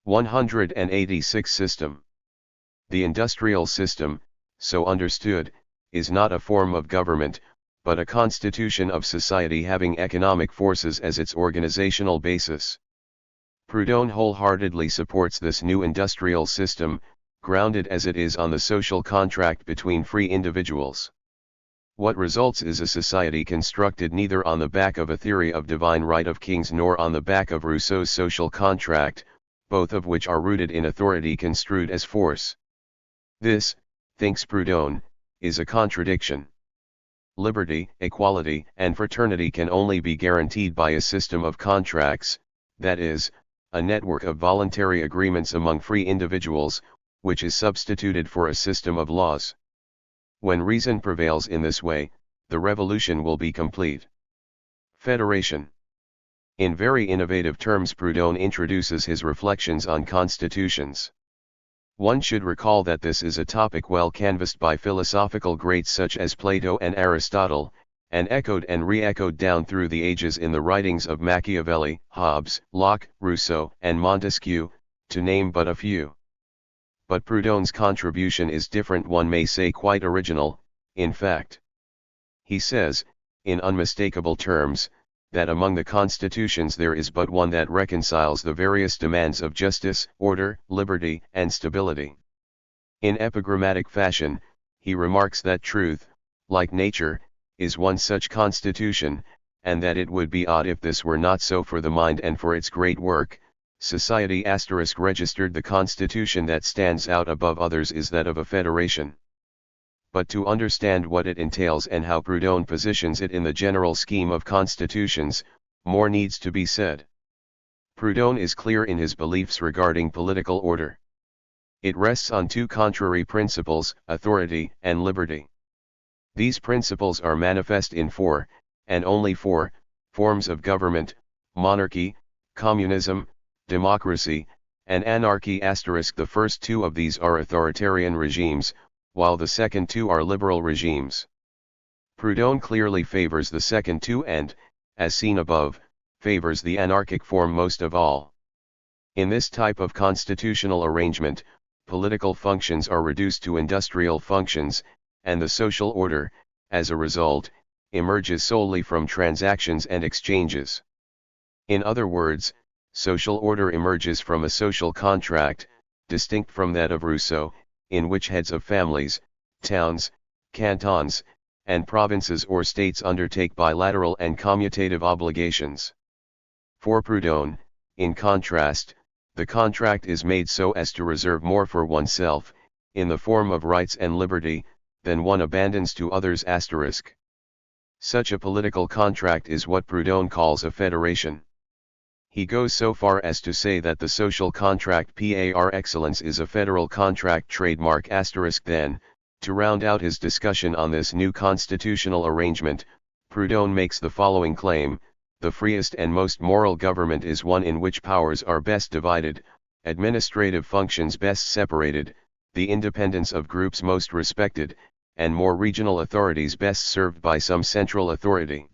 186 System. The industrial system, so understood, is not a form of government, but a constitution of society having economic forces as its organizational basis. Proudhon wholeheartedly supports this new industrial system, grounded as it is on the social contract between free individuals. What results is a society constructed neither on the back of a theory of divine right of kings nor on the back of Rousseau's social contract, both of which are rooted in authority construed as force. This, thinks Proudhon, is a contradiction. Liberty, equality, and fraternity can only be guaranteed by a system of contracts, that is, a network of voluntary agreements among free individuals, which is substituted for a system of laws. When reason prevails in this way, the revolution will be complete. Federation. In very innovative terms, Proudhon introduces his reflections on constitutions. One should recall that this is a topic well canvassed by philosophical greats such as Plato and Aristotle, and echoed and re-echoed down through the ages in the writings of Machiavelli, Hobbes, Locke, Rousseau, and Montesquieu, to name but a few. But Proudhon's contribution is different, one may say quite original, in fact. He says, in unmistakable terms, that among the constitutions there is but one that reconciles the various demands of justice, order, liberty, and stability. In epigrammatic fashion, he remarks that truth, like nature, is one such constitution, and that it would be odd if this were not so for the mind and for its great work. Society * registered the constitution that stands out above others is that of a federation. But to understand what it entails and how Proudhon positions it in the general scheme of constitutions, more needs to be said. Proudhon is clear in his beliefs regarding political order. It rests on two contrary principles, authority and liberty. These principles are manifest in four, and only four, forms of government: monarchy, communism, democracy, and anarchy. The first two of these are authoritarian regimes, while the second two are liberal regimes. Proudhon clearly favors the second two and, as seen above, favors the anarchic form most of all. In this type of constitutional arrangement, political functions are reduced to industrial functions, and the social order, as a result, emerges solely from transactions and exchanges. In other words, social order emerges from a social contract, distinct from that of Rousseau, in which heads of families, towns, cantons, and provinces or states undertake bilateral and commutative obligations. For Proudhon, in contrast, the contract is made so as to reserve more for oneself, in the form of rights and liberty, than one abandons to others. Such a political contract is what Proudhon calls a federation. He goes so far as to say that the social contract par excellence is a federal contract trademark. Then, to round out his discussion on this new constitutional arrangement, Proudhon makes the following claim: the freest and most moral government is one in which powers are best divided, administrative functions best separated, the independence of groups most respected, and more regional authorities best served by some central authority.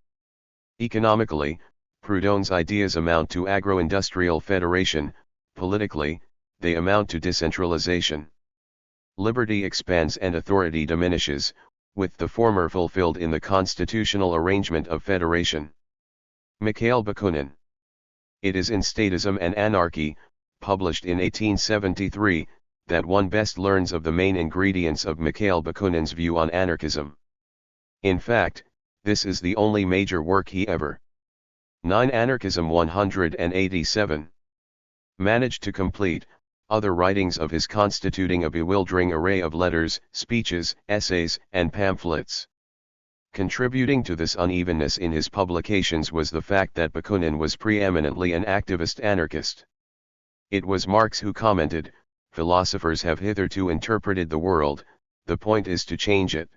Economically, Proudhon's ideas amount to agro-industrial federation; politically, they amount to decentralization. Liberty expands and authority diminishes, with the former fulfilled in the constitutional arrangement of federation. Mikhail Bakunin. It is in Statism and Anarchy, published in 1873, that one best learns of the main ingredients of Mikhail Bakunin's view on anarchism. In fact, this is the only major work he ever 9. Anarchism 187. Managed to complete, other writings of his constituting a bewildering array of letters, speeches, essays, and pamphlets. Contributing to this unevenness in his publications was the fact that Bakunin was preeminently an activist anarchist. It was Marx who commented, "Philosophers have hitherto interpreted the world, the point is to change it."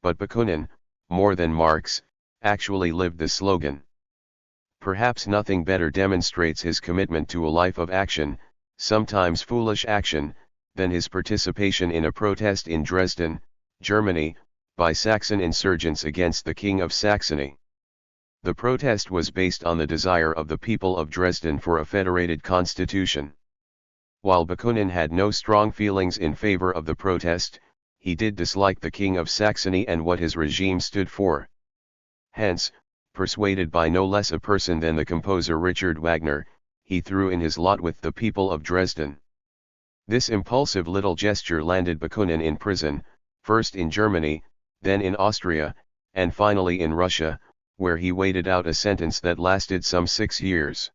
But Bakunin, more than Marx, actually lived the slogan. Perhaps nothing better demonstrates his commitment to a life of action, sometimes foolish action, than his participation in a protest in Dresden, Germany, by Saxon insurgents against the King of Saxony. The protest was based on the desire of the people of Dresden for a federated constitution. While Bakunin had no strong feelings in favor of the protest, he did dislike the King of Saxony and what his regime stood for. Hence, persuaded by no less a person than the composer Richard Wagner, he threw in his lot with the people of Dresden. This impulsive little gesture landed Bakunin in prison, first in Germany, then in Austria, and finally in Russia, where he waited out a sentence that lasted some 6 years.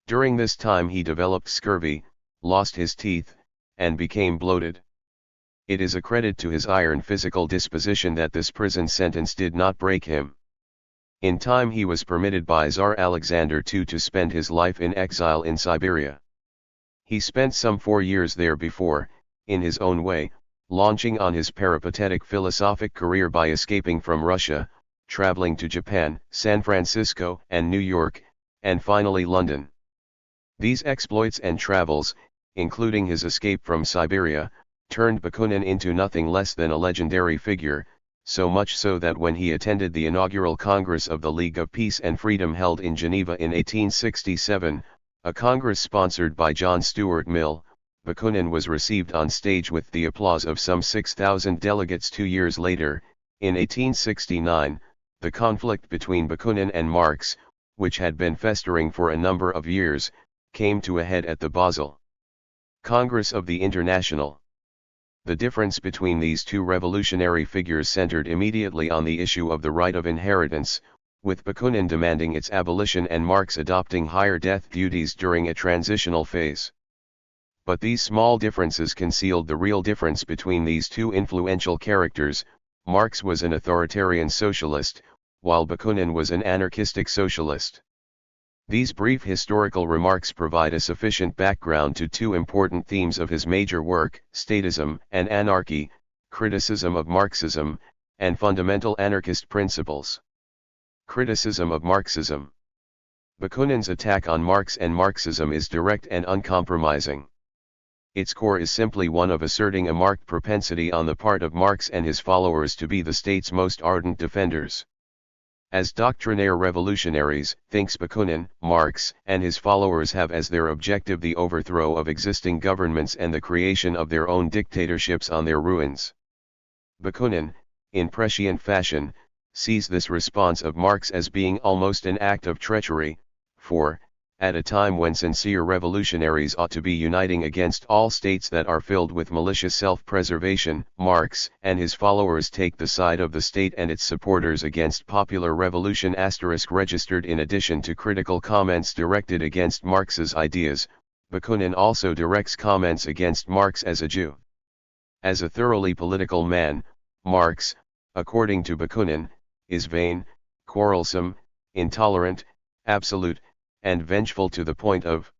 During this time he developed scurvy, lost his teeth, and became bloated. It is a credit to his iron physical disposition that this prison sentence did not break him. In time he was permitted by Tsar Alexander II to spend his life in exile in Siberia. He spent some 4 years there before, in his own way, launching on his peripatetic philosophic career by escaping from Russia, traveling to Japan, San Francisco and New York, and finally London. These exploits and travels, including his escape from Siberia, turned Bakunin into nothing less than a legendary figure, so much so that when he attended the inaugural Congress of the League of Peace and Freedom held in Geneva in 1867, a Congress sponsored by John Stuart Mill, Bakunin was received on stage with the applause of some 6,000 delegates. 2 years later, in 1869, the conflict between Bakunin and Marx, which had been festering for a number of years, came to a head at the Basel Congress of the International. The difference between these two revolutionary figures centered immediately on the issue of the right of inheritance, with Bakunin demanding its abolition and Marx adopting higher death duties during a transitional phase. But these small differences concealed the real difference between these two influential characters. Marx was an authoritarian socialist, while Bakunin was an anarchistic socialist. These brief historical remarks provide a sufficient background to two important themes of his major work, statism and anarchy, criticism of Marxism, and fundamental anarchist principles. Criticism of Marxism. Bakunin's attack on Marx and Marxism is direct and uncompromising. Its core is simply one of asserting a marked propensity on the part of Marx and his followers to be the state's most ardent defenders. As doctrinaire revolutionaries, thinks Bakunin, Marx and his followers have as their objective the overthrow of existing governments and the creation of their own dictatorships on their ruins. Bakunin, in prescient fashion, sees this response of Marx as being almost an act of treachery, for, at a time when sincere revolutionaries ought to be uniting against all states that are filled with malicious self-preservation, Marx and his followers take the side of the state and its supporters against popular revolution. Registered in addition to critical comments directed against Marx's ideas, Bakunin also directs comments against Marx as a Jew. As a thoroughly political man, Marx, according to Bakunin, is vain, quarrelsome, intolerant, absolute, and vengeful to the point of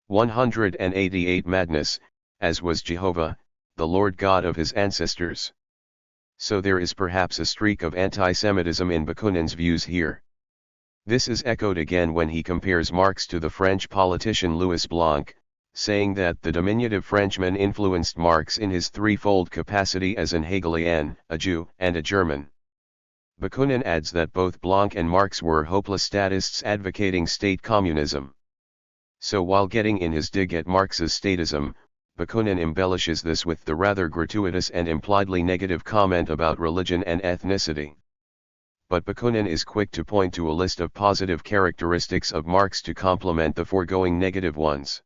188 madness, as was Jehovah, the Lord God of his ancestors. So there is perhaps a streak of anti-Semitism in Bakunin's views here. This is echoed again when he compares Marx to the French politician Louis Blanc, saying that the diminutive Frenchman influenced Marx in his threefold capacity as an Hegelian, a Jew, and a German. Bakunin adds that both Blanc and Marx were hopeless statists advocating state communism. So while getting in his dig at Marx's statism, Bakunin embellishes this with the rather gratuitous and impliedly negative comment about religion and ethnicity. But Bakunin is quick to point to a list of positive characteristics of Marx to complement the foregoing negative ones.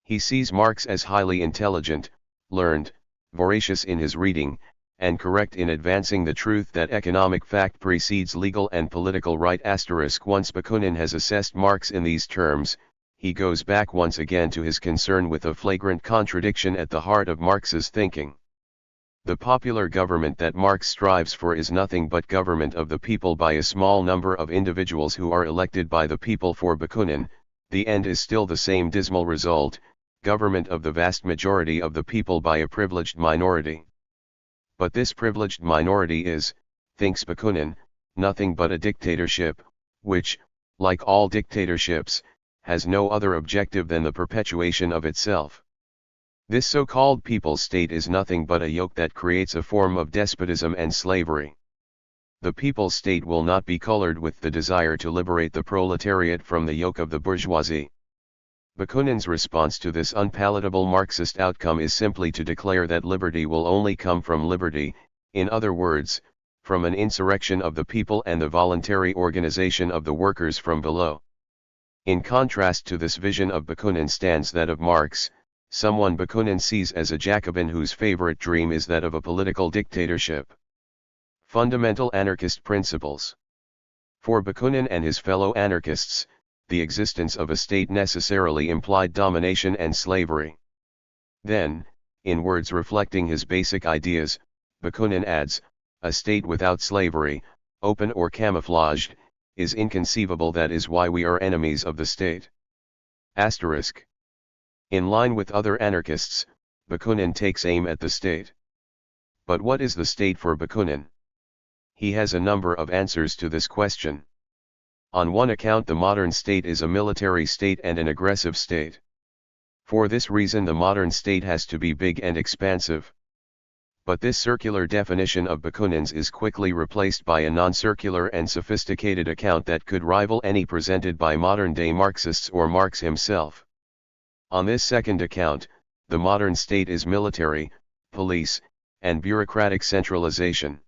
He sees Marx as highly intelligent, learned, voracious in his reading, and correct in advancing the truth that economic fact precedes legal and political right. Once Bakunin has assessed Marx in these terms, he goes back once again to his concern with a flagrant contradiction at the heart of Marx's thinking. The popular government that Marx strives for is nothing but government of the people by a small number of individuals who are elected by the people. For Bakunin, the end is still the same dismal result, government of the vast majority of the people by a privileged minority. But this privileged minority is, thinks Bakunin, nothing but a dictatorship, which, like all dictatorships, has no other objective than the perpetuation of itself. This so-called people's state is nothing but a yoke that creates a form of despotism and slavery. The people's state will not be colored with the desire to liberate the proletariat from the yoke of the bourgeoisie. Bakunin's response to this unpalatable Marxist outcome is simply to declare that liberty will only come from liberty, in other words, from an insurrection of the people and the voluntary organization of the workers from below. In contrast to this vision of Bakunin stands that of Marx, someone Bakunin sees as a Jacobin whose favorite dream is that of a political dictatorship. Fundamental anarchist principles. For Bakunin and his fellow anarchists, the existence of a state necessarily implied domination and slavery. Then, in words reflecting his basic ideas, Bakunin adds, a state without slavery, open or camouflaged, is inconceivable. That is why we are enemies of the state. Asterisk. In line with other anarchists, Bakunin takes aim at the state. But what is the state for Bakunin? He has a number of answers to this question. On one account, the modern state is a military state and an aggressive state. For this reason, the modern state has to be big and expansive. But this circular definition of Bakunin's is quickly replaced by a non-circular and sophisticated account that could rival any presented by modern-day Marxists or Marx himself. On this second account, the modern state is military, police, and bureaucratic centralization.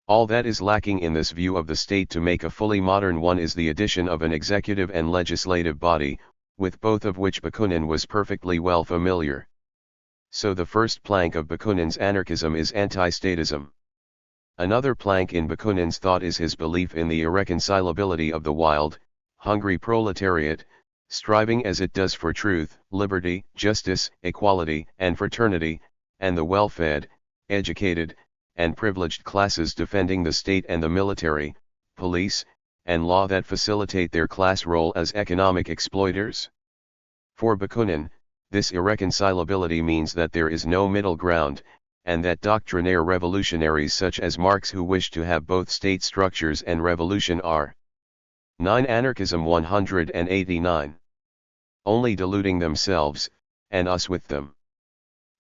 All that is lacking in this view of the state to make a fully modern one is the addition of an executive and legislative body, with both of which Bakunin was perfectly well familiar. So the first plank of Bakunin's anarchism is anti-statism. Another plank in Bakunin's thought is his belief in the irreconcilability of the wild, hungry proletariat, striving as it does for truth, liberty, justice, equality, and fraternity, and the well-fed, educated, and privileged classes defending the state and the military, police, and law that facilitate their class role as economic exploiters. For Bakunin, this irreconcilability means that there is no middle ground, and that doctrinaire revolutionaries such as Marx who wish to have both state structures and revolution are 9 Anarchism 189. Only deluding themselves, and us with them.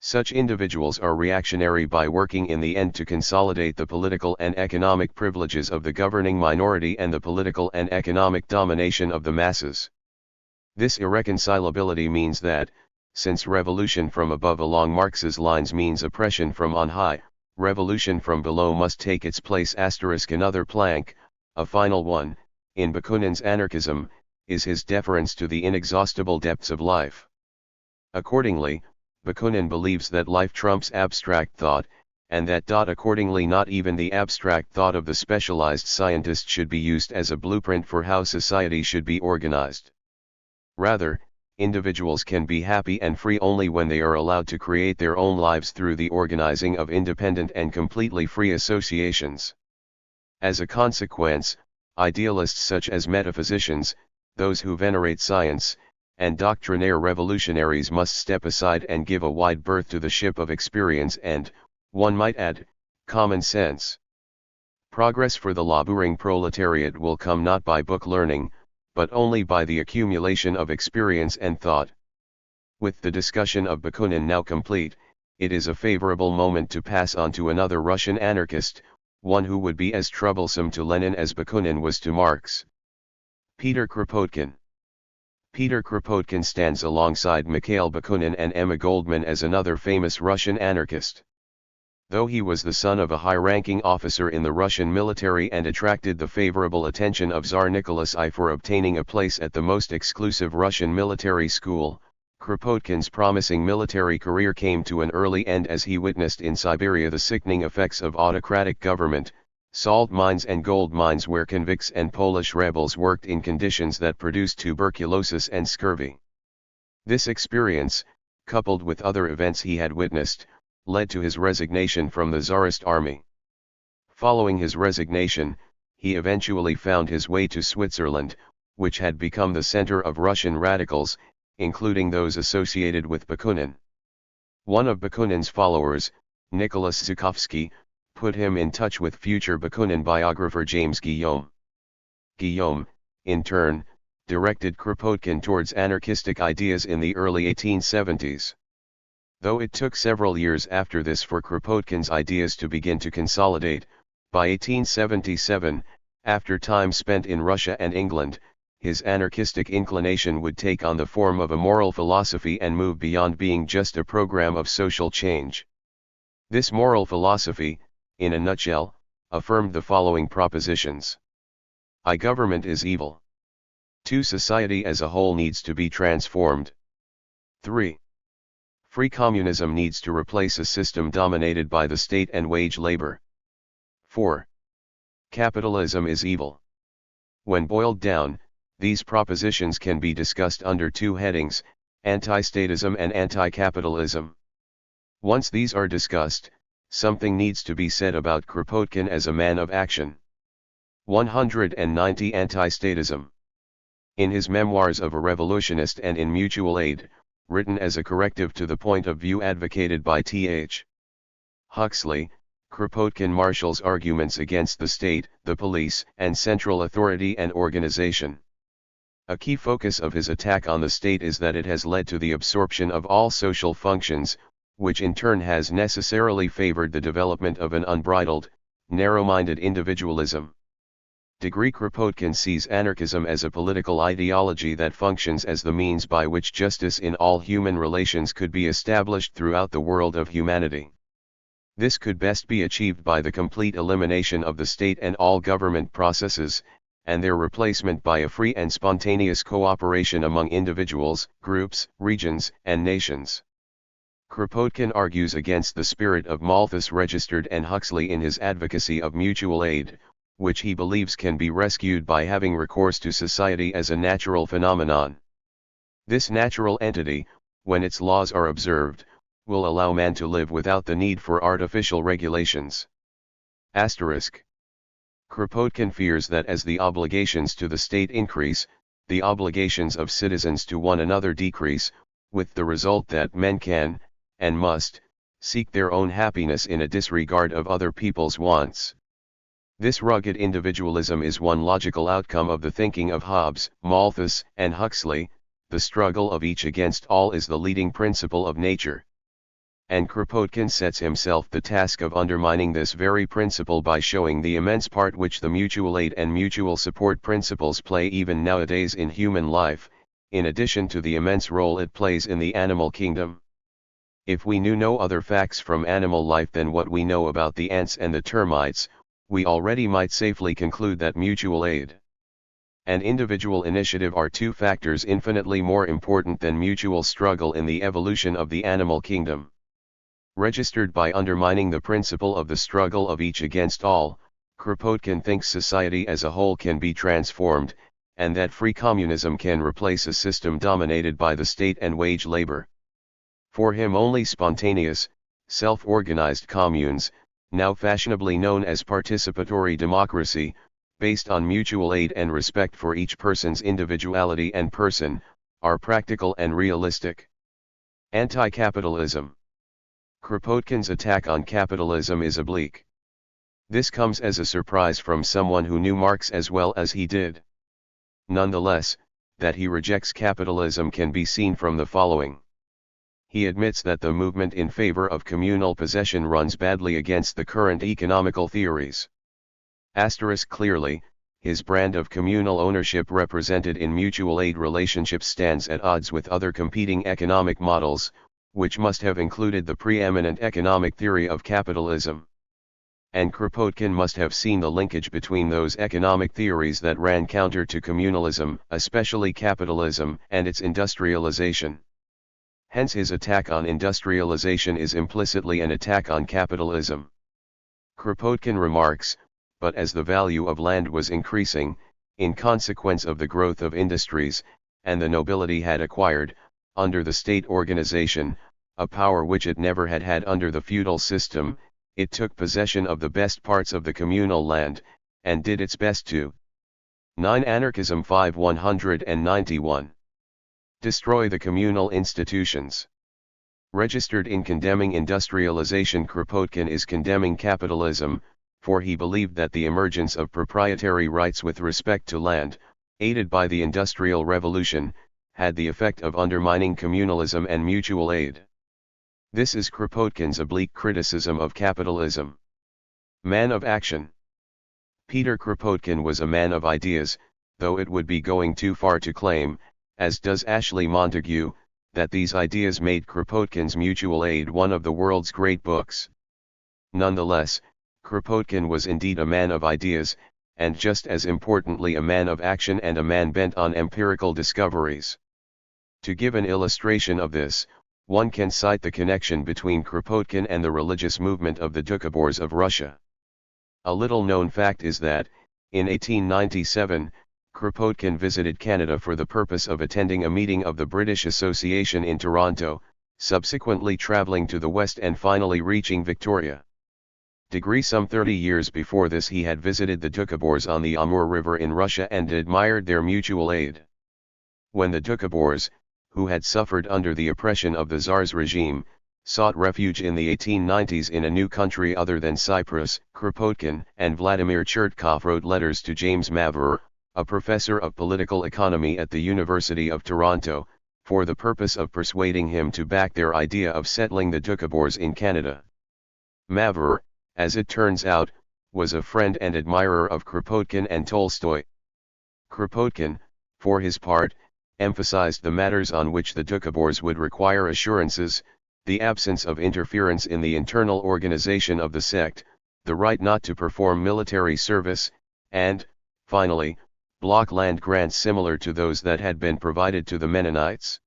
Such individuals are reactionary by working in the end to consolidate the political and economic privileges of the governing minority and the political and economic domination of the masses. This irreconcilability means that, since revolution from above along Marx's lines means oppression from on high, revolution from below must take its place. Another plank, a final one, in Bakunin's anarchism, is his deference to the inexhaustible depths of life. Accordingly, Bakunin believes that life trumps abstract thought, and that accordingly not even the abstract thought of the specialized scientist should be used as a blueprint for how society should be organized. Rather, individuals can be happy and free only when they are allowed to create their own lives through the organizing of independent and completely free associations. As a consequence, idealists such as metaphysicians, those who venerate science, and doctrinaire revolutionaries must step aside and give a wide berth to the ship of experience and, one might add, common sense. Progress for the laboring proletariat will come not by book learning, but only by the accumulation of experience and thought. With the discussion of Bakunin now complete, it is a favorable moment to pass on to another Russian anarchist, one who would be as troublesome to Lenin as Bakunin was to Marx. Peter Kropotkin. Peter Kropotkin stands alongside Mikhail Bakunin and Emma Goldman as another famous Russian anarchist. Though he was the son of a high-ranking officer in the Russian military and attracted the favorable attention of Tsar Nicholas I for obtaining a place at the most exclusive Russian military school, Kropotkin's promising military career came to an early end as he witnessed in Siberia the sickening effects of autocratic government, salt mines and gold mines where convicts and Polish rebels worked in conditions that produced tuberculosis and scurvy. This experience, coupled with other events he had witnessed, led to his resignation from the Tsarist army. Following his resignation, he eventually found his way to Switzerland, which had become the center of Russian radicals, including those associated with Bakunin. One of Bakunin's followers, Nicholas Zhukovsky, put him in touch with future Bakunin biographer James Guillaume. Guillaume, in turn, directed Kropotkin towards anarchistic ideas in the early 1870s. Though it took several years after this for Kropotkin's ideas to begin to consolidate, by 1877, after time spent in Russia and England, his anarchistic inclination would take on the form of a moral philosophy and move beyond being just a program of social change. This moral philosophy, in a nutshell, affirmed the following propositions. I. Government is evil. 2. Society as a whole needs to be transformed. 3. Free communism needs to replace a system dominated by the state and wage labor. 4. Capitalism is evil. When boiled down, these propositions can be discussed under two headings, anti-statism and anti-capitalism. Once these are discussed, something needs to be said about Kropotkin as a man of action. 190. Anti-statism. In his Memoirs of a Revolutionist and in Mutual Aid, written as a corrective to the point of view advocated by Th. Huxley, Kropotkin marshals arguments against the state, the police, and central authority and organization. A key focus of his attack on the state is that it has led to the absorption of all social functions, which in turn has necessarily favored the development of an unbridled, narrow-minded individualism. Kropotkin sees anarchism as a political ideology that functions as the means by which justice in all human relations could be established throughout the world of humanity. This could best be achieved by the complete elimination of the state and all government processes, and their replacement by a free and spontaneous cooperation among individuals, groups, regions, and nations. Kropotkin argues against the spirit of Malthus registered and Huxley in his advocacy of mutual aid, which he believes can be rescued by having recourse to society as a natural phenomenon. This natural entity, when its laws are observed, will allow man to live without the need for artificial regulations. Asterisk. Kropotkin fears that as the obligations to the state increase, the obligations of citizens to one another decrease, with the result that men can, and must, seek their own happiness in a disregard of other people's wants. This rugged individualism is one logical outcome of the thinking of Hobbes, Malthus, and Huxley. The struggle of each against all is the leading principle of nature. And Kropotkin sets himself the task of undermining this very principle by showing the immense part which the mutual aid and mutual support principles play even nowadays in human life, in addition to the immense role it plays in the animal kingdom. If we knew no other facts from animal life than what we know about the ants and the termites, we already might safely conclude that mutual aid and individual initiative are two factors infinitely more important than mutual struggle in the evolution of the animal kingdom. Registered by undermining the principle of the struggle of each against all, Kropotkin thinks society as a whole can be transformed, and that free communism can replace a system dominated by the state and wage labor. For him only spontaneous, self-organized communes, now fashionably known as participatory democracy, based on mutual aid and respect for each person's individuality and person, are practical and realistic. Anti-capitalism. Kropotkin's attack on capitalism is oblique. This comes as a surprise from someone who knew Marx as well as he did. Nonetheless, that he rejects capitalism can be seen from the following. He admits that the movement in favor of communal possession runs badly against the current economical theories. Asterisk. Clearly, his brand of communal ownership represented in mutual aid relationships stands at odds with other competing economic models, which must have included the preeminent economic theory of capitalism. And Kropotkin must have seen the linkage between those economic theories that ran counter to communalism, especially capitalism, and its industrialization. Hence his attack on industrialization is implicitly an attack on capitalism. Kropotkin remarks, but as the value of land was increasing, in consequence of the growth of industries, and the nobility had acquired, under the state organization, a power which it never had had under the feudal system, it took possession of the best parts of the communal land, and did its best to 9. Anarchism 5-191. Destroy the communal institutions. Registered in condemning industrialization, Kropotkin is condemning capitalism, for he believed that the emergence of proprietary rights with respect to land, aided by the Industrial Revolution, had the effect of undermining communalism and mutual aid. This is Kropotkin's oblique criticism of capitalism. Man of action. Peter Kropotkin was a man of ideas, though it would be going too far to claim, as does Ashley Montagu, that these ideas made Kropotkin's Mutual Aid one of the world's great books. Nonetheless, Kropotkin was indeed a man of ideas, and just as importantly a man of action and a man bent on empirical discoveries. To give an illustration of this, one can cite the connection between Kropotkin and the religious movement of the Doukhobors of Russia. A little-known fact is that, in 1897, Kropotkin visited Canada for the purpose of attending a meeting of the British Association in Toronto, subsequently travelling to the west and finally reaching Victoria. Some 30 years before this he had visited the Doukhobors on the Amur River in Russia and admired their mutual aid. When the Doukhobors, who had suffered under the oppression of the Tsar's regime, sought refuge in the 1890s in a new country other than Cyprus, Kropotkin and Vladimir Chertkov wrote letters to James Mavor, a professor of political economy at the University of Toronto, for the purpose of persuading him to back their idea of settling the Doukhobors in Canada. Mavor, as it turns out, was a friend and admirer of Kropotkin and Tolstoy. Kropotkin, for his part, emphasized the matters on which the Doukhobors would require assurances: the absence of interference in the internal organization of the sect, the right not to perform military service, and, finally, block land grants similar to those that had been provided to the Mennonites.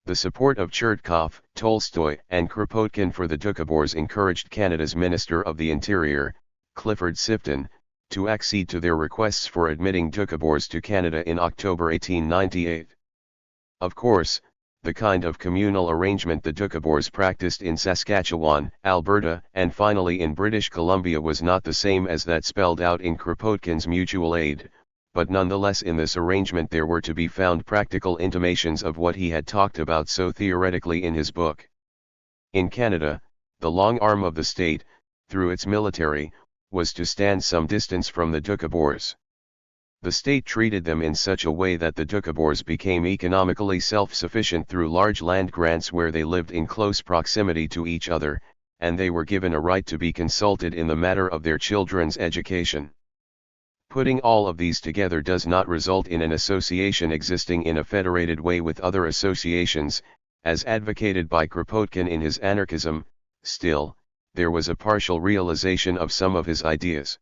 The support of Chertkov, Tolstoy and Kropotkin for the Doukhobors encouraged Canada's Minister of the Interior, Clifford Sifton, to accede to their requests for admitting Doukhobors to Canada in October 1898. Of course, the kind of communal arrangement the Doukhobors practiced in Saskatchewan, Alberta, and finally in British Columbia was not the same as that spelled out in Kropotkin's Mutual Aid, but nonetheless in this arrangement there were to be found practical intimations of what he had talked about so theoretically in his book. In Canada, the long arm of the state, through its military, was to stand some distance from the Doukhobors. The state treated them in such a way that the Doukhobors became economically self-sufficient through large land grants where they lived in close proximity to each other, and they were given a right to be consulted in the matter of their children's education. Putting all of these together does not result in an association existing in a federated way with other associations, as advocated by Kropotkin in his Anarchism. Still, there was a partial realization of some of his ideas.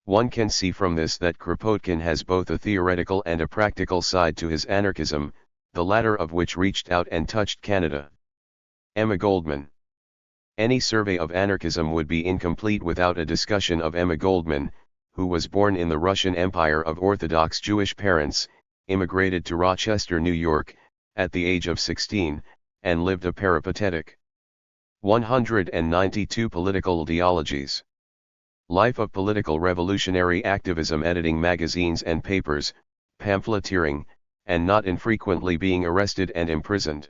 One can see from this that Kropotkin has both a theoretical and a practical side to his anarchism, the latter of which reached out and touched Canada. Emma Goldman. Any survey of anarchism would be incomplete without a discussion of Emma Goldman, who was born in the Russian Empire of Orthodox Jewish parents, immigrated to Rochester, New York, at the age of 16, and lived a peripatetic 192 political ideologies. Life of political revolutionary activism, editing magazines and papers, pamphleteering, and not infrequently being arrested and imprisoned.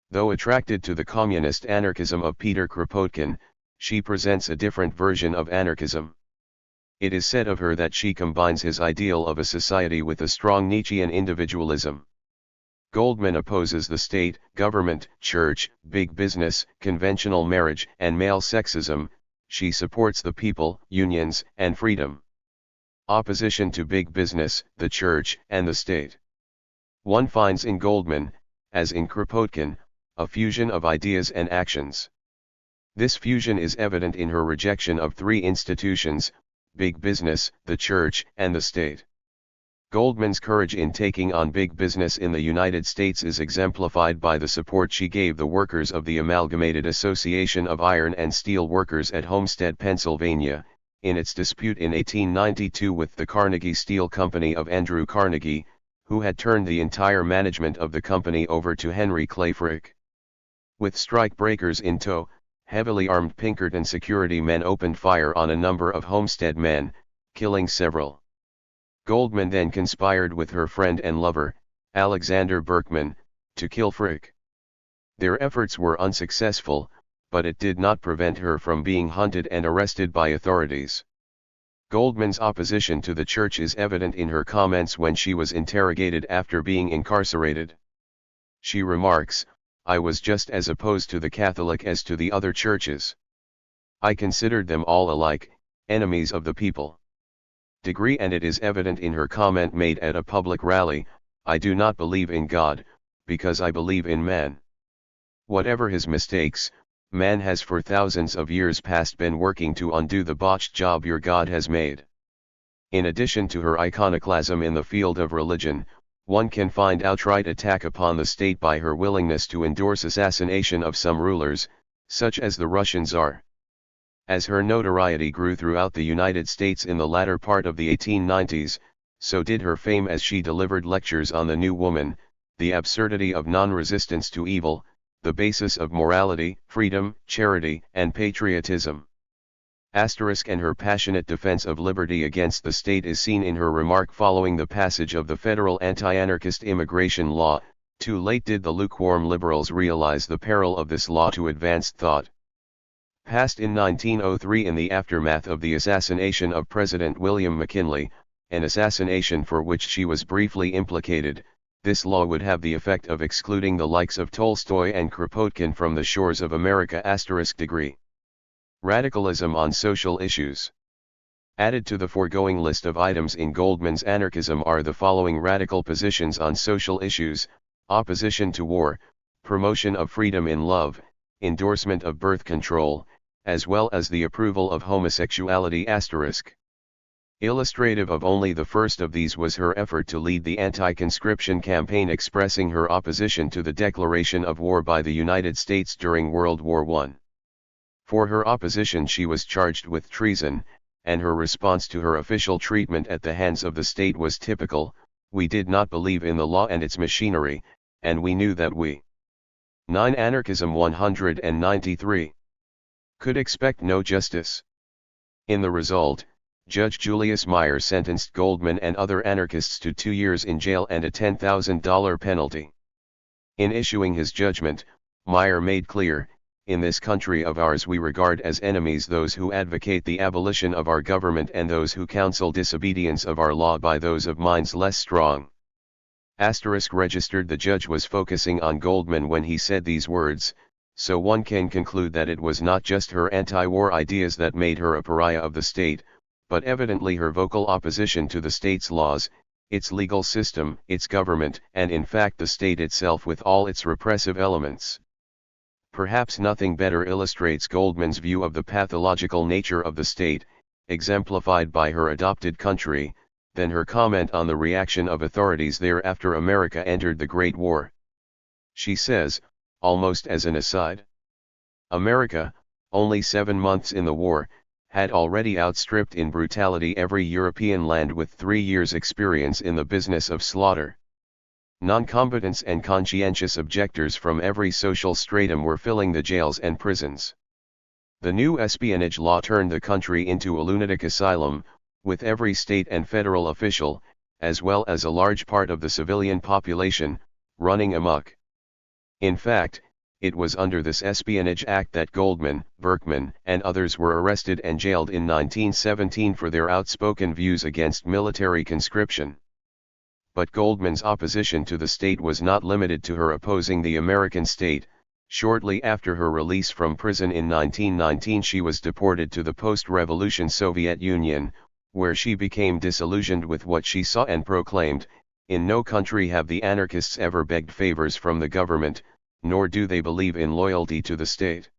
Though attracted to the communist anarchism of Peter Kropotkin, she presents a different version of anarchism. It is said of her that she combines his ideal of a society with a strong Nietzschean individualism. Goldman opposes the state, government, church, big business, conventional marriage, and male sexism. She supports the people, unions, and freedom. Opposition to big business, the church, and the state. One finds in Goldman, as in Kropotkin, a fusion of ideas and actions. This fusion is evident in her rejection of three institutions: big business, the church, and the state. Goldman's courage in taking on big business in the United States is exemplified by the support she gave the workers of the Amalgamated Association of Iron and Steel Workers at Homestead, Pennsylvania, in its dispute in 1892 with the Carnegie Steel Company of Andrew Carnegie, who had turned the entire management of the company over to Henry Clay Frick. With strike breakers in tow, heavily armed Pinkerton security men opened fire on a number of Homestead men, killing several. Goldman then conspired with her friend and lover, Alexander Berkman, to kill Frick. Their efforts were unsuccessful, but it did not prevent her from being hunted and arrested by authorities. Goldman's opposition to the church is evident in her comments when she was interrogated after being incarcerated. She remarks, "I was just as opposed to the Catholic as to the other churches. I considered them all alike, enemies of the people. degree, and it is evident in her comment made at a public rally, "I do not believe in God, because I believe in man. Whatever his mistakes, man has for thousands of years past been working to undo the botched job your God has made." In addition to her iconoclasm in the field of religion, one can find outright attack upon the state by her willingness to endorse assassination of some rulers, such as the Russian Tsar. As her notoriety grew throughout the United States in the latter part of the 1890s, so did her fame as she delivered lectures on the New Woman, the absurdity of non-resistance to evil, the basis of morality, freedom, charity, and patriotism. And her passionate defense of liberty against the state is seen in her remark following the passage of the federal anti-anarchist immigration law, "Too late did the lukewarm liberals realize the peril of this law to advanced thought." Passed in 1903 in the aftermath of the assassination of President William McKinley, an assassination for which she was briefly implicated, this law would have the effect of excluding the likes of Tolstoy and Kropotkin from the shores of America. Degree. Radicalism on social issues. Added to the foregoing list of items in Goldman's anarchism are the following radical positions on social issues: opposition to war, promotion of freedom in love, endorsement of birth control, as well as the approval of homosexuality. Illustrative of only the first of these was her effort to lead the anti-conscription campaign, expressing her opposition to the declaration of war by the United States during World War I. For her opposition she was charged with treason, and her response to her official treatment at the hands of the state was typical: "We did not believe in the law and its machinery, and we knew that we 9 Anarchism 193 could expect no justice." In the result, Judge Julius Meyer sentenced Goldman and other anarchists to 2 years in jail and a $10,000 penalty. In issuing his judgment, Meyer made clear, "In this country of ours we regard as enemies those who advocate the abolition of our government and those who counsel disobedience of our law by those of minds less strong." Registered. The judge was focusing on Goldman when he said these words, so one can conclude that it was not just her anti-war ideas that made her a pariah of the state, but evidently her vocal opposition to the state's laws, its legal system, its government, and in fact the state itself with all its repressive elements. Perhaps nothing better illustrates Goldman's view of the pathological nature of the state, exemplified by her adopted country, than her comment on the reaction of authorities there after America entered the Great War. She says, almost as an aside, "America, only 7 months in the war, had already outstripped in brutality every European land with 3 years' experience in the business of slaughter. Non-combatants and conscientious objectors from every social stratum were filling the jails and prisons. The new espionage law turned the country into a lunatic asylum, with every state and federal official, as well as a large part of the civilian population, running amok. In fact, it was under this Espionage Act that Goldman, Berkman, and others were arrested and jailed in 1917 for their outspoken views against military conscription. But Goldman's opposition to the state was not limited to her opposing the American state. Shortly after her release from prison in 1919 she was deported to the post-revolution Soviet Union, where she became disillusioned with what she saw and proclaimed, "In no country have the anarchists ever begged favors from the government, nor do they believe in loyalty to the state."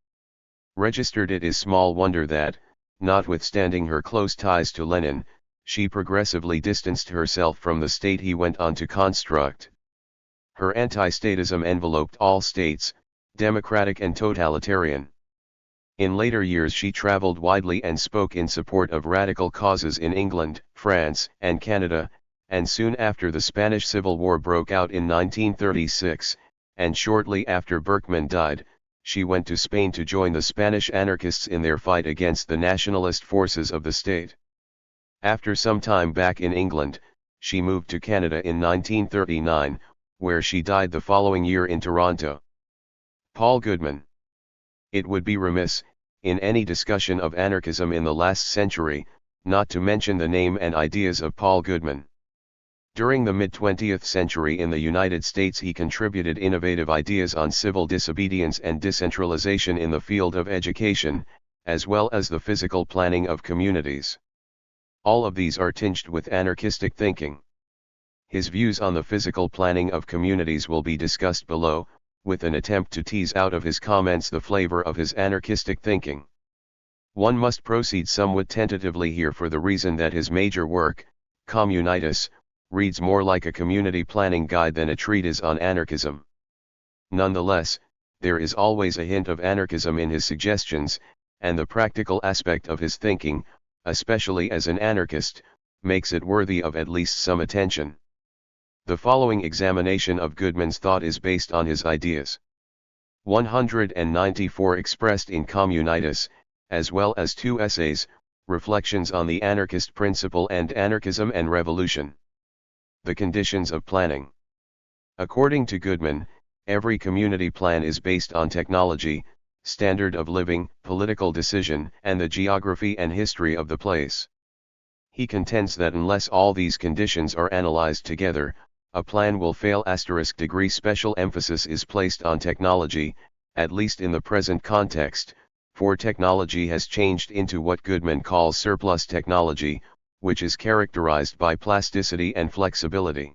Registered. It is small wonder that, notwithstanding her close ties to Lenin, she progressively distanced herself from the state he went on to construct. Her anti-statism enveloped all states, democratic and totalitarian. In later years she traveled widely and spoke in support of radical causes in England, France, and Canada, and soon after the Spanish Civil War broke out in 1936, and shortly after Berkman died, she went to Spain to join the Spanish anarchists in their fight against the nationalist forces of the state. After some time back in England, she moved to Canada in 1939, where she died the following year in Toronto. Paul Goodman. It would be remiss, in any discussion of anarchism in the last century, not to mention the name and ideas of Paul Goodman. During the mid-20th century in the United States he contributed innovative ideas on civil disobedience and decentralization in the field of education, as well as the physical planning of communities. All of these are tinged with anarchistic thinking. His views on the physical planning of communities will be discussed below, with an attempt to tease out of his comments the flavor of his anarchistic thinking. One must proceed somewhat tentatively here for the reason that his major work, Communitas, reads more like a community planning guide than a treatise on anarchism. Nonetheless, there is always a hint of anarchism in his suggestions, and the practical aspect of his thinking, especially as an anarchist, makes it worthy of at least some attention. The following examination of Goodman's thought is based on his ideas. 194 expressed in Communitas, as well as 2 essays, Reflections on the Anarchist Principle and Anarchism and Revolution. The conditions of planning. According to Goodman, every community plan is based on technology, standard of living, political decision, and the geography and history of the place. He contends that unless all these conditions are analyzed together, a plan will fail. Degree special emphasis is placed on technology, at least in the present context, for technology has changed into what Goodman calls surplus technology, which is characterized by plasticity and flexibility.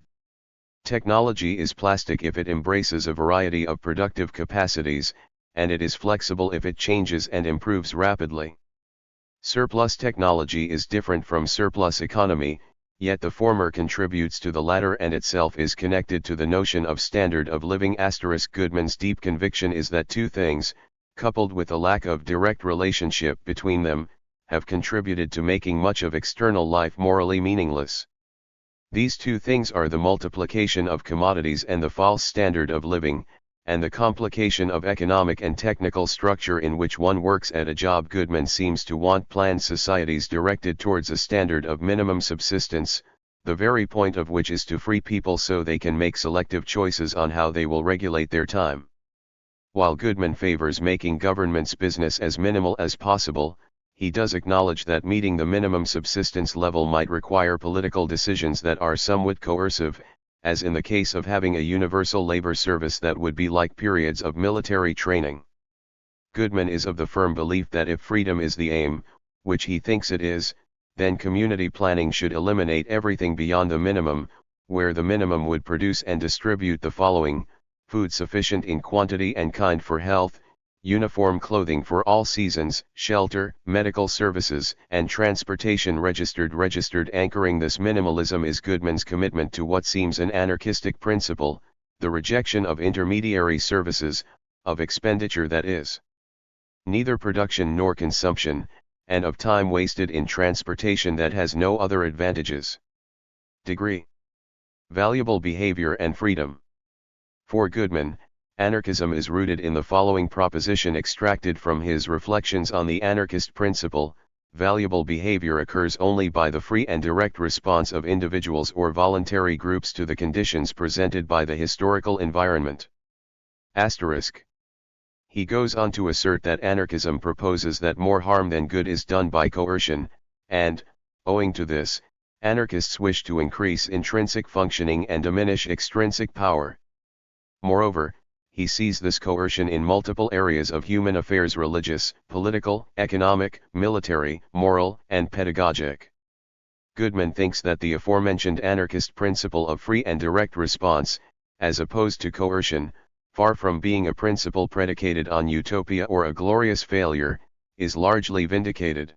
Technology is plastic if it embraces a variety of productive capacities, and it is flexible if it changes and improves rapidly. Surplus technology is different from surplus economy, yet the former contributes to the latter and itself is connected to the notion of standard of living. Goodman's deep conviction is that two things, coupled with a lack of direct relationship between them, have contributed to making much of external life morally meaningless. These two things are the multiplication of commodities and the false standard of living, and the complication of economic and technical structure in which one works at a job. Goodman seems to want planned societies directed towards a standard of minimum subsistence, the very point of which is to free people so they can make selective choices on how they will regulate their time. While Goodman favors making government's business as minimal as possible, he does acknowledge that meeting the minimum subsistence level might require political decisions that are somewhat coercive, as in the case of having a universal labor service that would be like periods of military training. Goodman is of the firm belief that if freedom is the aim, which he thinks it is, then community planning should eliminate everything beyond the minimum, where the minimum would produce and distribute the following: food sufficient in quantity and kind for health, uniform clothing for all seasons, shelter, medical services, and transportation registered. Anchoring this minimalism is Goodman's commitment to what seems an anarchistic principle, the rejection of intermediary services, of expenditure that is neither production nor consumption, and of time wasted in transportation that has no other advantages. Degree. Valuable behavior and freedom. For Goodman, anarchism is rooted in the following proposition extracted from his Reflections on the Anarchist Principle: valuable behavior occurs only by the free and direct response of individuals or voluntary groups to the conditions presented by the historical environment. He goes on to assert that anarchism proposes that more harm than good is done by coercion, and, owing to this, anarchists wish to increase intrinsic functioning and diminish extrinsic power. Moreover, he sees this coercion in multiple areas of human affairs: religious, political, economic, military, moral, and pedagogic. Goodman thinks that the aforementioned anarchist principle of free and direct response, as opposed to coercion, far from being a principle predicated on utopia or a glorious failure, is largely vindicated.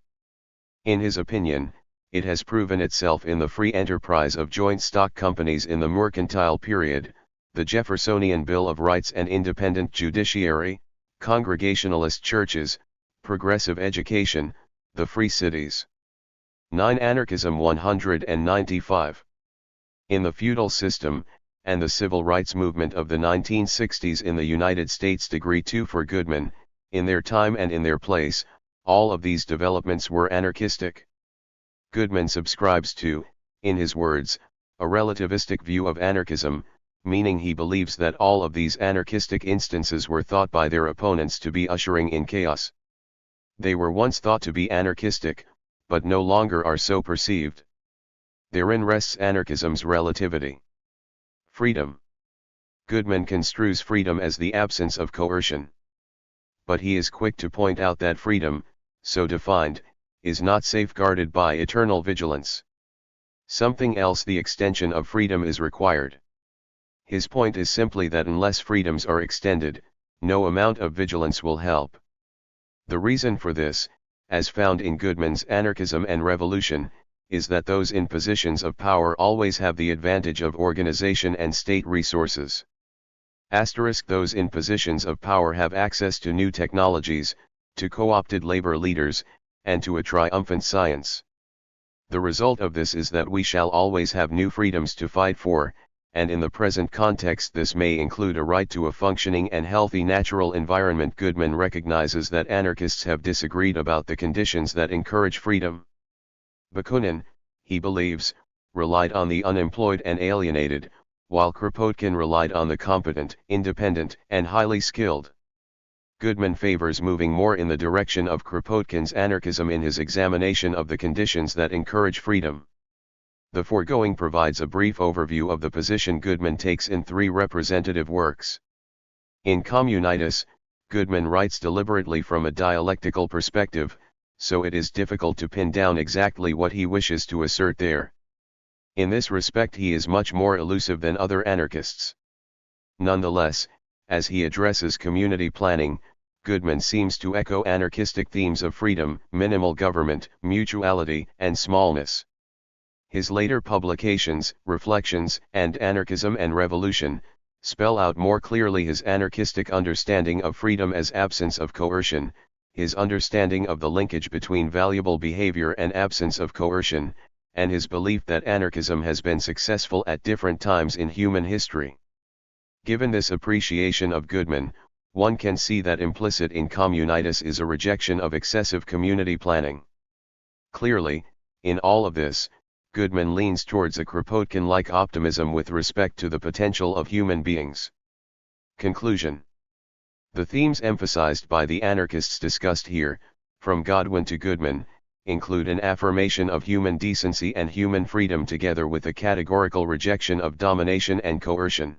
In his opinion, it has proven itself in the free enterprise of joint stock companies in the mercantile period, the Jeffersonian Bill of Rights and independent judiciary, Congregationalist churches, progressive education, the free cities. 9. Anarchism 195. In the feudal system, and the civil rights movement of the 1960s in the United States. Degree 2 for Goodman, in their time and in their place, all of these developments were anarchistic. Goodman subscribes to, in his words, a relativistic view of anarchism, meaning he believes that all of these anarchistic instances were thought by their opponents to be ushering in chaos. They were once thought to be anarchistic, but no longer are so perceived. Therein rests anarchism's relativity. Freedom. Goodman construes freedom as the absence of coercion. But he is quick to point out that freedom, so defined, is not safeguarded by eternal vigilance. Something else, the extension of freedom, is required. His point is simply that unless freedoms are extended, no amount of vigilance will help. The reason for this, as found in Goodman's Anarchism and Revolution, is that those in positions of power always have the advantage of organization and state resources. Those in positions of power have access to new technologies, to co-opted labor leaders, and to a triumphant science. The result of this is that we shall always have new freedoms to fight for, and in the present context this may include a right to a functioning and healthy natural environment. Goodman recognizes that anarchists have disagreed about the conditions that encourage freedom. Bakunin, he believes, relied on the unemployed and alienated, while Kropotkin relied on the competent, independent, and highly skilled. Goodman favors moving more in the direction of Kropotkin's anarchism in his examination of the conditions that encourage freedom. The foregoing provides a brief overview of the position Goodman takes in 3 representative works. In Communitas, Goodman writes deliberately from a dialectical perspective, so it is difficult to pin down exactly what he wishes to assert there. In this respect he is much more elusive than other anarchists. Nonetheless, as he addresses community planning, Goodman seems to echo anarchistic themes of freedom, minimal government, mutuality, and smallness. His later publications, Reflections, and Anarchism and Revolution, spell out more clearly his anarchistic understanding of freedom as absence of coercion, his understanding of the linkage between valuable behavior and absence of coercion, and his belief that anarchism has been successful at different times in human history. Given this appreciation of Goodman, one can see that implicit in Communitas is a rejection of excessive community planning. Clearly, in all of this, Goodman leans towards a Kropotkin-like optimism with respect to the potential of human beings. Conclusion. The themes emphasized by the anarchists discussed here, from Godwin to Goodman, include an affirmation of human decency and human freedom together with a categorical rejection of domination and coercion.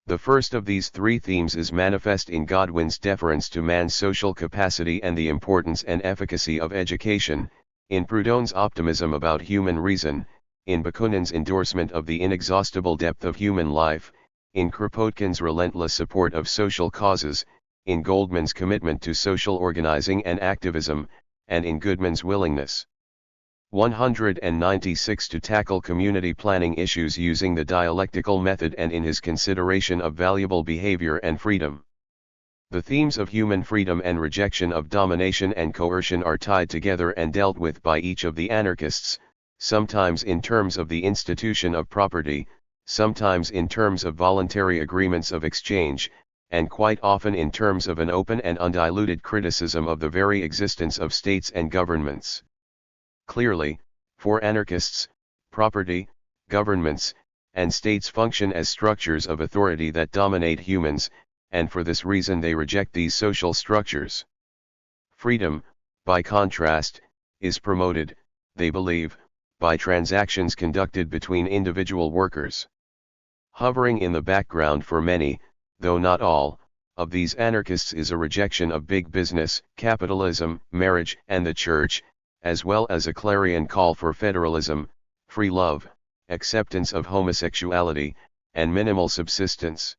The first of these 3 themes is manifest in Godwin's deference to man's social capacity and the importance and efficacy of education, in Proudhon's optimism about human reason, in Bakunin's endorsement of the inexhaustible depth of human life, in Kropotkin's relentless support of social causes, in Goldman's commitment to social organizing and activism, and in Goodman's willingness. 196 to tackle community planning issues using the dialectical method and in his consideration of valuable behavior and freedom. The themes of human freedom and rejection of domination and coercion are tied together and dealt with by each of the anarchists, sometimes in terms of the institution of property, sometimes in terms of voluntary agreements of exchange, and quite often in terms of an open and undiluted criticism of the very existence of states and governments. Clearly, for anarchists, property, governments, and states function as structures of authority that dominate humans, and for this reason they reject these social structures. Freedom, by contrast, is promoted, they believe, by transactions conducted between individual workers. Hovering in the background for many, though not all, of these anarchists is a rejection of big business, capitalism, marriage, and the church, as well as a clarion call for federalism, free love, acceptance of homosexuality, and minimal subsistence.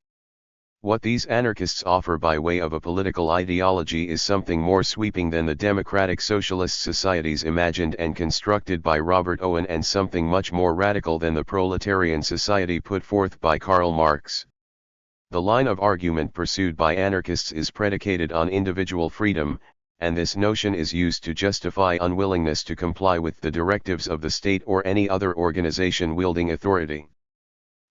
What these anarchists offer by way of a political ideology is something more sweeping than the democratic socialist societies imagined and constructed by Robert Owen, and something much more radical than the proletarian society put forth by Karl Marx. The line of argument pursued by anarchists is predicated on individual freedom, and this notion is used to justify unwillingness to comply with the directives of the state or any other organization wielding authority.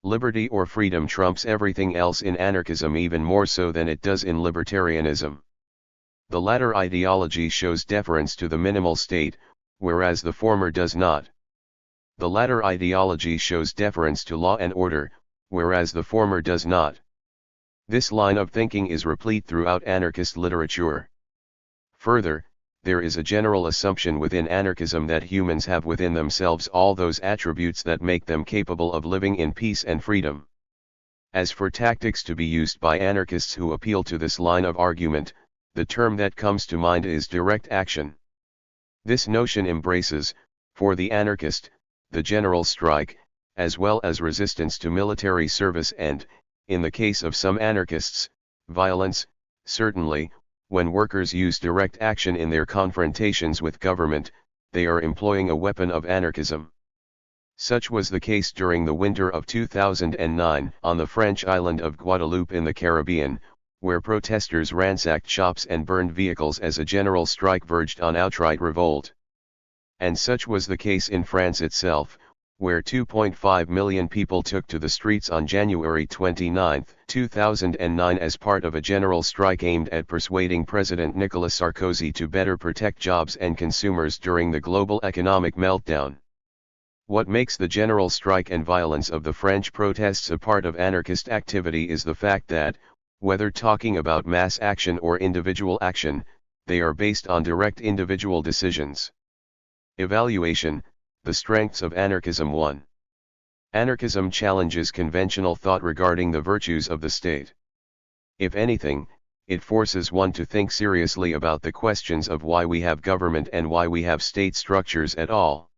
Liberty or freedom trumps everything else in anarchism, even more so than it does in libertarianism. The latter ideology shows deference to the minimal state, whereas the former does not. The latter ideology shows deference to law and order, whereas the former does not. This line of thinking is replete throughout anarchist literature. Further, there is a general assumption within anarchism that humans have within themselves all those attributes that make them capable of living in peace and freedom. As for tactics to be used by anarchists who appeal to this line of argument, the term that comes to mind is direct action. This notion embraces, for the anarchist, the general strike, as well as resistance to military service and, in the case of some anarchists, violence. Certainly, when workers use direct action in their confrontations with government, they are employing a weapon of anarchism. Such was the case during the winter of 2009 on the French island of Guadeloupe in the Caribbean, where protesters ransacked shops and burned vehicles as a general strike verged on outright revolt. And such was the case in France itself, where 2.5 million people took to the streets on January 29, 2009 as part of a general strike aimed at persuading President Nicolas Sarkozy to better protect jobs and consumers during the global economic meltdown. What makes the general strike and violence of the French protests a part of anarchist activity is the fact that, whether talking about mass action or individual action, they are based on direct individual decisions. Evaluation: the strengths of anarchism. 1. Anarchism challenges conventional thought regarding the virtues of the state. If anything, it forces one to think seriously about the questions of why we have government and why we have state structures at all.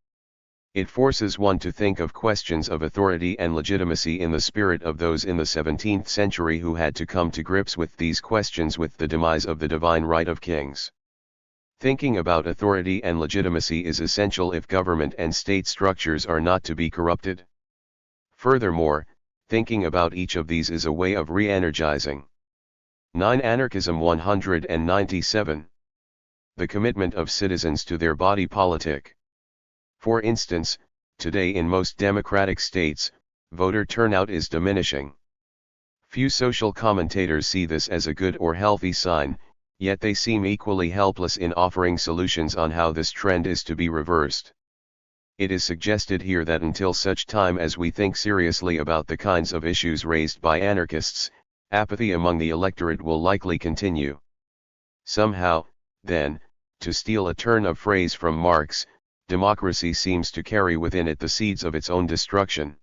It forces one to think of questions of authority and legitimacy in the spirit of those in the 17th century who had to come to grips with these questions with the demise of the divine right of kings. Thinking about authority and legitimacy is essential if government and state structures are not to be corrupted. Furthermore, thinking about each of these is a way of re-energizing. 9. Anarchism 197. The commitment of citizens to their body politic. For instance, today in most democratic states, voter turnout is diminishing. Few social commentators see this as a good or healthy sign, yet they seem equally helpless in offering solutions on how this trend is to be reversed. It is suggested here that until such time as we think seriously about the kinds of issues raised by anarchists, apathy among the electorate will likely continue. Somehow, then, to steal a turn of phrase from Marx, democracy seems to carry within it the seeds of its own destruction.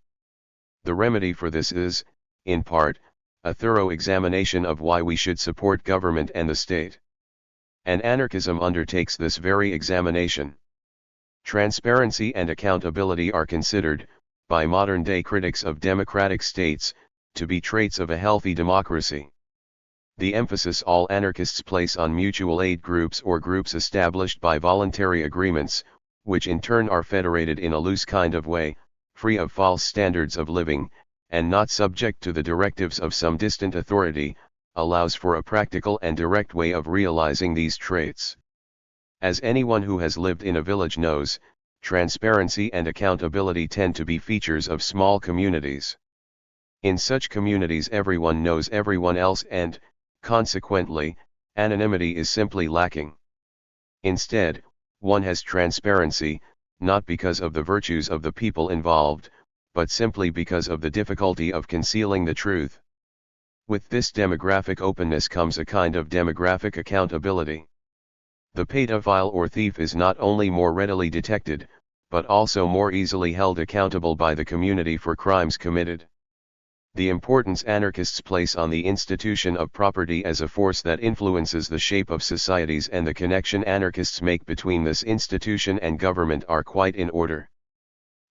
The remedy for this is, in part, a thorough examination of why we should support government and the state. And anarchism undertakes this very examination. Transparency and accountability are considered, by modern-day critics of democratic states, to be traits of a healthy democracy. The emphasis all anarchists place on mutual aid groups or groups established by voluntary agreements, which in turn are federated in a loose kind of way, free of false standards of living, and not subject to the directives of some distant authority, allows for a practical and direct way of realizing these traits. As anyone who has lived in a village knows, transparency and accountability tend to be features of small communities. In such communities everyone knows everyone else and, consequently, anonymity is simply lacking. Instead, one has transparency, not because of the virtues of the people involved, but simply because of the difficulty of concealing the truth. With this demographic openness comes a kind of demographic accountability. The pedophile or thief is not only more readily detected, but also more easily held accountable by the community for crimes committed. The importance anarchists place on the institution of property as a force that influences the shape of societies and the connection anarchists make between this institution and government are quite in order.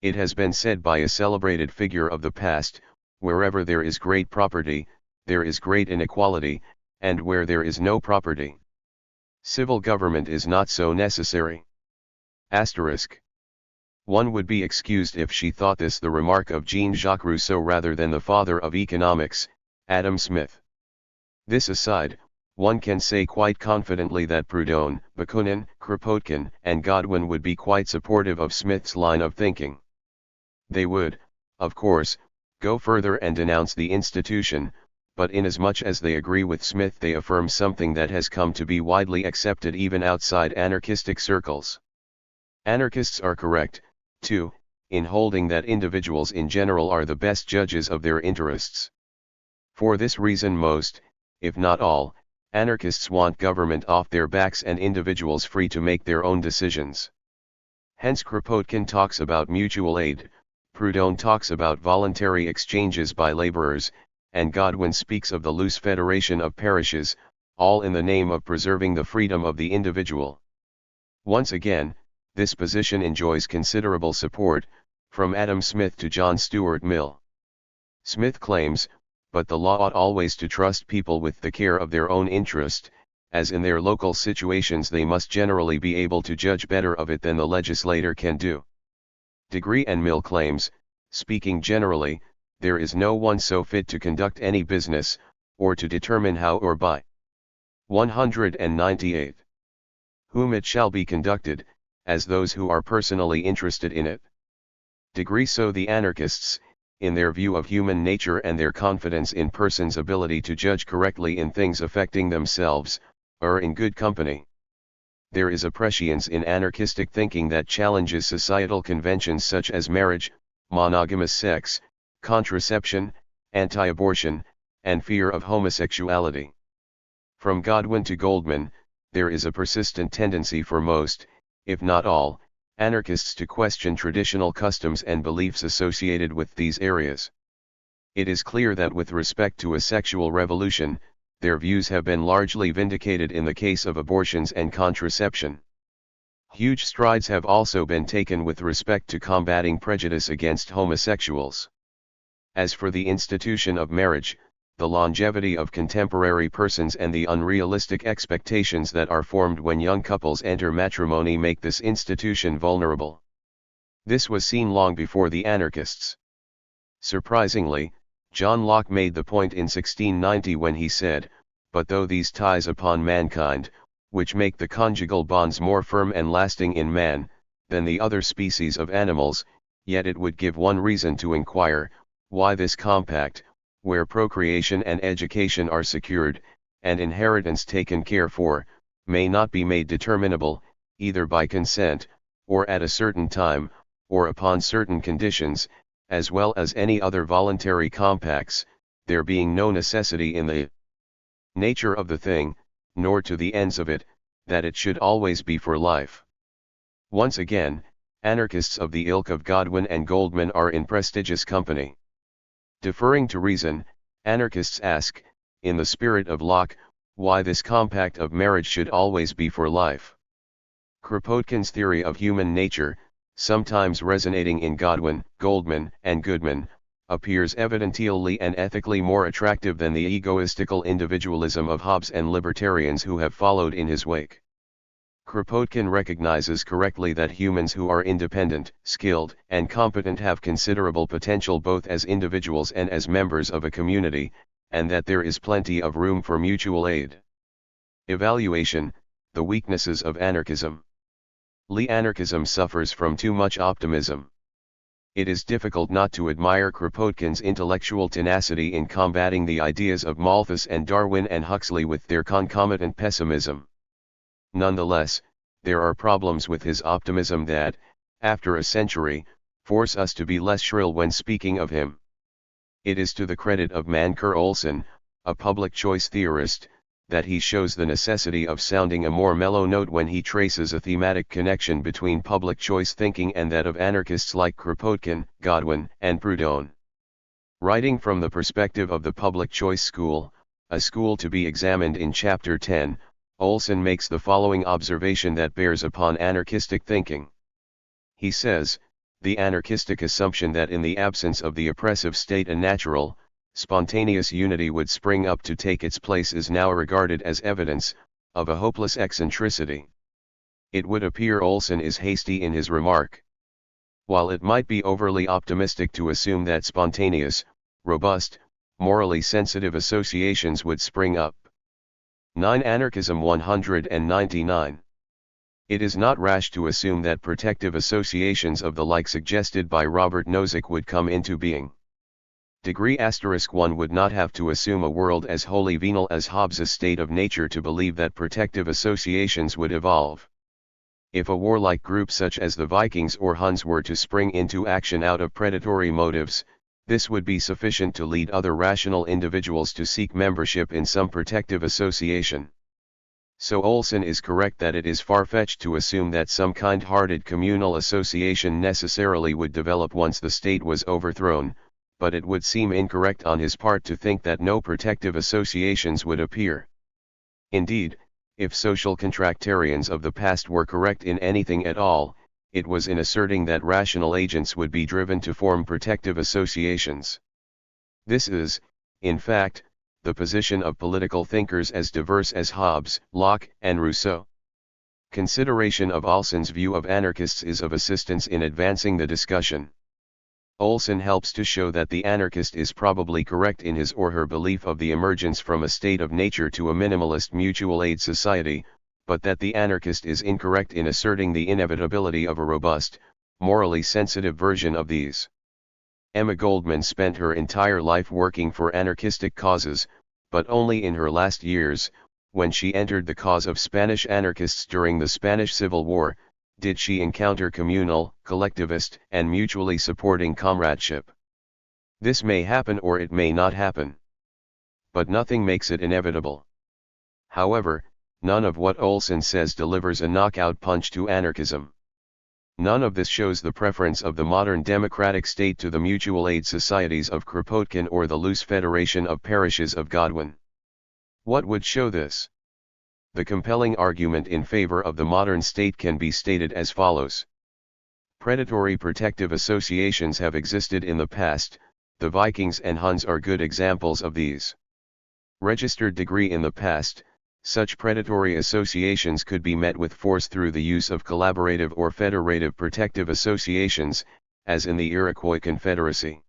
It has been said by a celebrated figure of the past, wherever there is great property, there is great inequality, and where there is no property, civil government is not so necessary. Asterisk. One would be excused if she thought this the remark of Jean-Jacques Rousseau rather than the father of economics, Adam Smith. This aside, one can say quite confidently that Proudhon, Bakunin, Kropotkin, and Godwin would be quite supportive of Smith's line of thinking. They would, of course, go further and denounce the institution, but inasmuch as they agree with Smith they affirm something that has come to be widely accepted even outside anarchistic circles. Anarchists are correct, too, in holding that individuals in general are the best judges of their interests. For this reason most, if not all, anarchists want government off their backs and individuals free to make their own decisions. Hence Kropotkin talks about mutual aid, Proudhon talks about voluntary exchanges by laborers, and Godwin speaks of the loose federation of parishes, all in the name of preserving the freedom of the individual. Once again, This position enjoys considerable support, from Adam Smith to John Stuart Mill. Smith claims, but the law ought always to trust people with the care of their own interest, as in their local situations they must generally be able to judge better of it than the legislator can do. Degree and Mill claims, speaking generally, there is no one so fit to conduct any business, or to determine how or by 198. Whom it shall be conducted, as those who are personally interested in it. Degree. So the anarchists, in their view of human nature and their confidence in persons' ability to judge correctly in things affecting themselves, are in good company. There is a prescience in anarchistic thinking that challenges societal conventions such as marriage, monogamous sex, contraception, anti-abortion, and fear of homosexuality. From Godwin to Goldman, there is a persistent tendency for most, if not all, anarchists to question traditional customs and beliefs associated with these areas. It is clear that with respect to a sexual revolution, their views have been largely vindicated in the case of abortions and contraception. Huge strides have also been taken with respect to combating prejudice against homosexuals. As for the institution of marriage, the longevity of contemporary persons and the unrealistic expectations that are formed when young couples enter matrimony make this institution vulnerable. This was seen long before the anarchists. Surprisingly, John Locke made the point in 1690 when he said, "But though these ties upon mankind, which make the conjugal bonds more firm and lasting in man, than the other species of animals, yet it would give one reason to inquire, why this compact, where procreation and education are secured, and inheritance taken care for, may not be made determinable, either by consent, or at a certain time, or upon certain conditions, as well as any other voluntary compacts, there being no necessity in the nature of the thing, nor to the ends of it, that it should always be for life." Once again, anarchists of the ilk of Godwin and Goldman are in prestigious company. Deferring to reason, anarchists ask, in the spirit of Locke, why this compact of marriage should always be for life. Kropotkin's theory of human nature, sometimes resonating in Godwin, Goldman, and Goodman, appears evidentially and ethically more attractive than the egoistical individualism of Hobbes and libertarians who have followed in his wake. Kropotkin recognizes correctly that humans who are independent, skilled, and competent have considerable potential both as individuals and as members of a community, and that there is plenty of room for mutual aid. Evaluation: the weaknesses of anarchism. Anarchism suffers from too much optimism. It is difficult not to admire Kropotkin's intellectual tenacity in combating the ideas of Malthus and Darwin and Huxley with their concomitant pessimism. Nonetheless, there are problems with his optimism that, after a century, force us to be less shrill when speaking of him. It is to the credit of Mancur Olson, a public choice theorist, that he shows the necessity of sounding a more mellow note when he traces a thematic connection between public choice thinking and that of anarchists like Kropotkin, Godwin, and Proudhon. Writing from the perspective of the public choice school, a school to be examined in Chapter 10, Olson makes the following observation that bears upon anarchistic thinking. He says, "The anarchistic assumption that in the absence of the oppressive state a natural, spontaneous unity would spring up to take its place is now regarded as evidence of a hopeless eccentricity." It would appear Olson is hasty in his remark. While it might be overly optimistic to assume that spontaneous, robust, morally sensitive associations would spring up. 9. Anarchism 199. It is not rash to assume that protective associations of the like suggested by Robert Nozick would come into being. Degree *1 would not have to assume a world as wholly venal as Hobbes' state of nature to believe that protective associations would evolve. If a warlike group such as the Vikings or Huns were to spring into action out of predatory motives, this would be sufficient to lead other rational individuals to seek membership in some protective association. So Olson is correct that it is far-fetched to assume that some kind-hearted communal association necessarily would develop once the state was overthrown, but it would seem incorrect on his part to think that no protective associations would appear. Indeed, if social contractarians of the past were correct in anything at all, it was in asserting that rational agents would be driven to form protective associations. This is, in fact, the position of political thinkers as diverse as Hobbes, Locke, and Rousseau. Consideration of Olson's view of anarchists is of assistance in advancing the discussion. Olson helps to show that the anarchist is probably correct in his or her belief of the emergence from a state of nature to a minimalist mutual aid society, but that the anarchist is incorrect in asserting the inevitability of a robust, morally sensitive version of these. Emma Goldman spent her entire life working for anarchistic causes, but only in her last years, when she entered the cause of Spanish anarchists during the Spanish Civil War, did she encounter communal, collectivist, and mutually supporting comradeship. This may happen or it may not happen. But nothing makes it inevitable. However, none of what Olson says delivers a knockout punch to anarchism. None of this shows the preference of the modern democratic state to the mutual aid societies of Kropotkin or the loose federation of parishes of Godwin. What would show this? The compelling argument in favor of the modern state can be stated as follows. Predatory protective associations have existed in the past, the Vikings and Huns are good examples of these. Registered degree in the past, such predatory associations could be met with force through the use of collaborative or federative protective associations, as in the Iroquois Confederacy.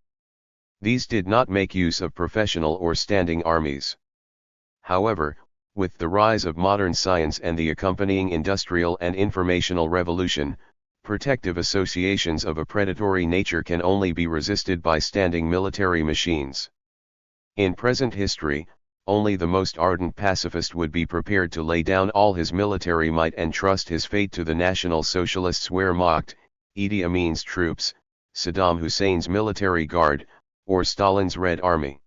These did not make use of professional or standing armies. However, with the rise of modern science and the accompanying industrial and informational revolution, protective associations of a predatory nature can only be resisted by standing military machines. In present history, only the most ardent pacifist would be prepared to lay down all his military might and trust his fate to the National Socialists' Wehrmacht, Idi Amin's troops, Saddam Hussein's military guard, or Stalin's Red Army.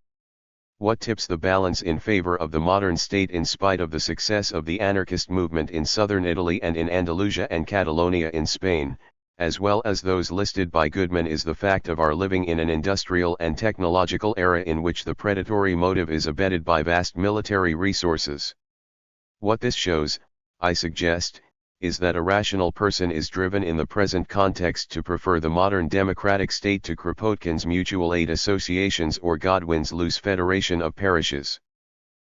What tips the balance in favor of the modern state in spite of the success of the anarchist movement in southern Italy and in Andalusia and Catalonia in Spain, as well as those listed by Goodman, is the fact of our living in an industrial and technological era in which the predatory motive is abetted by vast military resources. What this shows, I suggest, is that a rational person is driven in the present context to prefer the modern democratic state to Kropotkin's mutual aid associations or Godwin's loose federation of parishes.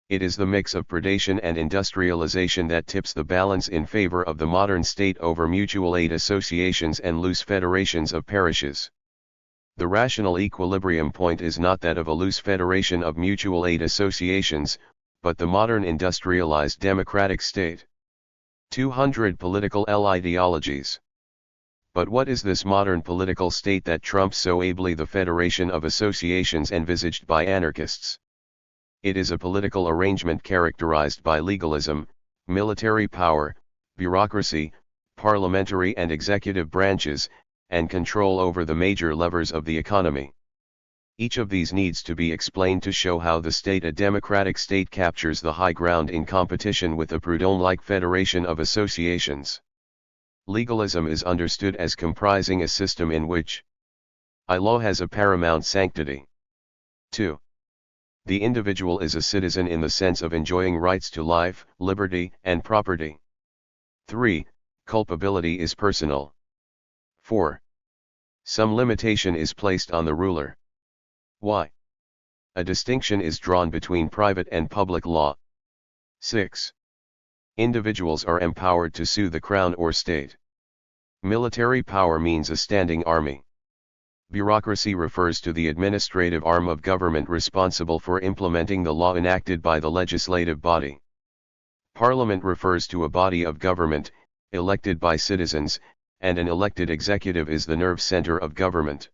It is the mix of predation and industrialization that tips the balance in favor of the modern state over mutual aid associations and loose federations of parishes. The rational equilibrium point is not that of a loose federation of mutual aid associations, but the modern industrialized democratic state. 200 Political ideologies. But what is this modern political state that trumps so ably the federation of associations envisaged by anarchists? It is a political arrangement characterized by legalism, military power, bureaucracy, parliamentary and executive branches, and control over the major levers of the economy. Each of these needs to be explained to show how the state, a democratic state, captures the high ground in competition with a Proudhon-like federation of associations. Legalism is understood as comprising a system in which law has a paramount sanctity. 2. The individual is a citizen in the sense of enjoying rights to life, liberty, and property. 3. Culpability is personal. 4. Some limitation is placed on the ruler. Why? A distinction is drawn between private and public law. 6. Individuals are empowered to sue the crown or state. Military power means a standing army. Bureaucracy refers to the administrative arm of government responsible for implementing the law enacted by the legislative body. Parliament refers to a body of government, elected by citizens, and an elected executive is the nerve center of government.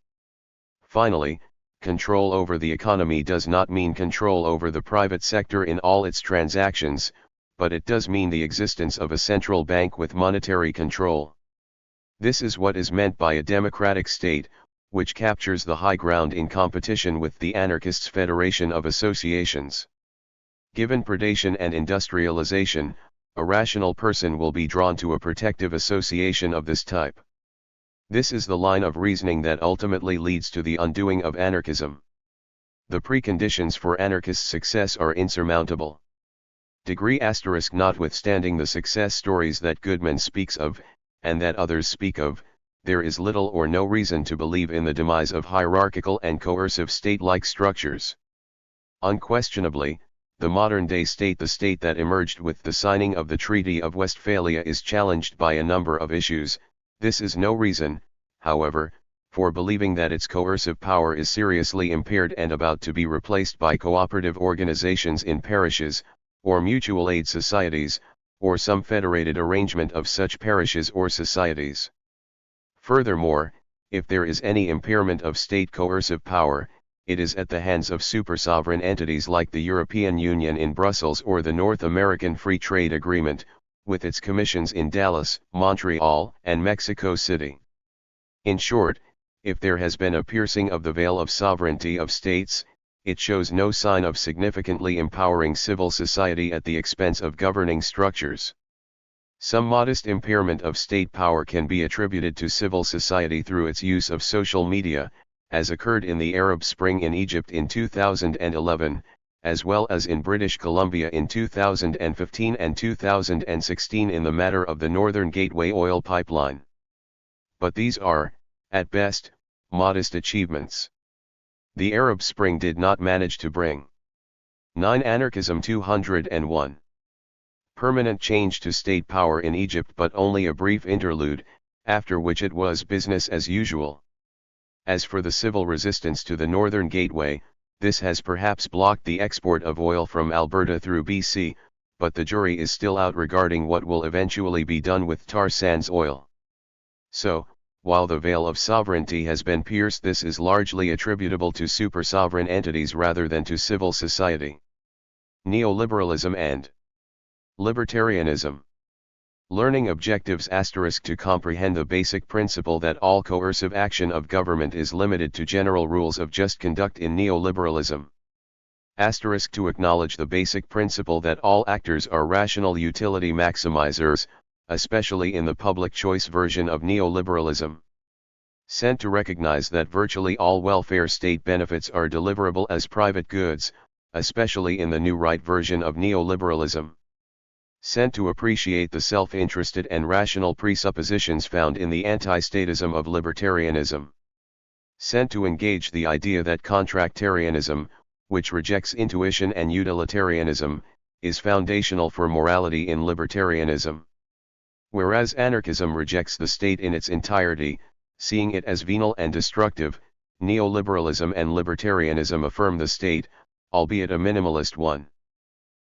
Finally, control over the economy does not mean control over the private sector in all its transactions, but it does mean the existence of a central bank with monetary control. This is what is meant by a democratic state, which captures the high ground in competition with the anarchists' federation of associations. Given predation and industrialization, a rational person will be drawn to a protective association of this type. This is the line of reasoning that ultimately leads to the undoing of anarchism. The preconditions for anarchist success are insurmountable. Degree * notwithstanding the success stories that Goodman speaks of, and that others speak of, there is little or no reason to believe in the demise of hierarchical and coercive state-like structures. Unquestionably, the modern-day state, the state that emerged with the signing of the Treaty of Westphalia, is challenged by a number of issues. This is no reason, however, for believing that its coercive power is seriously impaired and about to be replaced by cooperative organizations in parishes, or mutual aid societies, or some federated arrangement of such parishes or societies. Furthermore, if there is any impairment of state coercive power, it is at the hands of super-sovereign entities like the European Union in Brussels or the North American Free Trade Agreement, with its commissions in Dallas, Montreal, and Mexico City. In short, if there has been a piercing of the veil of sovereignty of states, it shows no sign of significantly empowering civil society at the expense of governing structures. Some modest impairment of state power can be attributed to civil society through its use of social media, as occurred in the Arab Spring in Egypt in 2011, as well as in British Columbia in 2015 and 2016 in the matter of the Northern Gateway oil pipeline. But these are, at best, modest achievements. The Arab Spring did not manage to bring 9. Anarchism 201. Permanent change to state power in Egypt, but only a brief interlude, after which it was business as usual. As for the civil resistance to the Northern Gateway, this has perhaps blocked the export of oil from Alberta through BC, but the jury is still out regarding what will eventually be done with tar sands oil. So, while the veil of sovereignty has been pierced, this is largely attributable to super-sovereign entities rather than to civil society. Neoliberalism and libertarianism. Learning objectives * to comprehend the basic principle that all coercive action of government is limited to general rules of just conduct in neoliberalism. * to acknowledge the basic principle that all actors are rational utility maximizers, especially in the public choice version of neoliberalism. To recognize that virtually all welfare state benefits are deliverable as private goods, especially in the new right version of neoliberalism. To appreciate the self-interested and rational presuppositions found in the anti-statism of libertarianism. To engage the idea that contractarianism, which rejects intuition and utilitarianism, is foundational for morality in libertarianism. Whereas anarchism rejects the state in its entirety, seeing it as venal and destructive, neoliberalism and libertarianism affirm the state, albeit a minimalist one.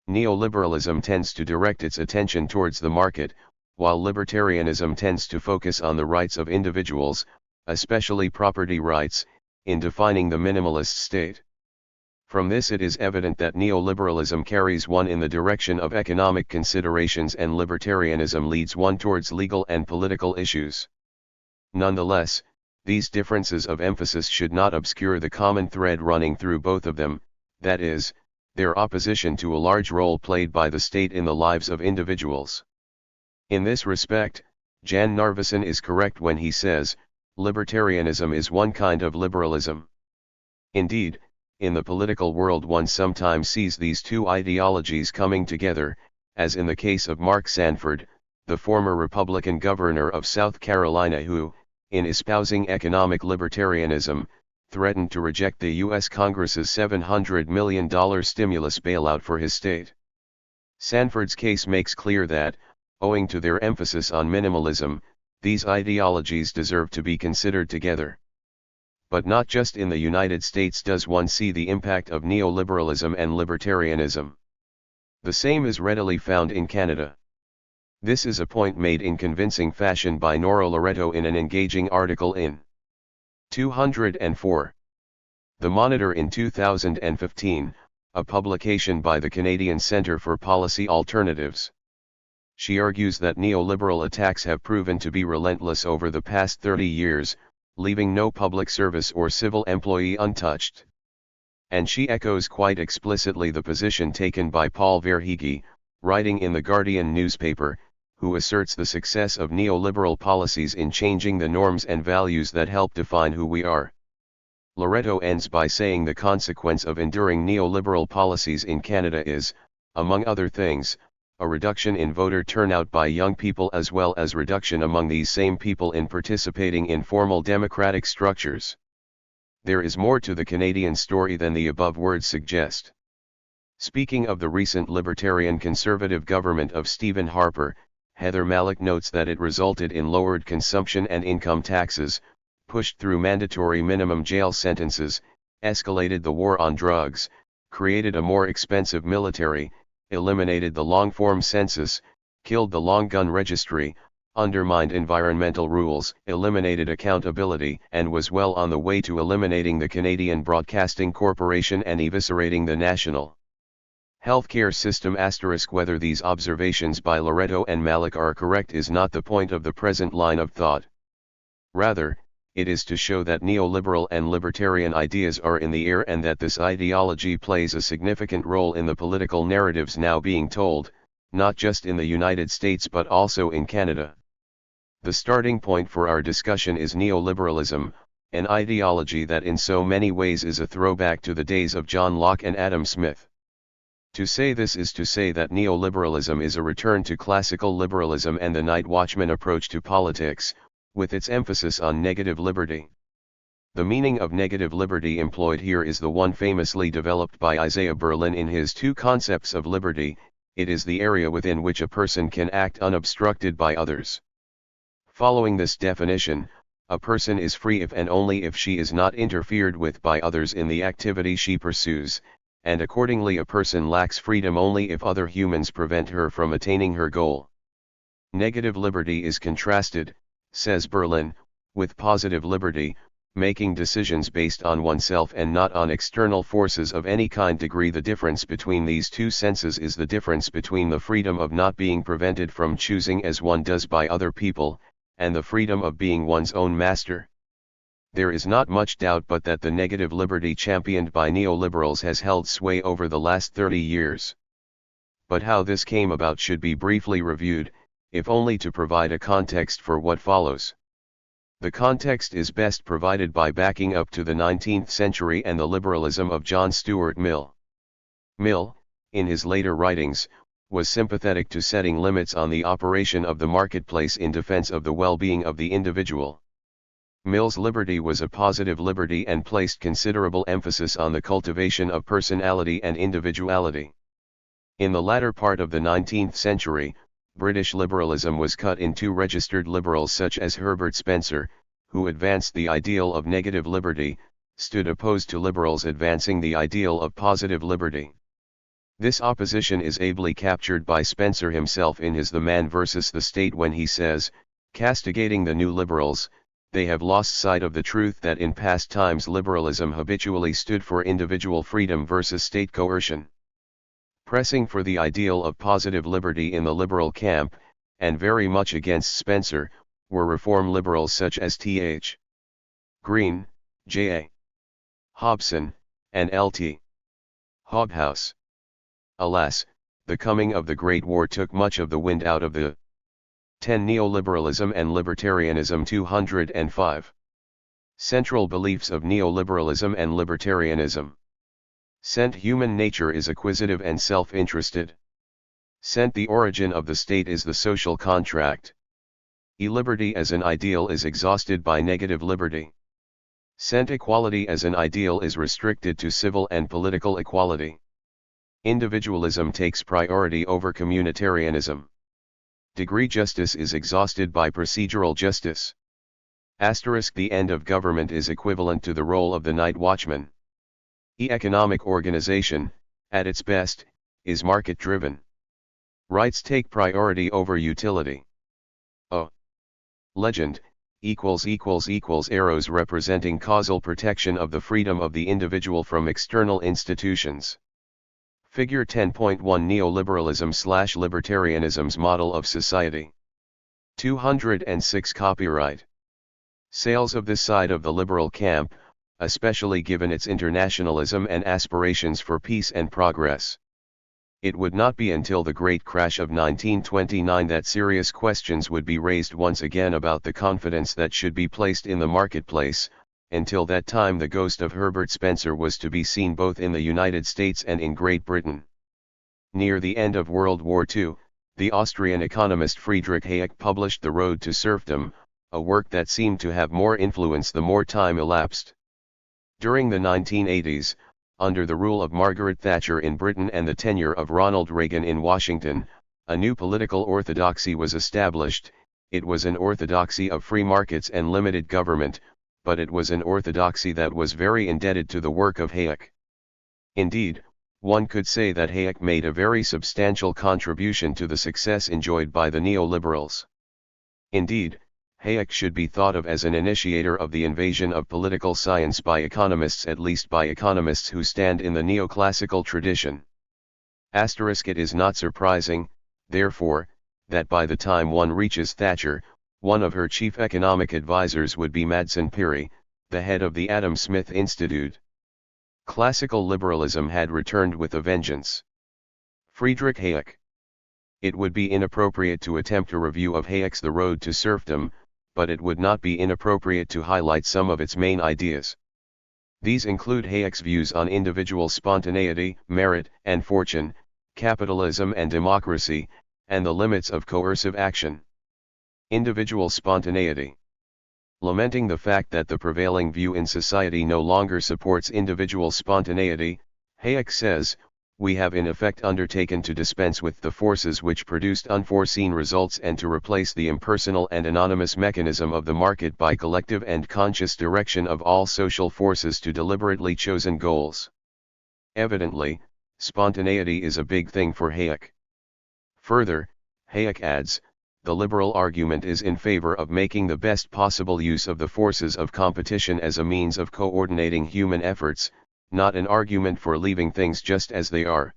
Neoliberalism tends to direct its attention towards the market, while libertarianism tends to focus on the rights of individuals, especially property rights, in defining the minimalist state. From this it is evident that neoliberalism carries one in the direction of economic considerations and libertarianism leads one towards legal and political issues. Nonetheless, these differences of emphasis should not obscure the common thread running through both of them, that is, their opposition to a large role played by the state in the lives of individuals. In this respect, Jan Narveson is correct when he says, libertarianism is one kind of liberalism. Indeed, in the political world one sometimes sees these two ideologies coming together, as in the case of Mark Sanford, the former Republican governor of South Carolina who, in espousing economic libertarianism, threatened to reject the U.S. Congress's $700 million stimulus bailout for his state. Sanford's case makes clear that, owing to their emphasis on minimalism, these ideologies deserve to be considered together. But not just in the United States does one see the impact of neoliberalism and libertarianism. The same is readily found in Canada. This is a point made in convincing fashion by Nora Loreto in an engaging article in 204. The Monitor in 2015, a publication by the Canadian Centre for Policy Alternatives. She argues that neoliberal attacks have proven to be relentless over the past 30 years, leaving no public service or civil employee untouched. And she echoes quite explicitly the position taken by Paul Verhege, writing in the Guardian newspaper, who asserts the success of neoliberal policies in changing the norms and values that help define who we are. Loreto ends by saying the consequence of enduring neoliberal policies in Canada is, among other things, a reduction in voter turnout by young people as well as reduction among these same people in participating in formal democratic structures. There is more to the Canadian story than the above words suggest. Speaking of the recent Libertarian Conservative government of Stephen Harper, Heather Malik notes that it resulted in lowered consumption and income taxes, pushed through mandatory minimum jail sentences, escalated the war on drugs, created a more expensive military, eliminated the long-form census, killed the long gun registry, undermined environmental rules, eliminated accountability, and was well on the way to eliminating the Canadian Broadcasting Corporation and eviscerating the national healthcare system. Whether these observations by Loreto and Malik are correct is not the point of the present line of thought. Rather, it is to show that neoliberal and libertarian ideas are in the air and that this ideology plays a significant role in the political narratives now being told, not just in the United States but also in Canada. The starting point for our discussion is neoliberalism, an ideology that in so many ways is a throwback to the days of John Locke and Adam Smith. To say this is to say that neoliberalism is a return to classical liberalism and the night watchman approach to politics, with its emphasis on negative liberty. The meaning of negative liberty employed here is the one famously developed by Isaiah Berlin in his Two Concepts of Liberty. It is the area within which a person can act unobstructed by others. Following this definition, a person is free if and only if she is not interfered with by others in the activity she pursues, and accordingly a person lacks freedom only if other humans prevent her from attaining her goal. Negative liberty is contrasted, says Berlin, with positive liberty, making decisions based on oneself and not on external forces of any kind. The difference between these two senses is the difference between the freedom of not being prevented from choosing as one does by other people, and the freedom of being one's own master. There is not much doubt but that the negative liberty championed by neoliberals has held sway over the last 30 years. But how this came about should be briefly reviewed, if only to provide a context for what follows. The context is best provided by backing up to the 19th century and the liberalism of John Stuart Mill. Mill, in his later writings, was sympathetic to setting limits on the operation of the marketplace in defense of the well-being of the individual. Mill's liberty was a positive liberty and placed considerable emphasis on the cultivation of personality and individuality. In the latter part of the 19th century, British liberalism was cut in two. Registered liberals such as Herbert Spencer, who advanced the ideal of negative liberty, stood opposed to liberals advancing the ideal of positive liberty. This opposition is ably captured by Spencer himself in his The Man versus the State when he says, castigating the new liberals, they have lost sight of the truth that in past times liberalism habitually stood for individual freedom versus state coercion. Pressing for the ideal of positive liberty in the liberal camp, and very much against Spencer, were reform liberals such as Th. Green, J.A. Hobson, and L.T. Hobhouse. Alas, the coming of the Great War took much of the wind out of the 10 Neoliberalism and Libertarianism 205. Central beliefs of neoliberalism and libertarianism. Cent. Human nature is acquisitive and self-interested. Cent. The origin of the state is the social contract. Liberty as an ideal is exhausted by negative liberty. Cent. Equality as an ideal is restricted to civil and political equality. Individualism takes priority over communitarianism. Degree justice is exhausted by procedural justice. Asterisk. The end of government is equivalent to the role of the night watchman. Economic organization, at its best, is market-driven. Rights take priority over utility. Legend, arrows representing causal protection of the freedom of the individual from external institutions. Figure 10.1 Neoliberalism/Libertarianism's Model of Society. 206 Copyright. Sales of this side of the liberal camp, especially given its internationalism and aspirations for peace and progress. It would not be until the great crash of 1929 that serious questions would be raised once again about the confidence that should be placed in the marketplace. Until that time the ghost of Herbert Spencer was to be seen both in the United States and in Great Britain. Near the end of World War II, The Austrian economist Friedrich Hayek published The Road to Serfdom, a work that seemed to have more influence the more time elapsed. During the 1980s, under the rule of Margaret Thatcher in Britain and the tenure of Ronald Reagan in Washington, a new political orthodoxy was established. It was an orthodoxy of free markets and limited government, but it was an orthodoxy that was very indebted to the work of Hayek. Indeed, one could say that Hayek made a very substantial contribution to the success enjoyed by the neoliberals. Indeed, Hayek should be thought of as an initiator of the invasion of political science by economists, at least by economists who stand in the neoclassical tradition. It is not surprising, therefore, that by the time one reaches Thatcher, one of her chief economic advisors would be Madsen Piri, the head of the Adam Smith Institute. Classical liberalism had returned with a vengeance. Friedrich Hayek. It would be inappropriate to attempt a review of Hayek's The Road to Serfdom, but it would not be inappropriate to highlight some of its main ideas. These include Hayek's views on individual spontaneity, merit and fortune, capitalism and democracy, and the limits of coercive action. Individual spontaneity. Lamenting the fact that the prevailing view in society no longer supports individual spontaneity, Hayek says, we have in effect undertaken to dispense with the forces which produced unforeseen results and to replace the impersonal and anonymous mechanism of the market by collective and conscious direction of all social forces to deliberately chosen goals. Evidently, spontaneity is a big thing for Hayek. Further, Hayek adds, the liberal argument is in favor of making the best possible use of the forces of competition as a means of coordinating human efforts, not an argument for leaving things just as they are.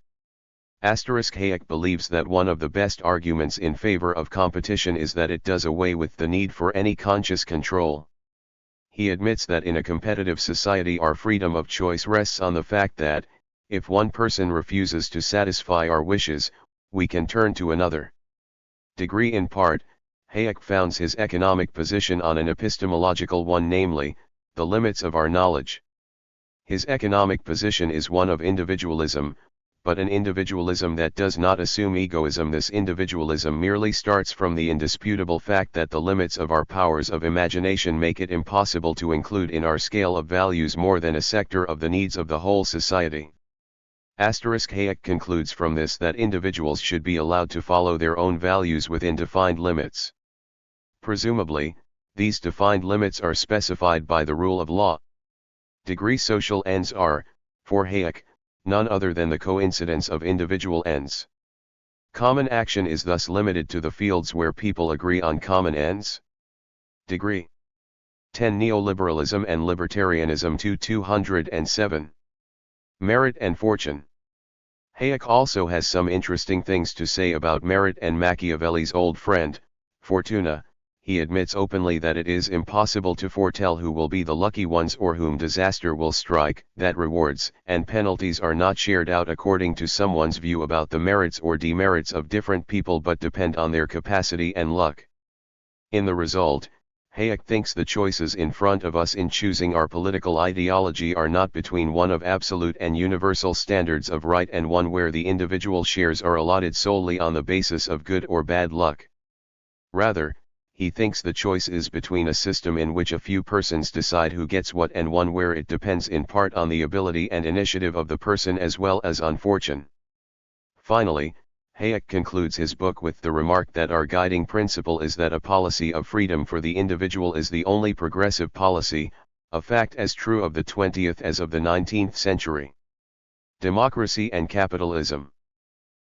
Hayek believes that one of the best arguments in favor of competition is that it does away with the need for any conscious control. He admits that in a competitive society our freedom of choice rests on the fact that, if one person refuses to satisfy our wishes, we can turn to another. In part, Hayek founds his economic position on an epistemological one, namely, the limits of our knowledge. His economic position is one of individualism, but an individualism that does not assume egoism. This individualism merely starts from the indisputable fact that the limits of our powers of imagination make it impossible to include in our scale of values more than a sector of the needs of the whole society. Hayek concludes from this that individuals should be allowed to follow their own values within defined limits. Presumably, these defined limits are specified by the rule of law. Social ends are, for Hayek, none other than the coincidence of individual ends. Common action is thus limited to the fields where people agree on common ends. 10 Neoliberalism and Libertarianism 207. Merit and fortune. Hayek also has some interesting things to say about merit and Machiavelli's old friend, Fortuna. He admits openly that it is impossible to foretell who will be the lucky ones or whom disaster will strike, that rewards and penalties are not shared out according to someone's view about the merits or demerits of different people but depend on their capacity and luck. In the result, Hayek thinks the choices in front of us in choosing our political ideology are not between one of absolute and universal standards of right and one where the individual shares are allotted solely on the basis of good or bad luck. Rather, he thinks the choice is between a system in which a few persons decide who gets what and one where it depends in part on the ability and initiative of the person as well as on fortune. Finally, Hayek concludes his book with the remark that our guiding principle is that a policy of freedom for the individual is the only progressive policy, a fact as true of the 20th as of the 19th century. Democracy and Capitalism.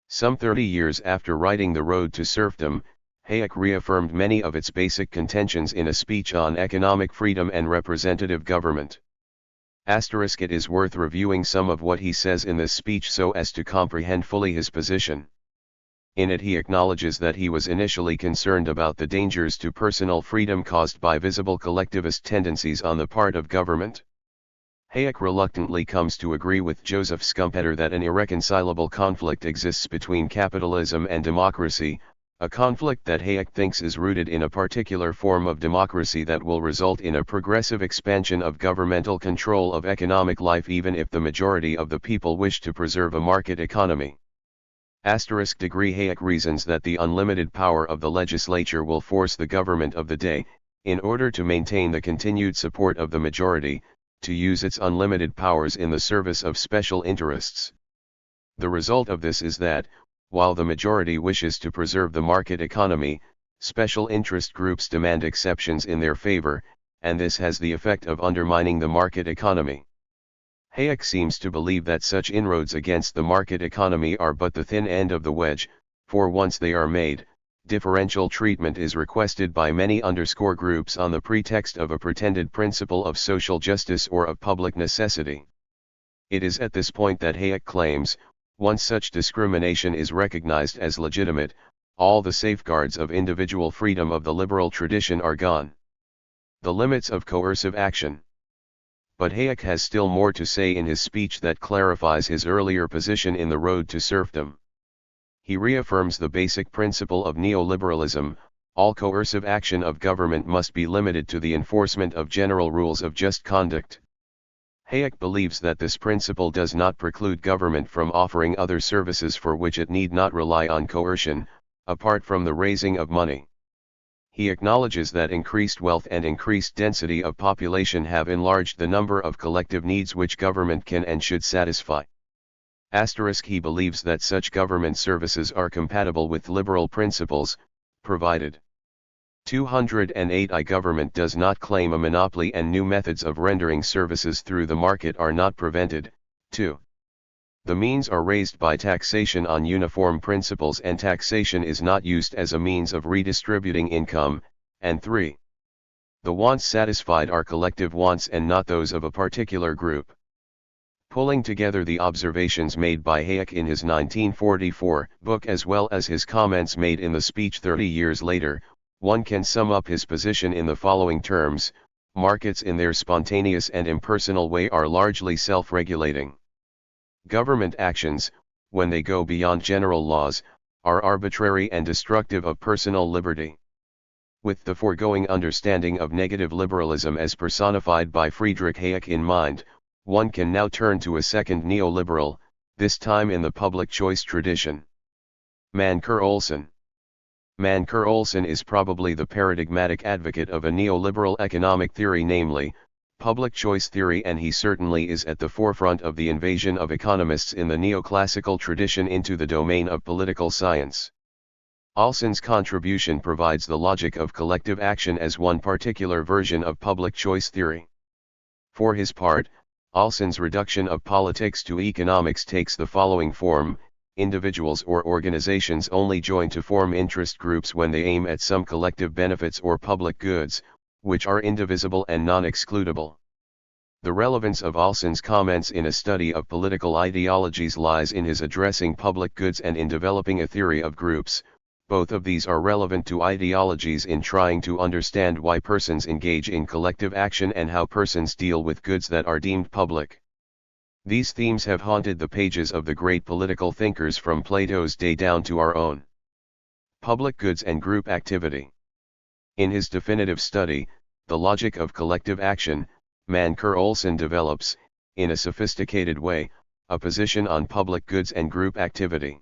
Some 30 years after writing The Road to Serfdom, Hayek reaffirmed many of its basic contentions in a speech on economic freedom and representative government. It is worth reviewing some of what he says in this speech so as to comprehend fully his position. In it he acknowledges that he was initially concerned about the dangers to personal freedom caused by visible collectivist tendencies on the part of government. Hayek reluctantly comes to agree with Joseph Schumpeter that an irreconcilable conflict exists between capitalism and democracy, a conflict that Hayek thinks is rooted in a particular form of democracy that will result in a progressive expansion of governmental control of economic life even if the majority of the people wish to preserve a market economy. Degree Hayek reasons that the unlimited power of the legislature will force the government of the day, in order to maintain the continued support of the majority, to use its unlimited powers in the service of special interests. The result of this is that, while the majority wishes to preserve the market economy, special interest groups demand exceptions in their favor, and this has the effect of undermining the market economy. Hayek seems to believe that such inroads against the market economy are but the thin end of the wedge, for once they are made, differential treatment is requested by many groups on the pretext of a pretended principle of social justice or of public necessity. It is at this point that Hayek claims, once such discrimination is recognized as legitimate, all the safeguards of individual freedom of the liberal tradition are gone. The limits of coercive action. But Hayek has still more to say in his speech that clarifies his earlier position in The Road to Serfdom. He reaffirms the basic principle of neoliberalism: all coercive action of government must be limited to the enforcement of general rules of just conduct. Hayek believes that this principle does not preclude government from offering other services for which it need not rely on coercion, apart from the raising of money. He acknowledges that increased wealth and increased density of population have enlarged the number of collective needs which government can and should satisfy. He believes that such government services are compatible with liberal principles, provided 208 government does not claim a monopoly and new methods of rendering services through the market are not prevented. 2. The means are raised by taxation on uniform principles and taxation is not used as a means of redistributing income, and 3. The wants satisfied are collective wants and not those of a particular group. Pulling together the observations made by Hayek in his 1944 book as well as his comments made in the speech 30 years later, one can sum up his position in the following terms: markets in their spontaneous and impersonal way are largely self-regulating. Government actions, when they go beyond general laws, are arbitrary and destructive of personal liberty. With the foregoing understanding of negative liberalism as personified by Friedrich Hayek in mind, one can now turn to a second neoliberal, this time in the public choice tradition. Mancur Olson. Mancur Olson is probably the paradigmatic advocate of a neoliberal economic theory, namely, public choice theory, and he certainly is at the forefront of the invasion of economists in the neoclassical tradition into the domain of political science. Olson's contribution provides the logic of collective action as one particular version of public choice theory. For his part, Olson's reduction of politics to economics takes the following form: individuals or organizations only join to form interest groups when they aim at some collective benefits or public goods, which are indivisible and non-excludable. The relevance of Olson's comments in a study of political ideologies lies in his addressing public goods and in developing a theory of groups. Both of these are relevant to ideologies in trying to understand why persons engage in collective action and how persons deal with goods that are deemed public. These themes have haunted the pages of the great political thinkers from Plato's day down to our own. Public goods and group activity. In his definitive study, The Logic of Collective Action, Mancur Olson develops, in a sophisticated way, a position on public goods and group activity.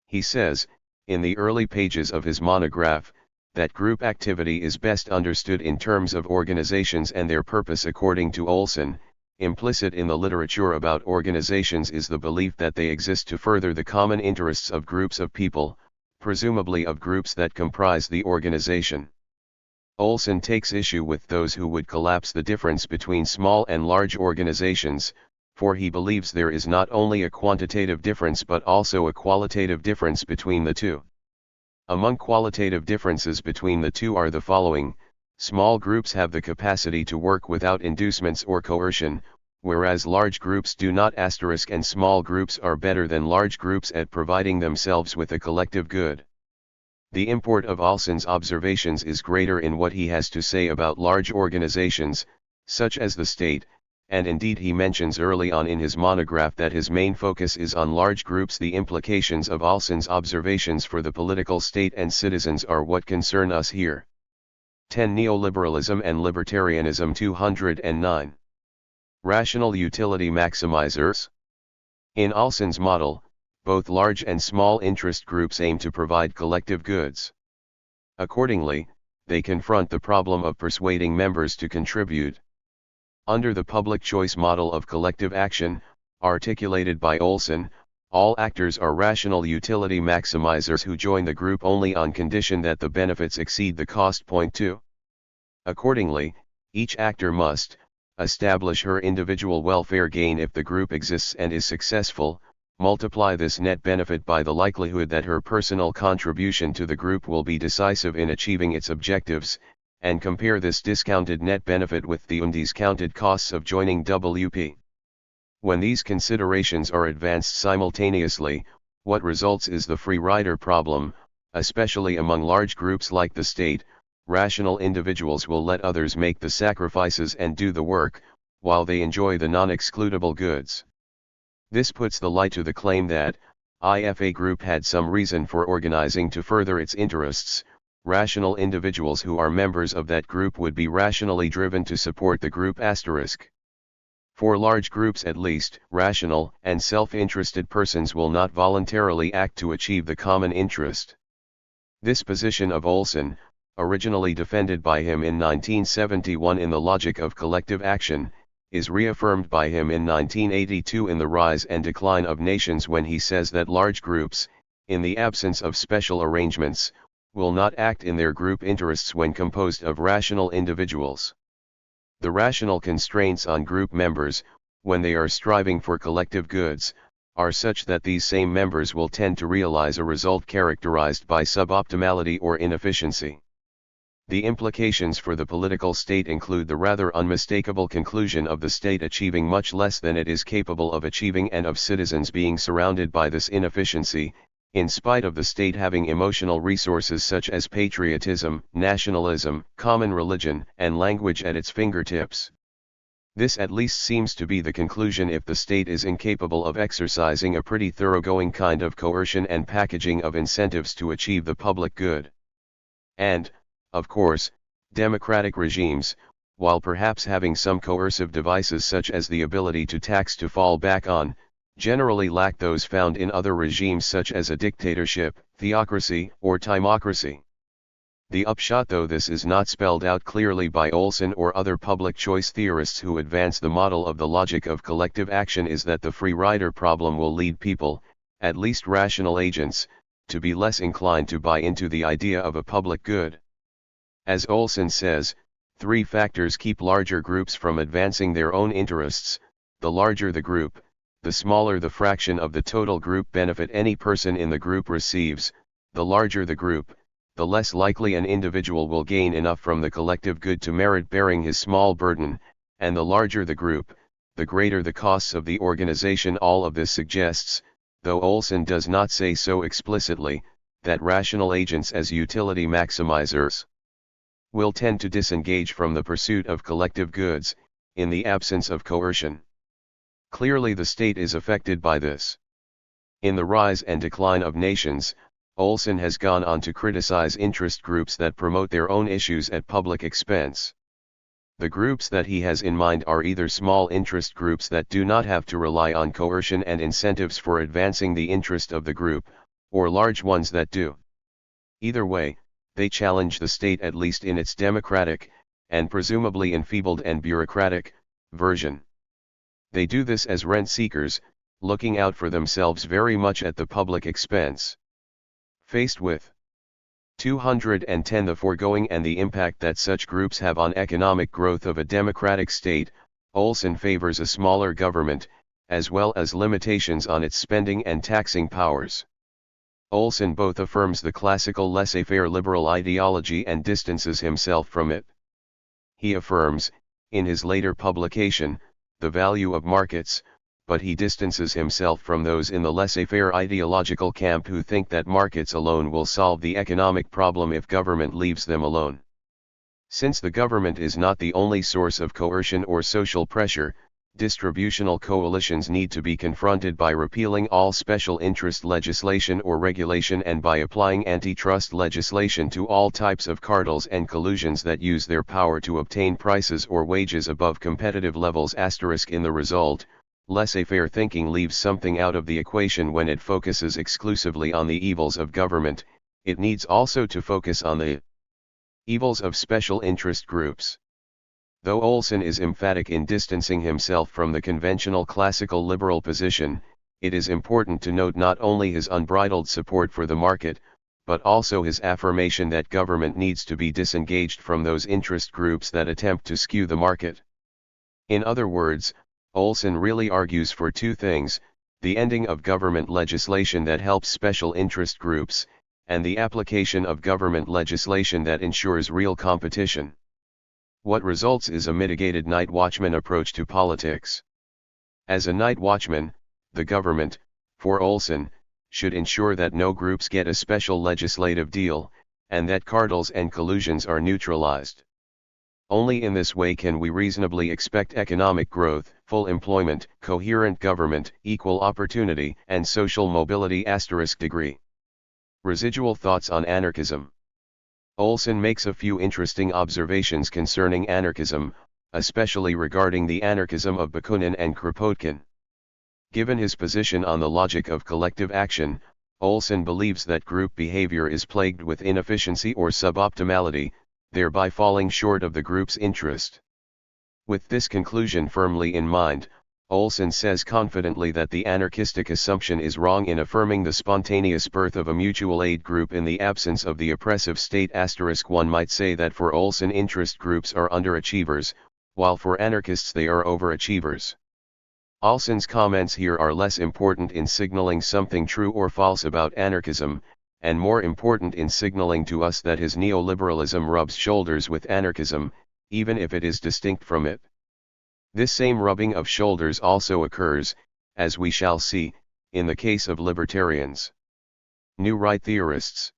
He says, in the early pages of his monograph, that group activity is best understood in terms of organizations and their purpose. According to Olson, implicit in the literature about organizations is the belief that they exist to further the common interests of groups of people, presumably of groups that comprise the organization. Olson takes issue with those who would collapse the difference between small and large organizations, for he believes there is not only a quantitative difference but also a qualitative difference between the two. Among qualitative differences between the two are the following: small groups have the capacity to work without inducements or coercion, whereas large groups do not. And small groups are better than large groups at providing themselves with a collective good. The import of Olson's observations is greater in what he has to say about large organizations, such as the state, and indeed he mentions early on in his monograph that his main focus is on large groups. The implications of Olson's observations for the political state and citizens are what concern us here. 10. Neoliberalism and Libertarianism. 209. Rational utility maximizers. In Olson's model, both large and small interest groups aim to provide collective goods. Accordingly, they confront the problem of persuading members to contribute. Under the public choice model of collective action, articulated by Olson, all actors are rational utility maximizers who join the group only on condition that the benefits exceed the cost. Point 2. Accordingly, each actor must establish her individual welfare gain if the group exists and is successful, multiply this net benefit by the likelihood that her personal contribution to the group will be decisive in achieving its objectives, and compare this discounted net benefit with the undiscounted costs of joining WP. When these considerations are advanced simultaneously, what results is the free rider problem. Especially among large groups like the state, rational individuals will let others make the sacrifices and do the work, while they enjoy the non-excludable goods. This puts the lie to the claim that, if a group had some reason for organizing to further its interests, rational individuals who are members of that group would be rationally driven to support the group. For large groups at least, rational and self-interested persons will not voluntarily act to achieve the common interest. This position of Olson, originally defended by him in 1971 in The Logic of Collective Action, is reaffirmed by him in 1982 in The Rise and Decline of Nations when he says that large groups, in the absence of special arrangements, will not act in their group interests when composed of rational individuals. The rational constraints on group members, when they are striving for collective goods, are such that these same members will tend to realize a result characterized by suboptimality or inefficiency. The implications for the political state include the rather unmistakable conclusion of the state achieving much less than it is capable of achieving and of citizens being surrounded by this inefficiency, in spite of the state having emotional resources such as patriotism, nationalism, common religion, and language at its fingertips. This at least seems to be the conclusion if the state is incapable of exercising a pretty thoroughgoing kind of coercion and packaging of incentives to achieve the public good. And, of course, democratic regimes, while perhaps having some coercive devices such as the ability to tax to fall back on, generally lack those found in other regimes such as a dictatorship, theocracy, or timocracy. The upshot, though this is not spelled out clearly by Olson or other public choice theorists who advance the model of the logic of collective action, is that the free rider problem will lead people, at least rational agents, to be less inclined to buy into the idea of a public good. As Olson says, three factors keep larger groups from advancing their own interests: the larger the group, the smaller the fraction of the total group benefit any person in the group receives; the larger the group, the less likely an individual will gain enough from the collective good to merit bearing his small burden; and the larger the group, the greater the costs of the organization. All of this suggests, though Olson does not say so explicitly, that rational agents as utility maximizers will tend to disengage from the pursuit of collective goods, in the absence of coercion. Clearly the state is affected by this. In The Rise and Decline of Nations, Olson has gone on to criticize interest groups that promote their own issues at public expense. The groups that he has in mind are either small interest groups that do not have to rely on coercion and incentives for advancing the interest of the group, or large ones that do. Either way, they challenge the state, at least in its democratic, and presumably enfeebled and bureaucratic, version. They do this as rent seekers, looking out for themselves very much at the public expense. Faced with 210 the foregoing and the impact that such groups have on economic growth of a democratic state, Olson favors a smaller government, as well as limitations on its spending and taxing powers. Olson both affirms the classical laissez-faire liberal ideology and distances himself from it. He affirms, in his later publication, the value of markets, but he distances himself from those in the laissez-faire ideological camp who think that markets alone will solve the economic problem if government leaves them alone. Since the government is not the only source of coercion or social pressure, distributional coalitions need to be confronted by repealing all special interest legislation or regulation and by applying antitrust legislation to all types of cartels and collusions that use their power to obtain prices or wages above competitive levels. In the result, Laissez-faire thinking leaves something out of the equation when it focuses exclusively on the evils of government. It needs also to focus on the evils of special interest groups. Though Olson is emphatic in distancing himself from the conventional classical liberal position, it is important to note not only his unbridled support for the market, but also his affirmation that government needs to be disengaged from those interest groups that attempt to skew the market. In other words, Olson really argues for two things: the ending of government legislation that helps special interest groups, and the application of government legislation that ensures real competition. What results is a mitigated night watchman approach to politics. As a night watchman, the government, for Olson, should ensure that no groups get a special legislative deal, and that cartels and collusions are neutralized. Only in this way can we reasonably expect economic growth, full employment, coherent government, equal opportunity, and social mobility *degree. Residual thoughts on anarchism. Olson makes a few interesting observations concerning anarchism, especially regarding the anarchism of Bakunin and Kropotkin. Given his position on the logic of collective action, Olson believes that group behavior is plagued with inefficiency or suboptimality, thereby falling short of the group's interest. With this conclusion firmly in mind, Olson says confidently that the anarchistic assumption is wrong in affirming the spontaneous birth of a mutual aid group in the absence of the oppressive state. One might say that for Olson interest groups are underachievers, while for anarchists they are overachievers. Olson's comments here are less important in signaling something true or false about anarchism, and more important in signaling to us that his neoliberalism rubs shoulders with anarchism, even if it is distinct from it. This same rubbing of shoulders also occurs, as we shall see, in the case of libertarians. New right theorists.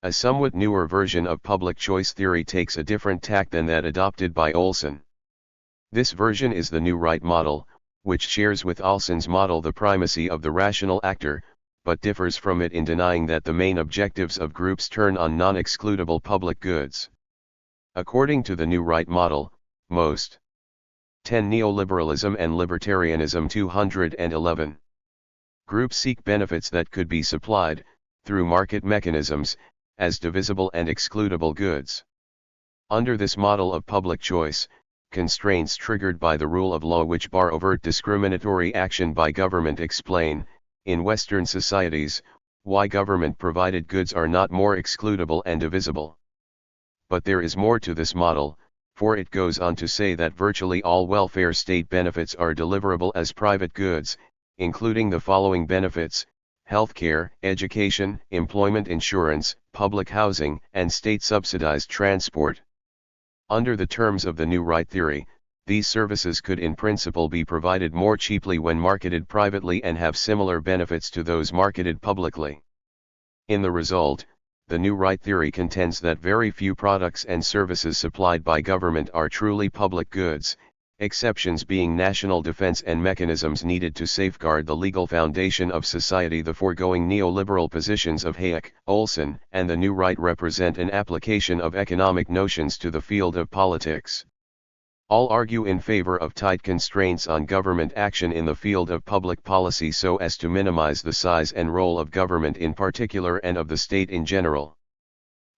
A somewhat newer version of public choice theory takes a different tack than that adopted by Olson. This version is the new right model, which shares with Olson's model the primacy of the rational actor, but differs from it in denying that the main objectives of groups turn on non-excludable public goods. According to the new right model, most 10 Neoliberalism and Libertarianism 211. Groups seek benefits that could be supplied, through market mechanisms, as divisible and excludable goods. Under this model of public choice, constraints triggered by the rule of law which bar overt discriminatory action by government explain, in Western societies, why government-provided goods are not more excludable and divisible. But there is more to this model, for it goes on to say that virtually all welfare state benefits are deliverable as private goods, including the following benefits: healthcare, education, employment insurance, public housing, and state-subsidized transport. Under the terms of the new right theory, these services could in principle be provided more cheaply when marketed privately and have similar benefits to those marketed publicly. In the result, the new right theory contends that very few products and services supplied by government are truly public goods, exceptions being national defense and mechanisms needed to safeguard the legal foundation of society. The foregoing neoliberal positions of Hayek, Olson, and the new right represent an application of economic notions to the field of politics. All argue in favor of tight constraints on government action in the field of public policy so as to minimize the size and role of government in particular and of the state in general.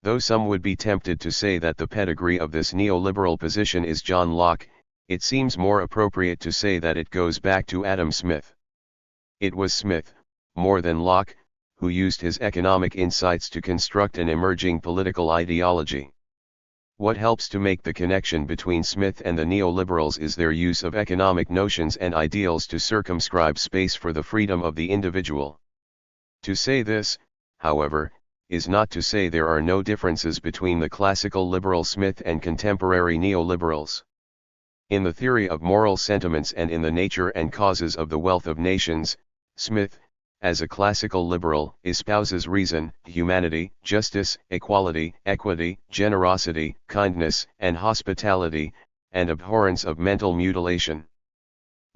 Though some would be tempted to say that the pedigree of this neoliberal position is John Locke, it seems more appropriate to say that it goes back to Adam Smith. It was Smith, more than Locke, who used his economic insights to construct an emerging political ideology. What helps to make the connection between Smith and the neoliberals is their use of economic notions and ideals to circumscribe space for the freedom of the individual. To say this, however, is not to say there are no differences between the classical liberal Smith and contemporary neoliberals. In the theory of moral sentiments and in the nature and causes of the wealth of nations, Smith, as a classical liberal, espouses reason, humanity, justice, equality, equity, generosity, kindness, and hospitality, and abhorrence of mental mutilation.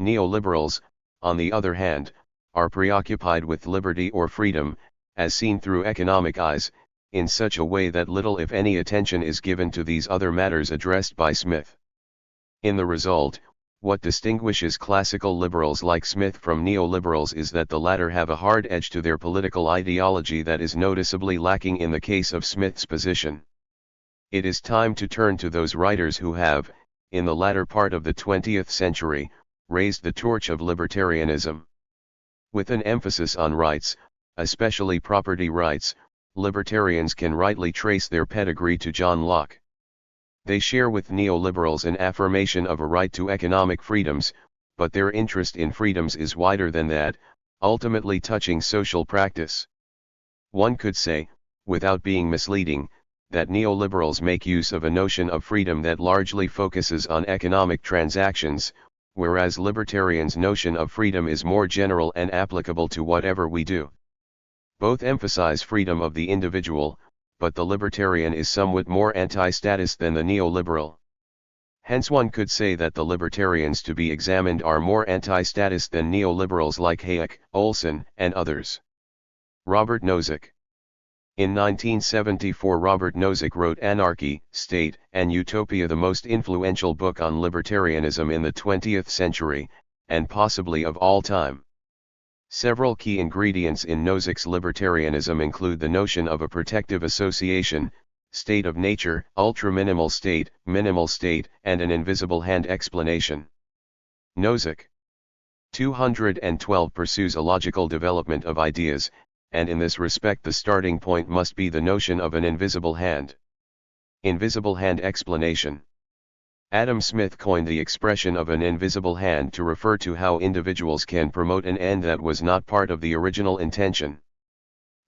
Neoliberals, on the other hand, are preoccupied with liberty or freedom, as seen through economic eyes, in such a way that little if any attention is given to these other matters addressed by Smith. In the result, What distinguishes classical liberals like Smith from neoliberals is that the latter have a hard edge to their political ideology that is noticeably lacking in the case of Smith's position. It is time to turn to those writers who have, in the latter part of the 20th century, raised the torch of libertarianism. With an emphasis on rights, especially property rights, libertarians can rightly trace their pedigree to John Locke. They share with neoliberals an affirmation of a right to economic freedoms, but their interest in freedoms is wider than that, ultimately touching social practice. One could say, without being misleading, that neoliberals make use of a notion of freedom that largely focuses on economic transactions, whereas libertarians' notion of freedom is more general and applicable to whatever we do. Both emphasize freedom of the individual, but the libertarian is somewhat more anti-status than the neoliberal. Hence one could say that the libertarians to be examined are more anti-status than neoliberals like Hayek, Olson, and others. Robert Nozick. In 1974 Robert Nozick wrote Anarchy, State, and Utopia, the most influential book on libertarianism in the 20th century, and possibly of all time. Several key ingredients in Nozick's libertarianism include the notion of a protective association, state of nature, ultra-minimal state, and an invisible hand explanation. Nozick 212 pursues a logical development of ideas, and in this respect the starting point must be the notion of an invisible hand. Invisible hand explanation. Adam Smith coined the expression of an invisible hand to refer to how individuals can promote an end that was not part of the original intention.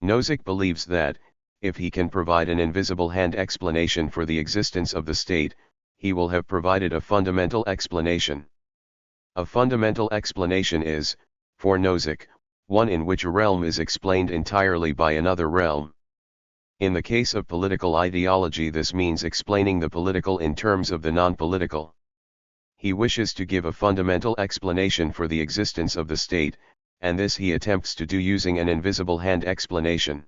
Nozick believes that, if he can provide an invisible hand explanation for the existence of the state, he will have provided a fundamental explanation. A fundamental explanation is, for Nozick, one in which a realm is explained entirely by another realm. In the case of political ideology, this means explaining the political in terms of the non-political. He wishes to give a fundamental explanation for the existence of the state, and this he attempts to do using an invisible hand explanation.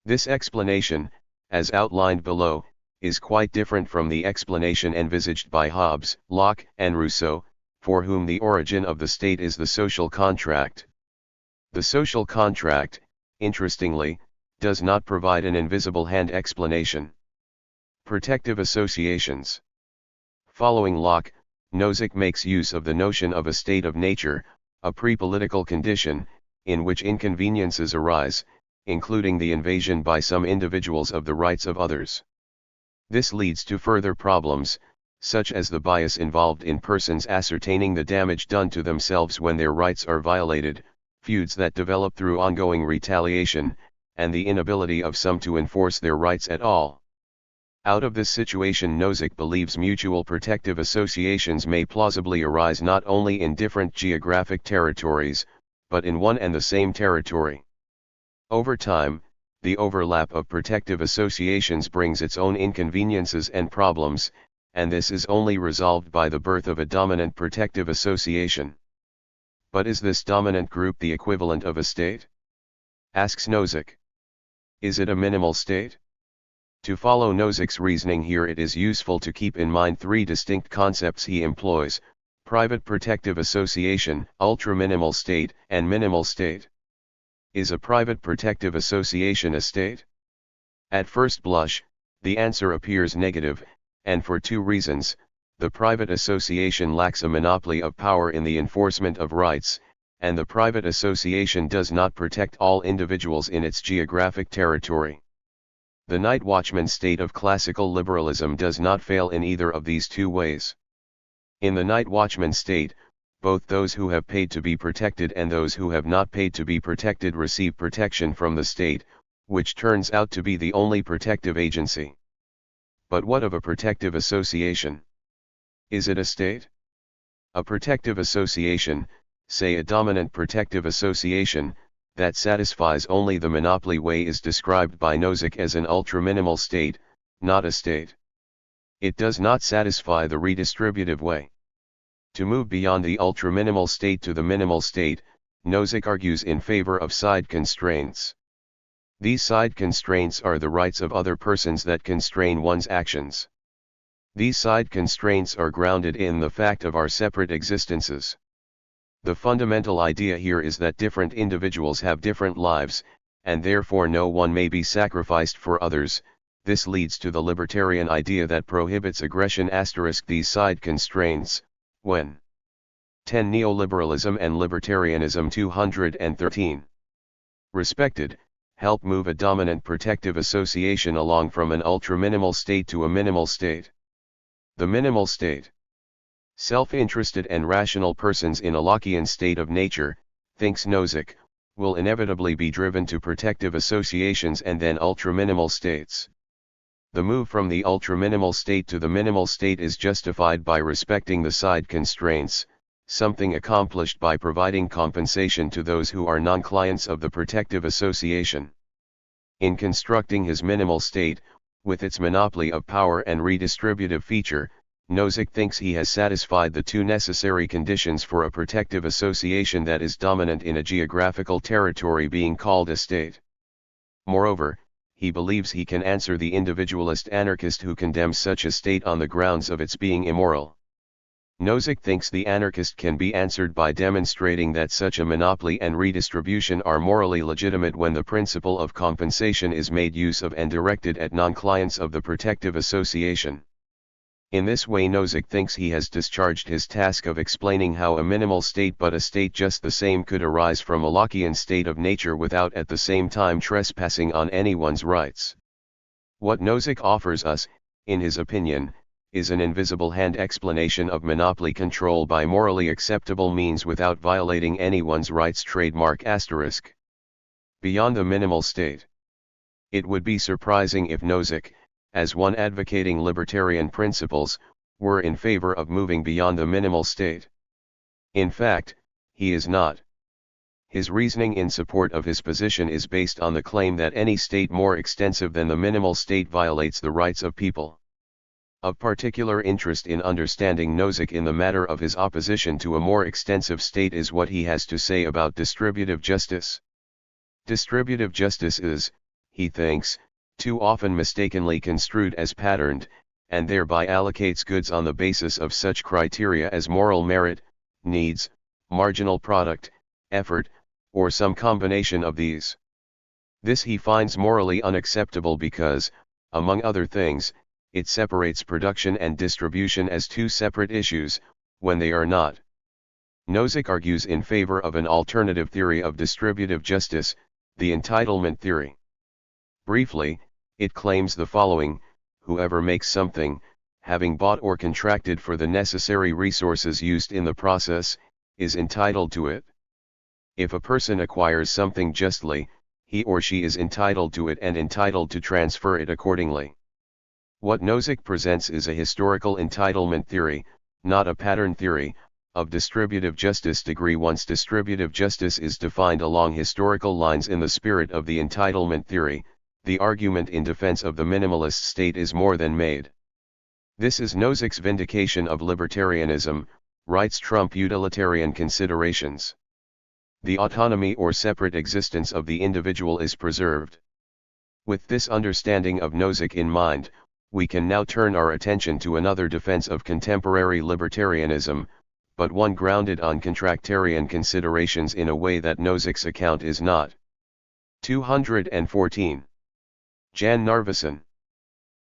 This explanation, as outlined below, is quite different from the explanation envisaged by Hobbes, Locke, and Rousseau, for whom the origin of the state is the social contract. The social contract, interestingly, does not provide an invisible hand explanation. Protective associations. Following Locke, Nozick makes use of the notion of a state of nature, a pre-political condition, in which inconveniences arise, including the invasion by some individuals of the rights of others. This leads to further problems, such as the bias involved in persons ascertaining the damage done to themselves when their rights are violated, feuds that develop through ongoing retaliation, and the inability of some to enforce their rights at all. Out of this situation, Nozick believes mutual protective associations may plausibly arise not only in different geographic territories, but in one and the same territory. Over time, the overlap of protective associations brings its own inconveniences and problems, and this is only resolved by the birth of a dominant protective association. But is this dominant group the equivalent of a state? Asks Nozick. Is it a minimal state? To follow Nozick's reasoning here, it is useful to keep in mind three distinct concepts he employs: private protective association, ultra-minimal state, and minimal state. Is a private protective association a state? At first blush, the answer appears negative, and for two reasons. The private association lacks a monopoly of power in the enforcement of rights, and the private association does not protect all individuals in its geographic territory. The night watchman state of classical liberalism does not fail in either of these two ways. In the night watchman state, both those who have paid to be protected and those who have not paid to be protected receive protection from the state, which turns out to be the only protective agency. But what of a protective association? Is it a state? A protective association, say a dominant protective association, that satisfies only the monopoly way is described by Nozick as an ultra-minimal state, not a state. It does not satisfy the redistributive way. To move beyond the ultra-minimal state to the minimal state, Nozick argues in favor of side constraints. These side constraints are the rights of other persons that constrain one's actions. These side constraints are grounded in the fact of our separate existences. The fundamental idea here is that different individuals have different lives, and therefore no one may be sacrificed for others. This leads to the libertarian idea that prohibits aggression. These side constraints, when 10 Neoliberalism and Libertarianism 213. Respected, help move a dominant protective association along from an ultra-minimal state to a minimal state. The minimal state. Self-interested and rational persons in a Lockean state of nature, thinks Nozick, will inevitably be driven to protective associations and then ultra-minimal states. The move from the ultra-minimal state to the minimal state is justified by respecting the side constraints, something accomplished by providing compensation to those who are non-clients of the protective association. In constructing his minimal state, with its monopoly of power and redistributive feature, Nozick thinks he has satisfied the two necessary conditions for a protective association that is dominant in a geographical territory being called a state. Moreover, he believes he can answer the individualist anarchist who condemns such a state on the grounds of its being immoral. Nozick thinks the anarchist can be answered by demonstrating that such a monopoly and redistribution are morally legitimate when the principle of compensation is made use of and directed at non-clients of the protective association. In this way Nozick thinks he has discharged his task of explaining how a minimal state but a state just the same could arise from a Lockean state of nature without at the same time trespassing on anyone's rights. What Nozick offers us, in his opinion, is an invisible hand explanation of monopoly control by morally acceptable means without violating anyone's rights. Trademark asterisk. Beyond the minimal state. It would be surprising if Nozick, as one advocating libertarian principles, were in favor of moving beyond the minimal state. In fact, he is not. His reasoning in support of his position is based on the claim that any state more extensive than the minimal state violates the rights of people. Of particular interest in understanding Nozick in the matter of his opposition to a more extensive state is what he has to say about distributive justice. Distributive justice is, he thinks, too often mistakenly construed as patterned, and thereby allocates goods on the basis of such criteria as moral merit, needs, marginal product, effort, or some combination of these. This he finds morally unacceptable because, among other things, it separates production and distribution as two separate issues, when they are not. Nozick argues in favor of an alternative theory of distributive justice, the entitlement theory. Briefly, it claims the following: whoever makes something, having bought or contracted for the necessary resources used in the process, is entitled to it. If a person acquires something justly, he or she is entitled to it and entitled to transfer it accordingly. What Nozick presents is a historical entitlement theory, not a pattern theory, of distributive justice. Degree Once distributive justice is defined along historical lines in the spirit of the entitlement theory, the argument in defense of the minimalist state is more than made. This is Nozick's vindication of libertarianism, rights trump utilitarian considerations. The autonomy or separate existence of the individual is preserved. With this understanding of Nozick in mind, we can now turn our attention to another defense of contemporary libertarianism, but one grounded on contractarian considerations in a way that Nozick's account is not. 214. Jan Narveson.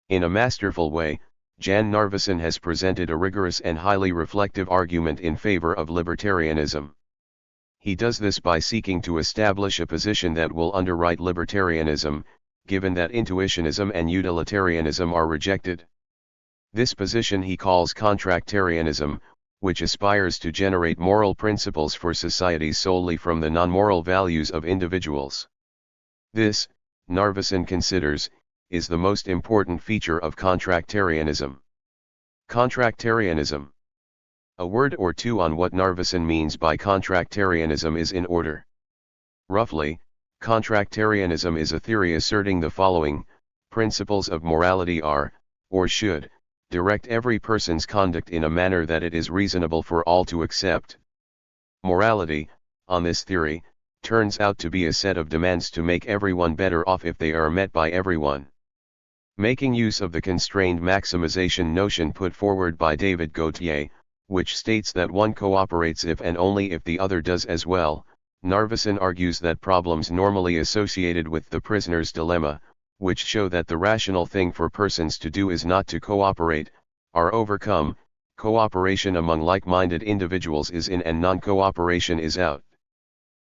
In a masterful way, Jan Narveson has presented a rigorous and highly reflective argument in favor of libertarianism. He does this by seeking to establish a position that will underwrite libertarianism, given that intuitionism and utilitarianism are rejected. This position he calls contractarianism, which aspires to generate moral principles for society solely from the non-moral values of individuals. This, Narveson considers, is the most important feature of contractarianism. Contractarianism. A word or two on what Narveson means by contractarianism is in order. Roughly, contractarianism is a theory asserting the following: principles of morality are, or should, direct every person's conduct in a manner that it is reasonable for all to accept. Morality, on this theory, turns out to be a set of demands to make everyone better off if they are met by everyone. Making use of the constrained maximization notion put forward by David Gautier, which states that one cooperates if and only if the other does as well, Narveson argues that problems normally associated with the prisoner's dilemma, which show that the rational thing for persons to do is not to cooperate, are overcome. Cooperation among like-minded individuals is in and non-cooperation is out.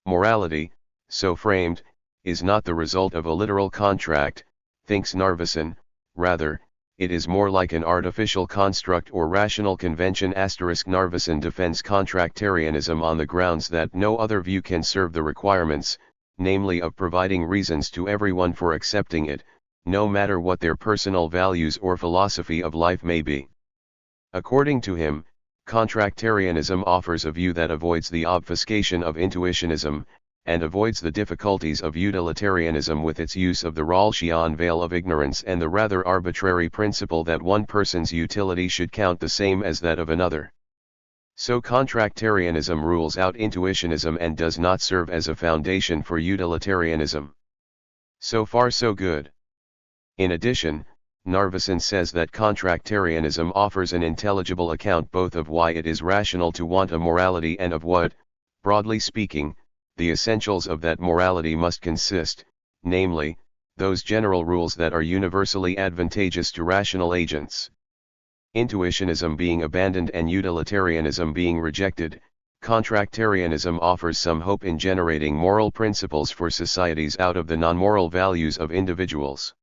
Morality, so framed, is not the result of a literal contract, thinks Narveson, rather, it is more like an artificial construct or rational convention. Narveson defends contractarianism on the grounds that no other view can serve the requirements, namely of providing reasons to everyone for accepting it, no matter what their personal values or philosophy of life may be. According to him, contractarianism offers a view that avoids the obfuscation of intuitionism, and avoids the difficulties of utilitarianism with its use of the Rawlsian veil of ignorance and the rather arbitrary principle that one person's utility should count the same as that of another. So contractarianism rules out intuitionism and does not serve as a foundation for utilitarianism. So far so good. In addition, Narveson says that contractarianism offers an intelligible account both of why it is rational to want a morality and of what, broadly speaking, the essentials of that morality must consist, namely, those general rules that are universally advantageous to rational agents. Intuitionism being abandoned and utilitarianism being rejected, contractarianism offers some hope in generating moral principles for societies out of the non-moral values of individuals.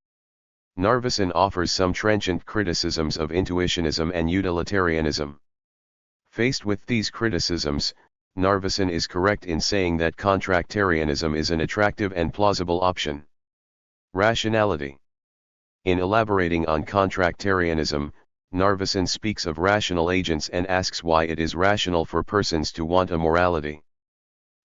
Narveson offers some trenchant criticisms of intuitionism and utilitarianism. Faced with these criticisms, Narveson is correct in saying that contractarianism is an attractive and plausible option. Rationality. In elaborating on contractarianism, Narveson speaks of rational agents and asks why it is rational for persons to want a morality.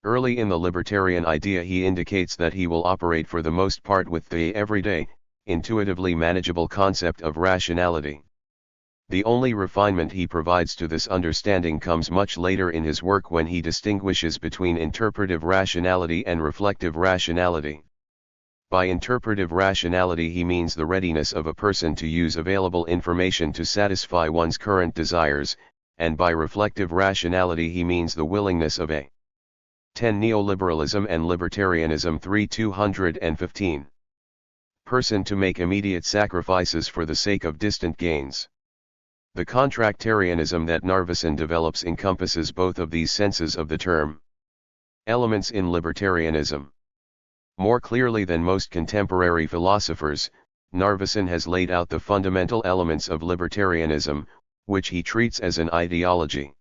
Early in the libertarian idea he indicates that he will operate for the most part with the everyday, intuitively manageable concept of rationality. The only refinement he provides to this understanding comes much later in his work when he distinguishes between interpretive rationality and reflective rationality. By interpretive rationality he means the readiness of a person to use available information to satisfy one's current desires, and by reflective rationality he means the willingness of a 10 Neoliberalism and Libertarianism 3:215 person to make immediate sacrifices for the sake of distant gains. The contractarianism that Narveson develops encompasses both of these senses of the term. Elements in libertarianism. More clearly than most contemporary philosophers, Narveson has laid out the fundamental elements of libertarianism, which he treats as an ideology.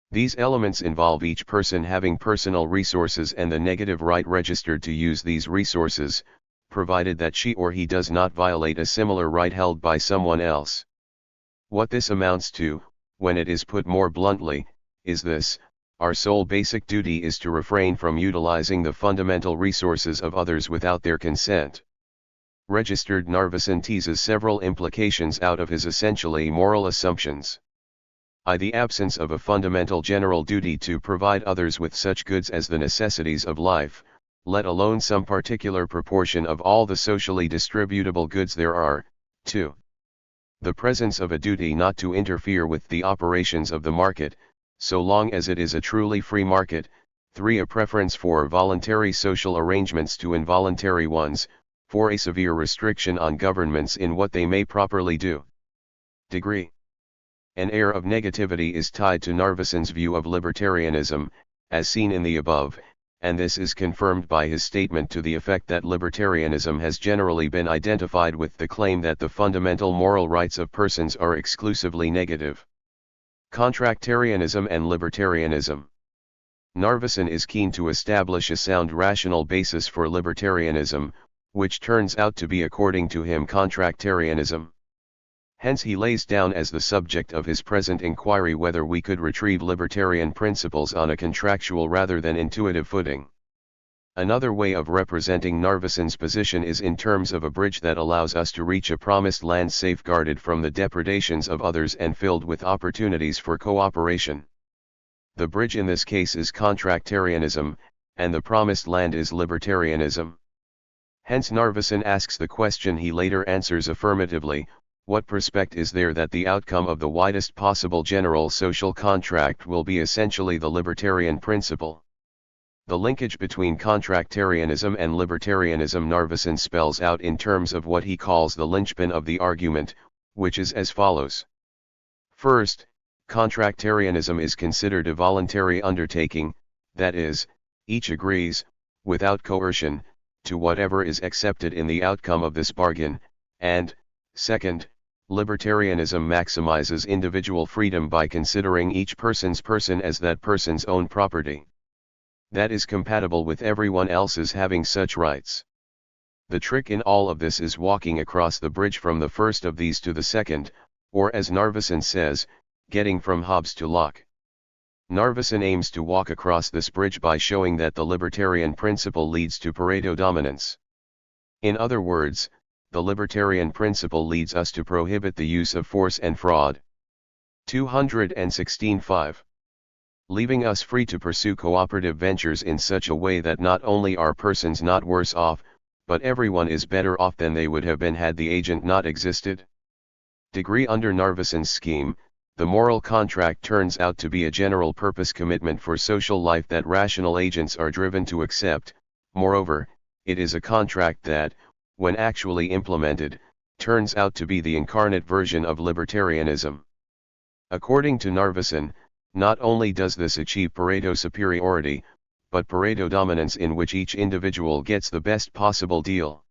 These elements involve each person having personal resources and the negative right registered to use these resources, provided that she or he does not violate a similar right held by someone else. What this amounts to, when it is put more bluntly, is this: our sole basic duty is to refrain from utilizing the fundamental resources of others without their consent. Registered Narveson teases several implications out of his essentially moral assumptions. The absence of a fundamental general duty to provide others with such goods as the necessities of life, let alone some particular proportion of all the socially distributable goods there are. 2. The presence of a duty not to interfere with the operations of the market, so long as it is a truly free market. 3. A preference for voluntary social arrangements to involuntary ones. 4. A severe restriction on governments in what they may properly do. Degree. An air of negativity is tied to Narveson's view of libertarianism, as seen in the above, and this is confirmed by his statement to the effect that libertarianism has generally been identified with the claim that the fundamental moral rights of persons are exclusively negative. Contractarianism and libertarianism. Narveson is keen to establish a sound rational basis for libertarianism, which turns out to be, according to him, contractarianism. Hence he lays down as the subject of his present inquiry whether we could retrieve libertarian principles on a contractual rather than intuitive footing. Another way of representing Narveson's position is in terms of a bridge that allows us to reach a promised land safeguarded from the depredations of others and filled with opportunities for cooperation. The bridge in this case is contractarianism, and the promised land is libertarianism. Hence Narveson asks the question he later answers affirmatively: what prospect is there that the outcome of the widest possible general social contract will be essentially the libertarian principle? The linkage between contractarianism and libertarianism Narveson spells out in terms of what he calls the linchpin of the argument, which is as follows. First, contractarianism is considered a voluntary undertaking, that is, each agrees, without coercion, to whatever is accepted in the outcome of this bargain, and, second, libertarianism maximizes individual freedom by considering each person's person as that person's own property. That is compatible with everyone else's having such rights. The trick in all of this is walking across the bridge from the first of these to the second, or as Narveson says, getting from Hobbes to Locke. Narveson aims to walk across this bridge by showing that the libertarian principle leads to Pareto dominance. In other words, the libertarian principle leads us to prohibit the use of force and fraud. 216.5. Leaving us free to pursue cooperative ventures in such a way that not only are persons not worse off, but everyone is better off than they would have been had the agent not existed. Degree under Narveson's scheme, the moral contract turns out to be a general purpose commitment for social life that rational agents are driven to accept. Moreover, it is a contract that, when actually implemented, turns out to be the incarnate version of libertarianism. According to Narveson, not only does this achieve Pareto superiority, but Pareto dominance in which each individual gets the best possible deal.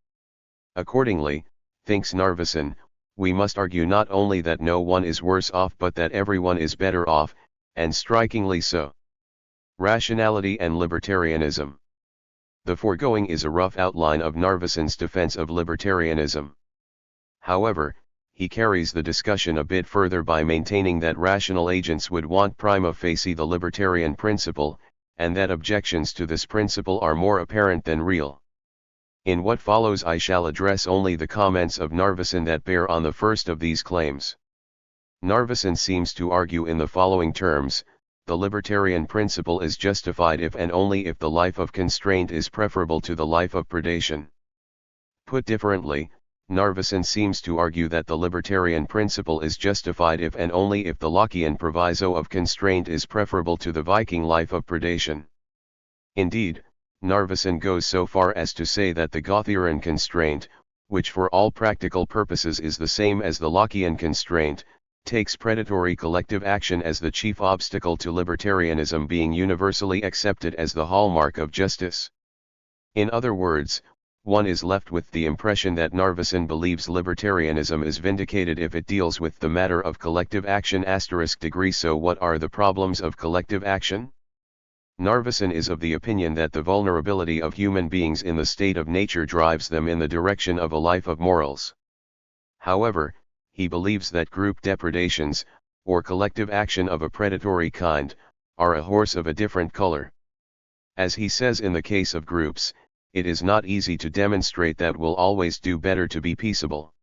Accordingly, thinks Narveson, we must argue not only that no one is worse off but that everyone is better off, and strikingly so. Rationality and libertarianism. The foregoing is a rough outline of Narveson's defense of libertarianism. However, he carries the discussion a bit further by maintaining that rational agents would want prima facie the libertarian principle, and that objections to this principle are more apparent than real. In what follows I shall address only the comments of Narveson that bear on the first of these claims. Narveson seems to argue in the following terms: the libertarian principle is justified if and only if the life of constraint is preferable to the life of predation. Put differently, Narveson seems to argue that the libertarian principle is justified if and only if the Lockean proviso of constraint is preferable to the Viking life of predation. Indeed, Narveson goes so far as to say that the Gothian constraint, which for all practical purposes is the same as the Lockean constraint, takes predatory collective action as the chief obstacle to libertarianism being universally accepted as the hallmark of justice. In other words, one is left with the impression that Narveson believes libertarianism is vindicated if it deals with the matter of collective action *degree. So what are the problems of collective action? Narveson is of the opinion that the vulnerability of human beings in the state of nature drives them in the direction of a life of morals. However, he believes that group depredations, or collective action of a predatory kind, are a horse of a different color. As he says in the case of groups, it is not easy to demonstrate that will always do better to be peaceable.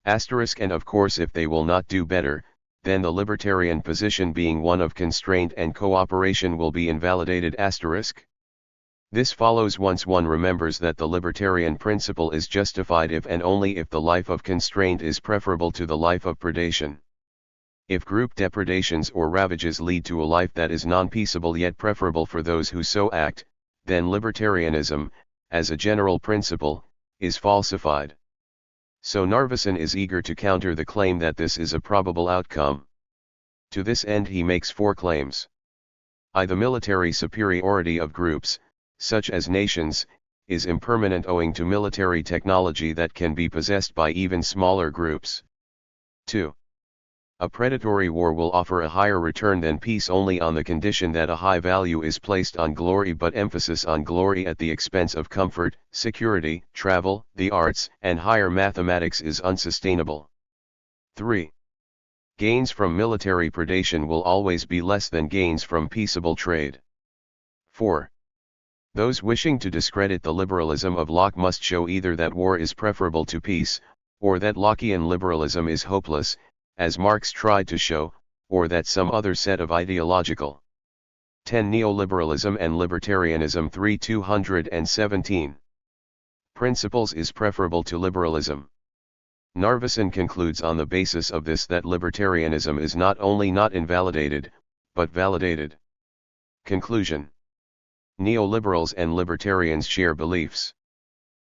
And of course if they will not do better, then the libertarian position being one of constraint and cooperation will be invalidated *. This follows once one remembers that the libertarian principle is justified if and only if the life of constraint is preferable to the life of predation. If group depredations or ravages lead to a life that is non-peaceable yet preferable for those who so act, then libertarianism, as a general principle, is falsified. So Narveson is eager to counter the claim that this is a probable outcome. To this end he makes four claims. The military superiority of groups, such as nations, is impermanent owing to military technology that can be possessed by even smaller groups. 2. A predatory war will offer a higher return than peace only on the condition that a high value is placed on glory, but emphasis on glory at the expense of comfort, security, travel, the arts, and higher mathematics is unsustainable. 3. Gains from military predation will always be less than gains from peaceable trade. 4. Those wishing to discredit the liberalism of Locke must show either that war is preferable to peace, or that Lockean liberalism is hopeless, as Marx tried to show, or that some other set of ideological 10. Neoliberalism and libertarianism 217. principles is preferable to liberalism. Narveson concludes on the basis of this that libertarianism is not only not invalidated, but validated. Conclusion. Neoliberals and libertarians share beliefs.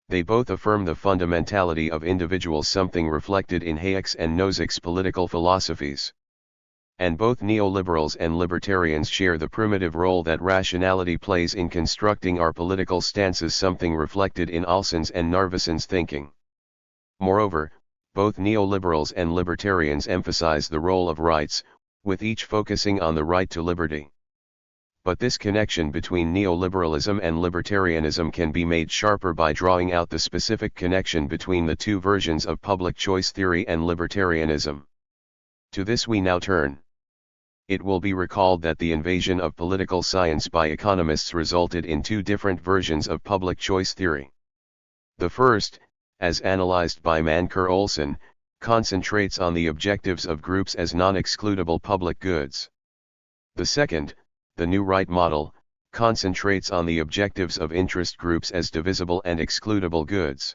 They both affirm the fundamentality of individual something reflected in Hayek's and Nozick's political philosophies. And both neoliberals and libertarians share the primitive role that rationality plays in constructing our political stances, something reflected in Alson's and Narveson's thinking. Moreover, both neoliberals and libertarians emphasize the role of rights, with each focusing on the right to liberty. But this connection between neoliberalism and libertarianism can be made sharper by drawing out the specific connection between the two versions of public choice theory and libertarianism. To this we now turn. It will be recalled that the invasion of political science by economists resulted in two different versions of public choice theory. The first, as analyzed by Manker-Olson, concentrates on the objectives of groups as non-excludable public goods. The second, the new right model, concentrates on the objectives of interest groups as divisible and excludable goods.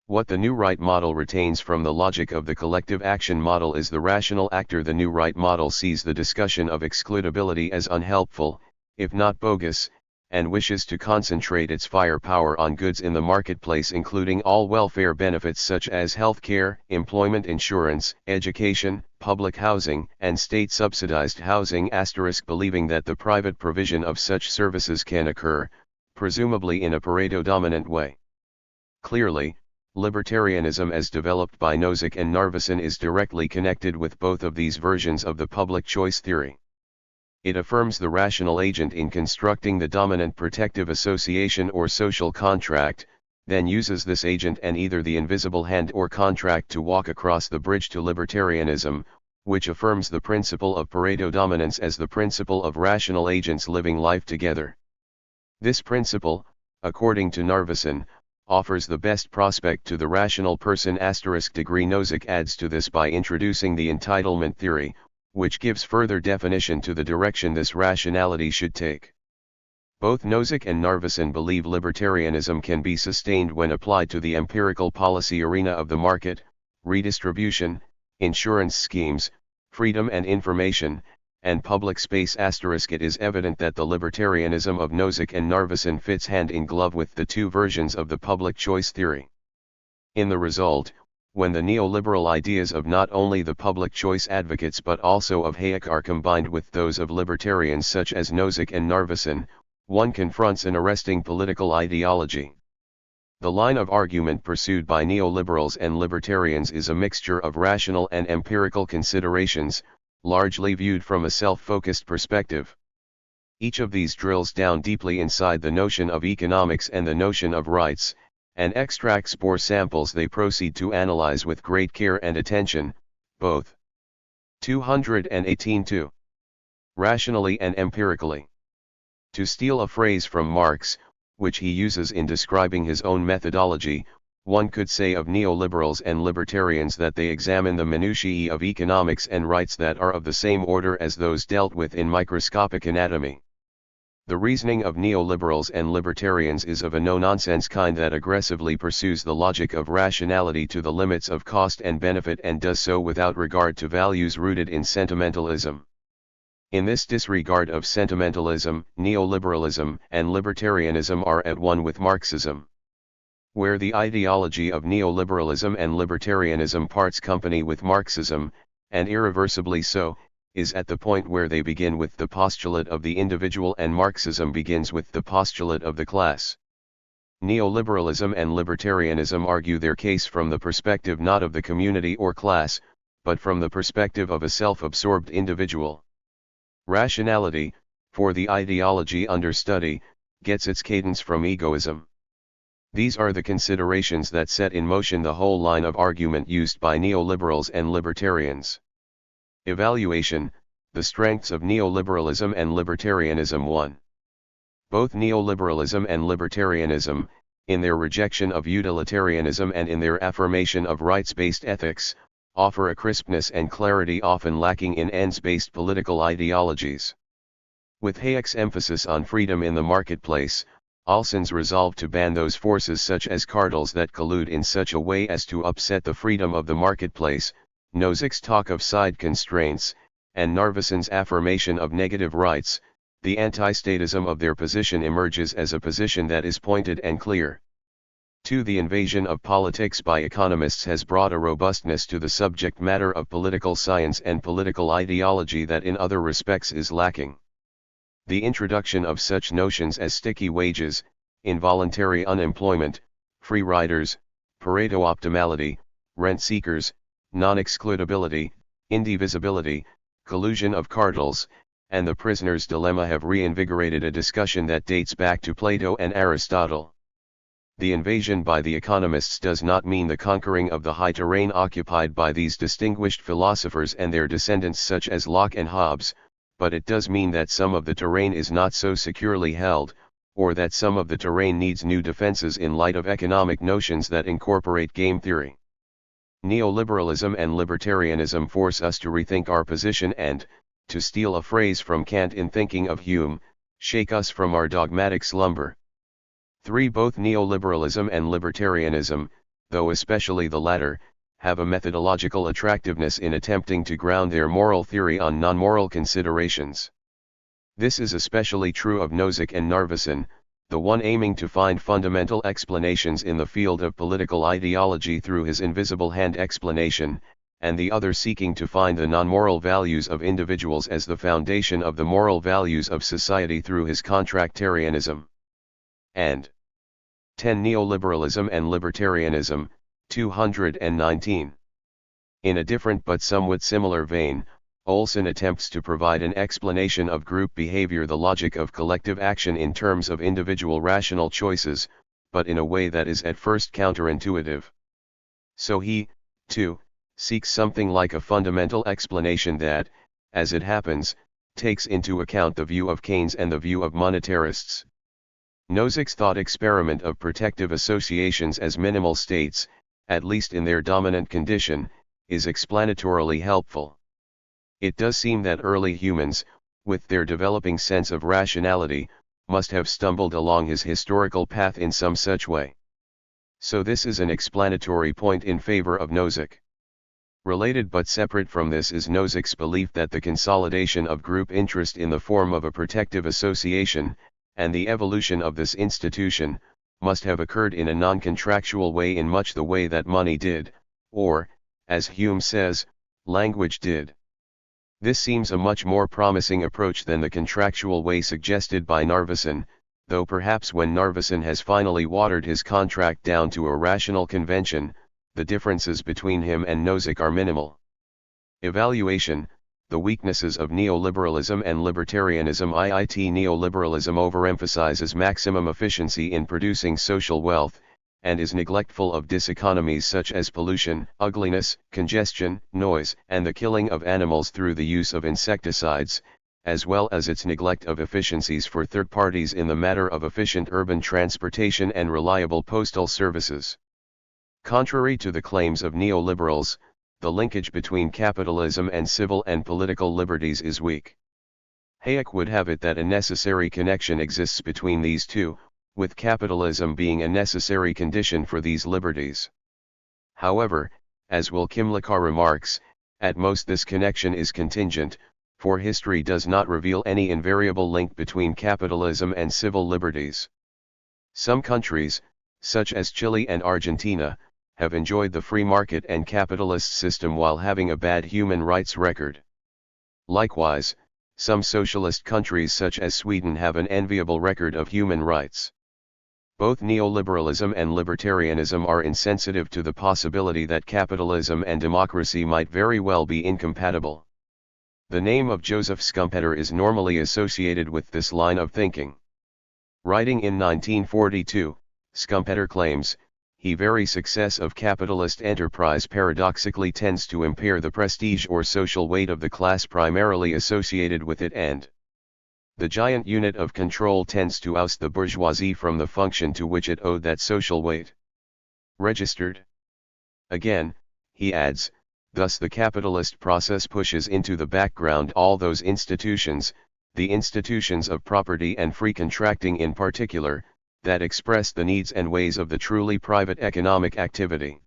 What the new right model retains from the logic of the collective action model is the rational actor. The new right model sees the discussion of excludability as unhelpful, if not bogus, and wishes to concentrate its firepower on goods in the marketplace, including all welfare benefits such as health care, employment insurance, education, public housing, and state-subsidized housing. Believing that the private provision of such services can occur, presumably in a Pareto-dominant way. Clearly, libertarianism as developed by Nozick and Narveson is directly connected with both of these versions of the public choice theory. It affirms the rational agent in constructing the dominant protective association or social contract, then uses this agent and either the invisible hand or contract to walk across the bridge to libertarianism, which affirms the principle of Pareto dominance as the principle of rational agents living life together. This principle, according to Narveson, offers the best prospect to the rational person. Degree Nozick adds to this by introducing the entitlement theory, which gives further definition to the direction this rationality should take. Both Nozick and Narveson believe libertarianism can be sustained when applied to the empirical policy arena of the market, redistribution, insurance schemes, freedom and information, and public space. It is evident that the libertarianism of Nozick and Narveson fits hand in glove with the two versions of the public choice theory. In the result, when the neoliberal ideas of not only the public choice advocates but also of Hayek are combined with those of libertarians such as Nozick and Narveson, one confronts an arresting political ideology. The line of argument pursued by neoliberals and libertarians is a mixture of rational and empirical considerations, largely viewed from a self-focused perspective. Each of these drills down deeply inside the notion of economics and the notion of rights, and extracts spore samples they proceed to analyze with great care and attention, both 218 rationally and empirically. To steal a phrase from Marx, which he uses in describing his own methodology, one could say of neoliberals and libertarians that they examine the minutiae of economics and rights that are of the same order as those dealt with in microscopic anatomy. The reasoning of neoliberals and libertarians is of a no-nonsense kind that aggressively pursues the logic of rationality to the limits of cost and benefit and does so without regard to values rooted in sentimentalism. In this disregard of sentimentalism, neoliberalism and libertarianism are at one with Marxism. Where the ideology of neoliberalism and libertarianism parts company with Marxism, and irreversibly so, is at the point where they begin with the postulate of the individual and Marxism begins with the postulate of the class. Neoliberalism and libertarianism argue their case from the perspective not of the community or class, but from the perspective of a self-absorbed individual. Rationality, for the ideology under study, gets its cadence from egoism. These are the considerations that set in motion the whole line of argument used by neoliberals and libertarians. Evaluation, the strengths of neoliberalism and libertarianism. 1. Both neoliberalism and libertarianism, in their rejection of utilitarianism and in their affirmation of rights-based ethics, offer a crispness and clarity often lacking in ends-based political ideologies. With Hayek's emphasis on freedom in the marketplace, Alson's resolve to ban those forces such as cartels that collude in such a way as to upset the freedom of the marketplace, Nozick's talk of side constraints, and Narveson's affirmation of negative rights, the anti-statism of their position emerges as a position that is pointed and clear. 2. The invasion of politics by economists has brought a robustness to the subject matter of political science and political ideology that in other respects is lacking. The introduction of such notions as sticky wages, involuntary unemployment, free riders, Pareto optimality, rent seekers, non-excludability, indivisibility, collusion of cartels, and the prisoner's dilemma have reinvigorated a discussion that dates back to Plato and Aristotle. The invasion by the economists does not mean the conquering of the high terrain occupied by these distinguished philosophers and their descendants such as Locke and Hobbes, but it does mean that some of the terrain is not so securely held, or that some of the terrain needs new defenses in light of economic notions that incorporate game theory. Neoliberalism and libertarianism force us to rethink our position and, to steal a phrase from Kant in thinking of Hume, shake us from our dogmatic slumber. 3. Both neoliberalism and libertarianism, though especially the latter, have a methodological attractiveness in attempting to ground their moral theory on non-moral considerations. This is especially true of Nozick and Narveson, the one aiming to find fundamental explanations in the field of political ideology through his invisible hand explanation, and the other seeking to find the non-moral values of individuals as the foundation of the moral values of society through his contractarianism. And 10. Neoliberalism and libertarianism, 219. In a different but somewhat similar vein, Olson attempts to provide an explanation of group behavior, the logic of collective action in terms of individual rational choices, but in a way that is at first counterintuitive. So he, too, seeks something like a fundamental explanation that, as it happens, takes into account the view of Keynes and the view of monetarists. Nozick's thought experiment of protective associations as minimal states, at least in their dominant condition, is explanatorily helpful. It does seem that early humans, with their developing sense of rationality, must have stumbled along his historical path in some such way. So this is an explanatory point in favor of Nozick. Related but separate from this is Nozick's belief that the consolidation of group interest in the form of a protective association, and the evolution of this institution, must have occurred in a non-contractual way in much the way that money did, or, as Hume says, language did. This seems a much more promising approach than the contractual way suggested by Narveson, though perhaps when Narveson has finally watered his contract down to a rational convention, the differences between him and Nozick are minimal. Evaluation: the weaknesses of neoliberalism and libertarianism. Neoliberalism overemphasizes maximum efficiency in producing social wealth, and is neglectful of diseconomies such as pollution, ugliness, congestion, noise, and the killing of animals through the use of insecticides, as well as its neglect of efficiencies for third parties in the matter of efficient urban transportation and reliable postal services. Contrary to the claims of neoliberals, the linkage between capitalism and civil and political liberties is weak. Hayek would have it that a necessary connection exists between these two, with capitalism being a necessary condition for these liberties. However, as Will Kimlicka remarks, at most this connection is contingent, for history does not reveal any invariable link between capitalism and civil liberties. Some countries, such as Chile and Argentina, have enjoyed the free market and capitalist system while having a bad human rights record. Likewise, some socialist countries such as Sweden have an enviable record of human rights. Both neoliberalism and libertarianism are insensitive to the possibility that capitalism and democracy might very well be incompatible. The name of Joseph Schumpeter is normally associated with this line of thinking. Writing in 1942, Schumpeter claims, the very success of capitalist enterprise paradoxically tends to impair the prestige or social weight of the class primarily associated with it, and the giant unit of control tends to oust the bourgeoisie from the function to which it owed that social weight. Registered. Again, he adds, thus the capitalist process pushes into the background all those institutions, the institutions of property and free contracting in particular, that express the needs and ways of the truly private economic activity.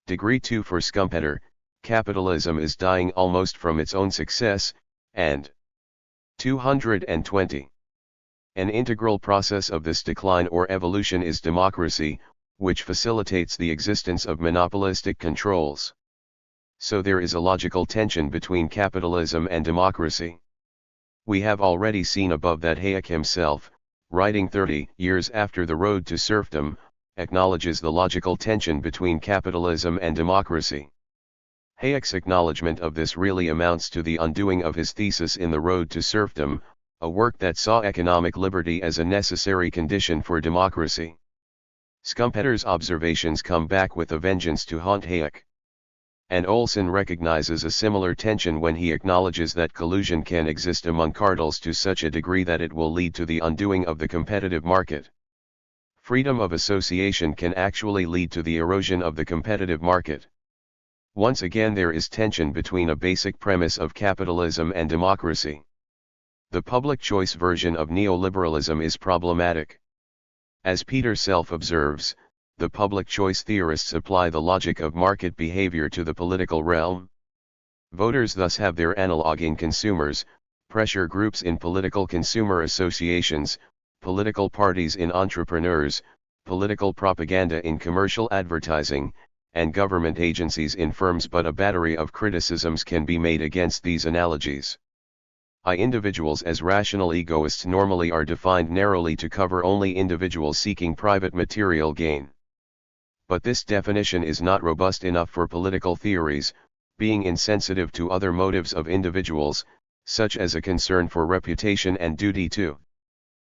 Degree 2 for Schumpeter, capitalism is dying almost from its own success, and 220. An integral process of this decline or evolution is democracy, which facilitates the existence of monopolistic controls. So there is a logical tension between capitalism and democracy. We have already seen above that Hayek himself, writing 30 years after The Road to Serfdom, acknowledges the logical tension between capitalism and democracy. Hayek's acknowledgement of this really amounts to the undoing of his thesis in The Road to Serfdom, a work that saw economic liberty as a necessary condition for democracy. Schumpeter's observations come back with a vengeance to haunt Hayek. And Olson recognizes a similar tension when he acknowledges that collusion can exist among cartels to such a degree that it will lead to the undoing of the competitive market. Freedom of association can actually lead to the erosion of the competitive market. Once again there is tension between a basic premise of capitalism and democracy. The public choice version of neoliberalism is problematic. As Peter Self observes, the public choice theorists apply the logic of market behavior to the political realm. Voters thus have their analog in consumers, pressure groups in political consumer associations, political parties in entrepreneurs, political propaganda in commercial advertising, and government agencies in firms. But a battery of criticisms can be made against these analogies. Individuals as rational egoists normally are defined narrowly to cover only individuals seeking private material gain. But this definition is not robust enough for political theories, being insensitive to other motives of individuals, such as a concern for reputation and duty too.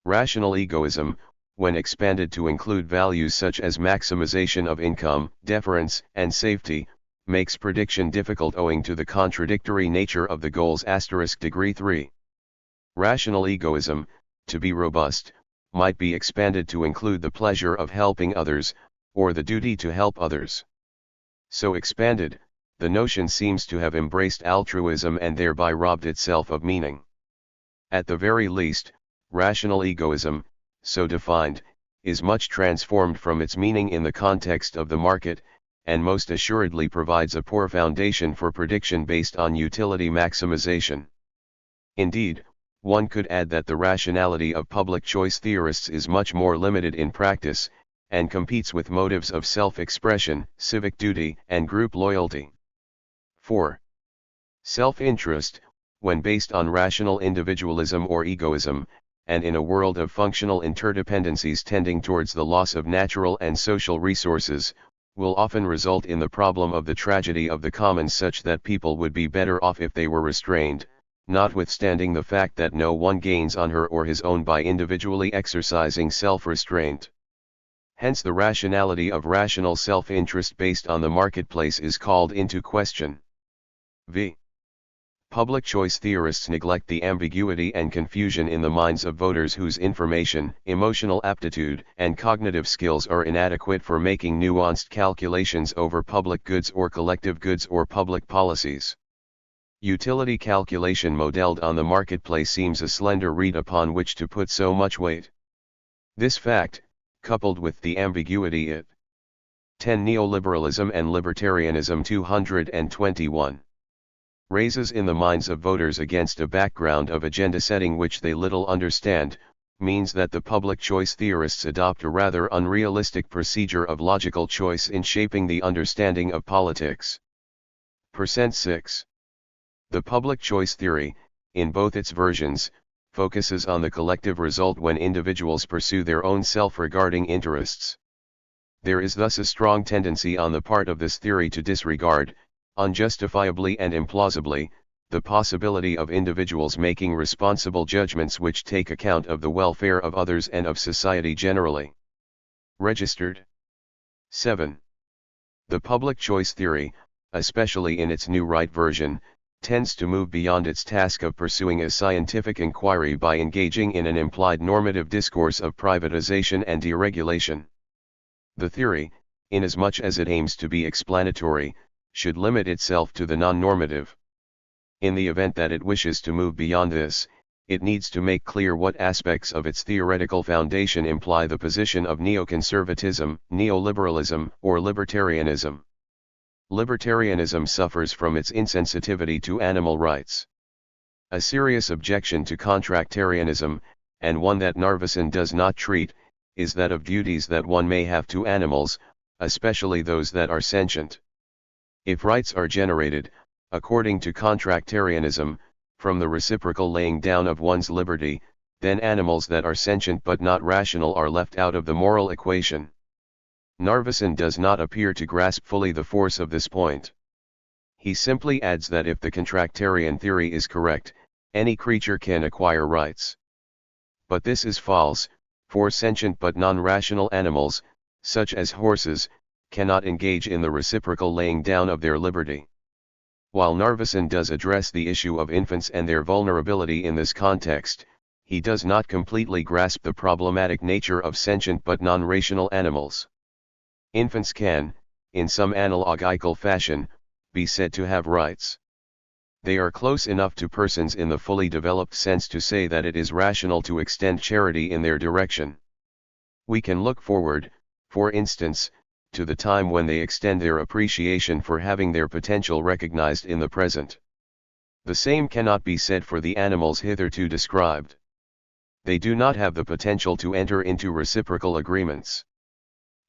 Rational egoism, when expanded to include values such as maximization of income, deference, and safety, makes prediction difficult owing to the contradictory nature of the goals. Degree 3. Rational egoism, to be robust, might be expanded to include the pleasure of helping others, or the duty to help others. So expanded, the notion seems to have embraced altruism and thereby robbed itself of meaning. At the very least, rational egoism, so defined, is much transformed from its meaning in the context of the market, and most assuredly provides a poor foundation for prediction based on utility maximization. Indeed, one could add that the rationality of public choice theorists is much more limited in practice, and competes with motives of self-expression, civic duty, and group loyalty. 4. Self-interest, when based on rational individualism or egoism, and in a world of functional interdependencies tending towards the loss of natural and social resources, will often result in the problem of the tragedy of the commons, such that people would be better off if they were restrained, notwithstanding the fact that no one gains on her or his own by individually exercising self-restraint. Hence the rationality of rational self-interest based on the marketplace is called into question. V. Public choice theorists neglect the ambiguity and confusion in the minds of voters whose information, emotional aptitude, and cognitive skills are inadequate for making nuanced calculations over public goods or collective goods or public policies. Utility calculation modeled on the marketplace seems a slender reed upon which to put so much weight. This fact, coupled with the ambiguity it 10. Neoliberalism and libertarianism 221. Raises in the minds of voters against a background of agenda setting which they little understand, means that the public choice theorists adopt a rather unrealistic procedure of logical choice in shaping the understanding of politics. 6. The public choice theory, in both its versions, focuses on the collective result when individuals pursue their own self-regarding interests. There is thus a strong tendency on the part of this theory to disregard, unjustifiably and implausibly, the possibility of individuals making responsible judgments which take account of the welfare of others and of society generally. Registered. 7. The public choice theory, especially in its new right version, tends to move beyond its task of pursuing a scientific inquiry by engaging in an implied normative discourse of privatization and deregulation. The theory, inasmuch as it aims to be explanatory, should limit itself to the non-normative. In the event that it wishes to move beyond this, it needs to make clear what aspects of its theoretical foundation imply the position of neoconservatism, neoliberalism, or libertarianism. Libertarianism suffers from its insensitivity to animal rights. A serious objection to contractarianism, and one that Narveson does not treat, is that of duties that one may have to animals, especially those that are sentient. If rights are generated, according to contractarianism, from the reciprocal laying down of one's liberty, then animals that are sentient but not rational are left out of the moral equation. Narveson does not appear to grasp fully the force of this point. He simply adds that if the contractarian theory is correct, any creature can acquire rights. But this is false, for sentient but non-rational animals, such as horses, cannot engage in the reciprocal laying down of their liberty. While Narveson does address the issue of infants and their vulnerability in this context, he does not completely grasp the problematic nature of sentient but non-rational animals. Infants can, in some analogical fashion, be said to have rights. They are close enough to persons in the fully developed sense to say that it is rational to extend charity in their direction. We can look forward, for instance, to the time when they extend their appreciation for having their potential recognized in the present. The same cannot be said for the animals hitherto described. They do not have the potential to enter into reciprocal agreements.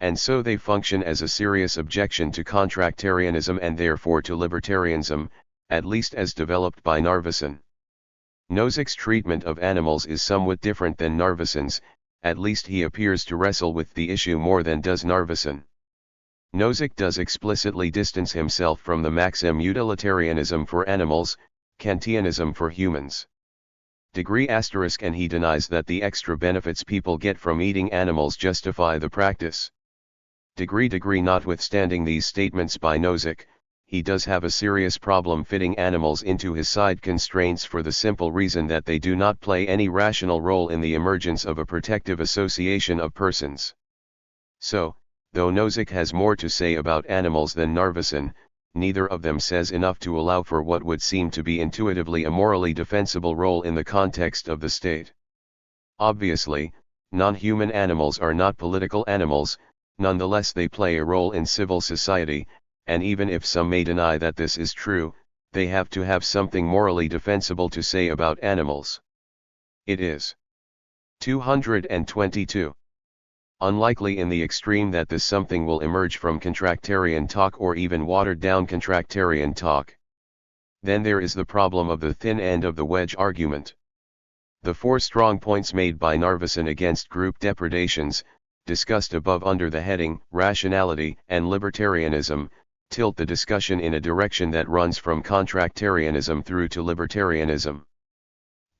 And so they function as a serious objection to contractarianism and therefore to libertarianism, at least as developed by Narveson. Nozick's treatment of animals is somewhat different than Narveson's, at least he appears to wrestle with the issue more than does Narveson. Nozick does explicitly distance himself from the maxim utilitarianism for animals, Kantianism for humans. And he denies that the extra benefits people get from eating animals justify the practice. Notwithstanding these statements by Nozick, he does have a serious problem fitting animals into his side constraints for the simple reason that they do not play any rational role in the emergence of a protective association of persons. So, though Nozick has more to say about animals than Narveson, neither of them says enough to allow for what would seem to be intuitively a morally defensible role in the context of the state. Obviously, non-human animals are not political animals, nonetheless they play a role in civil society, and even if some may deny that this is true, they have to have something morally defensible to say about animals. It is 222. Unlikely in the extreme that this something will emerge from contractarian talk or even watered-down contractarian talk. Then there is the problem of the thin end of the wedge argument. The four strong points made by Narveson against group depredations, discussed above under the heading, rationality and libertarianism, tilt the discussion in a direction that runs from contractarianism through to libertarianism.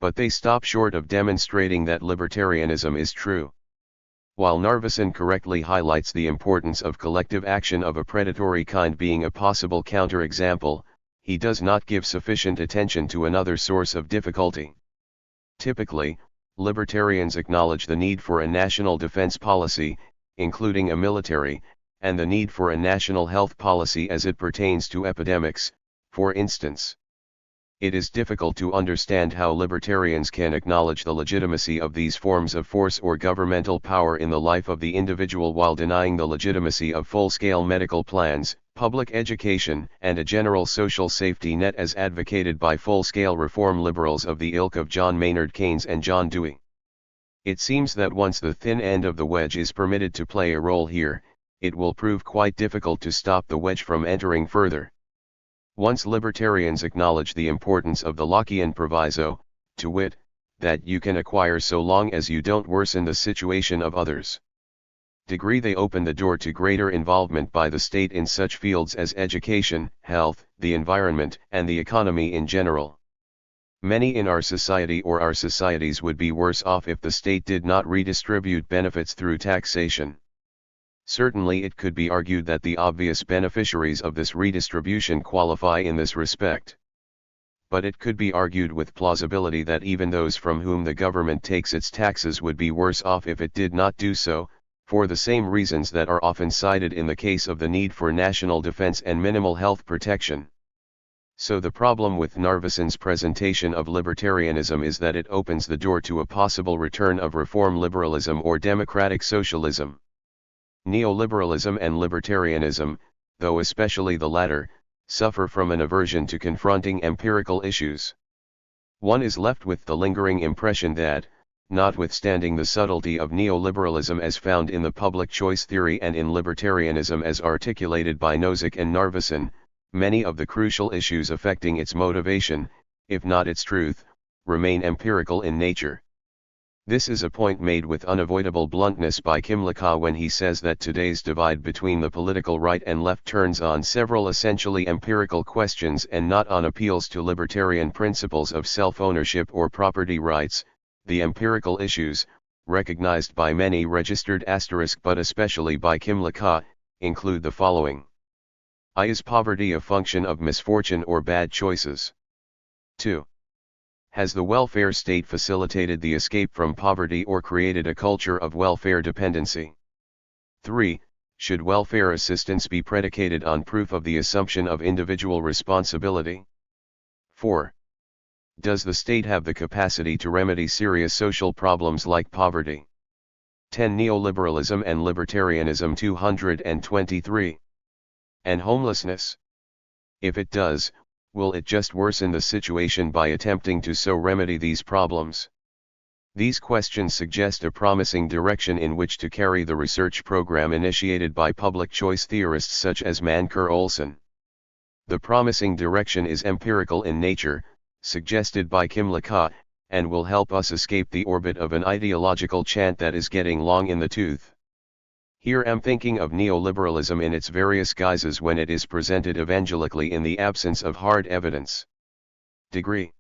But they stop short of demonstrating that libertarianism is true. While Narveson correctly highlights the importance of collective action of a predatory kind being a possible counterexample, he does not give sufficient attention to another source of difficulty. Typically, libertarians acknowledge the need for a national defense policy, including a military, and the need for a national health policy as it pertains to epidemics, for instance. It is difficult to understand how libertarians can acknowledge the legitimacy of these forms of force or governmental power in the life of the individual while denying the legitimacy of full-scale medical plans, public education, and a general social safety net as advocated by full-scale reform liberals of the ilk of John Maynard Keynes and John Dewey. It seems that once the thin end of the wedge is permitted to play a role here, it will prove quite difficult to stop the wedge from entering further. Once libertarians acknowledge the importance of the Lockean proviso, to wit, that you can acquire so long as you don't worsen the situation of others. They open the door to greater involvement by the state in such fields as education, health, the environment, and the economy in general. Many in our society or our societies would be worse off if the state did not redistribute benefits through taxation. Certainly it could be argued that the obvious beneficiaries of this redistribution qualify in this respect. But it could be argued with plausibility that even those from whom the government takes its taxes would be worse off if it did not do so, for the same reasons that are often cited in the case of the need for national defense and minimal health protection. So the problem with Narveson's presentation of libertarianism is that it opens the door to a possible return of reform liberalism or democratic socialism. Neoliberalism and libertarianism, though especially the latter, suffer from an aversion to confronting empirical issues. One is left with the lingering impression that, notwithstanding the subtlety of neoliberalism as found in the public choice theory and in libertarianism as articulated by Nozick and Narveson, many of the crucial issues affecting its motivation, if not its truth, remain empirical in nature. This is a point made with unavoidable bluntness by McCullough when he says that today's divide between the political right and left turns on several essentially empirical questions and not on appeals to libertarian principles of self-ownership or property rights. The empirical issues, recognized by many registered asterisk but especially by McCullough, include the following. Is poverty a function of misfortune or bad choices? 2. Has the welfare state facilitated the escape from poverty or created a culture of welfare dependency? 3. Should welfare assistance be predicated on proof of the assumption of individual responsibility? 4. Does the state have the capacity to remedy serious social problems like poverty? 10. Neoliberalism and libertarianism 223. And homelessness? If it does, will it just worsen the situation by attempting to so remedy these problems? These questions suggest a promising direction in which to carry the research program initiated by public choice theorists such as Mancur Olson. The promising direction is empirical in nature, suggested by McCullough, and will help us escape the orbit of an ideological chant that is getting long in the tooth. Here I'm thinking of neoliberalism in its various guises when it is presented evangelically in the absence of hard evidence. Degree.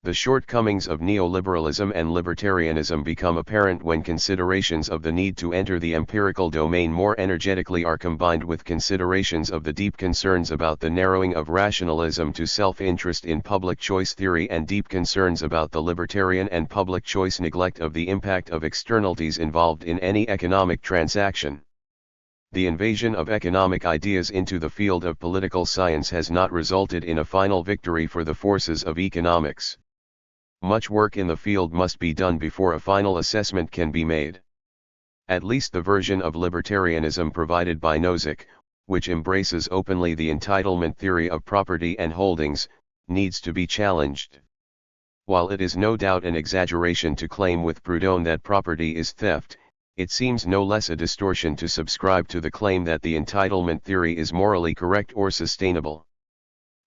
The shortcomings of neoliberalism and libertarianism become apparent when considerations of the need to enter the empirical domain more energetically are combined with considerations of the deep concerns about the narrowing of rationalism to self-interest in public choice theory and deep concerns about the libertarian and public choice neglect of the impact of externalities involved in any economic transaction. The invasion of economic ideas into the field of political science has not resulted in a final victory for the forces of economics. Much work in the field must be done before a final assessment can be made. At least the version of libertarianism provided by Nozick, which embraces openly the entitlement theory of property and holdings, needs to be challenged. While it is no doubt an exaggeration to claim with Proudhon that property is theft, it seems no less a distortion to subscribe to the claim that the entitlement theory is morally correct or sustainable.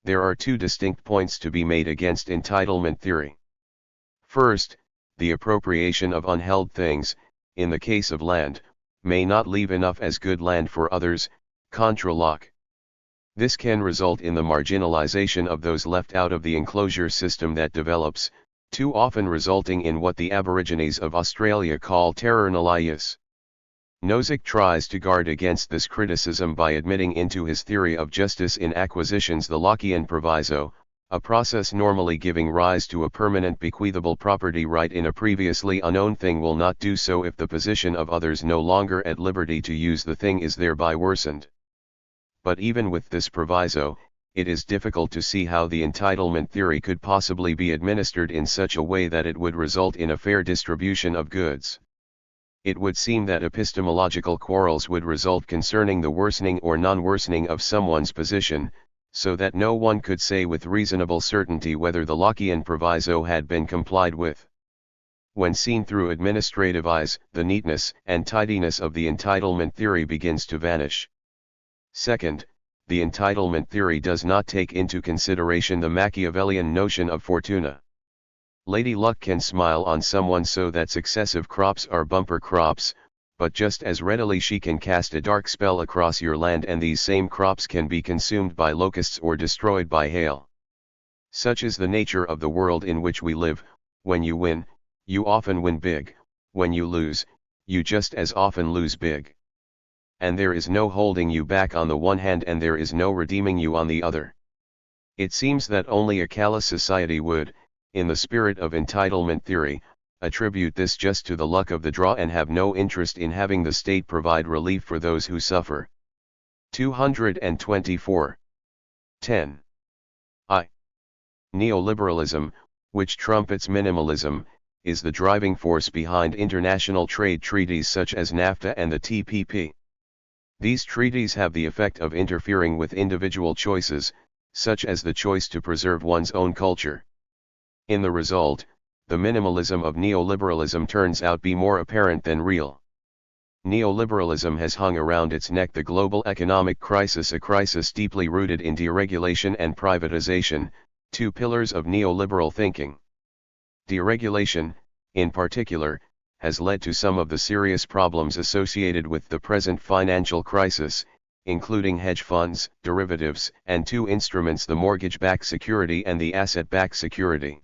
There are two distinct points to be made against entitlement theory. First, the appropriation of unheld things, in the case of land, may not leave enough as good land for others, contra Locke. This can result in the marginalization of those left out of the enclosure system that develops, too often resulting in what the Aborigines of Australia call terra nullius. Nozick tries to guard against this criticism by admitting into his theory of justice in acquisitions the Lockean proviso, a process normally giving rise to a permanent bequeathable property right in a previously unknown thing will not do so if the position of others no longer at liberty to use the thing is thereby worsened. But even with this proviso, it is difficult to see how the entitlement theory could possibly be administered in such a way that it would result in a fair distribution of goods. It would seem that epistemological quarrels would result concerning the worsening or non-worsening of someone's position, so that no one could say with reasonable certainty whether the Lockean proviso had been complied with. When seen through administrative eyes, the neatness and tidiness of the entitlement theory begins to vanish. Second, the entitlement theory does not take into consideration the Machiavellian notion of fortuna. Lady Luck can smile on someone so that successive crops are bumper crops, but just as readily she can cast a dark spell across your land and these same crops can be consumed by locusts or destroyed by hail. Such is the nature of the world in which we live. When you win, you often win big; when you lose, you just as often lose big. And there is no holding you back on the one hand and there is no redeeming you on the other. It seems that only a callous society would, in the spirit of entitlement theory, attribute this just to the luck of the draw and have no interest in having the state provide relief for those who suffer. 224. 10. I. Neoliberalism, which trumpets minimalism, is the driving force behind international trade treaties such as NAFTA and the TPP. These treaties have the effect of interfering with individual choices, such as the choice to preserve one's own culture. In the result, the minimalism of neoliberalism turns out be more apparent than real. Neoliberalism has hung around its neck the global economic crisis, a crisis deeply rooted in deregulation and privatization, two pillars of neoliberal thinking. Deregulation, in particular, has led to some of the serious problems associated with the present financial crisis, including hedge funds, derivatives, and two instruments: the mortgage-backed security and the asset-backed security.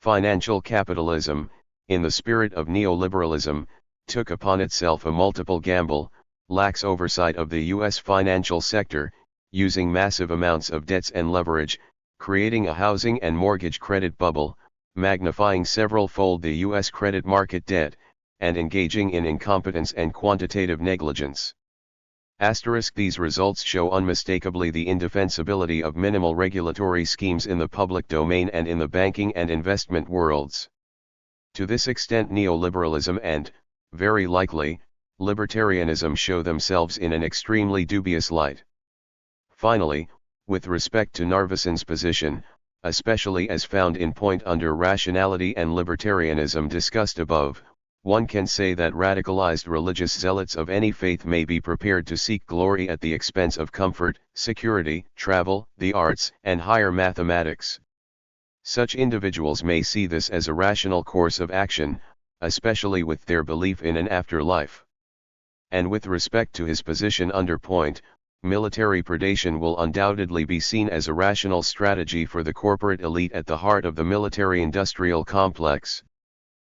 Financial capitalism, in the spirit of neoliberalism, took upon itself a multiple gamble, lax oversight of the U.S. financial sector, using massive amounts of debts and leverage, creating a housing and mortgage credit bubble, magnifying several-fold the U.S. credit market debt, and engaging in incompetence and quantitative negligence. These results show unmistakably the indefensibility of minimal regulatory schemes in the public domain and in the banking and investment worlds. To this extent, neoliberalism and, very likely, libertarianism show themselves in an extremely dubious light. Finally, with respect to Narveson's position, especially as found in point under rationality and libertarianism discussed above, one can say that radicalized religious zealots of any faith may be prepared to seek glory at the expense of comfort, security, travel, the arts, and higher mathematics. Such individuals may see this as a rational course of action, especially with their belief in an afterlife. And with respect to his position under point, military predation will undoubtedly be seen as a rational strategy for the corporate elite at the heart of the military-industrial complex.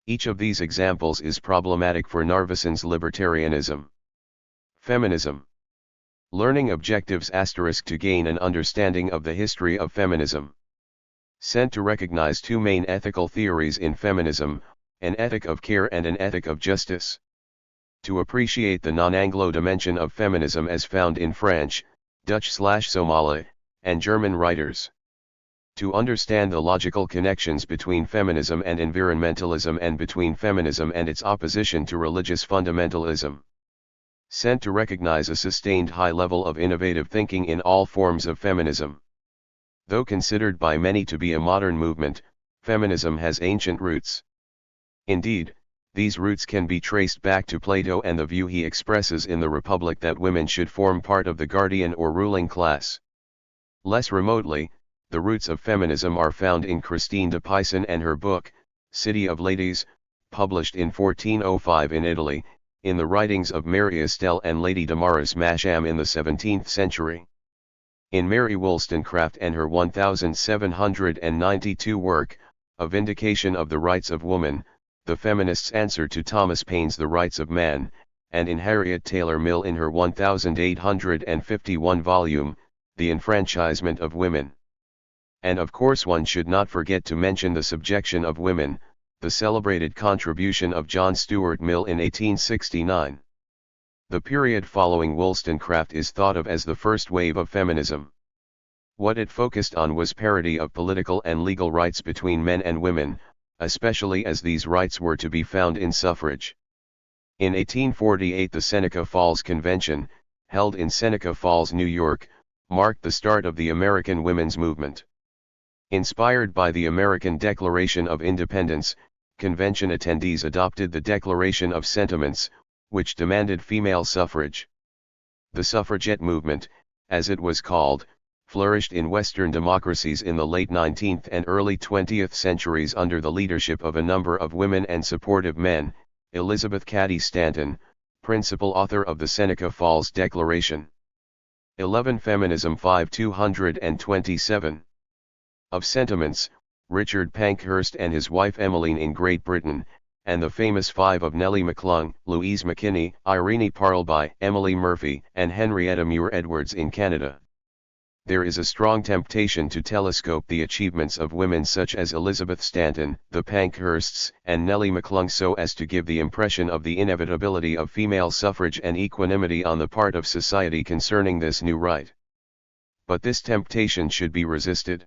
Each of these examples is problematic for Narveson's libertarianism. Feminism. Learning objectives * to gain an understanding of the history of feminism. Sent to recognize two main ethical theories in feminism, an ethic of care and an ethic of justice. To appreciate the non-Anglo dimension of feminism as found in French, Dutch/Somali, and German writers. To understand the logical connections between feminism and environmentalism and between feminism and its opposition to religious fundamentalism. Sent to recognize a sustained high level of innovative thinking in all forms of feminism. Though considered by many to be a modern movement, feminism has ancient roots. Indeed, these roots can be traced back to Plato and the view he expresses in the Republic that women should form part of the guardian or ruling class. Less remotely, the roots of feminism are found in Christine de Pizan and her book, City of Ladies, published in 1405 in Italy, in the writings of Mary Estelle and Lady Damaris Masham in the 17th century. In Mary Wollstonecraft and her 1792 work, A Vindication of the Rights of Woman, the feminists' answer to Thomas Paine's The Rights of Man, and in Harriet Taylor Mill in her 1851 volume, The Enfranchisement of Women. And of course one should not forget to mention The Subjection of Women, the celebrated contribution of John Stuart Mill in 1869. The period following Wollstonecraft is thought of as the first wave of feminism. What it focused on was parity of political and legal rights between men and women, especially as these rights were to be found in suffrage. In 1848 the Seneca Falls Convention, held in Seneca Falls, New York, marked the start of the American women's movement. Inspired by the American Declaration of Independence, convention attendees adopted the Declaration of Sentiments, which demanded female suffrage. The suffragette movement, as it was called, flourished in Western democracies in the late 19th and early 20th centuries under the leadership of a number of women and supportive men: Elizabeth Cady Stanton, principal author of the Seneca Falls Declaration. 11. Feminism 5227. Of Sentiments, Richard Pankhurst and his wife Emmeline in Great Britain, and the famous five of Nellie McClung, Louise McKinney, Irene Parlby, Emily Murphy, and Henrietta Muir Edwards in Canada. There is a strong temptation to telescope the achievements of women such as Elizabeth Stanton, the Pankhursts, and Nellie McClung so as to give the impression of the inevitability of female suffrage and equanimity on the part of society concerning this new right. but this temptation should be resisted.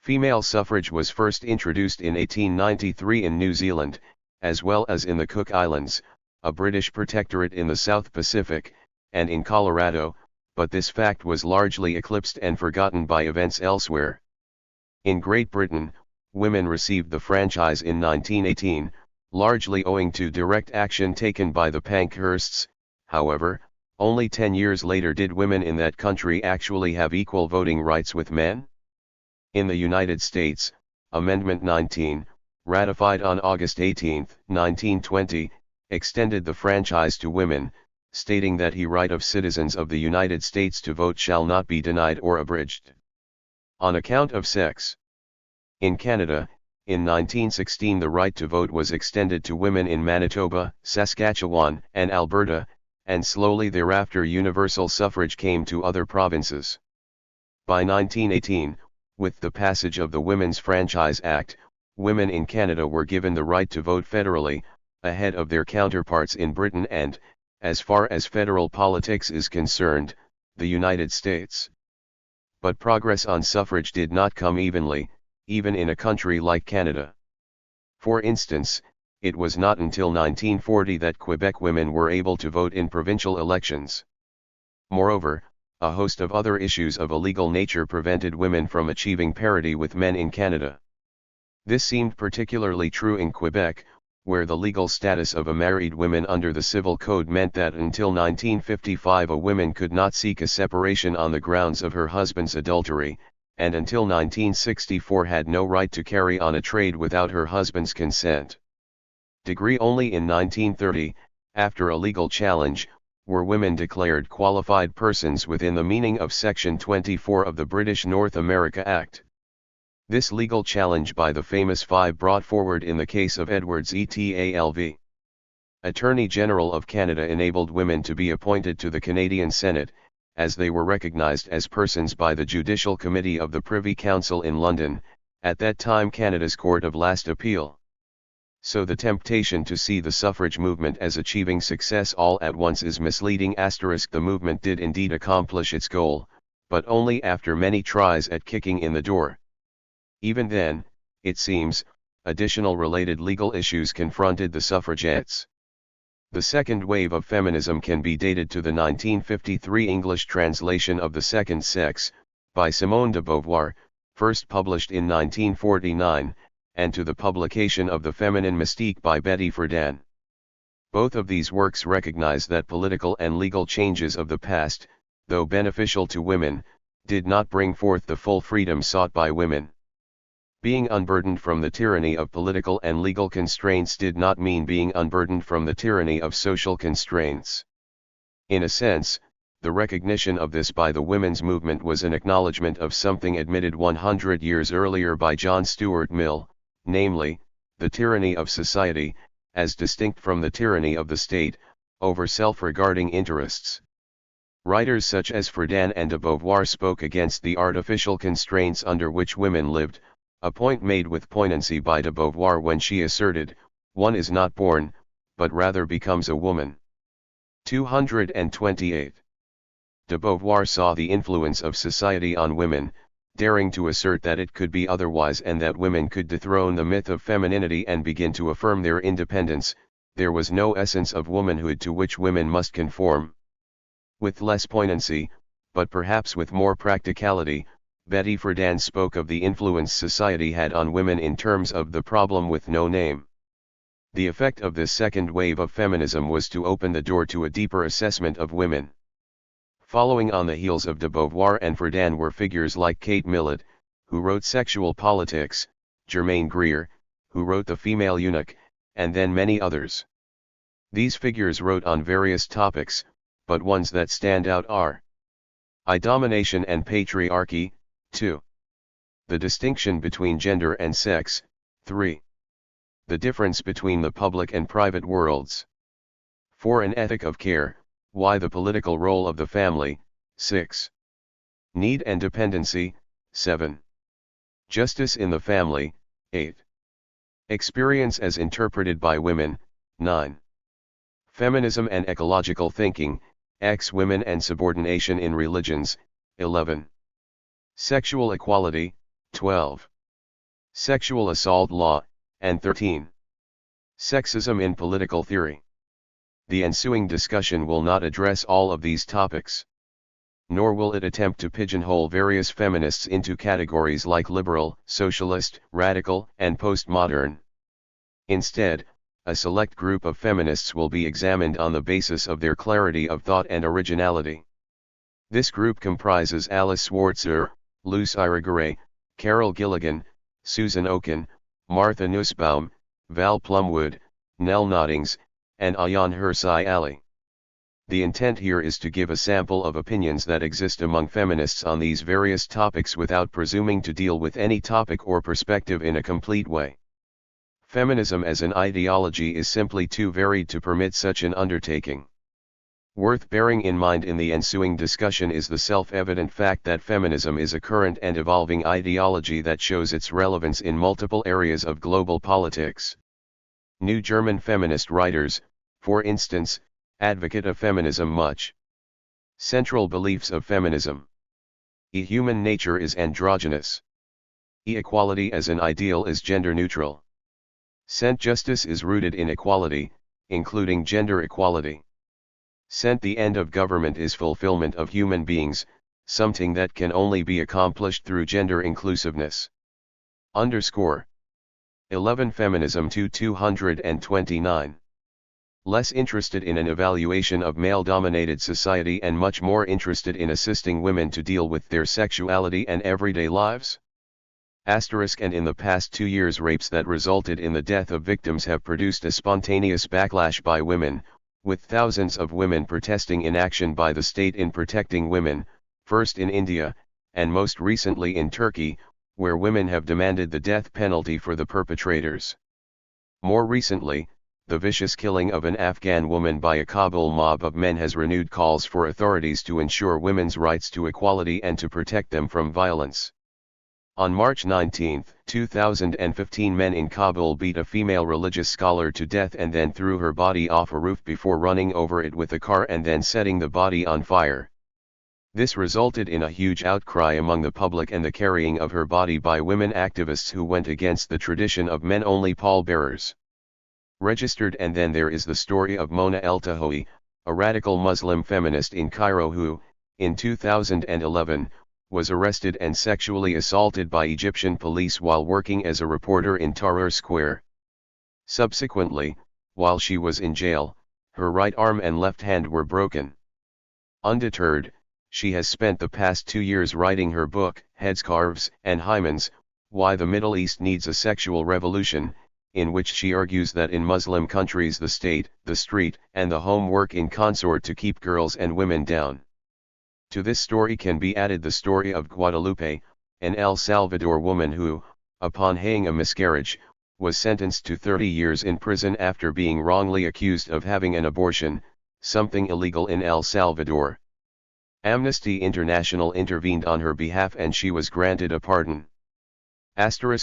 Female suffrage was first introduced in 1893 in New Zealand, as well as in the Cook Islands, a British protectorate in the South Pacific, and in Colorado, but this fact was largely eclipsed and forgotten by events elsewhere. In Great Britain, women received the franchise in 1918, largely owing to direct action taken by the Pankhursts. However, only 10 years later did women in that country actually have equal voting rights with men. In the United States, Amendment 19, ratified on August 18, 1920, extended the franchise to women, stating that the right of citizens of the United States to vote shall not be denied or abridged on account of sex. In Canada, in 1916 the right to vote was extended to women in Manitoba, Saskatchewan, and Alberta, and slowly thereafter universal suffrage came to other provinces. By 1918, with the passage of the Women's Franchise Act, women in Canada were given the right to vote federally, ahead of their counterparts in Britain and, as far as federal politics is concerned, the United States. But progress on suffrage did not come evenly, even in a country like Canada. For instance, it was not until 1940 that Quebec women were able to vote in provincial elections. Moreover, a host of other issues of a legal nature prevented women from achieving parity with men in Canada. This seemed particularly true in Quebec, where the legal status of a married woman under the Civil Code meant that until 1955 a woman could not seek a separation on the grounds of her husband's adultery, and until 1964 had no right to carry on a trade without her husband's consent. Only in 1930, after a legal challenge, were women declared qualified persons within the meaning of Section 24 of the British North America Act. This legal challenge by the famous five brought forward in the case of Edwards et al. Attorney General of Canada enabled women to be appointed to the Canadian Senate, as they were recognised as persons by the Judicial Committee of the Privy Council in London, at that time Canada's Court of Last Appeal. So the temptation to see the suffrage movement as achieving success all at once is misleading. The movement did indeed accomplish its goal, but only after many tries at kicking in the door. Even then, it seems, additional related legal issues confronted the suffragettes. The second wave of feminism can be dated to the 1953 English translation of The Second Sex, by Simone de Beauvoir, first published in 1949, and to the publication of The Feminine Mystique by Betty Friedan. Both of these works recognize that political and legal changes of the past, though beneficial to women, did not bring forth the full freedom sought by women. Being unburdened from the tyranny of political and legal constraints did not mean being unburdened from the tyranny of social constraints. In a sense, the recognition of this by the women's movement was an acknowledgement of something admitted 100 years earlier by John Stuart Mill, namely, the tyranny of society, as distinct from the tyranny of the state, over self-regarding interests. Writers such as Friedan and de Beauvoir spoke against the artificial constraints under which women lived, a point made with poignancy by de Beauvoir when she asserted, "One is not born, but rather becomes a woman." 228. De Beauvoir saw the influence of society on women, daring to assert that it could be otherwise and that women could dethrone the myth of femininity and begin to affirm their independence. There was no essence of womanhood to which women must conform. With less poignancy, but perhaps with more practicality, Betty Friedan spoke of the influence society had on women in terms of the problem with no name. The effect of this second wave of feminism was to open the door to a deeper assessment of women. Following on the heels of de Beauvoir and Friedan were figures like Kate Millett, who wrote Sexual Politics, Germaine Greer, who wrote The Female Eunuch, and then many others. These figures wrote on various topics, but ones that stand out are I-domination and patriarchy, 2. The distinction between gender and sex, 3. The difference between the public and private worlds. 4. An ethic of care, why the political role of the family, 6. Need and dependency, 7. Justice in the family, 8. Experience as interpreted by women, 9. Feminism and ecological thinking, Women and subordination in religions, 11. Sexual equality, 12. Sexual assault law, and 13. Sexism in political theory. The ensuing discussion will not address all of these topics. Nor will it attempt to pigeonhole various feminists into categories like liberal, socialist, radical, and postmodern. Instead, a select group of feminists will be examined on the basis of their clarity of thought and originality. This group comprises Alice Schwarzer, Luce Irigaray, Carol Gilligan, Susan Oken, Martha Nussbaum, Val Plumwood, Nell Noddings, and Ayaan Hirsi Ali. The intent here is to give a sample of opinions that exist among feminists on these various topics without presuming to deal with any topic or perspective in a complete way. Feminism as an ideology is simply too varied to permit such an undertaking. Worth bearing in mind in the ensuing discussion is the self-evident fact that feminism is a current and evolving ideology that shows its relevance in multiple areas of global politics. New German feminist writers, for instance, advocate of feminism much. Central beliefs of feminism. Human nature is androgynous. Equality as an ideal is gender neutral. Justice is rooted in equality, including gender equality. The end of government is fulfillment of human beings, something that can only be accomplished through gender inclusiveness. 11 Feminism 229. Less interested in an evaluation of male-dominated society and much more interested in assisting women to deal with their sexuality and everyday lives? And in the past 2 years, rapes that resulted in the death of victims have produced a spontaneous backlash by women, with thousands of women protesting inaction by the state in protecting women, first in India, and most recently in Turkey, where women have demanded the death penalty for the perpetrators. More recently, the vicious killing of an Afghan woman by a Kabul mob of men has renewed calls for authorities to ensure women's rights to equality and to protect them from violence. On March 19, 2015, men in Kabul beat a female religious scholar to death and then threw her body off a roof before running over it with a car and then setting the body on fire. This resulted in a huge outcry among the public and the carrying of her body by women activists who went against the tradition of men-only pallbearers. Registered. And then there is the story of Mona El-Tahoui, a radical Muslim feminist in Cairo who, in 2011, was arrested and sexually assaulted by Egyptian police while working as a reporter in Tahrir Square. Subsequently, while she was in jail, her right arm and left hand were broken. Undeterred, she has spent the past 2 years writing her book, Headscarves and Hymens, Why the Middle East Needs a Sexual Revolution, in which she argues that in Muslim countries the state, the street, and the home work in consort to keep girls and women down. To this story can be added the story of Guadalupe, an El Salvador woman who, upon having a miscarriage, was sentenced to 30 years in prison after being wrongly accused of having an abortion, something illegal in El Salvador. Amnesty International intervened on her behalf and she was granted a pardon.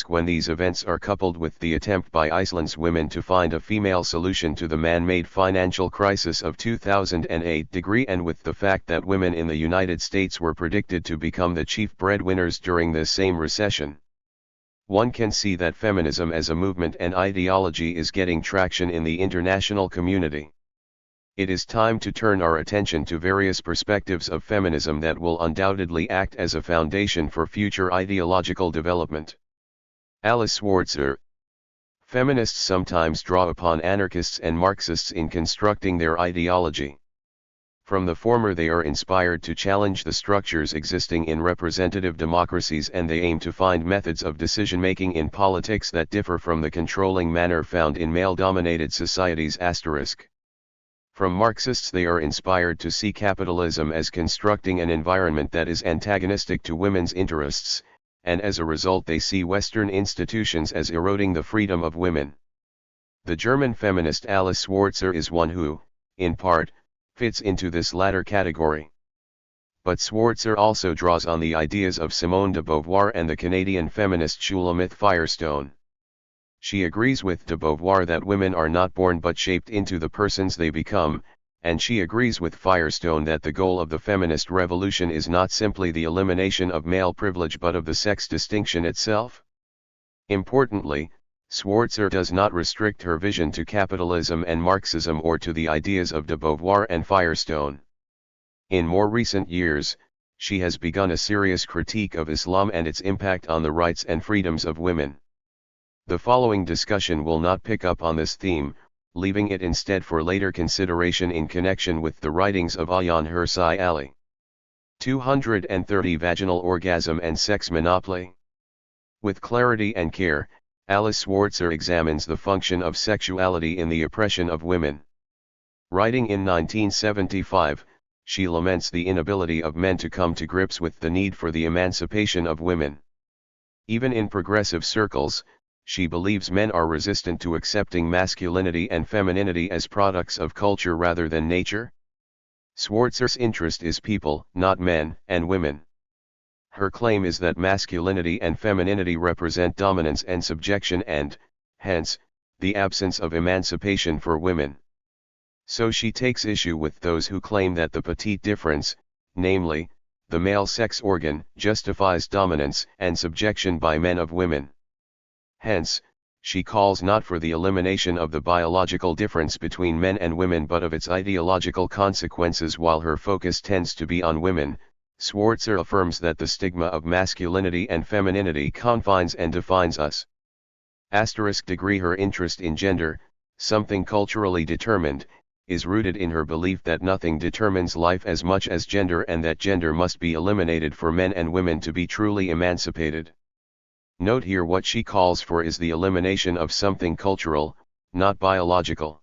When these events are coupled with the attempt by Iceland's women to find a female solution to the man-made financial crisis of 2008 and with the fact that women in the United States were predicted to become the chief breadwinners during this same recession, one can see that feminism as a movement and ideology is getting traction in the international community. It is time to turn our attention to various perspectives of feminism that will undoubtedly act as a foundation for future ideological development. Alice Schwarzer. Feminists sometimes draw upon anarchists and Marxists in constructing their ideology. From the former they are inspired to challenge the structures existing in representative democracies and they aim to find methods of decision-making in politics that differ from the controlling manner found in male-dominated societies. From Marxists they are inspired to see capitalism as constructing an environment that is antagonistic to women's interests, and as a result they see Western institutions as eroding the freedom of women. The German feminist Alice Schwarzer is one who, in part, fits into this latter category. But Schwarzer also draws on the ideas of Simone de Beauvoir and the Canadian feminist Shulamith Firestone. She agrees with de Beauvoir that women are not born but shaped into the persons they become, and she agrees with Firestone that the goal of the feminist revolution is not simply the elimination of male privilege but of the sex distinction itself. Importantly, Schwarzer does not restrict her vision to capitalism and Marxism or to the ideas of de Beauvoir and Firestone. In more recent years, she has begun a serious critique of Islam and its impact on the rights and freedoms of women. The following discussion will not pick up on this theme, leaving it instead for later consideration in connection with the writings of Ayaan Hirsi Ali. 230 Vaginal orgasm and sex monopoly. With clarity and care, Alice Schwarzer examines the function of sexuality in the oppression of women. Writing in 1975, she laments the inability of men to come to grips with the need for the emancipation of women. Even in progressive circles, she believes men are resistant to accepting masculinity and femininity as products of culture rather than nature. Schwarzer's interest is people, not men and women. Her claim is that masculinity and femininity represent dominance and subjection and, hence, the absence of emancipation for women. So she takes issue with those who claim that the petite difference, namely, the male sex organ, justifies dominance and subjection by men of women. Hence, she calls not for the elimination of the biological difference between men and women but of its ideological consequences. While her focus tends to be on women, Schwarzer affirms that the stigma of masculinity and femininity confines and defines us. Degree Her interest in gender, something culturally determined, is rooted in her belief that nothing determines life as much as gender and that gender must be eliminated for men and women to be truly emancipated. Note here what she calls for is the elimination of something cultural, not biological.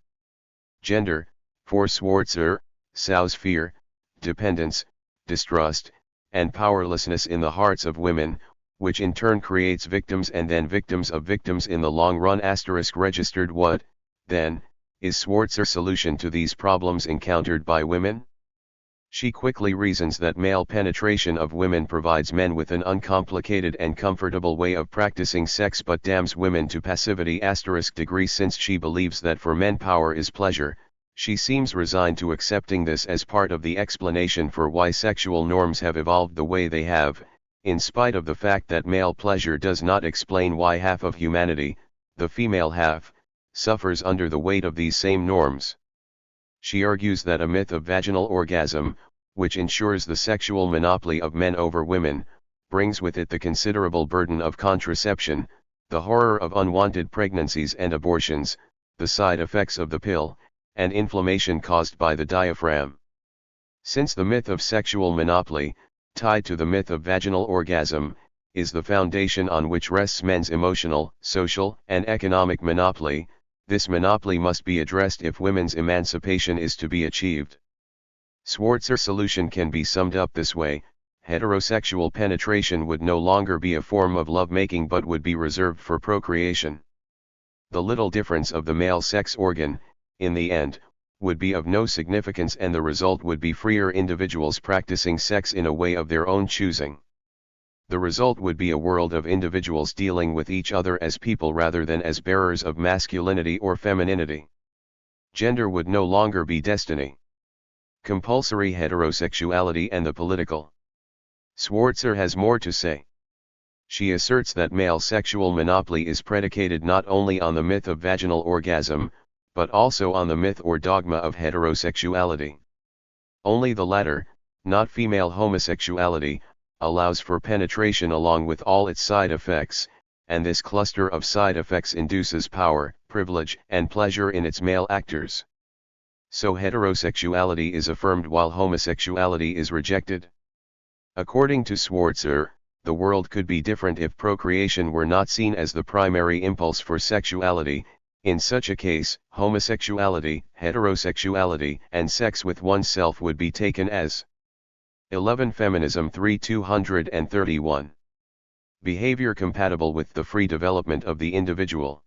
Gender, for Schwarzer, sows fear, dependence, distrust, and powerlessness in the hearts of women, which in turn creates victims and then victims of victims in the long run. Registered What, then, is Schwarzer's solution to these problems encountered by women? She quickly reasons that male penetration of women provides men with an uncomplicated and comfortable way of practicing sex but damns women to passivity. Degree Since she believes that for men power is pleasure, she seems resigned to accepting this as part of the explanation for why sexual norms have evolved the way they have, in spite of the fact that male pleasure does not explain why half of humanity, the female half, suffers under the weight of these same norms. She argues that a myth of vaginal orgasm, which ensures the sexual monopoly of men over women, brings with it the considerable burden of contraception, the horror of unwanted pregnancies and abortions, the side effects of the pill, and inflammation caused by the diaphragm. Since the myth of sexual monopoly, tied to the myth of vaginal orgasm, is the foundation on which rests men's emotional, social, and economic monopoly, this monopoly must be addressed if women's emancipation is to be achieved. Schwarzer's solution can be summed up this way: heterosexual penetration would no longer be a form of lovemaking but would be reserved for procreation. The little difference of the male sex organ, in the end, would be of no significance and the result would be freer individuals practicing sex in a way of their own choosing. The result would be a world of individuals dealing with each other as people rather than as bearers of masculinity or femininity. Gender would no longer be destiny. Compulsory heterosexuality and the political. Schwarzer has more to say. She asserts that male sexual monopoly is predicated not only on the myth of vaginal orgasm, but also on the myth or dogma of heterosexuality. Only the latter, not female homosexuality, allows for penetration along with all its side effects, and this cluster of side effects induces power, privilege, and pleasure in its male actors. So heterosexuality is affirmed while homosexuality is rejected. According to Schwarzer, the world could be different if procreation were not seen as the primary impulse for sexuality. In such a case, homosexuality, heterosexuality, and sex with oneself would be taken as 11 Feminism 3-231. Behavior compatible with the free development of the individual.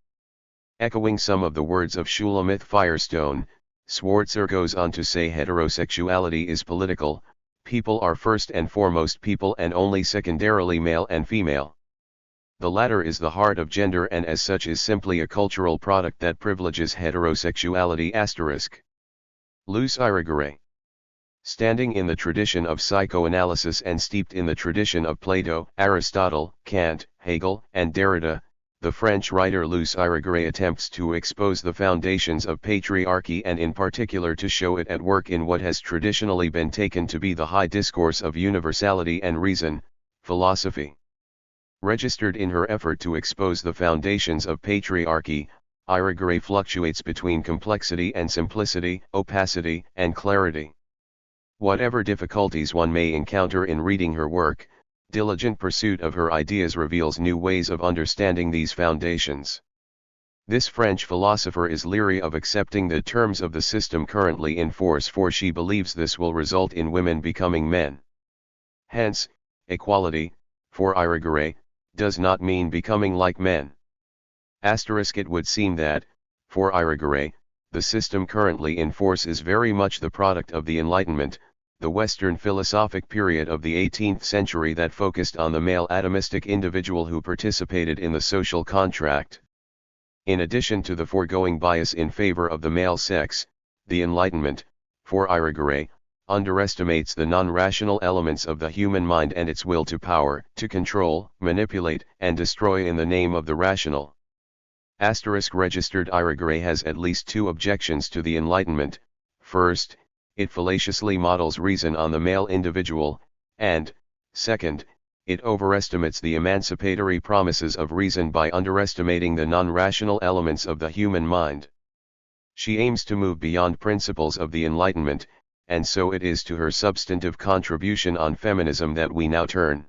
Echoing some of the words of Shulamith Firestone, Schwarzer goes on to say heterosexuality is political, people are first and foremost people and only secondarily male and female. The latter is the heart of gender and as such is simply a cultural product that privileges heterosexuality. Luce Irigaray. Standing in the tradition of psychoanalysis and steeped in the tradition of Plato, Aristotle, Kant, Hegel, and Derrida, the French writer Luce Irigaray attempts to expose the foundations of patriarchy and in particular to show it at work in what has traditionally been taken to be the high discourse of universality and reason, philosophy. Registered in her effort to expose the foundations of patriarchy, Irigaray fluctuates between complexity and simplicity, opacity and clarity. Whatever difficulties one may encounter in reading her work, diligent pursuit of her ideas reveals new ways of understanding these foundations. This French philosopher is leery of accepting the terms of the system currently in force, for she believes this will result in women becoming men. Hence, equality, for Irigaray, does not mean becoming like men. It would seem that, for Irigaray, the system currently in force is very much the product of the Enlightenment, the Western philosophic period of the 18th century that focused on the male atomistic individual who participated in the social contract. In addition to the foregoing bias in favor of the male sex, the Enlightenment, for Irigaray, underestimates the non-rational elements of the human mind and its will to power, to control, manipulate, and destroy in the name of the rational. Registered Irigaray has at least two objections to the Enlightenment. First, it fallaciously models reason on the male individual, and, second, it overestimates the emancipatory promises of reason by underestimating the non-rational elements of the human mind. She aims to move beyond principles of the Enlightenment, and so it is to her substantive contribution on feminism that we now turn.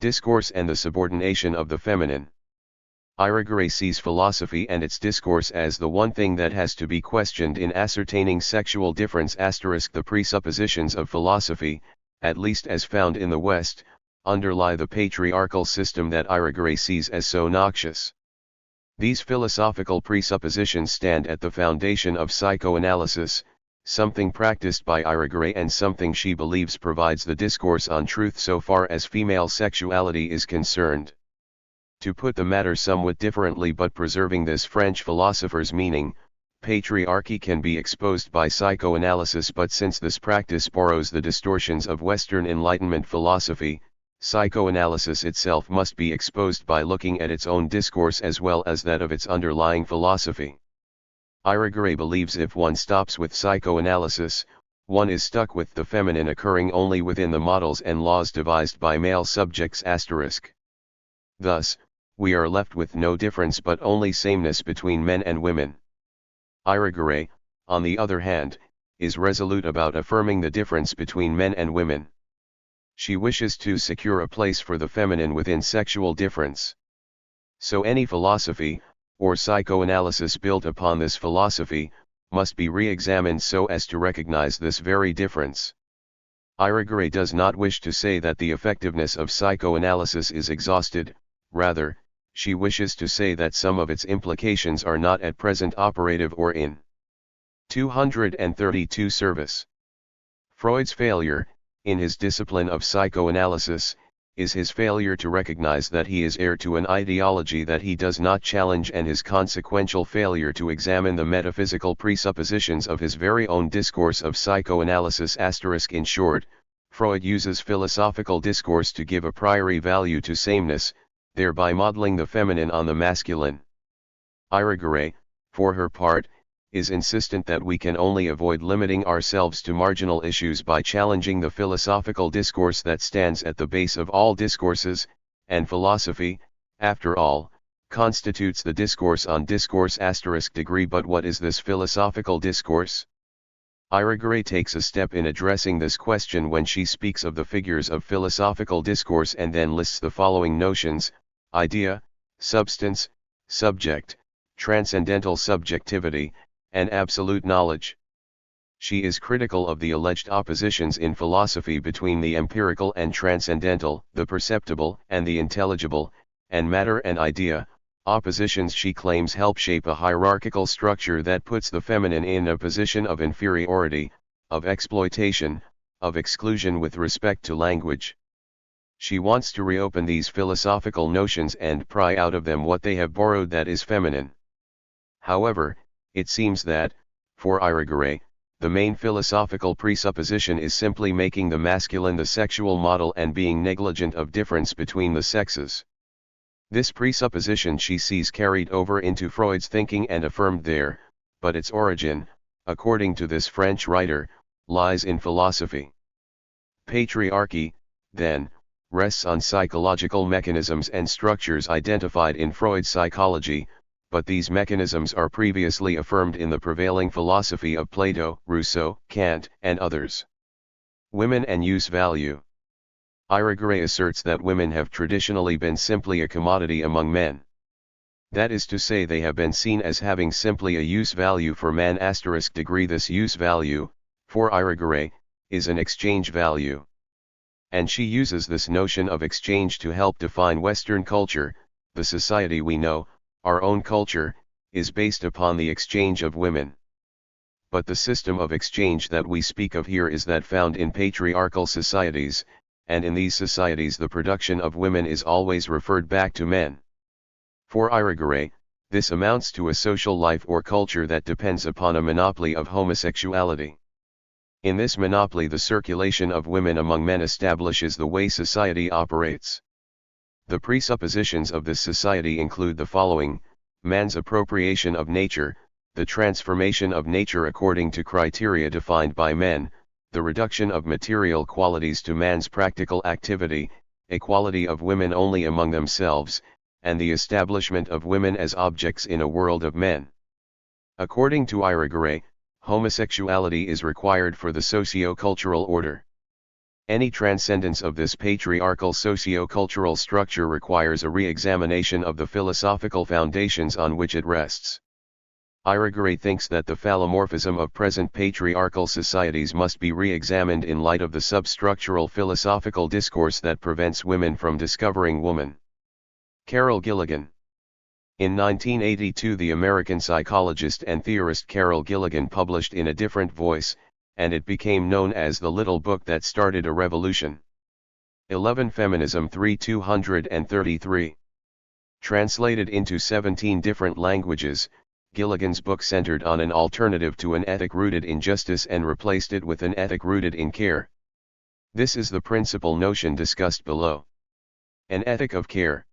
Discourse and the subordination of the feminine. Irigaray sees philosophy and its discourse as the one thing that has to be questioned in ascertaining sexual difference. The presuppositions of philosophy, at least as found in the West, underlie the patriarchal system that Irigaray sees as so noxious. These philosophical presuppositions stand at the foundation of psychoanalysis, something practiced by Irigaray and something she believes provides the discourse on truth so far as female sexuality is concerned. To put the matter somewhat differently but preserving this French philosopher's meaning, patriarchy can be exposed by psychoanalysis, but since this practice borrows the distortions of Western Enlightenment philosophy, psychoanalysis itself must be exposed by looking at its own discourse as well as that of its underlying philosophy. Irigaray believes if one stops with psychoanalysis, one is stuck with the feminine occurring only within the models and laws devised by male subjects. Thus, we are left with no difference but only sameness between men and women. Irigaray, on the other hand, is resolute about affirming the difference between men and women. She wishes to secure a place for the feminine within sexual difference. So any philosophy, or psychoanalysis built upon this philosophy, must be re-examined so as to recognize this very difference. Irigaray does not wish to say that the effectiveness of psychoanalysis is exhausted, rather, she wishes to say that some of its implications are not at present operative or in 232 service. Freud's failure, in his discipline of psychoanalysis, is his failure to recognize that he is heir to an ideology that he does not challenge, and his consequential failure to examine the metaphysical presuppositions of his very own discourse of psychoanalysis. In short, Freud uses philosophical discourse to give a priori value to sameness, thereby modeling the feminine on the masculine. Irigaray, for her part, is insistent that we can only avoid limiting ourselves to marginal issues by challenging the philosophical discourse that stands at the base of all discourses, and philosophy, after all, constitutes the discourse on discourse. Degree. But what is this philosophical discourse? Irigaray takes a step in addressing this question when she speaks of the figures of philosophical discourse and then lists the following notions: idea, substance, subject, transcendental subjectivity, and absolute knowledge. She is critical of the alleged oppositions in philosophy between the empirical and transcendental, the perceptible and the intelligible, and matter and idea, oppositions she claims help shape a hierarchical structure that puts the feminine in a position of inferiority, of exploitation, of exclusion with respect to language. She wants to reopen these philosophical notions and pry out of them what they have borrowed that is feminine. However, it seems that, for Irigaray, the main philosophical presupposition is simply making the masculine the sexual model and being negligent of difference between the sexes. This presupposition she sees carried over into Freud's thinking and affirmed there, but its origin, according to this French writer, lies in philosophy. Patriarchy, then, rests on psychological mechanisms and structures identified in Freud's psychology, but these mechanisms are previously affirmed in the prevailing philosophy of Plato, Rousseau, Kant, and others. Women and use value. Irigaray asserts that women have traditionally been simply a commodity among men. That is to say, they have been seen as having simply a use value for man ***. This use value, for Irigaray, is an exchange value. And she uses this notion of exchange to help define Western culture. The society we know, our own culture, is based upon the exchange of women. But the system of exchange that we speak of here is that found in patriarchal societies, and in these societies the production of women is always referred back to men. For Irigaray, this amounts to a social life or culture that depends upon a monopoly of homosexuality. In this monopoly, the circulation of women among men establishes the way society operates. The presuppositions of this society include the following: man's appropriation of nature, the transformation of nature according to criteria defined by men, the reduction of material qualities to man's practical activity, equality of women only among themselves, and the establishment of women as objects in a world of men. According to Irigaray, homosexuality is required for the socio-cultural order. Any transcendence of this patriarchal socio-cultural structure requires a re-examination of the philosophical foundations on which it rests. Irigaray thinks that the phallomorphism of present patriarchal societies must be re-examined in light of the substructural philosophical discourse that prevents women from discovering woman. Carol Gilligan. In 1982, the American psychologist and theorist Carol Gilligan published In a Different Voice, and it became known as the Little Book That Started a Revolution. 11 Feminism 3233. Translated into 17 different languages, Gilligan's book centered on an alternative to an ethic rooted in justice and replaced it with an ethic rooted in care. This is the principal notion discussed below. An ethic of care.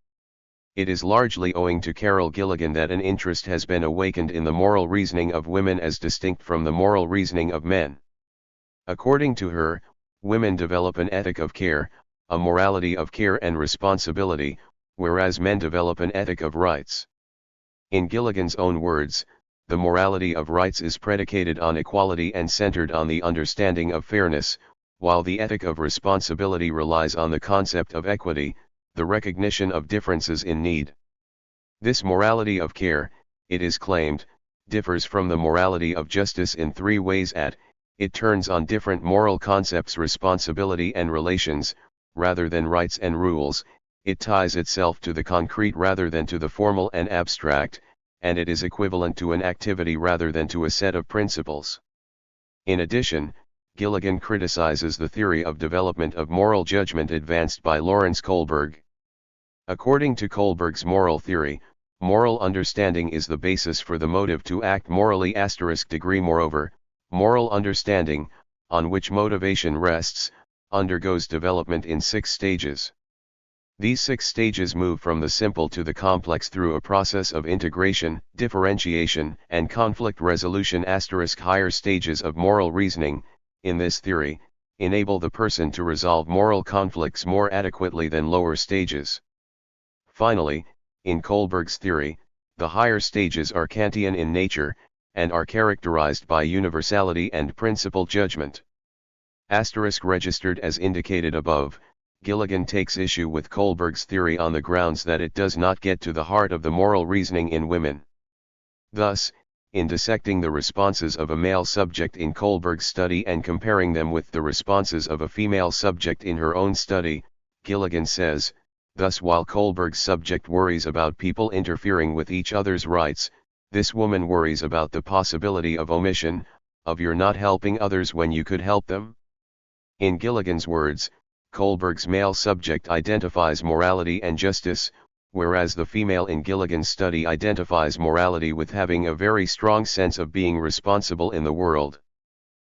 It is largely owing to Carol Gilligan that an interest has been awakened in the moral reasoning of women as distinct from the moral reasoning of men. According to her, women develop an ethic of care, a morality of care and responsibility, whereas men develop an ethic of rights. In Gilligan's own words, the morality of rights is predicated on equality and centered on the understanding of fairness, while the ethic of responsibility relies on the concept of equity, the recognition of differences in need. This morality of care, it is claimed, differs from the morality of justice in 3 ways. It turns on different moral concepts, responsibility and relations, rather than rights and rules. It ties itself to the concrete rather than to the formal and abstract, and it is equivalent to an activity rather than to a set of principles. In addition, Gilligan criticizes the theory of development of moral judgment advanced by Lawrence Kohlberg. According to Kohlberg's moral theory, moral understanding is the basis for the motive to act morally **. Moreover, moral understanding, on which motivation rests, undergoes development in 6 stages. These 6 stages move from the simple to the complex through a process of integration, differentiation, and conflict resolution. Higher stages of moral reasoning, in this theory, enable the person to resolve moral conflicts more adequately than lower stages. Finally, in Kohlberg's theory, the higher stages are Kantian in nature, and are characterized by universality and principle judgment. Registered as indicated above, Gilligan takes issue with Kohlberg's theory on the grounds that it does not get to the heart of the moral reasoning in women. Thus, in dissecting the responses of a male subject in Kohlberg's study and comparing them with the responses of a female subject in her own study, Gilligan says, thus while Kohlberg's subject worries about people interfering with each other's rights, this woman worries about the possibility of omission, of you're not helping others when you could help them. In Gilligan's words, Kohlberg's male subject identifies morality and justice, whereas the female in Gilligan's study identifies morality with having a very strong sense of being responsible in the world.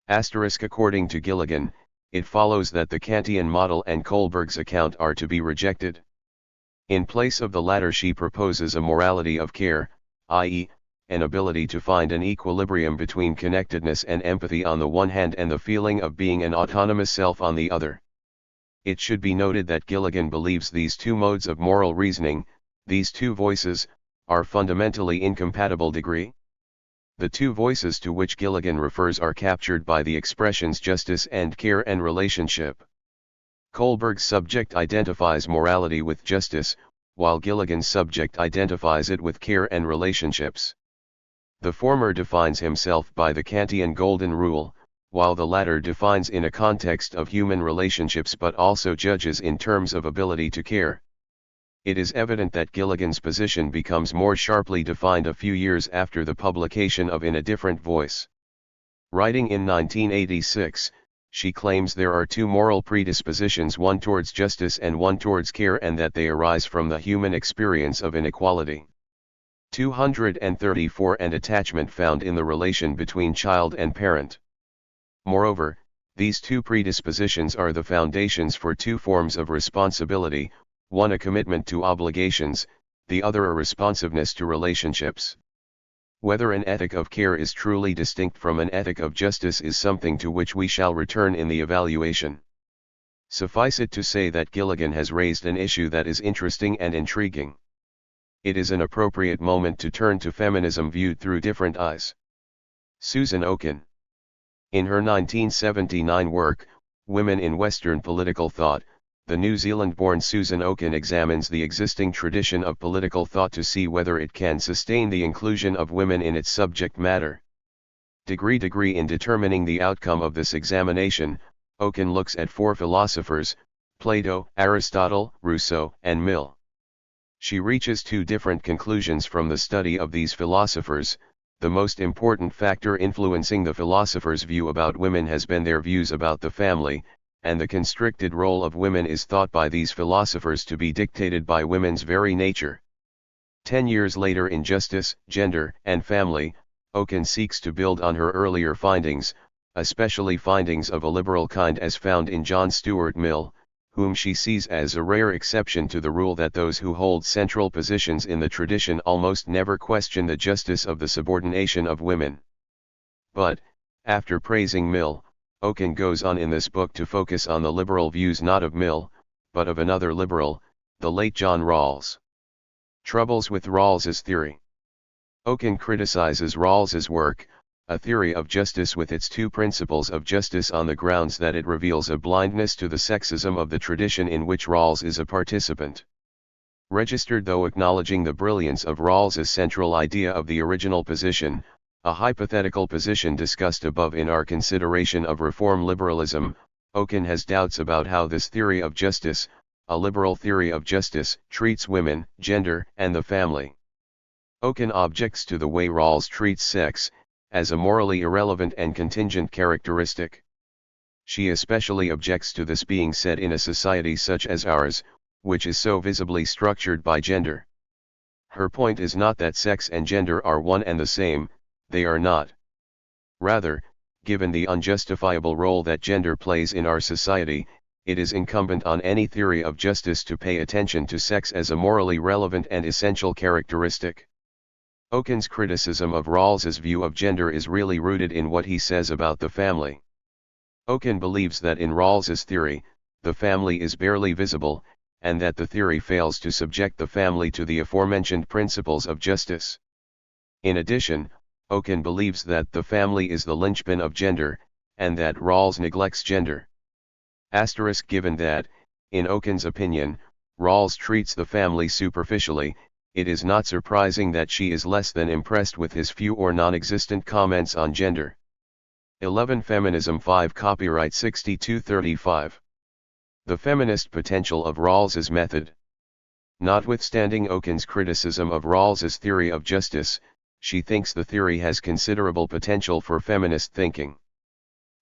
According to Gilligan, it follows that the Kantian model and Kohlberg's account are to be rejected. In place of the latter, she proposes a morality of care, i.e., an ability to find an equilibrium between connectedness and empathy on the one hand and the feeling of being an autonomous self on the other. It should be noted that Gilligan believes these two modes of moral reasoning, these two voices, are fundamentally incompatible. The two voices to which Gilligan refers are captured by the expressions justice and care and relationship. Kohlberg's subject identifies morality with justice, while Gilligan's subject identifies it with care and relationships. The former defines himself by the Kantian golden rule, while the latter defines in a context of human relationships but also judges in terms of ability to care. It is evident that Gilligan's position becomes more sharply defined a few years after the publication of In a Different Voice. Writing in 1986, she claims there are two moral predispositions, one towards justice and one towards care, and that they arise from the human experience of inequality. 234 and attachment found in the relation between child and parent. Moreover, these two predispositions are the foundations for two forms of responsibility, one a commitment to obligations, the other a responsiveness to relationships. Whether an ethic of care is truly distinct from an ethic of justice is something to which we shall return in the evaluation. Suffice it to say that Gilligan has raised an issue that is interesting and intriguing. It is an appropriate moment to turn to feminism viewed through different eyes. Susan Okin. In her 1979 work, Women in Western Political Thought, the New Zealand-born Susan Okin examines the existing tradition of political thought to see whether it can sustain the inclusion of women in its subject matter. In determining the outcome of this examination, Okin looks at four philosophers: Plato, Aristotle, Rousseau, and Mill. She reaches two different conclusions from the study of these philosophers. The most important factor influencing the philosophers' view about women has been their views about the family, and the constricted role of women is thought by these philosophers to be dictated by women's very nature. 10 years later, in Justice, Gender, and Family, Okin seeks to build on her earlier findings, especially findings of a liberal kind as found in John Stuart Mill, whom she sees as a rare exception to the rule that those who hold central positions in the tradition almost never question the justice of the subordination of women. But, after praising Mill, Okin goes on in this book to focus on the liberal views not of Mill, but of another liberal, the late John Rawls. Troubles with Rawls's theory. Okin criticizes Rawls's work, A Theory of Justice, with its two principles of justice on the grounds that it reveals a blindness to the sexism of the tradition in which Rawls is a participant. Registered though acknowledging the brilliance of Rawls's central idea of the original position, a hypothetical position discussed above in our consideration of reform liberalism, Okin has doubts about how this theory of justice, a liberal theory of justice, treats women, gender, and the family. Okin objects to the way Rawls treats sex, as a morally irrelevant and contingent characteristic. She especially objects to this being said in a society such as ours, which is so visibly structured by gender. Her point is not that sex and gender are one and the same. They are not. Rather, given the unjustifiable role that gender plays in our society, it is incumbent on any theory of justice to pay attention to sex as a morally relevant and essential characteristic. Okin's criticism of Rawls's view of gender is really rooted in what he says about the family. Okin believes that in Rawls's theory, the family is barely visible, and that the theory fails to subject the family to the aforementioned principles of justice. In addition, Okin believes that the family is the linchpin of gender, and that Rawls neglects gender. Given that, in Okin's opinion, Rawls treats the family superficially, it is not surprising that she is less than impressed with his few or non-existent comments on gender. 11 Feminism 5 Copyright 6235. The feminist potential of Rawls's method. Notwithstanding Okin's criticism of Rawls's theory of justice, she thinks the theory has considerable potential for feminist thinking.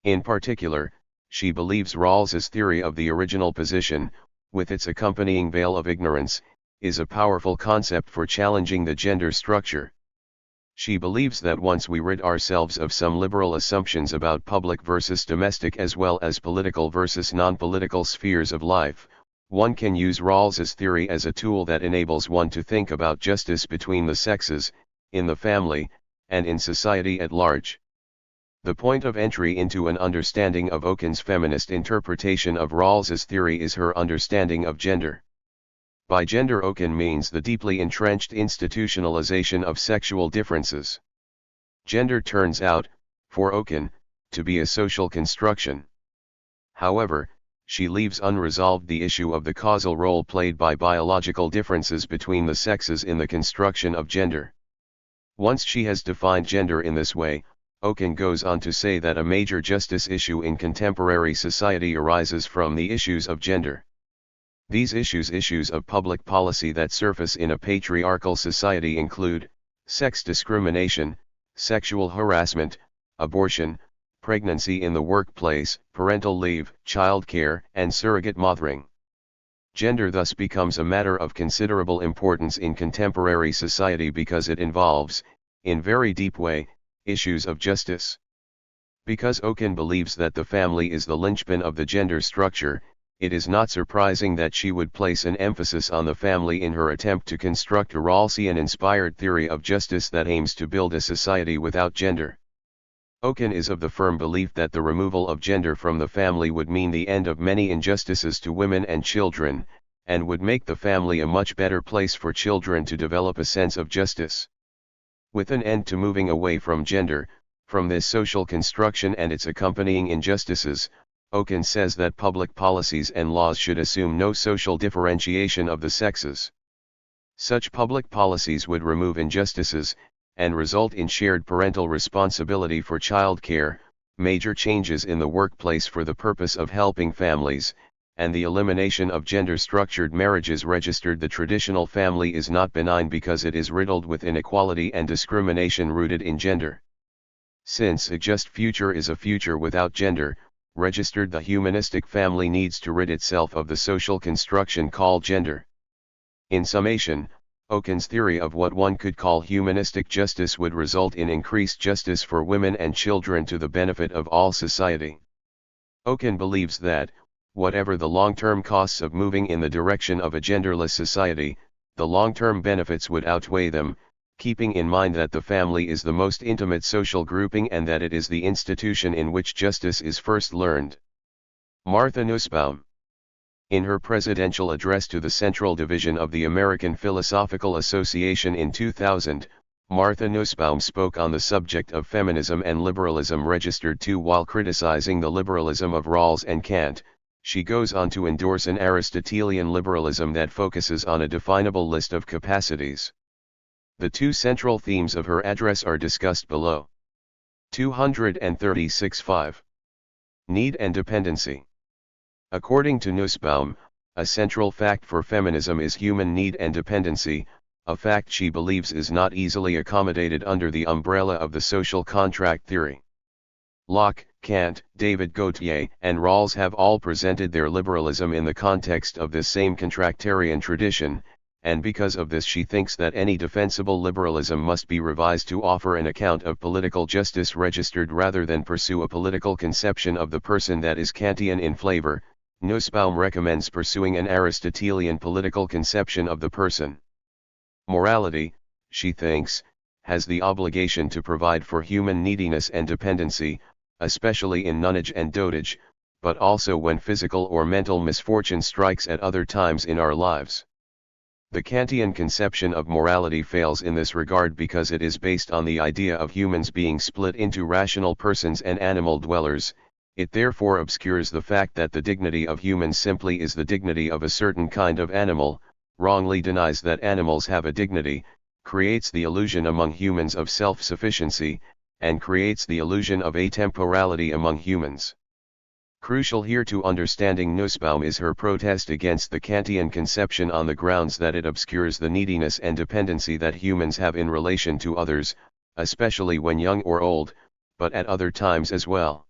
In particular, she believes Rawls's theory of the original position, with its accompanying veil of ignorance, is a powerful concept for challenging the gender structure. She believes that once we rid ourselves of some liberal assumptions about public versus domestic as well as political versus non-political spheres of life, one can use Rawls's theory as a tool that enables one to think about justice between the sexes, in the family, and in society at large. The point of entry into an understanding of Oken's feminist interpretation of Rawls's theory is her understanding of gender. By gender, Oken means the deeply entrenched institutionalization of sexual differences. Gender turns out, for Oken, to be a social construction. However, she leaves unresolved the issue of the causal role played by biological differences between the sexes in the construction of gender. Once she has defined gender in this way, Oken goes on to say that a major justice issue in contemporary society arises from the issues of gender. These issues of public policy that surface in a patriarchal society include sex discrimination, sexual harassment, abortion, pregnancy in the workplace, parental leave, childcare, and surrogate mothering. Gender thus becomes a matter of considerable importance in contemporary society because it involves, in very deep way, issues of justice. Because Oken believes that the family is the linchpin of the gender structure, it is not surprising that she would place an emphasis on the family in her attempt to construct a Rawlsian-inspired theory of justice that aims to build a society without gender. Oken is of the firm belief that the removal of gender from the family would mean the end of many injustices to women and children, and would make the family a much better place for children to develop a sense of justice. With an end to moving away from gender, from this social construction and its accompanying injustices, Oken says that public policies and laws should assume no social differentiation of the sexes. Such public policies would remove injustices, and result in shared parental responsibility for childcare, major changes in the workplace for the purpose of helping families, and the elimination of gender-structured marriages. Registered, the traditional family is not benign because it is riddled with inequality and discrimination rooted in gender. Since a just future is a future without gender, registered, the humanistic family needs to rid itself of the social construction called gender. In summation, Oken's theory of what one could call humanistic justice would result in increased justice for women and children to the benefit of all society. Oken believes that, whatever the long-term costs of moving in the direction of a genderless society, the long-term benefits would outweigh them, keeping in mind that the family is the most intimate social grouping and that it is the institution in which justice is first learned. Martha Nussbaum. In her presidential address to the Central Division of the American Philosophical Association in 2000, Martha Nussbaum spoke on the subject of feminism and liberalism. Registered 2. While criticizing the liberalism of Rawls and Kant, she goes on to endorse an Aristotelian liberalism that focuses on a definable list of capacities. The two central themes of her address are discussed below. 236.5. Need and dependency. According to Nussbaum, a central fact for feminism is human need and dependency, a fact she believes is not easily accommodated under the umbrella of the social contract theory. Locke, Kant, David Gautier, and Rawls have all presented their liberalism in the context of this same contractarian tradition, and because of this she thinks that any defensible liberalism must be revised to offer an account of political justice registered rather than pursue a political conception of the person that is Kantian in flavor. Nussbaum recommends pursuing an Aristotelian political conception of the person. Morality, she thinks, has the obligation to provide for human neediness and dependency, especially in nonage and dotage, but also when physical or mental misfortune strikes at other times in our lives. The Kantian conception of morality fails in this regard because it is based on the idea of humans being split into rational persons and animal dwellers. It therefore obscures the fact that the dignity of humans simply is the dignity of a certain kind of animal, wrongly denies that animals have a dignity, creates the illusion among humans of self-sufficiency, and creates the illusion of atemporality among humans. Crucial here to understanding Nussbaum is her protest against the Kantian conception on the grounds that it obscures the neediness and dependency that humans have in relation to others, especially when young or old, but at other times as well.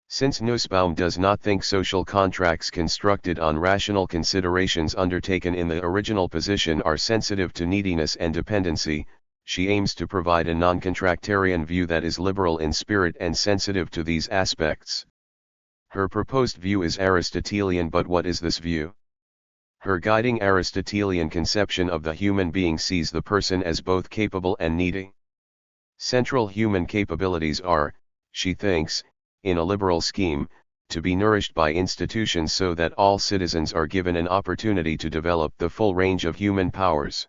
Since Nussbaum does not think social contracts constructed on rational considerations undertaken in the original position are sensitive to neediness and dependency, she aims to provide a non-contractarian view that is liberal in spirit and sensitive to these aspects. Her proposed view is Aristotelian, but what is this view? Her guiding Aristotelian conception of the human being sees the person as both capable and needy. Central human capabilities are, she thinks, in a liberal scheme, to be nourished by institutions so that all citizens are given an opportunity to develop the full range of human powers.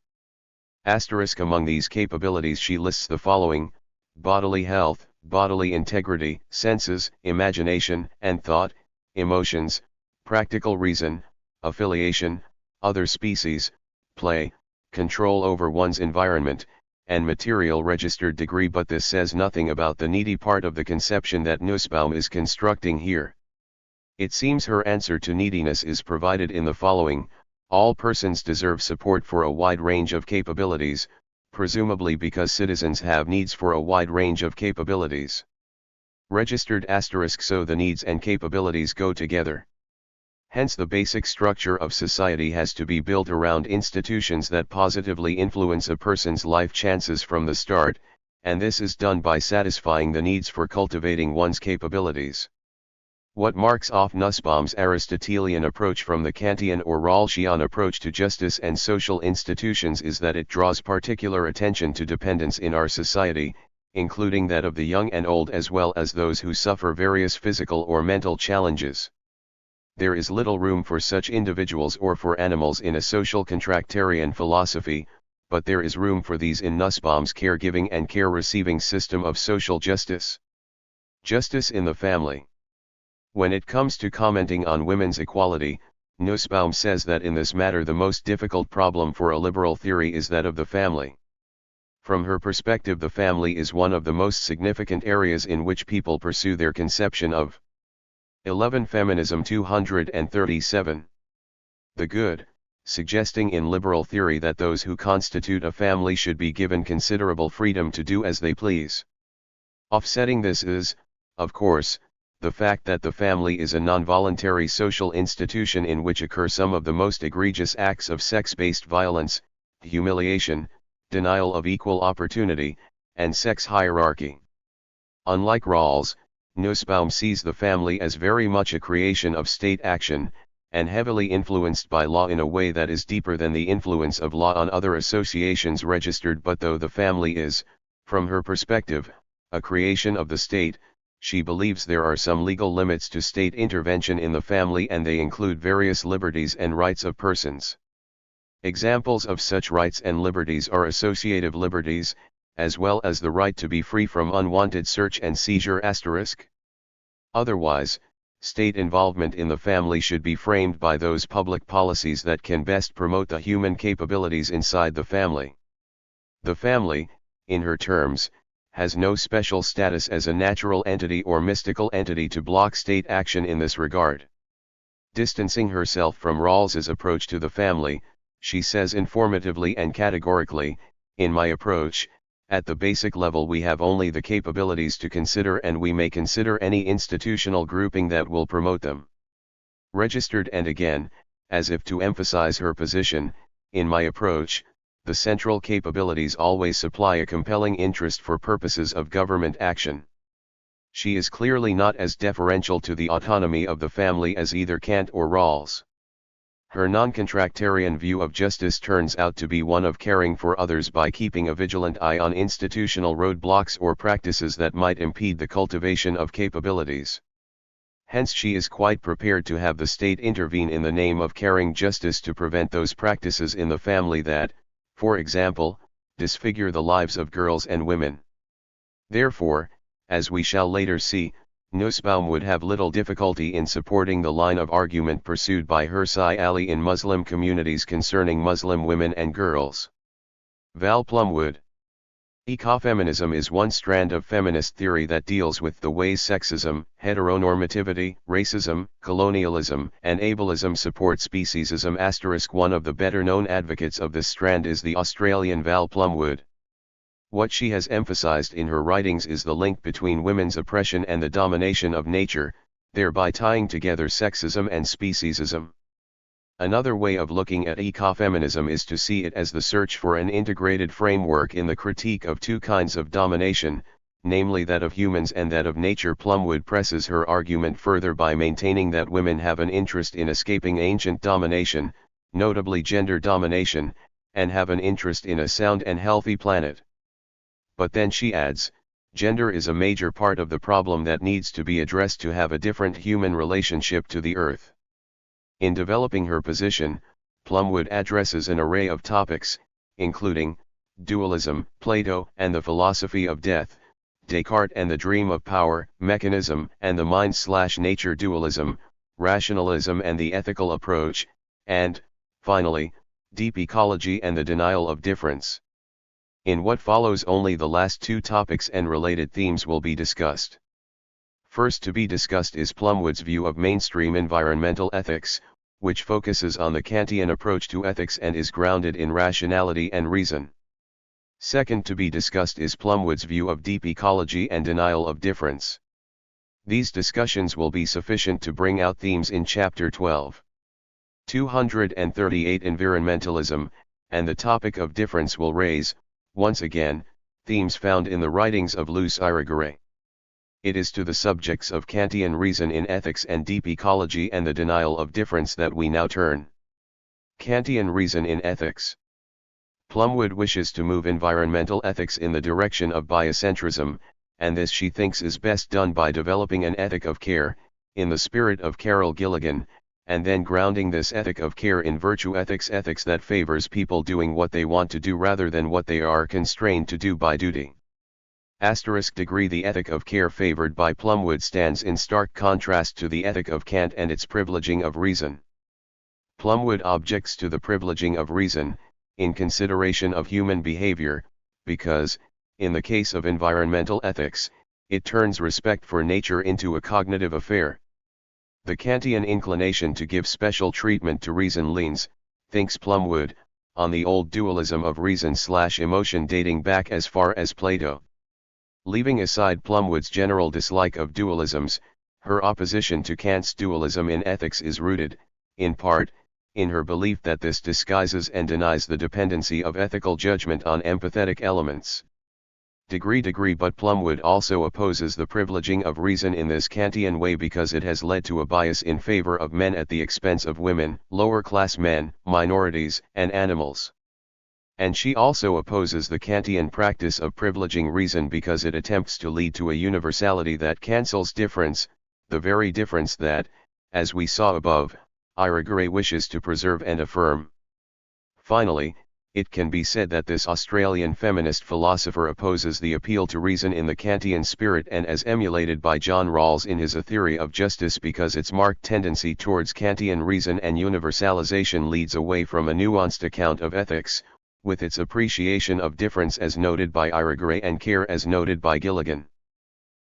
Among these capabilities she lists the following: bodily health, bodily integrity, senses, imagination and thought, emotions, practical reason, affiliation, other species, play, control over one's environment, and material registered degree. But this says nothing about the needy part of the conception that Nussbaum is constructing here. It seems her answer to neediness is provided in the following: all persons deserve support for a wide range of capabilities, presumably because citizens have needs for a wide range of capabilities. Registered asterisk. So the needs and capabilities go together. Hence the basic structure of society has to be built around institutions that positively influence a person's life chances from the start, and this is done by satisfying the needs for cultivating one's capabilities. What marks off Nussbaum's Aristotelian approach from the Kantian or Rawlsian approach to justice and social institutions is that it draws particular attention to dependence in our society, including that of the young and old as well as those who suffer various physical or mental challenges. There is little room for such individuals or for animals in a social contractarian philosophy, but there is room for these in Nussbaum's caregiving and care-receiving system of social justice. Justice in the family. When it comes to commenting on women's equality, Nussbaum says that in this matter the most difficult problem for a liberal theory is that of the family. From her perspective, the family is one of the most significant areas in which people pursue their conception of 11 Feminism 237. The good, suggesting in liberal theory that those who constitute a family should be given considerable freedom to do as they please. Offsetting this is, of course, the fact that the family is a non-voluntary social institution in which occur some of the most egregious acts of sex-based violence, humiliation, denial of equal opportunity, and sex hierarchy. Unlike Rawls, Nussbaum sees the family as very much a creation of state action, and heavily influenced by law in a way that is deeper than the influence of law on other associations registered. But though the family is, from her perspective, a creation of the state, she believes there are some legal limits to state intervention in the family, and they include various liberties and rights of persons. Examples of such rights and liberties are associative liberties, as well as the right to be free from unwanted search and seizure *. Otherwise, state involvement in the family should be framed by those public policies that can best promote the human capabilities inside the family. The family, in her terms, has no special status as a natural entity or mystical entity to block state action in this regard. Distancing herself from Rawls's approach to the family, she says informatively and categorically, "In my approach, at the basic level we have only the capabilities to consider, and we may consider any institutional grouping that will promote them." Registered. And again, as if to emphasize her position, "In my approach, the central capabilities always supply a compelling interest for purposes of government action." She is clearly not as deferential to the autonomy of the family as either Kant or Rawls. Her non-contractarian view of justice turns out to be one of caring for others by keeping a vigilant eye on institutional roadblocks or practices that might impede the cultivation of capabilities. Hence she is quite prepared to have the state intervene in the name of caring justice to prevent those practices in the family that, for example, disfigure the lives of girls and women. Therefore, as we shall later see, Nussbaum would have little difficulty in supporting the line of argument pursued by Hirsi Ali in Muslim communities concerning Muslim women and girls. Val Plumwood. Ecofeminism is one strand of feminist theory that deals with the ways sexism, heteronormativity, racism, colonialism, and ableism support speciesism. One of the better-known advocates of this strand is the Australian Val Plumwood. What she has emphasized in her writings is the link between women's oppression and the domination of nature, thereby tying together sexism and speciesism. Another way of looking at ecofeminism is to see it as the search for an integrated framework in the critique of two kinds of domination, namely that of humans and that of nature. Plumwood presses her argument further by maintaining that women have an interest in escaping ancient domination, notably gender domination, and have an interest in a sound and healthy planet. But then she adds, gender is a major part of the problem that needs to be addressed to have a different human relationship to the earth. In developing her position, Plumwood addresses an array of topics, including dualism, Plato and the philosophy of death, Descartes and the dream of power, mechanism and the mind/nature dualism, rationalism and the ethical approach, and, finally, deep ecology and the denial of difference. In what follows, only the last two topics and related themes will be discussed. First to be discussed is Plumwood's view of mainstream environmental ethics, which focuses on the Kantian approach to ethics and is grounded in rationality and reason. Second to be discussed is Plumwood's view of deep ecology and denial of difference. These discussions will be sufficient to bring out themes in Chapter 12. 238 Environmentalism, and the topic of difference will raise, once again, themes found in the writings of Luce Irigaray. It is to the subjects of Kantian reason in ethics and deep ecology and the denial of difference that we now turn. Kantian reason in ethics. Plumwood wishes to move environmental ethics in the direction of biocentrism, and this she thinks is best done by developing an ethic of care, in the spirit of Carol Gilligan, and then grounding this ethic of care in virtue ethics that favors people doing what they want to do rather than what they are constrained to do by duty. *degree The ethic of care favored by Plumwood stands in stark contrast to the ethic of Kant and its privileging of reason. Plumwood objects to the privileging of reason, in consideration of human behavior, because, in the case of environmental ethics, it turns respect for nature into a cognitive affair. The Kantian inclination to give special treatment to reason leans, thinks Plumwood, on the old dualism of reason/emotion dating back as far as Plato. Leaving aside Plumwood's general dislike of dualisms, her opposition to Kant's dualism in ethics is rooted, in part, in her belief that this disguises and denies the dependency of ethical judgment on empathetic elements. But Plumwood also opposes the privileging of reason in this Kantian way because it has led to a bias in favor of men at the expense of women, lower-class men, minorities, and animals. And she also opposes the Kantian practice of privileging reason because it attempts to lead to a universality that cancels difference, the very difference that, as we saw above, Irigaray wishes to preserve and affirm. Finally, it can be said that this Australian feminist philosopher opposes the appeal to reason in the Kantian spirit and as emulated by John Rawls in his A Theory of Justice because its marked tendency towards Kantian reason and universalization leads away from a nuanced account of ethics, with its appreciation of difference as noted by Irigaray and care as noted by Gilligan.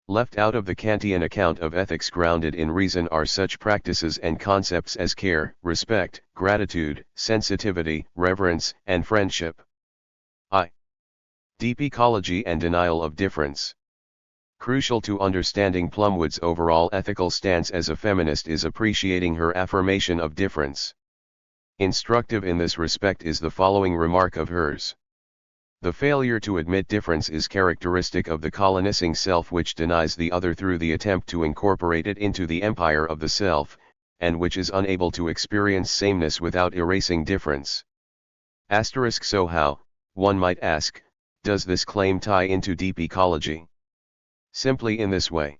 Left out of the Kantian account of ethics grounded in reason are such practices and concepts as care, respect, gratitude, sensitivity, reverence, and friendship. Deep ecology and denial of difference. Crucial to understanding Plumwood's overall ethical stance as a feminist is appreciating her affirmation of difference. Instructive in this respect is the following remark of hers. The failure to admit difference is characteristic of the colonizing self which denies the other through the attempt to incorporate it into the empire of the self, and which is unable to experience sameness without erasing difference. So how, one might ask, does this claim tie into deep ecology? Simply in this way.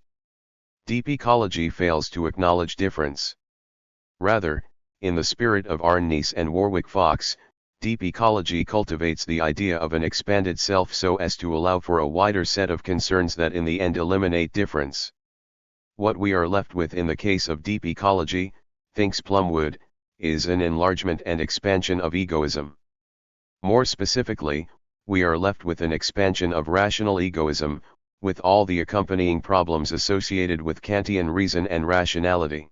Deep ecology fails to acknowledge difference. Rather, in the spirit of Arnnies and Warwick Fox, deep ecology cultivates the idea of an expanded self so as to allow for a wider set of concerns that in the end eliminate difference. What we are left with in the case of deep ecology, thinks Plumwood, is an enlargement and expansion of egoism. More specifically, we are left with an expansion of rational egoism, with all the accompanying problems associated with Kantian reason and rationality.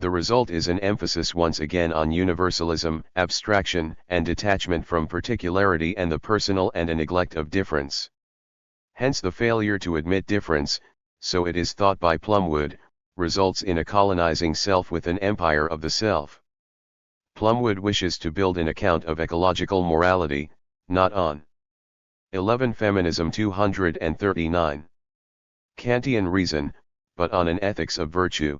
The result is an emphasis once again on universalism, abstraction, and detachment from particularity and the personal and a neglect of difference. Hence the failure to admit difference, so it is thought by Plumwood, results in a colonizing self with an empire of the self. Plumwood wishes to build an account of ecological morality, not on 11 Feminism 239. Kantian reason, but on an ethics of virtue.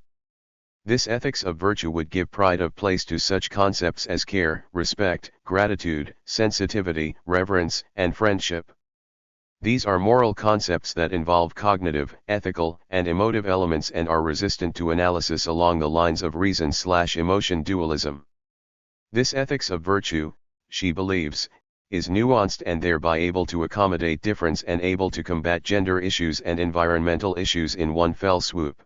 This ethics of virtue would give pride of place to such concepts as care, respect, gratitude, sensitivity, reverence, and friendship. These are moral concepts that involve cognitive, ethical, and emotive elements and are resistant to analysis along the lines of reason/emotion dualism. This ethics of virtue, she believes, is nuanced and thereby able to accommodate difference and able to combat gender issues and environmental issues in one fell swoop.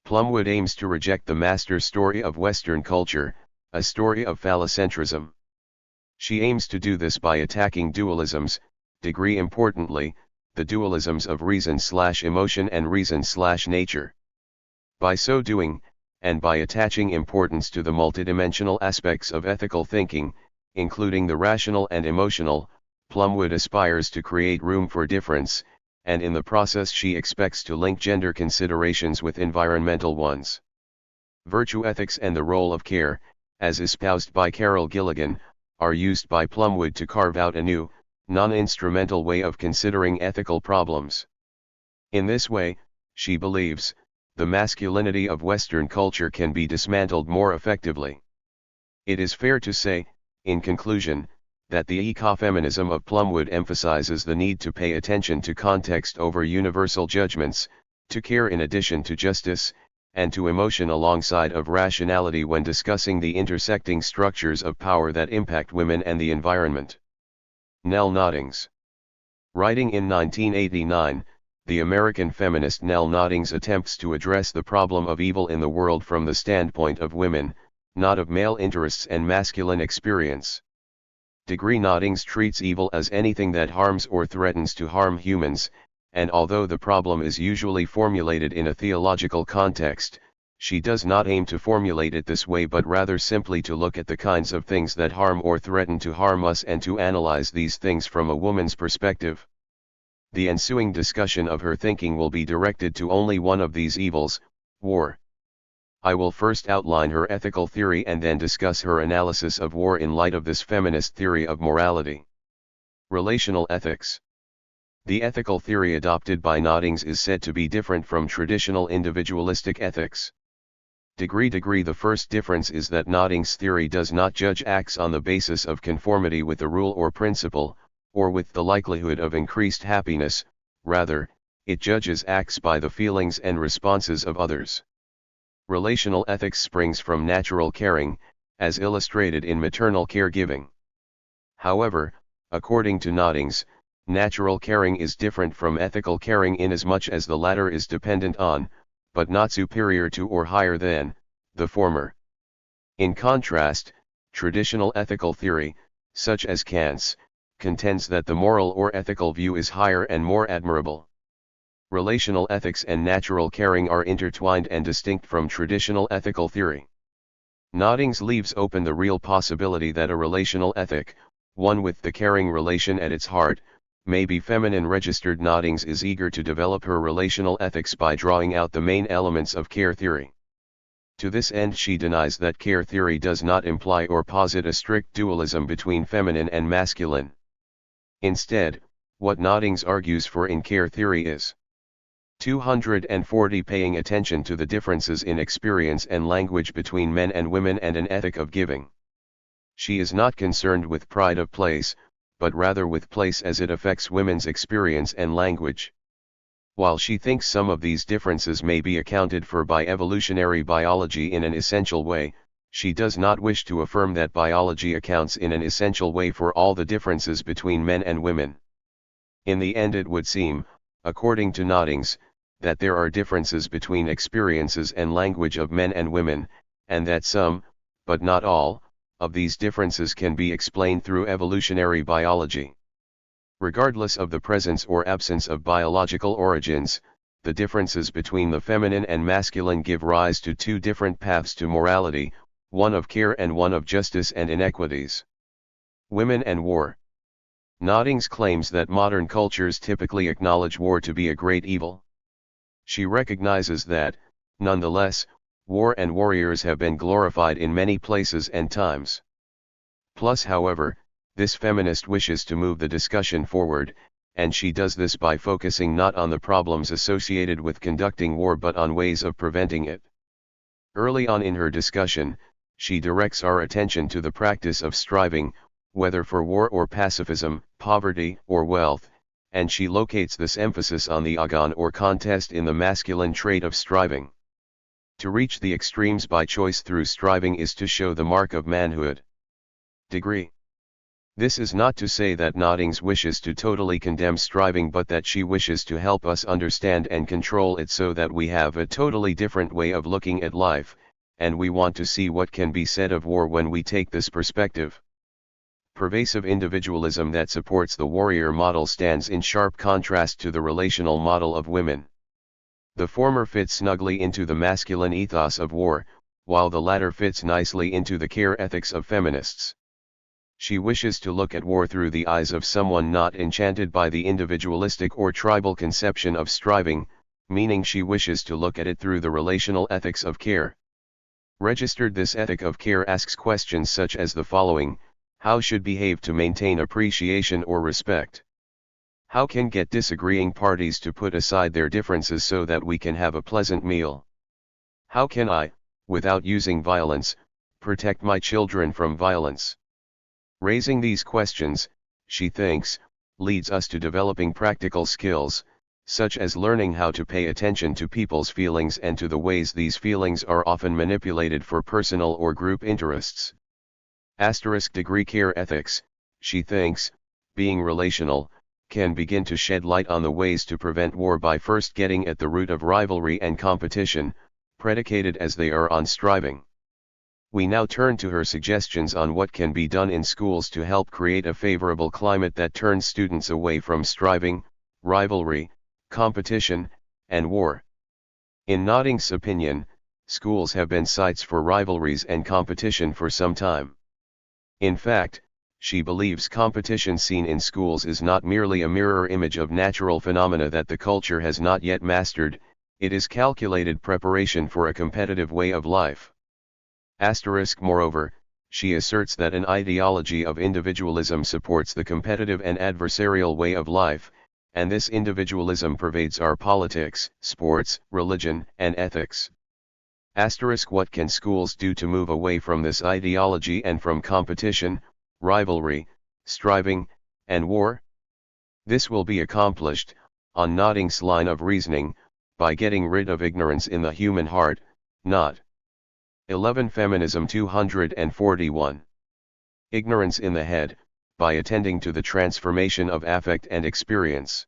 Plumwood aims to reject the master story of Western culture, a story of phallocentrism. She aims to do this by attacking dualisms, importantly, the dualisms of reason/emotion and reason/nature. By so doing, and by attaching importance to the multidimensional aspects of ethical thinking, including the rational and emotional, Plumwood aspires to create room for difference, and in the process she expects to link gender considerations with environmental ones. Virtue ethics and the role of care, as espoused by Carol Gilligan, are used by Plumwood to carve out a new, non-instrumental way of considering ethical problems. In this way, she believes, the masculinity of Western culture can be dismantled more effectively. It is fair to say, in conclusion, that the ecofeminism of Plumwood emphasizes the need to pay attention to context over universal judgments, to care in addition to justice, and to emotion alongside of rationality when discussing the intersecting structures of power that impact women and the environment. Nell Noddings. Writing in 1989, the American feminist Nell Noddings attempts to address the problem of evil in the world from the standpoint of women, not of male interests and masculine experience. Noddings treats evil as anything that harms or threatens to harm humans, and although the problem is usually formulated in a theological context, she does not aim to formulate it this way but rather simply to look at the kinds of things that harm or threaten to harm us and to analyze these things from a woman's perspective. The ensuing discussion of her thinking will be directed to only one of these evils, war. I will first outline her ethical theory and then discuss her analysis of war in light of this feminist theory of morality. Relational ethics. The ethical theory adopted by Noddings is said to be different from traditional individualistic ethics. The first difference is that Noddings' theory does not judge acts on the basis of conformity with a rule or principle, or with the likelihood of increased happiness, rather, it judges acts by the feelings and responses of others. Relational ethics springs from natural caring, as illustrated in maternal caregiving. However, according to Noddings, natural caring is different from ethical caring inasmuch as the latter is dependent on, but not superior to or higher than, the former. In contrast, traditional ethical theory, such as Kant's, contends that the moral or ethical view is higher and more admirable. Relational ethics and natural caring are intertwined and distinct from traditional ethical theory. Noddings leaves open the real possibility that a relational ethic, one with the caring relation at its heart, may be feminine. Noddings is eager to develop her relational ethics by drawing out the main elements of care theory. To this end she denies that care theory does not imply or posit a strict dualism between feminine and masculine. Instead, what Noddings argues for in care theory is 240 paying attention to the differences in experience and language between men and women and an ethic of giving. She is not concerned with pride of place, but rather with place as it affects women's experience and language. While she thinks some of these differences may be accounted for by evolutionary biology in an essential way, she does not wish to affirm that biology accounts in an essential way for all the differences between men and women. In the end it would seem, according to Noddings, that there are differences between experiences and language of men and women, and that some, but not all, of these differences can be explained through evolutionary biology. Regardless of the presence or absence of biological origins, the differences between the feminine and masculine give rise to two different paths to morality, one of care and one of justice and inequities. Women and war. Noddings claims that modern cultures typically acknowledge war to be a great evil. She recognizes that, nonetheless, war and warriors have been glorified in many places and times. Plus, however, this feminist wishes to move the discussion forward, and she does this by focusing not on the problems associated with conducting war but on ways of preventing it. Early on in her discussion, she directs our attention to the practice of striving, whether for war or pacifism, poverty or wealth, and she locates this emphasis on the agon or contest in the masculine trait of striving. To reach the extremes by choice through striving is to show the mark of manhood. Degree. This is not to say that Noddings wishes to totally condemn striving, but that she wishes to help us understand and control it so that we have a totally different way of looking at life, and we want to see what can be said of war when we take this perspective. Pervasive individualism that supports the warrior model stands in sharp contrast to the relational model of women. The former fits snugly into the masculine ethos of war, while the latter fits nicely into the care ethics of feminists. She wishes to look at war through the eyes of someone not enchanted by the individualistic or tribal conception of striving, meaning she wishes to look at it through the relational ethics of care. Registered, this ethic of care asks questions such as the following: how should behave to maintain appreciation or respect? How can get disagreeing parties to put aside their differences so that we can have a pleasant meal? How can I, without using violence, protect my children from violence? Raising these questions, she thinks, leads us to developing practical skills, such as learning how to pay attention to people's feelings and to the ways these feelings are often manipulated for personal or group interests. Degree care ethics, she thinks, being relational, can begin to shed light on the ways to prevent war by first getting at the root of rivalry and competition, predicated as they are on striving. We now turn to her suggestions on what can be done in schools to help create a favorable climate that turns students away from striving, rivalry, competition, and war. In Noddings' opinion, schools have been sites for rivalries and competition for some time. In fact, she believes competition seen in schools is not merely a mirror image of natural phenomena that the culture has not yet mastered, it is calculated preparation for a competitive way of life. Moreover, she asserts that an ideology of individualism supports the competitive and adversarial way of life, and this individualism pervades our politics, sports, religion, and ethics. What can schools do to move away from this ideology and from competition, rivalry, striving, and war? This will be accomplished, on Noddings' line of reasoning, by getting rid of ignorance in the human heart, not 11 Feminism 241. Ignorance in the head, by attending to the transformation of affect and experience.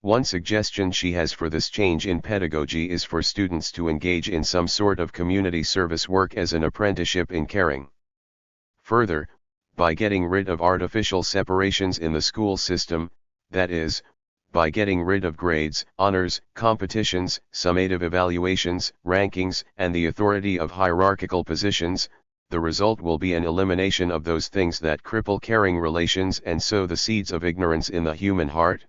One suggestion she has for this change in pedagogy is for students to engage in some sort of community service work as an apprenticeship in caring. Further, by getting rid of artificial separations in the school system, that is, by getting rid of grades, honors, competitions, summative evaluations, rankings, and the authority of hierarchical positions, the result will be an elimination of those things that cripple caring relations and sow the seeds of ignorance in the human heart.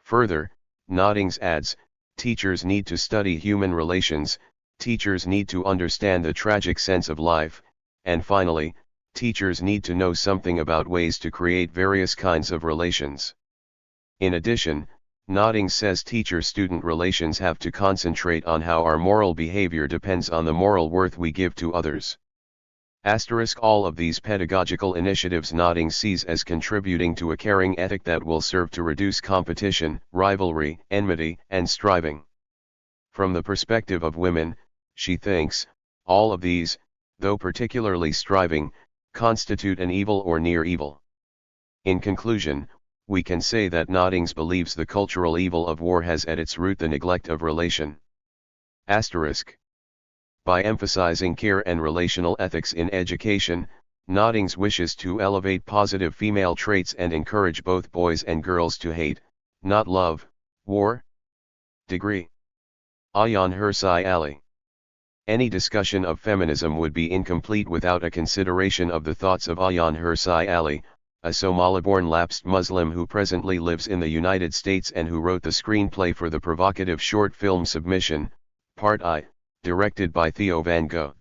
Further, Noddings adds, teachers need to study human relations, teachers need to understand the tragic sense of life, and finally, teachers need to know something about ways to create various kinds of relations. In addition, Noddings says teacher-student relations have to concentrate on how our moral behavior depends on the moral worth we give to others. All of these pedagogical initiatives Noddings sees as contributing to a caring ethic that will serve to reduce competition, rivalry, enmity, and striving. From the perspective of women, she thinks, all of these, though particularly striving, constitute an evil or near evil. In conclusion, we can say that Noddings believes the cultural evil of war has at its root the neglect of relation. By emphasizing care and relational ethics in education, Noddings wishes to elevate positive female traits and encourage both boys and girls to hate, not love, war. Degree. Ayaan Hirsi Ali. Any discussion of feminism would be incomplete without a consideration of the thoughts of Ayaan Hirsi Ali, a Somali-born lapsed Muslim who presently lives in the United States and who wrote the screenplay for the provocative short film Submission, Part I, directed by Theo van Gogh.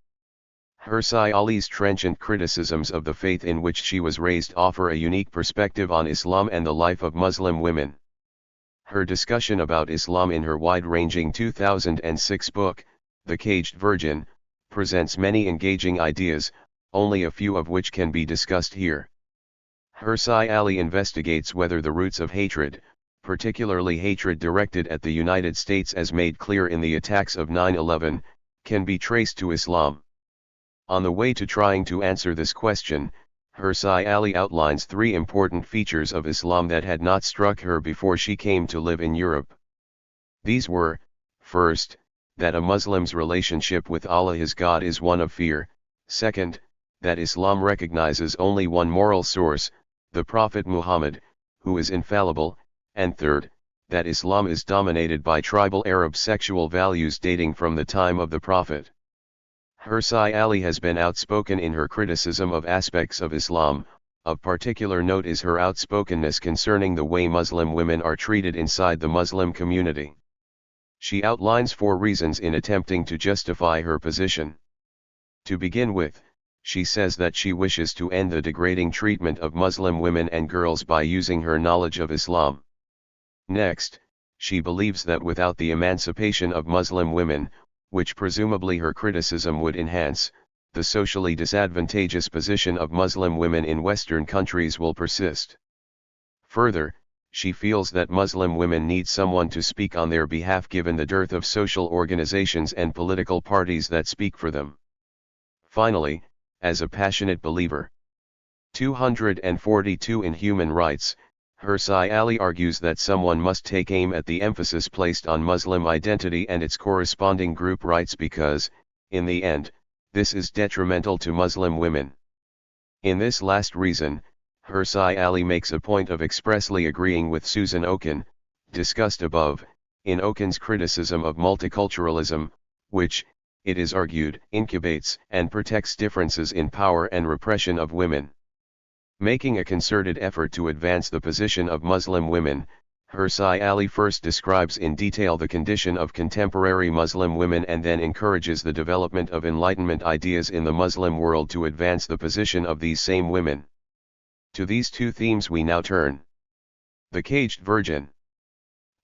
Hirsi Ali's trenchant criticisms of the faith in which she was raised offer a unique perspective on Islam and the life of Muslim women. Her discussion about Islam in her wide-ranging 2006 book, The Caged Virgin, presents many engaging ideas, only a few of which can be discussed here. Hirsi Ali investigates whether the roots of hatred, particularly hatred directed at the United States as made clear in the attacks of 9/11, can be traced to Islam. On the way to trying to answer this question, Hirsi Ali outlines three important features of Islam that had not struck her before she came to live in Europe. These were, first, that a Muslim's relationship with Allah his God is one of fear; second, that Islam recognizes only one moral source, the Prophet Muhammad, who is infallible; and third, that Islam is dominated by tribal Arab sexual values dating from the time of the Prophet. Hirsi Ali has been outspoken in her criticism of aspects of Islam. Of particular note is her outspokenness concerning the way Muslim women are treated inside the Muslim community. She outlines 4 reasons in attempting to justify her position. To begin with, she says that she wishes to end the degrading treatment of Muslim women and girls by using her knowledge of Islam. Next, she believes that without the emancipation of Muslim women, which presumably her criticism would enhance, the socially disadvantageous position of Muslim women in Western countries will persist. Further, she feels that Muslim women need someone to speak on their behalf given the dearth of social organizations and political parties that speak for them. Finally, as a passionate believer 242 in human rights, Hirsi Ali argues that someone must take aim at the emphasis placed on Muslim identity and its corresponding group rights because, in the end, this is detrimental to Muslim women. In this last reason, Hirsi Ali makes a point of expressly agreeing with Susan Okin, discussed above, in Okin's criticism of multiculturalism, which, it is argued, incubates and protects differences in power and repression of women. Making a concerted effort to advance the position of Muslim women, Hirsi Ali first describes in detail the condition of contemporary Muslim women and then encourages the development of Enlightenment ideas in the Muslim world to advance the position of these same women. To these 2 themes we now turn. The Caged Virgin.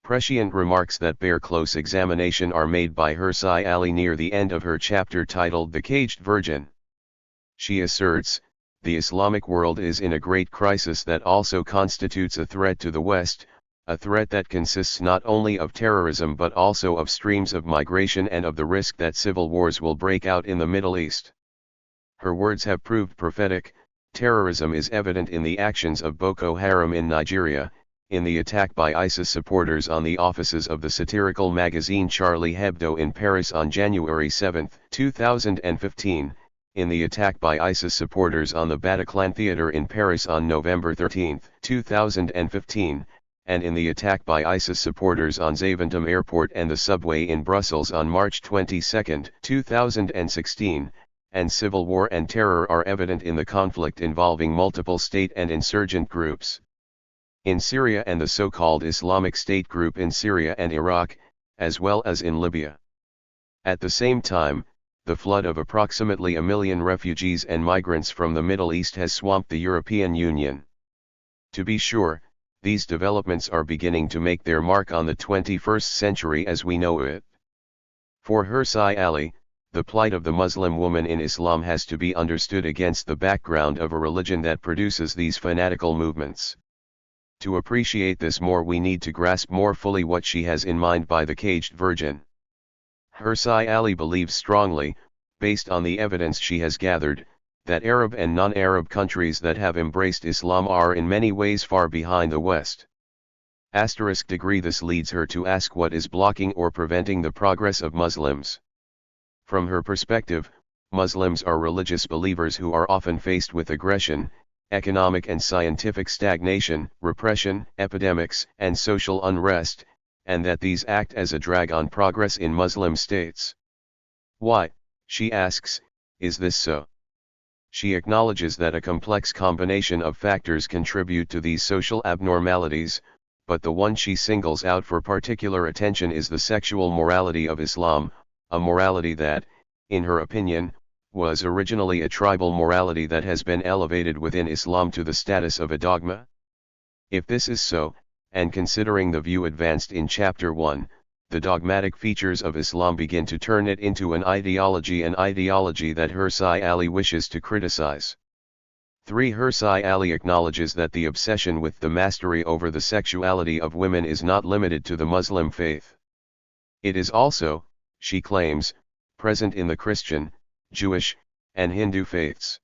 Prescient remarks that bear close examination are made by Hirsi Ali near the end of her chapter titled The Caged Virgin. She asserts, the Islamic world is in a great crisis that also constitutes a threat to the West, a threat that consists not only of terrorism but also of streams of migration and of the risk that civil wars will break out in the Middle East. Her words have proved prophetic. Terrorism is evident in the actions of Boko Haram in Nigeria, in the attack by ISIS supporters on the offices of the satirical magazine Charlie Hebdo in Paris on January 7, 2015, in the attack by ISIS supporters on the Bataclan Theatre in Paris on November 13, 2015, and in the attack by ISIS supporters on Zaventem Airport and the subway in Brussels on March 22, 2016, and civil war and terror are evident in the conflict involving multiple state and insurgent groups in Syria and the so-called Islamic State group in Syria and Iraq, as well as in Libya. At the same time, the flood of approximately 1 million refugees and migrants from the Middle East has swamped the European Union. To be sure, these developments are beginning to make their mark on the 21st century as we know it. For Hirsi Ali, the plight of the Muslim woman in Islam has to be understood against the background of a religion that produces these fanatical movements. To appreciate this more we need to grasp more fully what she has in mind by the Caged Virgin. Hirsi Ali believes strongly, based on the evidence she has gathered, that Arab and non-Arab countries that have embraced Islam are in many ways far behind the West. *degree This leads her to ask what is blocking or preventing the progress of Muslims. From her perspective, Muslims are religious believers who are often faced with aggression, economic and scientific stagnation, repression, epidemics, and social unrest, and that these act as a drag on progress in Muslim states. Why, she asks, is this so? She acknowledges that a complex combination of factors contribute to these social abnormalities, but the one she singles out for particular attention is the sexual morality of Islam, a morality that, in her opinion, was originally a tribal morality that has been elevated within Islam to the status of a dogma? If this is so, and considering the view advanced in Chapter 1, the dogmatic features of Islam begin to turn it into an ideology that Hirsi Ali wishes to criticize. 3. Hirsi Ali acknowledges that the obsession with the mastery over the sexuality of women is not limited to the Muslim faith. It is also, she claims, present in the Christian, Jewish, and Hindu faiths.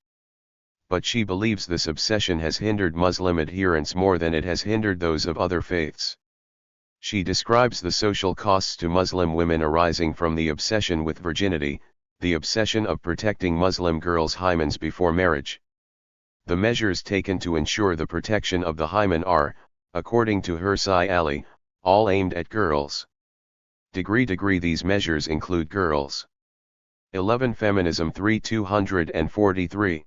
But she believes this obsession has hindered Muslim adherents more than it has hindered those of other faiths. She describes the social costs to Muslim women arising from the obsession with virginity, the obsession of protecting Muslim girls' hymens before marriage. The measures taken to ensure the protection of the hymen are, according to Hirsi Ali, all aimed at girls. These measures include girls. 11. Feminism 3-243.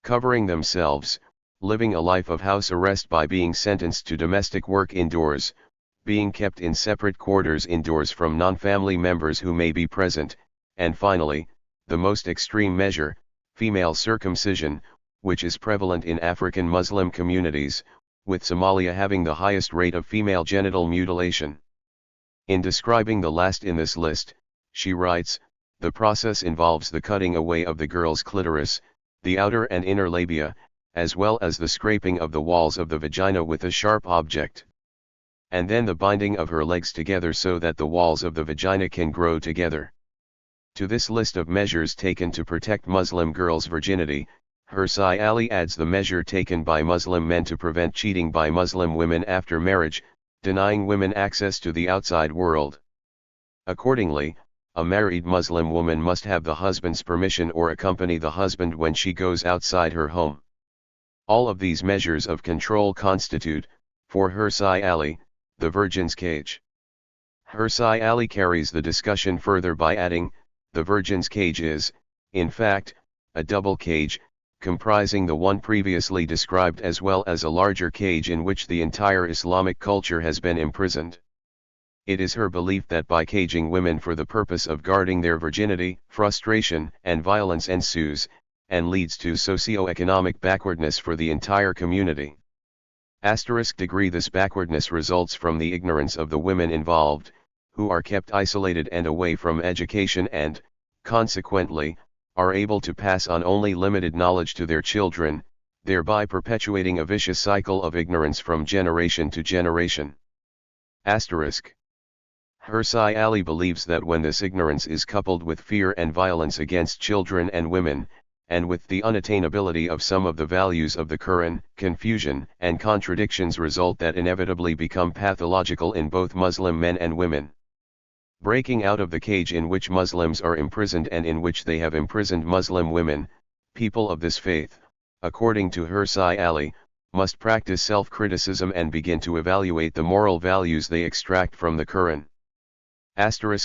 Covering themselves, living a life of house arrest by being sentenced to domestic work indoors, being kept in separate quarters indoors from non-family members who may be present, and finally, the most extreme measure, female circumcision, which is prevalent in African Muslim communities, with Somalia having the highest rate of female genital mutilation. In describing the last in this list, she writes, the process involves the cutting away of the girl's clitoris, the outer and inner labia, as well as the scraping of the walls of the vagina with a sharp object. And then the binding of her legs together so that the walls of the vagina can grow together. To this list of measures taken to protect Muslim girls' virginity, Hirsi Ali adds the measure taken by Muslim men to prevent cheating by Muslim women after marriage, denying women access to the outside world. Accordingly, a married Muslim woman must have the husband's permission or accompany the husband when she goes outside her home. All of these measures of control constitute, for Hirsi Ali, the virgin's cage. Hirsi Ali carries the discussion further by adding, the virgin's cage is, in fact, a double cage, comprising the one previously described as well as a larger cage in which the entire Islamic culture has been imprisoned. It is her belief that by caging women for the purpose of guarding their virginity, frustration and violence ensues, and leads to socio-economic backwardness for the entire community. This backwardness results from the ignorance of the women involved, who are kept isolated and away from education and, consequently, are able to pass on only limited knowledge to their children, thereby perpetuating a vicious cycle of ignorance from generation to generation. Hirsi Ali believes that when this ignorance is coupled with fear and violence against children and women, and with the unattainability of some of the values of the Quran, confusion and contradictions result that inevitably become pathological in both Muslim men and women. Breaking out of the cage in which Muslims are imprisoned and in which they have imprisoned Muslim women, people of this faith, according to Hirsi Ali, must practice self-criticism and begin to evaluate the moral values they extract from the Quran.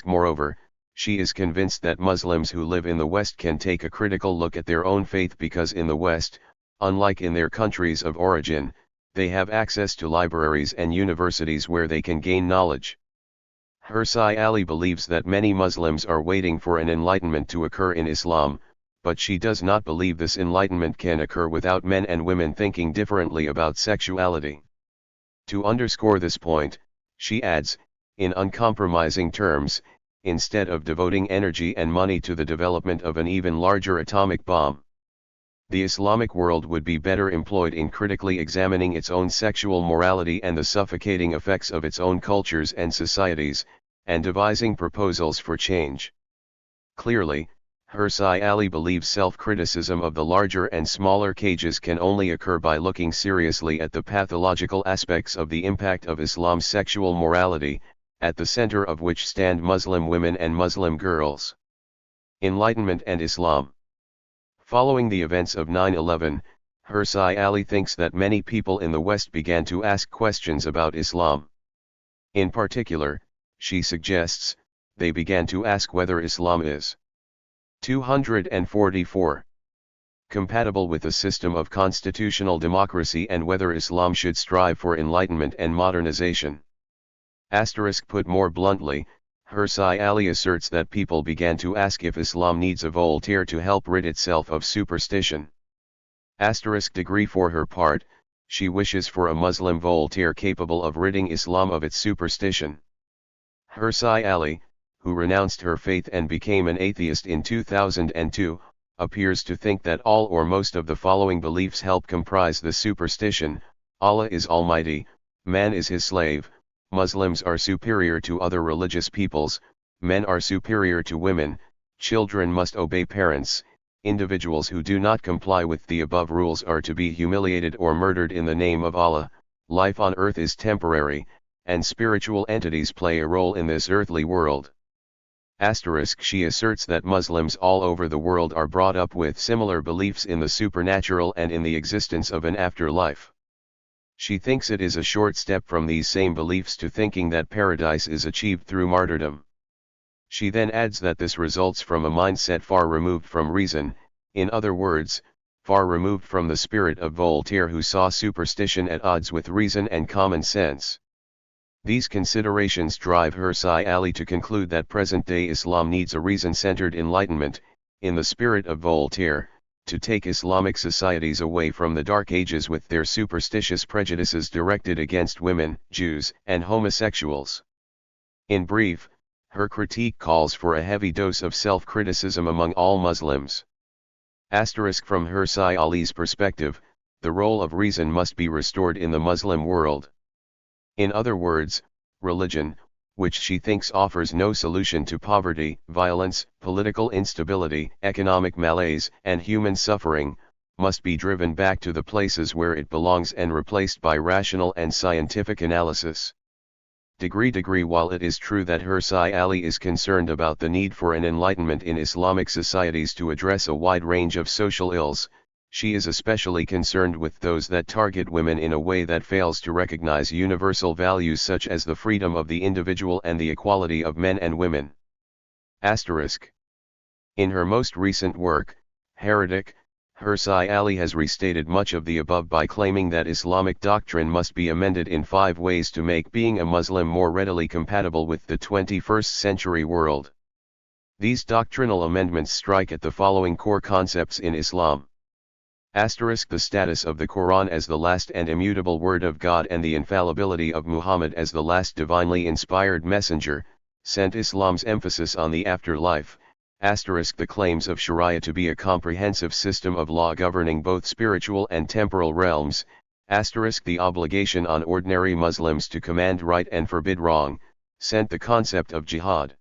Moreover, she is convinced that Muslims who live in the West can take a critical look at their own faith because in the West, unlike in their countries of origin, they have access to libraries and universities where they can gain knowledge. Hirsi Ali believes that many Muslims are waiting for an enlightenment to occur in Islam, but she does not believe this enlightenment can occur without men and women thinking differently about sexuality. To underscore this point, she adds, in uncompromising terms, instead of devoting energy and money to the development of an even larger atomic bomb, the Islamic world would be better employed in critically examining its own sexual morality and the suffocating effects of its own cultures and societies, and devising proposals for change. Clearly, Hirsi Ali believes self-criticism of the larger and smaller cages can only occur by looking seriously at the pathological aspects of the impact of Islam's sexual morality, at the center of which stand Muslim women and Muslim girls. Enlightenment and Islam. Following the events of 9/11, Hirsi Ali thinks that many people in the West began to ask questions about Islam. In particular, she suggests, they began to ask whether Islam is 244 compatible with a system of constitutional democracy and whether Islam should strive for enlightenment and modernization. Put more bluntly, Hirsi Ali asserts that people began to ask if Islam needs a Voltaire to help rid itself of superstition. Degree for her part, she wishes for a Muslim Voltaire capable of ridding Islam of its superstition. Hirsi Ali, who renounced her faith and became an atheist in 2002, appears to think that all or most of the following beliefs help comprise the superstition: Allah is Almighty, man is his slave, Muslims are superior to other religious peoples, men are superior to women, children must obey parents, individuals who do not comply with the above rules are to be humiliated or murdered in the name of Allah, life on earth is temporary, and spiritual entities play a role in this earthly world. She asserts that Muslims all over the world are brought up with similar beliefs in the supernatural and in the existence of an afterlife. She thinks it is a short step from these same beliefs to thinking that paradise is achieved through martyrdom. She then adds that this results from a mindset far removed from reason, in other words, far removed from the spirit of Voltaire, who saw superstition at odds with reason and common sense. These considerations drive Hirsi Ali to conclude that present-day Islam needs a reason-centered enlightenment, in the spirit of Voltaire, to take Islamic societies away from the Dark Ages with their superstitious prejudices directed against women, Jews, and homosexuals. In brief, her critique calls for a heavy dose of self-criticism among all Muslims. From Hirsi Ali's perspective, the role of reason must be restored in the Muslim world. In other words, religion, which she thinks offers no solution to poverty, violence, political instability, economic malaise, and human suffering, must be driven back to the places where it belongs and replaced by rational and scientific analysis. While it is true that Hirsi Ali is concerned about the need for an enlightenment in Islamic societies to address a wide range of social ills, she is especially concerned with those that target women in a way that fails to recognize universal values such as the freedom of the individual and the equality of men and women. In her most recent work, Heretic, Hirsi Ali has restated much of the above by claiming that Islamic doctrine must be amended in 5 ways to make being a Muslim more readily compatible with the 21st century world. These doctrinal amendments strike at the following core concepts in Islam. The status of the Quran as the last and immutable word of God and the infallibility of Muhammad as the last divinely inspired messenger, sent Islam's emphasis on the afterlife. The claims of Sharia to be a comprehensive system of law governing both spiritual and temporal realms. The obligation on ordinary Muslims to command right and forbid wrong, sent the concept of jihad.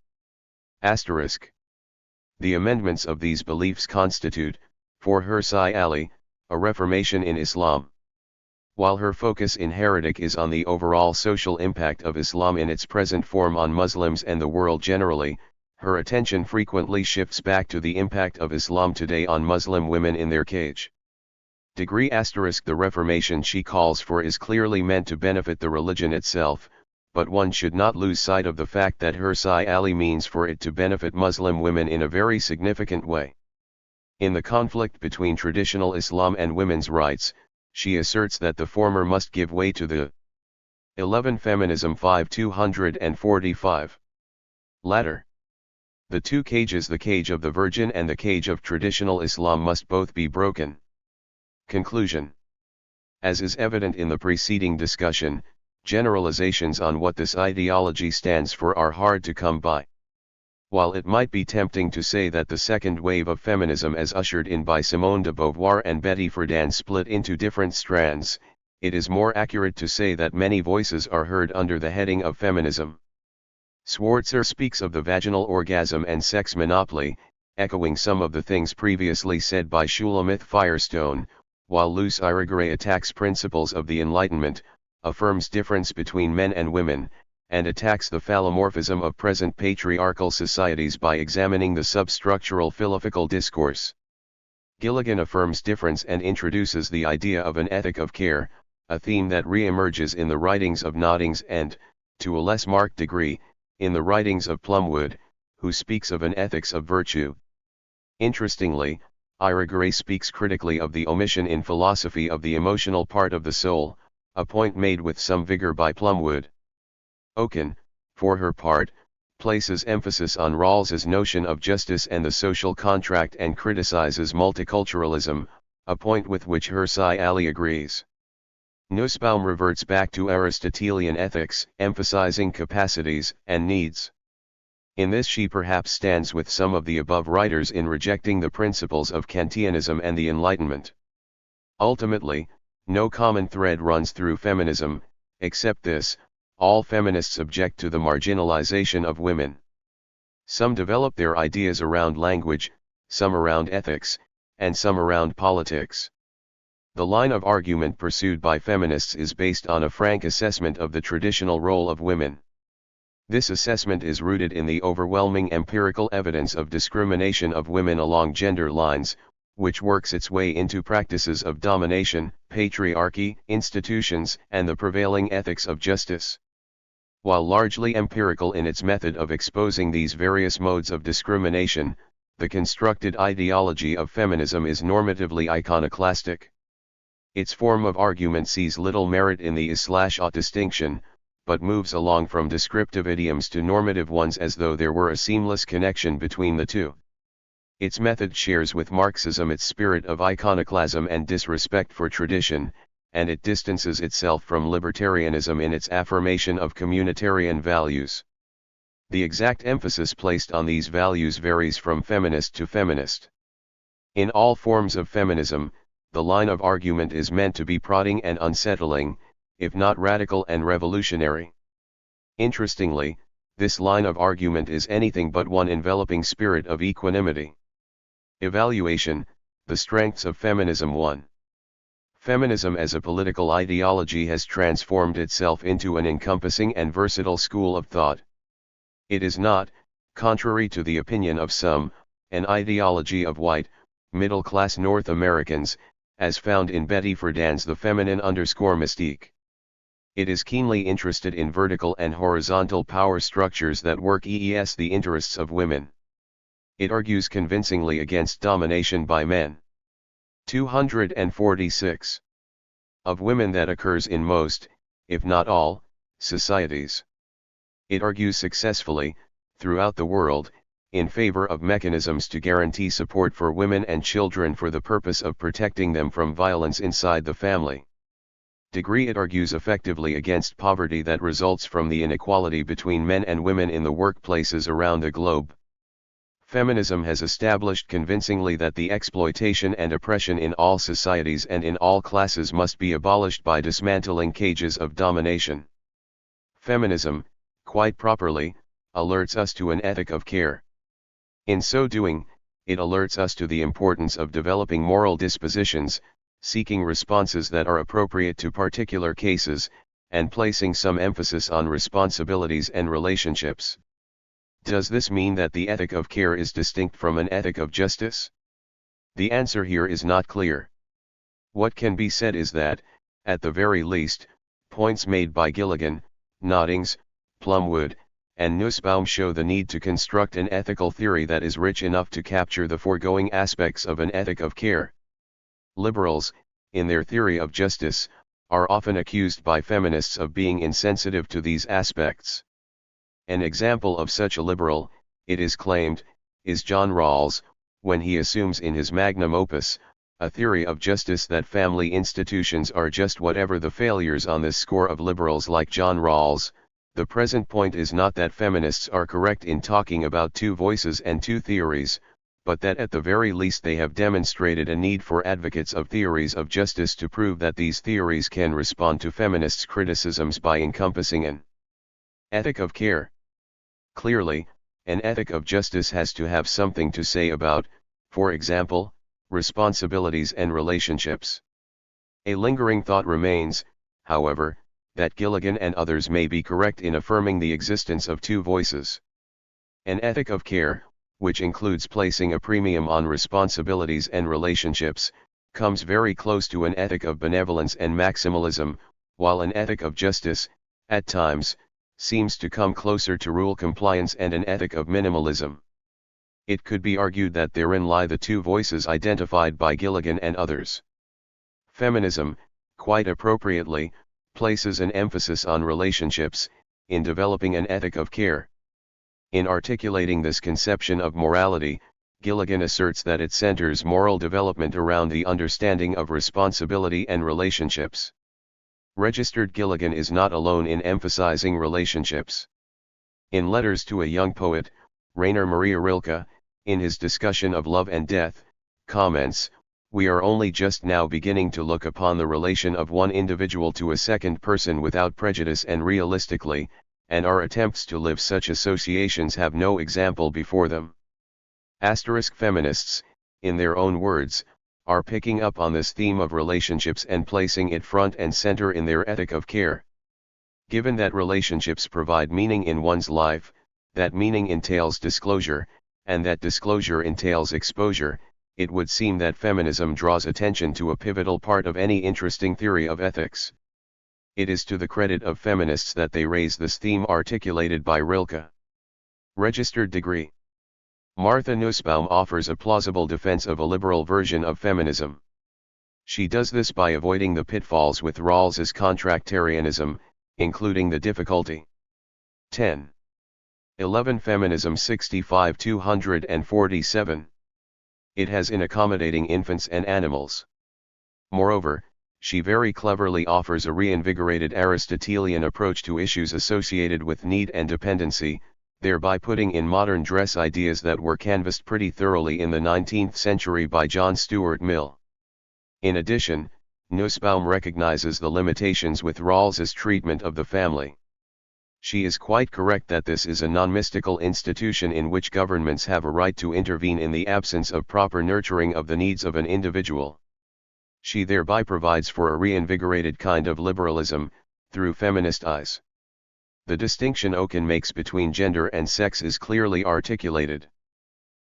The amendments of these beliefs constitute, for Hirsi Ali, a reformation in Islam. While her focus in Heretic is on the overall social impact of Islam in its present form on Muslims and the world generally, her attention frequently shifts back to the impact of Islam today on Muslim women in their cage. The reformation she calls for is clearly meant to benefit the religion itself, but one should not lose sight of the fact that Hirsi Ali means for it to benefit Muslim women in a very significant way. In the conflict between traditional Islam and women's rights, she asserts that the former must give way to the 11 Feminism 5:245. Latter. The two cages, the cage of the Virgin and the cage of traditional Islam, must both be broken. Conclusion. As is evident in the preceding discussion, generalizations on what this ideology stands for are hard to come by. While it might be tempting to say that the second wave of feminism as ushered in by Simone de Beauvoir and Betty Friedan split into different strands, it is more accurate to say that many voices are heard under the heading of feminism. Schwarzer speaks of the vaginal orgasm and sex monopoly, echoing some of the things previously said by Shulamith Firestone, while Luce Irigaray attacks principles of the Enlightenment, affirms difference between men and women, and attacks the phallomorphism of present patriarchal societies by examining the substructural philosophical discourse. Gilligan affirms difference and introduces the idea of an ethic of care, a theme that re-emerges in the writings of Noddings and, to a less marked degree, in the writings of Plumwood, who speaks of an ethics of virtue. Interestingly, Irigaray speaks critically of the omission in philosophy of the emotional part of the soul, a point made with some vigor by Plumwood. Oken, for her part, places emphasis on Rawls's notion of justice and the social contract and criticizes multiculturalism, a point with which Hirsi Ali agrees. Nussbaum reverts back to Aristotelian ethics, emphasizing capacities and needs. In this she perhaps stands with some of the above writers in rejecting the principles of Kantianism and the Enlightenment. Ultimately, no common thread runs through feminism, except this: all feminists object to the marginalization of women. Some develop their ideas around language, some around ethics, and some around politics. The line of argument pursued by feminists is based on a frank assessment of the traditional role of women. This assessment is rooted in the overwhelming empirical evidence of discrimination of women along gender lines, which works its way into practices of domination, patriarchy, institutions, and the prevailing ethics of justice. While largely empirical in its method of exposing these various modes of discrimination, the constructed ideology of feminism is normatively iconoclastic. Its form of argument sees little merit in the is/ought distinction, but moves along from descriptive idioms to normative ones as though there were a seamless connection between the two. Its method shares with Marxism its spirit of iconoclasm and disrespect for tradition, and it distances itself from libertarianism in its affirmation of communitarian values. The exact emphasis placed on these values varies from feminist to feminist. In all forms of feminism, the line of argument is meant to be prodding and unsettling, if not radical and revolutionary. Interestingly, this line of argument is anything but one enveloping spirit of equanimity. Evaluation: the strengths of feminism. 1. Feminism as a political ideology has transformed itself into an encompassing and versatile school of thought. It is not, contrary to the opinion of some, an ideology of white, middle-class North Americans, as found in Betty Friedan's The Feminine Mystique. It is keenly interested in vertical and horizontal power structures that work the interests of women. It argues convincingly against domination by men. 246. Of women that occurs in most, if not all, societies. It argues successfully, throughout the world, in favor of mechanisms to guarantee support for women and children for the purpose of protecting them from violence inside the family. It argues effectively against poverty that results from the inequality between men and women in the workplaces around the globe. Feminism has established convincingly that the exploitation and oppression in all societies and in all classes must be abolished by dismantling cages of domination. Feminism, quite properly, alerts us to an ethic of care. In so doing, it alerts us to the importance of developing moral dispositions, seeking responses that are appropriate to particular cases, and placing some emphasis on responsibilities and relationships. Does this mean that the ethic of care is distinct from an ethic of justice? The answer here is not clear. What can be said is that, at the very least, points made by Gilligan, Noddings, Plumwood, and Nussbaum show the need to construct an ethical theory that is rich enough to capture the foregoing aspects of an ethic of care. Liberals, in their theory of justice, are often accused by feminists of being insensitive to these aspects. An example of such a liberal, it is claimed, is John Rawls, when he assumes in his magnum opus, a theory of justice that family institutions are just whatever the failures on this score of liberals like John Rawls. The present point is not that feminists are correct in talking about two voices and two theories, but that at the very least they have demonstrated a need for advocates of theories of justice to prove that these theories can respond to feminists' criticisms by encompassing an ethic of care. Clearly, an ethic of justice has to have something to say about, for example, responsibilities and relationships. A lingering thought remains, however, that Gilligan and others may be correct in affirming the existence of two voices. An ethic of care, which includes placing a premium on responsibilities and relationships, comes very close to an ethic of benevolence and maximalism, while an ethic of justice, at times, seems to come closer to rule compliance and an ethic of minimalism. It could be argued that therein lie the two voices identified by Gilligan and others. Feminism, quite appropriately, places an emphasis on relationships, in developing an ethic of care. In articulating this conception of morality, Gilligan asserts that it centers moral development around the understanding of responsibility and relationships. Registered Gilligan is not alone in emphasizing relationships. In Letters to a Young Poet, Rainer Maria Rilke, in his discussion of love and death, comments, "We are only just now beginning to look upon the relation of one individual to a second person without prejudice and realistically, and our attempts to live such associations have no example before them." Feminists, in their own words, are picking up on this theme of relationships and placing it front and center in their ethic of care. Given that relationships provide meaning in one's life, that meaning entails disclosure, and that disclosure entails exposure, it would seem that feminism draws attention to a pivotal part of any interesting theory of ethics. It is to the credit of feminists that they raise this theme articulated by Rilke. Registered degree. Martha Nussbaum offers a plausible defense of a liberal version of feminism. She does this by avoiding the pitfalls with Rawls's contractarianism, including the difficulty. 10. 11 Feminism 65 247. It has in accommodating infants and animals. Moreover, she very cleverly offers a reinvigorated Aristotelian approach to issues associated with need and dependency, thereby putting in modern dress ideas that were canvassed pretty thoroughly in the 19th century by John Stuart Mill. In addition, Nussbaum recognizes the limitations with Rawls's treatment of the family. She is quite correct that this is a non-mystical institution in which governments have a right to intervene in the absence of proper nurturing of the needs of an individual. She thereby provides for a reinvigorated kind of liberalism, through feminist eyes. The distinction Oken makes between gender and sex is clearly articulated.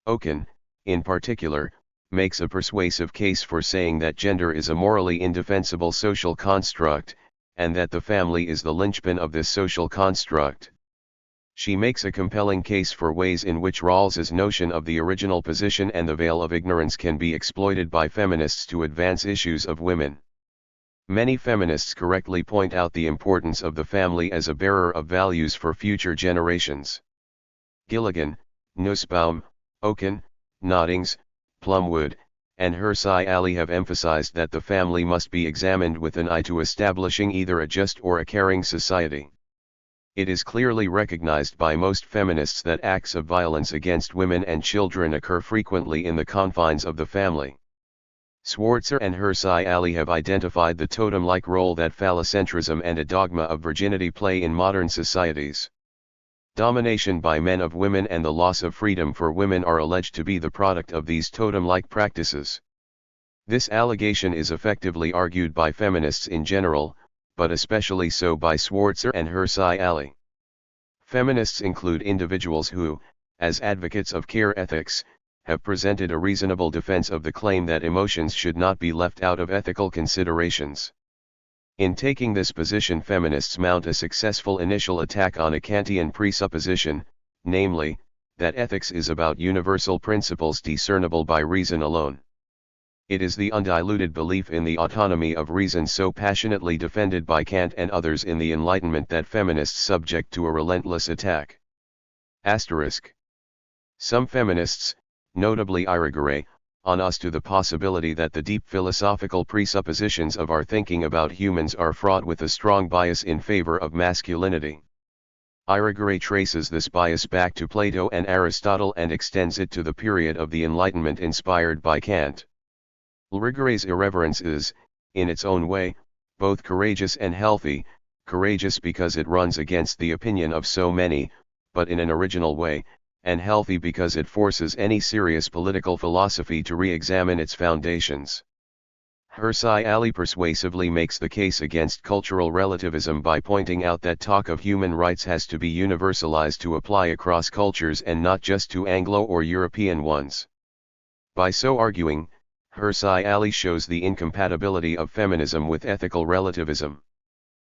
Oken, in particular, makes a persuasive case for saying that gender is a morally indefensible social construct, and that the family is the linchpin of this social construct. She makes a compelling case for ways in which Rawls's notion of the original position and the veil of ignorance can be exploited by feminists to advance issues of women. Many feminists correctly point out the importance of the family as a bearer of values for future generations. Gilligan, Nussbaum, Oken, Noddings, Plumwood, and Hersey Ali have emphasized that the family must be examined with an eye to establishing either a just or a caring society. It is clearly recognized by most feminists that acts of violence against women and children occur frequently in the confines of the family. Schwarzer and Hersey Ali have identified the totem-like role that phallocentrism and a dogma of virginity play in modern societies. Domination by men of women and the loss of freedom for women are alleged to be the product of these totem-like practices. This allegation is effectively argued by feminists in general, but especially so by Schwarzer and Hersey Ali. Feminists include individuals who, as advocates of care ethics, have presented a reasonable defense of the claim that emotions should not be left out of ethical considerations. In taking this position, feminists mount a successful initial attack on a Kantian presupposition, namely, that ethics is about universal principles discernible by reason alone. It is the undiluted belief in the autonomy of reason so passionately defended by Kant and others in the Enlightenment that feminists subject to a relentless attack. Some feminists, notably Irigaray, on us to the possibility that the deep philosophical presuppositions of our thinking about humans are fraught with a strong bias in favor of masculinity. Irigaray traces this bias back to Plato and Aristotle and extends it to the period of the Enlightenment inspired by Kant. Irigaray's irreverence is, in its own way, both courageous and healthy, courageous because it runs against the opinion of so many, but in an original way, and healthy because it forces any serious political philosophy to re-examine its foundations. Hersey Ali persuasively makes the case against cultural relativism by pointing out that talk of human rights has to be universalized to apply across cultures and not just to Anglo or European ones. By so arguing, Hersey Ali shows the incompatibility of feminism with ethical relativism.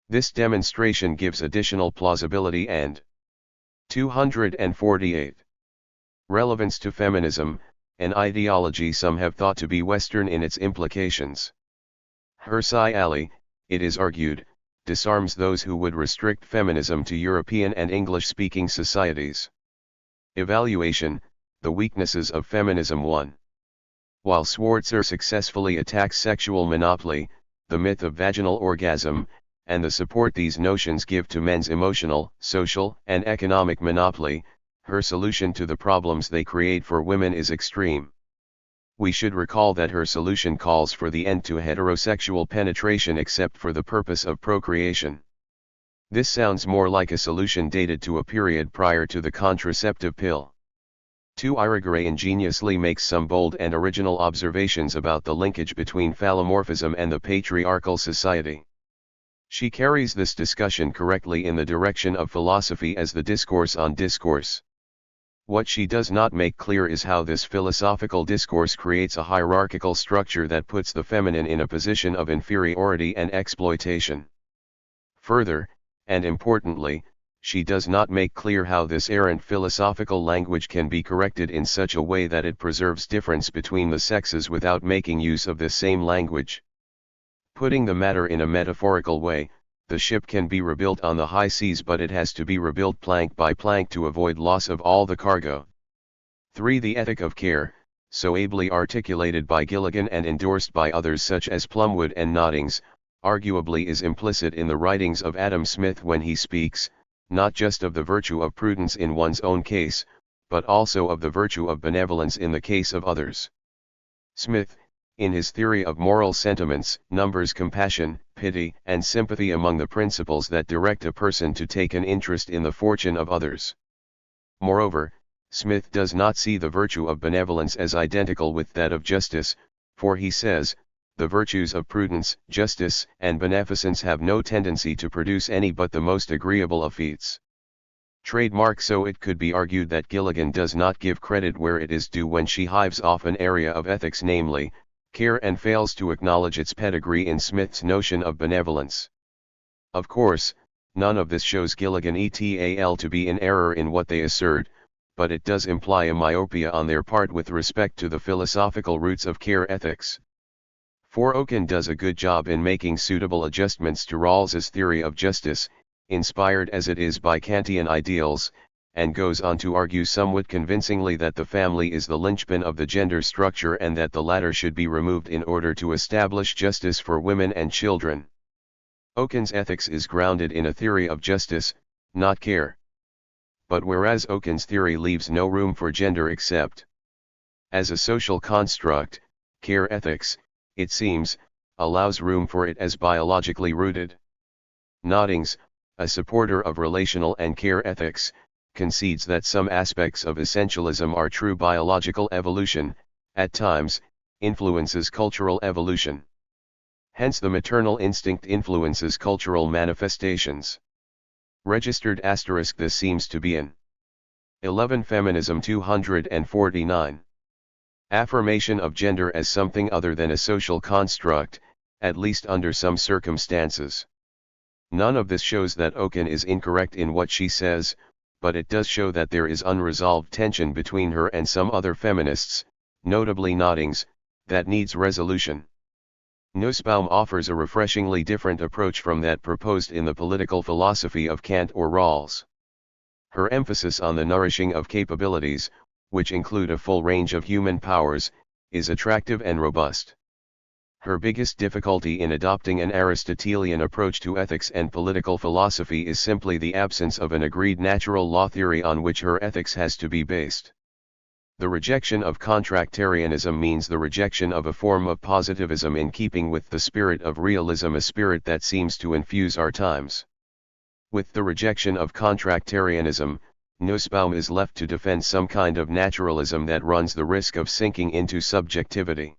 This demonstration gives additional plausibility and 248. Relevance to feminism, an ideology some have thought to be Western in its implications. Hersey Ali, it is argued, disarms those who would restrict feminism to European and English-speaking societies. Evaluation, The Weaknesses of Feminism 1. While Schwarzer successfully attacks sexual monopoly, the myth of vaginal orgasm, and the support these notions give to men's emotional, social, and economic monopoly, her solution to the problems they create for women is extreme. We should recall that her solution calls for the end to heterosexual penetration except for the purpose of procreation. This sounds more like a solution dated to a period prior to the contraceptive pill. 2. Irigaray ingeniously makes some bold and original observations about the linkage between phallomorphism and the patriarchal society. She carries this discussion correctly in the direction of philosophy as the discourse on discourse. What she does not make clear is how this philosophical discourse creates a hierarchical structure that puts the feminine in a position of inferiority and exploitation. Further, and importantly, she does not make clear how this errant philosophical language can be corrected in such a way that it preserves difference between the sexes without making use of this same language. Putting the matter in a metaphorical way, the ship can be rebuilt on the high seas, but it has to be rebuilt plank by plank to avoid loss of all the cargo. 3. The ethic of care, so ably articulated by Gilligan and endorsed by others such as Plumwood and Noddings, arguably is implicit in the writings of Adam Smith when he speaks, not just of the virtue of prudence in one's own case, but also of the virtue of benevolence in the case of others. Smith, in his theory of moral sentiments, numbers compassion, pity, and sympathy among the principles that direct a person to take an interest in the fortune of others. Moreover, Smith does not see the virtue of benevolence as identical with that of justice, for he says, the virtues of prudence, justice, and beneficence have no tendency to produce any but the most agreeable effects. Trademark. So it could be argued that Gilligan does not give credit where it is due when she hives off an area of ethics, namely, care, and fails to acknowledge its pedigree in Smith's notion of benevolence. Of course, none of this shows Gilligan et al. To be in error in what they assert, but it does imply a myopia on their part with respect to the philosophical roots of care ethics. 4. Oken does a good job in making suitable adjustments to Rawls's theory of justice, inspired as it is by Kantian ideals, and goes on to argue somewhat convincingly that the family is the linchpin of the gender structure and that the latter should be removed in order to establish justice for women and children. Oken's ethics is grounded in a theory of justice, not care. But whereas Oken's theory leaves no room for gender except as a social construct, care ethics, it seems, allows room for it as biologically rooted. Noddings, a supporter of relational and care ethics, concedes that some aspects of essentialism are true biological evolution, at times, influences cultural evolution. Hence the maternal instinct influences cultural manifestations. Registered *. This seems to be in 11 Feminism 249. Affirmation of gender as something other than a social construct, at least under some circumstances. None of this shows that Oken is incorrect in what she says, but it does show that there is unresolved tension between her and some other feminists, notably Noddings, that needs resolution. Nussbaum offers a refreshingly different approach from that proposed in the political philosophy of Kant or Rawls. Her emphasis on the nourishing of capabilities, which include a full range of human powers, is attractive and robust. Her biggest difficulty in adopting an Aristotelian approach to ethics and political philosophy is simply the absence of an agreed natural law theory on which her ethics has to be based. The rejection of contractarianism means the rejection of a form of positivism in keeping with the spirit of realism, a spirit that seems to infuse our times. With the rejection of contractarianism, Nussbaum is left to defend some kind of naturalism that runs the risk of sinking into subjectivity.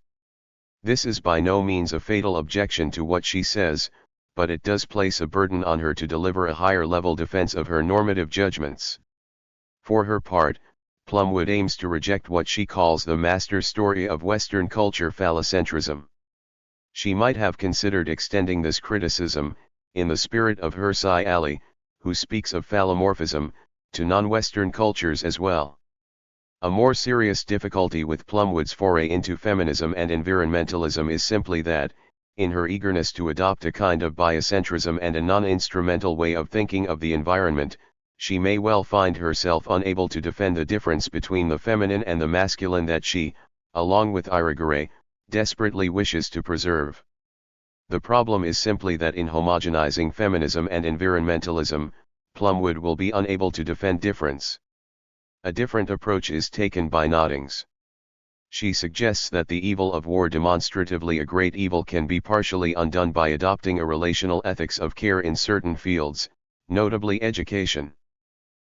This is by no means a fatal objection to what she says, but it does place a burden on her to deliver a higher-level defense of her normative judgments. For her part, Plumwood aims to reject what she calls the master story of Western culture phallocentrism. She might have considered extending this criticism, in the spirit of Hirsi Ali, who speaks of phallomorphism, to non-Western cultures as well. A more serious difficulty with Plumwood's foray into feminism and environmentalism is simply that, in her eagerness to adopt a kind of biocentrism and a non-instrumental way of thinking of the environment, she may well find herself unable to defend the difference between the feminine and the masculine that she, along with Irigaray, desperately wishes to preserve. The problem is simply that in homogenizing feminism and environmentalism, Plumwood will be unable to defend difference. A different approach is taken by Noddings. She suggests that the evil of war, demonstratively a great evil, can be partially undone by adopting a relational ethics of care in certain fields, notably education.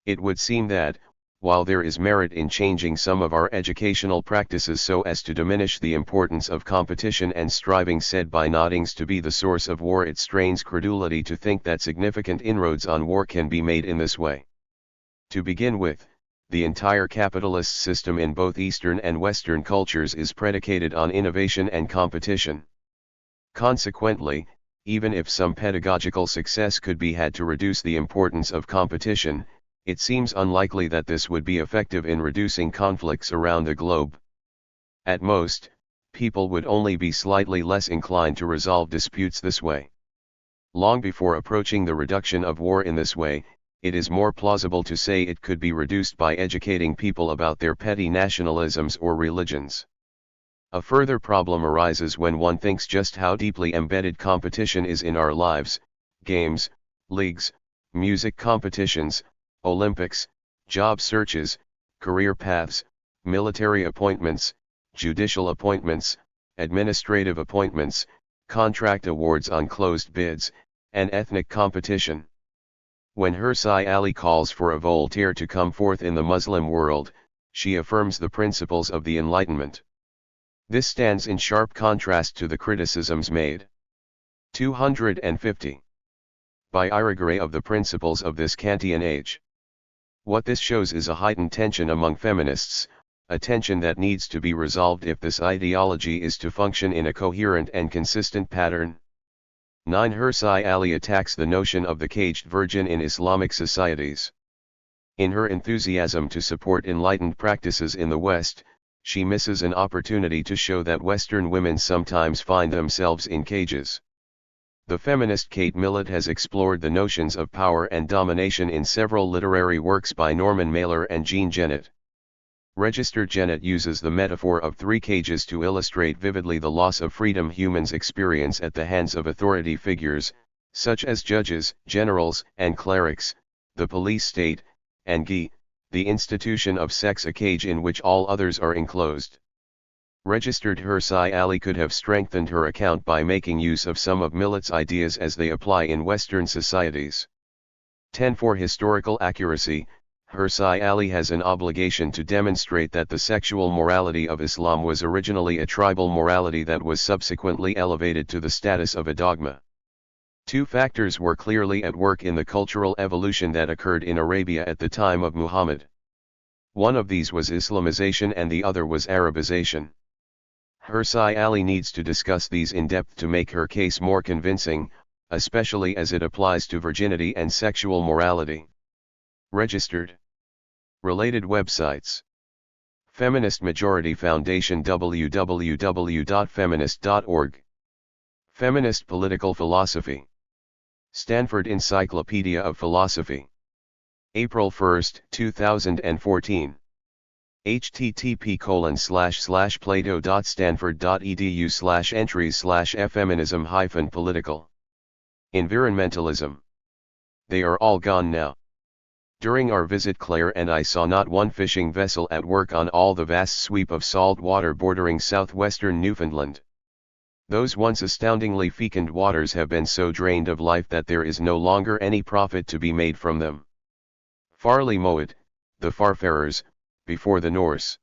It would seem that, while there is merit in changing some of our educational practices so as to diminish the importance of competition and striving said by Noddings to be the source of war, it strains credulity to think that significant inroads on war can be made in this way. To begin with, the entire capitalist system in both Eastern and Western cultures is predicated on innovation and competition. Consequently, even if some pedagogical success could be had to reduce the importance of competition, it seems unlikely that this would be effective in reducing conflicts around the globe. At most, people would only be slightly less inclined to resolve disputes this way. Long before approaching the reduction of war in this way, it is more plausible to say it could be reduced by educating people about their petty nationalisms or religions. A further problem arises when one thinks just how deeply embedded competition is in our lives: games, leagues, music competitions, Olympics, job searches, career paths, military appointments, judicial appointments, administrative appointments, contract awards on closed bids, and ethnic competition. When Hirsi Ali calls for a Voltaire to come forth in the Muslim world, she affirms the principles of the Enlightenment. This stands in sharp contrast to the criticisms made. 250. By Irigaray of the principles of this Kantian age. What this shows is a heightened tension among feminists, a tension that needs to be resolved if this ideology is to function in a coherent and consistent pattern. 9. Hirsi Ali attacks the notion of the caged virgin in Islamic societies. In her enthusiasm to support enlightened practices in the West, she misses an opportunity to show that Western women sometimes find themselves in cages. The feminist Kate Millett has explored the notions of power and domination in several literary works by Norman Mailer and Jean Genet. Registered Genet uses the metaphor of three cages to illustrate vividly the loss of freedom humans experience at the hands of authority figures, such as judges, generals, and clerics, the police state, and the institution of sex, a cage in which all others are enclosed. Registered Hirsi Ali could have strengthened her account by making use of some of Millett's ideas as they apply in Western societies. 10. For historical accuracy, Hirsi Ali has an obligation to demonstrate that the sexual morality of Islam was originally a tribal morality that was subsequently elevated to the status of a dogma. Two factors were clearly at work in the cultural evolution that occurred in Arabia at the time of Muhammad. One of these was Islamization and the other was Arabization. Hirsi Ali needs to discuss these in depth to make her case more convincing, especially as it applies to virginity and sexual morality. Registered. Related websites. Feminist Majority Foundation, www.feminist.org. Feminist Political Philosophy. Stanford Encyclopedia of Philosophy. April 1, 2014. http://plato.stanford.edu/entries/feminism-political. Environmentalism. They are all gone now. During our visit, Claire and I saw not one fishing vessel at work on all the vast sweep of salt water bordering southwestern Newfoundland. Those once astoundingly fecund waters have been so drained of life that there is no longer any profit to be made from them. Farley Mowat, The Farfarers, Before the Norse.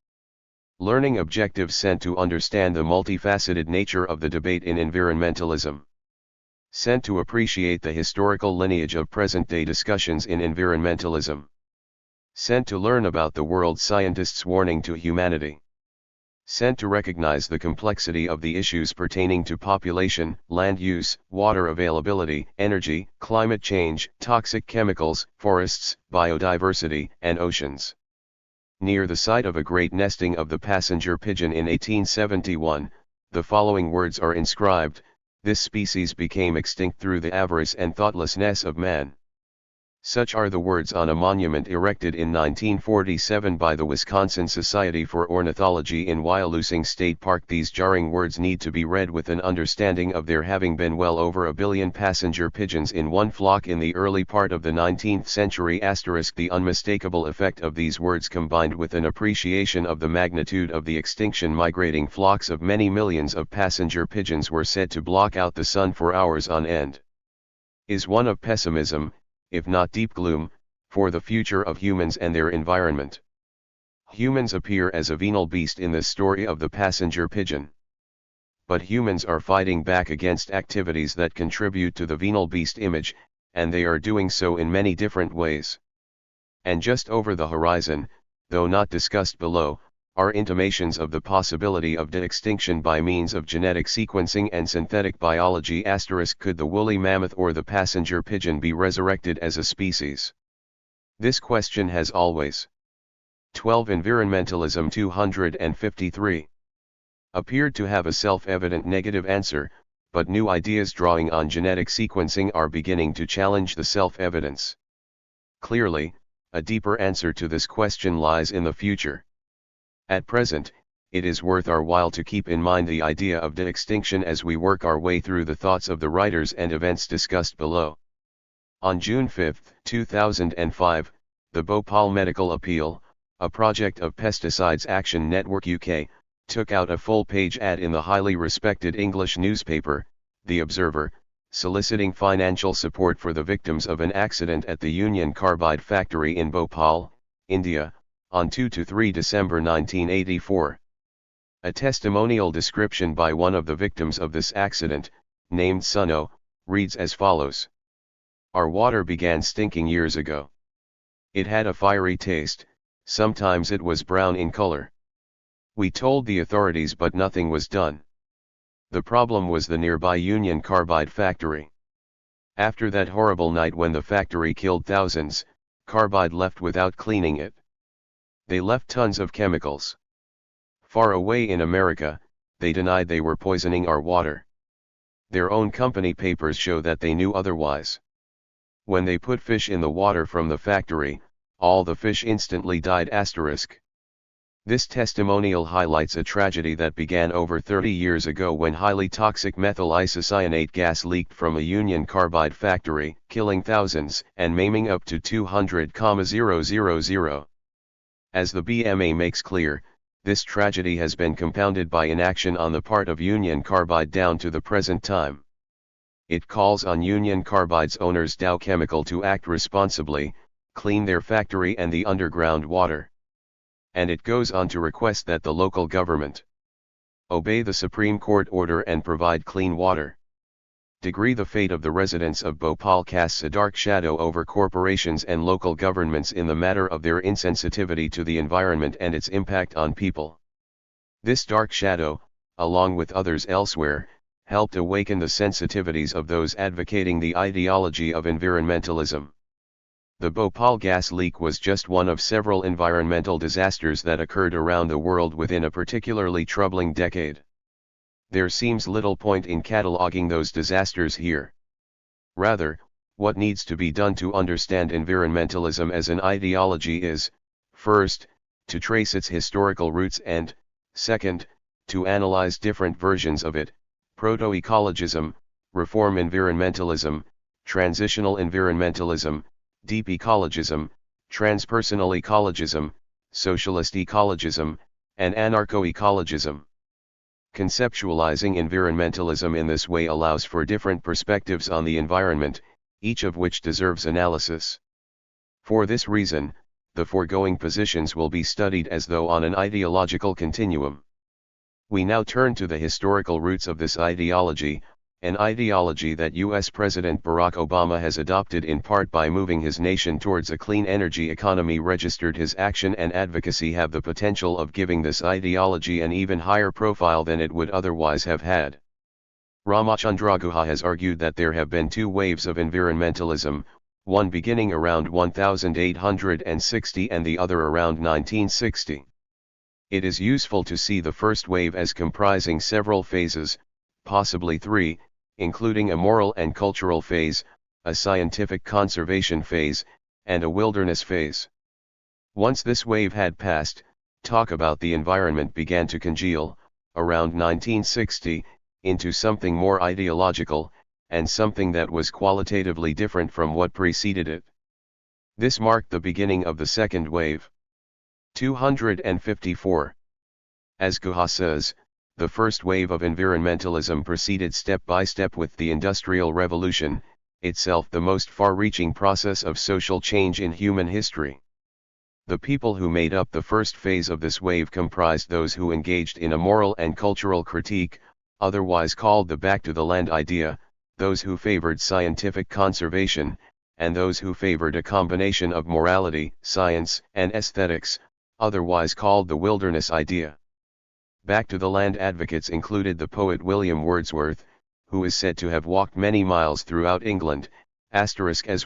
Learning objectives sent to understand the multifaceted nature of the debate in environmentalism. Sent to appreciate the historical lineage of present-day discussions in environmentalism. Sent to learn about the world scientists' warning to humanity. Sent to recognize the complexity of the issues pertaining to population, land use, water availability, energy, climate change, toxic chemicals, forests, biodiversity, and oceans. Near the site of a great nesting of the passenger pigeon in 1871, the following words are inscribed: "This species became extinct through the avarice and thoughtlessness of man." Such are the words on a monument erected in 1947 by the Wisconsin Society for Ornithology in Wyalusing State Park. These jarring words need to be read with an understanding of there having been well over a billion passenger pigeons in one flock in the early part of the 19th century. The unmistakable effect of these words, combined with an appreciation of the magnitude of the extinction, migrating flocks of many millions of passenger pigeons were said to block out the sun for hours on end, is one of pessimism, if not deep gloom, for the future of humans and their environment. Humans appear as a venal beast in this story of the passenger pigeon. But humans are fighting back against activities that contribute to the venal beast image, and they are doing so in many different ways. And just over the horizon, though not discussed below, are intimations of the possibility of de-extinction by means of genetic sequencing and synthetic biology. Could the woolly mammoth or the passenger pigeon be resurrected as a species? This question has always 12 Environmentalism 253 appeared to have a self-evident negative answer, but new ideas drawing on genetic sequencing are beginning to challenge the self-evidence. Clearly, a deeper answer to this question lies in the future. At present, it is worth our while to keep in mind the idea of de-extinction as we work our way through the thoughts of the writers and events discussed below. On June 5, 2005, the Bhopal Medical Appeal, a project of Pesticides Action Network UK, took out a full-page ad in the highly respected English newspaper, The Observer, soliciting financial support for the victims of an accident at the Union Carbide factory in Bhopal, India, on 2–3 December 1984. A testimonial description by one of the victims of this accident, named Suno, reads as follows. Our water began stinking years ago. It had a fiery taste, sometimes it was brown in color. We told the authorities but nothing was done. The problem was the nearby Union Carbide factory. After that horrible night when the factory killed thousands, Carbide left without cleaning it. They left tons of chemicals. Far away in America, they denied they were poisoning our water. Their own company papers show that they knew otherwise. When they put fish in the water from the factory, all the fish instantly died. This testimonial highlights a tragedy that began over 30 years ago when highly toxic methyl isocyanate gas leaked from a Union Carbide factory, killing thousands and maiming up to 200,000. As the BMA makes clear, this tragedy has been compounded by inaction on the part of Union Carbide down to the present time. It calls on Union Carbide's owners Dow Chemical to act responsibly, clean their factory and the underground water. And it goes on to request that the local government obey the Supreme Court order and provide clean water. The fate of the residents of Bhopal casts a dark shadow over corporations and local governments in the matter of their insensitivity to the environment and its impact on people. This dark shadow, along with others elsewhere, helped awaken the sensitivities of those advocating the ideology of environmentalism. The Bhopal gas leak was just one of several environmental disasters that occurred around the world within a particularly troubling decade. There seems little point in cataloging those disasters here. Rather, what needs to be done to understand environmentalism as an ideology is, first, to trace its historical roots and, second, to analyze different versions of it: proto-ecologism, reform environmentalism, transitional environmentalism, deep ecologism, transpersonal ecologism, socialist ecologism, and anarcho-ecologism. Conceptualizing environmentalism in this way allows for different perspectives on the environment, each of which deserves analysis. For this reason, the foregoing positions will be studied as though on an ideological continuum. We now turn to the historical roots of this ideology, an ideology that U.S. President Barack Obama has adopted in part by moving his nation towards a clean energy economy. His action and advocacy have the potential of giving this ideology an even higher profile than it would otherwise have had. Ramachandra Guha has argued that there have been two waves of environmentalism, one beginning around 1860 and the other around 1960. It is useful to see the first wave as comprising several phases, possibly three, including a moral and cultural phase, a scientific conservation phase, and a wilderness phase. Once this wave had passed, talk about the environment began to congeal, around 1960, into something more ideological, and something that was qualitatively different from what preceded it. This marked the beginning of the second wave. 254. As Guha says, the first wave of environmentalism proceeded step by step with the Industrial Revolution, itself the most far-reaching process of social change in human history. The people who made up the first phase of this wave comprised those who engaged in a moral and cultural critique, otherwise called the back to the land idea, those who favored scientific conservation, and those who favored a combination of morality, science, and aesthetics, otherwise called the wilderness idea. Back to the land advocates included the poet William Wordsworth, who is said to have walked many miles throughout England, as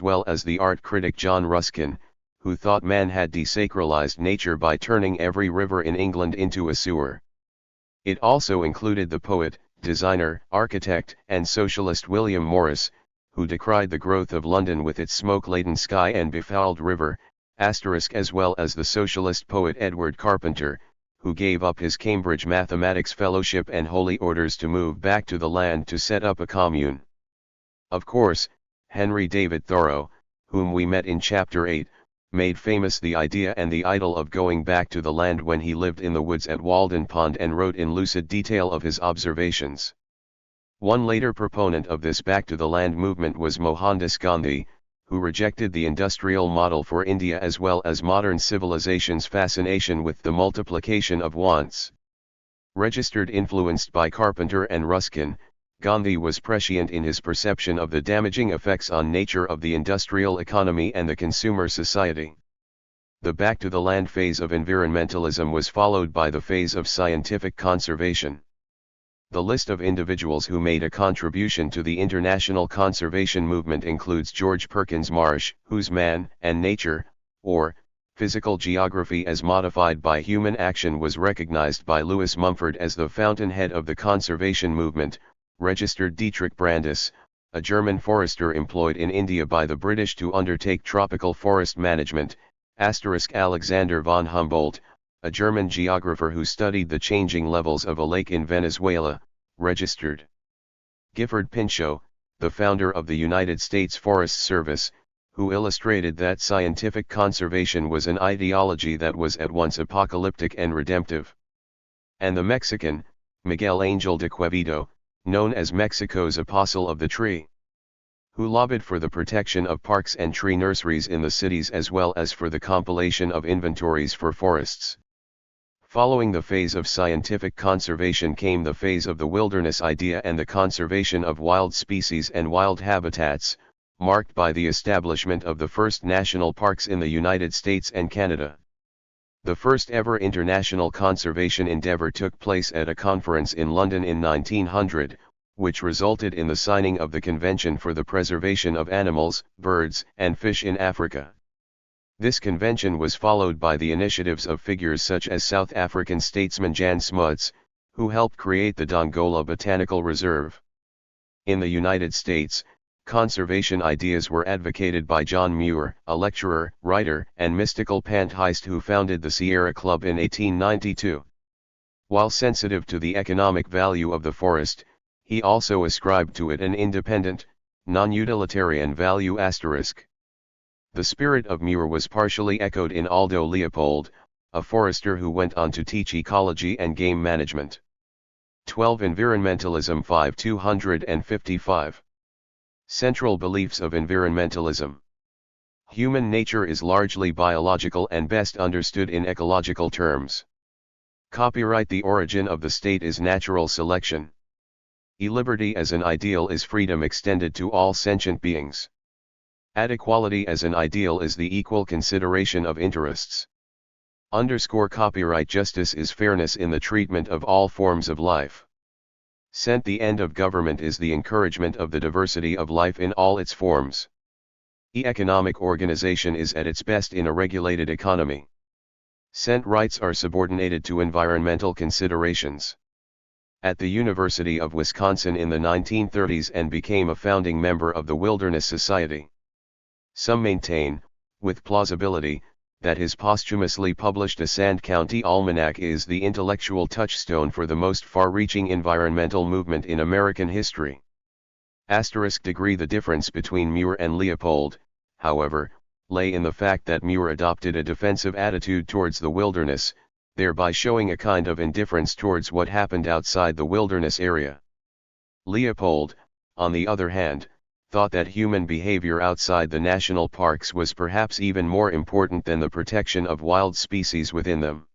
well as the art critic John Ruskin, who thought man had desacralized nature by turning every river in England into a sewer. It also included the poet, designer, architect, and socialist William Morris, who decried the growth of London with its smoke-laden sky and befouled river, as well as the socialist poet Edward Carpenter, who gave up his Cambridge Mathematics Fellowship and holy orders to move back to the land to set up a commune. Of course, Henry David Thoreau, whom we met in Chapter 8, made famous the idea and the idol of going back to the land when he lived in the woods at Walden Pond and wrote in lucid detail of his observations. One later proponent of this back to the land movement was Mohandas Gandhi, who rejected the industrial model for India as well as modern civilization's fascination with the multiplication of wants. Registered influenced by Carpenter and Ruskin, Gandhi was prescient in his perception of the damaging effects on nature of the industrial economy and the consumer society. The back to the land phase of environmentalism was followed by the phase of scientific conservation. The list of individuals who made a contribution to the international conservation movement includes George Perkins Marsh, whose Man and Nature, or Physical Geography as Modified by Human Action was recognized by Lewis Mumford as the fountainhead of the conservation movement. Registered Dietrich Brandis, a German forester employed in India by the British to undertake tropical forest management. Alexander von Humboldt, a German geographer who studied the changing levels of a lake in Venezuela. Registered Gifford Pinchot, the founder of the United States Forest Service, who illustrated that scientific conservation was an ideology that was at once apocalyptic and redemptive. And the Mexican, Miguel Angel de Quevedo, known as Mexico's Apostle of the Tree, who lobbied for the protection of parks and tree nurseries in the cities as well as for the compilation of inventories for forests. Following the phase of scientific conservation came the phase of the wilderness idea and the conservation of wild species and wild habitats, marked by the establishment of the first national parks in the United States and Canada. The first ever international conservation endeavor took place at a conference in London in 1900, which resulted in the signing of the Convention for the Preservation of Animals, Birds, and Fish in Africa. This convention was followed by the initiatives of figures such as South African statesman Jan Smuts, who helped create the Dongola Botanical Reserve. In the United States, conservation ideas were advocated by John Muir, a lecturer, writer, and mystical pantheist who founded the Sierra Club in 1892. While sensitive to the economic value of the forest, he also ascribed to it an independent, non-utilitarian value *. The spirit of Muir was partially echoed in Aldo Leopold, a forester who went on to teach ecology and game management. 12 Environmentalism 5255. Central beliefs of environmentalism. Human nature is largely biological and best understood in ecological terms. Copyright. The origin of the state is natural selection. Liberty as an ideal is freedom extended to all sentient beings. Adequality as an ideal is the equal consideration of interests. Copyright. Justice is fairness in the treatment of all forms of life. The end of government is the encouragement of the diversity of life in all its forms. Economic organization is at its best in a regulated economy. Rights are subordinated to environmental considerations. at the University of Wisconsin in the 1930s and became a founding member of the Wilderness Society. Some maintain, with plausibility, that his posthumously published A Sand County Almanac is the intellectual touchstone for the most far-reaching environmental movement in American history. *degree The difference between Muir and Leopold, however, lay in the fact that Muir adopted a defensive attitude towards the wilderness, thereby showing a kind of indifference towards what happened outside the wilderness area. Leopold, on the other hand, thought that human behavior outside the national parks was perhaps even more important than the protection of wild species within them.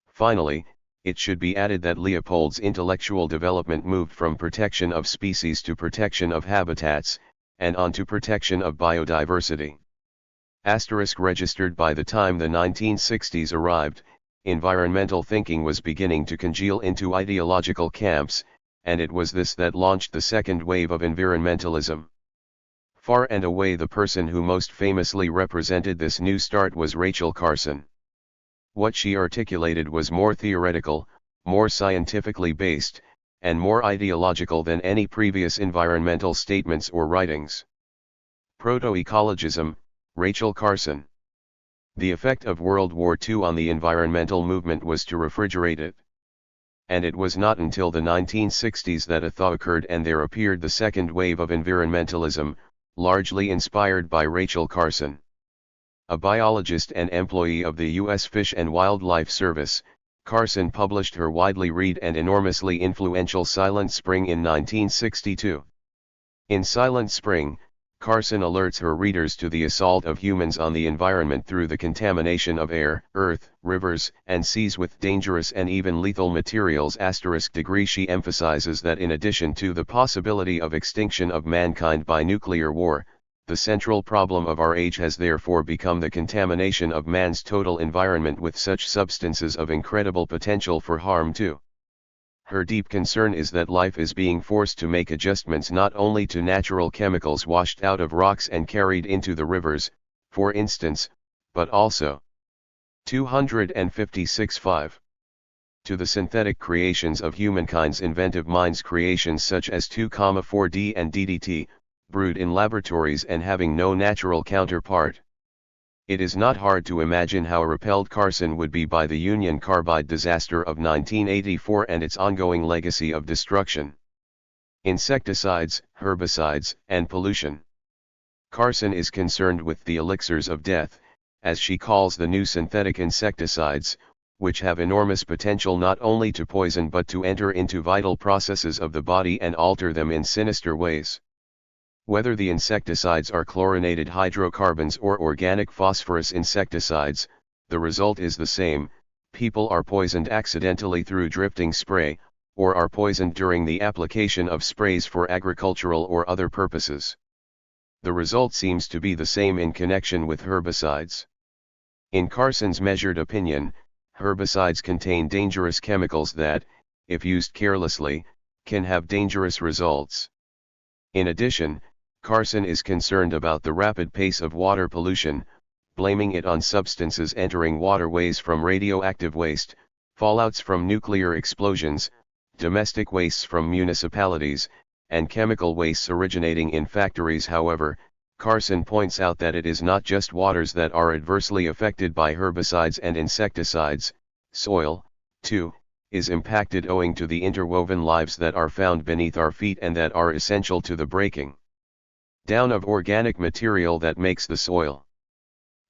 Finally, it should be added that Leopold's intellectual development moved from protection of species to protection of habitats, and on to protection of biodiversity. Registered by the time the 1960s arrived, environmental thinking was beginning to congeal into ideological camps, and it was this that launched the second wave of environmentalism. Far and away the person who most famously represented this new start was Rachel Carson. What she articulated was more theoretical, more scientifically based, and more ideological than any previous environmental statements or writings. Proto-ecologism, Rachel Carson. The effect of World War II on the environmental movement was to refrigerate it. And it was not until the 1960s that a thaw occurred and there appeared the second wave of environmentalism, largely inspired by Rachel Carson. A biologist and employee of the U.S. Fish and Wildlife Service, Carson published her widely read and enormously influential Silent Spring in 1962. In Silent Spring, Carson alerts her readers to the assault of humans on the environment through the contamination of air, earth, rivers, and seas with dangerous and even lethal materials. *degree She emphasizes that in addition to the possibility of extinction of mankind by nuclear war, the central problem of our age has therefore become the contamination of man's total environment with such substances of incredible potential for harm too. Her deep concern is that life is being forced to make adjustments not only to natural chemicals washed out of rocks and carried into the rivers, for instance, but also 256.5 to the synthetic creations of humankind's inventive minds, creations such as 2,4-D and DDT, brewed in laboratories and having no natural counterpart. It is not hard to imagine how repelled Carson would be by the Union Carbide disaster of 1984 and its ongoing legacy of destruction. Insecticides, herbicides, and pollution. Carson is concerned with the elixirs of death, as she calls the new synthetic insecticides, which have enormous potential not only to poison but to enter into vital processes of the body and alter them in sinister ways. Whether the insecticides are chlorinated hydrocarbons or organic phosphorus insecticides, the result is the same: people are poisoned accidentally through drifting spray, or are poisoned during the application of sprays for agricultural or other purposes. The result seems to be the same in connection with herbicides. In Carson's measured opinion, herbicides contain dangerous chemicals that, if used carelessly, can have dangerous results. In addition, Carson is concerned about the rapid pace of water pollution, blaming it on substances entering waterways from radioactive waste, fallouts from nuclear explosions, domestic wastes from municipalities, and chemical wastes originating in factories. However, Carson points out that it is not just waters that are adversely affected by herbicides and insecticides. Soil, too, is impacted owing to the interwoven lives that are found beneath our feet and that are essential to the breaking down of organic material that makes the soil.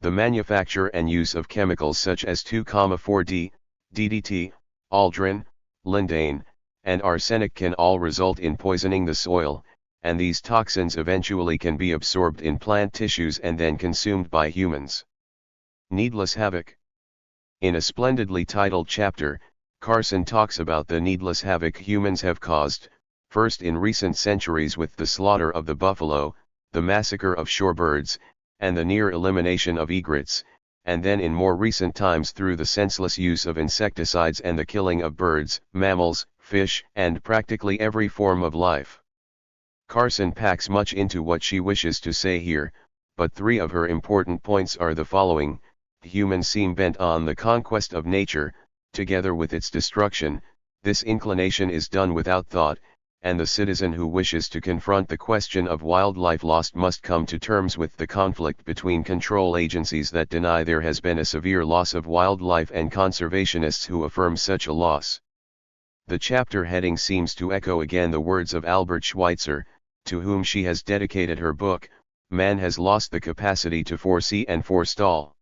The manufacture and use of chemicals such as 2,4-D, DDT, aldrin, lindane, and arsenic can all result in poisoning the soil, and these toxins eventually can be absorbed in plant tissues and then consumed by humans. Needless havoc. In a splendidly titled chapter, Carson talks about the needless havoc humans have caused, first in recent centuries with the slaughter of the buffalo, the massacre of shorebirds, and the near elimination of egrets, and then in more recent times through the senseless use of insecticides and the killing of birds, mammals, fish, and practically every form of life. Carson packs much into what she wishes to say here, but three of her important points are the following: humans seem bent on the conquest of nature, together with its destruction, This inclination is done without thought, and the citizen who wishes to confront the question of wildlife loss must come to terms with the conflict between control agencies that deny there has been a severe loss of wildlife and conservationists who affirm such a loss. The chapter heading seems to echo again the words of Albert Schweitzer, to whom she has dedicated her book, Man Has Lost the Capacity to Foresee and Forestall.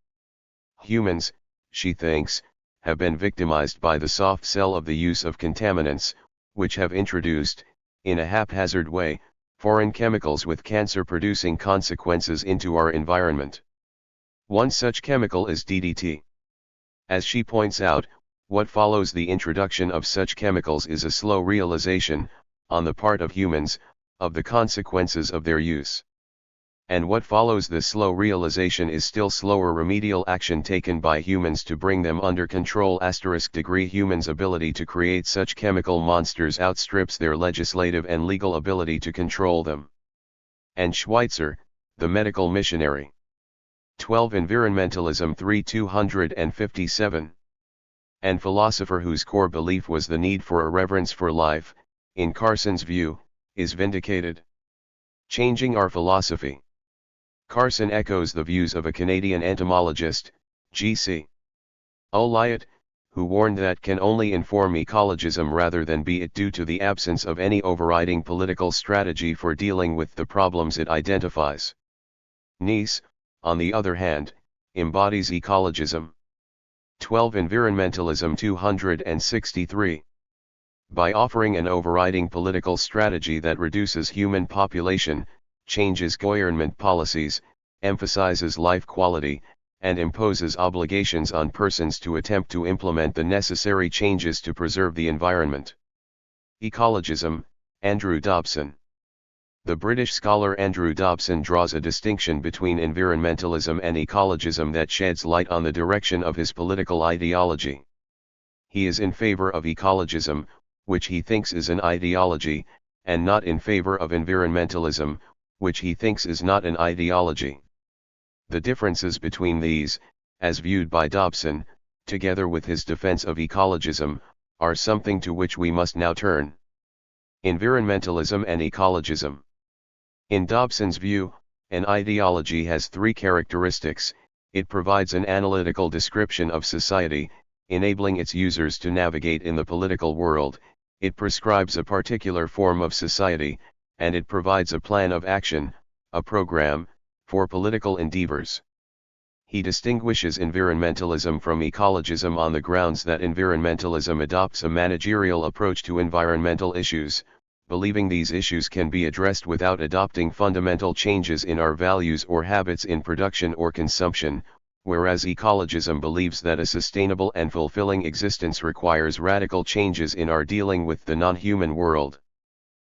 Humans, she thinks, have been victimized by the soft sell of the use of contaminants, which have introduced, in a haphazard way, foreign chemicals with cancer-producing consequences into our environment. One such chemical is DDT. As she points out, what follows the introduction of such chemicals is a slow realization, on the part of humans, of the consequences of their use. And what follows this slow realization is still slower remedial action taken by humans to bring them under control. Degree humans' ability to create such chemical monsters outstrips their legislative and legal ability to control them. And Schweitzer, the medical missionary. 12 Environmentalism 3-257. And philosopher whose core belief was the need for a reverence for life, in Carson's view, is vindicated. Changing our philosophy. Carson echoes the views of a Canadian entomologist, G.C. O'Lyott, who warned that can only inform ecologism rather than be it due to the absence of any overriding political strategy for dealing with the problems it identifies. Nice, on the other hand, embodies ecologism. 12 Environmentalism 263. By offering an overriding political strategy that reduces human population, changes government policies, emphasizes life quality, and imposes obligations on persons to attempt to implement the necessary changes to preserve the environment. Ecologism, Andrew Dobson. The British scholar Andrew Dobson draws a distinction between environmentalism and ecologism that sheds light on the direction of his political ideology. He is in favor of ecologism, which he thinks is an ideology, and not in favor of environmentalism, which he thinks is not an ideology. The differences between these, as viewed by Dobson, together with his defense of ecologism, are something to which we must now turn. Environmentalism and ecologism. In Dobson's view, an ideology has three characteristics: it provides an analytical description of society, enabling its users to navigate in the political world, it prescribes a particular form of society, and it provides a plan of action, a program, for political endeavors. He distinguishes environmentalism from ecologism on the grounds that environmentalism adopts a managerial approach to environmental issues, believing these issues can be addressed without adopting fundamental changes in our values or habits in production or consumption, whereas ecologism believes that a sustainable and fulfilling existence requires radical changes in our dealing with the non-human world.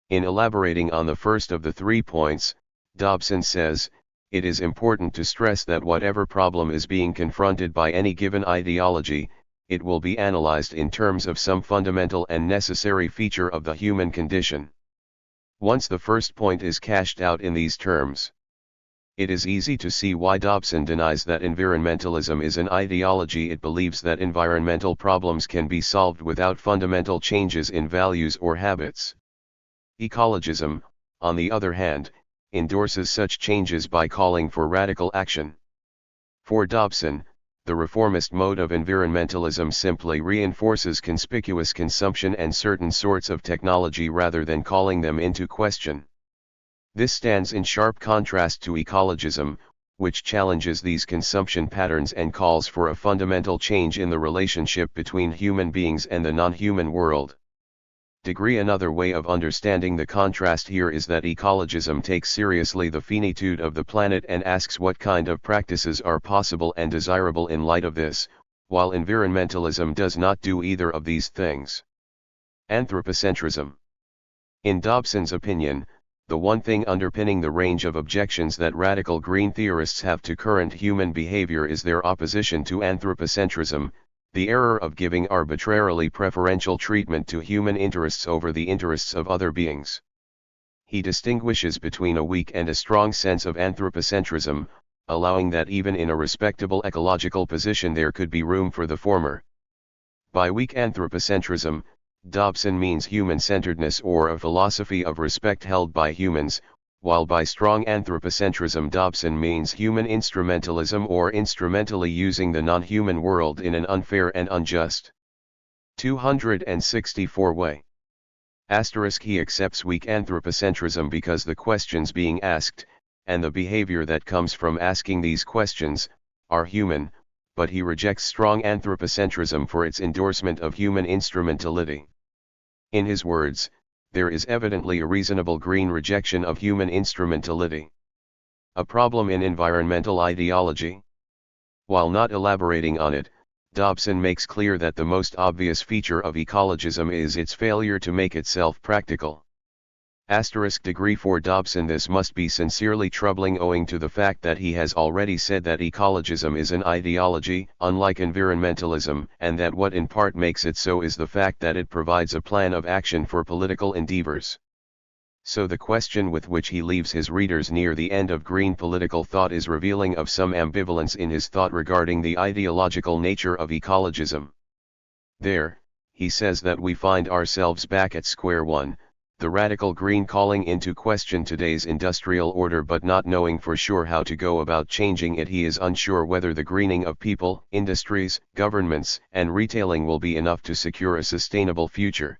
In elaborating on the first of the 3 points, Dobson says, it is important to stress that whatever problem is being confronted by any given ideology, it will be analyzed in terms of some fundamental and necessary feature of the human condition. Once the first point is cashed out in these terms, it is easy to see why Dobson denies that environmentalism is an ideology. It believes that environmental problems can be solved without fundamental changes in values or habits. Ecologism, on the other hand, endorses such changes by calling for radical action. For Dobson, the reformist mode of environmentalism simply reinforces conspicuous consumption and certain sorts of technology rather than calling them into question. This stands in sharp contrast to ecologism, which challenges these consumption patterns and calls for a fundamental change in the relationship between human beings and the non-human world. Another way of understanding the contrast here is that ecologism takes seriously the finitude of the planet and asks what kind of practices are possible and desirable in light of this, while environmentalism does not do either of these things. Anthropocentrism. In Dobson's opinion, the one thing underpinning the range of objections that radical green theorists have to current human behavior is their opposition to anthropocentrism, the error of giving arbitrarily preferential treatment to human interests over the interests of other beings. He distinguishes between a weak and a strong sense of anthropocentrism, allowing that even in a respectable ecological position there could be room for the former. By weak anthropocentrism, Dobson means human-centeredness or a philosophy of respect held by humans, while by strong anthropocentrism Dobson means human instrumentalism or instrumentally using the non-human world in an unfair and unjust. 264 way. Asterisk he accepts weak anthropocentrism because the questions being asked, and the behavior that comes from asking these questions, are human, but he rejects strong anthropocentrism for its endorsement of human instrumentality. In his words, there is evidently a reasonable green rejection of human instrumentality. A problem in environmental ideology? While not elaborating on it, Dobson makes clear that the most obvious feature of ecologism is its failure to make itself practical. Asterisk degree for Dobson this must be sincerely troubling owing to the fact that he has already said that ecologism is an ideology, unlike environmentalism, and that what in part makes it so is the fact that it provides a plan of action for political endeavors. So the question with which he leaves his readers near the end of Green Political Thought is revealing of some ambivalence in his thought regarding the ideological nature of ecologism. There, he says that we find ourselves back at square one, the radical Green calling into question today's industrial order but not knowing for sure how to go about changing it. He is unsure whether the greening of people, industries, governments, and retailing will be enough to secure a sustainable future.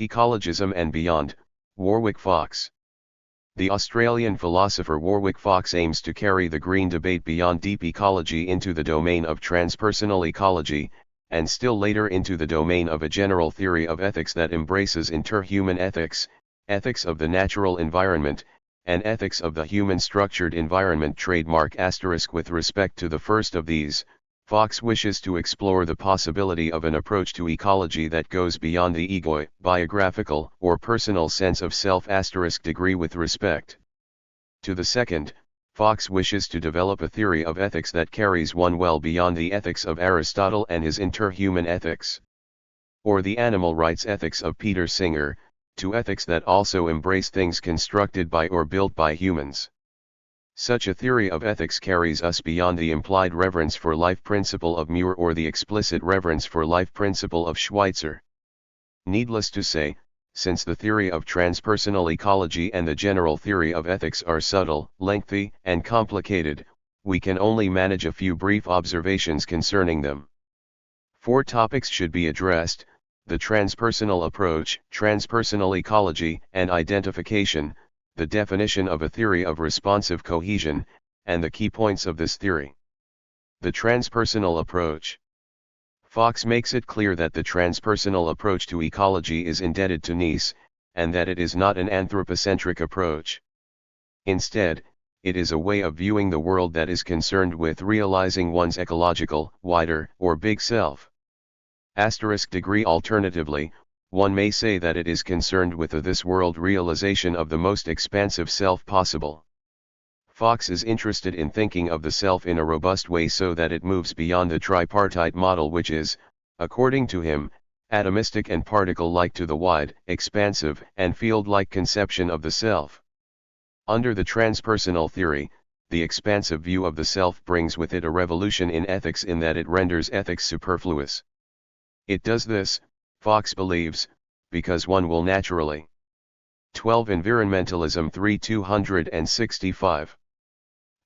Ecologism and Beyond, Warwick Fox. The Australian philosopher Warwick Fox aims to carry the green debate beyond deep ecology into the domain of transpersonal ecology, and still later into the domain of a general theory of ethics that embraces interhuman ethics, ethics of the natural environment, and ethics of the human-structured environment. Trademark asterisk with respect to the first of these, Fox wishes to explore the possibility of an approach to ecology that goes beyond the ego, biographical, or personal sense of self asterisk degree with respect to the second. Fox wishes to develop a theory of ethics that carries one well beyond the ethics of Aristotle and his interhuman ethics, or the animal rights ethics of Peter Singer, to ethics that also embrace things constructed by or built by humans. Such a theory of ethics carries us beyond the implied reverence for life principle of Muir or the explicit reverence for life principle of Schweitzer. Needless to say, since the theory of transpersonal ecology and the general theory of ethics are subtle, lengthy, and complicated, we can only manage a few brief observations concerning them. 4 topics should be addressed: the transpersonal approach, transpersonal ecology and identification, the definition of a theory of responsive cohesion, and the key points of this theory. The transpersonal approach. Fox makes it clear that the transpersonal approach to ecology is indebted to Nice, and that it is not an anthropocentric approach. Instead, it is a way of viewing the world that is concerned with realizing one's ecological, wider, or big self. Asterisk degree alternatively, one may say that it is concerned with a this world realization of the most expansive self possible. Fox is interested in thinking of the self in a robust way so that it moves beyond the tripartite model which is, according to him, atomistic and particle-like to the wide, expansive, and field-like conception of the self. Under the transpersonal theory, the expansive view of the self brings with it a revolution in ethics in that it renders ethics superfluous. It does this, Fox believes, because one will naturally. 12 Environmentalism 3-265.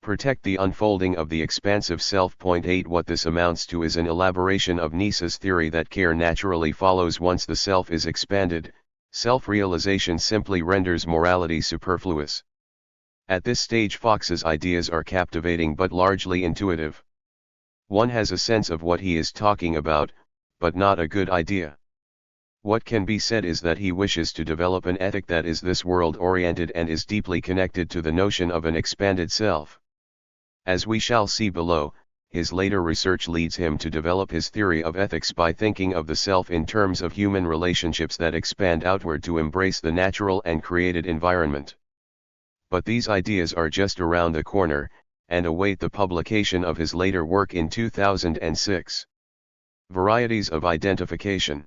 Protect the unfolding of the expansive self. 8 What this amounts to is an elaboration of Nice's theory that care naturally follows once the self is expanded. Self-realization simply renders morality superfluous. At this stage Fox's ideas are captivating but largely intuitive. One has a sense of what he is talking about, but not a good idea. What can be said is that he wishes to develop an ethic that is this world-oriented and is deeply connected to the notion of an expanded self. As we shall see below, his later research leads him to develop his theory of ethics by thinking of the self in terms of human relationships that expand outward to embrace the natural and created environment. But these ideas are just around the corner, and await the publication of his later work in 2006. Varieties of identification.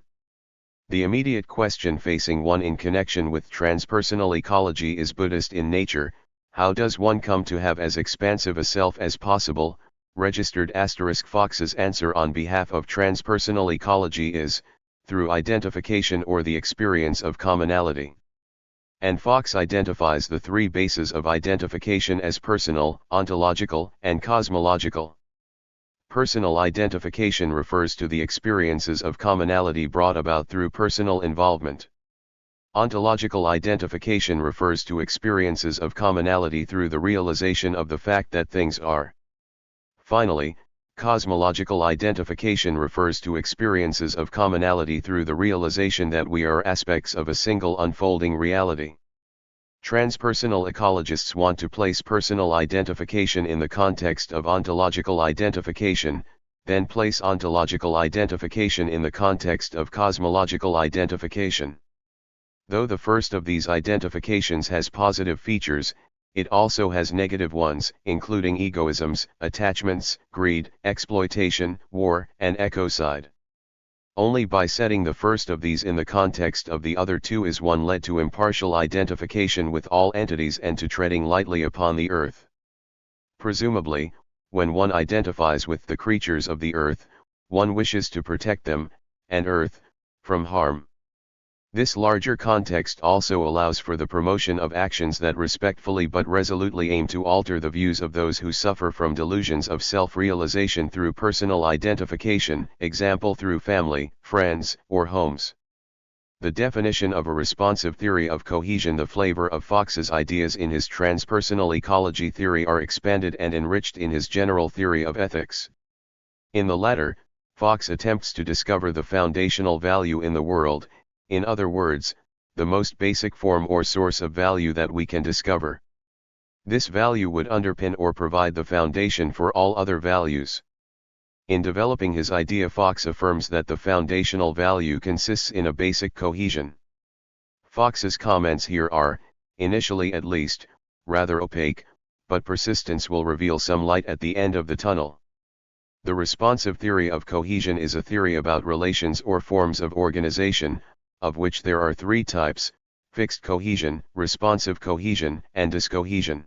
The immediate question facing one in connection with transpersonal ecology is Buddhist in nature. How does one come to have as expansive a self as possible? Registered *. Fox's answer on behalf of transpersonal ecology is, through identification or the experience of commonality. And Fox identifies the three bases of identification as personal, ontological, and cosmological. Personal identification refers to the experiences of commonality brought about through personal involvement. Ontological identification refers to experiences of commonality through the realization of the fact that things are. Finally, cosmological identification refers to experiences of commonality through the realization that we are aspects of a single unfolding reality. Transpersonal ecologists want to place personal identification in the context of ontological identification, then place ontological identification in the context of cosmological identification. Though the first of these identifications has positive features, it also has negative ones, including egoisms, attachments, greed, exploitation, war, and ecocide. Only by setting the first of these in the context of the other two is one led to impartial identification with all entities and to treading lightly upon the earth. Presumably, when one identifies with the creatures of the earth, one wishes to protect them, and earth, from harm. This larger context also allows for the promotion of actions that respectfully but resolutely aim to alter the views of those who suffer from delusions of self-realization through personal identification, example through family, friends, or homes. The definition of a responsive theory of cohesion. The flavor of Fox's ideas in his transpersonal ecology theory are expanded and enriched in his general theory of ethics. In the latter, Fox attempts to discover the foundational value in the world, in other words, the most basic form or source of value that we can discover. This value would underpin or provide the foundation for all other values. In developing his idea, Fox affirms that the foundational value consists in a basic cohesion. Fox's comments here are, initially at least, rather opaque, but persistence will reveal some light at the end of the tunnel. The responsive theory of cohesion is a theory about relations or forms of organization, of which there are three types: fixed cohesion, responsive cohesion, and discohesion.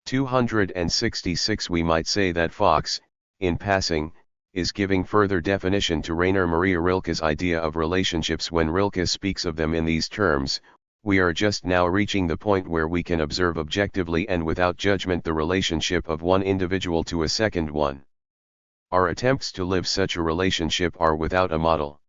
266. We might say that Fox, in passing, is giving further definition to Rainer Maria Rilke's idea of relationships. When Rilke speaks of them in these terms, we are just now reaching the point where we can observe objectively and without judgment the relationship of one individual to a second one. Our attempts to live such a relationship are without a model.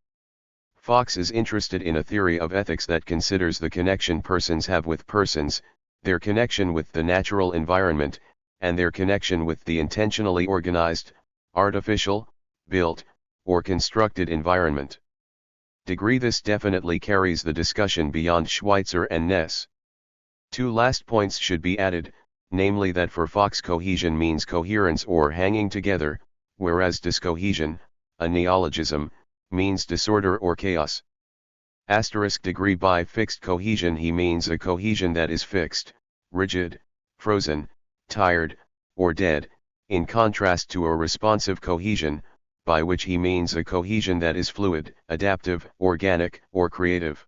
Fox is interested in a theory of ethics that considers the connection persons have with persons, their connection with the natural environment, and their connection with the intentionally organized, artificial, built, or constructed environment. This definitely carries the discussion beyond Schweitzer and Ness. Two last points should be added, namely that for Fox cohesion means coherence or hanging together, whereas discohesion, a neologism, means disorder or chaos. By fixed cohesion he means a cohesion that is fixed, rigid, frozen, tired, or dead, in contrast to a responsive cohesion, by which he means a cohesion that is fluid, adaptive, organic, or creative.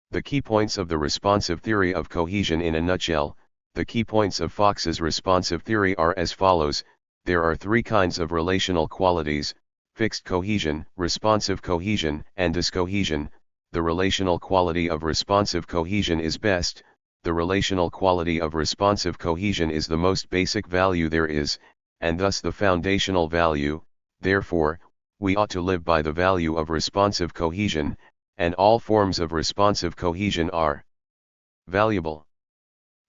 The key points of the responsive theory of cohesion in a nutshell. The key points of Fox's responsive theory are as follows: there are three kinds of relational qualities: fixed cohesion, responsive cohesion, and discohesion. The relational quality of responsive cohesion is best. The relational quality of responsive cohesion is the most basic value there is, and thus the foundational value. Therefore, we ought to live by the value of responsive cohesion, and all forms of responsive cohesion are valuable.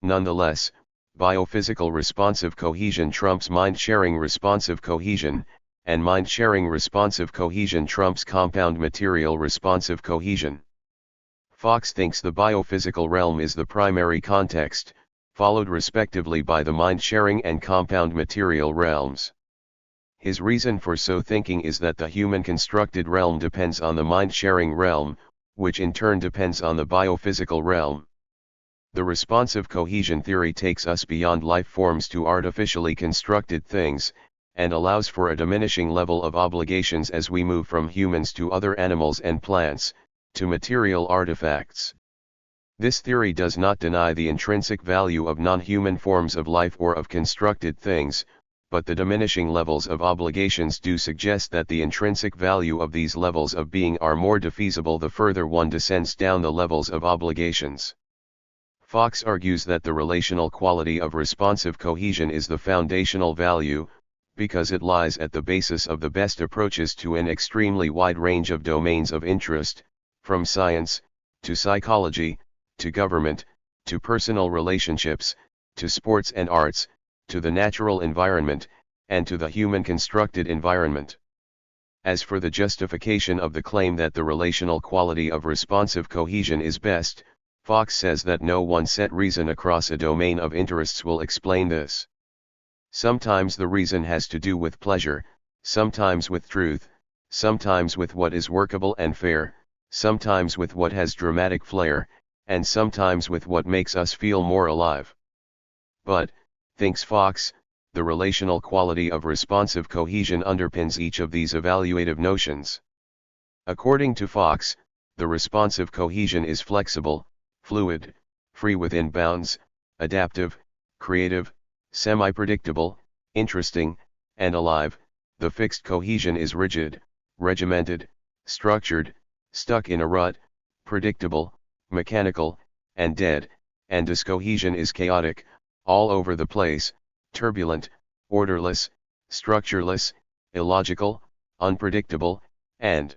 Nonetheless, biophysical responsive cohesion trumps mind-sharing responsive cohesion, and mind-sharing responsive cohesion trumps compound material responsive cohesion. Fox thinks the biophysical realm is the primary context, followed respectively by the mind-sharing and compound material realms. His reason for so thinking is that the human constructed realm depends on the mind-sharing realm, which in turn depends on the biophysical realm. The responsive cohesion theory takes us beyond life forms to artificially constructed things, and allows for a diminishing level of obligations as we move from humans to other animals and plants, to material artifacts. This theory does not deny the intrinsic value of non-human forms of life or of constructed things, but the diminishing levels of obligations do suggest that the intrinsic value of these levels of being are more defeasible the further one descends down the levels of obligations. Fox argues that the relational quality of responsive cohesion is the foundational value, because it lies at the basis of the best approaches to an extremely wide range of domains of interest, from science, to psychology, to government, to personal relationships, to sports and arts, to the natural environment, and to the human-constructed environment. As for the justification of the claim that the relational quality of responsive cohesion is best, Fox says that no one set reason across a domain of interests will explain this. Sometimes the reason has to do with pleasure, sometimes with truth, sometimes with what is workable and fair, sometimes with what has dramatic flair, and sometimes with what makes us feel more alive. But, thinks Fox, the relational quality of responsive cohesion underpins each of these evaluative notions. According to Fox, the responsive cohesion is flexible, fluid, free within bounds, adaptive, creative, semi-predictable, interesting, and alive. The fixed cohesion is rigid, regimented, structured, stuck in a rut, predictable, mechanical, and dead, and discohesion is chaotic, all over the place, turbulent, orderless, structureless, illogical, unpredictable, and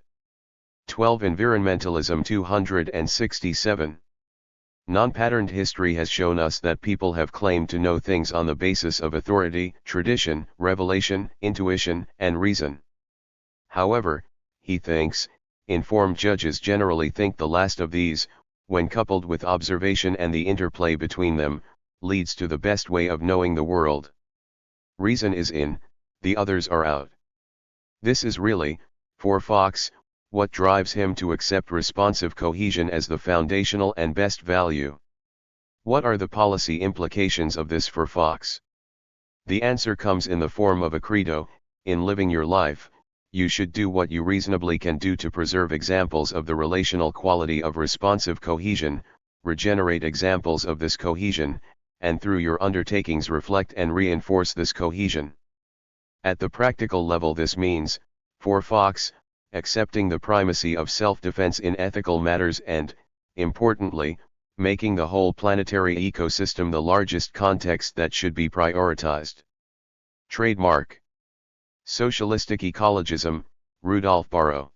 12. Environmentalism 267. Non-patterned history has shown us that people have claimed to know things on the basis of authority, tradition, revelation, intuition, and reason. However, he thinks, informed judges generally think the last of these, when coupled with observation and the interplay between them, leads to the best way of knowing the world. Reason is in, the others are out. This is really, for Fox, what drives him to accept responsive cohesion as the foundational and best value. What are the policy implications of this for Fox? The answer comes in the form of a credo: in living your life, you should do what you reasonably can do to preserve examples of the relational quality of responsive cohesion, regenerate examples of this cohesion, and through your undertakings reflect and reinforce this cohesion. At the practical level, this means, for Fox, accepting the primacy of self-defense in ethical matters and, importantly, making the whole planetary ecosystem the largest context that should be prioritized. Trademark. Socialistic Ecologism, Rudolf Barrow.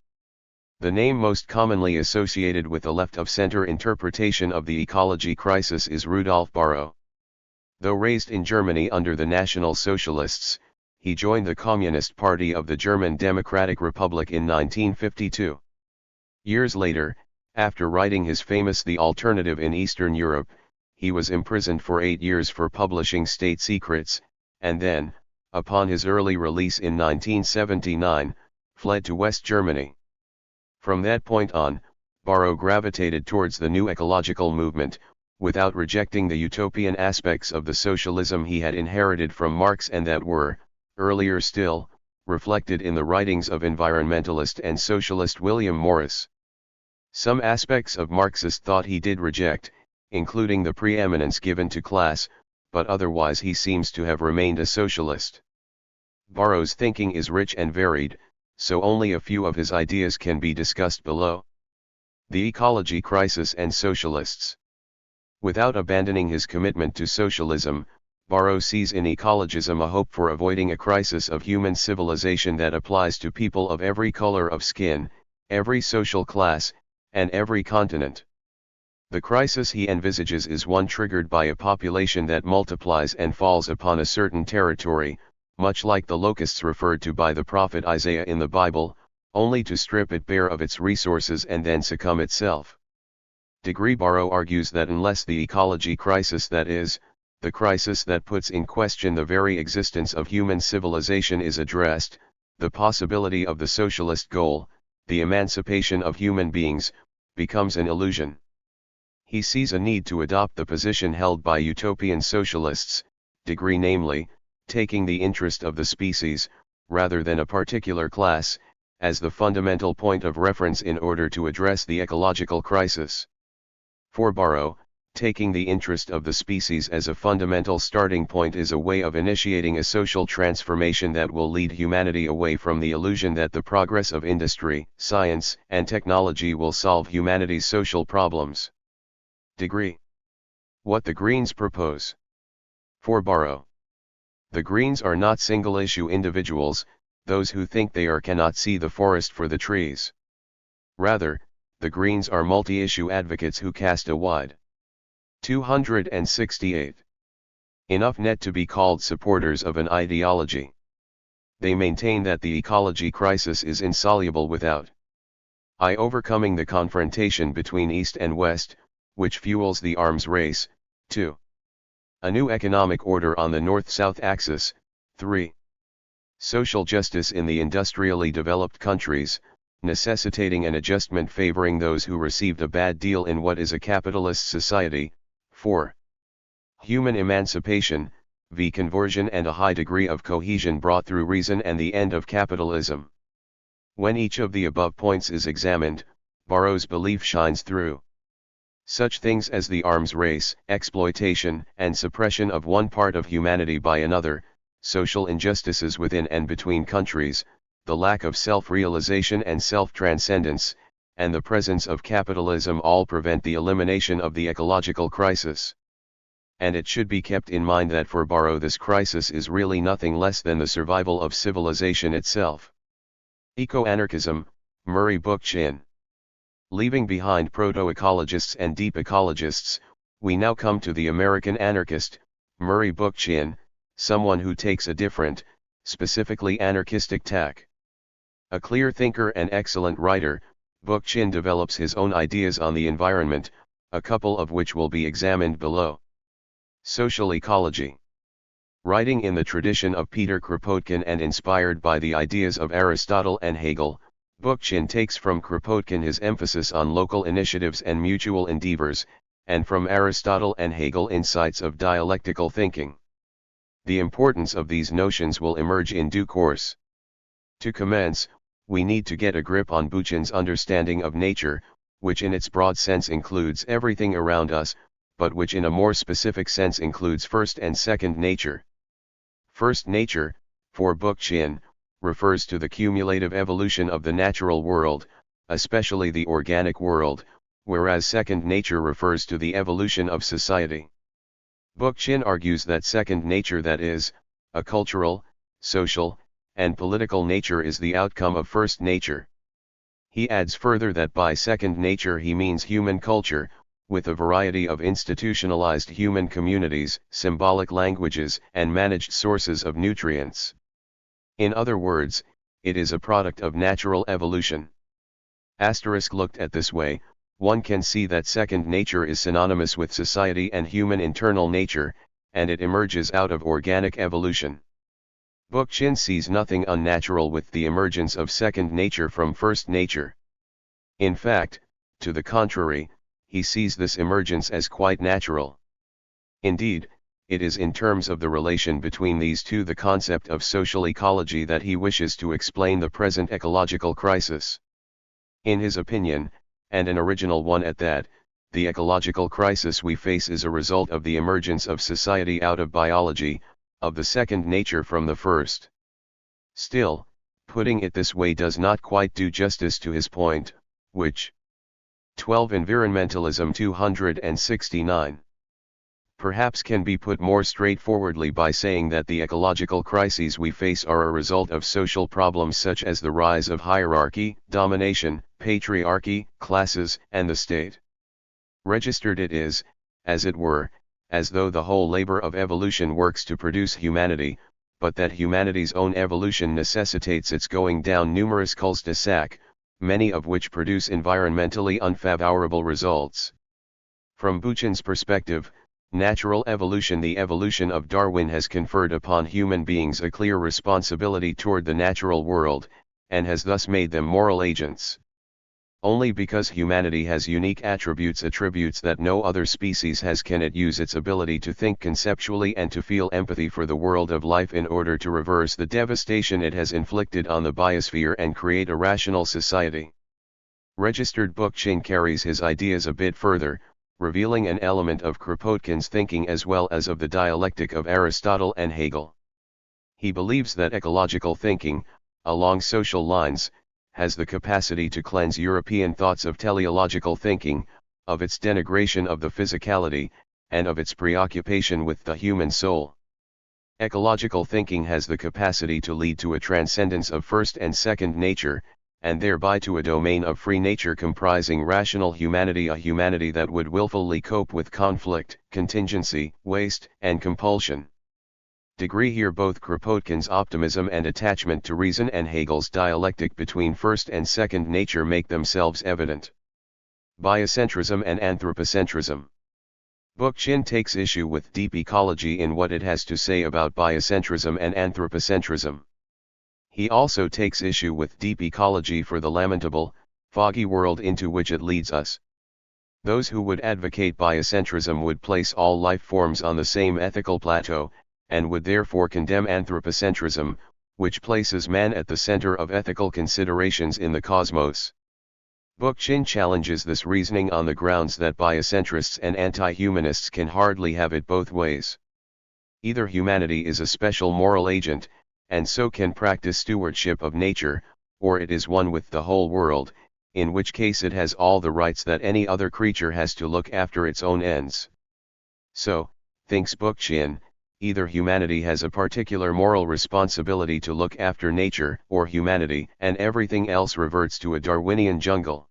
The name most commonly associated with the left-of-center interpretation of the ecology crisis is Rudolf Barrow. Though raised in Germany under the National Socialists, he joined the Communist Party of the German Democratic Republic in 1952. Years later, after writing his famous The Alternative in Eastern Europe, he was imprisoned for 8 years for publishing state secrets, and then, upon his early release in 1979, fled to West Germany. From that point on, Barrow gravitated towards the new ecological movement, without rejecting the utopian aspects of the socialism he had inherited from Marx and that were, earlier still, reflected in the writings of environmentalist and socialist William Morris. Some aspects of Marxist thought he did reject, including the preeminence given to class, but otherwise he seems to have remained a socialist. Barrow's thinking is rich and varied, so only a few of his ideas can be discussed below. The ecology crisis and socialists. Without abandoning his commitment to socialism, Barrow sees in ecologism a hope for avoiding a crisis of human civilization that applies to people of every color of skin, every social class, and every continent. The crisis he envisages is one triggered by a population that multiplies and falls upon a certain territory, much like the locusts referred to by the prophet Isaiah in the Bible, only to strip it bare of its resources and then succumb itself. Barrow argues that unless the ecology crisis, that is, the crisis that puts in question the very existence of human civilization, is addressed, the possibility of the socialist goal, the emancipation of human beings, becomes an illusion. He sees a need to adopt the position held by utopian socialists, namely, taking the interest of the species, rather than a particular class, as the fundamental point of reference in order to address the ecological crisis. For Barrow, Taking the interest of the species as a fundamental starting point is a way of initiating a social transformation that will lead humanity away from the illusion that the progress of industry, science, and technology will solve humanity's social problems. Degree. What the Greens propose. 4. Borrow. The Greens are not single-issue individuals, those who think they are cannot see the forest for the trees. Rather, the Greens are multi-issue advocates who cast a wide 268. Enough net to be called supporters of an ideology. They maintain that the ecology crisis is insoluble without overcoming the confrontation between East and West, which fuels the arms race. 2. A new economic order on the North-South axis. 3. Social justice in the industrially developed countries, necessitating an adjustment favoring those who received a bad deal in what is a capitalist society. 4. Human emancipation, conversion and a high degree of cohesion brought through reason and the end of capitalism. When each of the above points is examined, Borrow's belief shines through. Such things as the arms race, exploitation and suppression of one part of humanity by another, social injustices within and between countries, the lack of self-realization and self-transcendence, and the presence of capitalism all prevent the elimination of the ecological crisis. And it should be kept in mind that for Borrow this crisis is really nothing less than the survival of civilization itself. Eco-anarchism, Murray Bookchin. Leaving behind proto-ecologists and deep ecologists, we now come to the American anarchist, Murray Bookchin, someone who takes a different, specifically anarchistic tack. A clear thinker and excellent writer, Bookchin develops his own ideas on the environment, a couple of which will be examined below. Social ecology. Writing in the tradition of Peter Kropotkin and inspired by the ideas of Aristotle and Hegel, Bookchin takes from Kropotkin his emphasis on local initiatives and mutual endeavors, and from Aristotle and Hegel insights of dialectical thinking. The importance of these notions will emerge in due course. To commence, we need to get a grip on Bookchin's understanding of nature, which in its broad sense includes everything around us, but which in a more specific sense includes first and second nature. First nature, for Bookchin, refers to the cumulative evolution of the natural world, especially the organic world, whereas second nature refers to the evolution of society. Bookchin argues that second nature, that is, a cultural, social, and political nature, is the outcome of first nature. He adds further that by second nature he means human culture, with a variety of institutionalized human communities, symbolic languages, and managed sources of nutrients. In other words, it is a product of natural evolution. Looked at this way, one can see that second nature is synonymous with society and human internal nature, and it emerges out of organic evolution. Bookchin sees nothing unnatural with the emergence of second nature from first nature. In fact, to the contrary, he sees this emergence as quite natural. Indeed, it is in terms of the relation between these two, the concept of social ecology, that he wishes to explain the present ecological crisis. In his opinion, and an original one at that, the ecological crisis we face is a result of the emergence of society out of biology, of the second nature from the first. Still, putting it this way does not quite do justice to his point, which 12 Environmentalism 269 perhaps can be put more straightforwardly by saying that the ecological crises we face are a result of social problems such as the rise of hierarchy, domination, patriarchy, classes, and the state. Registered it is, as it were, as though the whole labor of evolution works to produce humanity, but that humanity's own evolution necessitates its going down numerous cul-de-sac, many of which produce environmentally unfavorable results. From Bookchin's perspective, natural evolution, the evolution of Darwin, has conferred upon human beings a clear responsibility toward the natural world, and has thus made them moral agents. Only because humanity has unique attributes that no other species has can it use its ability to think conceptually and to feel empathy for the world of life in order to reverse the devastation it has inflicted on the biosphere and create a rational society. Registered Bookchin carries his ideas a bit further, revealing an element of Kropotkin's thinking as well as of the dialectic of Aristotle and Hegel. He believes that ecological thinking, along social lines, has the capacity to cleanse European thoughts of teleological thinking, of its denigration of the physicality, and of its preoccupation with the human soul. Ecological thinking has the capacity to lead to a transcendence of first and second nature, and thereby to a domain of free nature comprising rational humanity, a humanity that would willfully cope with conflict, contingency, waste, and compulsion. Here both Kropotkin's optimism and attachment to reason and Hegel's dialectic between first and second nature make themselves evident. Biocentrism and anthropocentrism. Bookchin takes issue with deep ecology in what it has to say about biocentrism and anthropocentrism. He also takes issue with deep ecology for the lamentable, foggy world into which it leads us. Those who would advocate biocentrism would place all life forms on the same ethical plateau, and would therefore condemn anthropocentrism, which places man at the center of ethical considerations in the cosmos. Bookchin challenges this reasoning on the grounds that biocentrists and anti-humanists can hardly have it both ways. Either humanity is a special moral agent, and so can practice stewardship of nature, or it is one with the whole world, in which case it has all the rights that any other creature has to look after its own ends. So, thinks Bookchin, either humanity has a particular moral responsibility to look after nature, or humanity and everything else reverts to a Darwinian jungle.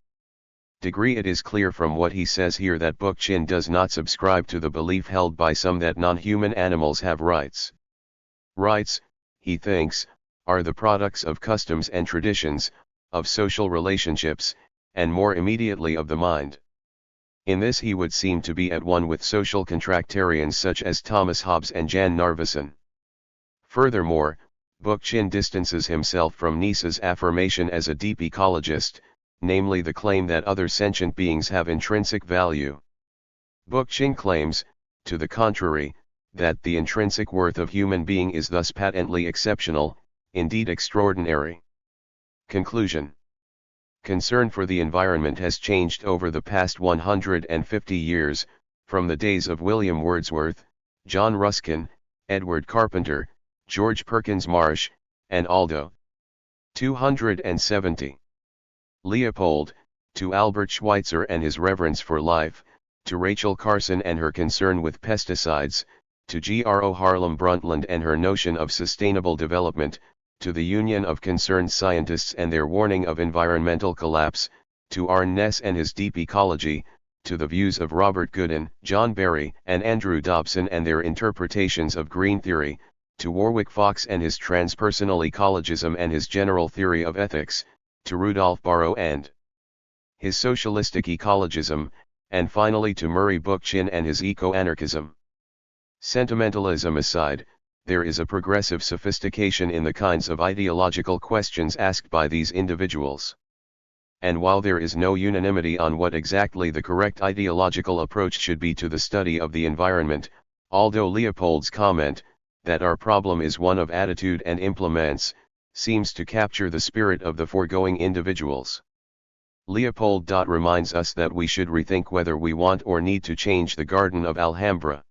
It is clear from what he says here that Bookchin does not subscribe to the belief held by some that non-human animals have rights. Rights, he thinks, are the products of customs and traditions, of social relationships, and more immediately of the mind. In this he would seem to be at one with social contractarians such as Thomas Hobbes and Jan Narveson. Furthermore, Bookchin distances himself from Nietzsche's affirmation as a deep ecologist, namely the claim that other sentient beings have intrinsic value. Bookchin claims, to the contrary, that the intrinsic worth of human being is thus patently exceptional, indeed extraordinary. Conclusion. Concern for the environment has changed over the past 150 years, from the days of William Wordsworth, John Ruskin, Edward Carpenter, George Perkins Marsh, and Aldo. 270. Leopold, to Albert Schweitzer and his reverence for life, to Rachel Carson and her concern with pesticides, to Gro Harlem Brundtland and her notion of sustainable development, to the Union of Concerned Scientists and their warning of environmental collapse, to Arne Ness and his deep ecology, to the views of Robert Goodin, John Barry, and Andrew Dobson and their interpretations of green theory, to Warwick Fox and his transpersonal ecologism and his general theory of ethics, to Rudolf Barrow and his socialistic ecologism, and finally to Murray Bookchin and his eco-anarchism. Sentimentalism aside, there is a progressive sophistication in the kinds of ideological questions asked by these individuals. And while there is no unanimity on what exactly the correct ideological approach should be to the study of the environment, Aldo Leopold's comment, that our problem is one of attitude and implements, seems to capture the spirit of the foregoing individuals. Leopold reminds us that we should rethink whether we want or need to change the Garden of Alhambra.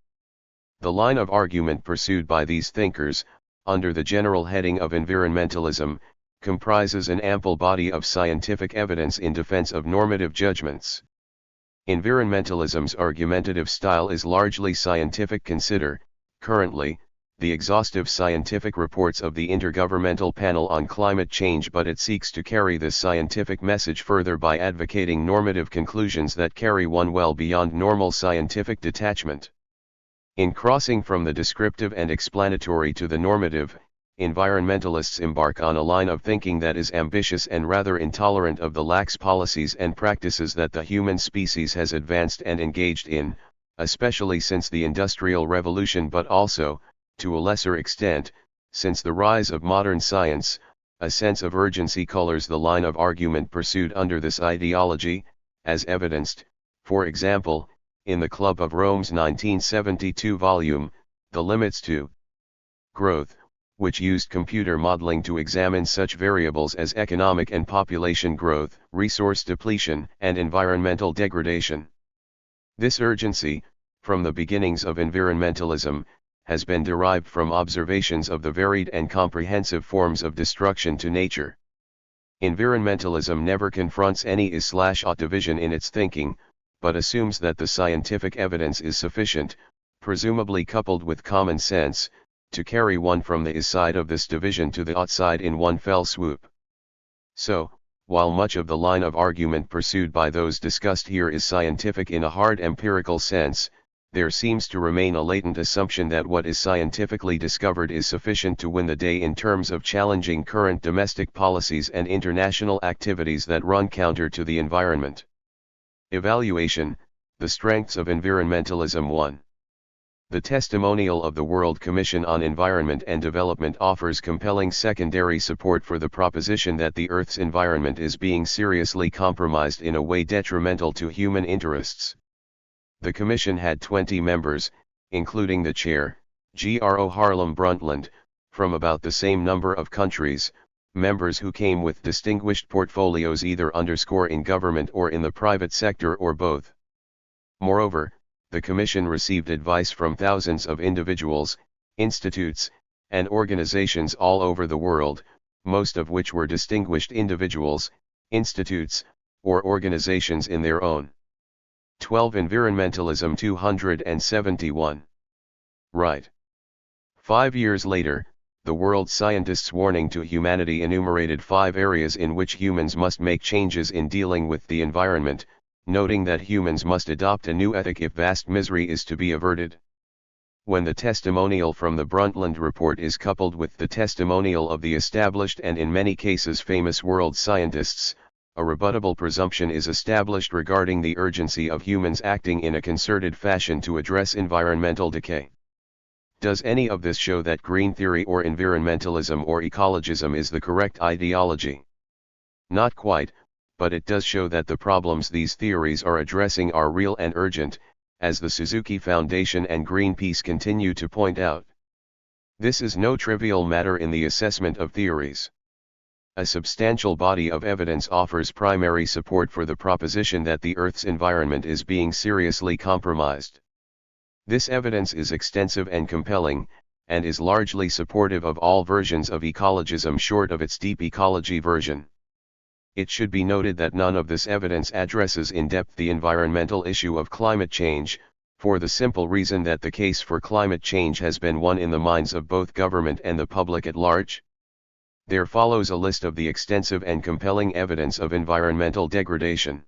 The line of argument pursued by these thinkers, under the general heading of environmentalism, comprises an ample body of scientific evidence in defense of normative judgments. Environmentalism's argumentative style is largely scientific. Consider, currently, the exhaustive scientific reports of the Intergovernmental Panel on Climate Change, but it seeks to carry this scientific message further by advocating normative conclusions that carry one well beyond normal scientific detachment. In crossing from the descriptive and explanatory to the normative, environmentalists embark on a line of thinking that is ambitious and rather intolerant of the lax policies and practices that the human species has advanced and engaged in, especially since the Industrial Revolution, but also, to a lesser extent, since the rise of modern science. A sense of urgency colors the line of argument pursued under this ideology, as evidenced, for example, in the Club of Rome's 1972 volume, The Limits to Growth, which used computer modeling to examine such variables as economic and population growth, resource depletion, and environmental degradation. This urgency, from the beginnings of environmentalism, has been derived from observations of the varied and comprehensive forms of destruction to nature. Environmentalism never confronts any is/ought division in its thinking, but assumes that the scientific evidence is sufficient, presumably coupled with common sense, to carry one from the is side of this division to the ought side in one fell swoop. So, while much of the line of argument pursued by those discussed here is scientific in a hard empirical sense, there seems to remain a latent assumption that what is scientifically discovered is sufficient to win the day in terms of challenging current domestic policies and international activities that run counter to the environment. Evaluation: the strengths of environmentalism. 1. The testimonial of the World Commission on Environment and Development offers compelling secondary support for the proposition that the Earth's environment is being seriously compromised in a way detrimental to human interests. The Commission had 20 members, including the chair, Gro Harlem Brundtland, from about the same number of countries, members who came with distinguished portfolios either in government or in the private sector or both. Moreover, the Commission received advice from thousands of individuals, institutes, and organizations all over the world, most of which were distinguished individuals, institutes, or organizations in their own. 12. Environmentalism 271. Right. 5 years later, the world scientists' warning to humanity enumerated 5 areas in which humans must make changes in dealing with the environment, noting that humans must adopt a new ethic if vast misery is to be averted. When the testimonial from the Brundtland Report is coupled with the testimonial of the established and in many cases famous world scientists, a rebuttable presumption is established regarding the urgency of humans acting in a concerted fashion to address environmental decay. Does any of this show that green theory or environmentalism or ecologism is the correct ideology? Not quite, but it does show that the problems these theories are addressing are real and urgent, as the Suzuki Foundation and Greenpeace continue to point out. This is no trivial matter in the assessment of theories. A substantial body of evidence offers primary support for the proposition that the Earth's environment is being seriously compromised. This evidence is extensive and compelling, and is largely supportive of all versions of ecologism short of its deep ecology version. It should be noted that none of this evidence addresses in depth the environmental issue of climate change, for the simple reason that the case for climate change has been won in the minds of both government and the public at large. There follows a list of the extensive and compelling evidence of environmental degradation.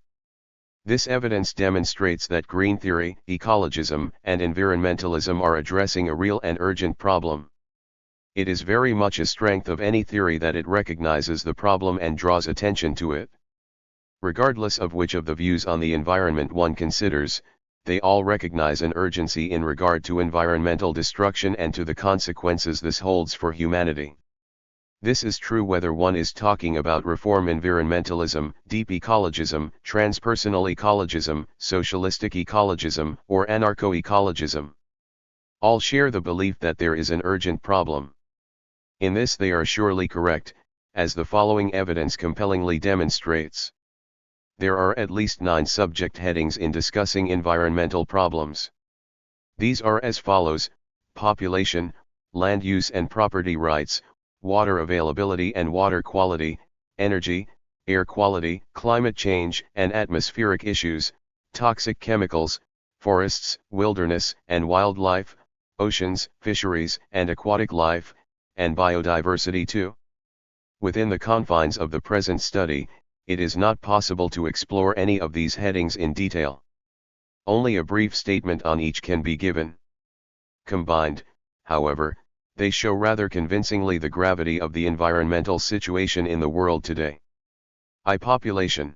This evidence demonstrates that green theory, ecologism, and environmentalism are addressing a real and urgent problem. It is very much a strength of any theory that it recognizes the problem and draws attention to it. Regardless of which of the views on the environment one considers, they all recognize an urgency in regard to environmental destruction and to the consequences this holds for humanity. This is true whether one is talking about reform environmentalism, deep ecologism, transpersonal ecologism, socialistic ecologism, or anarcho-ecologism. All share the belief that there is an urgent problem. In this they are surely correct, as the following evidence compellingly demonstrates. There are at least 9 subject headings in discussing environmental problems. These are as follows: population, land use and property rights, water availability and water quality, energy, air quality, climate change and atmospheric issues, toxic chemicals, forests, wilderness and wildlife, oceans, fisheries and aquatic life, and biodiversity too. Within the confines of the present study, it is not possible to explore any of these headings in detail. Only a brief statement on each can be given. Combined, however, they show rather convincingly the gravity of the environmental situation in the world today. Population.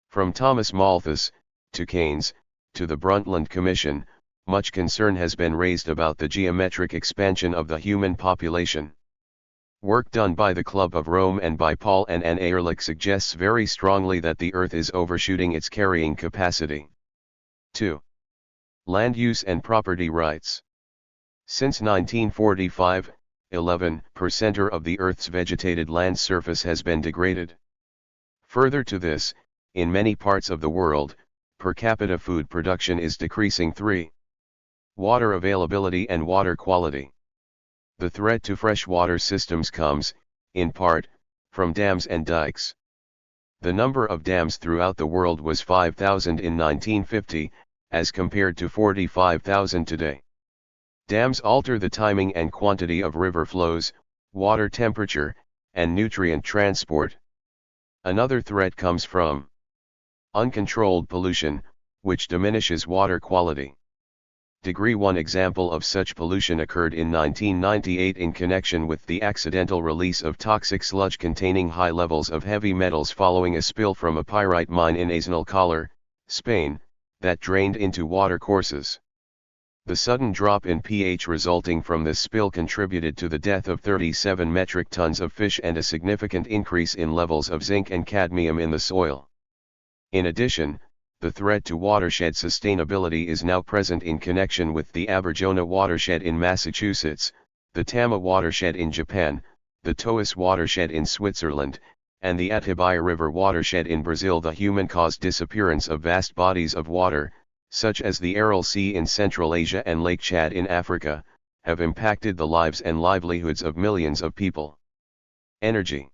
From Thomas Malthus, to Keynes, to the Brundtland Commission, much concern has been raised about the geometric expansion of the human population. Work done by the Club of Rome and by Paul and Anne Ehrlich suggests very strongly that the Earth is overshooting its carrying capacity. 2. Land use and property rights. Since 1945, 11% of the Earth's vegetated land surface has been degraded. Further to this, in many parts of the world, per capita food production is decreasing. 3. Water availability and water quality. The threat to freshwater systems comes, in part, from dams and dikes. The number of dams throughout the world was 5,000 in 1950, as compared to 45,000 today. Dams alter the timing and quantity of river flows, water temperature, and nutrient transport. Another threat comes from uncontrolled pollution, which diminishes water quality. One example of such pollution occurred in 1998 in connection with the accidental release of toxic sludge containing high levels of heavy metals following a spill from a pyrite mine in Aznalcollar, Spain, that drained into watercourses. The sudden drop in pH resulting from this spill contributed to the death of 37 metric tons of fish and a significant increase in levels of zinc and cadmium in the soil. In addition, the threat to watershed sustainability is now present in connection with the Aberjona watershed in Massachusetts, the Tama watershed in Japan, the Taos watershed in Switzerland, and the Atibaya River watershed in Brazil. The human-caused disappearance of vast bodies of water, such as the Aral Sea in Central Asia and Lake Chad in Africa, have impacted the lives and livelihoods of millions of people. Energy.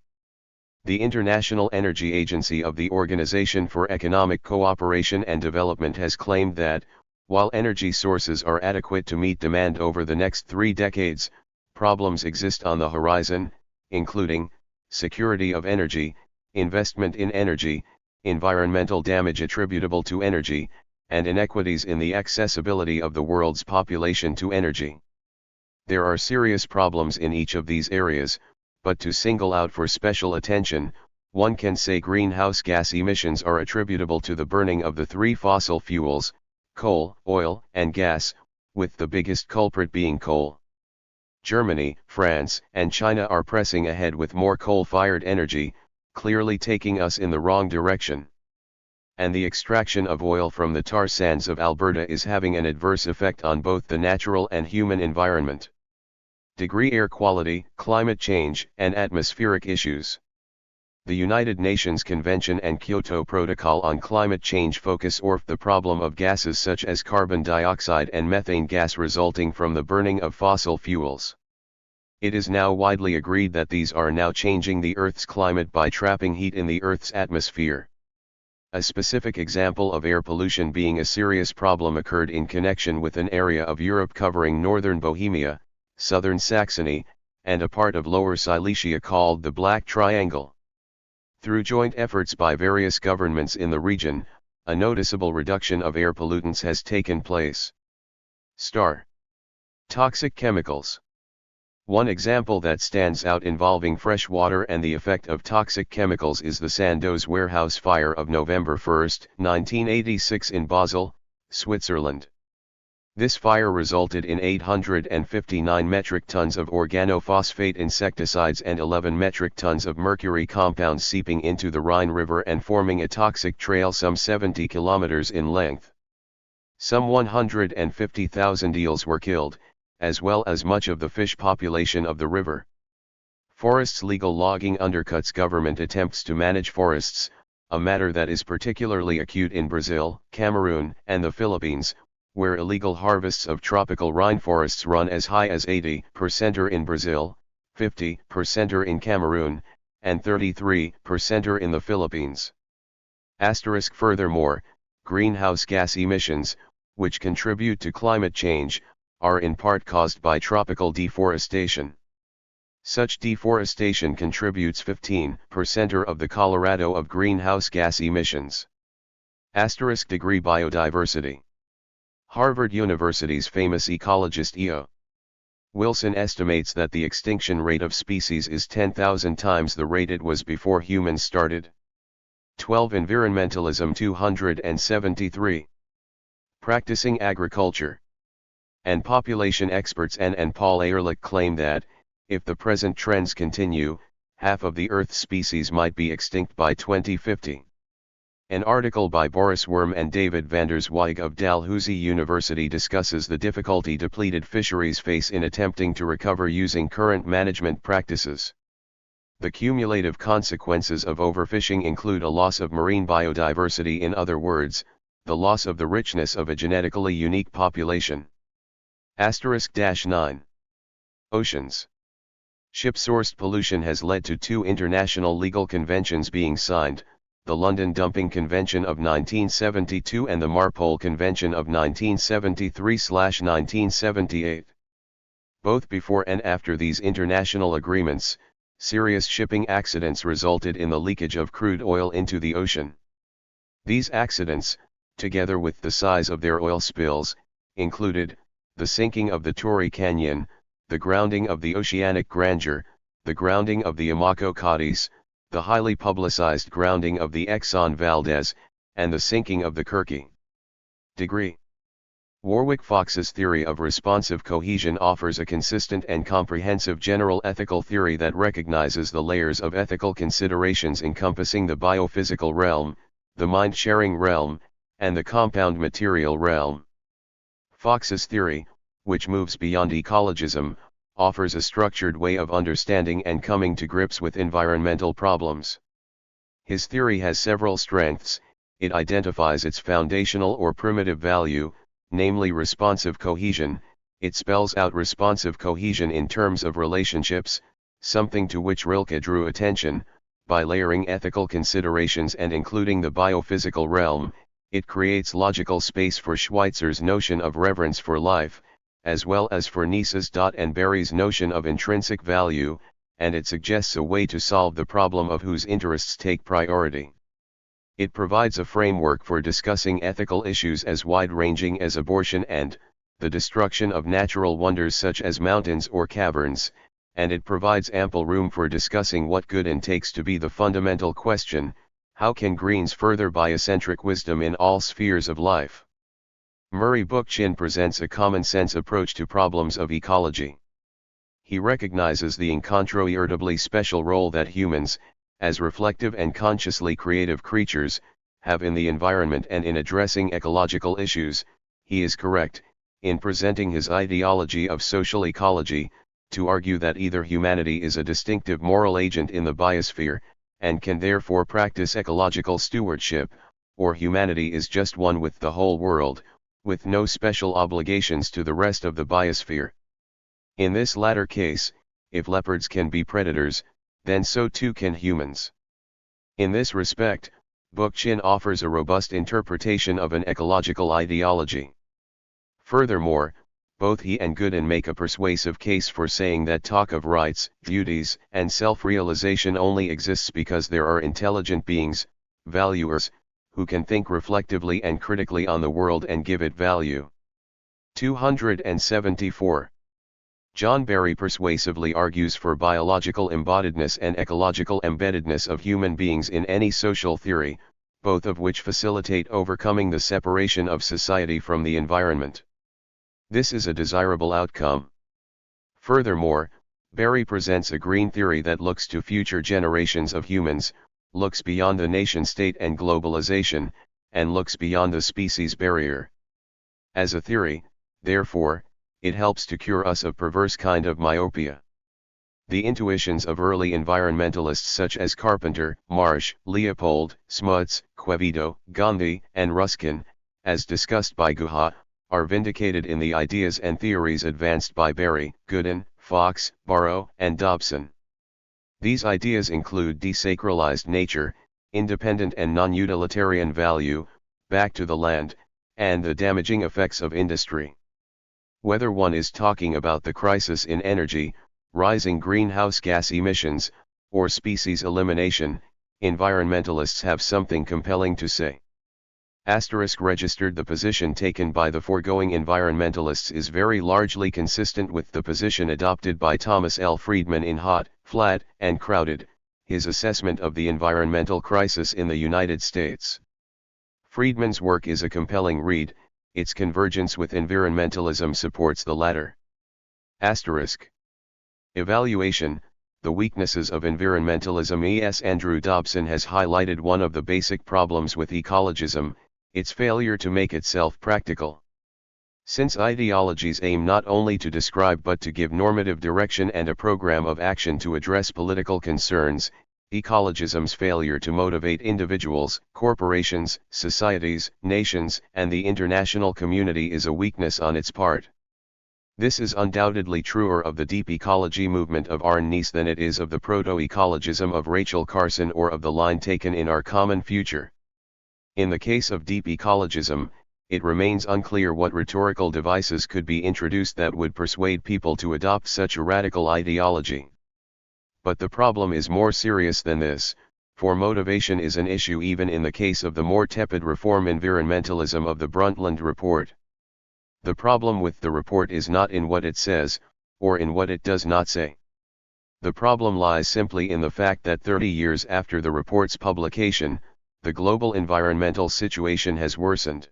The International Energy Agency of the Organization for Economic Cooperation and Development has claimed that, while energy sources are adequate to meet demand over the next 3 decades, problems exist on the horizon, including security of energy, investment in energy, environmental damage attributable to energy, and inequities in the accessibility of the world's population to energy. There are serious problems in each of these areas, but to single out for special attention, one can say greenhouse gas emissions are attributable to the burning of the 3 fossil fuels, coal, oil, and gas, with the biggest culprit being coal. Germany, France, and China are pressing ahead with more coal-fired energy, clearly taking us in the wrong direction. And the extraction of oil from the tar sands of Alberta is having an adverse effect on both the natural and human environment. Air quality, climate change, and atmospheric issues. The United Nations Convention and Kyoto Protocol on Climate Change focus on the problem of gases such as carbon dioxide and methane gas resulting from the burning of fossil fuels. It is now widely agreed that these are now changing the Earth's climate by trapping heat in the Earth's atmosphere. A specific example of air pollution being a serious problem occurred in connection with an area of Europe covering northern Bohemia, southern Saxony, and a part of Lower Silesia called the Black Triangle. Through joint efforts by various governments in the region, a noticeable reduction of air pollutants has taken place. Toxic chemicals. One example that stands out involving fresh water and the effect of toxic chemicals is the Sandoz warehouse fire of November 1, 1986 in Basel, Switzerland. This fire resulted in 859 metric tons of organophosphate insecticides and 11 metric tons of mercury compounds seeping into the Rhine River and forming a toxic trail some 70 kilometers in length. Some 150,000 eels were killed, as well as much of the fish population of the river. Forests legal logging undercuts government attempts to manage forests, a matter that is particularly acute in Brazil, Cameroon, and the Philippines, where illegal harvests of tropical rainforests run as high as 80% in Brazil, 50% in Cameroon, and 33% in the Philippines. Furthermore, greenhouse gas emissions, which contribute to climate change, are in part caused by tropical deforestation. Such deforestation contributes 15% of the Colorado of greenhouse gas emissions. Biodiversity. Harvard University's famous ecologist E.O. Wilson estimates that the extinction rate of species is 10,000 times the rate it was before humans started. 12. Environmentalism 273. Practicing agriculture. And population experts N. and Paul Ehrlich claim that, if the present trends continue, half of the Earth's species might be extinct by 2050. An article by Boris Worm and David van der Zweig of Dalhousie University discusses the difficulty depleted fisheries face in attempting to recover using current management practices. The cumulative consequences of overfishing include a loss of marine biodiversity. In other words, the loss of the richness of a genetically unique population. *9. Oceans. Ship-sourced pollution has led to two international legal conventions being signed, the London Dumping Convention of 1972 and the Marpole Convention of 1973/1978. Both before and after these international agreements, serious shipping accidents resulted in the leakage of crude oil into the ocean. These accidents, together with the size of their oil spills, included the sinking of the Torrey Canyon, the grounding of the Oceanic Grandeur, the grounding of the Amaco Cadiz, the highly publicized grounding of the Exxon Valdez, and the sinking of the Kirky. Degree. Warwick Fox's theory of responsive cohesion offers a consistent and comprehensive general ethical theory that recognizes the layers of ethical considerations encompassing the biophysical realm, the mind-sharing realm, and the compound material realm. Fox's theory, which moves beyond ecologism, offers a structured way of understanding and coming to grips with environmental problems. His theory has several strengths. It identifies its foundational or primitive value, namely responsive cohesion. It spells out responsive cohesion in terms of relationships, something to which Rilke drew attention. By layering ethical considerations and including the biophysical realm, it creates logical space for Schweitzer's notion of reverence for life, as well as for Nice's and Berry's notion of intrinsic value, and it suggests a way to solve the problem of whose interests take priority. It provides a framework for discussing ethical issues as wide-ranging as abortion and the destruction of natural wonders such as mountains or caverns, and it provides ample room for discussing what good entails to be the fundamental question: how can Green's further biocentric wisdom in all spheres of life? Murray Bookchin presents a common-sense approach to problems of ecology. He recognizes the incontrovertibly special role that humans, as reflective and consciously creative creatures, have in the environment and in addressing ecological issues. He is correct, in presenting his ideology of social ecology, to argue that either humanity is a distinctive moral agent in the biosphere, and can therefore practice ecological stewardship, or humanity is just one with the whole world, with no special obligations to the rest of the biosphere. In this latter case, if leopards can be predators, then so too can humans. In this respect, Bookchin offers a robust interpretation of an ecological ideology. Furthermore, both he and Gooden make a persuasive case for saying that talk of rights, duties, and self-realization only exists because there are intelligent beings, valuers, who can think reflectively and critically on the world and give it value. 274. John Berry persuasively argues for biological embodiedness and ecological embeddedness of human beings in any social theory, both of which facilitate overcoming the separation of society from the environment. This is a desirable outcome. Furthermore, Berry presents a green theory that looks to future generations of humans, looks beyond the nation-state and globalization, and looks beyond the species barrier. As a theory, therefore, it helps to cure us of perverse kind of myopia. The intuitions of early environmentalists such as Carpenter, Marsh, Leopold, Smuts, Quevedo, Gandhi, and Ruskin, as discussed by Guha, are vindicated in the ideas and theories advanced by Berry, Gooden, Fox, Barrow, and Dobson. These ideas include desacralized nature, independent and non-utilitarian value, back to the land, and the damaging effects of industry. Whether one is talking about the crisis in energy, rising greenhouse gas emissions, or species elimination, environmentalists have something compelling to say. Registered the position taken by the foregoing environmentalists is very largely consistent with the position adopted by Thomas L. Friedman in Hot, Flat, and Crowded, his assessment of the environmental crisis in the United States. Friedman's work is a compelling read, its convergence with environmentalism supports the latter. Evaluation, the weaknesses of environmentalism. E.S. Andrew Dobson has highlighted one of the basic problems with ecologism, its failure to make itself practical. Since ideologies aim not only to describe but to give normative direction and a program of action to address political concerns, Ecologism's failure to motivate individuals, corporations, societies, nations, and the international community is a weakness on its part. This is undoubtedly truer of the deep ecology movement of Arne Naess than it is of the proto-ecologism of Rachel Carson or of the line taken in Our Common Future. In the case of deep ecologism, it remains unclear what rhetorical devices could be introduced that would persuade people to adopt such a radical ideology. But the problem is more serious than this, for motivation is an issue even in the case of the more tepid reform environmentalism of the Brundtland Report. The problem with the report is not in what it says, or in what it does not say. The problem lies simply in the fact that 30 years after the report's publication, the global environmental situation has worsened.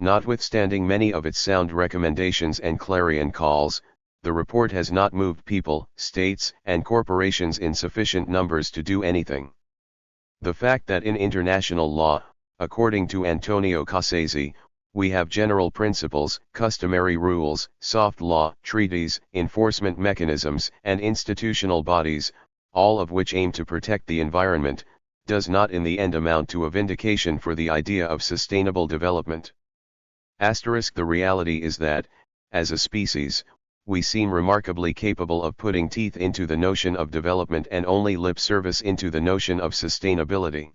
Notwithstanding many of its sound recommendations and clarion calls, the report has not moved people, states, and corporations in sufficient numbers to do anything. The fact that in international law, according to Antonio Cassese, we have general principles, customary rules, soft law, treaties, enforcement mechanisms, and institutional bodies, all of which aim to protect the environment, does not in the end amount to a vindication for the idea of sustainable development. The reality is that, as a species, we seem remarkably capable of putting teeth into the notion of development and only lip service into the notion of sustainability.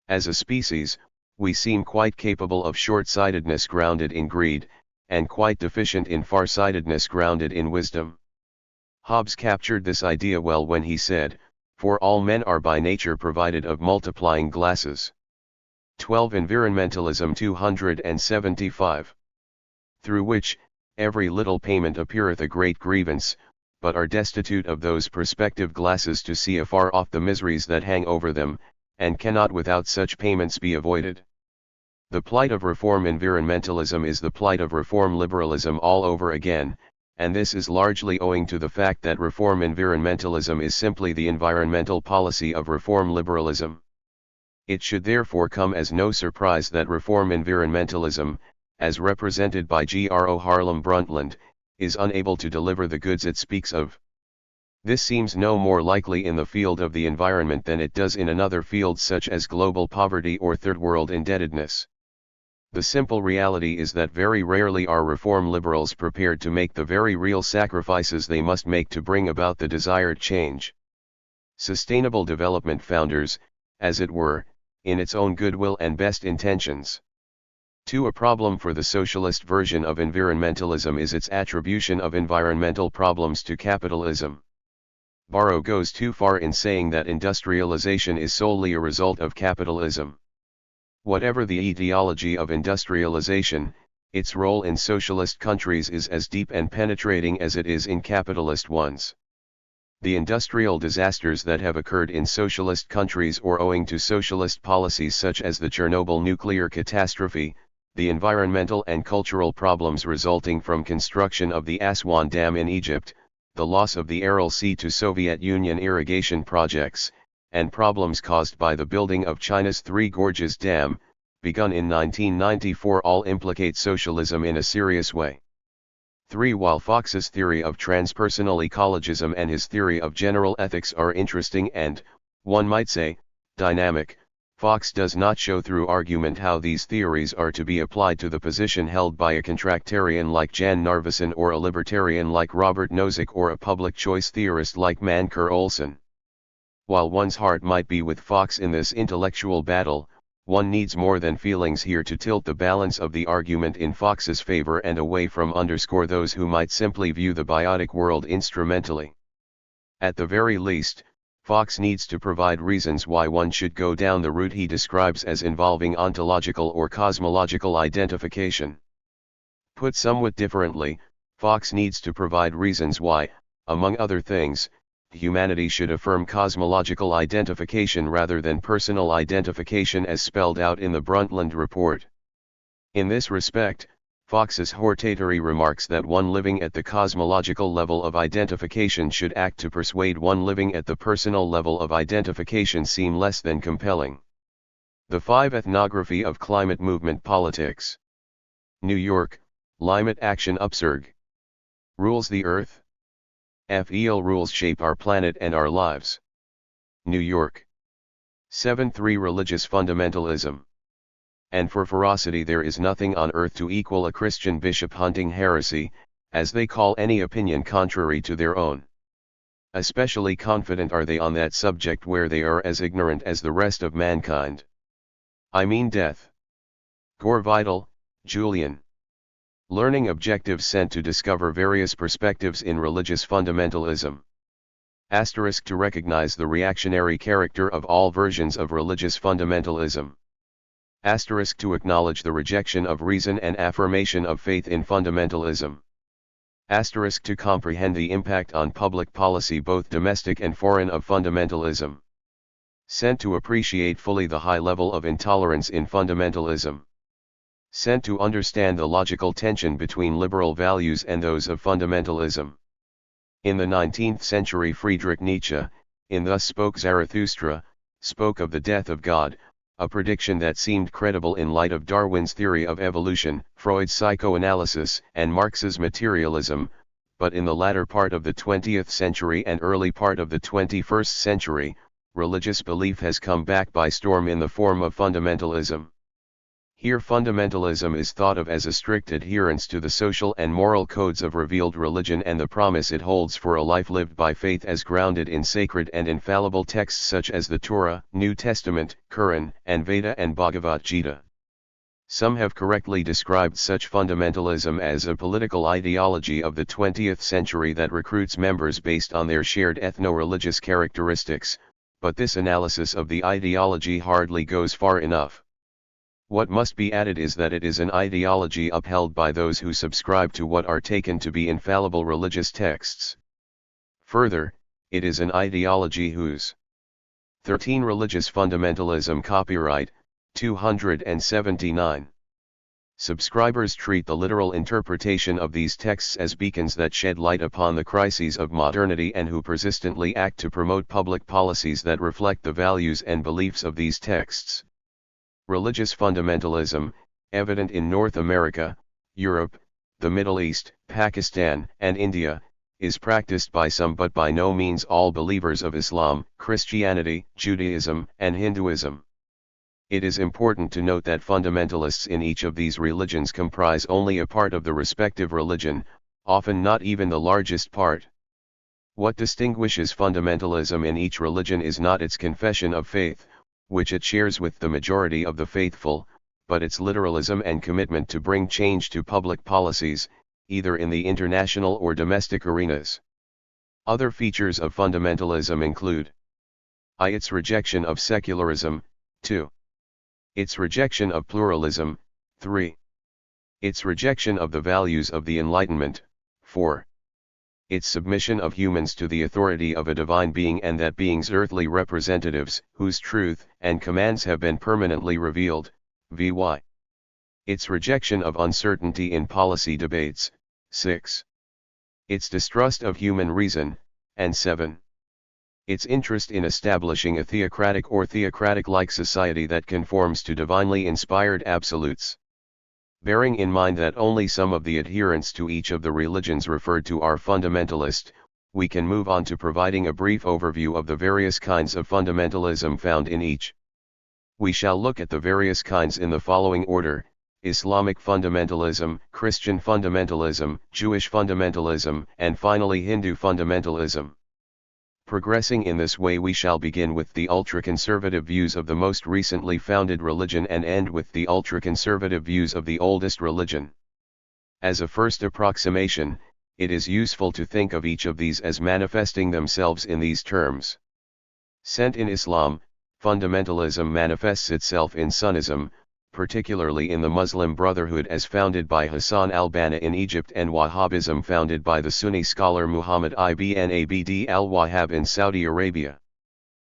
As a species, we seem quite capable of short-sightedness grounded in greed, and quite deficient in far-sightedness grounded in wisdom. Hobbes captured this idea well when he said, "For all men are by nature provided of multiplying glasses." 12 Environmentalism 275. Through which, every little payment appeareth a great grievance, but are destitute of those perspective glasses to see afar off the miseries that hang over them, and cannot without such payments be avoided. The plight of reform environmentalism is the plight of reform liberalism all over again, and this is largely owing to the fact that reform environmentalism is simply the environmental policy of reform liberalism. It should therefore come as no surprise that reform environmentalism, as represented by Gro Harlem Brundtland, is unable to deliver the goods it speaks of. This seems no more likely in the field of the environment than it does in another field such as global poverty or third world indebtedness. The simple reality is that very rarely are reform liberals prepared to make the very real sacrifices they must make to bring about the desired change. Sustainable development founders, as it were, in its own goodwill and best intentions. A problem for the socialist version of environmentalism is its attribution of environmental problems to capitalism. Barrow goes too far in saying that industrialization is solely a result of capitalism. Whatever the etiology of industrialization, its role in socialist countries is as deep and penetrating as it is in capitalist ones. The industrial disasters that have occurred in socialist countries or owing to socialist policies such as the Chernobyl nuclear catastrophe, the environmental and cultural problems resulting from construction of the Aswan Dam in Egypt, the loss of the Aral Sea to Soviet Union irrigation projects, and problems caused by the building of China's Three Gorges Dam, begun in 1994 all implicate socialism in a serious way. While Fox's theory of transpersonal ecologism and his theory of general ethics are interesting and, one might say, dynamic, Fox does not show through argument how these theories are to be applied to the position held by a contractarian like Jan Narveson or a libertarian like Robert Nozick or a public choice theorist like Mancur Olson. While one's heart might be with Fox in this intellectual battle, one needs more than feelings here to tilt the balance of the argument in Fox's favor and away from those who might simply view the biotic world instrumentally. At the very least, Fox needs to provide reasons why one should go down the route he describes as involving ontological or cosmological identification. Put somewhat differently, Fox needs to provide reasons why, among other things, humanity should affirm cosmological identification rather than personal identification as spelled out in the Brundtland Report. In this respect, Fox's hortatory remarks that one living at the cosmological level of identification should act to persuade one living at the personal level of identification seem less than compelling. The 5 Ethnography of Climate Movement Politics. New York, Climate Action Upsurge. Rules the Earth? FEL rules shape our planet and our lives. New York. 7.3 Religious fundamentalism. And for ferocity there is nothing on earth to equal a Christian bishop hunting heresy, as they call any opinion contrary to their own. Especially confident are they on that subject where they are as ignorant as the rest of mankind. I mean death. Gore Vidal, Julian. Learning Objectives sent to discover various perspectives in religious fundamentalism. Asterisk to recognize the reactionary character of all versions of religious fundamentalism. Asterisk to acknowledge the rejection of reason and affirmation of faith in fundamentalism. Asterisk to comprehend the impact on public policy both domestic and foreign of fundamentalism. Sent to appreciate fully the high level of intolerance in fundamentalism. Sent to understand the logical tension between liberal values and those of fundamentalism. In the 19th century Friedrich Nietzsche, in Thus Spoke Zarathustra, spoke of the death of God, a prediction that seemed credible in light of Darwin's theory of evolution, Freud's psychoanalysis, and Marx's materialism, but in the latter part of the 20th century and early part of the 21st century, religious belief has come back by storm in the form of fundamentalism. Here fundamentalism is thought of as a strict adherence to the social and moral codes of revealed religion and the promise it holds for a life lived by faith as grounded in sacred and infallible texts such as the Torah, New Testament, Quran, and Veda and Bhagavad Gita. Some have correctly described such fundamentalism as a political ideology of the 20th century that recruits members based on their shared ethno-religious characteristics, but this analysis of the ideology hardly goes far enough. What must be added is that it is an ideology upheld by those who subscribe to what are taken to be infallible religious texts. Further, it is an ideology whose 13 Religious Fundamentalism Copyright, 279. Subscribers treat the literal interpretation of these texts as beacons that shed light upon the crises of modernity and who persistently act to promote public policies that reflect the values and beliefs of these texts. Religious fundamentalism, evident in North America, Europe, the Middle East, Pakistan, and India, is practiced by some but by no means all believers of Islam, Christianity, Judaism, and Hinduism. It is important to note that fundamentalists in each of these religions comprise only a part of the respective religion, often not even the largest part. What distinguishes fundamentalism in each religion is not its confession of faith, which it shares with the majority of the faithful, but its literalism and commitment to bring change to public policies, either in the international or domestic arenas. Other features of fundamentalism include its rejection of secularism, 2. Its rejection of pluralism, 3. Its rejection of the values of the Enlightenment, 4. Its submission of humans to the authority of a divine being and that being's earthly representatives, whose truth and commands have been permanently revealed, vy. Its rejection of uncertainty in policy debates, 6. Its distrust of human reason, and 7. Its interest in establishing a theocratic or theocratic-like society that conforms to divinely inspired absolutes. Bearing in mind that only some of the adherents to each of the religions referred to are fundamentalist, we can move on to providing a brief overview of the various kinds of fundamentalism found in each. We shall look at the various kinds in the following order: Islamic fundamentalism, Christian fundamentalism, Jewish fundamentalism, and finally Hindu fundamentalism. Progressing in this way, we shall begin with the ultra-conservative views of the most recently founded religion and end with the ultra-conservative views of the oldest religion. As a first approximation, it is useful to think of each of these as manifesting themselves in these terms. Sent in Islam, fundamentalism manifests itself in Sunnism, particularly in the Muslim Brotherhood as founded by Hassan al-Banna in Egypt, and Wahhabism founded by the Sunni scholar Muhammad ibn Abd al-Wahhab in Saudi Arabia.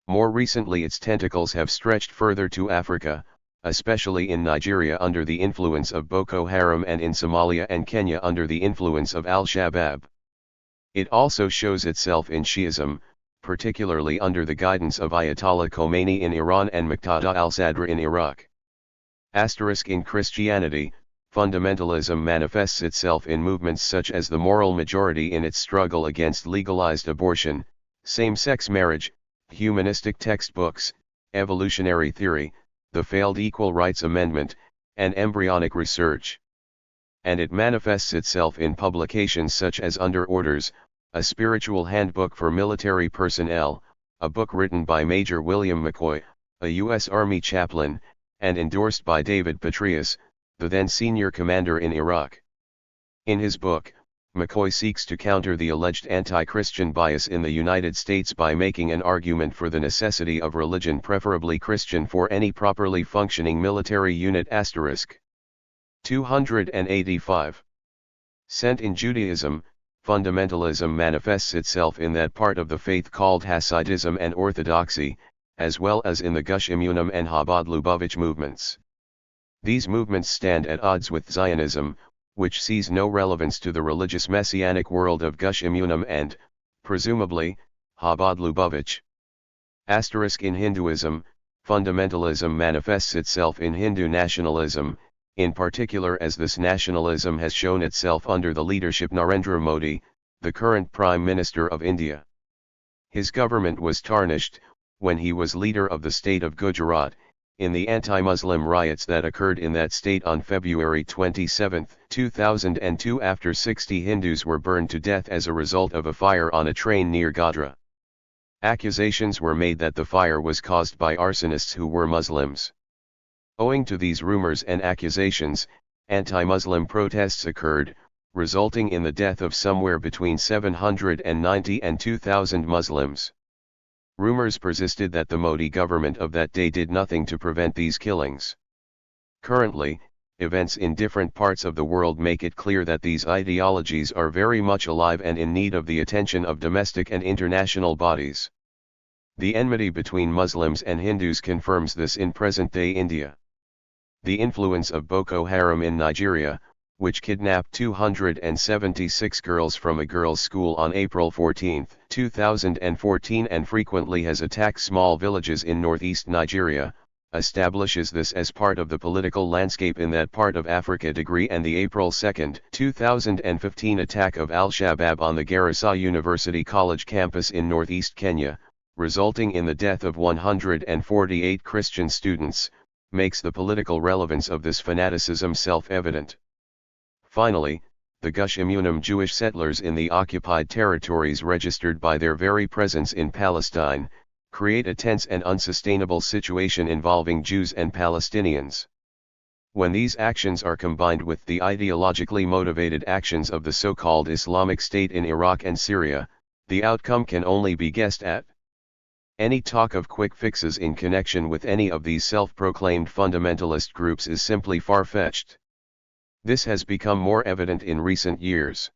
More recently its tentacles have stretched further to Africa, especially in Nigeria under the influence of Boko Haram and in Somalia and Kenya under the influence of al-Shabaab. It also shows itself in Shi'ism, particularly under the guidance of Ayatollah Khomeini in Iran and Muqtada al-Sadr in Iraq. In Christianity, fundamentalism manifests itself in movements such as the Moral Majority in its struggle against legalized abortion, same-sex marriage, humanistic textbooks, evolutionary theory, the failed Equal Rights Amendment, and embryonic research. And it manifests itself in publications such as Under Orders, a spiritual handbook for military personnel, a book written by Major William McCoy, a U.S. Army chaplain, and endorsed by David Petraeus, the then senior commander in Iraq. In his book, McCoy seeks to counter the alleged anti-Christian bias in the United States by making an argument for the necessity of religion, preferably Christian, for any properly functioning military unit. 285. Sent in Judaism, fundamentalism manifests itself in that part of the faith called Hasidism and Orthodoxy, as well as in the Gush Emunim and Chabad-Lubavitch movements. These movements stand at odds with Zionism, which sees no relevance to the religious messianic world of Gush Emunim and, presumably, Chabad-Lubavitch. In Hinduism, fundamentalism manifests itself in Hindu nationalism, in particular as this nationalism has shown itself under the leadership Narendra Modi, the current Prime Minister of India. His government was tarnished, when he was leader of the state of Gujarat, in the anti-Muslim riots that occurred in that state on February 27, 2002, after 60 Hindus were burned to death as a result of a fire on a train near Godhra. Accusations were made that the fire was caused by arsonists who were Muslims. Owing to these rumors and accusations, anti-Muslim protests occurred, resulting in the death of somewhere between 790 and 2,000 Muslims. Rumors persisted that the Modi government of that day did nothing to prevent these killings. Currently, events in different parts of the world make it clear that these ideologies are very much alive and in need of the attention of domestic and international bodies. The enmity between Muslims and Hindus confirms this in present-day India. The influence of Boko Haram in Nigeria, which kidnapped 276 girls from a girls' school on April 14, 2014 and frequently has attacked small villages in northeast Nigeria, establishes this as part of the political landscape in that part of Africa. And the April 2, 2015 attack of Al-Shabaab on the Garissa University College campus in northeast Kenya, resulting in the death of 148 Christian students, makes the political relevance of this fanaticism self-evident. Finally, the Gush Emunim Jewish settlers in the occupied territories, registered by their very presence in Palestine, create a tense and unsustainable situation involving Jews and Palestinians. When these actions are combined with the ideologically motivated actions of the so-called Islamic State in Iraq and Syria, the outcome can only be guessed at. Any talk of quick fixes in connection with any of these self-proclaimed fundamentalist groups is simply far-fetched. This has become more evident in recent years.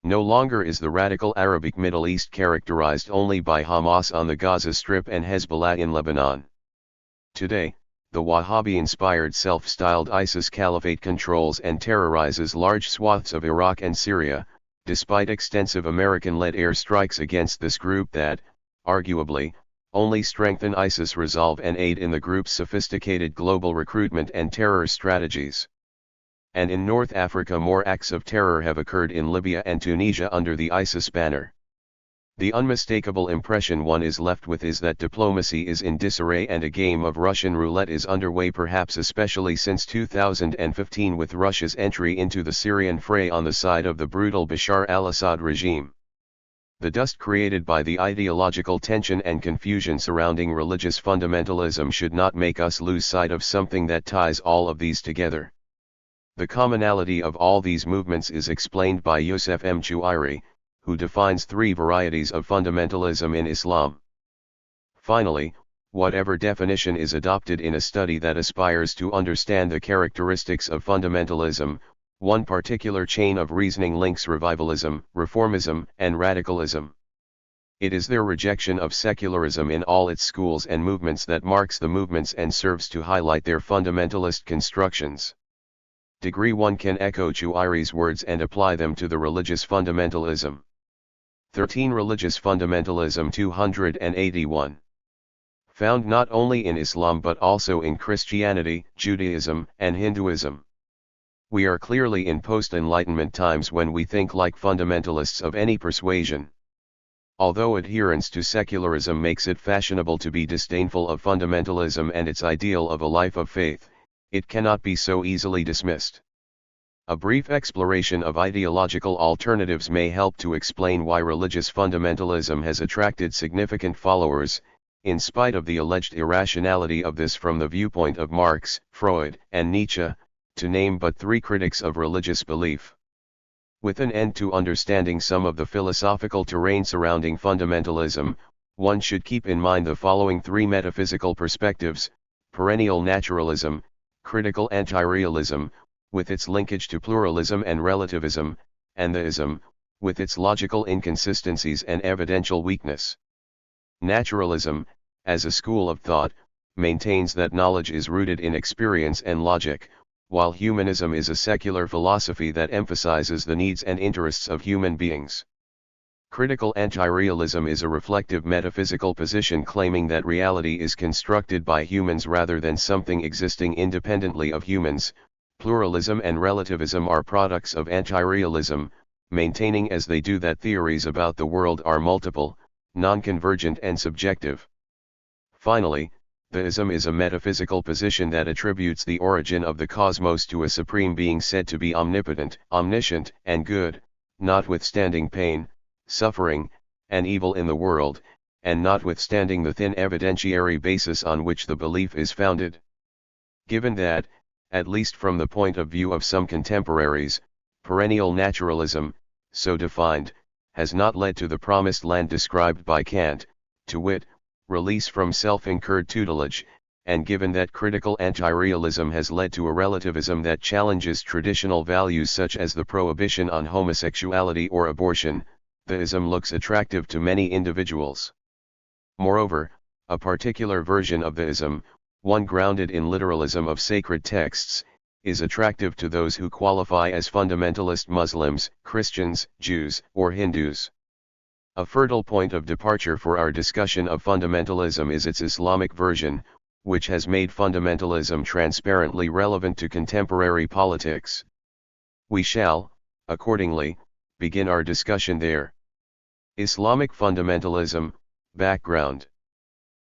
No longer is the radical Arabic Middle East characterized only by Hamas on the Gaza Strip and Hezbollah in Lebanon. Today, the Wahhabi-inspired self-styled ISIS caliphate controls and terrorizes large swaths of Iraq and Syria, despite extensive American-led airstrikes against this group that, arguably, only strengthen ISIS resolve and aid in the group's sophisticated global recruitment and terror strategies. And in North Africa, more acts of terror have occurred in Libya and Tunisia under the ISIS banner. The unmistakable impression one is left with is that diplomacy is in disarray and a game of Russian roulette is underway, perhaps especially since 2015 with Russia's entry into the Syrian fray on the side of the brutal Bashar al-Assad regime. The dust created by the ideological tension and confusion surrounding religious fundamentalism should not make us lose sight of something that ties all of these together. The commonality of all these movements is explained by Yusuf M. Chuairi, who defines 3 varieties of fundamentalism in Islam. Finally, whatever definition is adopted in a study that aspires to understand the characteristics of fundamentalism, one particular chain of reasoning links revivalism, reformism, and radicalism. It is their rejection of secularism in all its schools and movements that marks the movements and serves to highlight their fundamentalist constructions. Degree 1 can echo Chuairi's words and apply them to the religious fundamentalism. 13. Religious fundamentalism 281. Found not only in Islam but also in Christianity, Judaism, and Hinduism. We are clearly in post-Enlightenment times when we think like fundamentalists of any persuasion. Although adherence to secularism makes it fashionable to be disdainful of fundamentalism and its ideal of a life of faith, it cannot be so easily dismissed. A brief exploration of ideological alternatives may help to explain why religious fundamentalism has attracted significant followers, in spite of the alleged irrationality of this from the viewpoint of Marx, Freud, and Nietzsche, to name but three critics of religious belief. With an end to understanding some of the philosophical terrain surrounding fundamentalism, one should keep in mind the following three metaphysical perspectives: perennial naturalism, critical anti-realism, with its linkage to pluralism and relativism, and theism, with its logical inconsistencies and evidential weakness. Naturalism, as a school of thought, maintains that knowledge is rooted in experience and logic, while humanism is a secular philosophy that emphasizes the needs and interests of human beings. Critical anti-realism is a reflective metaphysical position claiming that reality is constructed by humans rather than something existing independently of humans. Pluralism and relativism are products of anti-realism, maintaining as they do that theories about the world are multiple, non-convergent and subjective. Finally, theism is a metaphysical position that attributes the origin of the cosmos to a supreme being said to be omnipotent, omniscient, and good, notwithstanding pain, suffering, and evil in the world, and notwithstanding the thin evidentiary basis on which the belief is founded. Given that, at least from the point of view of some contemporaries, perennial naturalism, so defined, has not led to the promised land described by Kant, to wit, release from self-incurred tutelage, and given that critical anti-realism has led to a relativism that challenges traditional values such as the prohibition on homosexuality or abortion, theism looks attractive to many individuals. Moreover, a particular version of theism, one grounded in literalism of sacred texts, is attractive to those who qualify as fundamentalist Muslims, Christians, Jews, or Hindus. A fertile point of departure for our discussion of fundamentalism is its Islamic version, which has made fundamentalism transparently relevant to contemporary politics. We shall, accordingly, begin our discussion there. Islamic fundamentalism, background.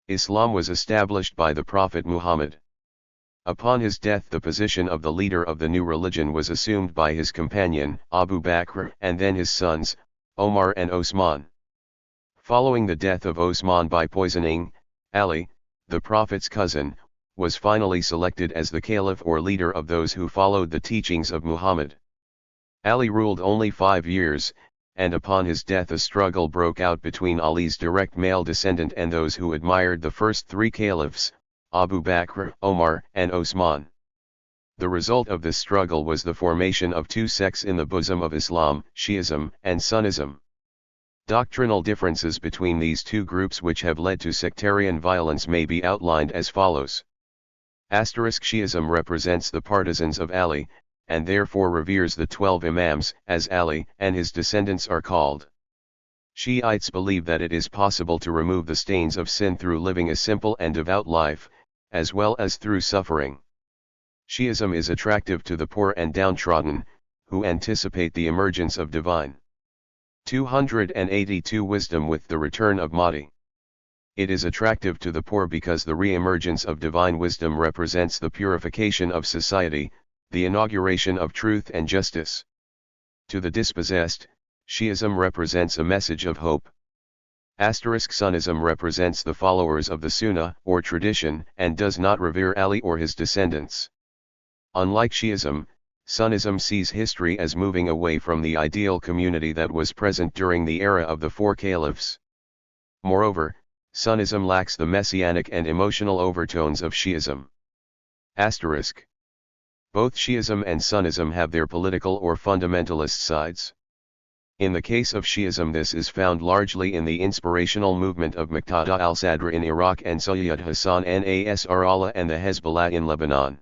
Islam was established by the Prophet Muhammad. Upon his death the position of the leader of the new religion was assumed by his companion, Abu Bakr, and then his sons, Omar and Osman. Following the death of Osman by poisoning, Ali, the Prophet's cousin, was finally selected as the caliph or leader of those who followed the teachings of Muhammad. Ali ruled only 5 years, and upon his death a struggle broke out between Ali's direct male descendant and those who admired the first 3 caliphs, Abu Bakr, Omar, and Osman. The result of this struggle was the formation of 2 sects in the bosom of Islam, Shi'ism and Sunnism. Doctrinal differences between these 2 groups which have led to sectarian violence may be outlined as follows. Shi'ism represents the partisans of Ali, and therefore reveres the 12 Imams, as Ali and his descendants are called. Shiites believe that it is possible to remove the stains of sin through living a simple and devout life, as well as through suffering. Shi'ism is attractive to the poor and downtrodden, who anticipate the emergence of divine 282 wisdom with the return of Mahdi. It is attractive to the poor because the re-emergence of divine wisdom represents the purification of society, the inauguration of truth and justice. To the dispossessed, Shi'ism represents a message of hope. Sunnism represents the followers of the Sunnah or tradition and does not revere Ali or his descendants. Unlike Shi'ism, Sunnism sees history as moving away from the ideal community that was present during the era of the 4 caliphs. Moreover, Sunnism lacks the messianic and emotional overtones of Shi'ism. Both Shi'ism and Sunnism have their political or fundamentalist sides. In the case of Shi'ism this is found largely in the inspirational movement of Muqtada al-Sadr in Iraq and Sayyid Hassan Nasrallah and the Hezbollah in Lebanon.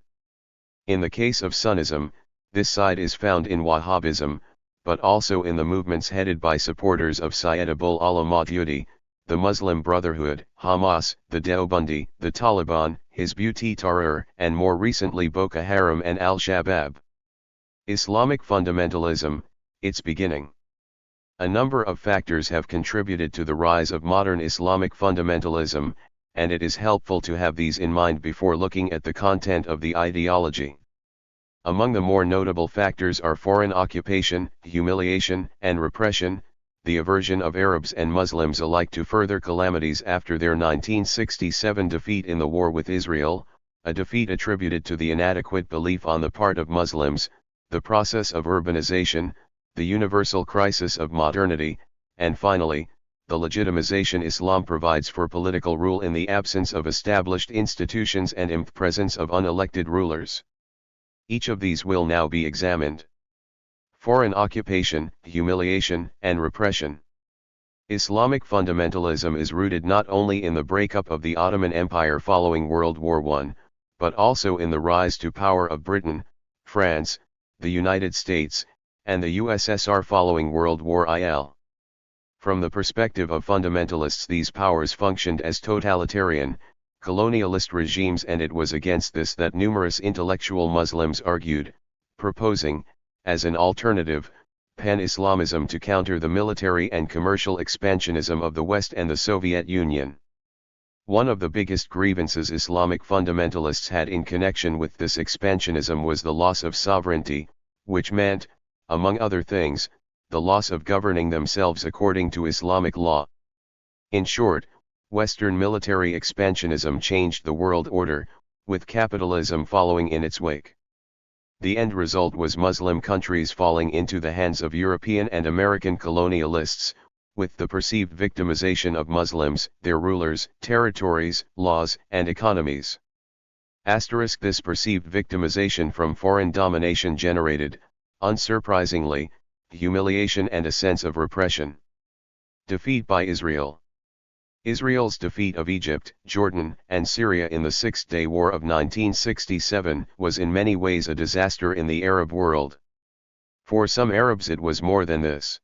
In the case of Sunnism, this side is found in Wahhabism, but also in the movements headed by supporters of Sayyid Abul-Ala Maududi, the Muslim Brotherhood, Hamas, the Deobandi, the Taliban, Hizb-ut-Tahrir, and more recently Boko Haram and Al-Shabaab. Islamic fundamentalism, its beginning. A number of factors have contributed to the rise of modern Islamic fundamentalism, and it is helpful to have these in mind before looking at the content of the ideology. Among the more notable factors are foreign occupation, humiliation, and repression, the aversion of Arabs and Muslims alike to further calamities after their 1967 defeat in the war with Israel, a defeat attributed to the inadequate belief on the part of Muslims, the process of urbanization, the universal crisis of modernity, and finally, the legitimization Islam provides for political rule in the absence of established institutions and in presence of unelected rulers. Each of these will now be examined. Foreign occupation, humiliation, and repression. Islamic fundamentalism is rooted not only in the breakup of the Ottoman Empire following World War I, but also in the rise to power of Britain, France, the United States, and the USSR following World War I. From the perspective of fundamentalists, these powers functioned as totalitarian, colonialist regimes, and it was against this that numerous intellectual Muslims argued, proposing, as an alternative, pan-Islamism to counter the military and commercial expansionism of the West and the Soviet Union. One of the biggest grievances Islamic fundamentalists had in connection with this expansionism was the loss of sovereignty, which meant, among other things, the loss of governing themselves according to Islamic law. In short, Western military expansionism changed the world order, with capitalism following in its wake. The end result was Muslim countries falling into the hands of European and American colonialists, with the perceived victimization of Muslims, their rulers, territories, laws, and economies. This perceived victimization from foreign domination generated, unsurprisingly, humiliation and a sense of repression. Defeat by Israel. Israel's defeat of Egypt, Jordan, and Syria in the Six-Day War of 1967 was in many ways a disaster in the Arab world. For some Arabs it was more than this.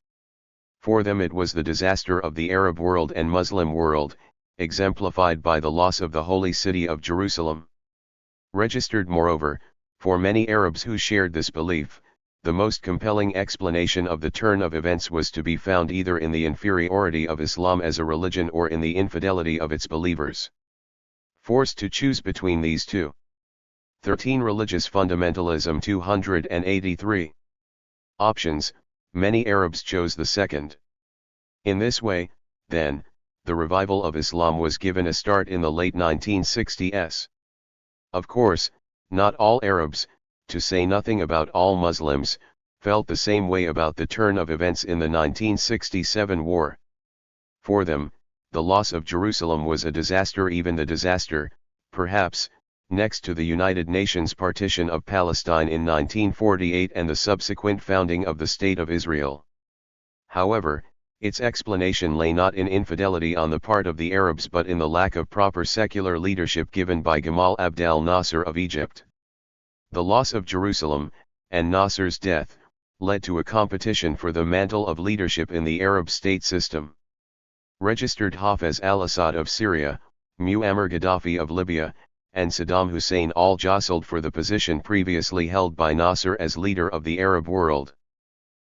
For them it was the disaster of the Arab world and Muslim world, exemplified by the loss of the holy city of Jerusalem. Registered moreover, for many Arabs who shared this belief, the most compelling explanation of the turn of events was to be found either in the inferiority of Islam as a religion or in the infidelity of its believers. Forced to choose between these two. 13. Religious fundamentalism 283. Options, many Arabs chose the second. In this way, then, the revival of Islam was given a start in the late 1960s. Of course, not all Arabs, to say nothing about all Muslims, felt the same way about the turn of events in the 1967 war. For them, the loss of Jerusalem was a disaster, even the disaster, perhaps, next to the United Nations partition of Palestine in 1948 and the subsequent founding of the State of Israel. However, its explanation lay not in infidelity on the part of the Arabs but in the lack of proper secular leadership given by Gamal Abdel Nasser of Egypt. The loss of Jerusalem, and Nasser's death, led to a competition for the mantle of leadership in the Arab state system. Registered Hafez al-Assad of Syria, Muammar Gaddafi of Libya, and Saddam Hussein all jostled for the position previously held by Nasser as leader of the Arab world.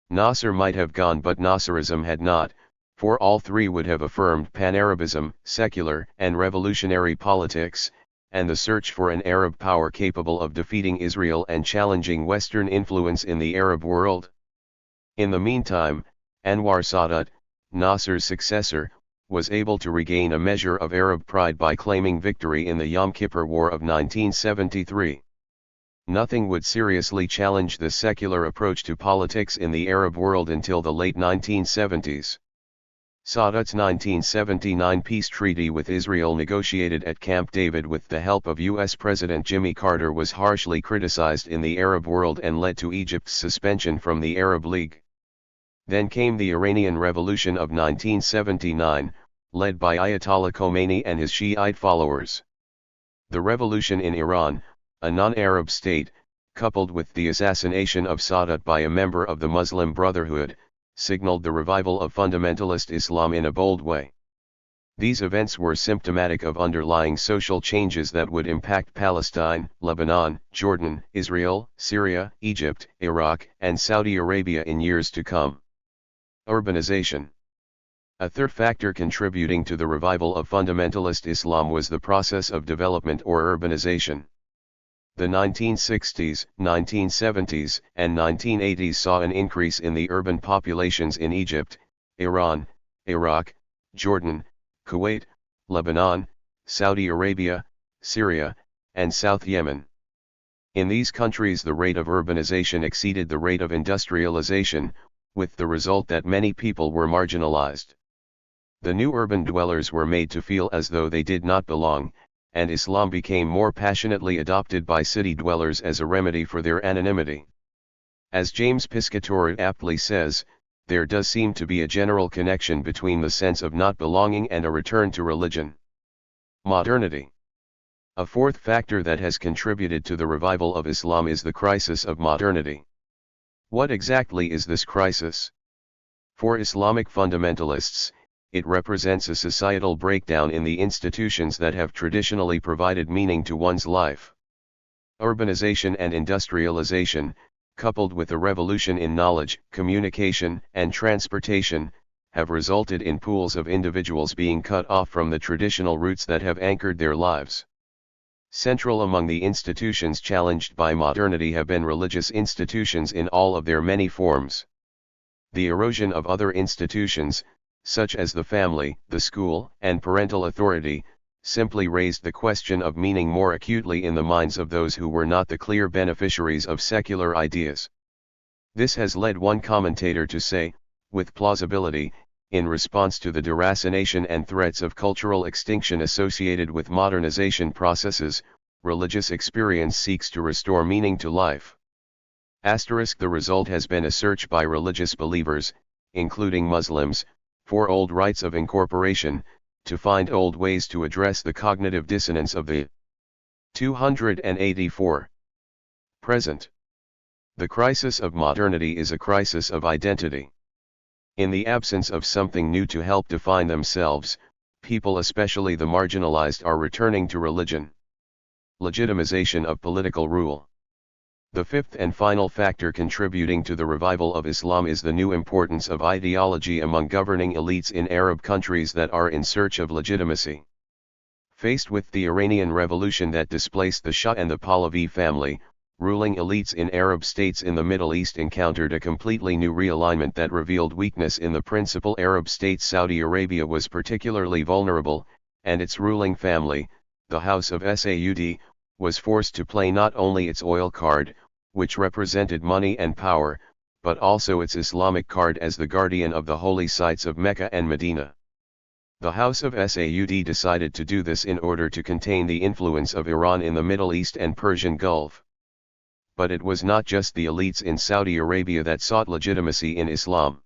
Nasser might have gone, but Nasserism had not, for all three would have affirmed pan-Arabism, secular and revolutionary politics, and the search for an Arab power capable of defeating Israel and challenging Western influence in the Arab world. In the meantime, Anwar Sadat, Nasser's successor, was able to regain a measure of Arab pride by claiming victory in the Yom Kippur War of 1973. Nothing would seriously challenge the secular approach to politics in the Arab world until the late 1970s. Sadat's 1979 peace treaty with Israel, negotiated at Camp David with the help of U.S. President Jimmy Carter, was harshly criticized in the Arab world and led to Egypt's suspension from the Arab League. Then came the Iranian Revolution of 1979, led by Ayatollah Khomeini and his Shiite followers. The revolution in Iran, a non-Arab state, coupled with the assassination of Sadat by a member of the Muslim Brotherhood, signaled the revival of fundamentalist Islam in a bold way. These events were symptomatic of underlying social changes that would impact Palestine, Lebanon, Jordan, Israel, Syria, Egypt, Iraq, and Saudi Arabia in years to come. Urbanization. A third factor contributing to the revival of fundamentalist Islam was the process of development or urbanization. The 1960s, 1970s, and 1980s saw an increase in the urban populations in Egypt, Iran, Iraq, Jordan, Kuwait, Lebanon, Saudi Arabia, Syria, and South Yemen. In these countries the rate of urbanization exceeded the rate of industrialization, with the result that many people were marginalized. The new urban dwellers were made to feel as though they did not belong, and Islam became more passionately adopted by city dwellers as a remedy for their anonymity. As James Piscator aptly says, there does seem to be a general connection between the sense of not belonging and a return to religion. Modernity. A fourth factor that has contributed to the revival of Islam is the crisis of modernity. What exactly is this crisis? For Islamic fundamentalists, it represents a societal breakdown in the institutions that have traditionally provided meaning to one's life. Urbanization and industrialization, coupled with a revolution in knowledge, communication, and transportation, have resulted in pools of individuals being cut off from the traditional roots that have anchored their lives. Central among the institutions challenged by modernity have been religious institutions in all of their many forms. The erosion of other institutions, such as the family, the school, and parental authority, simply raised the question of meaning more acutely in the minds of those who were not the clear beneficiaries of secular ideas. This has led one commentator to say, with plausibility, in response to the deracination and threats of cultural extinction associated with modernization processes, religious experience seeks to restore meaning to life. The result has been a search by religious believers, including Muslims, for old rites of incorporation, to find old ways to address the cognitive dissonance of the 284. Present. The crisis of modernity is a crisis of identity. In the absence of something new to help define themselves, people, especially the marginalized, are returning to religion. Legitimization of political rule. The fifth and final factor contributing to the revival of Islam is the new importance of ideology among governing elites in Arab countries that are in search of legitimacy. Faced with the Iranian Revolution that displaced the Shah and the Pahlavi family, ruling elites in Arab states in the Middle East encountered a completely new realignment that revealed weakness in the principal Arab state. Saudi Arabia was particularly vulnerable, and its ruling family, the House of Saud, was forced to play not only its oil card, which represented money and power, but also its Islamic card as the guardian of the holy sites of Mecca and Medina. The House of Saud decided to do this in order to contain the influence of Iran in the Middle East and Persian Gulf. But it was not just the elites in Saudi Arabia that sought legitimacy in Islam.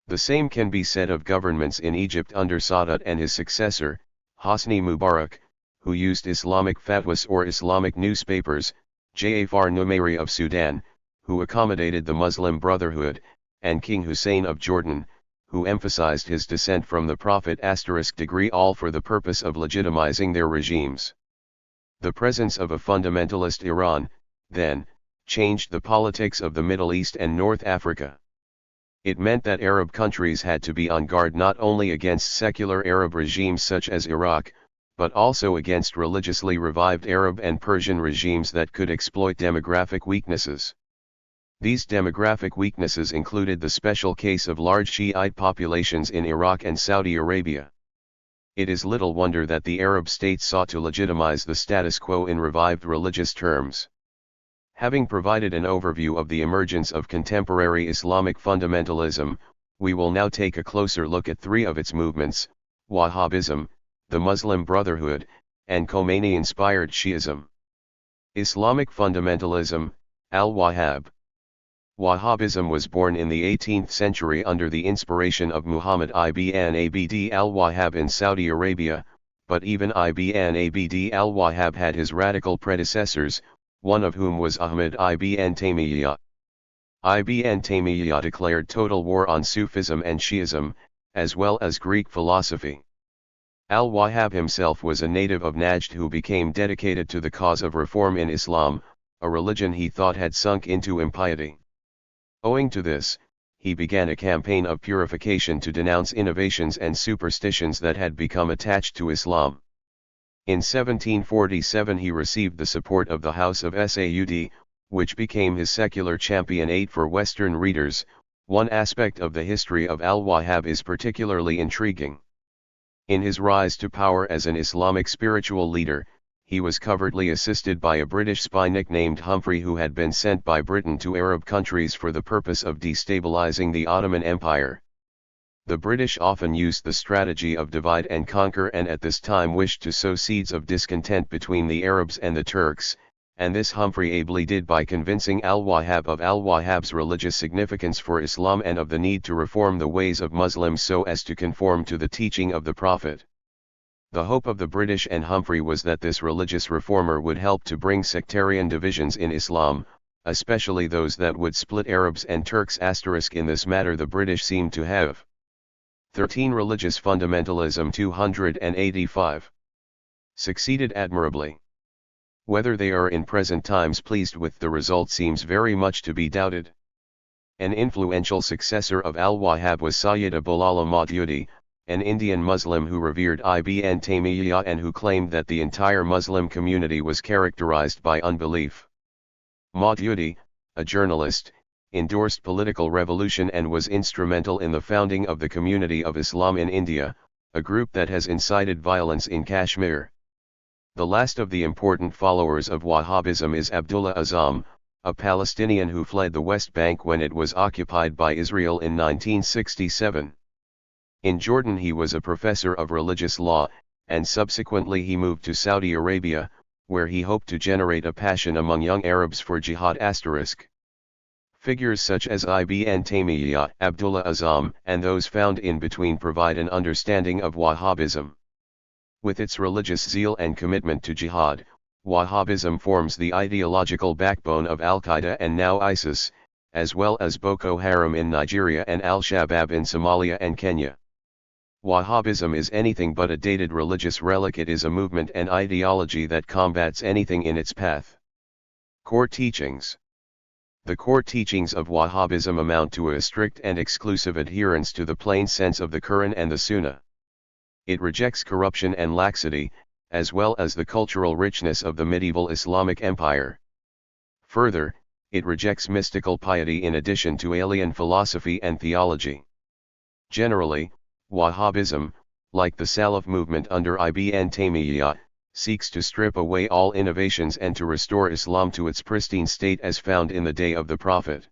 The same can be said of governments in Egypt under Sadat and his successor, Hosni Mubarak, who used Islamic fatwas or Islamic newspapers, Ja'far Numeri of Sudan, who accommodated the Muslim Brotherhood, and King Hussein of Jordan, who emphasized his descent from the Prophet *, all for the purpose of legitimizing their regimes. The presence of a fundamentalist Iran, then, changed the politics of the Middle East and North Africa. It meant that Arab countries had to be on guard not only against secular Arab regimes such as Iraq, but also against religiously revived Arab and Persian regimes that could exploit demographic weaknesses. These demographic weaknesses included the special case of large Shiite populations in Iraq and Saudi Arabia. It is little wonder that the Arab states sought to legitimize the status quo in revived religious terms. Having provided an overview of the emergence of contemporary Islamic fundamentalism, we will now take a closer look at three of its movements: Wahhabism, the Muslim Brotherhood, and Khomeini-inspired Shi'ism. Islamic fundamentalism, al-Wahhab. Wahhabism was born in the 18th century under the inspiration of Muhammad ibn Abd al-Wahhab in Saudi Arabia, but even ibn Abd al-Wahhab had his radical predecessors, one of whom was Ahmad ibn Taymiyyah. Ibn Taymiyyah declared total war on Sufism and Shi'ism, as well as Greek philosophy. Al-Wahhab himself was a native of Najd who became dedicated to the cause of reform in Islam, a religion he thought had sunk into impiety. Owing to this, he began a campaign of purification to denounce innovations and superstitions that had become attached to Islam. In 1747 he received the support of the House of Saud, which became his secular championate for Western readers. One aspect of the history of al-Wahhab is particularly intriguing. In his rise to power as an Islamic spiritual leader, he was covertly assisted by a British spy nicknamed Humphrey, who had been sent by Britain to Arab countries for the purpose of destabilizing the Ottoman Empire. The British often used the strategy of divide and conquer, and at this time wished to sow seeds of discontent between the Arabs and the Turks, and this Humphrey ably did by convincing al-Wahhab of al-Wahhab's religious significance for Islam and of the need to reform the ways of Muslims so as to conform to the teaching of the Prophet. The hope of the British and Humphrey was that this religious reformer would help to bring sectarian divisions in Islam, especially those that would split Arabs and Turks. In this matter the British seem to have 13 Religious fundamentalism 285 succeeded admirably. Whether they are in present times pleased with the result seems very much to be doubted. An influential successor of al-Wahhab was Sayyid Abulala Maududi, an Indian Muslim who revered Ibn Taymiyyah and who claimed that the entire Muslim community was characterized by unbelief. Maududi, a journalist, endorsed political revolution and was instrumental in the founding of the Community of Islam in India, a group that has incited violence in Kashmir. The last of the important followers of Wahhabism is Abdullah Azzam, a Palestinian who fled the West Bank when it was occupied by Israel in 1967. In Jordan he was a professor of religious law, and subsequently he moved to Saudi Arabia, where he hoped to generate a passion among young Arabs for jihad. Figures such as Ibn Taymiyyah, Abdullah Azzam, and those found in between provide an understanding of Wahhabism. With its religious zeal and commitment to jihad, Wahhabism forms the ideological backbone of Al-Qaeda and now ISIS, as well as Boko Haram in Nigeria and Al-Shabaab in Somalia and Kenya. Wahhabism is anything but a dated religious relic. It is a movement and ideology that combats anything in its path. Core teachings. The core teachings of Wahhabism amount to a strict and exclusive adherence to the plain sense of the Quran and the Sunnah. It rejects corruption and laxity, as well as the cultural richness of the medieval Islamic Empire. Further, it rejects mystical piety in addition to alien philosophy and theology. Generally, Wahhabism, like the Salaf movement under Ibn Taymiyyah, seeks to strip away all innovations and to restore Islam to its pristine state as found in the day of the Prophet.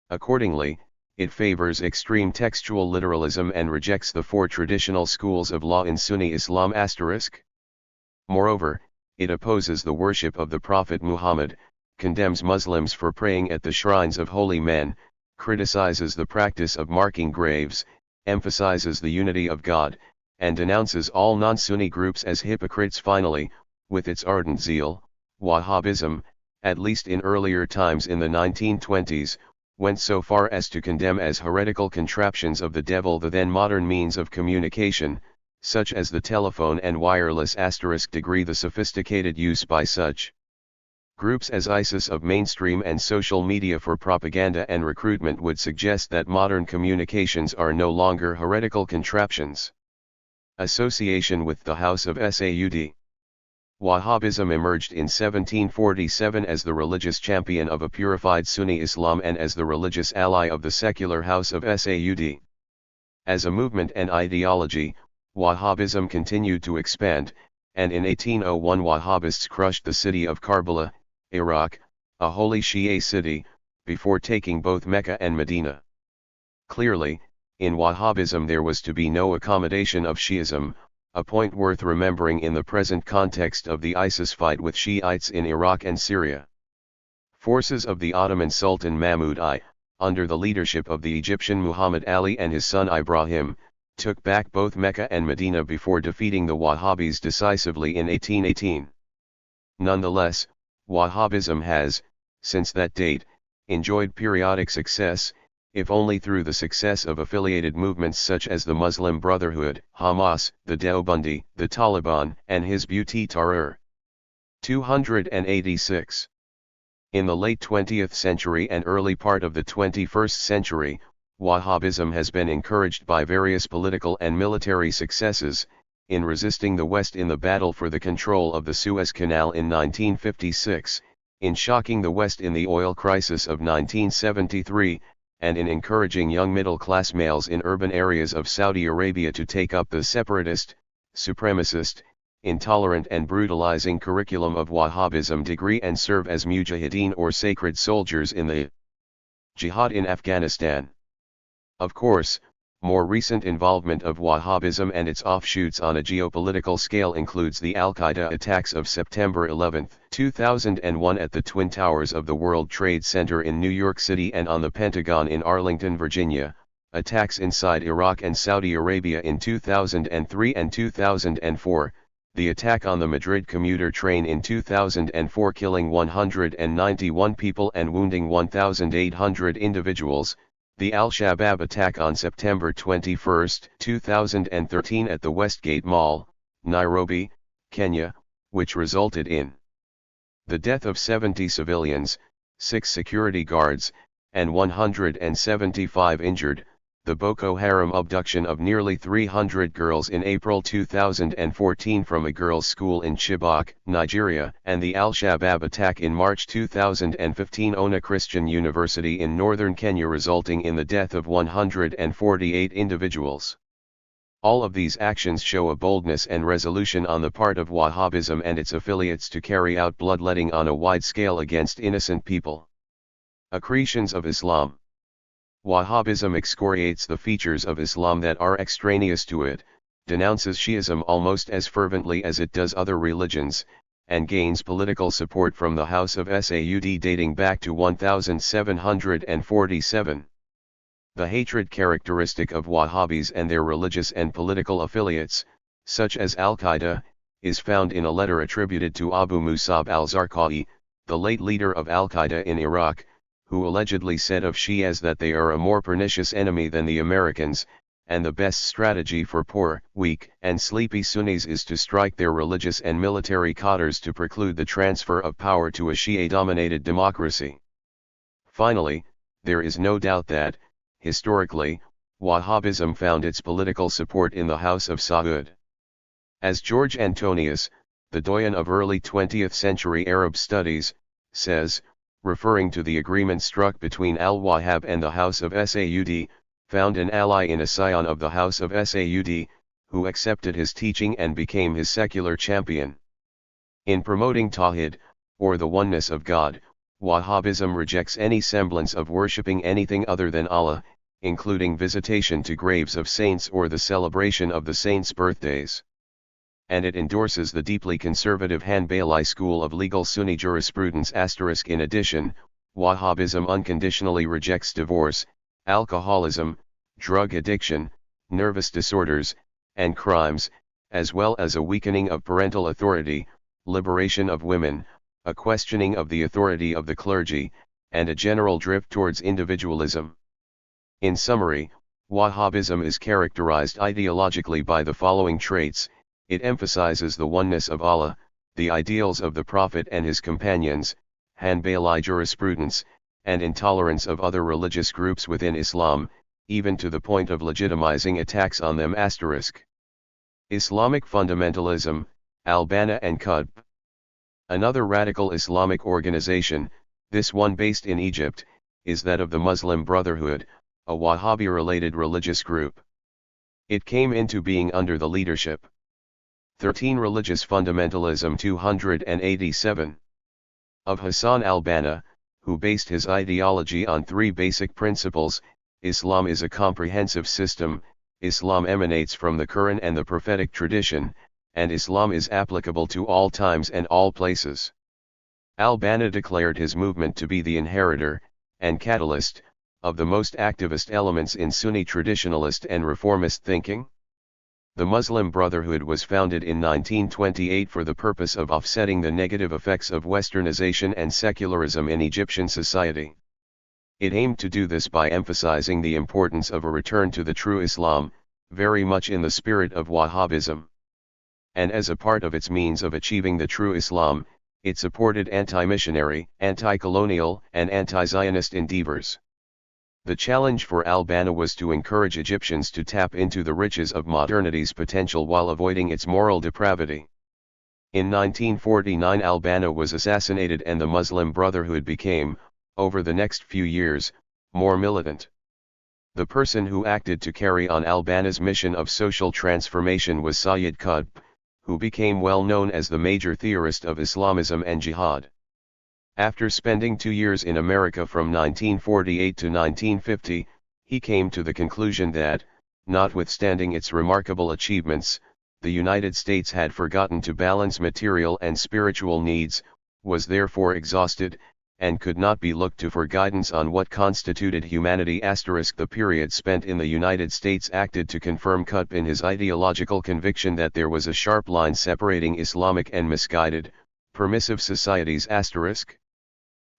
Accordingly, it favors extreme textual literalism and rejects the four traditional schools of law in Sunni Islam*. Moreover, it opposes the worship of the Prophet Muhammad, condemns Muslims for praying at the shrines of holy men, criticizes the practice of marking graves, emphasizes the unity of God, and denounces all non-Sunni groups as hypocrites. Finally, with its ardent zeal, Wahhabism, at least in earlier times in the 1920s, went so far as to condemn as heretical contraptions of the devil the then modern means of communication, such as the telephone and wireless. The sophisticated use by such groups as ISIS of mainstream and social media for propaganda and recruitment would suggest that modern communications are no longer heretical contraptions. Association with the House of Saud. Wahhabism emerged in 1747 as the religious champion of a purified Sunni Islam and as the religious ally of the secular House of Saud. As a movement and ideology, Wahhabism continued to expand, and in 1801 Wahhabists crushed the city of Karbala, Iraq, a holy Shia city, before taking both Mecca and Medina. Clearly, in Wahhabism there was to be no accommodation of Shiism, a point worth remembering in the present context of the ISIS fight with Shiites in Iraq and Syria. Forces of the Ottoman Sultan Mahmud I, under the leadership of the Egyptian Muhammad Ali and his son Ibrahim, took back both Mecca and Medina before defeating the Wahhabis decisively in 1818. Nonetheless, Wahhabism has, since that date, enjoyed periodic success, if only through the success of affiliated movements such as the Muslim Brotherhood, Hamas, the Deobandi, the Taliban, and Hizb-ut-Tahrir. 286. In the late 20th century and early part of the 21st century, Wahhabism has been encouraged by various political and military successes, in resisting the West in the battle for the control of the Suez Canal in 1956, in shocking the West in the oil crisis of 1973, and in encouraging young middle-class males in urban areas of Saudi Arabia to take up the separatist, supremacist, intolerant and brutalizing curriculum of Wahhabism degree and serve as mujahideen or sacred soldiers in the jihad in Afghanistan. Of course, more recent involvement of Wahhabism and its offshoots on a geopolitical scale includes the Al-Qaeda attacks of September 11, 2001 at the Twin Towers of the World Trade Center in New York City and on the Pentagon in Arlington, Virginia, attacks inside Iraq and Saudi Arabia in 2003 and 2004, the attack on the Madrid commuter train in 2004 killing 191 people and wounding 1,800 individuals, the Al-Shabaab attack on September 21, 2013 at the Westgate Mall, Nairobi, Kenya, which resulted in the death of 70 civilians, 6 security guards, and 175 injured, the Boko Haram abduction of nearly 300 girls in April 2014 from a girls' school in Chibok, Nigeria, and the Al-Shabaab attack in March 2015 Ona Christian University in northern Kenya resulting in the death of 148 individuals. All of these actions show a boldness and resolution on the part of Wahhabism and its affiliates to carry out bloodletting on a wide scale against innocent people. Accretions of Islam. Wahhabism excoriates the features of Islam that are extraneous to it, denounces Shi'ism almost as fervently as it does other religions, and gains political support from the House of Saud dating back to 1747. The hatred characteristic of Wahhabis and their religious and political affiliates, such as Al-Qaeda, is found in a letter attributed to Abu Musab al-Zarqawi, the late leader of Al-Qaeda in Iraq, who allegedly said of Shias that they are a more pernicious enemy than the Americans, and the best strategy for poor, weak, and sleepy Sunnis is to strike their religious and military cadres to preclude the transfer of power to a Shia-dominated democracy. Finally, there is no doubt that, historically, Wahhabism found its political support in the House of Saud. As George Antonius, the doyen of early 20th century Arab studies, says, referring to the agreement struck between al-Wahhab and the House of Saud, found an ally in a scion of the House of Saud, who accepted his teaching and became his secular champion. In promoting Tawhid, or the oneness of God, Wahhabism rejects any semblance of worshipping anything other than Allah, including visitation to graves of saints or the celebration of the saints' birthdays. And it endorses the deeply conservative Hanbali school of legal Sunni jurisprudence. In addition, Wahhabism unconditionally rejects divorce, alcoholism, drug addiction, nervous disorders, and crimes, as well as a weakening of parental authority, liberation of women, a questioning of the authority of the clergy, and a general drift towards individualism. In summary, Wahhabism is characterized ideologically by the following traits: it emphasizes the oneness of Allah, the ideals of the Prophet and his companions, Hanbali jurisprudence, and intolerance of other religious groups within Islam, even to the point of legitimizing attacks on them. Islamic fundamentalism, Al-Banna and Qutb. Another radical Islamic organization, this one based in Egypt, is that of the Muslim Brotherhood, a Wahhabi-related religious group. It came into being under the leadership 13 Religious Fundamentalism 287 of Hassan al-Banna, who based his ideology on 3 basic principles: Islam is a comprehensive system, Islam emanates from the Quran and the prophetic tradition, and Islam is applicable to all times and all places. Al-Banna declared his movement to be the inheritor, and catalyst, of the most activist elements in Sunni traditionalist and reformist thinking. The Muslim Brotherhood was founded in 1928 for the purpose of offsetting the negative effects of westernization and secularism in Egyptian society. It aimed to do this by emphasizing the importance of a return to the true Islam, very much in the spirit of Wahhabism. And as a part of its means of achieving the true Islam, it supported anti-missionary, anti-colonial, and anti-Zionist endeavors. The challenge for al-Banna was to encourage Egyptians to tap into the riches of modernity's potential while avoiding its moral depravity. In 1949 al-Banna was assassinated and the Muslim Brotherhood became, over the next few years, more militant. The person who acted to carry on al-Banna's mission of social transformation was Sayyid Qutb, who became well known as the major theorist of Islamism and jihad. After spending 2 years in America from 1948 to 1950, he came to the conclusion that, notwithstanding its remarkable achievements, the United States had forgotten to balance material and spiritual needs, was therefore exhausted, and could not be looked to for guidance on what constituted humanity. The period spent in the United States acted to confirm Qutb in his ideological conviction that there was a sharp line separating Islamic and misguided, permissive societies.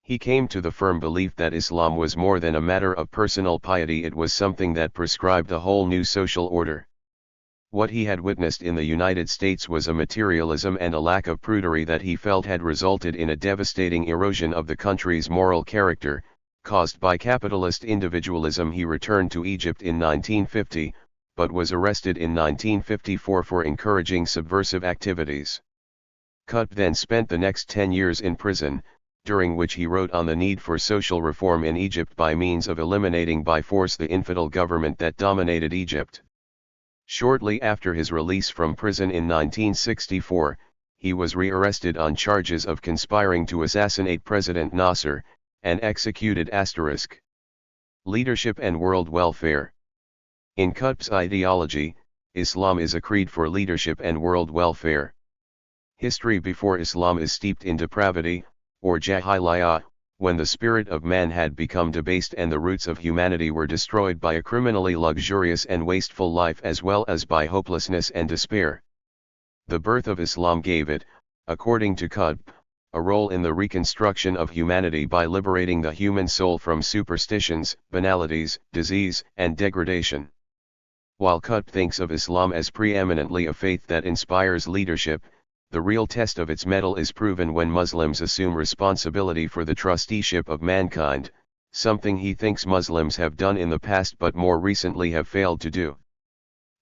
He came to the firm belief that Islam was more than a matter of personal piety, it was something that prescribed a whole new social order. What he had witnessed in the United States was a materialism and a lack of prudery that he felt had resulted in a devastating erosion of the country's moral character, caused by capitalist individualism. He returned to Egypt in 1950, but was arrested in 1954 for encouraging subversive activities. Qutb then spent the next 10 years in prison, during which he wrote on the need for social reform in Egypt by means of eliminating by force the infidel government that dominated Egypt. Shortly after his release from prison in 1964, he was rearrested on charges of conspiring to assassinate President Nasser, and executed. Leadership and world welfare. In Qutb's ideology, Islam is a creed for leadership and world welfare. History before Islam is steeped in depravity, or jahiliyah, when the spirit of man had become debased and the roots of humanity were destroyed by a criminally luxurious and wasteful life as well as by hopelessness and despair. The birth of Islam gave it, according to Qutb, a role in the reconstruction of humanity by liberating the human soul from superstitions, banalities, disease, and degradation. While Qutb thinks of Islam as preeminently a faith that inspires leadership, the real test of its mettle is proven when Muslims assume responsibility for the trusteeship of mankind, something he thinks Muslims have done in the past but more recently have failed to do.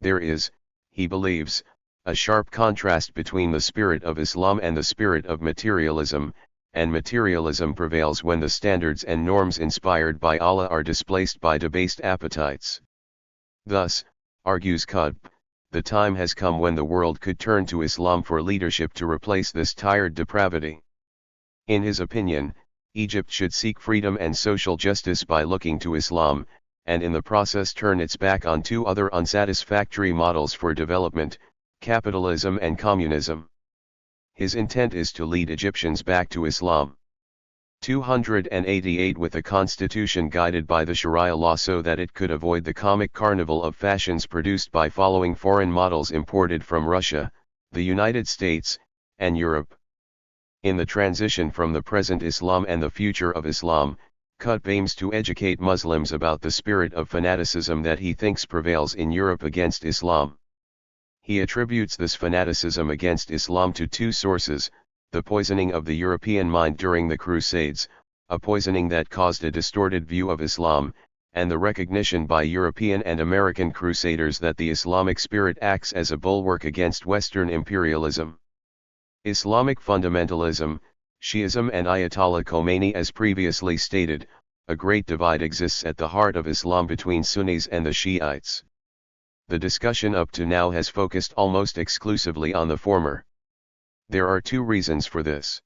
There is, he believes, a sharp contrast between the spirit of Islam and the spirit of materialism, and materialism prevails when the standards and norms inspired by Allah are displaced by debased appetites. Thus, argues Qutb, the time has come when the world could turn to Islam for leadership to replace this tired depravity. In his opinion, Egypt should seek freedom and social justice by looking to Islam, and in the process turn its back on two other unsatisfactory models for development, capitalism and communism. His intent is to lead Egyptians back to Islam. 288 with a constitution guided by the Sharia law so that it could avoid the comic carnival of fashions produced by following foreign models imported from Russia, the United States, and Europe. In the transition from the present Islam and the future of Islam, Qutb aims to educate Muslims about the spirit of fanaticism that he thinks prevails in Europe against Islam. He attributes this fanaticism against Islam to two sources: the poisoning of the European mind during the Crusades, a poisoning that caused a distorted view of Islam, and the recognition by European and American crusaders that the Islamic spirit acts as a bulwark against Western imperialism. Islamic fundamentalism, Shi'ism and Ayatollah Khomeini. As previously stated, a great divide exists at the heart of Islam between Sunnis and the Shiites. The discussion up to now has focused almost exclusively on the former. There are two reasons for this.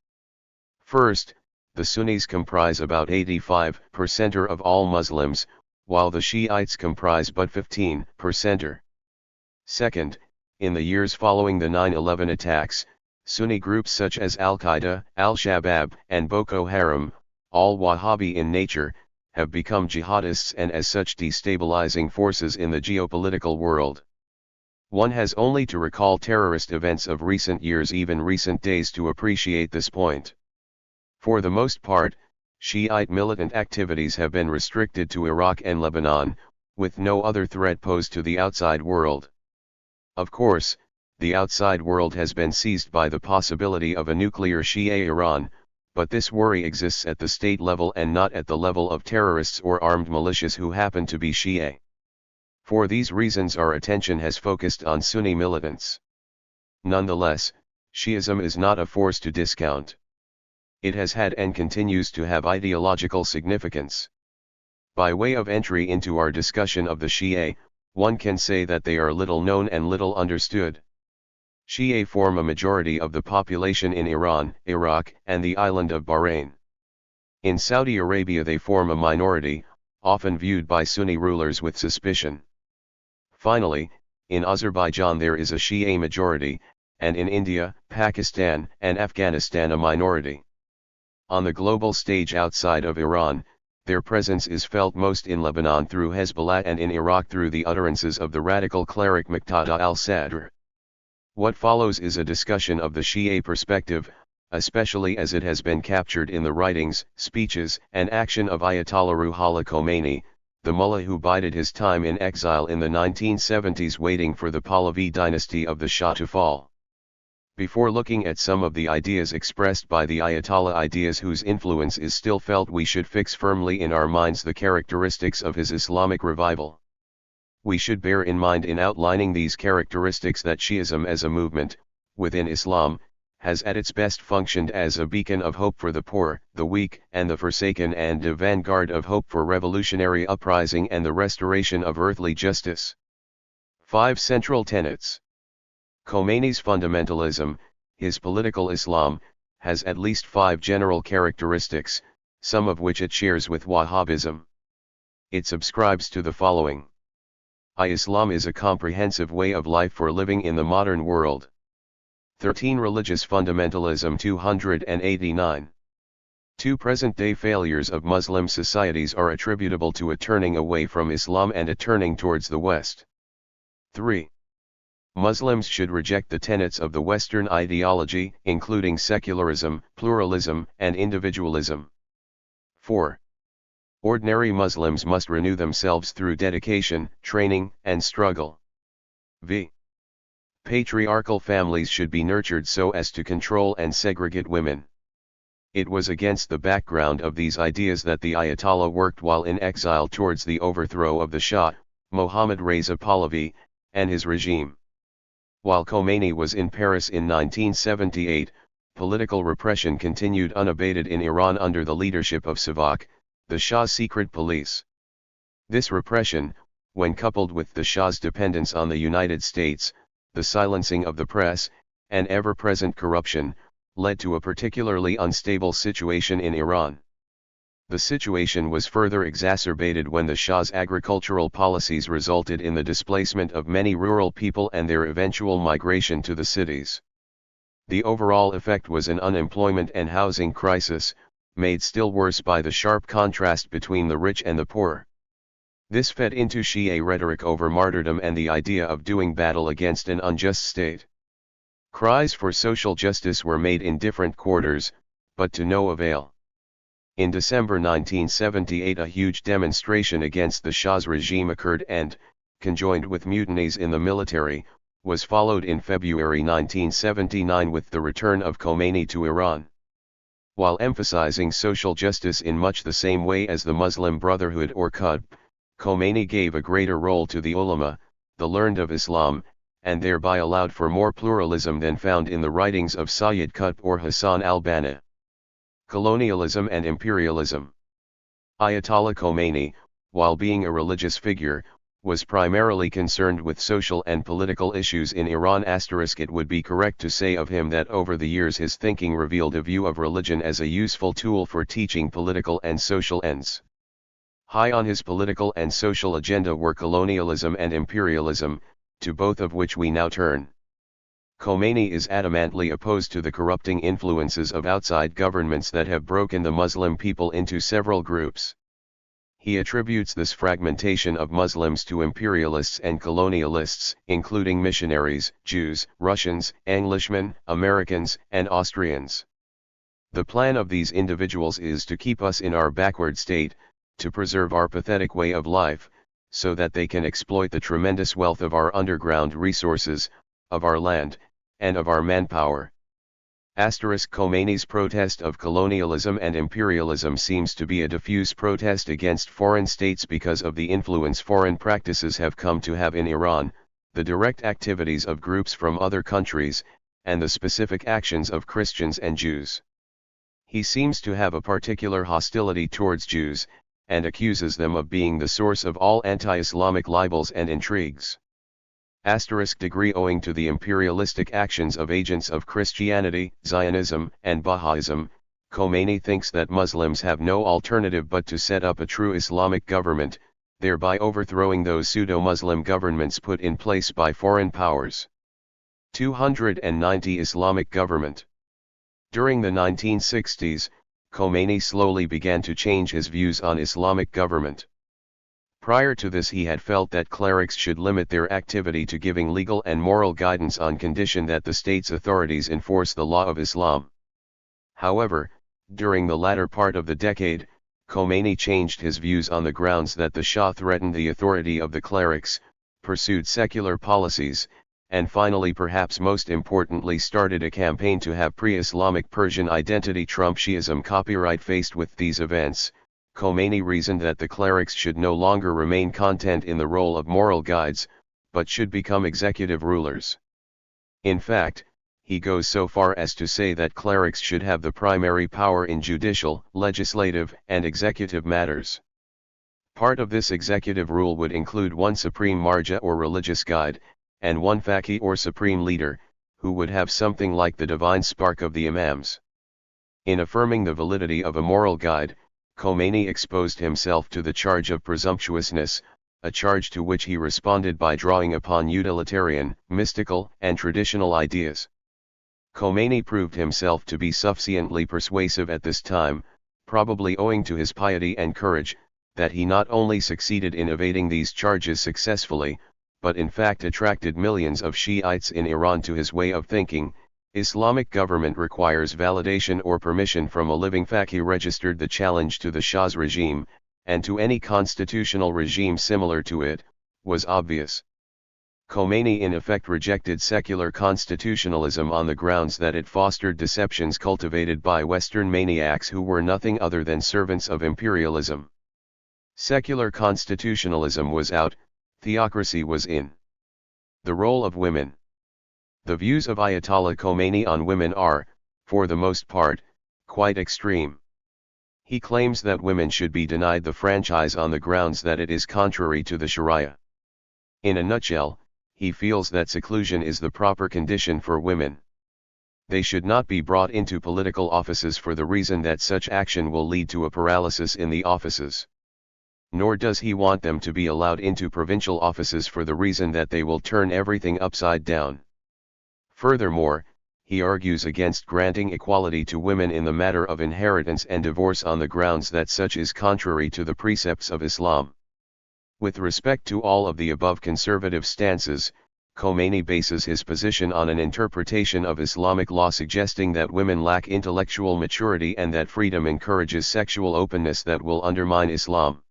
First, the Sunnis comprise about 85% of all Muslims, while the Shiites comprise but 15%. Second, in the years following the 9/11 attacks, Sunni groups such as Al-Qaeda, Al-Shabaab, and Boko Haram, all Wahhabi in nature, have become jihadists and as such destabilizing forces in the geopolitical world. One has only to recall terrorist events of recent years, even recent days, to appreciate this point. For the most part, Shiite militant activities have been restricted to Iraq and Lebanon, with no other threat posed to the outside world. Of course, the outside world has been seized by the possibility of a nuclear Shia Iran, but this worry exists at the state level and not at the level of terrorists or armed militias who happen to be Shia. For these reasons our attention has focused on Sunni militants. Nonetheless, Shi'ism is not a force to discount. It has had and continues to have ideological significance. By way of entry into our discussion of the Shia, one can say that they are little known and little understood. Shia form a majority of the population in Iran, Iraq, and the island of Bahrain. In Saudi Arabia they form a minority, often viewed by Sunni rulers with suspicion. Finally, in Azerbaijan there is a Shia majority, and in India, Pakistan, and Afghanistan a minority. On the global stage outside of Iran, their presence is felt most in Lebanon through Hezbollah and in Iraq through the utterances of the radical cleric Muqtada al-Sadr. What follows is a discussion of the Shia perspective, especially as it has been captured in the writings, speeches, and action of Ayatollah Ruhollah Khomeini, the mullah who bided his time in exile in the 1970s waiting for the Pahlavi dynasty of the Shah to fall. Before looking at some of the ideas expressed by the Ayatollah, ideas whose influence is still felt, we should fix firmly in our minds the characteristics of his Islamic revival. We should bear in mind in outlining these characteristics that Shi'ism as a movement, within Islam, has at its best functioned as a beacon of hope for the poor, the weak, and the forsaken, and a vanguard of hope for revolutionary uprising and the restoration of earthly justice. 5 Central Tenets. Khomeini's fundamentalism, his political Islam, has at least 5 general characteristics, some of which it shares with Wahhabism. It subscribes to the following. Islam is a comprehensive way of life for living in the modern world. 13 Religious fundamentalism 289. 2 Present-day failures of Muslim societies are attributable to a turning away from Islam and a turning towards the West. 3. Muslims should reject the tenets of the Western ideology, including secularism, pluralism, and individualism. 4. Ordinary Muslims must renew themselves through dedication, training, and struggle. V. Patriarchal families should be nurtured so as to control and segregate women. It was against the background of these ideas that the Ayatollah worked while in exile towards the overthrow of the Shah, Mohammad Reza Pahlavi, and his regime. While Khomeini was in Paris in 1978, political repression continued unabated in Iran under the leadership of Savak, the Shah's secret police. This repression, when coupled with the Shah's dependence on the United States, the silencing of the press, and ever-present corruption, led to a particularly unstable situation in Iran. The situation was further exacerbated when the Shah's agricultural policies resulted in the displacement of many rural people and their eventual migration to the cities. The overall effect was an unemployment and housing crisis, made still worse by the sharp contrast between the rich and the poor. This fed into Shia rhetoric over martyrdom and the idea of doing battle against an unjust state. Cries for social justice were made in different quarters, but to no avail. In December 1978 a huge demonstration against the Shah's regime occurred and, conjoined with mutinies in the military, was followed in February 1979 with the return of Khomeini to Iran. While emphasizing social justice in much the same way as the Muslim Brotherhood or Qutb, Khomeini gave a greater role to the ulama, the learned of Islam, and thereby allowed for more pluralism than found in the writings of Sayyid Qutb or Hassan al-Banna. Colonialism and imperialism. Ayatollah Khomeini, while being a religious figure, was primarily concerned with social and political issues in Iran. It would be correct to say of him that over the years his thinking revealed a view of religion as a useful tool for teaching political and social ends. High on his political and social agenda were colonialism and imperialism, to both of which we now turn. Khomeini is adamantly opposed to the corrupting influences of outside governments that have broken the Muslim people into several groups. He attributes this fragmentation of Muslims to imperialists and colonialists, including missionaries, Jews, Russians, Englishmen, Americans, and Austrians. The plan of these individuals is to keep us in our backward state, to preserve our pathetic way of life, so that they can exploit the tremendous wealth of our underground resources, of our land, and of our manpower. Khomeini's protest of colonialism and imperialism seems to be a diffuse protest against foreign states because of the influence foreign practices have come to have in Iran, the direct activities of groups from other countries, and the specific actions of Christians and Jews. He seems to have a particular hostility towards Jews, and accuses them of being the source of all anti-Islamic libels and intrigues. Degree owing to the imperialistic actions of agents of Christianity, Zionism, and Baha'ism, Khomeini thinks that Muslims have no alternative but to set up a true Islamic government, thereby overthrowing those pseudo-Muslim governments put in place by foreign powers. 290 Islamic government. During the 1960s, Khomeini slowly began to change his views on Islamic government. Prior to this he had felt that clerics should limit their activity to giving legal and moral guidance on condition that the state's authorities enforce the law of Islam. However, during the latter part of the decade, Khomeini changed his views on the grounds that the Shah threatened the authority of the clerics, pursued secular policies, and finally, perhaps most importantly, started a campaign to have pre-Islamic Persian identity trump Shi'ism copyright. Faced with these events, Khomeini reasoned that the clerics should no longer remain content in the role of moral guides, but should become executive rulers. In fact, he goes so far as to say that clerics should have the primary power in judicial, legislative, and executive matters. Part of this executive rule would include one supreme marja or religious guide, and one faqih or supreme leader, who would have something like the divine spark of the imams. In affirming the validity of a moral guide, Khomeini exposed himself to the charge of presumptuousness, a charge to which he responded by drawing upon utilitarian, mystical, and traditional ideas. Khomeini proved himself to be sufficiently persuasive at this time, probably owing to his piety and courage, that he not only succeeded in evading these charges successfully, but in fact attracted millions of Shiites in Iran to his way of thinking. Islamic government requires validation or permission from a living faqih. Registered the challenge to the Shah's regime, and to any constitutional regime similar to it, was obvious. Khomeini in effect rejected secular constitutionalism on the grounds that it fostered deceptions cultivated by Western maniacs who were nothing other than servants of imperialism. Secular constitutionalism was out, theocracy was in. The role of women. The views of Ayatollah Khomeini on women are, for the most part, quite extreme. He claims that women should be denied the franchise on the grounds that it is contrary to the Sharia. In a nutshell, he feels that seclusion is the proper condition for women. They should not be brought into political offices for the reason that such action will lead to a paralysis in the offices. Nor does he want them to be allowed into provincial offices for the reason that they will turn everything upside down. Furthermore, he argues against granting equality to women in the matter of inheritance and divorce on the grounds that such is contrary to the precepts of Islam. With respect to all of the above conservative stances, Khomeini bases his position on an interpretation of Islamic law suggesting that women lack intellectual maturity and that freedom encourages sexual openness that will undermine Islam.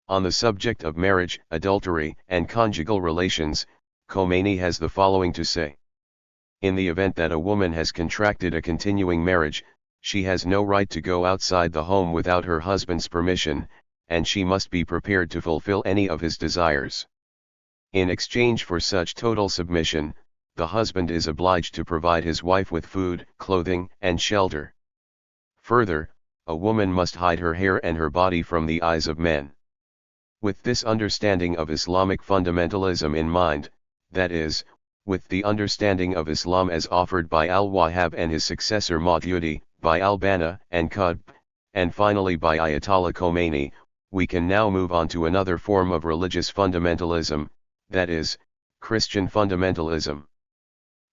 On the subject of marriage, adultery, and conjugal relations, Khomeini has the following to say. In the event that a woman has contracted a continuing marriage, she has no right to go outside the home without her husband's permission, and she must be prepared to fulfill any of his desires. In exchange for such total submission, the husband is obliged to provide his wife with food, clothing, and shelter. Further, a woman must hide her hair and her body from the eyes of men. With this understanding of Islamic fundamentalism in mind, that is, with the understanding of Islam as offered by al-Wahhab and his successor Maududi, by al-Banna and Qutb, and finally by Ayatollah Khomeini, we can now move on to another form of religious fundamentalism, that is, Christian fundamentalism.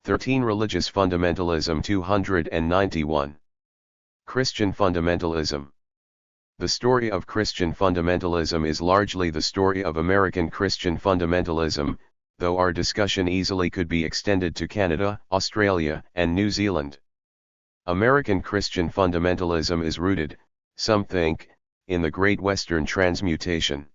13. Religious fundamentalism 291. Christian fundamentalism. The story of Christian fundamentalism is largely the story of American Christian fundamentalism, though our discussion easily could be extended to Canada, Australia, and New Zealand. American Christian fundamentalism is rooted, some think, in the Great Western Transmutation.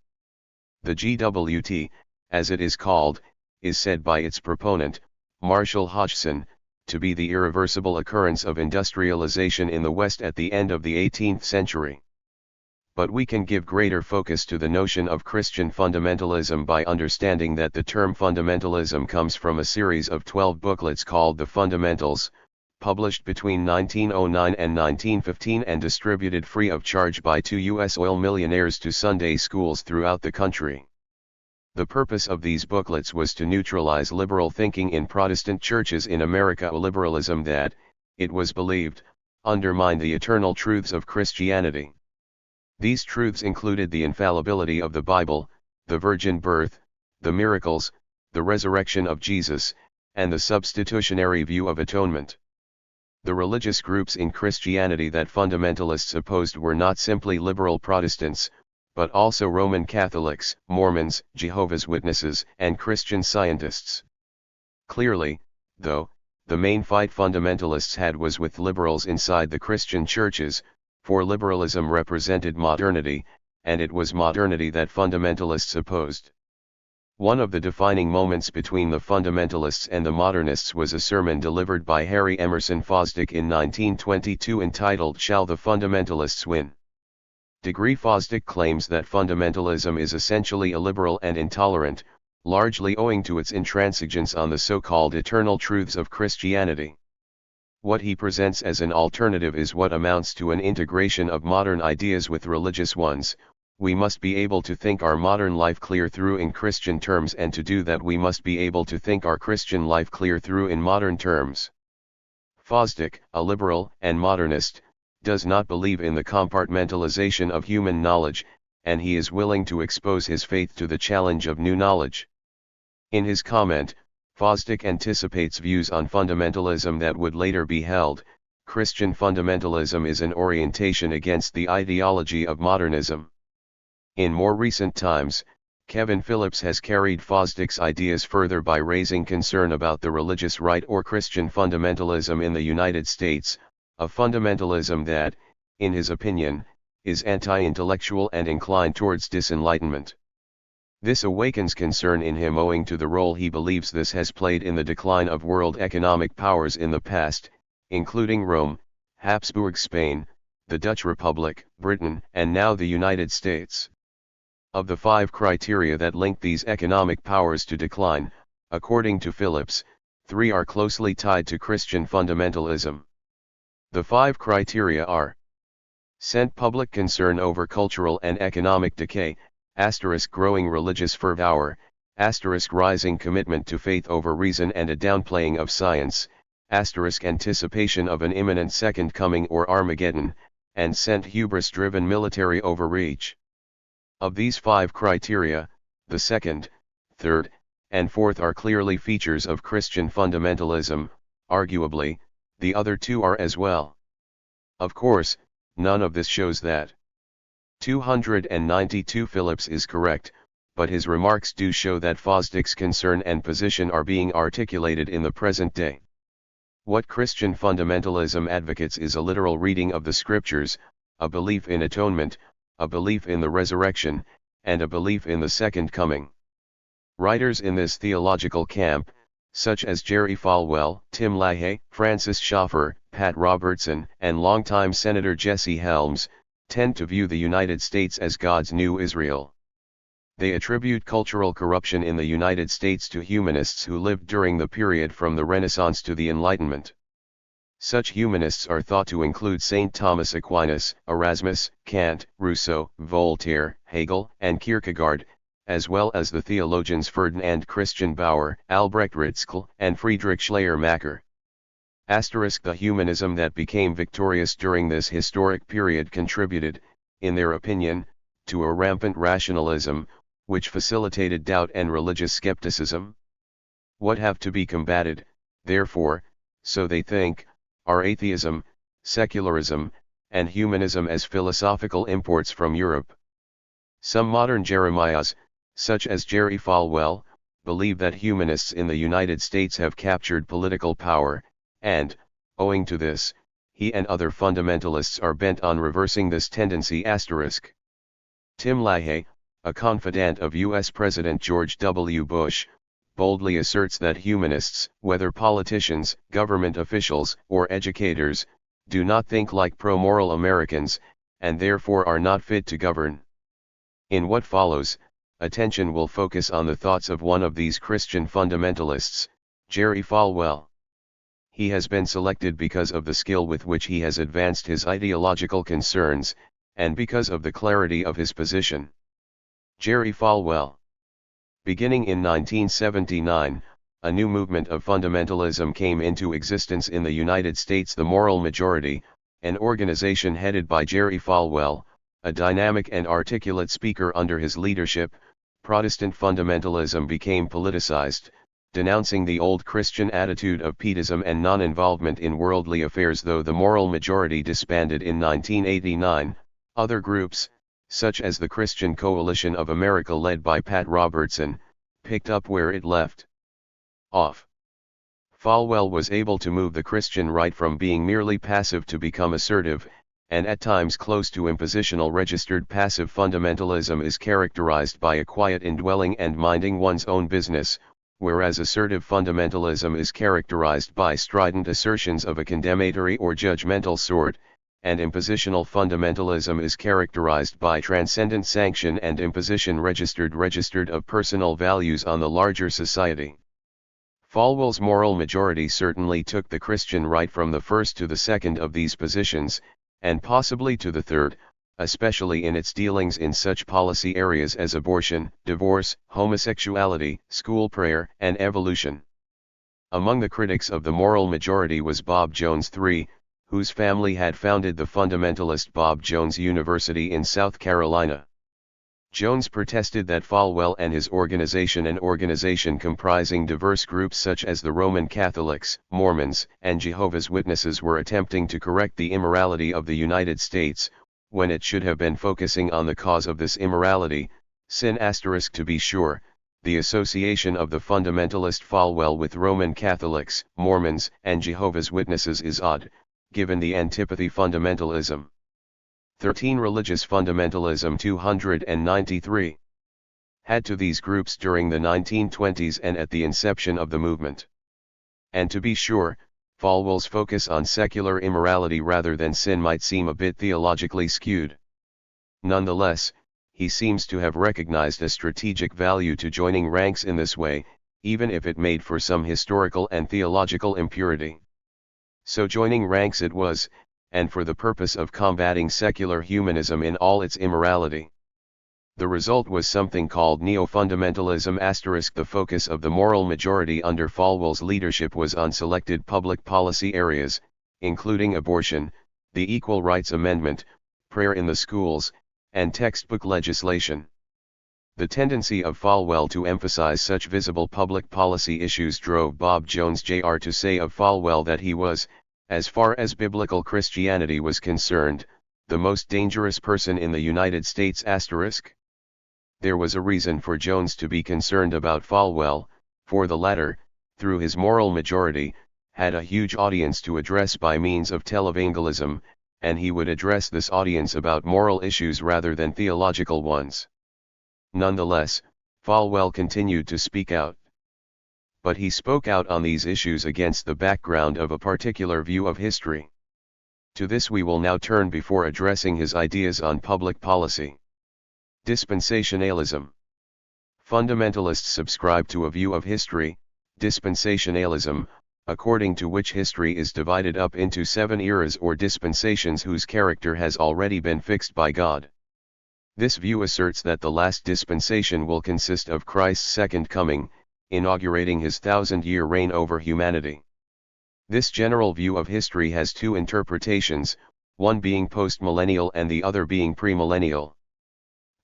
The GWT, as it is called, is said by its proponent, Marshall Hodgson, to be the irreversible occurrence of industrialization in the West at the end of the 18th century. But we can give greater focus to the notion of Christian fundamentalism by understanding that the term fundamentalism comes from a series of 12 booklets called The Fundamentals, published between 1909 and 1915 and distributed free of charge by 2 U.S. oil millionaires to Sunday schools throughout the country. The purpose of these booklets was to neutralize liberal thinking in Protestant churches in America, a liberalism that, it was believed, undermined the eternal truths of Christianity. These truths included the infallibility of the Bible, the virgin birth, the miracles, the resurrection of Jesus, and the substitutionary view of atonement. The religious groups in Christianity that fundamentalists opposed were not simply liberal Protestants, but also Roman Catholics, Mormons, Jehovah's Witnesses, and Christian Scientists. Clearly, though, the main fight fundamentalists had was with liberals inside the Christian churches, for liberalism represented modernity, and it was modernity that fundamentalists opposed. One of the defining moments between the fundamentalists and the modernists was a sermon delivered by Harry Emerson Fosdick in 1922 entitled "Shall the Fundamentalists Win?" Fosdick claims that fundamentalism is essentially illiberal and intolerant, largely owing to its intransigence on the so-called eternal truths of Christianity. What he presents as an alternative is what amounts to an integration of modern ideas with religious ones. We must be able to think our modern life clear through in Christian terms, and to do that we must be able to think our Christian life clear through in modern terms. Fosdick, a liberal and modernist, does not believe in the compartmentalization of human knowledge, and he is willing to expose his faith to the challenge of new knowledge. In his comment, Fosdick anticipates views on fundamentalism that would later be held. Christian fundamentalism is an orientation against the ideology of modernism. In more recent times, Kevin Phillips has carried Fosdick's ideas further by raising concern about the religious right or Christian fundamentalism in the United States, a fundamentalism that, in his opinion, is anti-intellectual and inclined towards disenlightenment. This awakens concern in him owing to the role he believes this has played in the decline of world economic powers in the past, including Rome, Habsburg Spain, the Dutch Republic, Britain, and now the United States. Of the 5 criteria that link these economic powers to decline, according to Phillips, 3 are closely tied to Christian fundamentalism. The 5 criteria are: public concern over cultural and economic decay, growing religious fervor, rising commitment to faith over reason and a downplaying of science, anticipation of an imminent second coming or Armageddon, and hubris-driven military overreach. Of these 5 criteria, the second, third, and fourth are clearly features of Christian fundamentalism. Arguably, the other 2 are as well. Of course, none of this shows that 292 Phillips is correct, but his remarks do show that Fosdick's concern and position are being articulated in the present day. What Christian fundamentalism advocates is a literal reading of the scriptures, a belief in atonement, a belief in the resurrection, and a belief in the second coming. Writers in this theological camp, such as Jerry Falwell, Tim LaHaye, Francis Schaeffer, Pat Robertson, and longtime Senator Jesse Helms, tend to view the United States as God's new Israel. They attribute cultural corruption in the United States to humanists who lived during the period from the Renaissance to the Enlightenment. Such humanists are thought to include St. Thomas Aquinas, Erasmus, Kant, Rousseau, Voltaire, Hegel, and Kierkegaard, as well as the theologians Ferdinand Christian Bauer, Albrecht Ritschl, and Friedrich Schleiermacher. The humanism that became victorious during this historic period contributed, in their opinion, to a rampant rationalism, which facilitated doubt and religious skepticism. What have to be combated, therefore, so they think, are atheism, secularism, and humanism as philosophical imports from Europe. Some modern Jeremiahs, such as Jerry Falwell, believe that humanists in the United States have captured political power, and, owing to this, he and other fundamentalists are bent on reversing this tendency. Tim LaHaye, a confidant of U.S. President George W. Bush, boldly asserts that humanists, whether politicians, government officials, or educators, do not think like pro-moral Americans, and therefore are not fit to govern. In what follows, attention will focus on the thoughts of one of these Christian fundamentalists, Jerry Falwell. He has been selected because of the skill with which he has advanced his ideological concerns, and because of the clarity of his position. Jerry Falwell. Beginning in 1979, a new movement of fundamentalism came into existence in the United States. The Moral Majority, an organization headed by Jerry Falwell, a dynamic and articulate speaker. Under his leadership, Protestant fundamentalism became politicized, denouncing the old Christian attitude of pietism and non-involvement in worldly affairs. Though the Moral Majority disbanded in 1989, other groups, such as the Christian Coalition of America led by Pat Robertson, picked up where it left off. Falwell was able to move the Christian right from being merely passive to become assertive, and at times close to impositional. Registered passive fundamentalism is characterized by a quiet indwelling and minding one's own business, whereas assertive fundamentalism is characterized by strident assertions of a condemnatory or judgmental sort, and impositional fundamentalism is characterized by transcendent sanction and imposition registered of personal values on the larger society. Falwell's Moral Majority certainly took the Christian right from the first to the second of these positions, and possibly to the third, especially in its dealings in such policy areas as abortion, divorce, homosexuality, school prayer, and evolution. Among the critics of the Moral Majority was Bob Jones III, whose family had founded the fundamentalist Bob Jones University in South Carolina. Jones protested that Falwell and his organization, an organization comprising diverse groups such as the Roman Catholics, Mormons, and Jehovah's Witnesses, were attempting to correct the immorality of the United States, when it should have been focusing on the cause of this immorality, sin*. To be sure, the association of the fundamentalist Falwell with Roman Catholics, Mormons, and Jehovah's Witnesses is odd, given the antipathy fundamentalism. 13. Religious fundamentalism. 293. Had to these groups during the 1920s and at the inception of the movement. And to be sure, Falwell's focus on secular immorality rather than sin might seem a bit theologically skewed. Nonetheless, he seems to have recognized a strategic value to joining ranks in this way, even if it made for some historical and theological impurity. So joining ranks it was, and for the purpose of combating secular humanism in all its immorality. The result was something called neo-fundamentalism*. The focus of the Moral Majority under Falwell's leadership was on selected public policy areas, including abortion, the Equal Rights Amendment, prayer in the schools, and textbook legislation. The tendency of Falwell to emphasize such visible public policy issues drove Bob Jones Jr. to say of Falwell that he was, as far as biblical Christianity was concerned, the most dangerous person in the United States*. There was a reason for Jones to be concerned about Falwell, for the latter, through his Moral Majority, had a huge audience to address by means of televangelism, and he would address this audience about moral issues rather than theological ones. Nonetheless, Falwell continued to speak out. But he spoke out on these issues against the background of a particular view of history. To this we will now turn before addressing his ideas on public policy. Dispensationalism. Fundamentalists subscribe to a view of history, dispensationalism, according to which history is divided up into 7 eras or dispensations whose character has already been fixed by God. This view asserts that the last dispensation will consist of Christ's second coming, inaugurating his 1,000-year reign over humanity. This general view of history has 2 interpretations, one being postmillennial and the other being premillennial.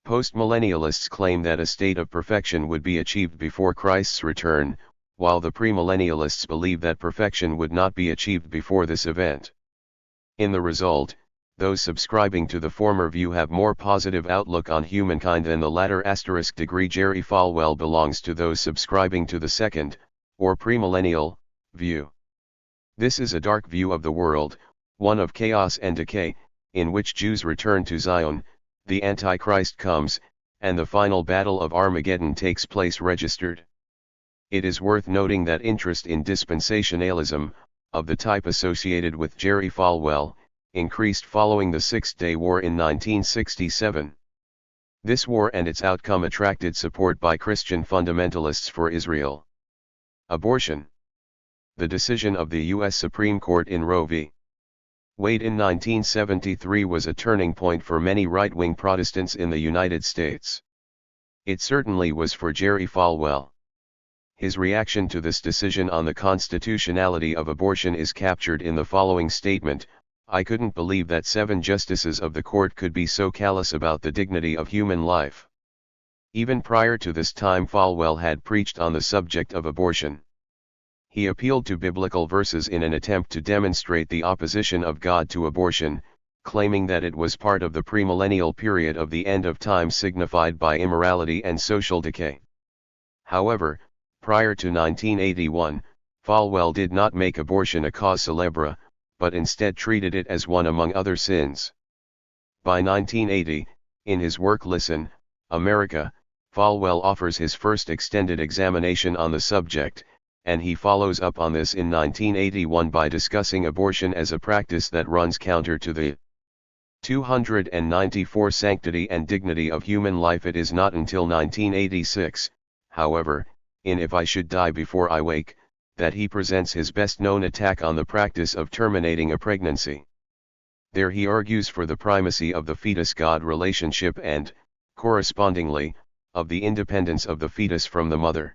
Postmillennialists claim that a state of perfection would be achieved before Christ's return, while the premillennialists believe that perfection would not be achieved before this event. In the result, those subscribing to the former view have more positive outlook on humankind than the latter. Degree Jerry Falwell belongs to those subscribing to the second, or premillennial, view. This is a dark view of the world, one of chaos and decay, in which Jews return to Zion, the Antichrist comes, and the final battle of Armageddon takes place. It is worth noting that interest in dispensationalism, of the type associated with Jerry Falwell, increased following the Six-Day War in 1967. This war and its outcome attracted support by Christian fundamentalists for Israel. Abortion. The decision of the U.S. Supreme Court in Roe v. Wade in 1973 was a turning point for many right-wing Protestants in the United States. It certainly was for Jerry Falwell. His reaction to this decision on the constitutionality of abortion is captured in the following statement: "I couldn't believe that 7 justices of the court could be so callous about the dignity of human life." Even prior to this time, Falwell had preached on the subject of abortion. He appealed to biblical verses in an attempt to demonstrate the opposition of God to abortion, claiming that it was part of the premillennial period of the end of time signified by immorality and social decay. However, prior to 1981, Falwell did not make abortion a cause célèbre, but instead treated it as one among other sins. By 1980, in his work Listen, America, Falwell offers his first extended examination on the subject, and he follows up on this in 1981 by discussing abortion as a practice that runs counter to the 294 sanctity and dignity of human life. It is not until 1986, however, in If I Should Die Before I Wake, that he presents his best-known attack on the practice of terminating a pregnancy. There he argues for the primacy of the fetus-God relationship and, correspondingly, of the independence of the fetus from the mother.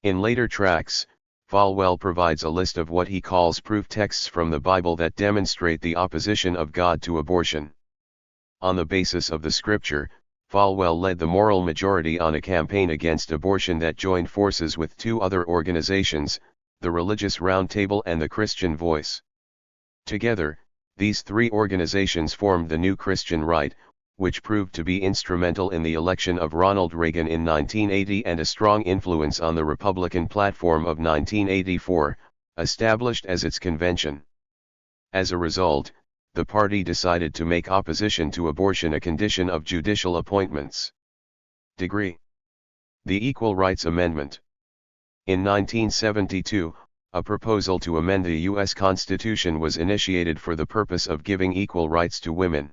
In later tracts, Falwell provides a list of what he calls proof texts from the Bible that demonstrate the opposition of God to abortion. On the basis of the scripture, Falwell led the moral majority on a campaign against abortion that joined forces with 2 other organizations, the Religious Roundtable and the Christian Voice. Together, these 3 organizations formed the New Christian Right, which proved to be instrumental in the election of Ronald Reagan in 1980 and a strong influence on the Republican platform of 1984, established as its convention. As a result, the party decided to make opposition to abortion a condition of judicial appointments. Degree. The Equal Rights Amendment. In 1972, a proposal to amend the U.S. Constitution was initiated for the purpose of giving equal rights to women.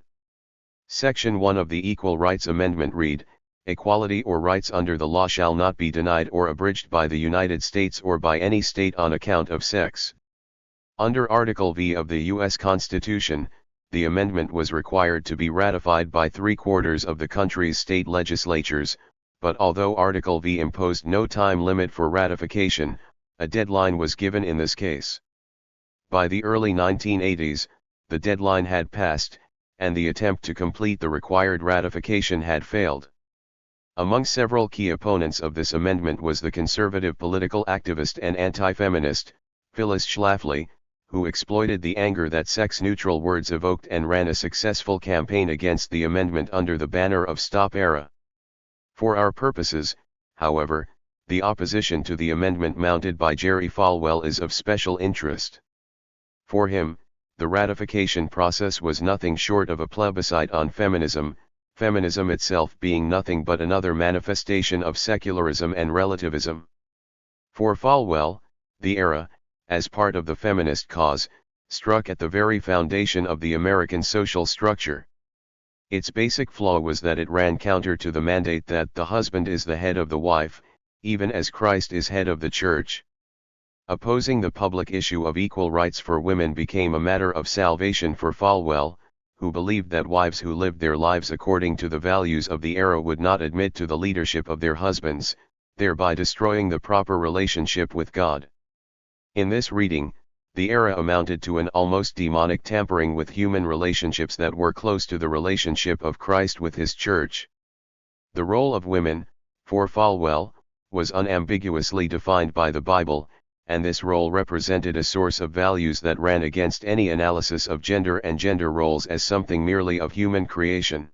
Section 1 of the Equal Rights Amendment read, "Equality or rights under the law shall not be denied or abridged by the United States or by any state on account of sex." Under Article V of the U.S. Constitution, the amendment was required to be ratified by 3/4 of the country's state legislatures, but although Article V imposed no time limit for ratification, a deadline was given in this case. By the early 1980s, the deadline had passed, and the attempt to complete the required ratification had failed. Among several key opponents of this amendment was the conservative political activist and anti-feminist, Phyllis Schlafly, who exploited the anger that sex-neutral words evoked and ran a successful campaign against the amendment under the banner of Stop ERA. For our purposes, however, the opposition to the amendment mounted by Jerry Falwell is of special interest. For him, the ratification process was nothing short of a plebiscite on feminism, feminism itself being nothing but another manifestation of secularism and relativism. For Falwell, the ERA, as part of the feminist cause, struck at the very foundation of the American social structure. Its basic flaw was that it ran counter to the mandate that the husband is the head of the wife, even as Christ is head of the church. Opposing the public issue of equal rights for women became a matter of salvation for Falwell, who believed that wives who lived their lives according to the values of the era would not admit to the leadership of their husbands, thereby destroying the proper relationship with God. In this reading, the era amounted to an almost demonic tampering with human relationships that were close to the relationship of Christ with his church. The role of women, for Falwell, was unambiguously defined by the Bible, and this role represented a source of values that ran against any analysis of gender and gender roles as something merely of human creation.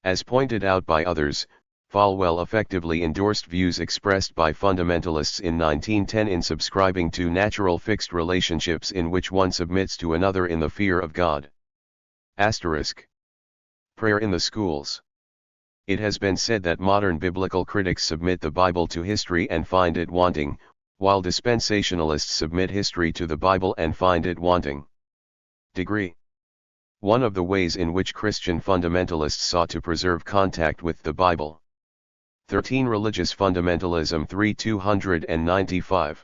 As pointed out by others, Falwell effectively endorsed views expressed by fundamentalists in 1910 in subscribing to natural fixed relationships in which one submits to another in the fear of God. *. Prayer in the schools. It has been said that modern biblical critics submit the Bible to history and find it wanting, while dispensationalists submit history to the Bible and find it wanting. Degree. One of the ways in which Christian fundamentalists sought to preserve contact with the Bible. 13 Religious Fundamentalism 3-295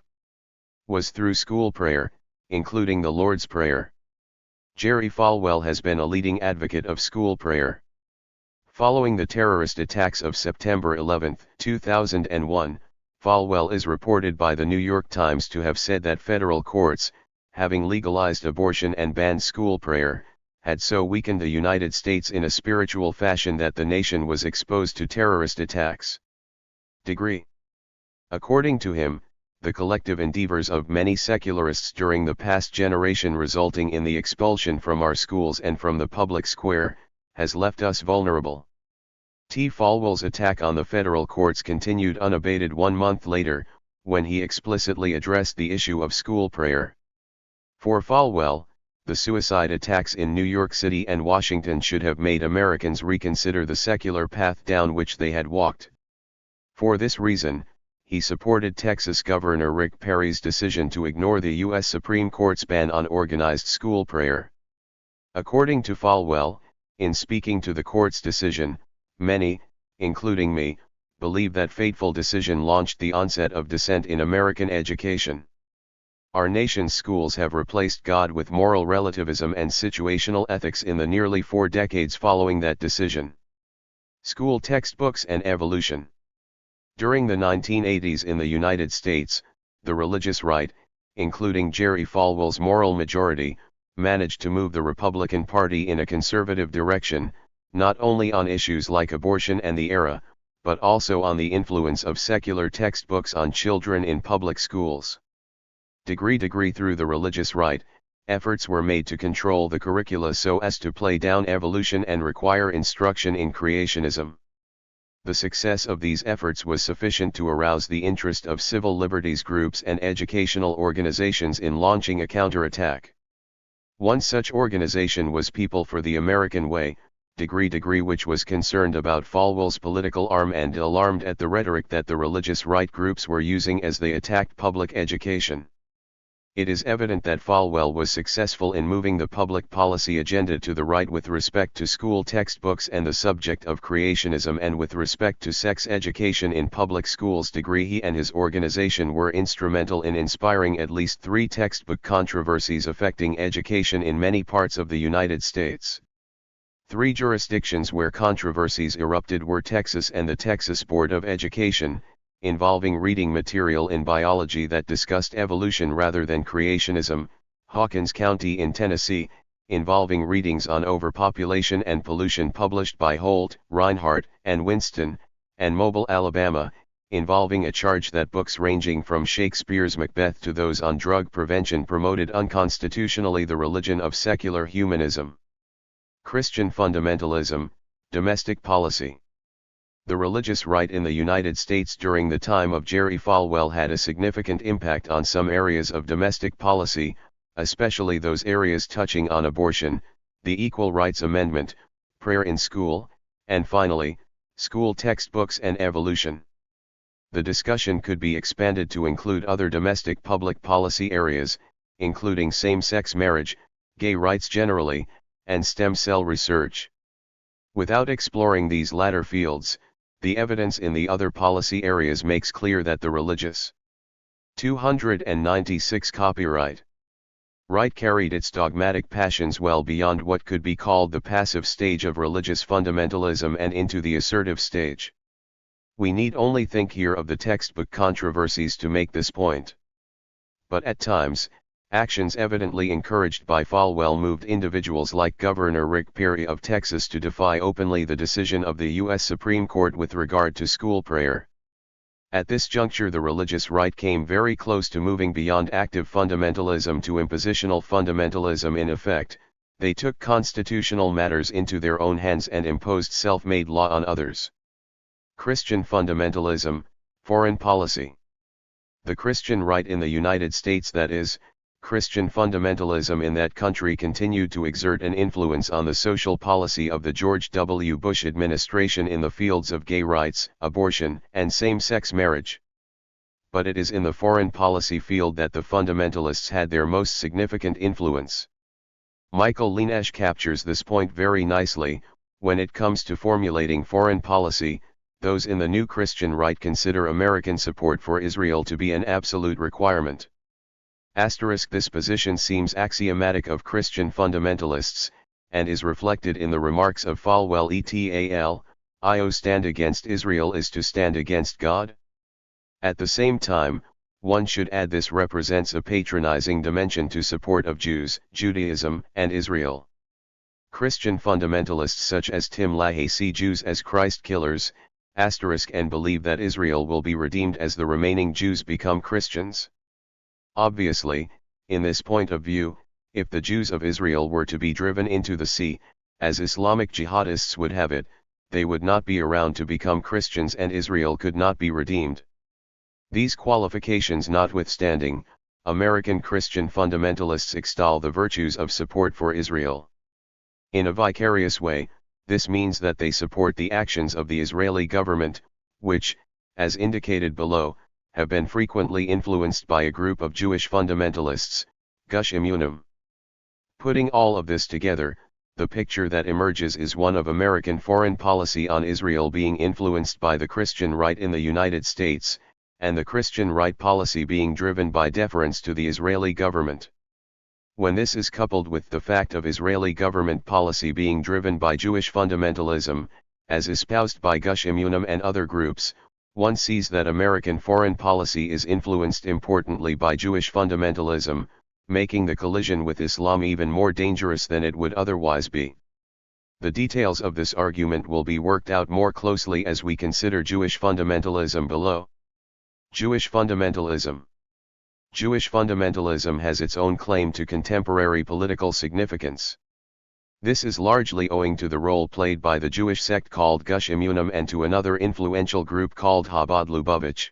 was through school prayer, including the Lord's Prayer. Jerry Falwell has been a leading advocate of school prayer. Following the terrorist attacks of September 11, 2001, Falwell is reported by the New York Times to have said that federal courts, having legalized abortion and banned school prayer, had so weakened the United States in a spiritual fashion that the nation was exposed to terrorist attacks. Degree. According to him, the collective endeavors of many secularists during the past generation resulting in the expulsion from our schools and from the public square, has left us vulnerable. Falwell's attack on the federal courts continued unabated 1 month later, when he explicitly addressed the issue of school prayer. For Falwell, the suicide attacks in New York City and Washington should have made Americans reconsider the secular path down which they had walked. For this reason, he supported Texas Governor Rick Perry's decision to ignore the U.S. Supreme Court's ban on organized school prayer. According to Falwell, in speaking to the court's decision, many, including me, believe that fateful decision launched the onset of dissent in American education. Our nation's schools have replaced God with moral relativism and situational ethics in the nearly 4 decades following that decision. School textbooks and evolution. During the 1980s in the United States, the religious right, including Jerry Falwell's moral majority, managed to move the Republican Party in a conservative direction, not only on issues like abortion and the era, but also on the influence of secular textbooks on children in public schools. Degree through the religious right, efforts were made to control the curricula so as to play down evolution and require instruction in creationism. The success of these efforts was sufficient to arouse the interest of civil liberties groups and educational organizations in launching a counterattack. One such organization was People for the American Way, Degree which was concerned about Falwell's political arm and alarmed at the rhetoric that the religious right groups were using as they attacked public education. It is evident that Falwell was successful in moving the public policy agenda to the right with respect to school textbooks and the subject of creationism, and with respect to sex education in public schools. He and his organization were instrumental in inspiring at least 3 textbook controversies affecting education in many parts of the United States. 3 jurisdictions where controversies erupted were Texas and the Texas Board of Education, involving reading material in biology that discussed evolution rather than creationism; Hawkins County in Tennessee, involving readings on overpopulation and pollution published by Holt, Reinhardt, and Winston; and Mobile, Alabama, involving a charge that books ranging from Shakespeare's Macbeth to those on drug prevention promoted unconstitutionally the religion of secular humanism. Christian fundamentalism, domestic policy. The religious right in the United States during the time of Jerry Falwell had a significant impact on some areas of domestic policy, especially those areas touching on abortion, the Equal Rights Amendment, prayer in school, and finally, school textbooks and evolution. The discussion could be expanded to include other domestic public policy areas, including same-sex marriage, gay rights generally, and stem cell research. Without exploring these latter fields, the evidence in the other policy areas makes clear that the religious 296 copyright right carried its dogmatic passions well beyond what could be called the passive stage of religious fundamentalism and into the assertive stage. We need only think here of the textbook controversies to make this point. But at times, actions evidently encouraged by Falwell moved individuals like Governor Rick Perry of Texas to defy openly the decision of the U.S. Supreme Court with regard to school prayer. At this juncture, the religious right came very close to moving beyond active fundamentalism to impositional fundamentalism. In effect, they took constitutional matters into their own hands and imposed self-made law on others. Christian fundamentalism, foreign policy. The Christian right in the United States, that is, Christian fundamentalism in that country continued to exert an influence on the social policy of the George W. Bush administration in the fields of gay rights, abortion, and same-sex marriage. But it is in the foreign policy field that the fundamentalists had their most significant influence. Michael Lenash captures this point very nicely. When it comes to formulating foreign policy, those in the New Christian Right consider American support for Israel to be an absolute requirement. This position seems axiomatic of Christian fundamentalists, and is reflected in the remarks of Falwell et al. "I stand against Israel is to stand against God." At the same time, one should add this represents a patronizing dimension to support of Jews, Judaism, and Israel. Christian fundamentalists such as Tim LaHaye see Jews as Christ killers, and believe that Israel will be redeemed as the remaining Jews become Christians. Obviously, in this point of view, if the Jews of Israel were to be driven into the sea, as Islamic jihadists would have it, they would not be around to become Christians and Israel could not be redeemed. These qualifications notwithstanding, American Christian fundamentalists extol the virtues of support for Israel. In a vicarious way, this means that they support the actions of the Israeli government, which, as indicated below, have been frequently influenced by a group of Jewish fundamentalists, Gush Emunim. Putting all of this together, the picture that emerges is one of American foreign policy on Israel being influenced by the Christian right in the United States, and the Christian right policy being driven by deference to the Israeli government. When this is coupled with the fact of Israeli government policy being driven by Jewish fundamentalism, as espoused by Gush Emunim and other groups, one sees that American foreign policy is influenced importantly by Jewish fundamentalism, making the collision with Islam even more dangerous than it would otherwise be. The details of this argument will be worked out more closely as we consider Jewish fundamentalism below. Jewish fundamentalism. Jewish fundamentalism has its own claim to contemporary political significance. This is largely owing to the role played by the Jewish sect called Gush Emunim and to another influential group called Chabad Lubavitch.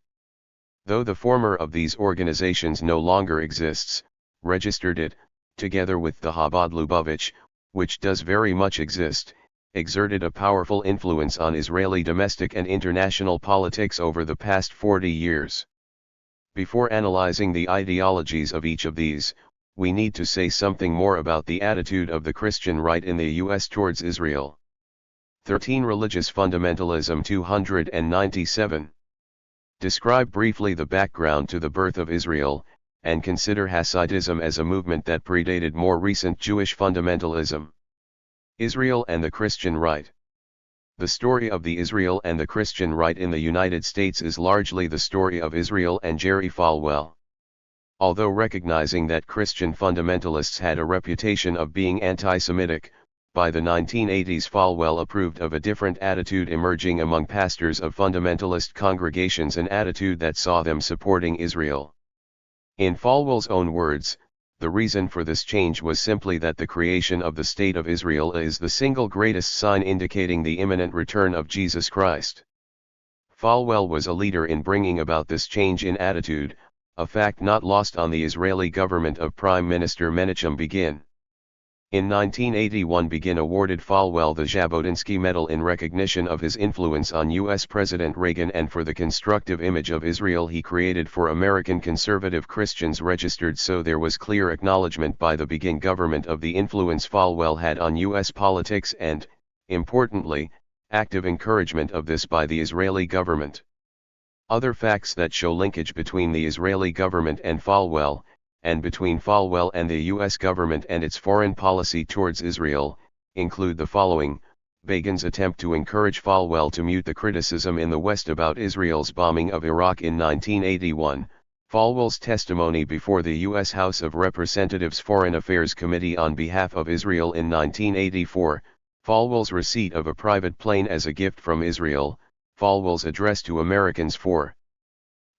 Though the former of these organizations no longer exists, registered it, together with the Chabad Lubavitch, which does very much exist, exerted a powerful influence on Israeli domestic and international politics over the past 40 years. Before analyzing the ideologies of each of these, we need to say something more about the attitude of the Christian right in the U.S. towards Israel. 13. Religious fundamentalism 297. Describe briefly the background to the birth of Israel, and consider Hasidism as a movement that predated more recent Jewish fundamentalism. Israel and the Christian right. The story of the Israel and the Christian right in the United States is largely the story of Israel and Jerry Falwell. Although recognizing that Christian fundamentalists had a reputation of being anti-Semitic, by the 1980s Falwell approved of a different attitude emerging among pastors of fundamentalist congregations, an attitude that saw them supporting Israel. In Falwell's own words, the reason for this change was simply that the creation of the State of Israel is the single greatest sign indicating the imminent return of Jesus Christ. Falwell was a leader in bringing about this change in attitude, a fact not lost on the Israeli government of Prime Minister Menachem Begin. In 1981 Begin awarded Falwell the Jabotinsky Medal in recognition of his influence on U.S. President Reagan and for the constructive image of Israel he created for American conservative Christians registered, so there was clear acknowledgement by the Begin government of the influence Falwell had on U.S. politics and, importantly, active encouragement of this by the Israeli government. Other facts that show linkage between the Israeli government and Falwell, and between Falwell and the U.S. government and its foreign policy towards Israel, include the following: Begin's attempt to encourage Falwell to mute the criticism in the West about Israel's bombing of Iraq in 1981, Falwell's testimony before the U.S. House of Representatives Foreign Affairs Committee on behalf of Israel in 1984, Falwell's receipt of a private plane as a gift from Israel, Falwell's address to Americans for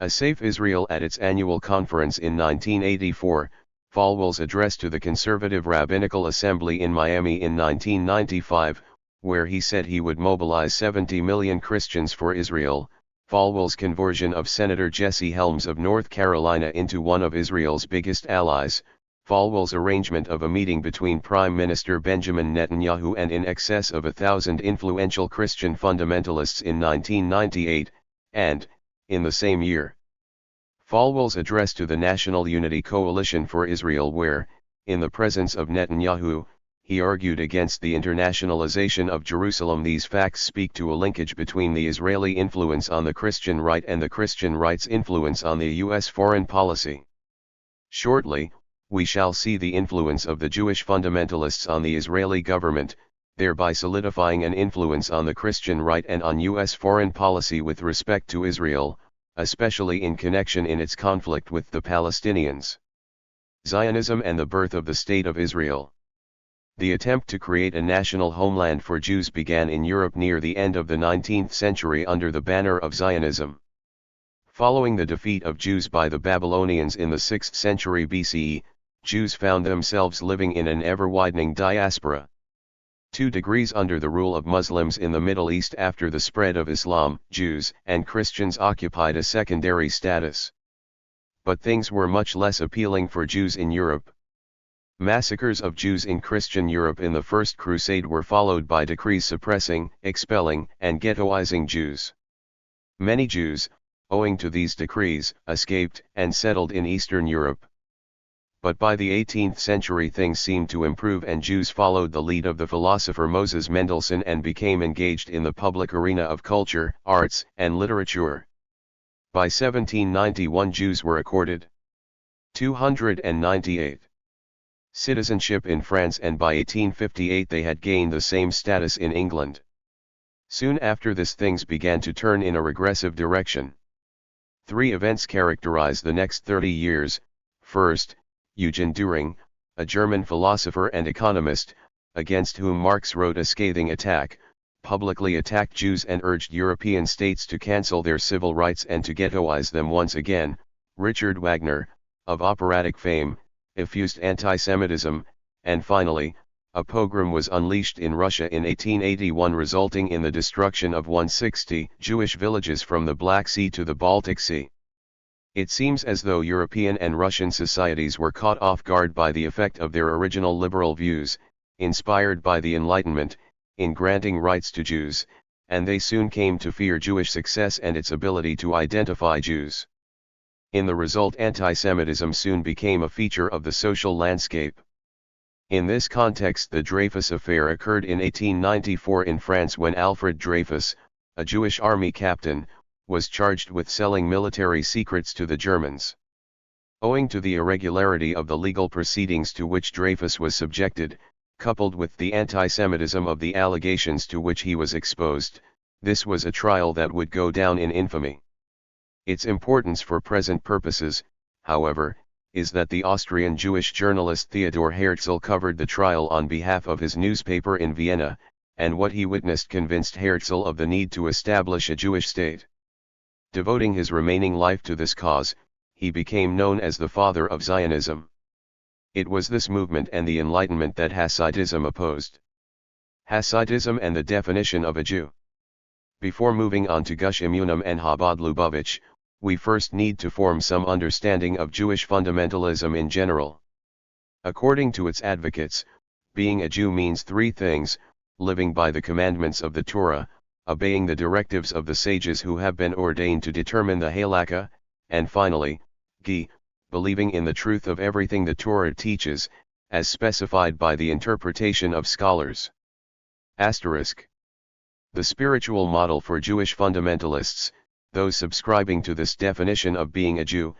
a Safe Israel at its annual conference in 1984, Falwell's address to the Conservative Rabbinical Assembly in Miami in 1995, where he said he would mobilize 70 million Christians for Israel, Falwell's conversion of Senator Jesse Helms of North Carolina into one of Israel's biggest allies, Falwell's arrangement of a meeting between Prime Minister Benjamin Netanyahu and in excess of 1,000 influential Christian fundamentalists in 1998, and, in the same year, Falwell's address to the National Unity Coalition for Israel where, in the presence of Netanyahu, he argued against the internationalization of Jerusalem. These facts speak to a linkage between the Israeli influence on the Christian right and the Christian right's influence on the U.S. foreign policy. Shortly, we shall see the influence of the Jewish fundamentalists on the Israeli government, thereby solidifying an influence on the Christian right and on U.S. foreign policy with respect to Israel, especially in connection in its conflict with the Palestinians. Zionism and the birth of the State of Israel. The attempt to create a national homeland for Jews began in Europe near the end of the 19th century under the banner of Zionism. Following the defeat of Jews by the Babylonians in the 6th century BCE, Jews found themselves living in an ever-widening diaspora. 2 degrees under the rule of Muslims in the Middle East. After the spread of Islam, Jews and Christians occupied a secondary status. But things were much less appealing for Jews in Europe. Massacres of Jews in Christian Europe in the First Crusade were followed by decrees suppressing, expelling, and ghettoizing Jews. Many Jews, owing to these decrees, escaped and settled in Eastern Europe. But by the 18th century things seemed to improve and Jews followed the lead of the philosopher Moses Mendelssohn and became engaged in the public arena of culture, arts, and literature. By 1791 Jews were accorded 298 citizenship in France, and by 1858 they had gained the same status in England. Soon after this things began to turn in a regressive direction. 3 events characterize the next 30 years. First, Eugen Dühring, a German philosopher and economist, against whom Marx wrote a scathing attack, publicly attacked Jews and urged European states to cancel their civil rights and to ghettoize them once again. Richard Wagner, of operatic fame, effused anti-Semitism, and finally, a pogrom was unleashed in Russia in 1881 resulting in the destruction of 160 Jewish villages from the Black Sea to the Baltic Sea. It seems as though European and Russian societies were caught off guard by the effect of their original liberal views, inspired by the Enlightenment, in granting rights to Jews, and they soon came to fear Jewish success and its ability to identify Jews. In the result, anti-Semitism soon became a feature of the social landscape. In this context, the Dreyfus Affair occurred in 1894 in France when Alfred Dreyfus, a Jewish army captain, was charged with selling military secrets to the Germans. Owing to the irregularity of the legal proceedings to which Dreyfus was subjected, coupled with the anti-Semitism of the allegations to which he was exposed, this was a trial that would go down in infamy. Its importance for present purposes, however, is that the Austrian Jewish journalist Theodor Herzl covered the trial on behalf of his newspaper in Vienna, and what he witnessed convinced Herzl of the need to establish a Jewish state. Devoting his remaining life to this cause, he became known as the father of Zionism. It was this movement and the Enlightenment that Hasidism opposed. Hasidism and the definition of a Jew. Before moving on to Gush Emunim and Chabad Lubavitch, we first need to form some understanding of Jewish fundamentalism in general. According to its advocates, being a Jew means 3 things: living by the commandments of the Torah, obeying the directives of the sages who have been ordained to determine the halakha, and finally, believing in the truth of everything the Torah teaches, as specified by the interpretation of scholars. Asterisk. The spiritual model for Jewish fundamentalists, those subscribing to this definition of being a Jew,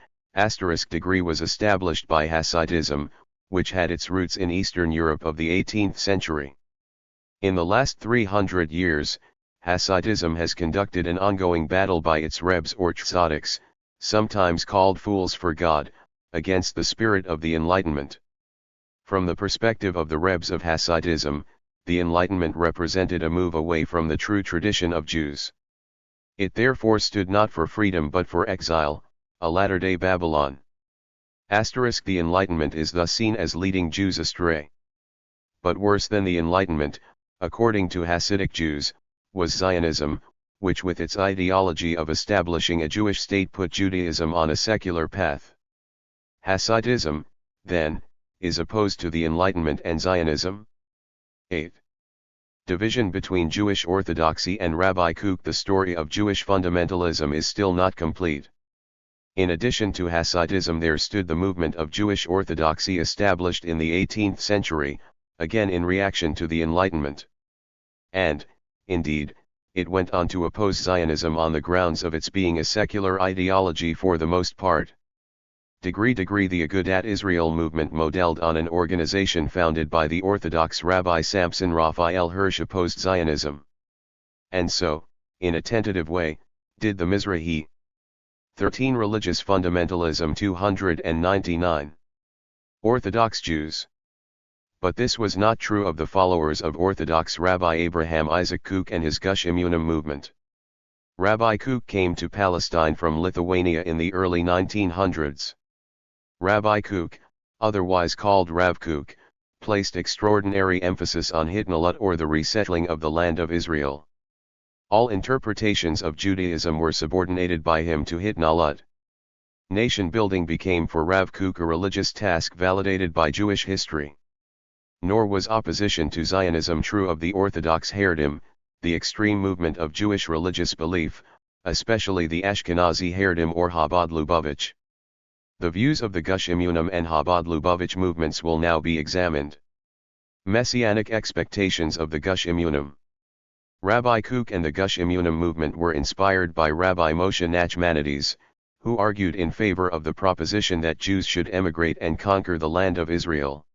degree was established by Hasidism, which had its roots in Eastern Europe of the 18th century. In the last 300 years, Hasidism has conducted an ongoing battle by its Rebs or Tzaddiks, sometimes called fools for God, against the spirit of the Enlightenment. From the perspective of the Rebs of Hasidism, the Enlightenment represented a move away from the true tradition of Jews. It therefore stood not for freedom but for exile, a latter-day Babylon. The Enlightenment is thus seen as leading Jews astray. But worse than the Enlightenment, according to Hasidic Jews, was Zionism, which with its ideology of establishing a Jewish state put Judaism on a secular path. Hasidism, then, is opposed to the Enlightenment and Zionism. 8. Division between Jewish orthodoxy and Rabbi Kook. The story of Jewish fundamentalism is still not complete. In addition to Hasidism, there stood the movement of Jewish orthodoxy established in the 18th century, again in reaction to the Enlightenment. And, indeed, it went on to oppose Zionism on the grounds of its being a secular ideology for the most part. The Agudat Israel movement, modeled on an organization founded by the Orthodox Rabbi Samson Raphael Hirsch, opposed Zionism. And so, in a tentative way, did the Mizrahi. 13. Religious fundamentalism. 299. Orthodox Jews. But this was not true of the followers of Orthodox Rabbi Abraham Isaac Kook and his Gush Emunim movement. Rabbi Kook came to Palestine from Lithuania in the early 1900s. Rabbi Kook, otherwise called Rav Kook, placed extraordinary emphasis on Hitnalut, or the resettling of the land of Israel. All interpretations of Judaism were subordinated by him to Hitnalut. Nation building became for Rav Kook a religious task validated by Jewish history. Nor was opposition to Zionism true of the Orthodox Haredim, the extreme movement of Jewish religious belief, especially the Ashkenazi Haredim or Chabad Lubavitch. The views of the Gush Emunim and Chabad Lubavitch movements will now be examined. Messianic expectations of the Gush Emunim. Rabbi Kook and the Gush Emunim movement were inspired by Rabbi Moshe Nachmanides, who argued in favor of the proposition that Jews should emigrate and conquer the land of Israel.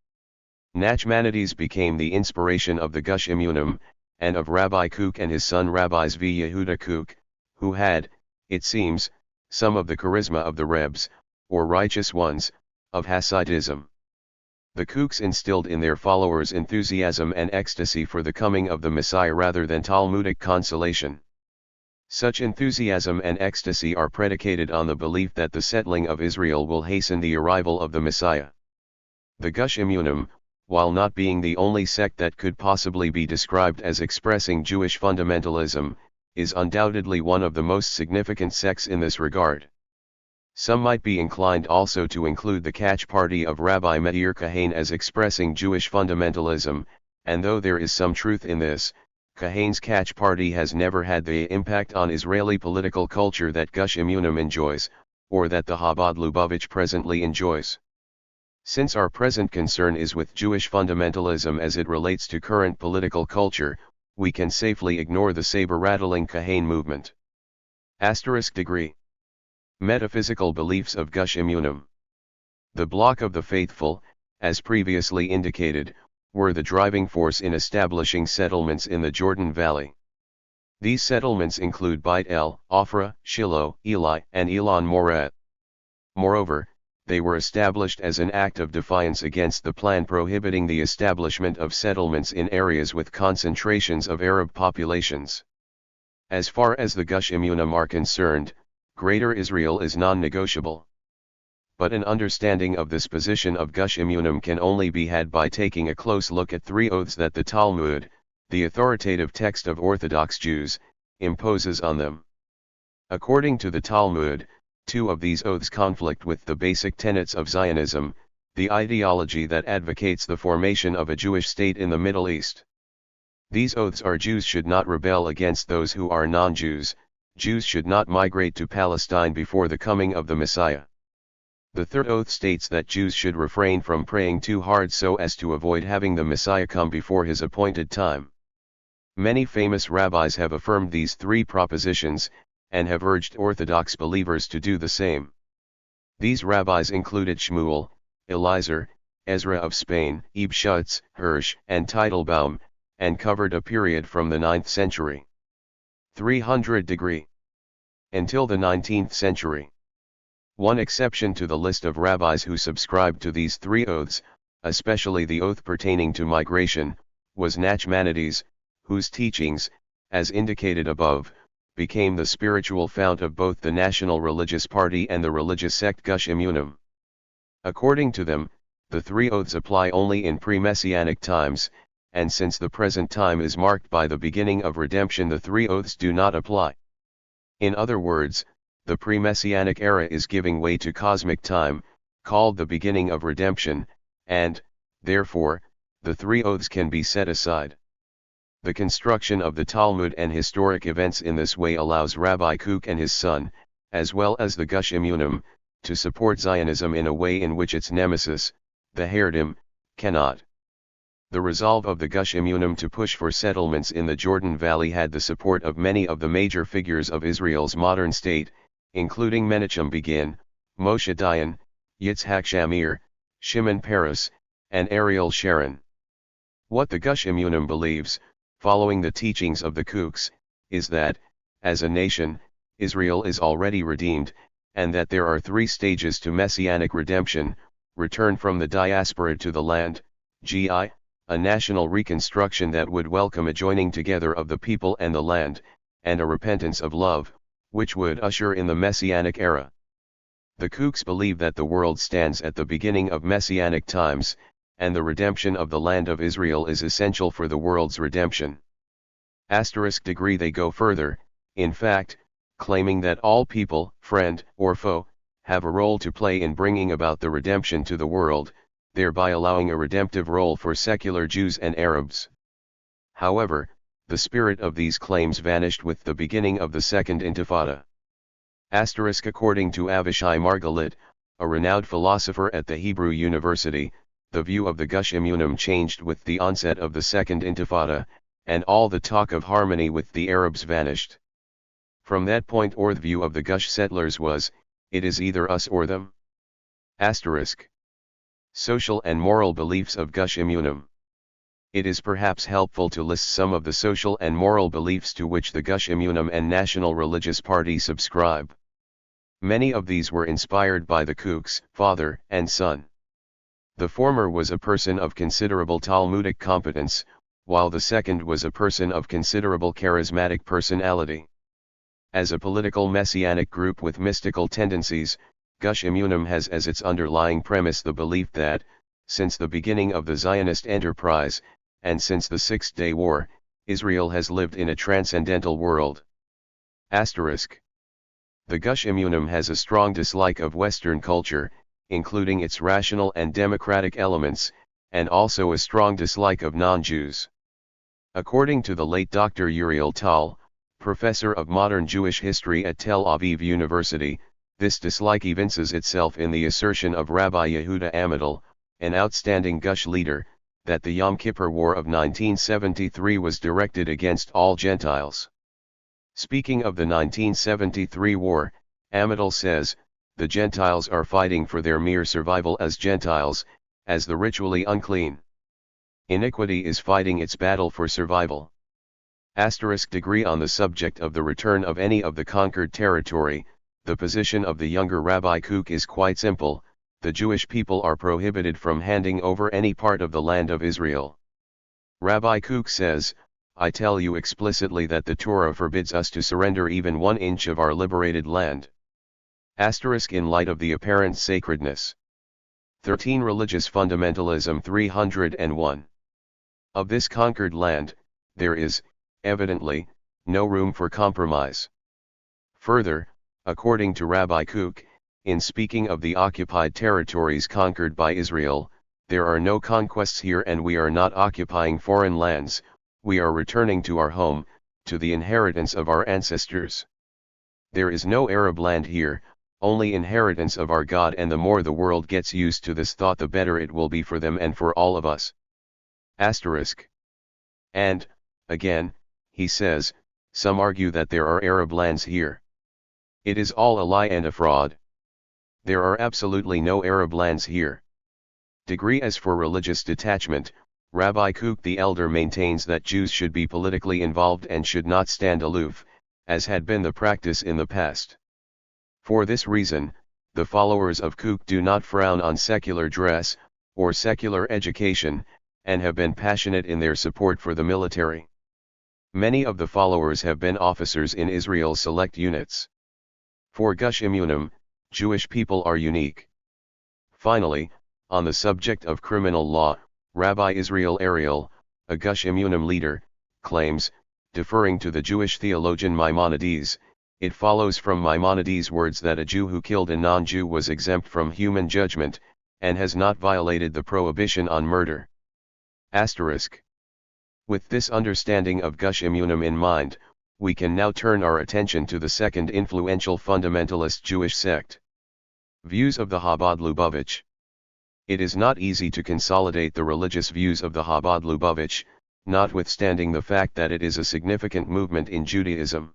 Nachmanides became the inspiration of the Gush Emunim, and of Rabbi Kook and his son Rabbi Zvi Yehuda Kook, who had, it seems, some of the charisma of the Rebs, or righteous ones, of Hasidism. The Kooks instilled in their followers enthusiasm and ecstasy for the coming of the Messiah rather than Talmudic consolation. Such enthusiasm and ecstasy are predicated on the belief that the settling of Israel will hasten the arrival of the Messiah. The Gush Emunim, while not being the only sect that could possibly be described as expressing Jewish fundamentalism, is undoubtedly one of the most significant sects in this regard. Some might be inclined also to include the Catch Party of Rabbi Meir Kahane as expressing Jewish fundamentalism, and though there is some truth in this, Kahane's Catch Party has never had the impact on Israeli political culture that Gush Emunim enjoys, or that the Chabad Lubavitch presently enjoys. Since our present concern is with Jewish fundamentalism as it relates to current political culture, we can safely ignore the saber-rattling Kahane movement. **. Metaphysical beliefs of Gush Emunim. The Block of the Faithful, as previously indicated, were the driving force in establishing settlements in the Jordan Valley. These settlements include Beit El, Ophrah, Shiloh, Eli, and Elon Moreh. Moreover, they were established as an act of defiance against the plan prohibiting the establishment of settlements in areas with concentrations of Arab populations. As far as the Gush Emunim are concerned, Greater Israel is non-negotiable. But an understanding of this position of Gush Emunim can only be had by taking a close look at three oaths that the Talmud, the authoritative text of Orthodox Jews, imposes on them. According to the Talmud, two of these oaths conflict with the basic tenets of Zionism, the ideology that advocates the formation of a Jewish state in the Middle East. These oaths are: Jews should not rebel against those who are non-Jews, Jews should not migrate to Palestine before the coming of the Messiah. The third oath states that Jews should refrain from praying too hard so as to avoid having the Messiah come before his appointed time. Many famous rabbis have affirmed these three propositions, and have urged Orthodox believers to do the same. These rabbis included Shmuel, Eliezer, Ezra of Spain, Ibn Schutz, Hirsch, and Teitelbaum, and covered a period from the 9th century. 300° until the 19th century. One exception to the list of rabbis who subscribed to these three oaths, especially the oath pertaining to migration, was Nachmanides, whose teachings, as indicated above, became the spiritual fount of both the National Religious Party and the religious sect Gush Emunim. According to them, the three oaths apply only in pre-Messianic times, and since the present time is marked by the beginning of redemption, the three oaths do not apply. In other words, the pre-Messianic era is giving way to cosmic time, called the beginning of redemption, and, therefore, the three oaths can be set aside. The construction of the Talmud and historic events in this way allows Rabbi Kook and his son, as well as the Gush Emunim, to support Zionism in a way in which its nemesis, the Haredim, cannot. The resolve of the Gush Emunim to push for settlements in the Jordan Valley had the support of many of the major figures of Israel's modern state, including Menachem Begin, Moshe Dayan, Yitzhak Shamir, Shimon Peres, and Ariel Sharon. What the Gush Emunim believes, following the teachings of the Kooks, is that, as a nation, Israel is already redeemed, and that there are three stages to messianic redemption: return from the diaspora to the land, a national reconstruction that would welcome a joining together of the people and the land, and a repentance of love, which would usher in the messianic era. The Kooks believe that the world stands at the beginning of messianic times, and the redemption of the land of Israel is essential for the world's redemption. Degree they go further, in fact, claiming that all people, friend or foe, have a role to play in bringing about the redemption to the world, thereby allowing a redemptive role for secular Jews and Arabs. However, the spirit of these claims vanished with the beginning of the Second Intifada. According to Avishai Margalit, a renowned philosopher at the Hebrew University, the view of the Gush Emunim changed with the onset of the Second Intifada, and all the talk of harmony with the Arabs vanished. From that point the view of the Gush settlers was, it is either us or them. Social and moral beliefs of Gush Emunim. It is perhaps helpful to list some of the social and moral beliefs to which the Gush Emunim and National Religious Party subscribe. Many of these were inspired by the Kooks, father and son. The former was a person of considerable Talmudic competence, while the second was a person of considerable charismatic personality. As a political messianic group with mystical tendencies, Gush Emunim has as its underlying premise the belief that, since the beginning of the Zionist enterprise, and since the Six-Day War, Israel has lived in a transcendental world. The Gush Emunim has a strong dislike of Western culture, including its rational and democratic elements, and also a strong dislike of non-Jews. According to the late Dr. Uriel Tal, professor of modern Jewish history at Tel Aviv University, this dislike evinces itself in the assertion of Rabbi Yehuda Amital, an outstanding Gush leader, that the Yom Kippur War of 1973 was directed against all Gentiles. Speaking of the 1973 war, Amital says, the Gentiles are fighting for their mere survival as Gentiles, as the ritually unclean. Iniquity is fighting its battle for survival. Degree on the subject of the return of any of the conquered territory, the position of the younger Rabbi Kook is quite simple: the Jewish people are prohibited from handing over any part of the land of Israel. Rabbi Kook says, I tell you explicitly that the Torah forbids us to surrender even 1 inch of our liberated land. In light of the apparent sacredness. 13 Religious Fundamentalism 301. Of this conquered land, there is, evidently, no room for compromise. Further, according to Rabbi Kook, in speaking of the occupied territories conquered by Israel, there are no conquests here and we are not occupying foreign lands, we are returning to our home, to the inheritance of our ancestors. There is no Arab land here, only inheritance of our God, and the more the world gets used to this thought the better it will be for them and for all of us. And, again, he says, some argue that there are Arab lands here. It is all a lie and a fraud. There are absolutely no Arab lands here. As for religious detachment, Rabbi Kook the Elder maintains that Jews should be politically involved and should not stand aloof, as had been the practice in the past. For this reason, the followers of Kook do not frown on secular dress, or secular education, and have been passionate in their support for the military. Many of the followers have been officers in Israel's select units. For Gush Emunim, Jewish people are unique. Finally, on the subject of criminal law, Rabbi Israel Ariel, a Gush Emunim leader, claims, deferring to the Jewish theologian Maimonides, it follows from Maimonides' words that a Jew who killed a non-Jew was exempt from human judgment, and has not violated the prohibition on murder. Asterisk. With this understanding of Gush Emunim in mind, we can now turn our attention to the second influential fundamentalist Jewish sect. Views of the Chabad Lubavitch. It is not easy to consolidate the religious views of the Chabad Lubavitch, notwithstanding the fact that it is a significant movement in Judaism.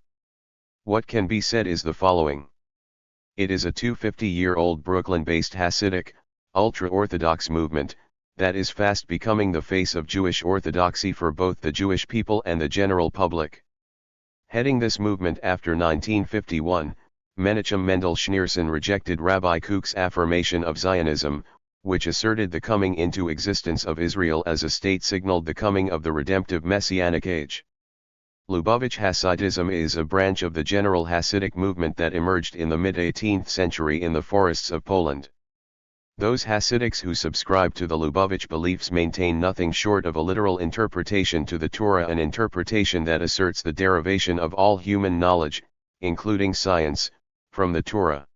What can be said is the following. It is a 250-year-old Brooklyn-based Hasidic, ultra-Orthodox movement, that is fast becoming the face of Jewish orthodoxy for both the Jewish people and the general public. Heading this movement after 1951, Menachem Mendel Schneerson rejected Rabbi Kook's affirmation of Zionism, which asserted the coming into existence of Israel as a state signaled the coming of the redemptive Messianic age. Lubavitch Hasidism is a branch of the general Hasidic movement that emerged in the mid-18th century in the forests of Poland. Those Hasidics who subscribe to the Lubavitch beliefs maintain nothing short of a literal interpretation to the Torah, an interpretation that asserts the derivation of all human knowledge, including science, from the Torah.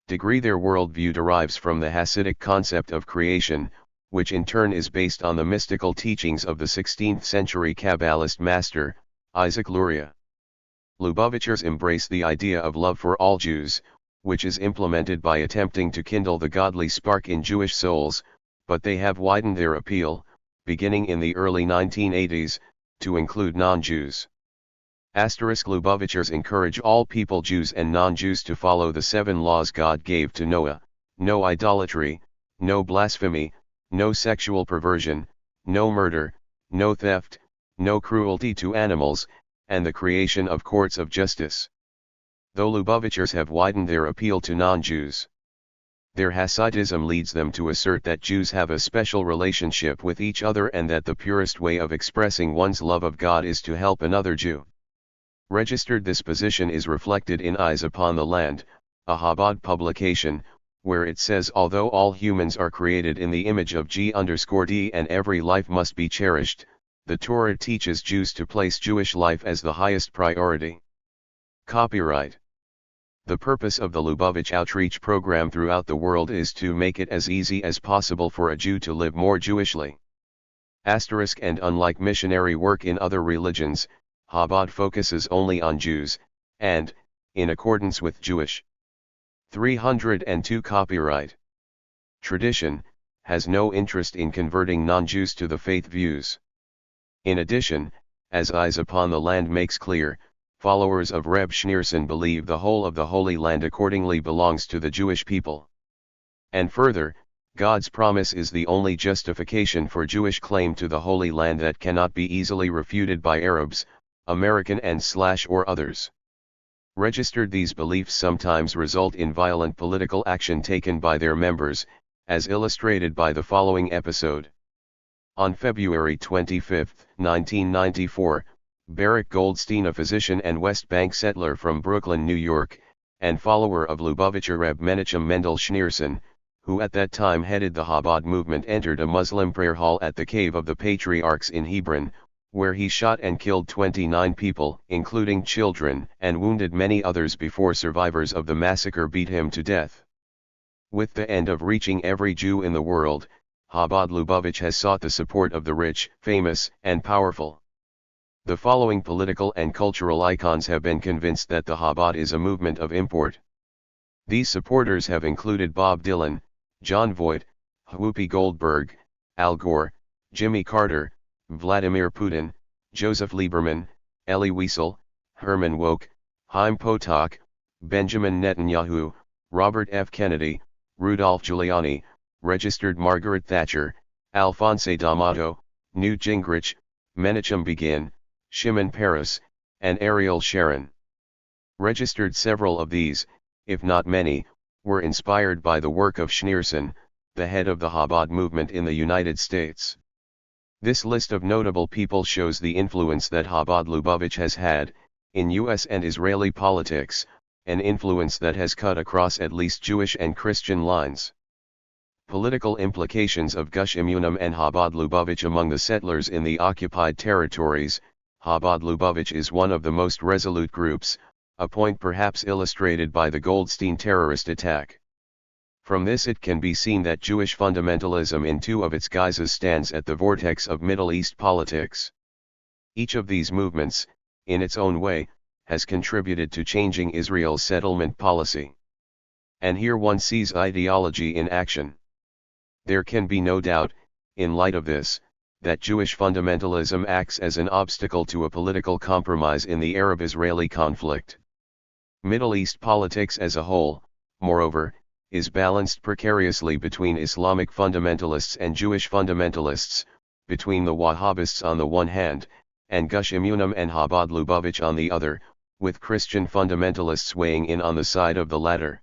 Their worldview derives from the Hasidic concept of creation, which in turn is based on the mystical teachings of the 16th century Kabbalist master, Isaac Luria. Lubavitchers embrace the idea of love for all Jews, which is implemented by attempting to kindle the godly spark in Jewish souls, but they have widened their appeal, beginning in the early 1980s, to include non-Jews. Lubavitchers encourage all people, Jews and non-Jews, to follow the 7 laws God gave to Noah: no idolatry, no blasphemy, no sexual perversion, no murder, no theft, no cruelty to animals, and the creation of courts of justice. Though Lubavitchers have widened their appeal to non-Jews, their Hasidism leads them to assert that Jews have a special relationship with each other and that the purest way of expressing one's love of God is to help another Jew. This position is reflected in Eyes Upon the Land, a Chabad publication, where it says, although all humans are created in the image of G_D and every life must be cherished, the Torah teaches Jews to place Jewish life as the highest priority. Copyright. The purpose of the Lubavitch outreach program throughout the world is to make it as easy as possible for a Jew to live more Jewishly. And unlike missionary work in other religions, Chabad focuses only on Jews, and, in accordance with Jewish 302 copyright tradition, has no interest in converting non-Jews to the faith views. In addition, as Eyes Upon the Land makes clear, followers of Reb Schneerson believe the whole of the Holy Land accordingly belongs to the Jewish people. And further, God's promise is the only justification for Jewish claim to the Holy Land that cannot be easily refuted by Arabs, American and/or others. These beliefs sometimes result in violent political action taken by their members, as illustrated by the following episode. On February 25, 1994, Barak Goldstein, a physician and West Bank settler from Brooklyn, New York, and follower of Lubavitcher Reb Menachem Mendel Schneerson, who at that time headed the Chabad movement, entered a Muslim prayer hall at the Cave of the Patriarchs in Hebron, where he shot and killed 29 people, including children, and wounded many others before survivors of the massacre beat him to death. With the end of reaching every Jew in the world, Chabad Lubavitch has sought the support of the rich, famous, and powerful. The following political and cultural icons have been convinced that the Chabad is a movement of import. These supporters have included Bob Dylan, John Voight, Whoopi Goldberg, Al Gore, Jimmy Carter, Vladimir Putin, Joseph Lieberman, Elie Wiesel, Herman Wouk, Chaim Potok, Benjamin Netanyahu, Robert F. Kennedy, Rudolph Giuliani, registered Margaret Thatcher, Alphonse D'Amato, Newt Gingrich, Menachem Begin, Shimon Peres, and Ariel Sharon. Several of these, if not many, were inspired by the work of Schneerson, the head of the Chabad movement in the United States. This list of notable people shows the influence that Chabad Lubavitch has had, in U.S. and Israeli politics, an influence that has cut across at least Jewish and Christian lines. Political implications of Gush Emunim and Chabad Lubavitch among the settlers in the occupied territories. Chabad Lubavitch is one of the most resolute groups, a point perhaps illustrated by the Goldstein terrorist attack. From this it can be seen that Jewish fundamentalism in two of its guises stands at the vortex of Middle East politics. Each of these movements, in its own way, has contributed to changing Israel's settlement policy. And here one sees ideology in action. There can be no doubt, in light of this, that Jewish fundamentalism acts as an obstacle to a political compromise in the Arab-Israeli conflict. Middle East politics as a whole, moreover, is balanced precariously between Islamic fundamentalists and Jewish fundamentalists, between the Wahhabists on the one hand, and Gush Emunim and Chabad Lubavitch on the other, with Christian fundamentalists weighing in on the side of the latter.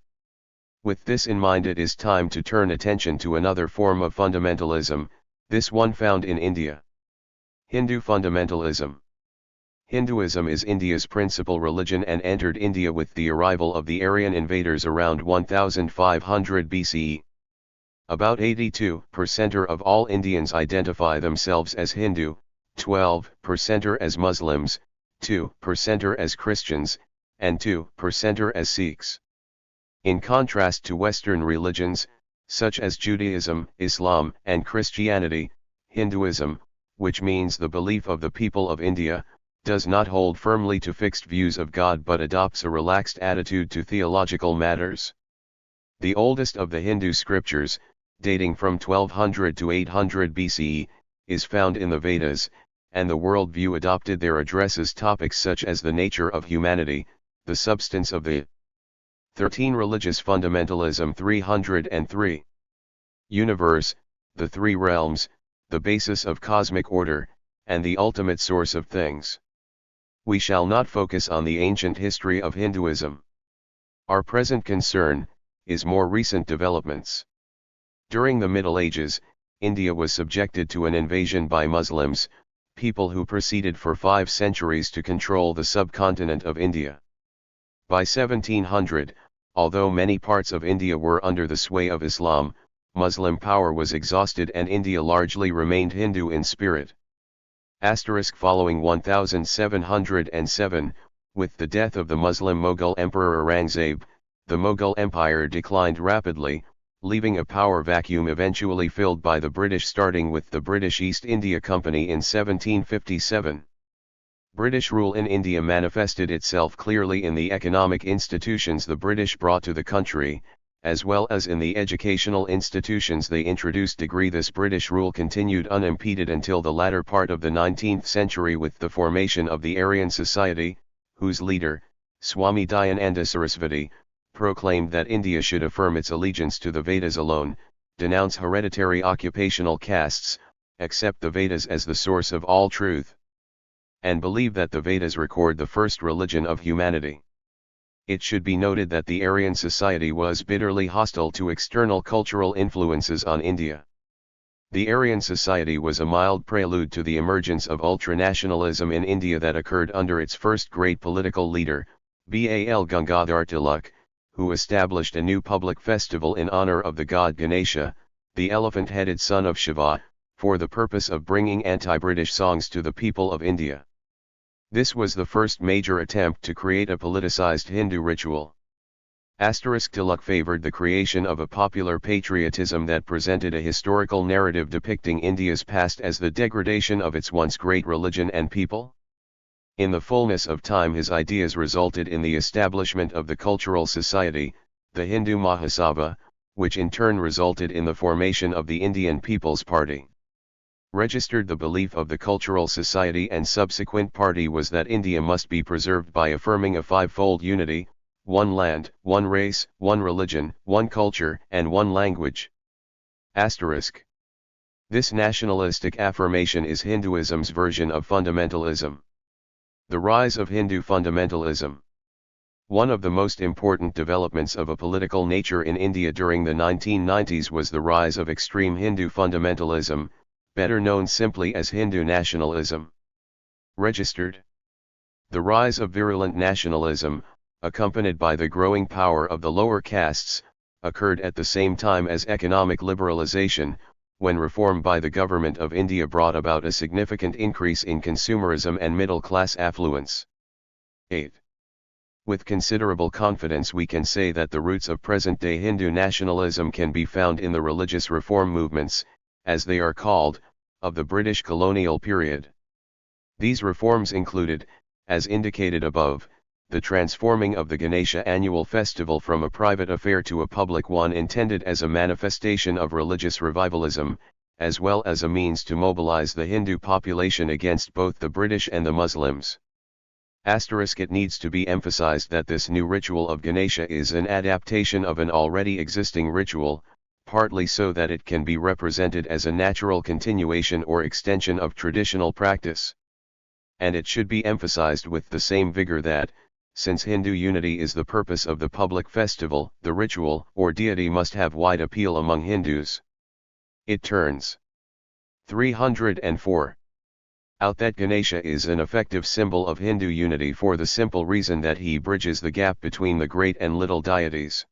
With this in mind, it is time to turn attention to another form of fundamentalism, this one found in India. Hindu fundamentalism. Hinduism is India's principal religion and entered India with the arrival of the Aryan invaders around 1500 BCE. About 82% of all Indians identify themselves as Hindu, 12% as Muslims, 2% as Christians, and 2% as Sikhs. In contrast to Western religions, such as Judaism, Islam, and Christianity, Hinduism, which means the belief of the people of India, does not hold firmly to fixed views of God but adopts a relaxed attitude to theological matters. The oldest of the Hindu scriptures, dating from 1200 to 800 BCE, is found in the Vedas, and the worldview adopted there addresses topics such as the nature of humanity, the substance of the 13 religious fundamentalism 303. Universe, the three realms, the basis of cosmic order, and the ultimate source of things. We shall not focus on the ancient history of Hinduism. Our present concern is more recent developments. During the Middle Ages, India was subjected to an invasion by Muslims, people who proceeded for 5 centuries to control the subcontinent of India. By 1700, although many parts of India were under the sway of Islam, Muslim power was exhausted and India largely remained Hindu in spirit. Following 1707, with the death of the Muslim Mughal Emperor Aurangzeb, the Mughal Empire declined rapidly, leaving a power vacuum eventually filled by the British, starting with the British East India Company in 1757. British rule in India manifested itself clearly in the economic institutions the British brought to the country, as well as in the educational institutions they introduced. This British rule continued unimpeded until the latter part of the 19th century with the formation of the Aryan Society, whose leader, Swami Dayananda Sarasvati, proclaimed that India should affirm its allegiance to the Vedas alone, denounce hereditary occupational castes, accept the Vedas as the source of all truth, and believe that the Vedas record the first religion of humanity. It should be noted that the Aryan Society was bitterly hostile to external cultural influences on India. The Aryan Society was a mild prelude to the emergence of ultranationalism in India that occurred under its first great political leader, Bal Gangadhar Tilak, who established a new public festival in honor of the god Ganesha, the elephant-headed son of Shiva, for the purpose of bringing anti-British songs to the people of India. This was the first major attempt to create a politicized Hindu ritual. Tilak favored the creation of a popular patriotism that presented a historical narrative depicting India's past as the degradation of its once great religion and people. In the fullness of time, his ideas resulted in the establishment of the cultural society, the Hindu Mahasabha, which in turn resulted in the formation of the Indian People's Party. Registered the belief of the cultural society and subsequent party was that India must be preserved by affirming a five-fold unity: one land, one race, one religion, one culture, and one language. This nationalistic affirmation is Hinduism's version of fundamentalism. The rise of Hindu fundamentalism. One of the most important developments of a political nature in India during the 1990s was the rise of extreme Hindu fundamentalism, better known simply as Hindu nationalism. Registered. The rise of virulent nationalism, accompanied by the growing power of the lower castes, occurred at the same time as economic liberalization, when reform by the government of India brought about a significant increase in consumerism and middle-class affluence. 8. With considerable confidence we can say that the roots of present-day Hindu nationalism can be found in the religious reform movements, as they are called, of the British colonial period. These reforms included, as indicated above, the transforming of the Ganesha annual festival from a private affair to a public one intended as a manifestation of religious revivalism, as well as a means to mobilize the Hindu population against both the British and the Muslims. It needs to be emphasized that this new ritual of Ganesha is an adaptation of an already existing ritual, partly so that it can be represented as a natural continuation or extension of traditional practice. And it should be emphasized with the same vigor that, since Hindu unity is the purpose of the public festival, the ritual or deity must have wide appeal among Hindus. It turns 304 out that Ganesha is an effective symbol of Hindu unity for the simple reason that he bridges the gap between the great and little deities.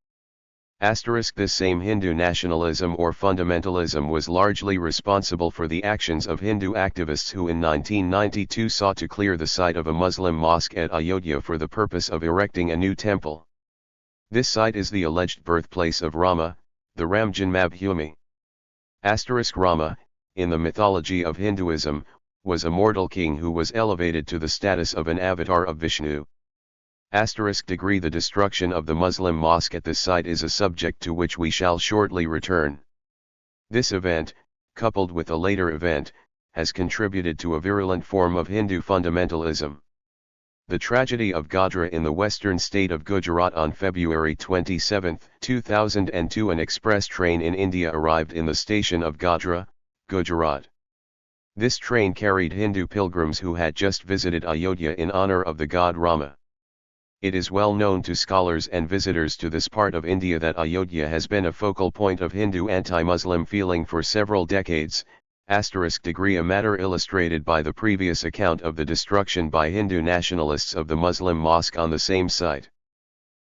This same Hindu nationalism or fundamentalism was largely responsible for the actions of Hindu activists who in 1992 sought to clear the site of a Muslim mosque at Ayodhya for the purpose of erecting a new temple. This site is the alleged birthplace of Rama, the Ram Janmabhoomi. Rama, in the mythology of Hinduism, was a mortal king who was elevated to the status of an avatar of Vishnu. The destruction of the Muslim mosque at this site is a subject to which we shall shortly return. This event, coupled with a later event, has contributed to a virulent form of Hindu fundamentalism. The tragedy of Godhra in the western state of Gujarat on February 27, 2002. An express train in India arrived in the station of Godhra, Gujarat. This train carried Hindu pilgrims who had just visited Ayodhya in honor of the god Rama. It is well known to scholars and visitors to this part of India that Ayodhya has been a focal point of Hindu anti-Muslim feeling for several decades, a matter illustrated by the previous account of the destruction by Hindu nationalists of the Muslim mosque on the same site.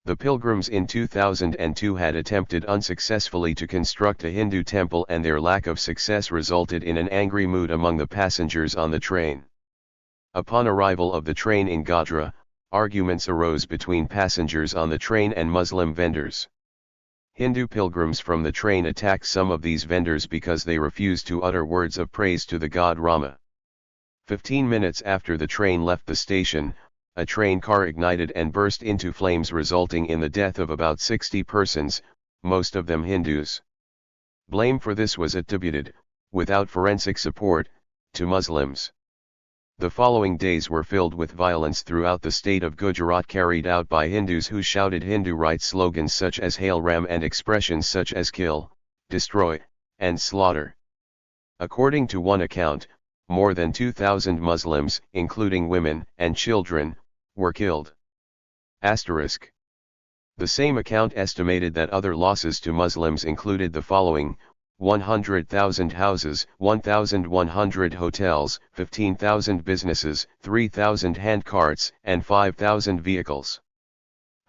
The pilgrims in 2002 had attempted unsuccessfully to construct a Hindu temple, and their lack of success resulted in an angry mood among the passengers on the train. Upon arrival of the train in Godhra, arguments arose between passengers on the train and Muslim vendors. Hindu pilgrims from the train attacked some of these vendors because they refused to utter words of praise to the god Rama. 15 minutes after the train left the station, a train car ignited and burst into flames, resulting in the death of about 60 persons, most of them Hindus. Blame for this was attributed, without forensic support, to Muslims. The following days were filled with violence throughout the state of Gujarat, carried out by Hindus who shouted Hindu rights slogans such as Hail Ram and expressions such as kill, destroy, and slaughter. According to one account, more than 2,000 Muslims, including women and children, were killed. The same account estimated that other losses to Muslims included the following: 100,000 houses, 1,100 hotels, 15,000 businesses, 3,000 handcarts, and 5,000 vehicles.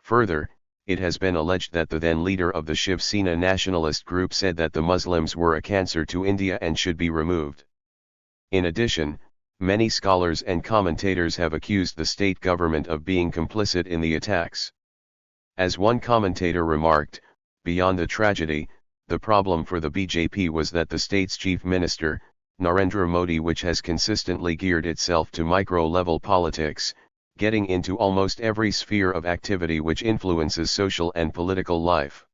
Further, it has been alleged that the then leader of the Shiv Sena nationalist group said that the Muslims were a cancer to India and should be removed. In addition, many scholars and commentators have accused the state government of being complicit in the attacks. As one commentator remarked, beyond the tragedy, the problem for the BJP was that the state's chief minister, Narendra Modi, which has consistently geared itself to micro-level politics, getting into almost every sphere of activity which influences social and political life.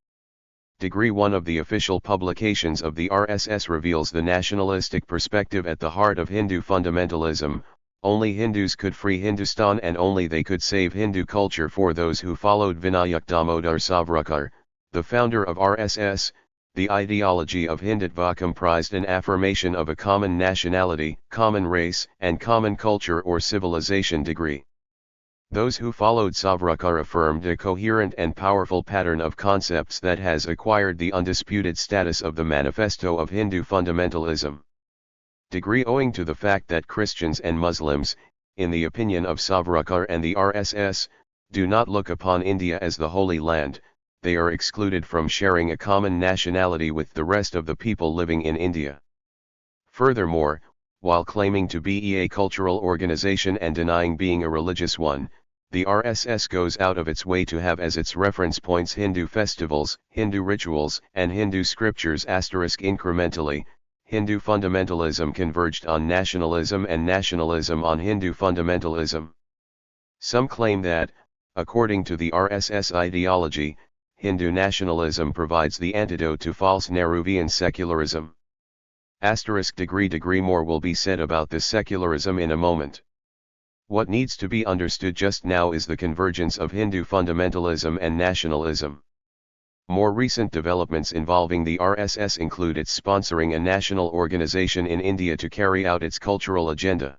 One of the official publications of the RSS reveals the nationalistic perspective at the heart of Hindu fundamentalism: only Hindus could free Hindustan and only they could save Hindu culture. For those who followed Vinayak Damodar Savarkar, the founder of RSS, the ideology of Hindutva comprised an affirmation of a common nationality, common race, and common culture or civilization. Those who followed Savarkar affirmed a coherent and powerful pattern of concepts that has acquired the undisputed status of the manifesto of Hindu fundamentalism. Owing to the fact that Christians and Muslims, in the opinion of Savarkar and the RSS, do not look upon India as the Holy Land, they are excluded from sharing a common nationality with the rest of the people living in India. Furthermore, while claiming to be a cultural organization and denying being a religious one, The RSS goes out of its way to have as its reference points Hindu festivals, Hindu rituals, and Hindu scriptures. Incrementally, Hindu fundamentalism converged on nationalism and nationalism on Hindu fundamentalism. Some claim that, according to the RSS ideology, Hindu nationalism provides the antidote to false Nehruvian secularism. Degree more will be said about this secularism in a moment. What needs to be understood just now is the convergence of Hindu fundamentalism and nationalism. More recent developments involving the RSS include its sponsoring a national organization in India to carry out its cultural agenda.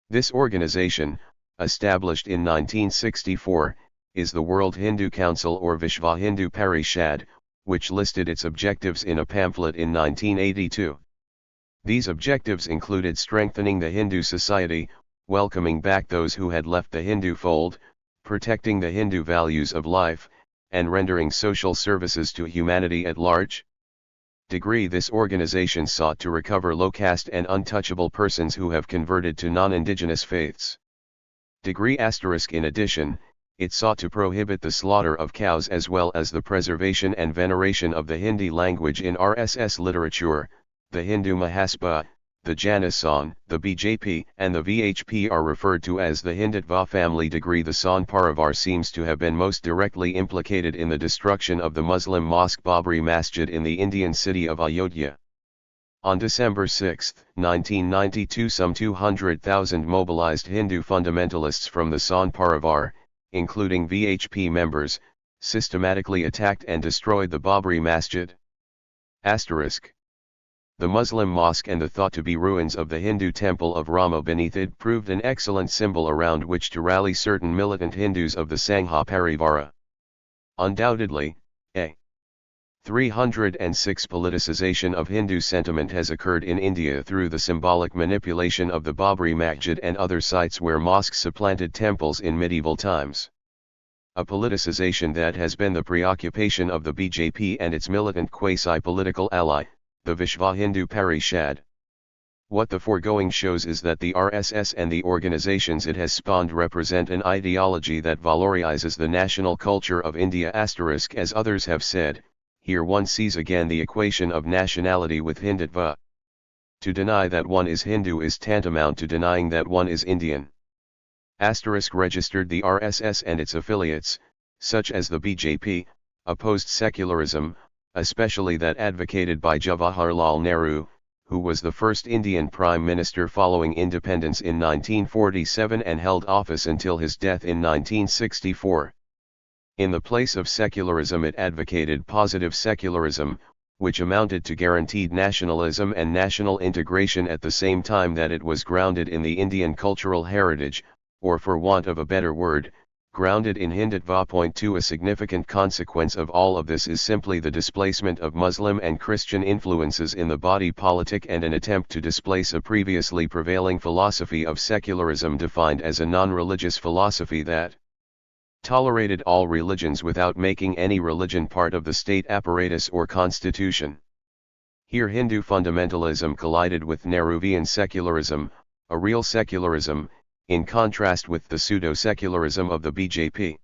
This organization, established in 1964, is the World Hindu Council or Vishva Hindu Parishad, which listed its objectives in a pamphlet in 1982. These objectives included strengthening the Hindu society, welcoming back those who had left the Hindu fold, protecting the Hindu values of life, and rendering social services to humanity at large. This organization sought to recover low-caste and untouchable persons who have converted to non-indigenous faiths. In addition, it sought to prohibit the slaughter of cows as well as the preservation and veneration of the Hindi language in RSS literature. The Hindu Mahasabha, the Janasangh, the BJP, and the VHP are referred to as the Hindutva family. The Sangh Parivar seems to have been most directly implicated in the destruction of the Muslim mosque Babri Masjid in the Indian city of Ayodhya. On December 6, 1992, some 200,000 mobilized Hindu fundamentalists from the Sangh Parivar, including VHP members, systematically attacked and destroyed the Babri Masjid. The Muslim mosque and the thought-to-be ruins of the Hindu temple of Rama beneath it proved an excellent symbol around which to rally certain militant Hindus of the Sangha Parivara. Undoubtedly, a 306 politicization of Hindu sentiment has occurred in India through the symbolic manipulation of the Babri Masjid and other sites where mosques supplanted temples in medieval times. A politicization that has been the preoccupation of the BJP and its militant quasi-political ally, the Vishva Hindu Parishad. What the foregoing shows is that the RSS and the organizations it has spawned represent an ideology that valorizes the national culture of India. As others have said, here one sees again the equation of nationality with Hindutva. To deny that one is Hindu is tantamount to denying that one is Indian. Registered the RSS and its affiliates, such as the BJP, opposed secularism, especially that advocated by Jawaharlal Nehru, who was the first Indian Prime Minister following independence in 1947 and held office until his death in 1964. In the place of secularism it advocated positive secularism, which amounted to guaranteed nationalism and national integration at the same time that it was grounded in the Indian cultural heritage, or for want of a better word, grounded in Hindutva. 2 A significant consequence of all of this is simply the displacement of Muslim and Christian influences in the body politic and an attempt to displace a previously prevailing philosophy of secularism defined as a non-religious philosophy that tolerated all religions without making any religion part of the state apparatus or constitution. Here Hindu fundamentalism collided with Nehruvian secularism, a real secularism, in contrast with the pseudo-secularism of the BJP.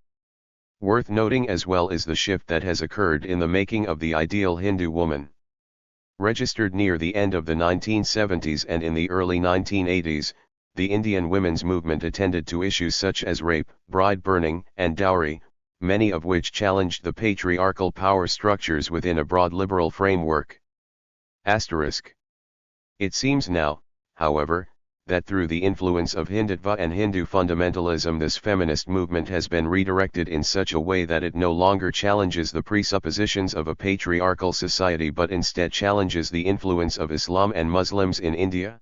Worth noting as well is the shift that has occurred in the making of the ideal Hindu woman. Registered near the end of the 1970s and in the early 1980s, the Indian women's movement attended to issues such as rape, bride burning, and dowry, many of which challenged the patriarchal power structures within a broad liberal framework. It seems now, however, that through the influence of Hindutva and Hindu fundamentalism this feminist movement has been redirected in such a way that it no longer challenges the presuppositions of a patriarchal society but instead challenges the influence of Islam and Muslims in India.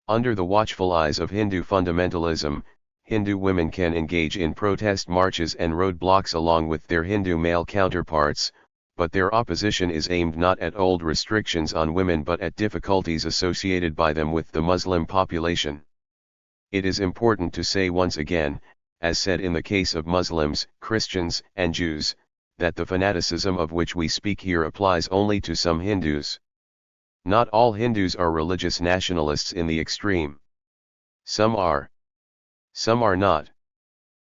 Under the watchful eyes of Hindu fundamentalism, Hindu women can engage in protest marches and roadblocks along with their Hindu male counterparts, but their opposition is aimed not at old restrictions on women but at difficulties associated by them with the Muslim population. It is important to say once again, as said in the case of Muslims, Christians, and Jews, that the fanaticism of which we speak here applies only to some Hindus. Not all Hindus are religious nationalists in the extreme. Some are. Some are not.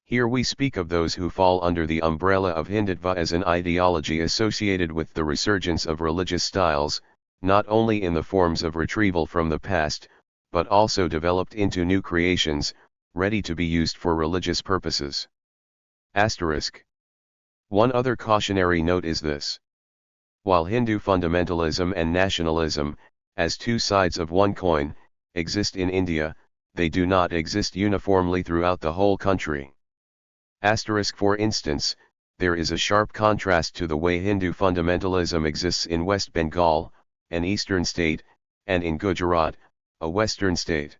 Here we speak of those who fall under the umbrella of Hindutva as an ideology associated with the resurgence of religious styles, not only in the forms of retrieval from the past, but also developed into new creations, ready to be used for religious purposes. Asterisk. One other cautionary note is this. While Hindu fundamentalism and nationalism, as two sides of one coin, exist in India, they do not exist uniformly throughout the whole country. Asterisk. For instance, there is a sharp contrast to the way Hindu fundamentalism exists in West Bengal, an eastern state, and in Gujarat, a western state.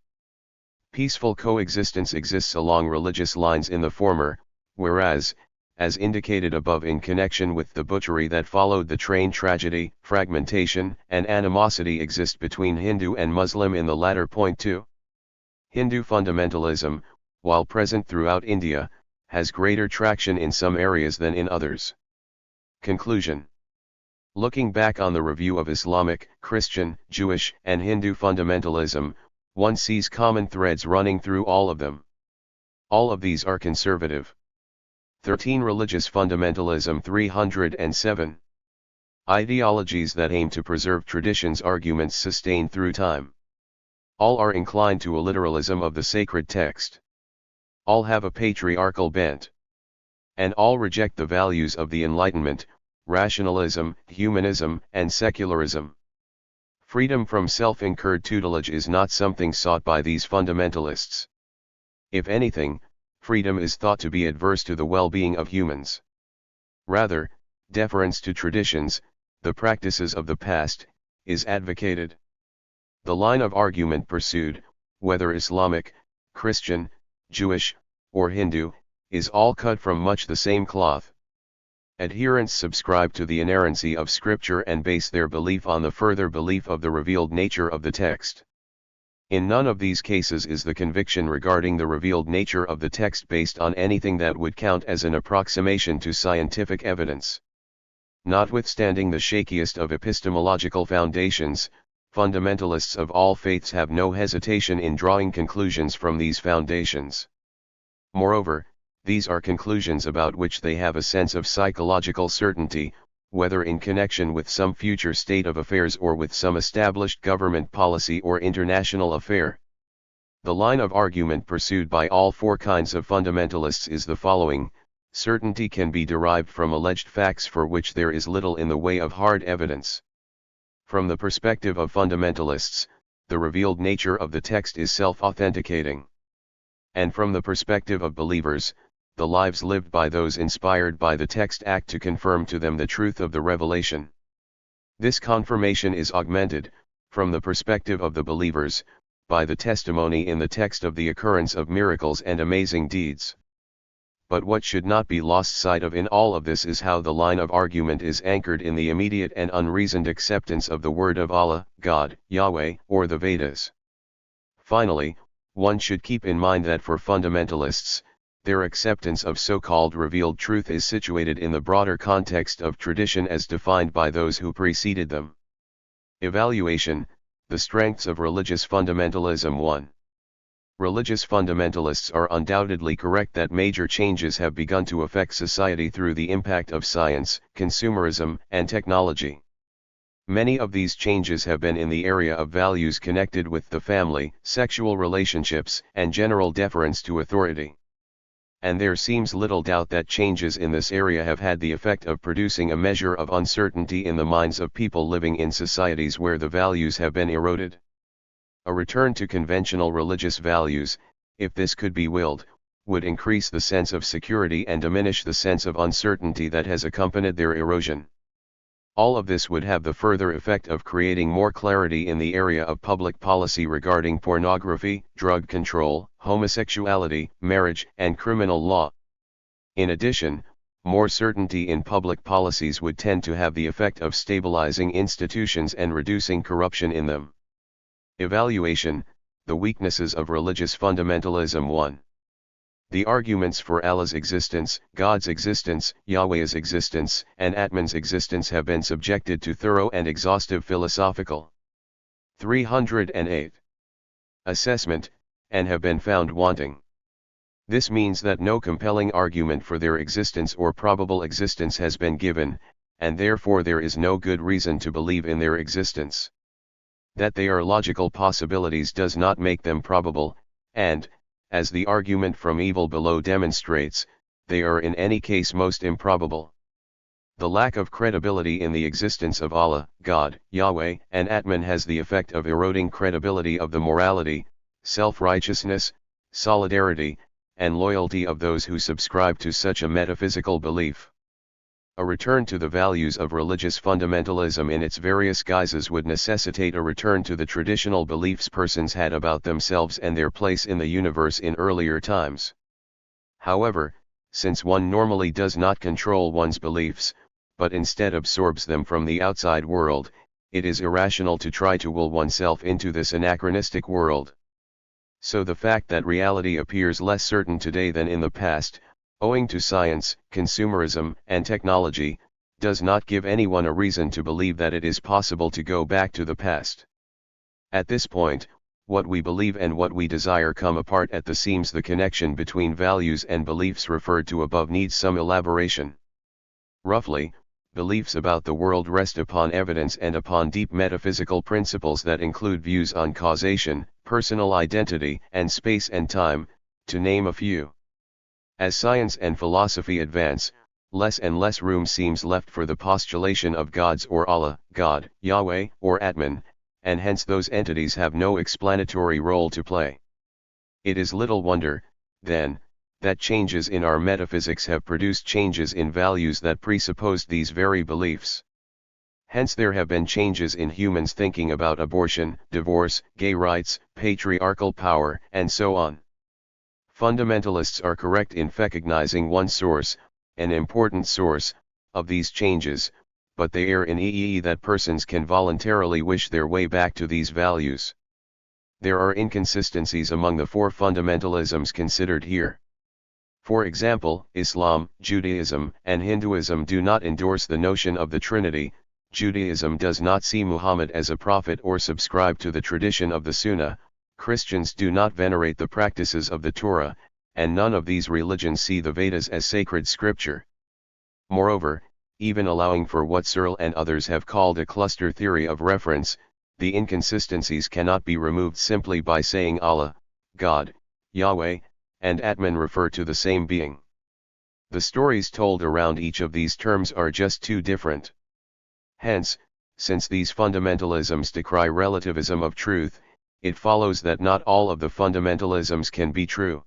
Peaceful coexistence exists along religious lines in the former, whereas, as indicated above in connection with the butchery that followed the train tragedy, fragmentation and animosity exist between Hindu and Muslim in the latter. Point 2. Hindu fundamentalism, while present throughout India, has greater traction in some areas than in others. Conclusion. Looking back on the review of Islamic, Christian, Jewish, and Hindu fundamentalism, one sees common threads running through all of them. All of these are conservative. 13. Religious fundamentalism. 307. Ideologies that aim to preserve traditions. Arguments sustained through time. All are inclined to a literalism of the sacred text. All have a patriarchal bent. And all reject the values of the Enlightenment, rationalism, humanism, and secularism. Freedom from self-incurred tutelage is not something sought by these fundamentalists. If anything, freedom is thought to be adverse to the well-being of humans. Rather, deference to traditions, the practices of the past, is advocated. The line of argument pursued, whether Islamic, Christian, Jewish, or Hindu, is all cut from much the same cloth. Adherents subscribe to the inerrancy of Scripture and base their belief on the further belief of the revealed nature of the text. In none of these cases is the conviction regarding the revealed nature of the text based on anything that would count as an approximation to scientific evidence. Notwithstanding the shakiest of epistemological foundations, fundamentalists of all faiths have no hesitation in drawing conclusions from these foundations. Moreover, these are conclusions about which they have a sense of psychological certainty, whether in connection with some future state of affairs or with some established government policy or international affair. The line of argument pursued by all four kinds of fundamentalists is the following: certainty can be derived from alleged facts for which there is little in the way of hard evidence. From the perspective of fundamentalists, the revealed nature of the text is self-authenticating. And from the perspective of believers, the lives lived by those inspired by the text act to confirm to them the truth of the revelation. This confirmation is augmented, from the perspective of the believers, by the testimony in the text of the occurrence of miracles and amazing deeds. But what should not be lost sight of in all of this is how the line of argument is anchored in the immediate and unreasoned acceptance of the word of Allah, God, Yahweh, or the Vedas. Finally, one should keep in mind that for fundamentalists, their acceptance of so-called revealed truth is situated in the broader context of tradition as defined by those who preceded them. Evaluation: the strengths of religious fundamentalism. 1. Religious fundamentalists are undoubtedly correct that major changes have begun to affect society through the impact of science, consumerism, and technology. Many of these changes have been in the area of values connected with the family, sexual relationships, and general deference to authority. And there seems little doubt that changes in this area have had the effect of producing a measure of uncertainty in the minds of people living in societies where the values have been eroded. A return to conventional religious values, if this could be willed, would increase the sense of security and diminish the sense of uncertainty that has accompanied their erosion. All of this would have the further effect of creating more clarity in the area of public policy regarding pornography, drug control, homosexuality, marriage, and criminal law. In addition, more certainty in public policies would tend to have the effect of stabilizing institutions and reducing corruption in them. Evaluation: the weaknesses of religious fundamentalism. 1. The arguments for Allah's existence, God's existence, Yahweh's existence, and Atman's existence have been subjected to thorough and exhaustive philosophical 308 assessment, and have been found wanting. This means that no compelling argument for their existence or probable existence has been given, and therefore there is no good reason to believe in their existence. That they are logical possibilities does not make them probable, and, as the argument from evil below demonstrates, they are in any case most improbable. The lack of credibility in the existence of Allah, God, Yahweh, and Atman has the effect of eroding credibility of the morality, self-righteousness, solidarity, and loyalty of those who subscribe to such a metaphysical belief. A return to the values of religious fundamentalism in its various guises would necessitate a return to the traditional beliefs persons had about themselves and their place in the universe in earlier times. However, since one normally does not control one's beliefs, but instead absorbs them from the outside world, it is irrational to try to will oneself into this anachronistic world. So the fact that reality appears less certain today than in the past, owing to science, consumerism, and technology, does not give anyone a reason to believe that it is possible to go back to the past. At this point, what we believe and what we desire come apart at the seams. The connection between values and beliefs referred to above needs some elaboration. Roughly, beliefs about the world rest upon evidence and upon deep metaphysical principles that include views on causation, personal identity, and space and time, to name a few. As science and philosophy advance, less and less room seems left for the postulation of gods or Allah, God, Yahweh, or Atman, and hence those entities have no explanatory role to play. It is little wonder, then, that changes in our metaphysics have produced changes in values that presupposed these very beliefs. Hence there have been changes in humans' thinking about abortion, divorce, gay rights, patriarchal power, and so on. Fundamentalists are correct in recognizing one source, an important source, of these changes, but they err in that persons can voluntarily wish their way back to these values. There are inconsistencies among the four fundamentalisms considered here. For example, Islam, Judaism, and Hinduism do not endorse the notion of the Trinity. Judaism does not see Muhammad as a prophet or subscribe to the tradition of the Sunnah. Christians do not venerate the practices of the Torah, and none of these religions see the Vedas as sacred scripture. Moreover, even allowing for what Searle and others have called a cluster theory of reference, the inconsistencies cannot be removed simply by saying Allah, God, Yahweh, and Atman refer to the same being. The stories told around each of these terms are just too different. Hence, since these fundamentalisms decry relativism of truth, it follows that not all of the fundamentalisms can be true.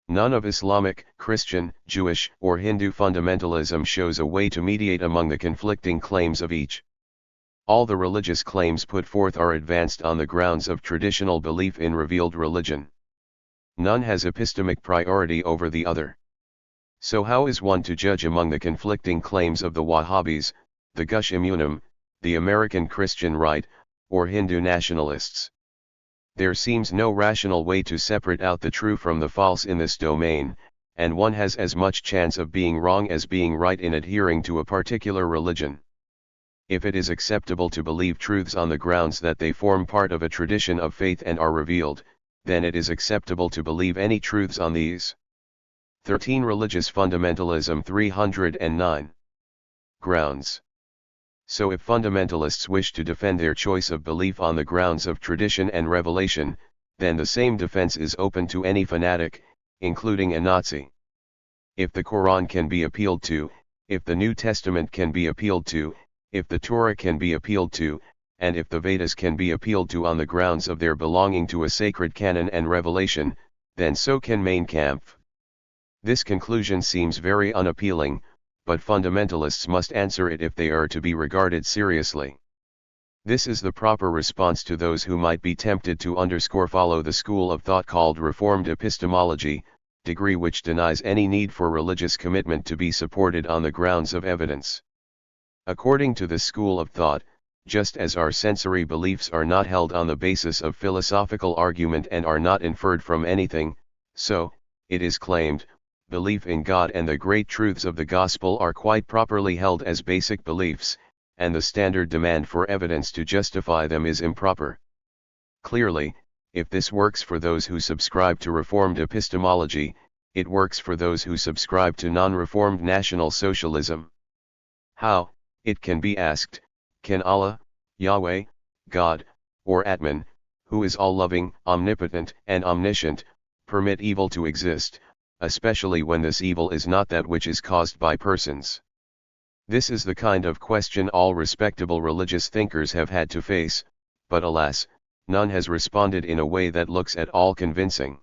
None of Islamic, Christian, Jewish, or Hindu fundamentalism shows a way to mediate among the conflicting claims of each. All the religious claims put forth are advanced on the grounds of traditional belief in revealed religion. None has epistemic priority over the other. So how is one to judge among the conflicting claims of the Wahhabis, the Gush Emunim, the American Christian Right, or Hindu nationalists? There seems no rational way to separate out the true from the false in this domain, and one has as much chance of being wrong as being right in adhering to a particular religion. If it is acceptable to believe truths on the grounds that they form part of a tradition of faith and are revealed, then it is acceptable to believe any truths on these. 13. Religious Fundamentalism 309. Grounds. So if fundamentalists wish to defend their choice of belief on the grounds of tradition and revelation, then the same defense is open to any fanatic, including a Nazi. If the Quran can be appealed to, if the New Testament can be appealed to, if the Torah can be appealed to, and if the Vedas can be appealed to on the grounds of their belonging to a sacred canon and revelation, then so can Mein Kampf. This conclusion seems very unappealing, but fundamentalists must answer it if they are to be regarded seriously. This is the proper response to those who might be tempted to follow the school of thought called Reformed epistemology, degree which denies any need for religious commitment to be supported on the grounds of evidence. According to this school of thought, just as our sensory beliefs are not held on the basis of philosophical argument and are not inferred from anything, so, it is claimed, belief in God and the great truths of the gospel are quite properly held as basic beliefs, and the standard demand for evidence to justify them is improper. Clearly, if this works for those who subscribe to Reformed epistemology, it works for those who subscribe to non-reformed National Socialism. How, it can be asked, can Allah, Yahweh, God, or Atman, who is all-loving, omnipotent, and omniscient, permit evil to exist, especially when this evil is not that which is caused by persons? This is the kind of question all respectable religious thinkers have had to face, but alas, none has responded in a way that looks at all convincing.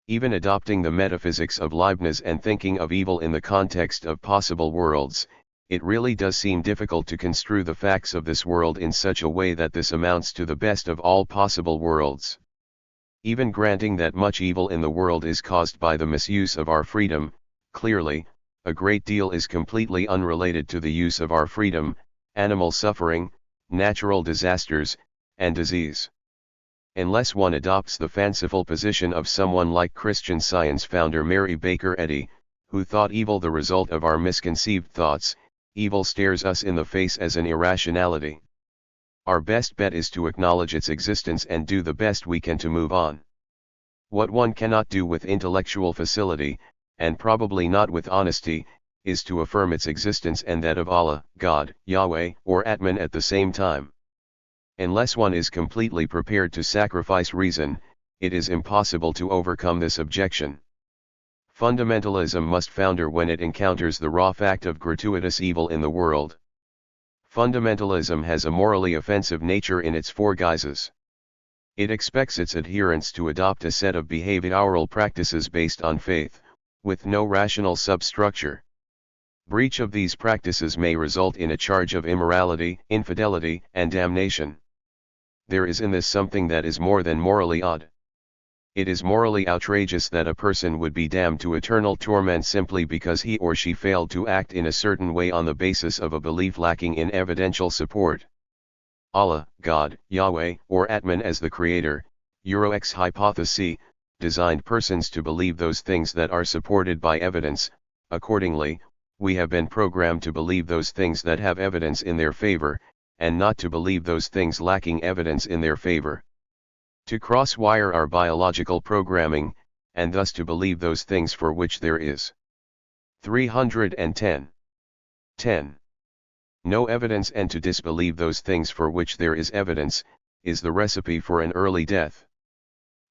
Even adopting the metaphysics of Leibniz and thinking of evil in the context of possible worlds, it really does seem difficult to construe the facts of this world in such a way that this amounts to the best of all possible worlds. Even granting that much evil in the world is caused by the misuse of our freedom, clearly, a great deal is completely unrelated to the use of our freedom: animal suffering, natural disasters, and disease. Unless one adopts the fanciful position of someone like Christian Science founder Mary Baker Eddy, who thought evil the result of our misconceived thoughts, evil stares us in the face as an irrationality. Our best bet is to acknowledge its existence and do the best we can to move on. What one cannot do with intellectual facility, and probably not with honesty, is to affirm its existence and that of Allah, God, Yahweh, or Atman at the same time. Unless one is completely prepared to sacrifice reason, it is impossible to overcome this objection. Fundamentalism must founder when it encounters the raw fact of gratuitous evil in the world. Fundamentalism has a morally offensive nature in its four guises. It expects its adherents to adopt a set of behavioral practices based on faith, with no rational substructure. Breach of these practices may result in a charge of immorality, infidelity, and damnation. There is in this something that is more than morally odd. It is morally outrageous that a person would be damned to eternal torment simply because he or she failed to act in a certain way on the basis of a belief lacking in evidential support. Allah, God, Yahweh, or Atman as the Creator, Euro-X hypothesis, designed persons to believe those things that are supported by evidence. Accordingly, we have been programmed to believe those things that have evidence in their favor, and not to believe those things lacking evidence in their favor. To cross-wire our biological programming, and thus to believe those things for which there is 310. 10. No evidence, and to disbelieve those things for which there is evidence, is the recipe for an early death.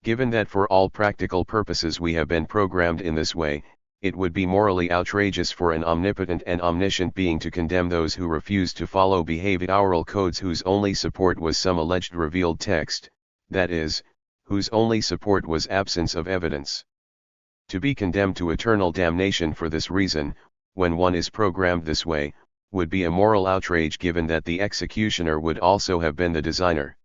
Given that for all practical purposes we have been programmed in this way, it would be morally outrageous for an omnipotent and omniscient being to condemn those who refuse to follow behavioral codes whose only support was some alleged revealed text, that is, whose only support was absence of evidence. To be condemned to eternal damnation for this reason, when one is programmed this way, would be a moral outrage given that the executioner would also have been the designer.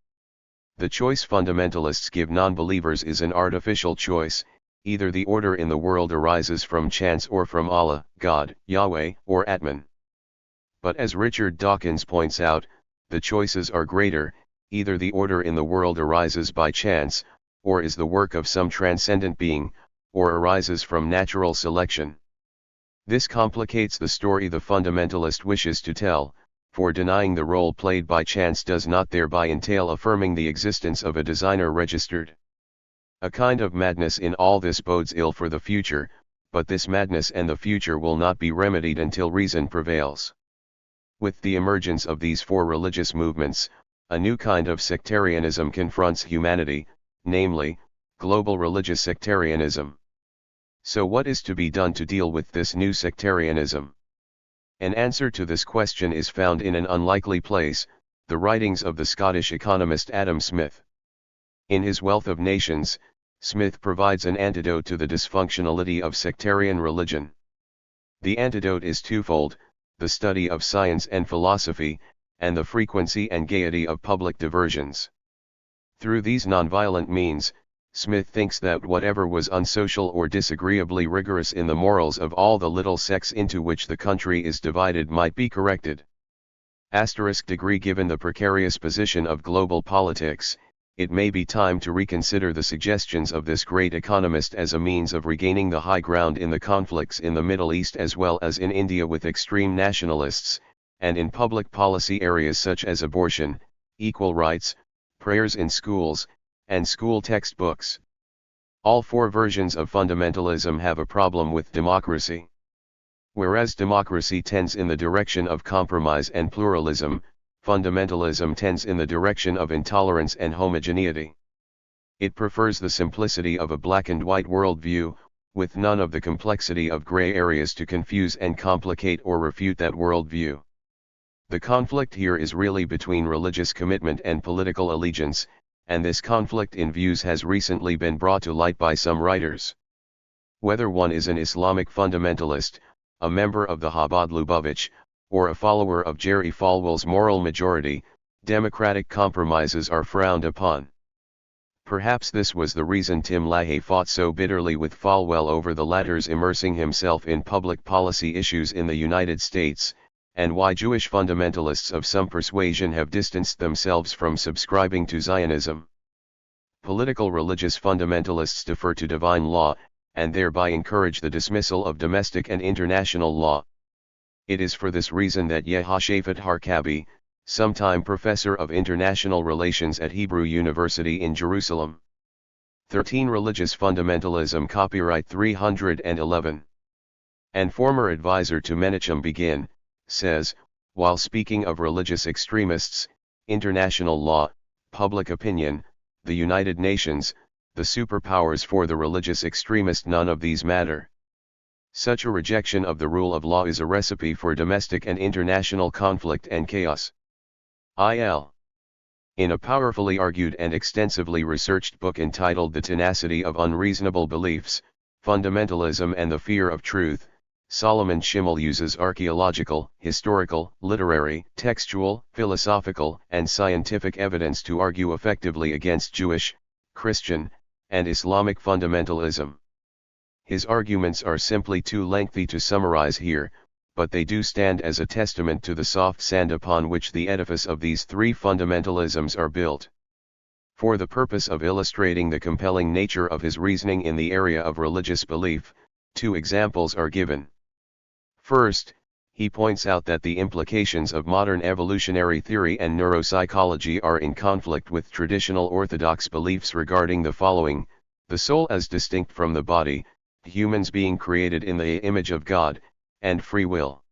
The choice fundamentalists give non-believers is an artificial choice: either the order in the world arises from chance or from Allah, God, Yahweh, or Atman. But as Richard Dawkins points out, the choices are greater: either the order in the world arises by chance, or is the work of some transcendent being, or arises from natural selection. This complicates the story the fundamentalist wishes to tell, for denying the role played by chance does not thereby entail affirming the existence of a designer registered. A kind of madness in all this bodes ill for the future, but this madness and the future will not be remedied until reason prevails. With the emergence of these four religious movements, a new kind of sectarianism confronts humanity, namely, global religious sectarianism. So what is to be done to deal with this new sectarianism? An answer to this question is found in an unlikely place: the writings of the Scottish economist Adam Smith. In his Wealth of Nations, Smith provides an antidote to the dysfunctionality of sectarian religion. The antidote is twofold: the study of science and philosophy, and the frequency and gaiety of public diversions. Through these nonviolent means, Smith thinks that whatever was unsocial or disagreeably rigorous in the morals of all the little sects into which the country is divided might be corrected. Degree Given the precarious position of global politics, it may be time to reconsider the suggestions of this great economist as a means of regaining the high ground in the conflicts in the Middle East as well as in India with extreme nationalists, and in public policy areas such as abortion, equal rights, prayers in schools, and school textbooks. All four versions of fundamentalism have a problem with democracy. Whereas democracy tends in the direction of compromise and pluralism, fundamentalism tends in the direction of intolerance and homogeneity. It prefers the simplicity of a black and white worldview, with none of the complexity of gray areas to confuse and complicate or refute that worldview. The conflict here is really between religious commitment and political allegiance, and this conflict in views has recently been brought to light by some writers. Whether one is an Islamic fundamentalist, a member of the Chabad Lubavitch, or a follower of Jerry Falwell's moral majority, democratic compromises are frowned upon. Perhaps this was the reason Tim LaHaye fought so bitterly with Falwell over the latter's immersing himself in public policy issues in the United States, and why Jewish fundamentalists of some persuasion have distanced themselves from subscribing to Zionism. Political religious fundamentalists defer to divine law, and thereby encourage the dismissal of domestic and international law. It is for this reason that Yehoshaphat Harkabi, sometime professor of international relations at Hebrew University in Jerusalem. 13 Religious Fundamentalism, copyright 311. And former advisor to Menachem Begin, says, while speaking of religious extremists, international law, public opinion, the United Nations, the superpowers for the religious extremist, none of these matter. Such a rejection of the rule of law is a recipe for domestic and international conflict and chaos. In a powerfully argued and extensively researched book entitled The Tenacity of Unreasonable Beliefs, Fundamentalism and the Fear of Truth, Solomon Schimmel uses archaeological, historical, literary, textual, philosophical, and scientific evidence to argue effectively against Jewish, Christian, and Islamic fundamentalism. His arguments are simply too lengthy to summarize here, but they do stand as a testament to the soft sand upon which the edifice of these three fundamentalisms are built. For the purpose of illustrating the compelling nature of his reasoning in the area of religious belief, two examples are given. First, he points out that the implications of modern evolutionary theory and neuropsychology are in conflict with traditional Orthodox beliefs regarding the following: the soul as distinct from the body, humans being created in the image of God, and free will.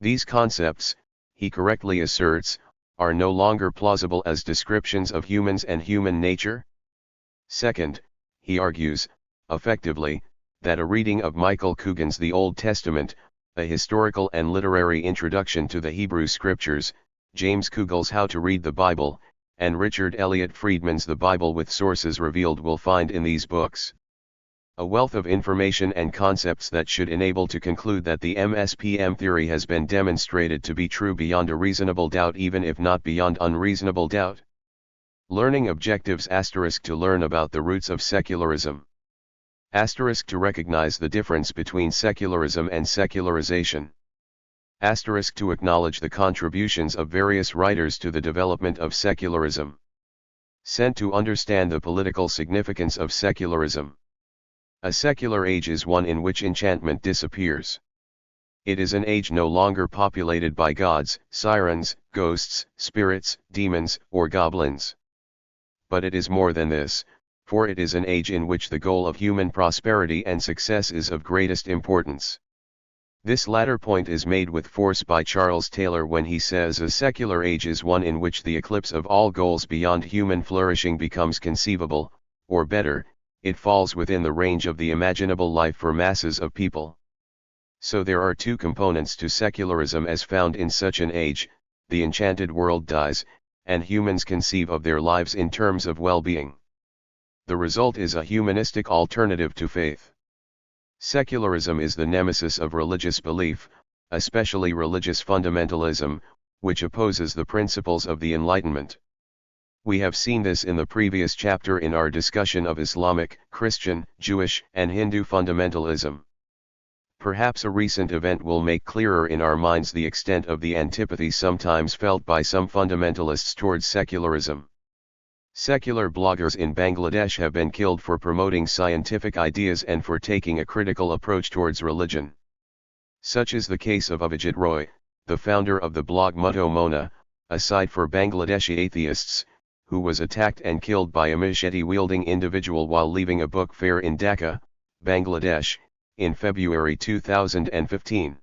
These concepts, he correctly asserts, are no longer plausible as descriptions of humans and human nature. Second, he argues, effectively, that a reading of Michael Coogan's The Old Testament, a historical and literary introduction to the Hebrew Scriptures, James Kugel's How to Read the Bible, and Richard Elliott Friedman's The Bible with Sources Revealed will find in these books a wealth of information and concepts that should enable to conclude that the MSPM theory has been demonstrated to be true beyond a reasonable doubt, even if not beyond unreasonable doubt. Learning objectives * to learn about the roots of secularism. * to recognize the difference between secularism and secularization. * to acknowledge the contributions of various writers to the development of secularism. Sent to understand the political significance of secularism. A secular age is one in which enchantment disappears. It is an age no longer populated by gods, sirens, ghosts, spirits, demons, or goblins. But it is more than this, for it is an age in which the goal of human prosperity and success is of greatest importance. This latter point is made with force by Charles Taylor when he says a secular age is one in which the eclipse of all goals beyond human flourishing becomes conceivable, or better, it falls within the range of the imaginable life for masses of people. So there are two components to secularism as found in such an age: the enchanted world dies, and humans conceive of their lives in terms of well-being. The result is a humanistic alternative to faith. Secularism is the nemesis of religious belief, especially religious fundamentalism, which opposes the principles of the Enlightenment. We have seen this in the previous chapter in our discussion of Islamic, Christian, Jewish, and Hindu fundamentalism. Perhaps a recent event will make clearer in our minds the extent of the antipathy sometimes felt by some fundamentalists towards secularism. Secular bloggers in Bangladesh have been killed for promoting scientific ideas and for taking a critical approach towards religion. Such is the case of Avijit Roy, the founder of the blog Mutto Mona, a site for Bangladeshi atheists, who was attacked and killed by a machete-wielding individual while leaving a book fair in Dhaka, Bangladesh, in February 2015.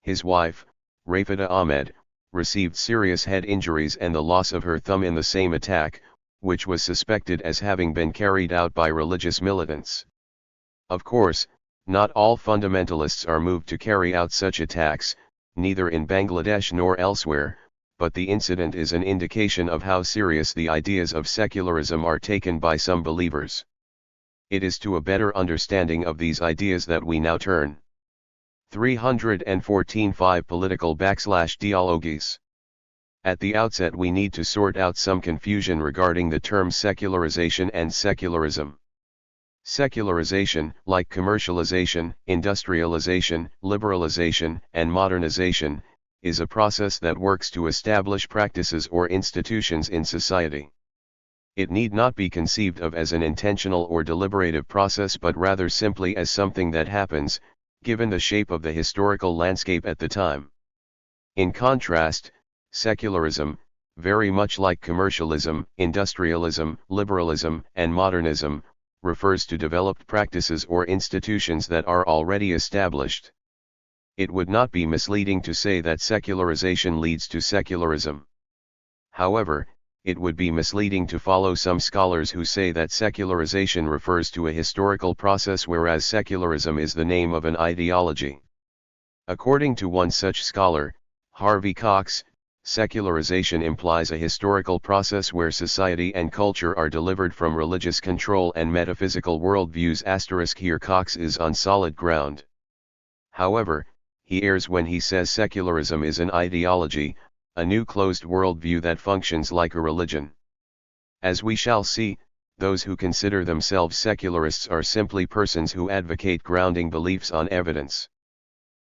His wife, Rafida Ahmed, received serious head injuries and the loss of her thumb in the same attack, which was suspected as having been carried out by religious militants. Of course, not all fundamentalists are moved to carry out such attacks, neither in Bangladesh nor elsewhere, but the incident is an indication of how serious the ideas of secularism are taken by some believers. It is to a better understanding of these ideas that we now turn. 314.5 Political /ideologies. At the outset we need to sort out some confusion regarding the terms secularization and secularism. Secularization, like commercialization, industrialization, liberalization, and modernization, is a process that works to establish practices or institutions in society. It need not be conceived of as an intentional or deliberative process but rather simply as something that happens, given the shape of the historical landscape at the time. In contrast, secularism, very much like commercialism, industrialism, liberalism, and modernism, refers to developed practices or institutions that are already established. It would not be misleading to say that secularization leads to secularism. However, it would be misleading to follow some scholars who say that secularization refers to a historical process whereas secularism is the name of an ideology. According to one such scholar, Harvey Cox, secularization implies a historical process where society and culture are delivered from religious control and metaphysical worldviews. Here Cox is on solid ground. However, he errs when he says secularism is an ideology, a new closed worldview that functions like a religion. As we shall see, those who consider themselves secularists are simply persons who advocate grounding beliefs on evidence.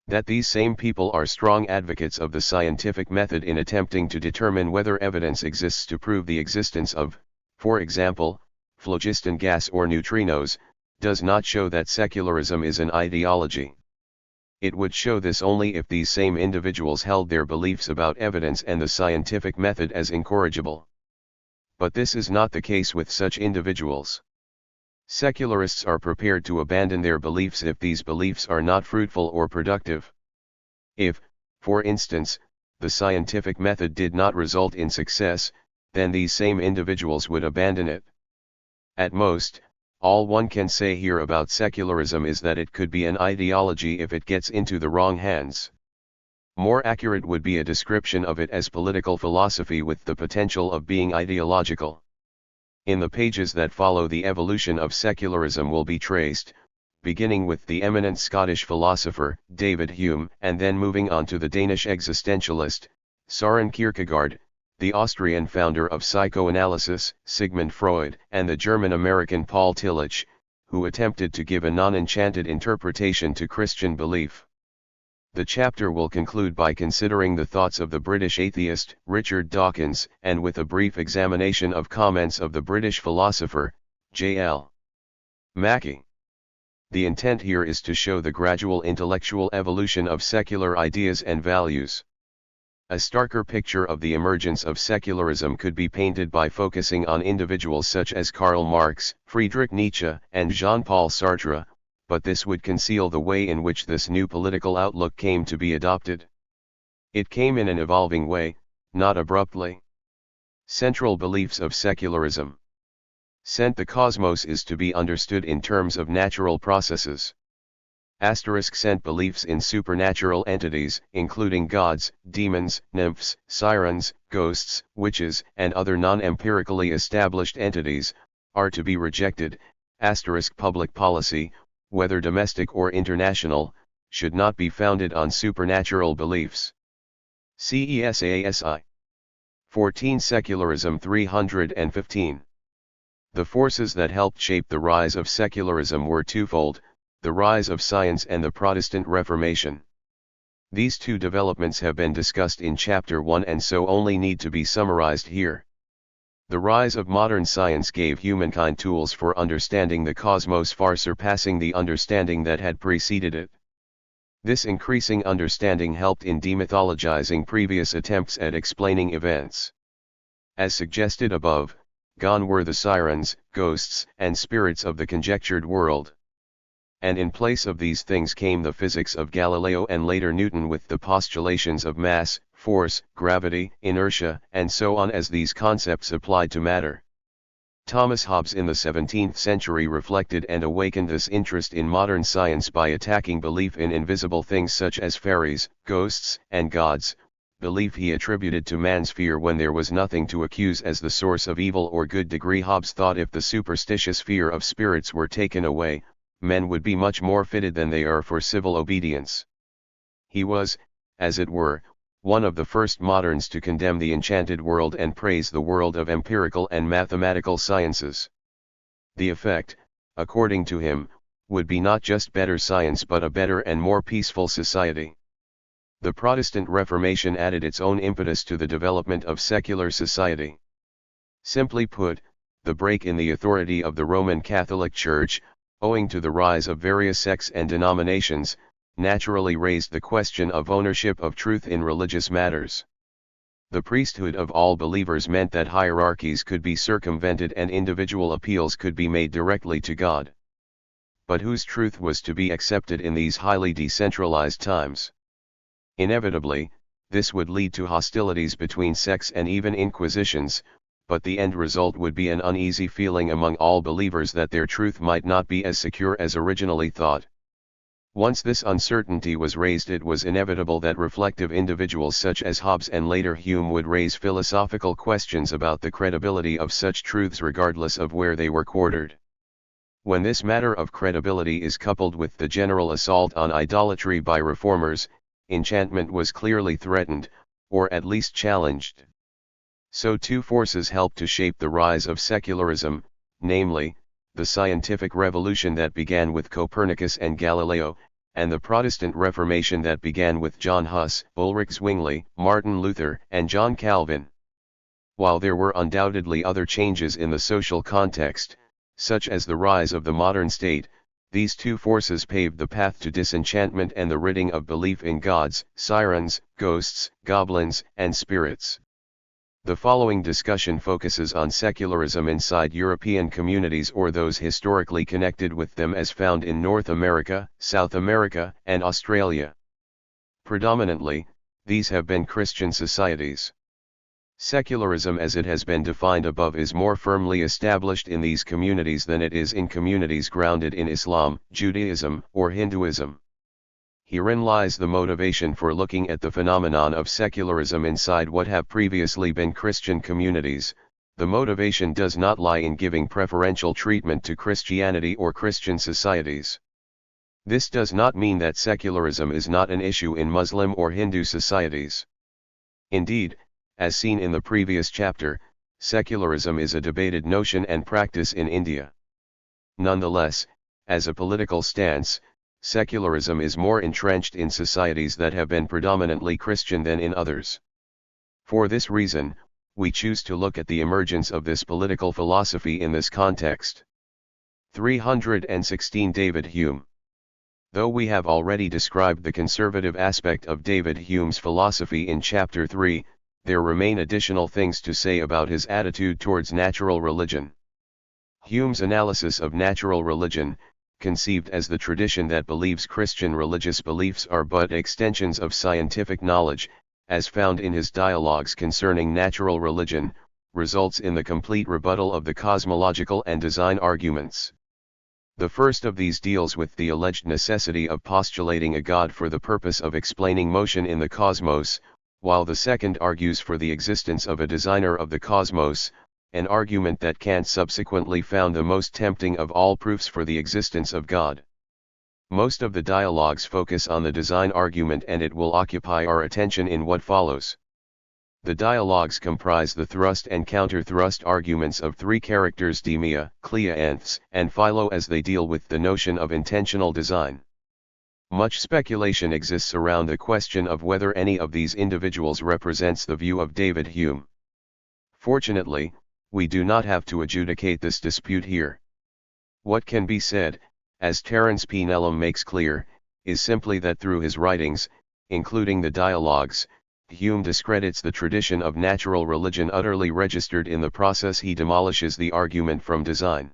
That these same people are strong advocates of the scientific method in attempting to determine whether evidence exists to prove the existence of, for example, phlogiston gas or neutrinos, does not show that secularism is an ideology. It would show this only if these same individuals held their beliefs about evidence and the scientific method as incorrigible. But this is not the case with such individuals. Secularists are prepared to abandon their beliefs if these beliefs are not fruitful or productive. If, for instance, the scientific method did not result in success, then these same individuals would abandon it. At most, all one can say here about secularism is that it could be an ideology if it gets into the wrong hands. More accurate would be a description of it as political philosophy with the potential of being ideological. In the pages that follow, the evolution of secularism will be traced, beginning with the eminent Scottish philosopher, David Hume, and then moving on to the Danish existentialist, Søren Kierkegaard, the Austrian founder of psychoanalysis, Sigmund Freud, and the German-American Paul Tillich, who attempted to give a non-enchanted interpretation to Christian belief. The chapter will conclude by considering the thoughts of the British atheist, Richard Dawkins, and with a brief examination of comments of the British philosopher, J.L. Mackie. The intent here is to show the gradual intellectual evolution of secular ideas and values. A starker picture of the emergence of secularism could be painted by focusing on individuals such as Karl Marx, Friedrich Nietzsche, and Jean-Paul Sartre, but this would conceal the way in which this new political outlook came to be adopted. It came in an evolving way, not abruptly. Central beliefs of secularism. The cosmos is to be understood in terms of natural processes. Cent beliefs in supernatural entities, including gods, demons, nymphs, sirens, ghosts, witches, and other non-empirically established entities, are to be rejected. Public policy, whether domestic or international, should not be founded on supernatural beliefs. CESASI 14 Secularism 315. The forces that helped shape the rise of secularism were twofold: the rise of science and the Protestant Reformation. These two developments have been discussed in Chapter 1 and so only need to be summarized here. The rise of modern science gave humankind tools for understanding the cosmos far surpassing the understanding that had preceded it. This increasing understanding helped in demythologizing previous attempts at explaining events. As suggested above, gone were the sirens, ghosts, and spirits of the conjectured world. And in place of these things came the physics of Galileo and later Newton with the postulations of mass, force, gravity, inertia, and so on as these concepts applied to matter. Thomas Hobbes in the 17th century reflected and awakened this interest in modern science by attacking belief in invisible things such as fairies, ghosts, and gods, belief he attributed to man's fear when there was nothing to accuse as the source of evil or good. Hobbes thought if the superstitious fear of spirits were taken away, men would be much more fitted than they are for civil obedience. He was, as it were, one of the first moderns to condemn the enchanted world and praise the world of empirical and mathematical sciences. The effect, according to him, would be not just better science but a better and more peaceful society. The Protestant Reformation added its own impetus to the development of secular society. Simply put, the break in the authority of the Roman Catholic Church, owing to the rise of various sects and denominations, naturally raised the question of ownership of truth in religious matters. The priesthood of all believers meant that hierarchies could be circumvented and individual appeals could be made directly to God. But whose truth was to be accepted in these highly decentralized times? Inevitably, this would lead to hostilities between sects and even inquisitions, but the end result would be an uneasy feeling among all believers that their truth might not be as secure as originally thought. Once this uncertainty was raised, it was inevitable that reflective individuals such as Hobbes and later Hume would raise philosophical questions about the credibility of such truths regardless of where they were quartered. When this matter of credibility is coupled with the general assault on idolatry by reformers, enchantment was clearly threatened, or at least challenged. So two forces helped to shape the rise of secularism, namely, the scientific revolution that began with Copernicus and Galileo, and the Protestant Reformation that began with John Huss, Ulrich Zwingli, Martin Luther, and John Calvin. While there were undoubtedly other changes in the social context, such as the rise of the modern state, these two forces paved the path to disenchantment and the ridding of belief in gods, sirens, ghosts, goblins, and spirits. The following discussion focuses on secularism inside European communities or those historically connected with them as found in North America, South America, and Australia. Predominantly, these have been Christian societies. Secularism as it has been defined above is more firmly established in these communities than it is in communities grounded in Islam, Judaism, or Hinduism. Herein lies the motivation for looking at the phenomenon of secularism inside what have previously been Christian communities. The motivation does not lie in giving preferential treatment to Christianity or Christian societies. This does not mean that secularism is not an issue in Muslim or Hindu societies. Indeed, as seen in the previous chapter, secularism is a debated notion and practice in India. Nonetheless, as a political stance, secularism is more entrenched in societies that have been predominantly Christian than in others. For this reason, we choose to look at the emergence of this political philosophy in this context. 316 David Hume. Though we have already described the conservative aspect of David Hume's philosophy in Chapter 3, there remain additional things to say about his attitude towards natural religion. Hume's analysis of natural religion, conceived as the tradition that believes Christian religious beliefs are but extensions of scientific knowledge, as found in his dialogues concerning natural religion, results in the complete rebuttal of the cosmological and design arguments. The first of these deals with the alleged necessity of postulating a God for the purpose of explaining motion in the cosmos, while the second argues for the existence of a designer of the cosmos, an argument that Kant subsequently found the most tempting of all proofs for the existence of God. Most of the dialogues focus on the design argument and it will occupy our attention in what follows. The dialogues comprise the thrust and counter-thrust arguments of three characters Demia, Cleanthes, and Philo as they deal with the notion of intentional design. Much speculation exists around the question of whether any of these individuals represents the view of David Hume. Fortunately, we do not have to adjudicate this dispute here. What can be said, as Terence P. Nellum makes clear, is simply that through his writings, including the dialogues, Hume discredits the tradition of natural religion utterly registered. In the process he demolishes the argument from design.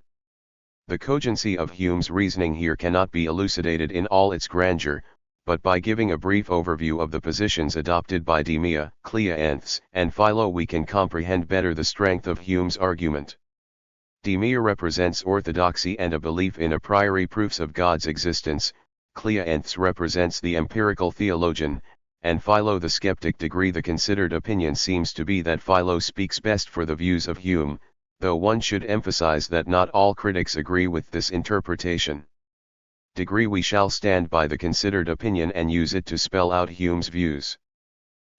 The cogency of Hume's reasoning here cannot be elucidated in all its grandeur, but by giving a brief overview of the positions adopted by Demea, Cleanthes, and Philo we can comprehend better the strength of Hume's argument. Demea represents orthodoxy and a belief in a priori proofs of God's existence, Cleanthes represents the empirical theologian, and Philo the skeptic. The considered opinion seems to be that Philo speaks best for the views of Hume, though one should emphasize that not all critics agree with this interpretation. We shall stand by the considered opinion and use it to spell out Hume's views.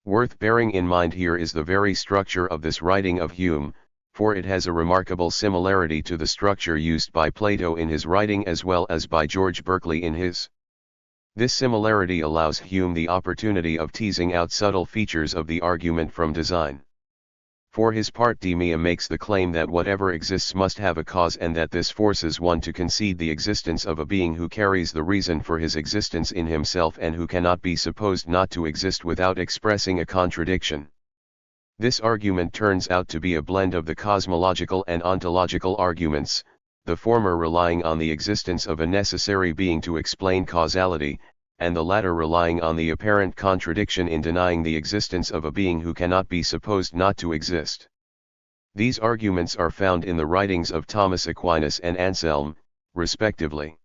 Worth bearing in mind here is the very structure of this writing of Hume, for it has a remarkable similarity to the structure used by Plato in his writing as well as by George Berkeley in his. This similarity allows Hume the opportunity of teasing out subtle features of the argument from design. For his part, Demea makes the claim that whatever exists must have a cause, and that this forces one to concede the existence of a being who carries the reason for his existence in himself and who cannot be supposed not to exist without expressing a contradiction. This argument turns out to be a blend of the cosmological and ontological arguments, the former relying on the existence of a necessary being to explain causality, and the latter relying on the apparent contradiction in denying the existence of a being who cannot be supposed not to exist. These arguments are found in the writings of Thomas Aquinas and Anselm, respectively.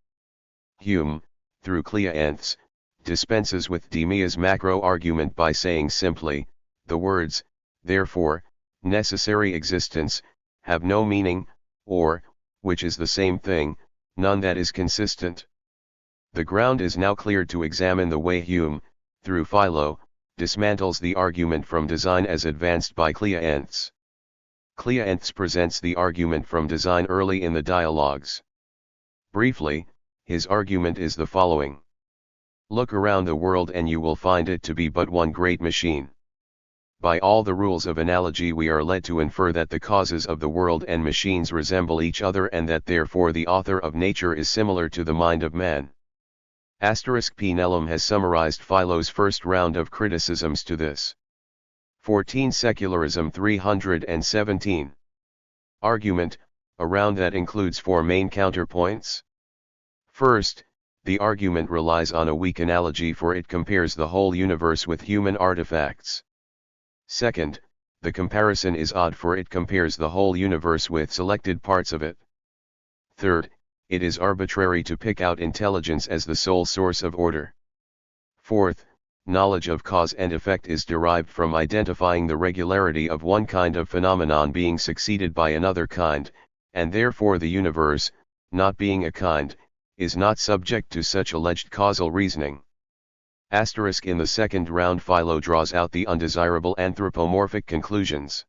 Hume, through Cleanthes, dispenses with Demea's macro-argument by saying simply, the words, therefore, necessary existence, have no meaning, or, which is the same thing, none that is consistent. The ground is now cleared to examine the way Hume, through Philo, dismantles the argument from design as advanced by Cleanthes. Cleanthes presents the argument from design early in the dialogues. Briefly, his argument is the following. Look around the world and you will find it to be but one great machine. By all the rules of analogy we are led to infer that the causes of the world and machines resemble each other, and that therefore the author of nature is similar to the mind of man. P. Nellam has summarized Philo's first round of criticisms to this. 14 Secularism 317. Argument, a round that includes 4 main counterpoints. First, the argument relies on a weak analogy, for it compares the whole universe with human artifacts. Second, the comparison is odd, for it compares the whole universe with selected parts of it. Third, it is arbitrary to pick out intelligence as the sole source of order. Fourth, knowledge of cause and effect is derived from identifying the regularity of one kind of phenomenon being succeeded by another kind, and therefore the universe, not being a kind, is not subject to such alleged causal reasoning. In the second round Philo draws out the undesirable anthropomorphic conclusions.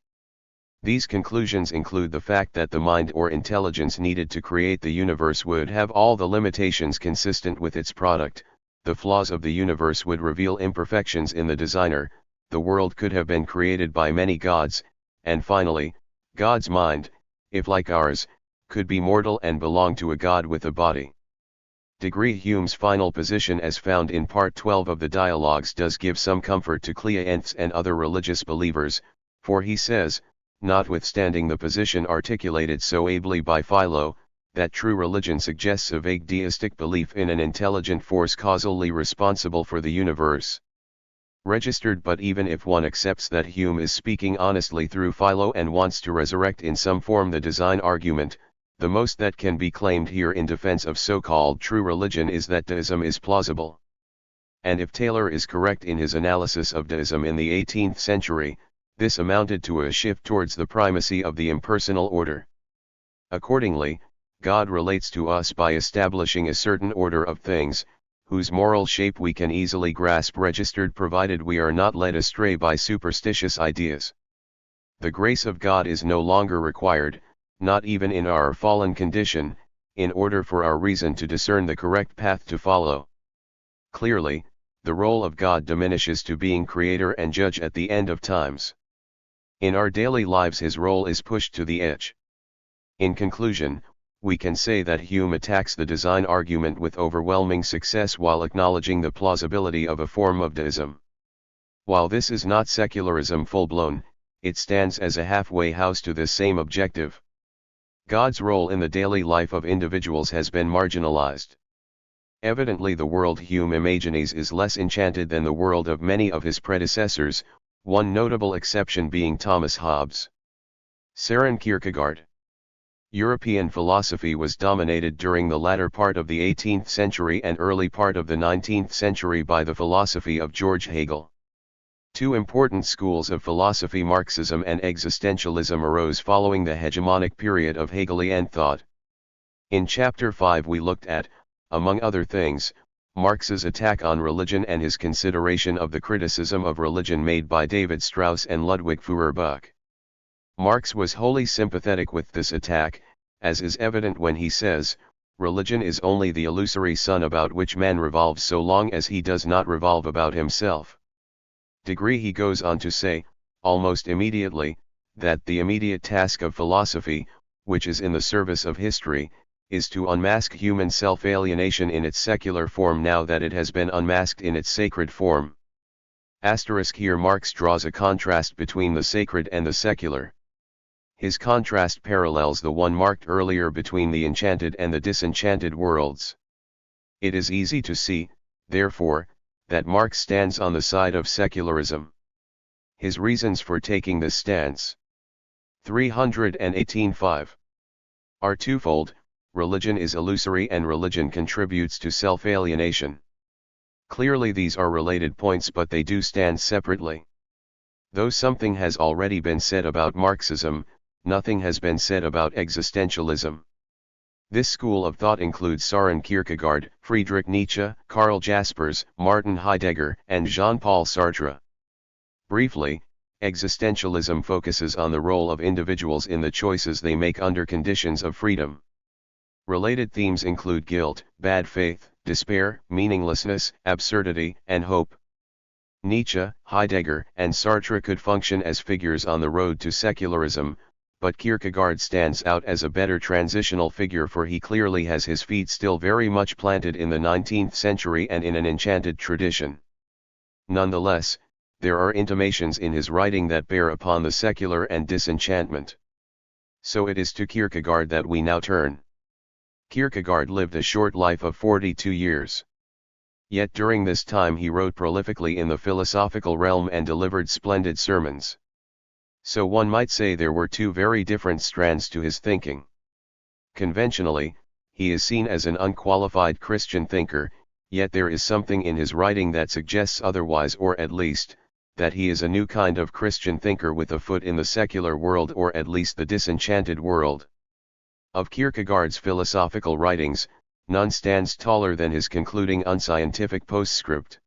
These conclusions include the fact that the mind or intelligence needed to create the universe would have all the limitations consistent with its product, the flaws of the universe would reveal imperfections in the designer, the world could have been created by many gods, and finally, God's mind, if like ours, could be mortal and belong to a god with a body. Hume's final position as found in Part 12 of the Dialogues does give some comfort to Cleanthes and other religious believers, for he says, notwithstanding the position articulated so ably by Philo, that true religion suggests a vague deistic belief in an intelligent force causally responsible for the universe. Registered. But even if one accepts that Hume is speaking honestly through Philo and wants to resurrect in some form the design argument, the most that can be claimed here in defense of so-called true religion is that deism is plausible. And if Taylor is correct in his analysis of deism in the 18th century, this amounted to a shift towards the primacy of the impersonal order. Accordingly, God relates to us by establishing a certain order of things, whose moral shape we can easily grasp, registered provided we are not led astray by superstitious ideas. The grace of God is no longer required, not even in our fallen condition, in order for our reason to discern the correct path to follow. Clearly, the role of God diminishes to being creator and judge at the end of times. In our daily lives his role is pushed to the edge. In conclusion, we can say that Hume attacks the design argument with overwhelming success while acknowledging the plausibility of a form of deism. While this is not secularism full-blown, it stands as a halfway house to this same objective. God's role in the daily life of individuals has been marginalized. Evidently the world Hume imagines is less enchanted than the world of many of his predecessors, one notable exception being Thomas Hobbes. Søren Kierkegaard. European philosophy was dominated during the latter part of the 18th century and early part of the 19th century by the philosophy of George Hegel. Two important schools of philosophy, Marxism and existentialism, arose following the hegemonic period of Hegelian thought. In Chapter 5 we looked at, among other things, Marx's attack on religion and his consideration of the criticism of religion made by David Strauss and Ludwig Feuerbach. Marx was wholly sympathetic with this attack, as is evident when he says, "Religion is only the illusory sun about which man revolves so long as he does not revolve about himself." He goes on to say, almost immediately, that the immediate task of philosophy, which is in the service of history, is to unmask human self-alienation in its secular form now that it has been unmasked in its sacred form. Here Marx draws a contrast between the sacred and the secular. His contrast parallels the one marked earlier between the enchanted and the disenchanted worlds. It is easy to see, therefore, that Marx stands on the side of secularism. His reasons for taking this stance. 318.5 are twofold: religion is illusory and religion contributes to self-alienation. Clearly these are related points, but they do stand separately. Though something has already been said about Marxism, nothing has been said about existentialism. This school of thought includes Søren Kierkegaard, Friedrich Nietzsche, Karl Jaspers, Martin Heidegger, and Jean-Paul Sartre. Briefly, existentialism focuses on the role of individuals in the choices they make under conditions of freedom. Related themes include guilt, bad faith, despair, meaninglessness, absurdity, and hope. Nietzsche, Heidegger, and Sartre could function as figures on the road to secularism, but Kierkegaard stands out as a better transitional figure, for he clearly has his feet still very much planted in the 19th century and in an enchanted tradition. Nonetheless, there are intimations in his writing that bear upon the secular and disenchantment. So it is to Kierkegaard that we now turn. Kierkegaard lived a short life of 42 years. Yet during this time he wrote prolifically in the philosophical realm and delivered splendid sermons. So one might say there were two very different strands to his thinking. Conventionally, he is seen as an unqualified Christian thinker, yet there is something in his writing that suggests otherwise, or at least, that he is a new kind of Christian thinker with a foot in the secular world, or at least the disenchanted world. Of Kierkegaard's philosophical writings, none stands taller than his concluding unscientific postscript.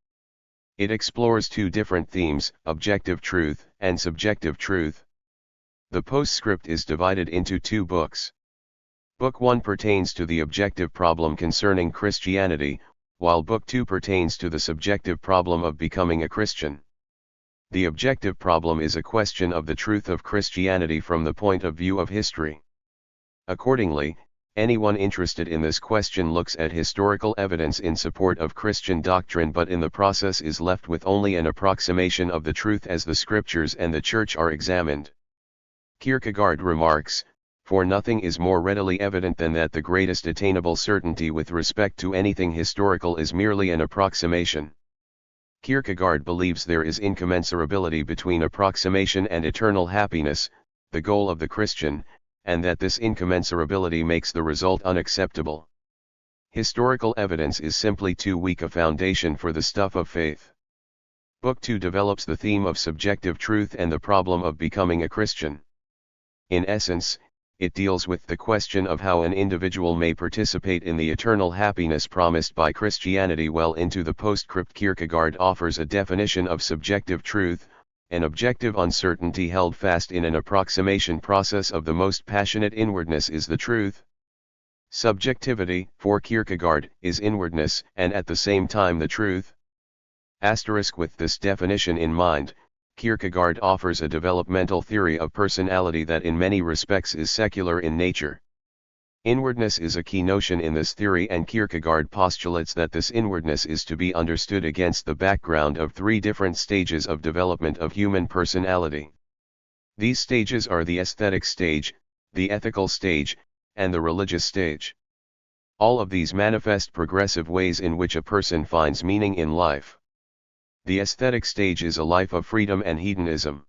It explores two different themes, objective truth and subjective truth. The postscript is divided into two books. Book 1 pertains to the objective problem concerning Christianity, while Book 2 pertains to the subjective problem of becoming a Christian. The objective problem is a question of the truth of Christianity from the point of view of history. Accordingly, anyone interested in this question looks at historical evidence in support of Christian doctrine, but in the process is left with only an approximation of the truth as the scriptures and the church are examined. Kierkegaard remarks, "For nothing is more readily evident than that the greatest attainable certainty with respect to anything historical is merely an approximation." Kierkegaard believes there is incommensurability between approximation and eternal happiness, the goal of the Christian, and that this incommensurability makes the result unacceptable. Historical evidence is simply too weak a foundation for the stuff of faith. Book 2 develops the theme of subjective truth and the problem of becoming a Christian. In essence, it deals with the question of how an individual may participate in the eternal happiness promised by Christianity. Well into the postscript, Kierkegaard offers a definition of subjective truth: an objective uncertainty held fast in an approximation process of the most passionate inwardness is the truth. Subjectivity, for Kierkegaard, is inwardness, and at the same time the truth. With this definition in mind, Kierkegaard offers a developmental theory of personality that in many respects is secular in nature. Inwardness is a key notion in this theory, and Kierkegaard postulates that this inwardness is to be understood against the background of three different stages of development of human personality. These stages are the aesthetic stage, the ethical stage, and the religious stage. All of these manifest progressive ways in which a person finds meaning in life. The aesthetic stage is a life of freedom and hedonism.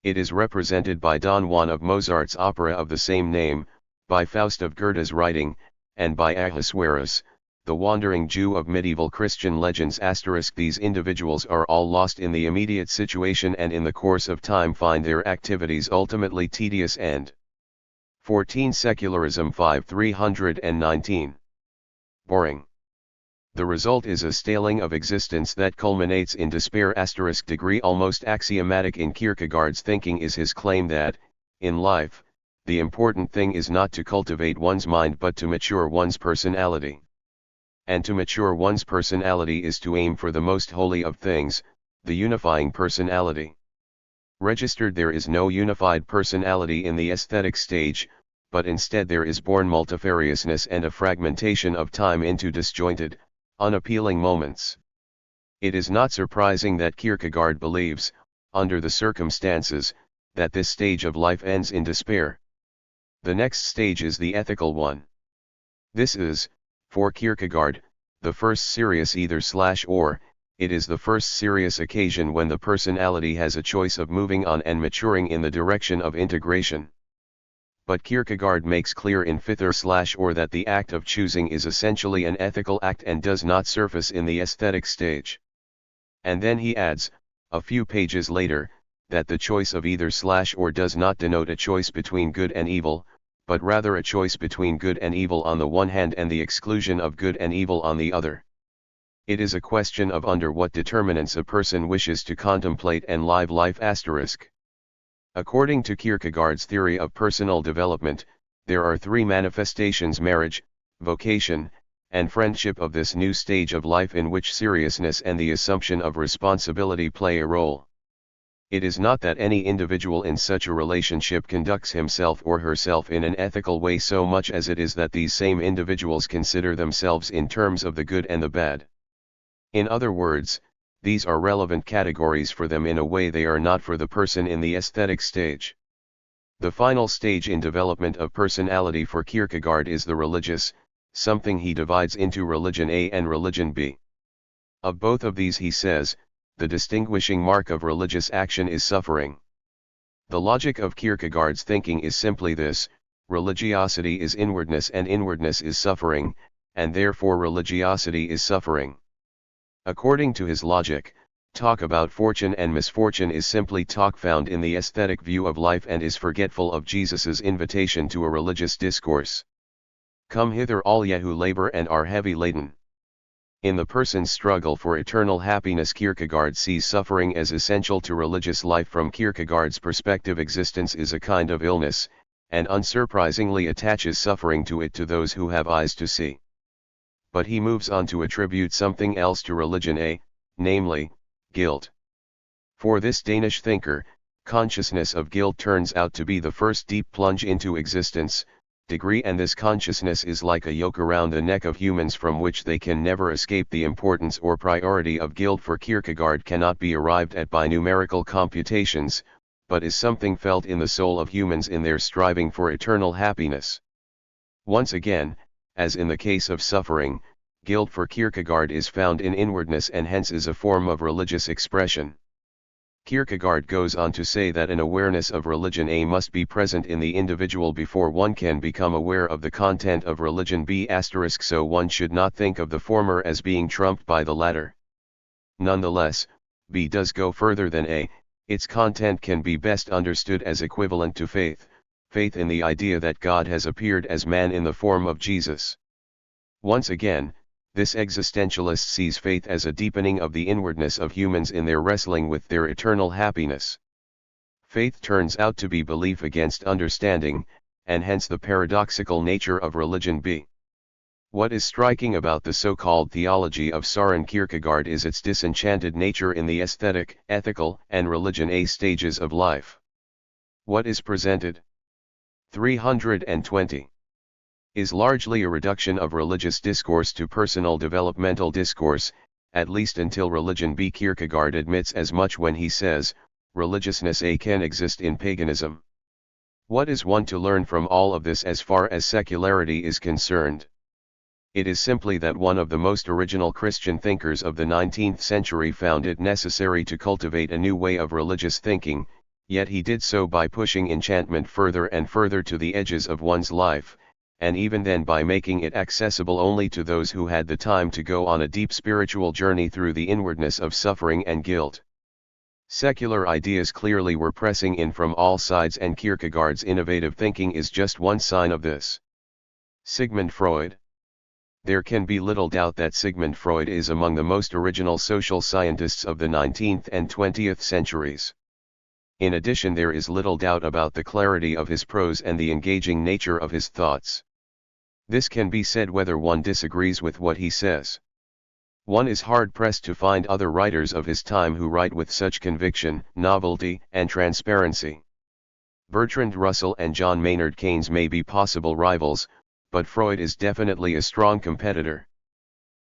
It is represented by Don Juan of Mozart's opera of the same name, by Faust of Goethe's writing, and by Ahasuerus, the wandering Jew of medieval Christian legends. These individuals are all lost in the immediate situation and in the course of time find their activities ultimately tedious and 14 Secularism 5-319. Boring. The result is a staling of existence that culminates in despair. Degree. Almost axiomatic in Kierkegaard's thinking is his claim that, in life, the important thing is not to cultivate one's mind but to mature one's personality. And to mature one's personality is to aim for the most holy of things, the unifying personality. Registered, there is no unified personality in the aesthetic stage, but instead there is born multifariousness and a fragmentation of time into disjointed, unappealing moments. It is not surprising that Kierkegaard believes, under the circumstances, that this stage of life ends in despair. The next stage is the ethical one. This is, for Kierkegaard, the first serious either/or, it is the first serious occasion when the personality has a choice of moving on and maturing in the direction of integration. But Kierkegaard makes clear in either/or that the act of choosing is essentially an ethical act and does not surface in the aesthetic stage. And then he adds, a few pages later, that the choice of either/or does not denote a choice between good and evil, but rather a choice between good and evil on the one hand and the exclusion of good and evil on the other. It is a question of under what determinants a person wishes to contemplate and live life. According to Kierkegaard's theory of personal development, there are three manifestations: marriage, vocation, and friendship of this new stage of life in which seriousness and the assumption of responsibility play a role. It is not that any individual in such a relationship conducts himself or herself in an ethical way so much as it is that these same individuals consider themselves in terms of the good and the bad. In other words, these are relevant categories for them in a way they are not for the person in the aesthetic stage. The final stage in development of personality for Kierkegaard is the religious, something he divides into religion A and religion B. Of both of these he says, the distinguishing mark of religious action is suffering. The logic of Kierkegaard's thinking is simply this: religiosity is inwardness and inwardness is suffering, and therefore religiosity is suffering. According to his logic, talk about fortune and misfortune is simply talk found in the aesthetic view of life and is forgetful of Jesus's invitation to a religious discourse. Come hither all ye who labor and are heavy laden. In the person's struggle for eternal happiness, Kierkegaard sees suffering as essential to religious life. From Kierkegaard's perspective, existence is a kind of illness, and unsurprisingly attaches suffering to it to those who have eyes to see. But he moves on to attribute something else to religion A, namely, guilt. For this Danish thinker, consciousness of guilt turns out to be the first deep plunge into existence, and this consciousness is like a yoke around the neck of humans from which they can never escape. The importance or priority of guilt for Kierkegaard cannot be arrived at by numerical computations, but is something felt in the soul of humans in their striving for eternal happiness. Once again, as in the case of suffering, guilt for Kierkegaard is found in inwardness and hence is a form of religious expression. Kierkegaard goes on to say that an awareness of religion A must be present in the individual before one can become aware of the content of religion B*, so one should not think of the former as being trumped by the latter. Nonetheless, B does go further than A. Its content can be best understood as equivalent to faith, faith in the idea that God has appeared as man in the form of Jesus. Once again, this existentialist sees faith as a deepening of the inwardness of humans in their wrestling with their eternal happiness. Faith turns out to be belief against understanding, and hence the paradoxical nature of religion B. What is striking about the so-called theology of Søren Kierkegaard is its disenchanted nature in the aesthetic, ethical, and religion A stages of life. What is presented? 320. is largely a reduction of religious discourse to personal developmental discourse, at least until religion. Kierkegaard admits as much when he says, religiousness can exist in paganism. What is one to learn from all of this as far as secularity is concerned? It is simply that one of the most original Christian thinkers of the 19th century found it necessary to cultivate a new way of religious thinking, yet he did so by pushing enchantment further and further to the edges of one's life, and even then by making it accessible only to those who had the time to go on a deep spiritual journey through the inwardness of suffering and guilt. Secular ideas clearly were pressing in from all sides, and Kierkegaard's innovative thinking is just one sign of this. Sigmund Freud. There can be little doubt that Sigmund Freud is among the most original social scientists of the 19th and 20th centuries. In addition, there is little doubt about the clarity of his prose and the engaging nature of his thoughts. This can be said whether one disagrees with what he says. One is hard-pressed to find other writers of his time who write with such conviction, novelty, and transparency. Bertrand Russell and John Maynard Keynes may be possible rivals, but Freud is definitely a strong competitor.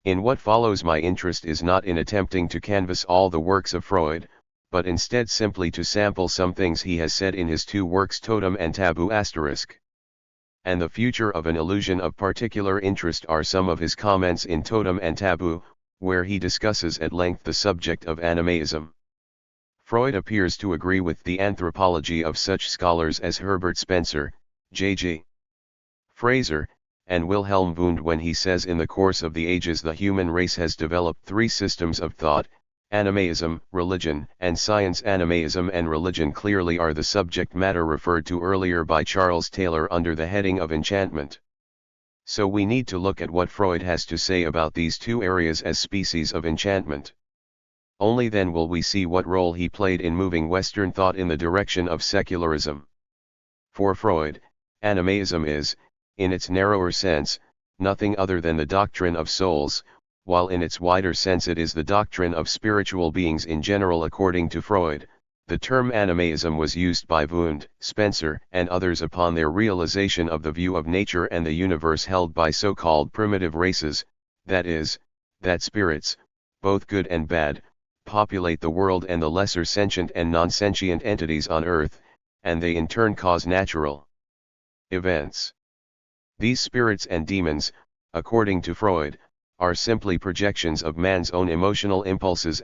In what follows, my interest is not in attempting to canvass all the works of Freud, but instead simply to sample some things he has said in his two works Totem and Taboo *. And the future of an illusion of particular interest are some of his comments in Totem and Taboo, where he discusses at length the subject of animaism. Freud appears to agree with the anthropology of such scholars as Herbert Spencer, J.G. Fraser, and Wilhelm Wundt when he says in the course of the ages the human race has developed three systems of thought: animaism, religion, and science. Animaism and religion clearly are the subject matter referred to earlier by Charles Taylor under the heading of enchantment. So we need to look at what Freud has to say about these two areas as species of enchantment. Only then will we see what role he played in moving Western thought in the direction of secularism. For Freud, animaism is, in its narrower sense, nothing other than the doctrine of souls, while in its wider sense it is the doctrine of spiritual beings in general. According to Freud, the term animaism was used by Wundt, Spencer, and others upon their realization of the view of nature and the universe held by so-called primitive races, that is, that spirits, both good and bad, populate the world and the lesser sentient and non-sentient entities on earth, and they in turn cause natural events. These spirits and demons, according to Freud, are simply projections of man's own emotional impulses.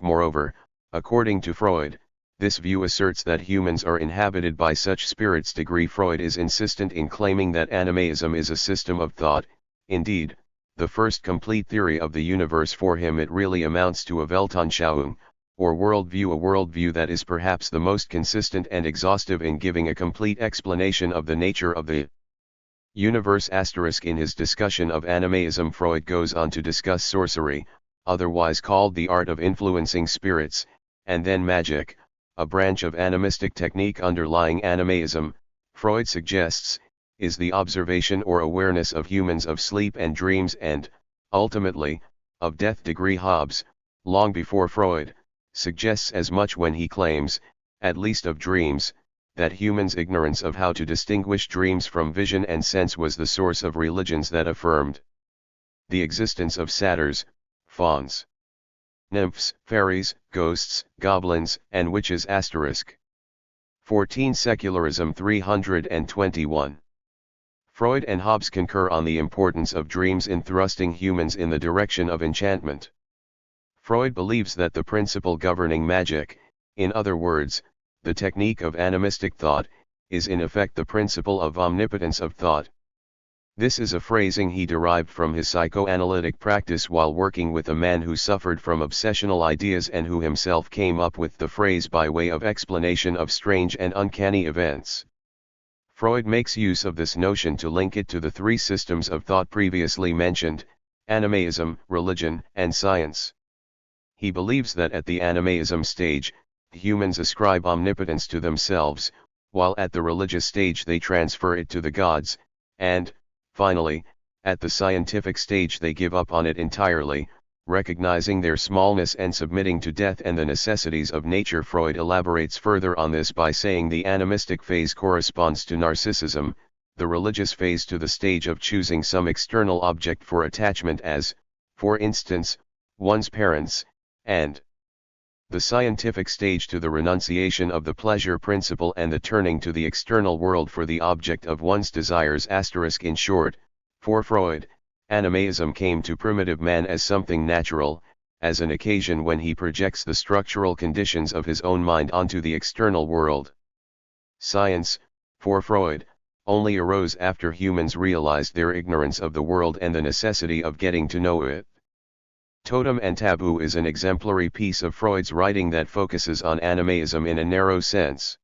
Moreover, according to Freud, this view asserts that humans are inhabited by such spirits. Freud is insistent in claiming that animaism is a system of thought, indeed, the first complete theory of the universe. For him it really amounts to a Weltanschauung, or worldview, a worldview that is perhaps the most consistent and exhaustive in giving a complete explanation of the nature of the universe. In his discussion of animaism, Freud goes on to discuss sorcery, otherwise called the art of influencing spirits, and then magic, a branch of animistic technique. Underlying animaism, Freud suggests, is the observation or awareness of humans of sleep and dreams and, ultimately, of death. Hobbes, long before Freud, suggests as much when he claims, at least of dreams, that humans' ignorance of how to distinguish dreams from vision and sense was the source of religions that affirmed the existence of satyrs, fauns, nymphs, fairies, ghosts, goblins, and witches. 14 Secularism 321. Freud and Hobbes concur on the importance of dreams in thrusting humans in the direction of enchantment. Freud believes that the principle governing magic, in other words, the technique of animistic thought, is in effect the principle of omnipotence of thought. This is a phrasing he derived from his psychoanalytic practice while working with a man who suffered from obsessional ideas and who himself came up with the phrase by way of explanation of strange and uncanny events. Freud makes use of this notion to link it to the three systems of thought previously mentioned: animaism, religion, and science. He believes that at the animaism stage, humans ascribe omnipotence to themselves, while at the religious stage they transfer it to the gods, and, finally, at the scientific stage they give up on it entirely, recognizing their smallness and submitting to death and the necessities of nature. Freud elaborates further on this by saying the animistic phase corresponds to narcissism, the religious phase to the stage of choosing some external object for attachment as, for instance, one's parents, and the scientific stage to the renunciation of the pleasure principle and the turning to the external world for the object of one's desires. In short, for Freud, animism came to primitive man as something natural, as an occasion when he projects the structural conditions of his own mind onto the external world. Science, for Freud, only arose after humans realized their ignorance of the world and the necessity of getting to know it. Totem and Taboo is an exemplary piece of Freud's writing that focuses on animism in a narrow sense.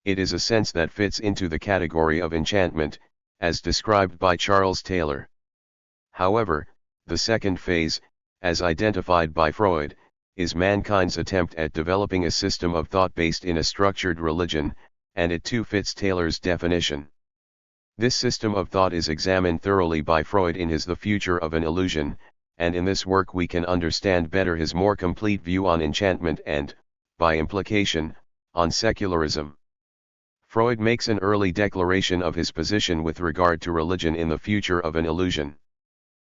It is a sense that fits into the category of enchantment, as described by Charles Taylor. However, the second phase, as identified by Freud, is mankind's attempt at developing a system of thought based in a structured religion, and it too fits Taylor's definition. This system of thought is examined thoroughly by Freud in his The Future of an Illusion, and in this work we can understand better his more complete view on enchantment and, by implication, on secularism. Freud makes an early declaration of his position with regard to religion in The Future of an Illusion.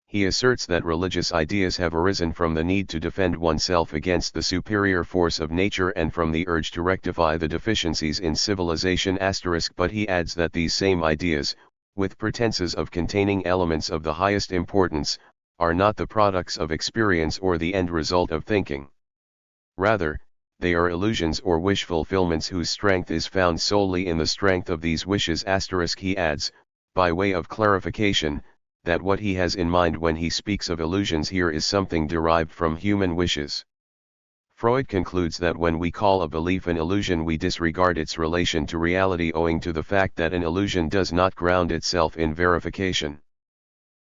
He asserts that religious ideas have arisen from the need to defend oneself against the superior force of nature and from the urge to rectify the deficiencies in civilization*, but he adds that these same ideas, with pretenses of containing elements of the highest importance, are not the products of experience or the end result of thinking. Rather, they are illusions or wish fulfillments whose strength is found solely in the strength of these wishes*. He adds, by way of clarification, that what he has in mind when he speaks of illusions here is something derived from human wishes. Freud concludes that when we call a belief an illusion we disregard its relation to reality owing to the fact that an illusion does not ground itself in verification.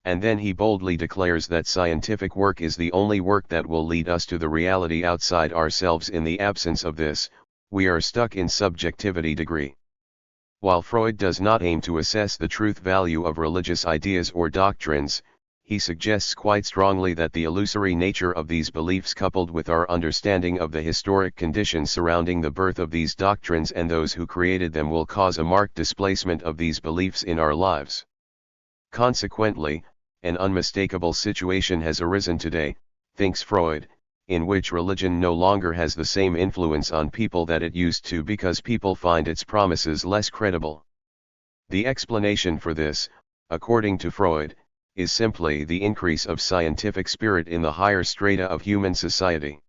And then he boldly declares that scientific work is the only work that will lead us to the reality outside ourselves. In the absence of this, we are stuck in subjectivity degree. While Freud does not aim to assess the truth value of religious ideas or doctrines, he suggests quite strongly that the illusory nature of these beliefs coupled with our understanding of the historic conditions surrounding the birth of these doctrines and those who created them will cause a marked displacement of these beliefs in our lives. Consequently, an unmistakable situation has arisen today, thinks Freud, in which religion no longer has the same influence on people that it used to because people find its promises less credible. The explanation for this, according to Freud, is simply the increase of scientific spirit in the higher strata of human society.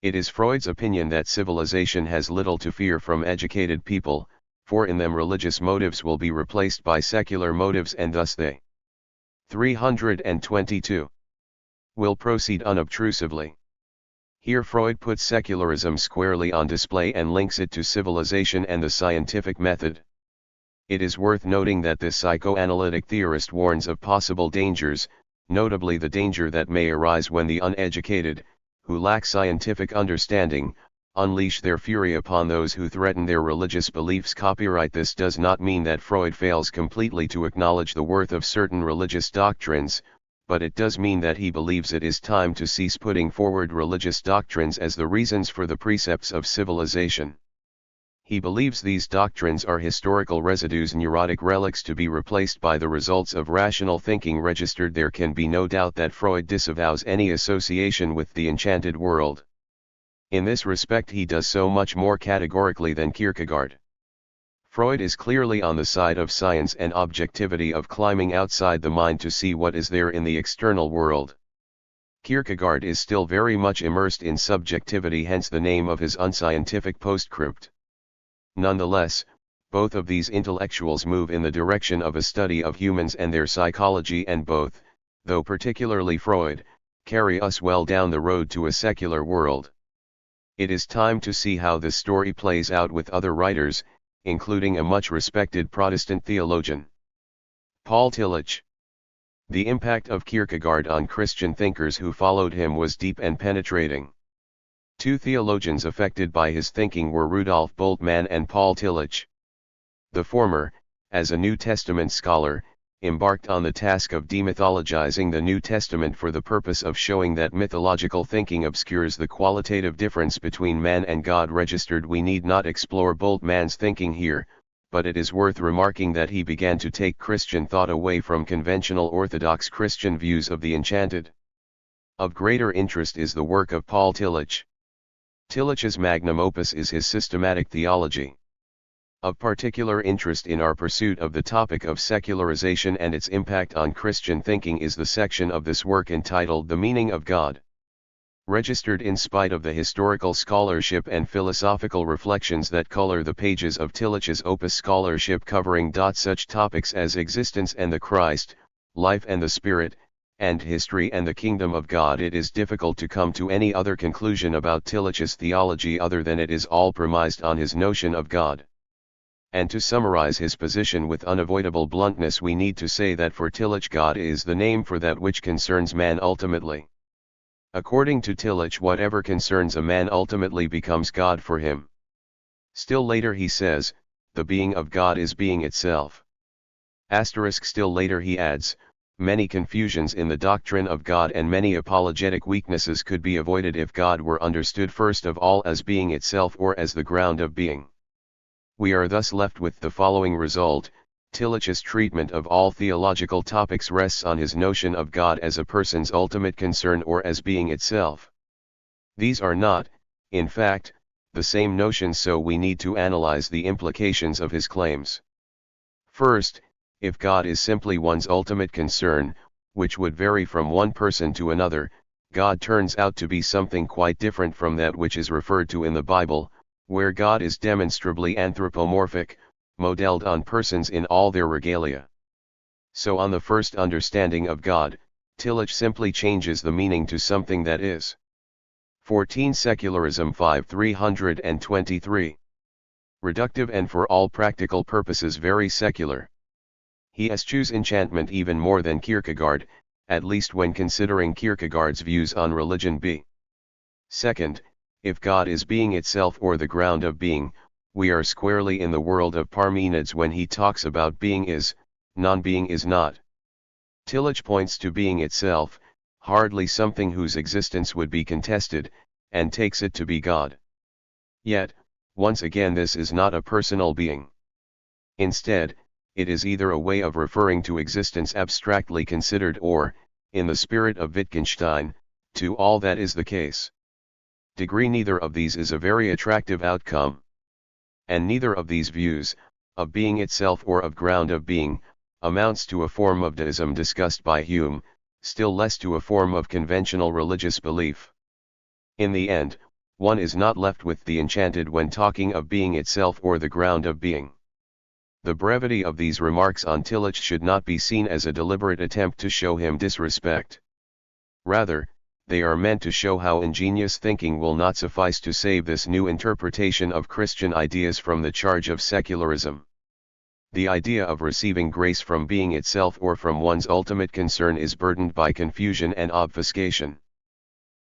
It is Freud's opinion that civilization has little to fear from educated people, for in them religious motives will be replaced by secular motives and thus they 322 will proceed unobtrusively. Here Freud puts secularism squarely on display and links it to civilization and the scientific method. It is worth noting that this psychoanalytic theorist warns of possible dangers, notably the danger that may arise when the uneducated, who lack scientific understanding, unleash their fury upon those who threaten their religious beliefs. This does not mean that Freud fails completely to acknowledge the worth of certain religious doctrines, but it does mean that he believes it is time to cease putting forward religious doctrines as the reasons for the precepts of civilization. He believes these doctrines are historical residues, neurotic relics to be replaced by the results of rational thinking registered. There can be no doubt that Freud disavows any association with the enchanted world. In this respect he does so much more categorically than Kierkegaard. Freud is clearly on the side of science and objectivity, of climbing outside the mind to see what is there in the external world. Kierkegaard is still very much immersed in subjectivity, hence the name of his unscientific postscript. Nonetheless, both of these intellectuals move in the direction of a study of humans and their psychology, and both, though particularly Freud, carry us well down the road to a secular world. It is time to see how this story plays out with other writers, including a much respected Protestant theologian, Paul Tillich. The impact of Kierkegaard on Christian thinkers who followed him was deep and penetrating. Two theologians affected by his thinking were Rudolf Bultmann and Paul Tillich. The former, as a New Testament scholar, embarked on the task of demythologizing the New Testament for the purpose of showing that mythological thinking obscures the qualitative difference between man and God registered. We need not explore Bultmann's thinking here, but it is worth remarking that he began to take Christian thought away from conventional Orthodox Christian views of the enchanted. Of greater interest is the work of Paul Tillich. Tillich's magnum opus is his systematic theology. Of particular interest in our pursuit of the topic of secularization and its impact on Christian thinking is the section of this work entitled The Meaning of God. Registered in spite of the historical scholarship and philosophical reflections that color the pages of Tillich's opus, scholarship covering such topics as existence and the Christ, life and the Spirit, and history and the kingdom of God, it is difficult to come to any other conclusion about Tillich's theology other than it is all premised on his notion of God. And to summarize his position with unavoidable bluntness, we need to say that for Tillich God is the name for that which concerns man ultimately. According to Tillich, whatever concerns a man ultimately becomes God for him. Still later he says, the being of God is being itself. Still later he adds, many confusions in the doctrine of God and many apologetic weaknesses could be avoided if God were understood first of all as being itself or as the ground of being. We are thus left with the following result: Tillich's treatment of all theological topics rests on his notion of God as a person's ultimate concern or as being itself. These are not, in fact, the same notions, so we need to analyze the implications of his claims. First, if God is simply one's ultimate concern, which would vary from one person to another, God turns out to be something quite different from that which is referred to in the Bible, where God is demonstrably anthropomorphic, modeled on persons in all their regalia. So on the first understanding of God, Tillich simply changes the meaning to something that is. 14 Secularism 5-323. Reductive and for all practical purposes very secular. He eschews enchantment even more than Kierkegaard, at least when considering Kierkegaard's views on religion. B. Second, if God is being itself or the ground of being, we are squarely in the world of Parmenides when he talks about being is, non-being is not. Tillich points to being itself, hardly something whose existence would be contested, and takes it to be God. Yet, once again, this is not a personal being. Instead, it is either a way of referring to existence abstractly considered or, in the spirit of Wittgenstein, to all that is the case. Neither of these is a very attractive outcome. And neither of these views, of being itself or of ground of being, amounts to a form of deism discussed by Hume, still less to a form of conventional religious belief. In the end, one is not left with the enchanted when talking of being itself or the ground of being. The brevity of these remarks on Tillich should not be seen as a deliberate attempt to show him disrespect. Rather, they are meant to show how ingenious thinking will not suffice to save this new interpretation of Christian ideas from the charge of secularism. The idea of receiving grace from being itself or from one's ultimate concern is burdened by confusion and obfuscation.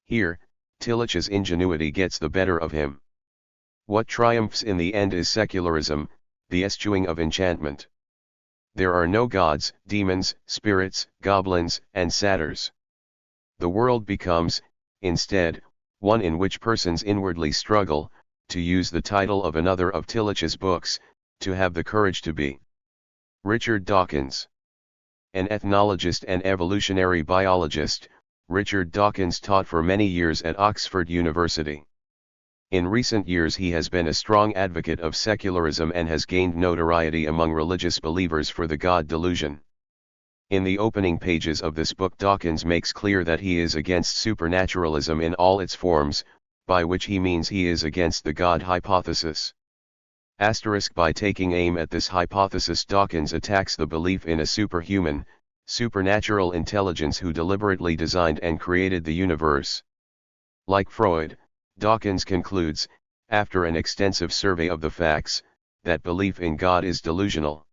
Here, Tillich's ingenuity gets the better of him. What triumphs in the end is secularism, the eschewing of enchantment. There are no gods, demons, spirits, goblins, and satyrs. The world becomes, instead, one in which persons inwardly struggle, to use the title of another of Tillich's books, to have the courage to be. Richard Dawkins. An ethnologist and evolutionary biologist, Richard Dawkins taught for many years at Oxford University. In recent years he has been a strong advocate of secularism and has gained notoriety among religious believers for the God delusion. In the opening pages of this book, Dawkins makes clear that he is against supernaturalism in all its forms, by which he means he is against the God hypothesis. By taking aim at this hypothesis, Dawkins attacks the belief in a superhuman, supernatural intelligence who deliberately designed and created the universe. Like Freud, Dawkins concludes, after an extensive survey of the facts, that belief in God is delusional.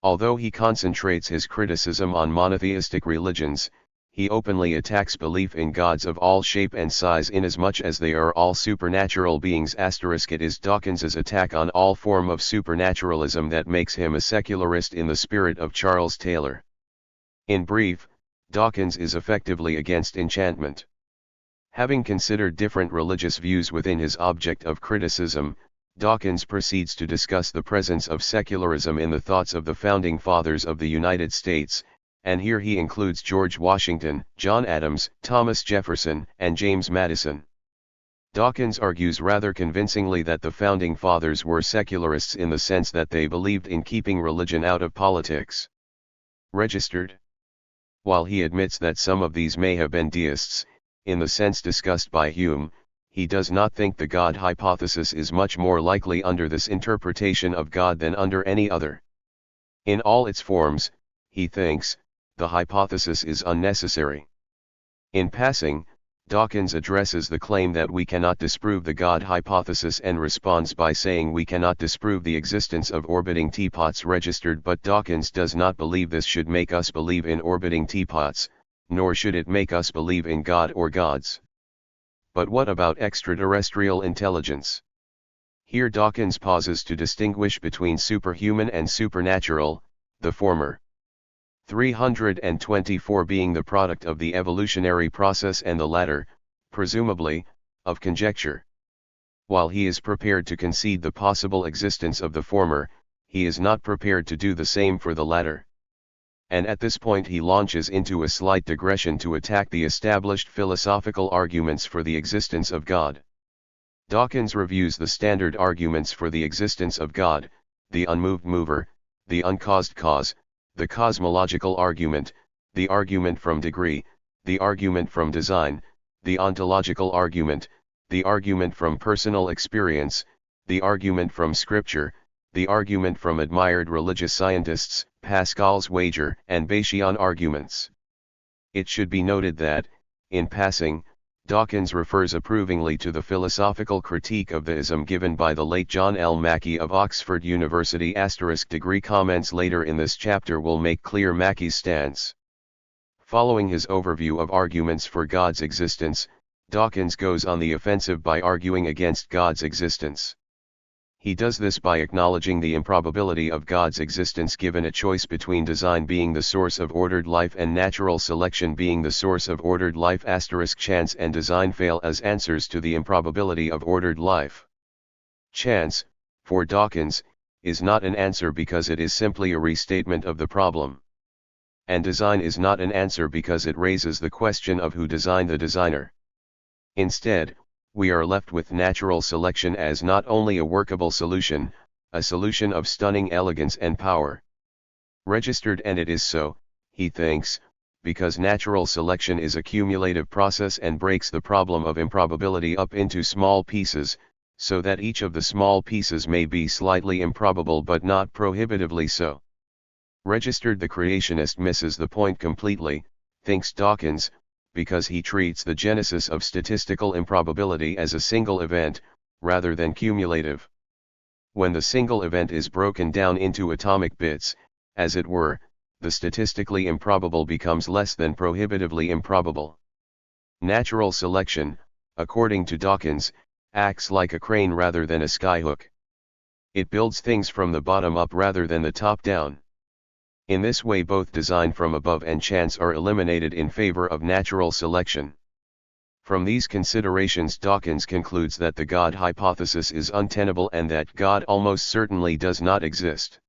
Although he concentrates his criticism on monotheistic religions, he openly attacks belief in gods of all shape and size inasmuch as they are all supernatural beings. It is Dawkins's attack on all form of supernaturalism that makes him a secularist in the spirit of Charles Taylor. In brief, Dawkins is effectively against enchantment. Having considered different religious views within his object of criticism, Dawkins proceeds to discuss the presence of secularism in the thoughts of the founding fathers of the United States, and here he includes George Washington, John Adams, Thomas Jefferson, and James Madison. Dawkins argues rather convincingly that the founding fathers were secularists in the sense that they believed in keeping religion out of politics. Registered. While he admits that some of these may have been deists, in the sense discussed by Hume, he does not think the God hypothesis is much more likely under this interpretation of God than under any other. In all its forms, he thinks, the hypothesis is unnecessary. In passing, Dawkins addresses the claim that we cannot disprove the God hypothesis and responds by saying we cannot disprove the existence of orbiting teapots registered, but Dawkins does not believe this should make us believe in orbiting teapots, nor should it make us believe in God or gods. But what about extraterrestrial intelligence? Here Dawkins pauses to distinguish between superhuman and supernatural, the former 324 being the product of the evolutionary process and the latter, presumably, of conjecture. While he is prepared to concede the possible existence of the former, he is not prepared to do the same for the latter. And at this point he launches into a slight digression to attack the established philosophical arguments for the existence of God. Dawkins reviews the standard arguments for the existence of God, the unmoved mover, the uncaused cause, the cosmological argument, the argument from degree, the argument from design, the ontological argument, the argument from personal experience, the argument from scripture, the argument from admired religious scientists, Pascal's wager, and Bayesian arguments. It should be noted that, in passing, Dawkins refers approvingly to the philosophical critique of the ism given by the late John L. Mackie of Oxford University. Degree comments later in this chapter will make clear Mackie's stance. Following his overview of arguments for God's existence, Dawkins goes on the offensive by arguing against God's existence. He does this by acknowledging the improbability of God's existence given a choice between design being the source of ordered life and natural selection being the source of ordered life. Chance and design fail as answers to the improbability of ordered life. Chance, for Dawkins, is not an answer because it is simply a restatement of the problem. And design is not an answer because it raises the question of who designed the designer. Instead, we are left with natural selection as not only a workable solution, a solution of stunning elegance and power. Registered, and it is so, he thinks, because natural selection is a cumulative process and breaks the problem of improbability up into small pieces, so that each of the small pieces may be slightly improbable but not prohibitively so. Registered, the creationist misses the point completely, thinks Dawkins, because he treats the genesis of statistical improbability as a single event, rather than cumulative. When the single event is broken down into atomic bits, as it were, the statistically improbable becomes less than prohibitively improbable. Natural selection, according to Dawkins, acts like a crane rather than a skyhook. It builds things from the bottom up rather than the top down. In this way both design from above and chance are eliminated in favor of natural selection. From these considerations Dawkins concludes that the God hypothesis is untenable and that God almost certainly does not exist.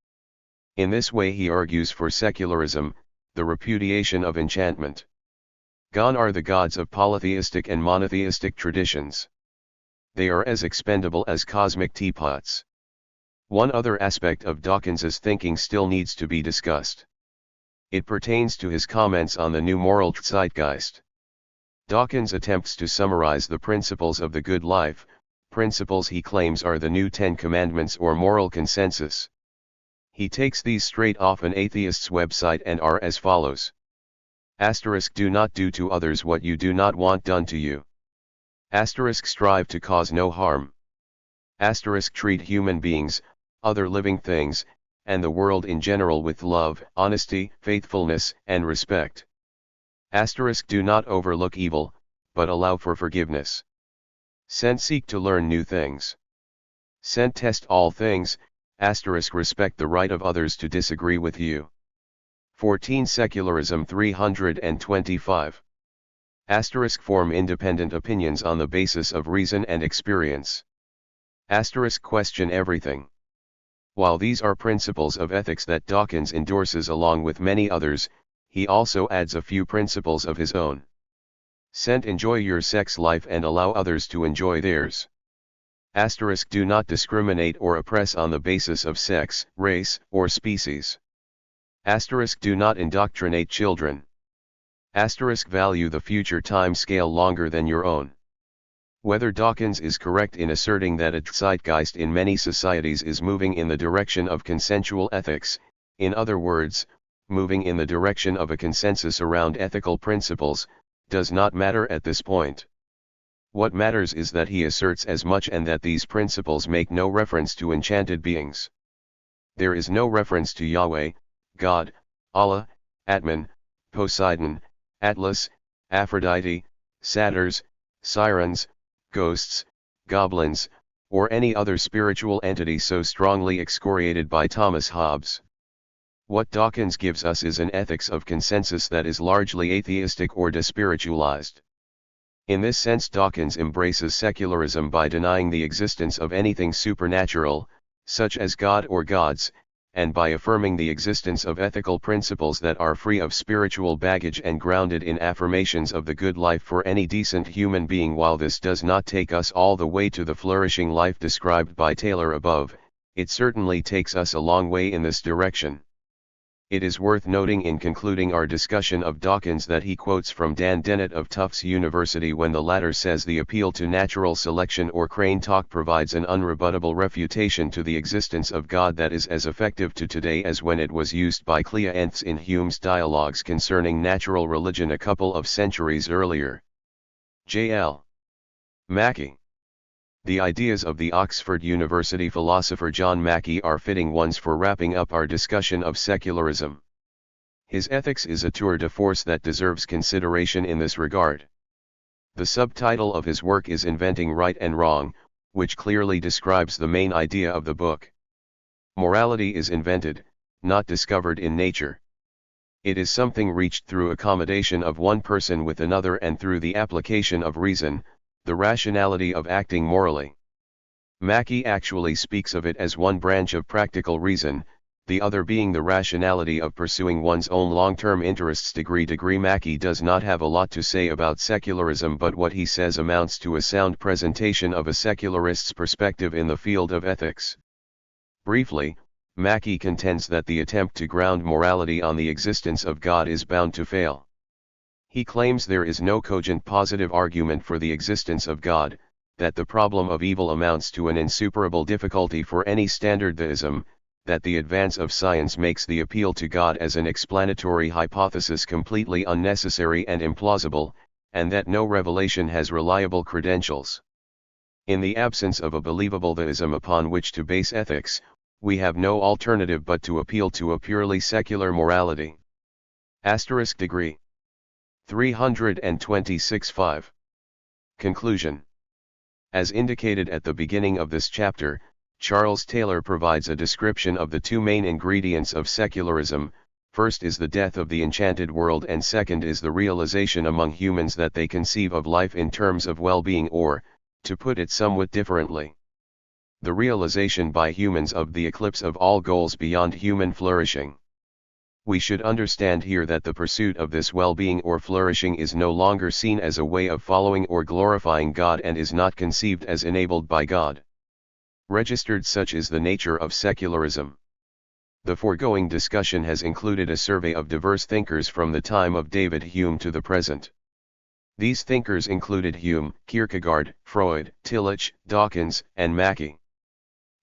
In this way he argues for secularism, the repudiation of enchantment. Gone are the gods of polytheistic and monotheistic traditions. They are as expendable as cosmic teapots. One other aspect of Dawkins's thinking still needs to be discussed. It pertains to his comments on the new moral zeitgeist. Dawkins attempts to summarize the principles of the good life, principles he claims are the new 10 Commandments or moral consensus. He takes these straight off an atheist's website and are as follows. Do not do to others what you do not want done to you. Strive to cause no harm. Treat human beings, other living things, and the world in general with love, honesty, faithfulness, and respect. Do not overlook evil, but allow for forgiveness. Seek to learn new things. Test all things, respect the right of others to disagree with you. 14 Secularism 325. Form independent opinions on the basis of reason and experience. Question everything. While these are principles of ethics that Dawkins endorses along with many others, he also adds a few principles of his own. Enjoy your sex life and allow others to enjoy theirs. Do not discriminate or oppress on the basis of sex, race, or species. Do not indoctrinate children. Value the future time scale longer than your own. Whether Dawkins is correct in asserting that a zeitgeist in many societies is moving in the direction of consensual ethics, in other words, moving in the direction of a consensus around ethical principles, does not matter at this point. What matters is that he asserts as much and that these principles make no reference to enchanted beings. There is no reference to Yahweh, God, Allah, Atman, Poseidon, Atlas, Aphrodite, satyrs, sirens, ghosts, goblins, or any other spiritual entity so strongly excoriated by Thomas Hobbes. What Dawkins gives us is an ethics of consensus that is largely atheistic or despiritualized. In this sense, Dawkins embraces secularism by denying the existence of anything supernatural, such as God or gods, and by affirming the existence of ethical principles that are free of spiritual baggage and grounded in affirmations of the good life for any decent human being. While this does not take us all the way to the flourishing life described by Taylor above, it certainly takes us a long way in this direction. It is worth noting in concluding our discussion of Dawkins that he quotes from Dan Dennett of Tufts University when the latter says the appeal to natural selection or crane talk provides an unrebuttable refutation to the existence of God that is as effective to today as when it was used by Cleanthes in Hume's dialogues concerning natural religion a couple of centuries earlier. J.L. Mackie. The ideas of the Oxford University philosopher John Mackie are fitting ones for wrapping up our discussion of secularism. His ethics is a tour de force that deserves consideration in this regard. The subtitle of his work is Inventing Right and Wrong, which clearly describes the main idea of the book. Morality is invented, not discovered in nature. It is something reached through accommodation of one person with another and through the application of reason, the rationality of acting morally. Mackie actually speaks of it as one branch of practical reason, the other being the rationality of pursuing one's own long-term interests. Mackie does not have a lot to say about secularism, but what he says amounts to a sound presentation of a secularist's perspective in the field of ethics. Briefly, Mackie contends that the attempt to ground morality on the existence of God is bound to fail. He claims there is no cogent positive argument for the existence of God, that the problem of evil amounts to an insuperable difficulty for any standard theism, that the advance of science makes the appeal to God as an explanatory hypothesis completely unnecessary and implausible, and that no revelation has reliable credentials. In the absence of a believable theism upon which to base ethics, we have no alternative but to appeal to a purely secular morality. Degree 326-5. Conclusion. As indicated at the beginning of this chapter, Charles Taylor provides a description of the two main ingredients of secularism. First is the death of the enchanted world, and second is the realization among humans that they conceive of life in terms of well-being, or, to put it somewhat differently, the realization by humans of the eclipse of all goals beyond human flourishing. We should understand here that the pursuit of this well-being or flourishing is no longer seen as a way of following or glorifying God and is not conceived as enabled by God. Registered such is the nature of secularism. The foregoing discussion has included a survey of diverse thinkers from the time of David Hume to the present. These thinkers included Hume, Kierkegaard, Freud, Tillich, Dawkins, and Mackie.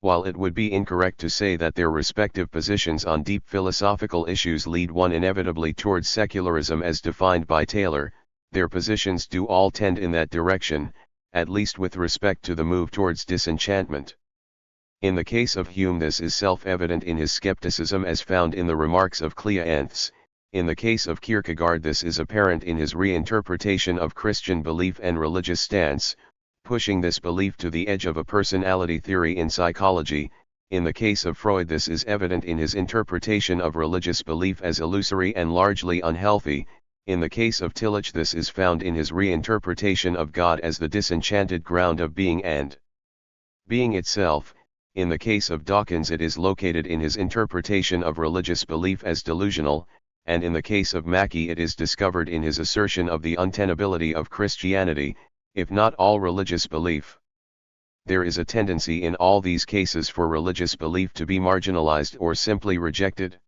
While it would be incorrect to say that their respective positions on deep philosophical issues lead one inevitably towards secularism as defined by Taylor, their positions do all tend in that direction, at least with respect to the move towards disenchantment. In the case of Hume, this is self-evident in his skepticism as found in the remarks of Cleanthes. In the case of Kierkegaard, this is apparent in his reinterpretation of Christian belief and religious stance, pushing this belief to the edge of a personality theory in psychology. In the case of Freud, this is evident in his interpretation of religious belief as illusory and largely unhealthy. In the case of Tillich, this is found in his reinterpretation of God as the disenchanted ground of being and Being itself, in the case of Dawkins it is located in his interpretation of religious belief as delusional, and in the case of Mackey it is discovered in his assertion of the untenability of Christianity, if not all religious belief. There is a tendency in all these cases for religious belief to be marginalized or simply rejected.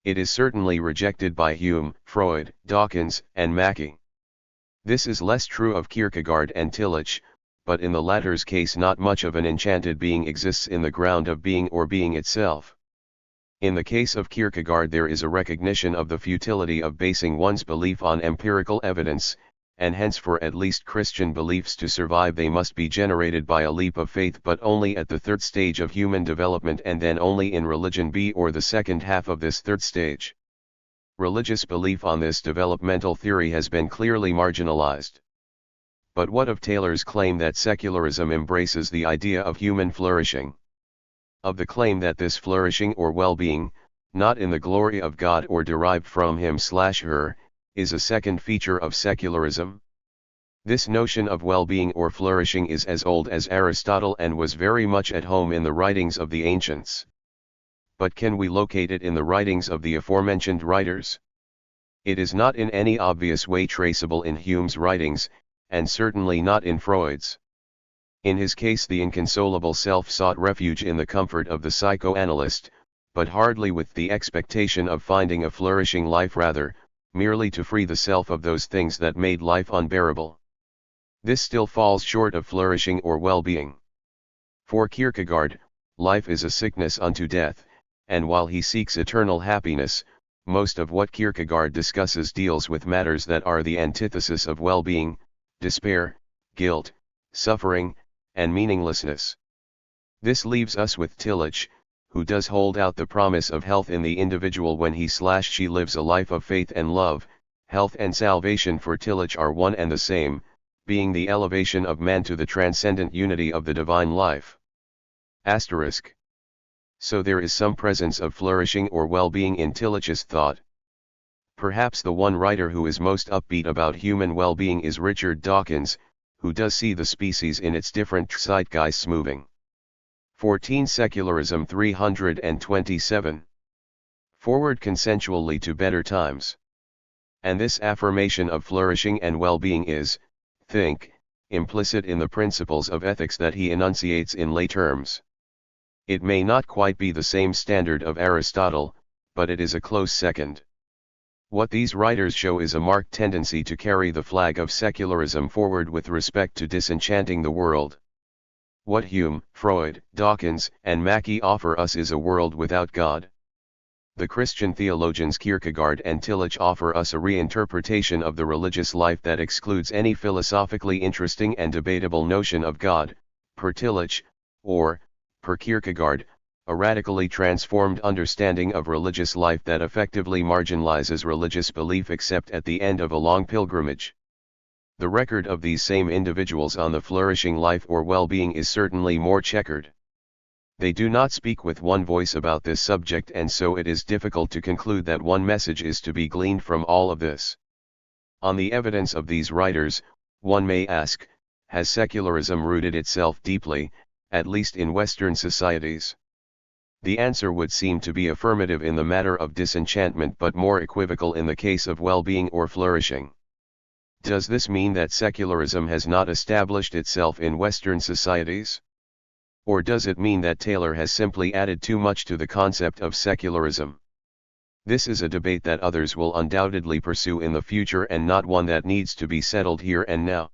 It is certainly rejected by Hume, Freud, Dawkins, and Mackey. This is less true of Kierkegaard and Tillich, but in the latter's case not much of an enchanted being exists in the ground of being or being itself. In the case of Kierkegaard there is a recognition of the futility of basing one's belief on empirical evidence, and hence for at least Christian beliefs to survive they must be generated by a leap of faith, but only at the third stage of human development, and then only in religion B or the second half of this third stage. Religious belief on this developmental theory has been clearly marginalized. But what of Taylor's claim that secularism embraces the idea of human flourishing? Of the claim that this flourishing or well-being, not in the glory of God or derived from him/her, is a second feature of secularism? This notion of well-being or flourishing is as old as Aristotle and was very much at home in the writings of the ancients. But can we locate it in the writings of the aforementioned writers? It is not in any obvious way traceable in Hume's writings, and certainly not in Freud's. In his case the inconsolable self sought refuge in the comfort of the psychoanalyst, but hardly with the expectation of finding a flourishing life, rather, merely to free the self of those things that made life unbearable. This still falls short of flourishing or well-being. For Kierkegaard, life is a sickness unto death, and while he seeks eternal happiness, most of what Kierkegaard discusses deals with matters that are the antithesis of well-being: despair, guilt, suffering, and meaninglessness. This leaves us with Tillich, who does hold out the promise of health in the individual when he/she lives a life of faith and love. Health and salvation for Tillich are one and the same, being the elevation of man to the transcendent unity of the divine life. Asterisk. So there is some presence of flourishing or well-being in Tillich's thought. Perhaps the one writer who is most upbeat about human well-being is Richard Dawkins, who does see the species in its different zeitgeists moving. 14 Secularism 327. Forward consensually to better times. And this affirmation of flourishing and well-being is, think, implicit in the principles of ethics that he enunciates in lay terms. It may not quite be the same standard of Aristotle, but it is a close second. What these writers show is a marked tendency to carry the flag of secularism forward with respect to disenchanting the world. What Hume, Freud, Dawkins, and Mackey offer us is a world without God. The Christian theologians Kierkegaard and Tillich offer us a reinterpretation of the religious life that excludes any philosophically interesting and debatable notion of God, per Tillich, or, per Kierkegaard, a radically transformed understanding of religious life that effectively marginalizes religious belief except at the end of a long pilgrimage. The record of these same individuals on the flourishing life or well-being is certainly more checkered. They do not speak with one voice about this subject, and so it is difficult to conclude that one message is to be gleaned from all of this. On the evidence of these writers, one may ask, has secularism rooted itself deeply, at least in Western societies? The answer would seem to be affirmative in the matter of disenchantment, but more equivocal in the case of well-being or flourishing. Does this mean that secularism has not established itself in Western societies? Or does it mean that Taylor has simply added too much to the concept of secularism? This is a debate that others will undoubtedly pursue in the future, and not one that needs to be settled here and now.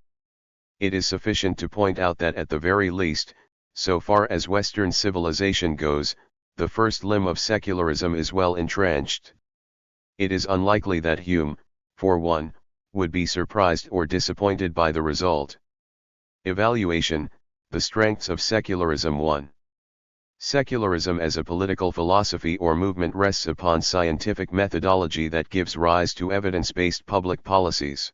It is sufficient to point out that at the very least, so far as Western civilization goes, the first limb of secularism is well entrenched. It is unlikely that Hume, for one, would be surprised or disappointed by the result. Evaluation: the strengths of secularism. 1. Secularism as a political philosophy or movement rests upon scientific methodology that gives rise to evidence-based public policies.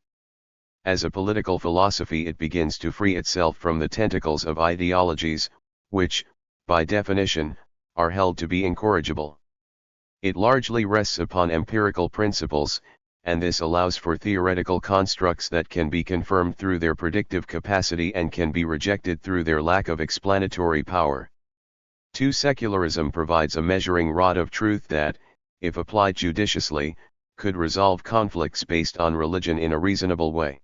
As a political philosophy, it begins to free itself from the tentacles of ideologies, which, by definition, are held to be incorrigible. It largely rests upon empirical principles, and this allows for theoretical constructs that can be confirmed through their predictive capacity and can be rejected through their lack of explanatory power. 2. Secularism provides a measuring rod of truth that, if applied judiciously, could resolve conflicts based on religion in a reasonable way.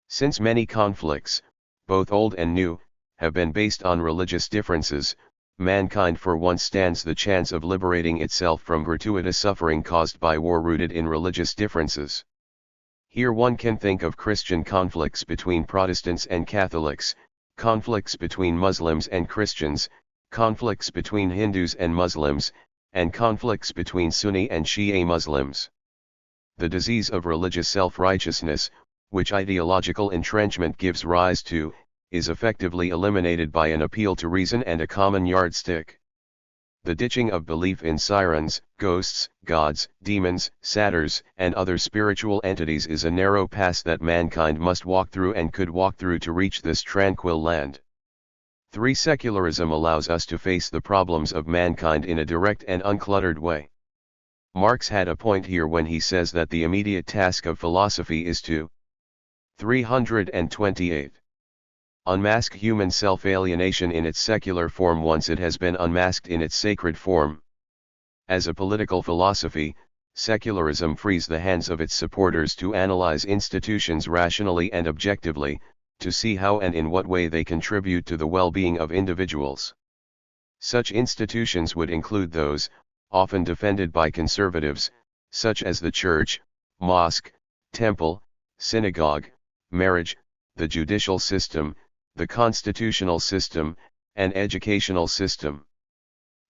Since many conflicts, both old and new, have been based on religious differences, mankind for once stands the chance of liberating itself from gratuitous suffering caused by war rooted in religious differences. Here one can think of Christian conflicts between Protestants and Catholics, conflicts between Muslims and Christians, conflicts between Hindus and Muslims, and conflicts between Sunni and Shia Muslims. The disease of religious self-righteousness, which ideological entrenchment gives rise to, is effectively eliminated by an appeal to reason and a common yardstick. The ditching of belief in sirens, ghosts, gods, demons, satyrs, and other spiritual entities is a narrow pass that mankind must walk through and could walk through to reach this tranquil land. 3. Secularism allows us to face the problems of mankind in a direct and uncluttered way. Marx had a point here when he says that the immediate task of philosophy is to 328. Unmask human self-alienation in its secular form once it has been unmasked in its sacred form. As a political philosophy, secularism frees the hands of its supporters to analyze institutions rationally and objectively, to see how and in what way they contribute to the well-being of individuals. Such institutions would include those, often defended by conservatives, such as the church, mosque, temple, synagogue, marriage, the judicial system, the constitutional system, and educational system.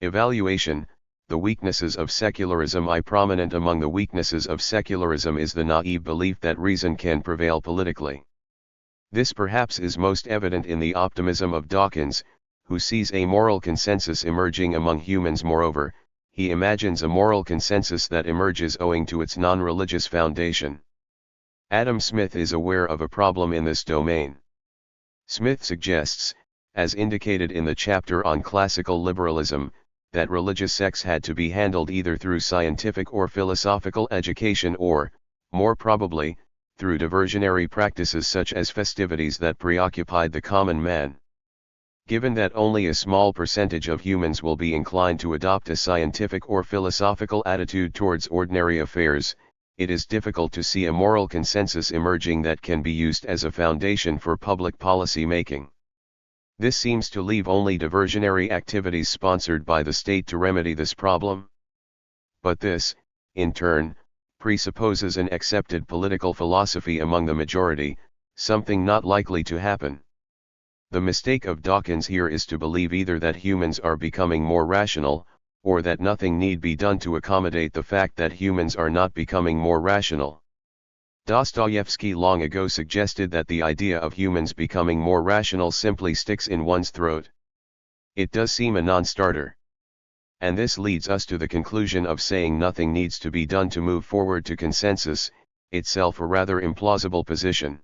Evaluation. The weaknesses of secularism. Prominent among the weaknesses of secularism is the naive belief that reason can prevail politically. This perhaps is most evident in the optimism of Dawkins, who sees a moral consensus emerging among humans. Moreover, he imagines a moral consensus that emerges owing to its non-religious foundation. Adam Smith is aware of a problem in this domain. Smith suggests, as indicated in the chapter on classical liberalism, that religious sects had to be handled either through scientific or philosophical education or, more probably, through diversionary practices such as festivities that preoccupied the common man. Given that only a small percentage of humans will be inclined to adopt a scientific or philosophical attitude towards ordinary affairs, it is difficult to see a moral consensus emerging that can be used as a foundation for public policy making. This seems to leave only diversionary activities sponsored by the state to remedy this problem. But this, in turn, presupposes an accepted political philosophy among the majority, something not likely to happen. The mistake of Dawkins here is to believe either that humans are becoming more rational, or that nothing need be done to accommodate the fact that humans are not becoming more rational. Dostoevsky long ago suggested that the idea of humans becoming more rational simply sticks in one's throat. It does seem a non-starter. And this leads us to the conclusion of saying nothing needs to be done to move forward to consensus, itself a rather implausible position.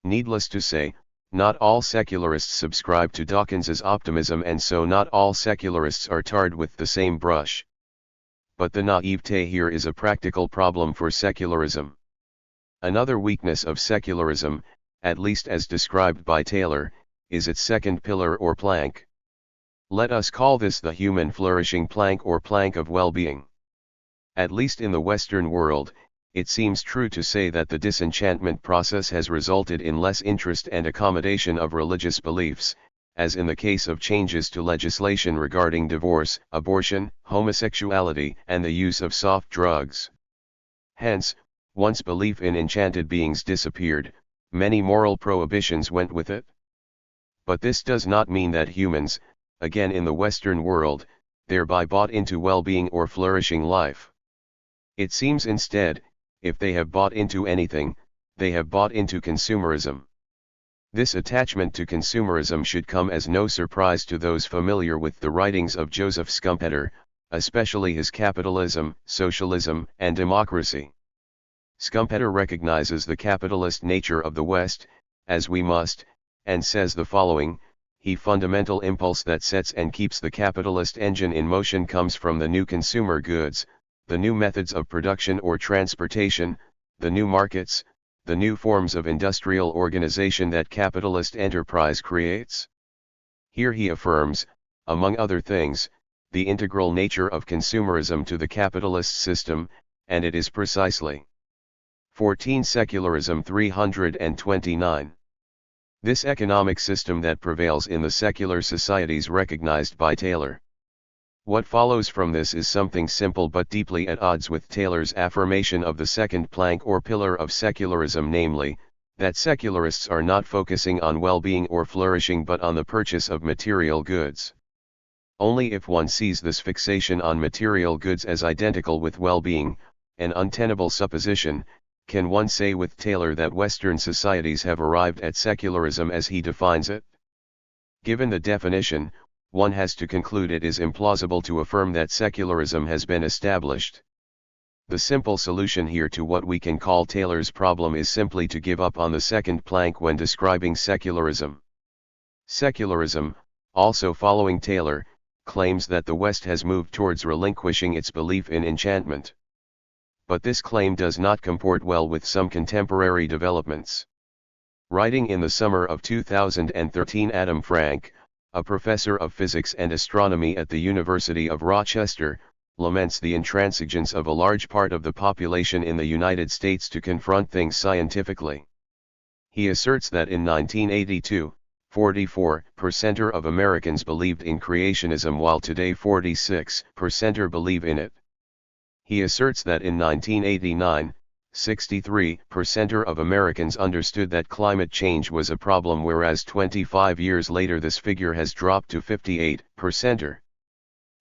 Needless to say, not all secularists subscribe to Dawkins's optimism, and so not all secularists are tarred with the same brush. But the naivete here is a practical problem for secularism. Another weakness of secularism, at least as described by Taylor, is its second pillar or plank. Let us call this the human flourishing plank or plank of well-being. At least in the Western world, it seems true to say that the disenchantment process has resulted in less interest and accommodation of religious beliefs, as in the case of changes to legislation regarding divorce, abortion, homosexuality, and the use of soft drugs. Hence, once belief in enchanted beings disappeared, many moral prohibitions went with it. But this does not mean that humans, again in the Western world, thereby bought into well-being or flourishing life. It seems instead, if they have bought into anything, they have bought into consumerism. This attachment to consumerism should come as no surprise to those familiar with the writings of Joseph Schumpeter, especially his Capitalism, Socialism, and Democracy. Schumpeter recognizes the capitalist nature of the West, as we must, and says the following: the fundamental impulse that sets and keeps the capitalist engine in motion comes from the new consumer goods, the new methods of production or transportation, the new markets, the new forms of industrial organization that capitalist enterprise creates. Here he affirms, among other things, the integral nature of consumerism to the capitalist system, and it is precisely 14 Secularism 329. This economic system that prevails in the secular societies recognized by Taylor. What follows from this is something simple but deeply at odds with Taylor's affirmation of the second plank or pillar of secularism, namely, that secularists are not focusing on well-being or flourishing but on the purchase of material goods. Only if one sees this fixation on material goods as identical with well-being, an untenable supposition, can one say with Taylor that Western societies have arrived at secularism as he defines it. Given the definition, one has to conclude it is implausible to affirm that secularism has been established. The simple solution here to what we can call Taylor's problem is simply to give up on the second plank when describing secularism. Secularism, also following Taylor, claims that the West has moved towards relinquishing its belief in enchantment. But this claim does not comport well with some contemporary developments. Writing in the summer of 2013, Adam Frank, a professor of physics and astronomy at the University of Rochester, laments the intransigence of a large part of the population in the United States to confront things scientifically. He asserts that in 1982, 44% of Americans believed in creationism while today 46% believe in it. He asserts that in 1989, 63% of Americans understood that climate change was a problem, whereas 25 years later this figure has dropped to 58%.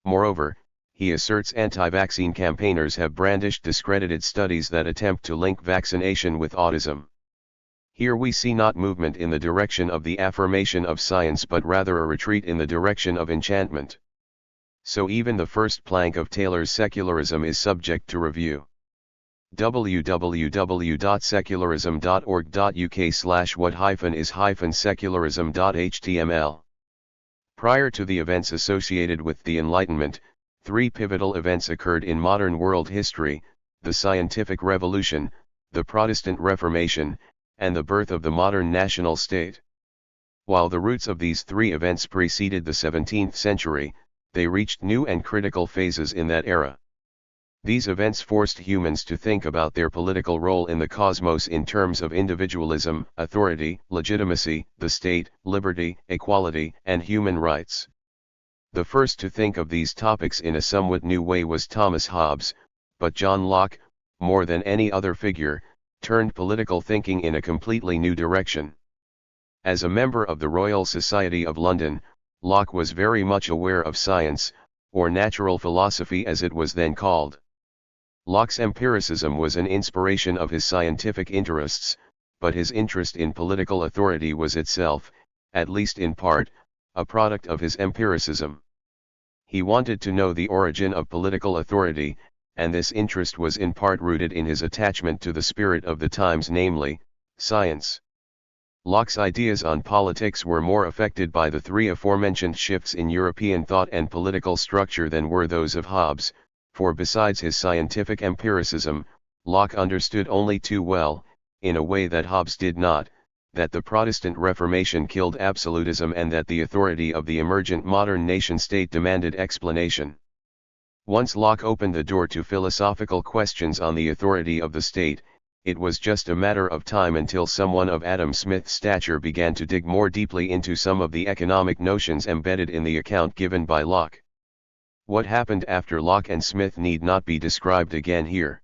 Moreover, he asserts anti-vaccine campaigners have brandished discredited studies that attempt to link vaccination with autism. Here we see not movement in the direction of the affirmation of science but rather a retreat in the direction of enchantment. So even the first plank of Taylor's secularism is subject to review. www.secularism.org.uk/what-is-secularism.html. Prior to the events associated with the Enlightenment, three pivotal events occurred in modern world history: the scientific revolution, the Protestant Reformation, and the birth of the modern national state. While the roots of these three events preceded the 17th century, they reached new and critical phases in that era. These events forced humans to think about their political role in the cosmos in terms of individualism, authority, legitimacy, the state, liberty, equality, and human rights. The first to think of these topics in a somewhat new way was Thomas Hobbes, but John Locke, more than any other figure, turned political thinking in a completely new direction. As a member of the Royal Society of London, Locke was very much aware of science, or natural philosophy as it was then called. Locke's empiricism was an inspiration of his scientific interests, but his interest in political authority was itself, at least in part, a product of his empiricism. He wanted to know the origin of political authority, and this interest was in part rooted in his attachment to the spirit of the times, namely, science. Locke's ideas on politics were more affected by the three aforementioned shifts in European thought and political structure than were those of Hobbes, for besides his scientific empiricism, Locke understood only too well, in a way that Hobbes did not, that the Protestant Reformation killed absolutism and that the authority of the emergent modern nation-state demanded explanation. Once Locke opened the door to philosophical questions on the authority of the state, it was just a matter of time until someone of Adam Smith's stature began to dig more deeply into some of the economic notions embedded in the account given by Locke. What happened after Locke and Smith need not be described again here.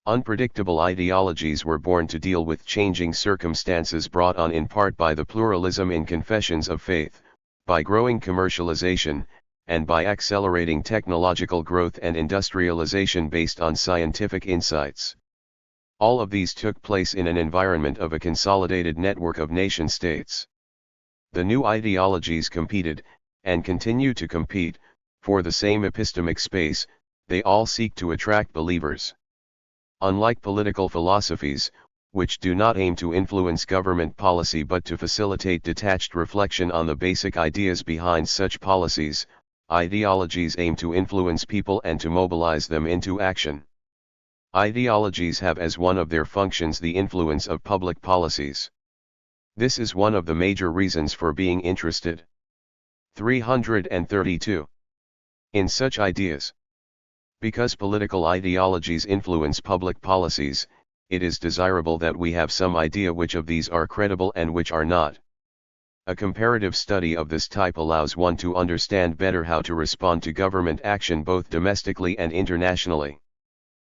Unpredictable ideologies were born to deal with changing circumstances brought on in part by the pluralism in confessions of faith, by growing commercialization, and by accelerating technological growth and industrialization based on scientific insights. All of these took place in an environment of a consolidated network of nation-states. The new ideologies competed, and continue to compete, for the same epistemic space. They all seek to attract believers. Unlike political philosophies, which do not aim to influence government policy but to facilitate detached reflection on the basic ideas behind such policies, Ideologies aim to influence people and to mobilize them into action. Ideologies have as one of their functions the influence of public policies. This is one of the major reasons for being interested. 332. In such ideas. Because political ideologies influence public policies, it is desirable that we have some idea which of these are credible and which are not. A comparative study of this type allows one to understand better how to respond to government action both domestically and internationally.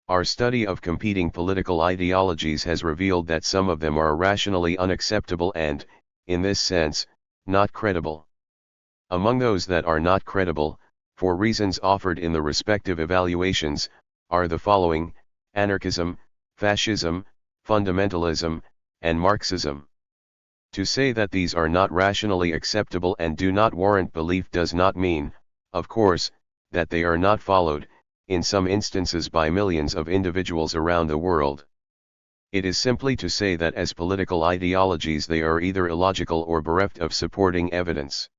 Our study of competing political ideologies has revealed that some of them are rationally unacceptable and, in this sense, not credible. Among those that are not credible, for reasons offered in the respective evaluations, are the following: anarchism, fascism, fundamentalism, and Marxism. To say that these are not rationally acceptable and do not warrant belief does not mean, of course, that they are not followed, in some instances by millions of individuals around the world. It is simply to say that as political ideologies they are either illogical or bereft of supporting evidence.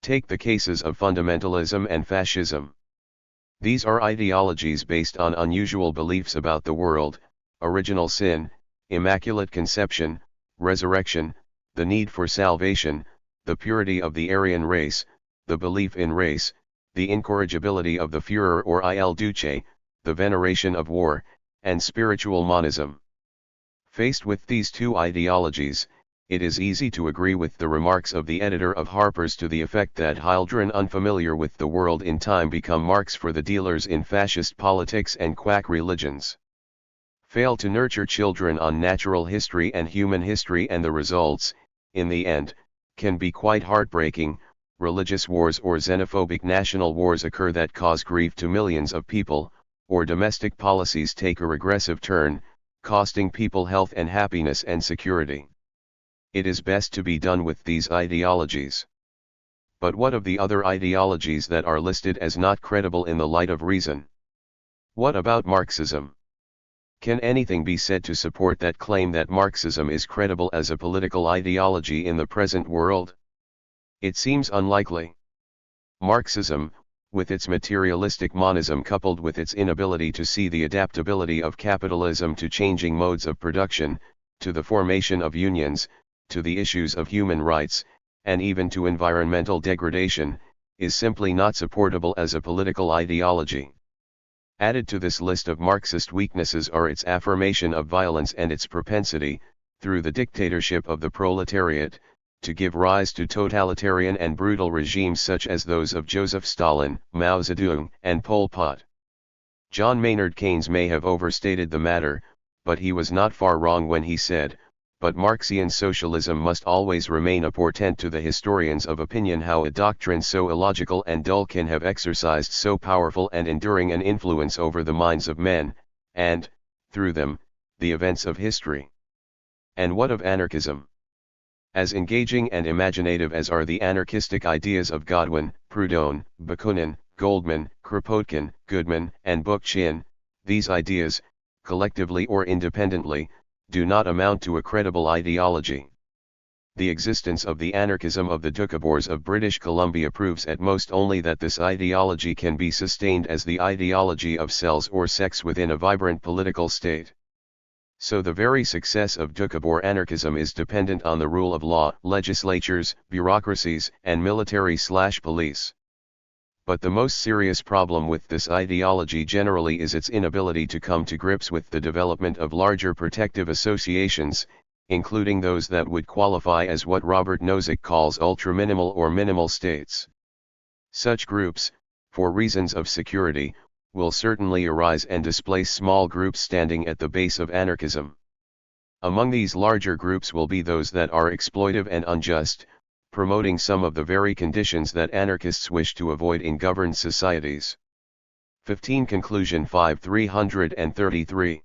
Take the cases of fundamentalism and fascism. These are ideologies based on unusual beliefs about the world, original sin, immaculate conception, resurrection, the need for salvation, the purity of the Aryan race, the belief in race, the incorrigibility of the Führer or Il Duce, the veneration of war, and spiritual monism. Faced with these two ideologies, it is easy to agree with the remarks of the editor of Harper's to the effect that children unfamiliar with the world in time become marks for the dealers in fascist politics and quack religions. Fail to nurture children on natural history and human history, and the results, in the end, can be quite heartbreaking. Religious wars or xenophobic national wars occur that cause grief to millions of people, or domestic policies take a regressive turn, costing people health and happiness and security. It is best to be done with these ideologies. But what of the other ideologies that are listed as not credible in the light of reason? What about Marxism? Can anything be said to support that claim that Marxism is credible as a political ideology in the present world? It seems unlikely. Marxism, with its materialistic monism coupled with its inability to see the adaptability of capitalism to changing modes of production, to the formation of unions, to the issues of human rights, and even to environmental degradation, is simply not supportable as a political ideology. Added to this list of Marxist weaknesses are its affirmation of violence and its propensity, through the dictatorship of the proletariat, to give rise to totalitarian and brutal regimes such as those of Joseph Stalin, Mao Zedong, and Pol Pot. John Maynard Keynes may have overstated the matter, but he was not far wrong when he said, "But Marxian socialism must always remain a portent to the historians of opinion how a doctrine so illogical and dull can have exercised so powerful and enduring an influence over the minds of men, and, through them, the events of history." And what of anarchism? As engaging and imaginative as are the anarchistic ideas of Godwin, Proudhon, Bakunin, Goldman, Kropotkin, Goodman, and Bookchin, these ideas, collectively or independently, do not amount to a credible ideology. The existence of the anarchism of the Doukhobors of British Columbia proves at most only that this ideology can be sustained as the ideology of cells or sects within a vibrant political state. So the very success of Doukhobor anarchism is dependent on the rule of law, legislatures, bureaucracies, and military/police. But the most serious problem with this ideology generally is its inability to come to grips with the development of larger protective associations, including those that would qualify as what Robert Nozick calls ultra-minimal or minimal states. Such groups, for reasons of security, will certainly arise and displace small groups standing at the base of anarchism. Among these larger groups will be those that are exploitive and unjust, promoting some of the very conditions that anarchists wish to avoid in governed societies. 15 Conclusion 333.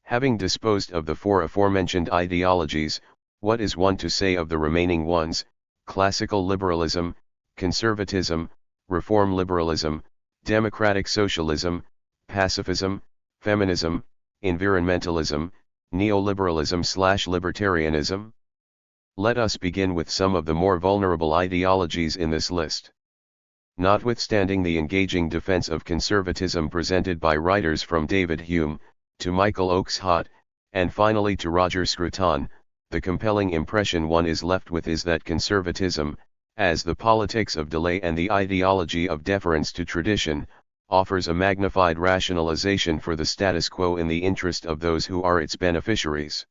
Having disposed of the four aforementioned ideologies, what is one to say of the remaining ones: classical liberalism, conservatism, reform liberalism, democratic socialism, pacifism, feminism, environmentalism, neoliberalism/libertarianism? Let us begin with some of the more vulnerable ideologies in this list. Notwithstanding the engaging defense of conservatism presented by writers from David Hume, to Michael Oakeshott, and finally to Roger Scruton, the compelling impression one is left with is that conservatism, as the politics of delay and the ideology of deference to tradition, offers a magnified rationalization for the status quo in the interest of those who are its beneficiaries.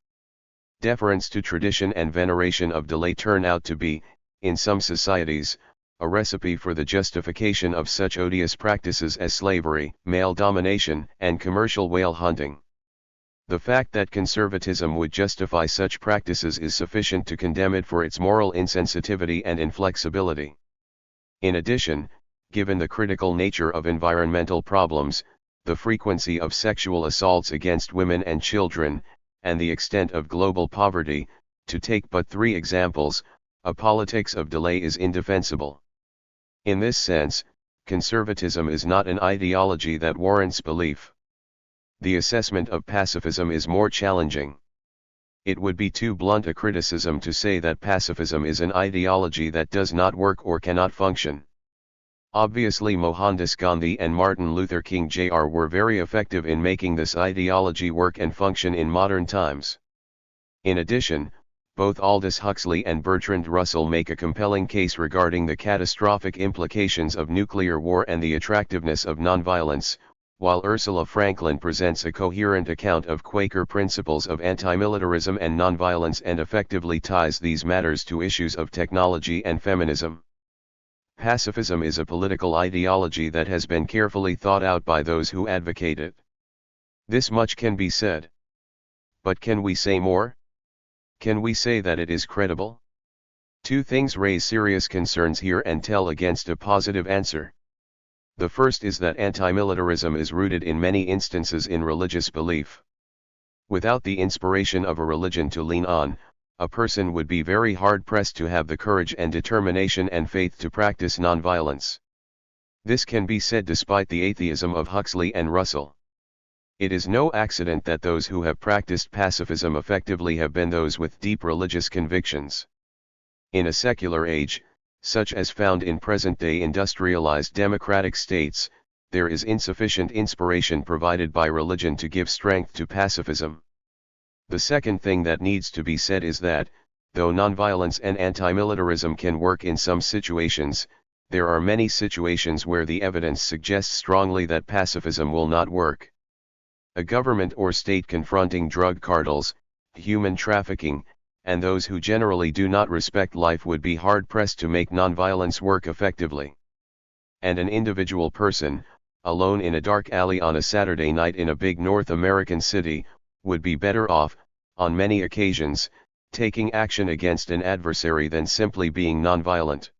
Deference to tradition and veneration of delay turn out to be, in some societies, a recipe for the justification of such odious practices as slavery, male domination, and commercial whale hunting. The fact that conservatism would justify such practices is sufficient to condemn it for its moral insensitivity and inflexibility. In addition, given the critical nature of environmental problems, the frequency of sexual assaults against women and children, and the extent of global poverty, to take but 3 examples, a politics of delay is indefensible. In this sense, conservatism is not an ideology that warrants belief. The assessment of pacifism is more challenging. It would be too blunt a criticism to say that pacifism is an ideology that does not work or cannot function. Obviously, Mohandas Gandhi and Martin Luther King Jr. were very effective in making this ideology work and function in modern times. In addition, both Aldous Huxley and Bertrand Russell make a compelling case regarding the catastrophic implications of nuclear war and the attractiveness of nonviolence, while Ursula Franklin presents a coherent account of Quaker principles of antimilitarism and nonviolence and effectively ties these matters to issues of technology and feminism. Pacifism is a political ideology that has been carefully thought out by those who advocate it. This much can be said. But can we say more? Can we say that it is credible? 2 things raise serious concerns here and tell against a positive answer. The first is that antimilitarism is rooted in many instances in religious belief. Without the inspiration of a religion to lean on, a person would be very hard-pressed to have the courage and determination and faith to practice nonviolence. This can be said despite the atheism of Huxley and Russell. It is no accident that those who have practiced pacifism effectively have been those with deep religious convictions. In a secular age, such as found in present-day industrialized democratic states, there is insufficient inspiration provided by religion to give strength to pacifism. The second thing that needs to be said is that, though nonviolence and antimilitarism can work in some situations, there are many situations where the evidence suggests strongly that pacifism will not work. A government or state confronting drug cartels, human trafficking, and those who generally do not respect life would be hard-pressed to make nonviolence work effectively. And an individual person, alone in a dark alley on a Saturday night in a big North American city, would be better off, on many occasions, taking action against an adversary than simply being nonviolent.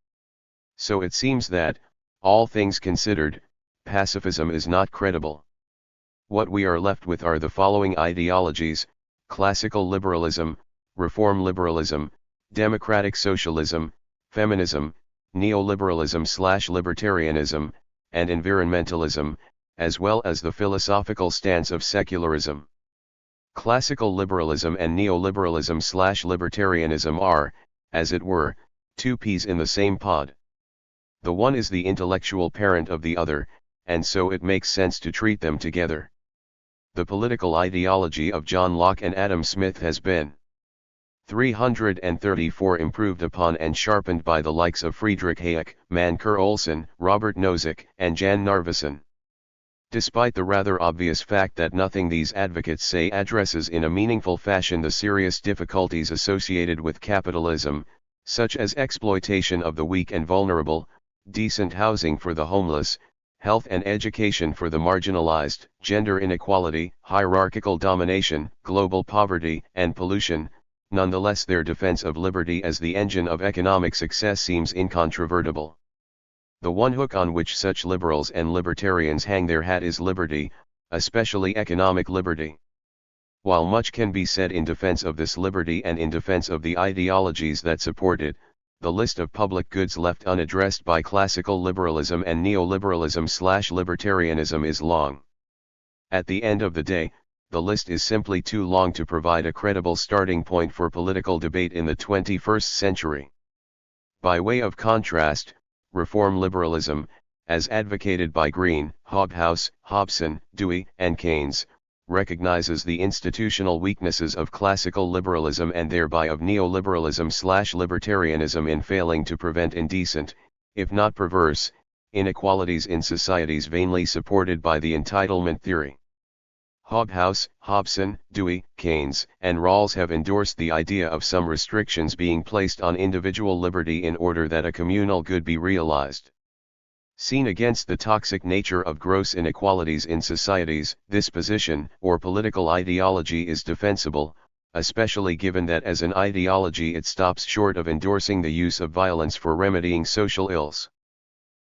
So it seems that, all things considered, pacifism is not credible. What we are left with are the following ideologies: classical liberalism, reform liberalism, democratic socialism, feminism, neoliberalism/libertarianism, and environmentalism, as well as the philosophical stance of secularism. Classical liberalism and neoliberalism/libertarianism are, as it were, 2 peas in the same pod. The one is the intellectual parent of the other, and so it makes sense to treat them together. The political ideology of John Locke and Adam Smith has been 334 improved upon and sharpened by the likes of Friedrich Hayek, Mancur Olson, Robert Nozick, and Jan Narveson. Despite the rather obvious fact that nothing these advocates say addresses in a meaningful fashion the serious difficulties associated with capitalism, such as exploitation of the weak and vulnerable, decent housing for the homeless, health and education for the marginalized, gender inequality, hierarchical domination, global poverty, and pollution, nonetheless their defense of liberty as the engine of economic success seems incontrovertible. The one hook on which such liberals and libertarians hang their hat is liberty, especially economic liberty. While much can be said in defense of this liberty and in defense of the ideologies that support it, the list of public goods left unaddressed by classical liberalism and neoliberalism/libertarianism is long. At the end of the day, the list is simply too long to provide a credible starting point for political debate in the 21st century. By way of contrast, reform liberalism, as advocated by Green, Hobhouse, Hobson, Dewey, and Keynes, recognizes the institutional weaknesses of classical liberalism and thereby of neoliberalism/libertarianism in failing to prevent indecent, if not perverse, inequalities in societies vainly supported by the entitlement theory. Hobhouse, Hobson, Dewey, Keynes, and Rawls have endorsed the idea of some restrictions being placed on individual liberty in order that a communal good be realized. Seen against the toxic nature of gross inequalities in societies, this position, or political ideology, is defensible, especially given that as an ideology it stops short of endorsing the use of violence for remedying social ills.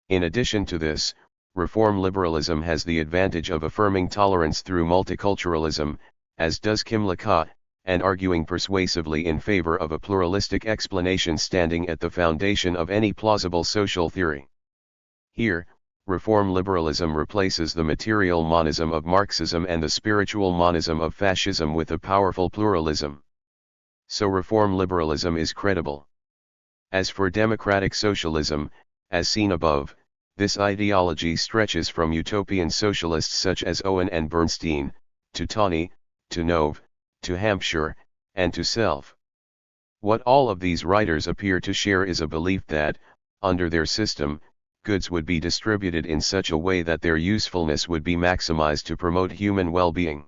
In addition to this, reform liberalism has the advantage of affirming tolerance through multiculturalism, as does Kimlicka, and arguing persuasively in favor of a pluralistic explanation standing at the foundation of any plausible social theory. Here, reform liberalism replaces the material monism of Marxism and the spiritual monism of fascism with a powerful pluralism. So reform liberalism is credible. As for democratic socialism, as seen above, this ideology stretches from utopian socialists such as Owen and Bernstein, to Tawney, to Nove, to Hampshire, and to Self. What all of these writers appear to share is a belief that, under their system, goods would be distributed in such a way that their usefulness would be maximized to promote human well-being.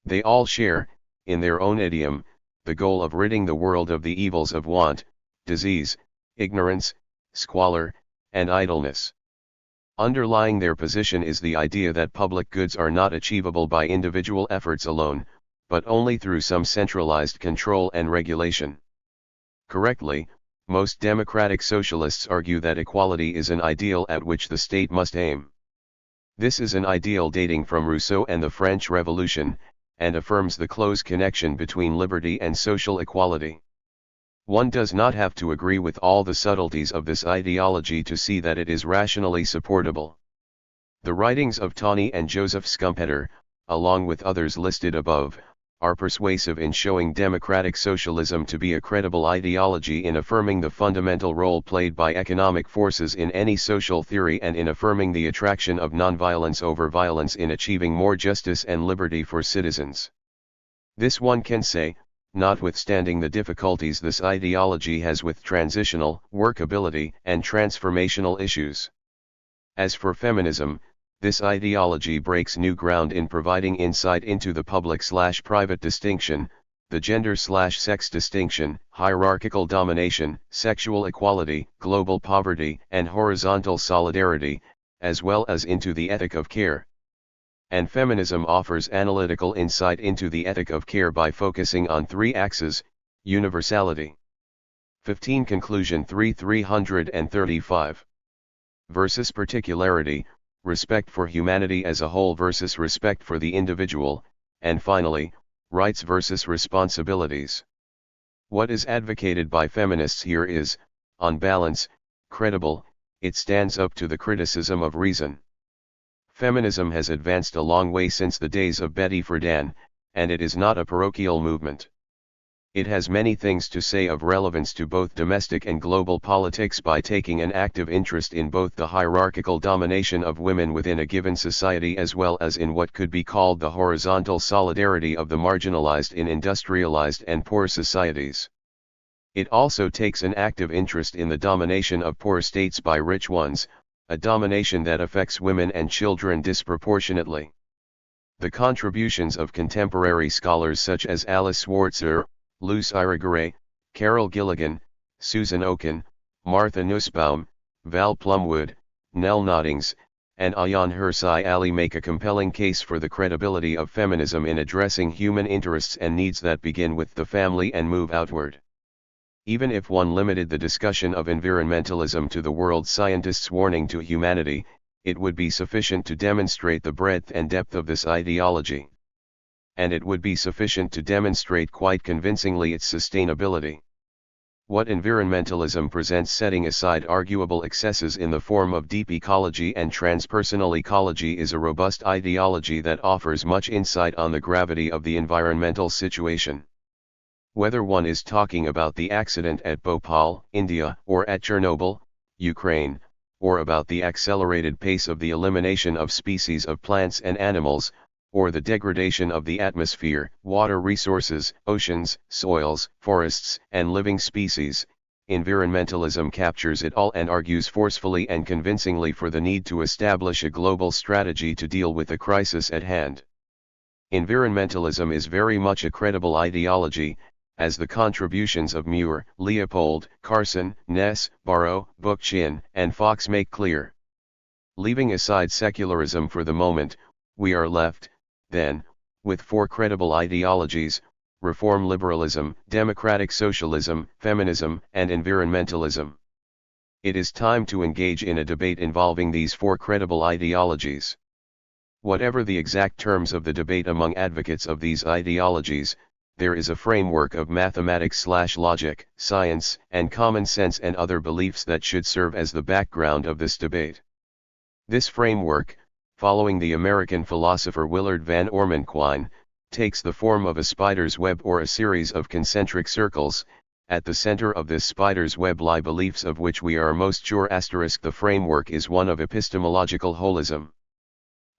They all share, in their own idiom, the goal of ridding the world of the evils of want, disease, ignorance, squalor, and idleness. Underlying their position is the idea that public goods are not achievable by individual efforts alone, but only through some centralized control and regulation. Correctly, most democratic socialists argue that equality is an ideal at which the state must aim. This is an ideal dating from Rousseau and the French Revolution, and affirms the close connection between liberty and social equality. One does not have to agree with all the subtleties of this ideology to see that it is rationally supportable. The writings of Tawney and Joseph Schumpeter, along with others listed above, are persuasive in showing democratic socialism to be a credible ideology in affirming the fundamental role played by economic forces in any social theory and in affirming the attraction of nonviolence over violence in achieving more justice and liberty for citizens. This one can say, notwithstanding the difficulties this ideology has with transitional, workability, and transformational issues. As for feminism, this ideology breaks new ground in providing insight into the public/private distinction, the gender/sex distinction, hierarchical domination, sexual equality, global poverty, and horizontal solidarity, as well as into the ethic of care. And feminism offers analytical insight into the ethic of care by focusing on three axes: universality. 15 Conclusion 335 versus particularity, respect for humanity as a whole versus respect for the individual, and finally, rights versus responsibilities. What is advocated by feminists here is, on balance, credible. It stands up to the criticism of reason. Feminism has advanced a long way since the days of Betty Friedan, and it is not a parochial movement. It has many things to say of relevance to both domestic and global politics by taking an active interest in both the hierarchical domination of women within a given society as well as in what could be called the horizontal solidarity of the marginalized in industrialized and poor societies. It also takes an active interest in the domination of poor states by rich ones, a domination that affects women and children disproportionately. The contributions of contemporary scholars such as Alice Schwarzer, Luce Irigaray, Carol Gilligan, Susan Oken, Martha Nussbaum, Val Plumwood, Nell Noddings, and Ayaan Hirsi Ali make a compelling case for the credibility of feminism in addressing human interests and needs that begin with the family and move outward. Even if one limited the discussion of environmentalism to the world scientist's warning to humanity, it would be sufficient to demonstrate the breadth and depth of this ideology. And it would be sufficient to demonstrate quite convincingly its sustainability. What environmentalism presents, setting aside arguable excesses in the form of deep ecology and transpersonal ecology, is a robust ideology that offers much insight on the gravity of the environmental situation. Whether one is talking about the accident at Bhopal, India, or at Chernobyl, Ukraine, or about the accelerated pace of the elimination of species of plants and animals, or the degradation of the atmosphere, water resources, oceans, soils, forests, and living species. Environmentalism captures it all and argues forcefully and convincingly for the need to establish a global strategy to deal with the crisis at hand. Environmentalism is very much a credible ideology, as the contributions of Muir, Leopold, Carson, Ness, Barrow, Bookchin, and Fox make clear. Leaving aside secularism for the moment, we are left, then, with four credible ideologies: reform liberalism, democratic socialism, feminism, and environmentalism. It is time to engage in a debate involving these four credible ideologies. Whatever the exact terms of the debate among advocates of these ideologies, there is a framework of mathematics/logic, science, and common sense and other beliefs that should serve as the background of this debate. This framework, following the American philosopher Willard Van Orman Quine, takes the form of a spider's web or a series of concentric circles. At the center of this spider's web lie beliefs of which we are most sure. The framework is one of epistemological holism.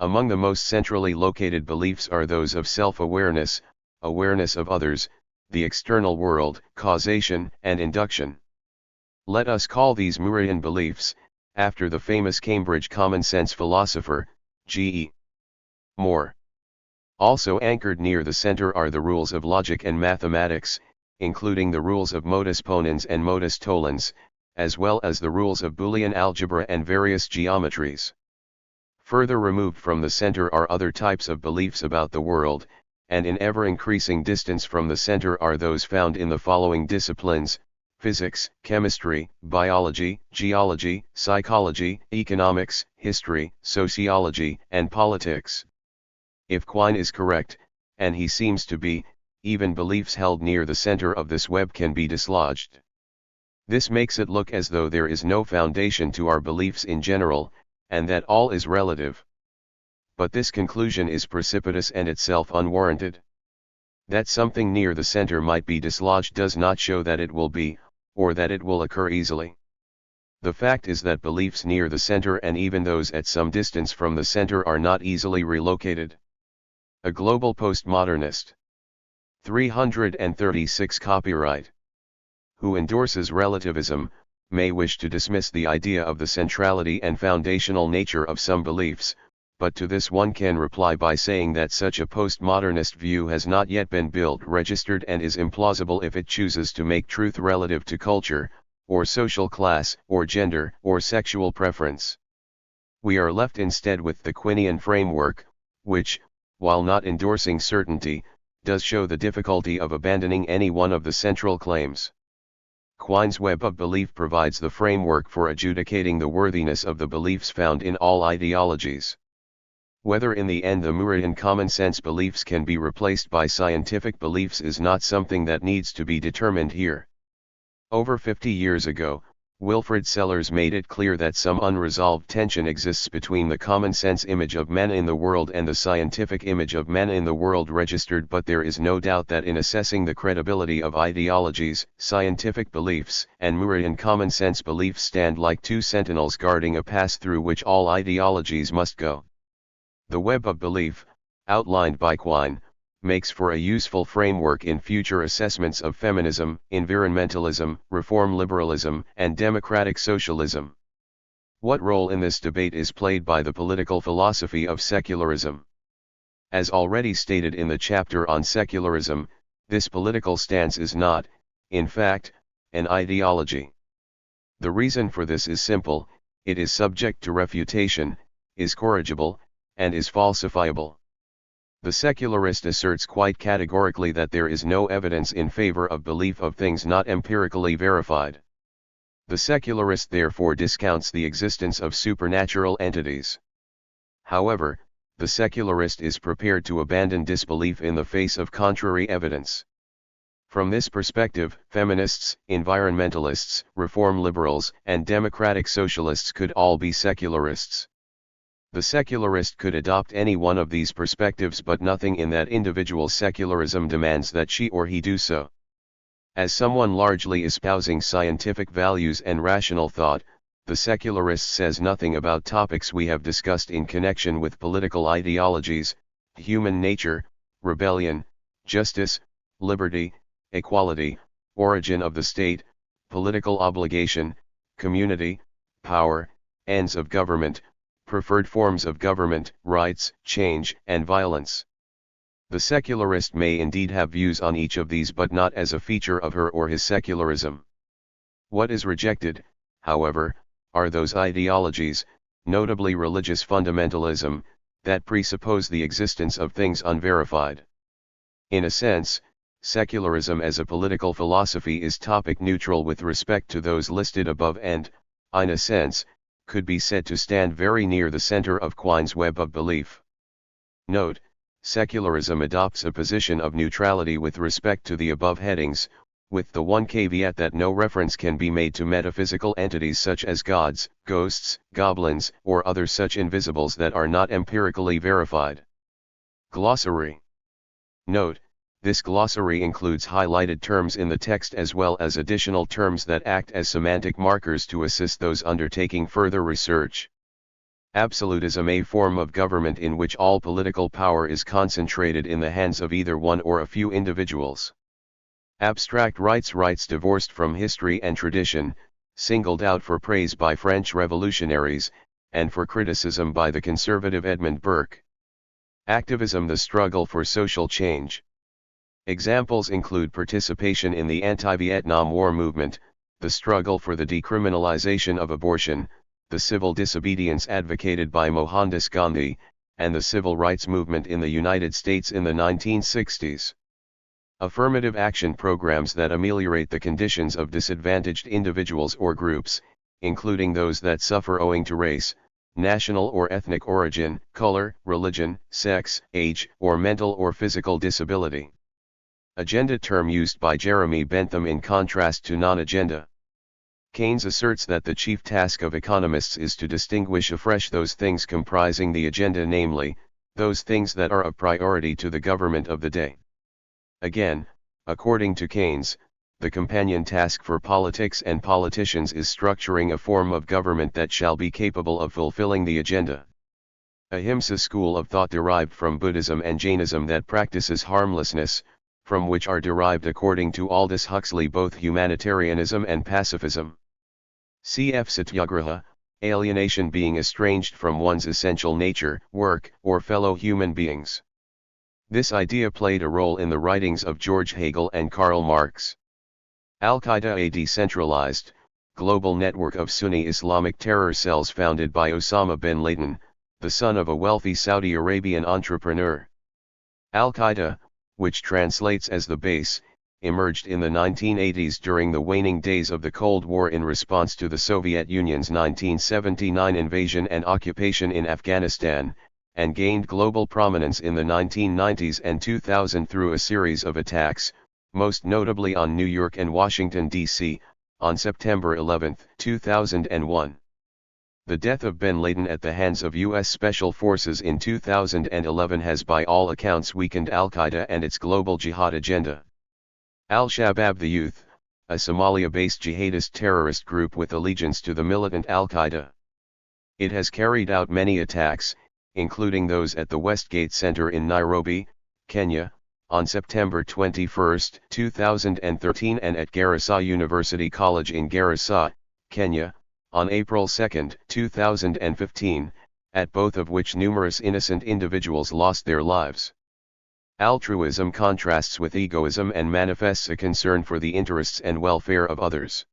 Among the most centrally located beliefs are those of self-awareness, awareness of others, the external world, causation, and induction. Let us call these Muirian beliefs, after the famous Cambridge common-sense philosopher, G.E. Moore. Also anchored near the center are the rules of logic and mathematics, including the rules of modus ponens and modus tollens, as well as the rules of Boolean algebra and various geometries. Further removed from the center are other types of beliefs about the world, and in ever-increasing distance from the center are those found in the following disciplines: physics, chemistry, biology, geology, psychology, economics, history, sociology, and politics. If Quine is correct, and he seems to be, even beliefs held near the center of this web can be dislodged. This makes it look as though there is no foundation to our beliefs in general, and that all is relative. But this conclusion is precipitous and itself unwarranted. That something near the center might be dislodged does not show that it will be, or that it will occur easily. The fact is that beliefs near the center and even those at some distance from the center are not easily relocated. A global postmodernist. 336 Copyright. Who endorses relativism, may wish to dismiss the idea of the centrality and foundational nature of some beliefs, but to this one can reply by saying that such a postmodernist view has not yet been built, registered, and is implausible if it chooses to make truth relative to culture, or social class, or gender, or sexual preference. We are left instead with the Quinean framework, which, while not endorsing certainty, does show the difficulty of abandoning any one of the central claims. Quine's web of belief provides the framework for adjudicating the worthiness of the beliefs found in all ideologies. Whether in the end the Muirian common-sense beliefs can be replaced by scientific beliefs is not something that needs to be determined here. Over 50 years ago, Wilfrid Sellars made it clear that some unresolved tension exists between the common-sense image of man in the world and the scientific image of man in the world registered, but there is no doubt that in assessing the credibility of ideologies, scientific beliefs and Muirian common-sense beliefs stand like two sentinels guarding a pass through which all ideologies must go. The web of belief, outlined by Quine, makes for a useful framework in future assessments of feminism, environmentalism, reform liberalism, and democratic socialism. What role in this debate is played by the political philosophy of secularism? As already stated in the chapter on secularism, this political stance is not, in fact, an ideology. The reason for this is simple: it is subject to refutation, is corrigible, and is falsifiable. The secularist asserts quite categorically that there is no evidence in favor of belief of things not empirically verified. The secularist therefore discounts the existence of supernatural entities. However, the secularist is prepared to abandon disbelief in the face of contrary evidence. From this perspective, feminists, environmentalists, reform liberals, and democratic socialists could all be secularists. The secularist could adopt any one of these perspectives, but nothing in that individual secularism demands that she or he do so. As someone largely espousing scientific values and rational thought, the secularist says nothing about topics we have discussed in connection with political ideologies, human nature, rebellion, justice, liberty, equality, origin of the state, political obligation, community, power, ends of government, preferred forms of government, rights, change, and violence. The secularist may indeed have views on each of these, but not as a feature of her or his secularism. What is rejected, however, are those ideologies, notably religious fundamentalism, that presuppose the existence of things unverified. In a sense, secularism as a political philosophy is topic neutral with respect to those listed above and, in a sense, could be said to stand very near the center of Quine's web of belief. Note, secularism adopts a position of neutrality with respect to the above headings, with the one caveat that no reference can be made to metaphysical entities such as gods, ghosts, goblins, or other such invisibles that are not empirically verified. Glossary. Note, this glossary includes highlighted terms in the text as well as additional terms that act as semantic markers to assist those undertaking further research. Absolutism, a form of government in which all political power is concentrated in the hands of either one or a few individuals. Abstract rights divorced from history and tradition, singled out for praise by French revolutionaries, and for criticism by the conservative Edmund Burke. Activism, the struggle for social change. Examples include participation in the anti-Vietnam War movement, the struggle for the decriminalization of abortion, the civil disobedience advocated by Mohandas Gandhi, and the civil rights movement in the United States in the 1960s. Affirmative action programs that ameliorate the conditions of disadvantaged individuals or groups, including those that suffer owing to race, national or ethnic origin, color, religion, sex, age, or mental or physical disability. Agenda, term used by Jeremy Bentham in contrast to non-agenda. Keynes asserts that the chief task of economists is to distinguish afresh those things comprising the agenda, namely, those things that are of priority to the government of the day. Again, according to Keynes, the companion task for politics and politicians is structuring a form of government that shall be capable of fulfilling the agenda. Ahimsa school of thought derived from Buddhism and Jainism that practices harmlessness, from which are derived according to Aldous Huxley both humanitarianism and pacifism. Cf. Satyagraha, alienation, being estranged from one's essential nature, work, or fellow human beings. This idea played a role in the writings of George Hegel and Karl Marx. Al-Qaeda, a decentralized, global network of Sunni Islamic terror cells founded by Osama bin Laden, the son of a wealthy Saudi Arabian entrepreneur. Al-Qaeda, which translates as the base, emerged in the 1980s during the waning days of the Cold War in response to the Soviet Union's 1979 invasion and occupation in Afghanistan, and gained global prominence in the 1990s and 2000 through a series of attacks, most notably on New York and Washington, D.C., on September 11, 2001. The death of bin Laden at the hands of U.S. Special Forces in 2011 has by all accounts weakened Al-Qaeda and its global jihad agenda. Al-Shabaab, the Youth, a Somalia-based jihadist terrorist group with allegiance to the militant Al-Qaeda. It has carried out many attacks, including those at the Westgate Center in Nairobi, Kenya, on September 21, 2013 and at Garissa University College in Garissa, Kenya, on April 2, 2015, at both of which numerous innocent individuals lost their lives. Altruism contrasts with egoism and manifests a concern for the interests and welfare of others.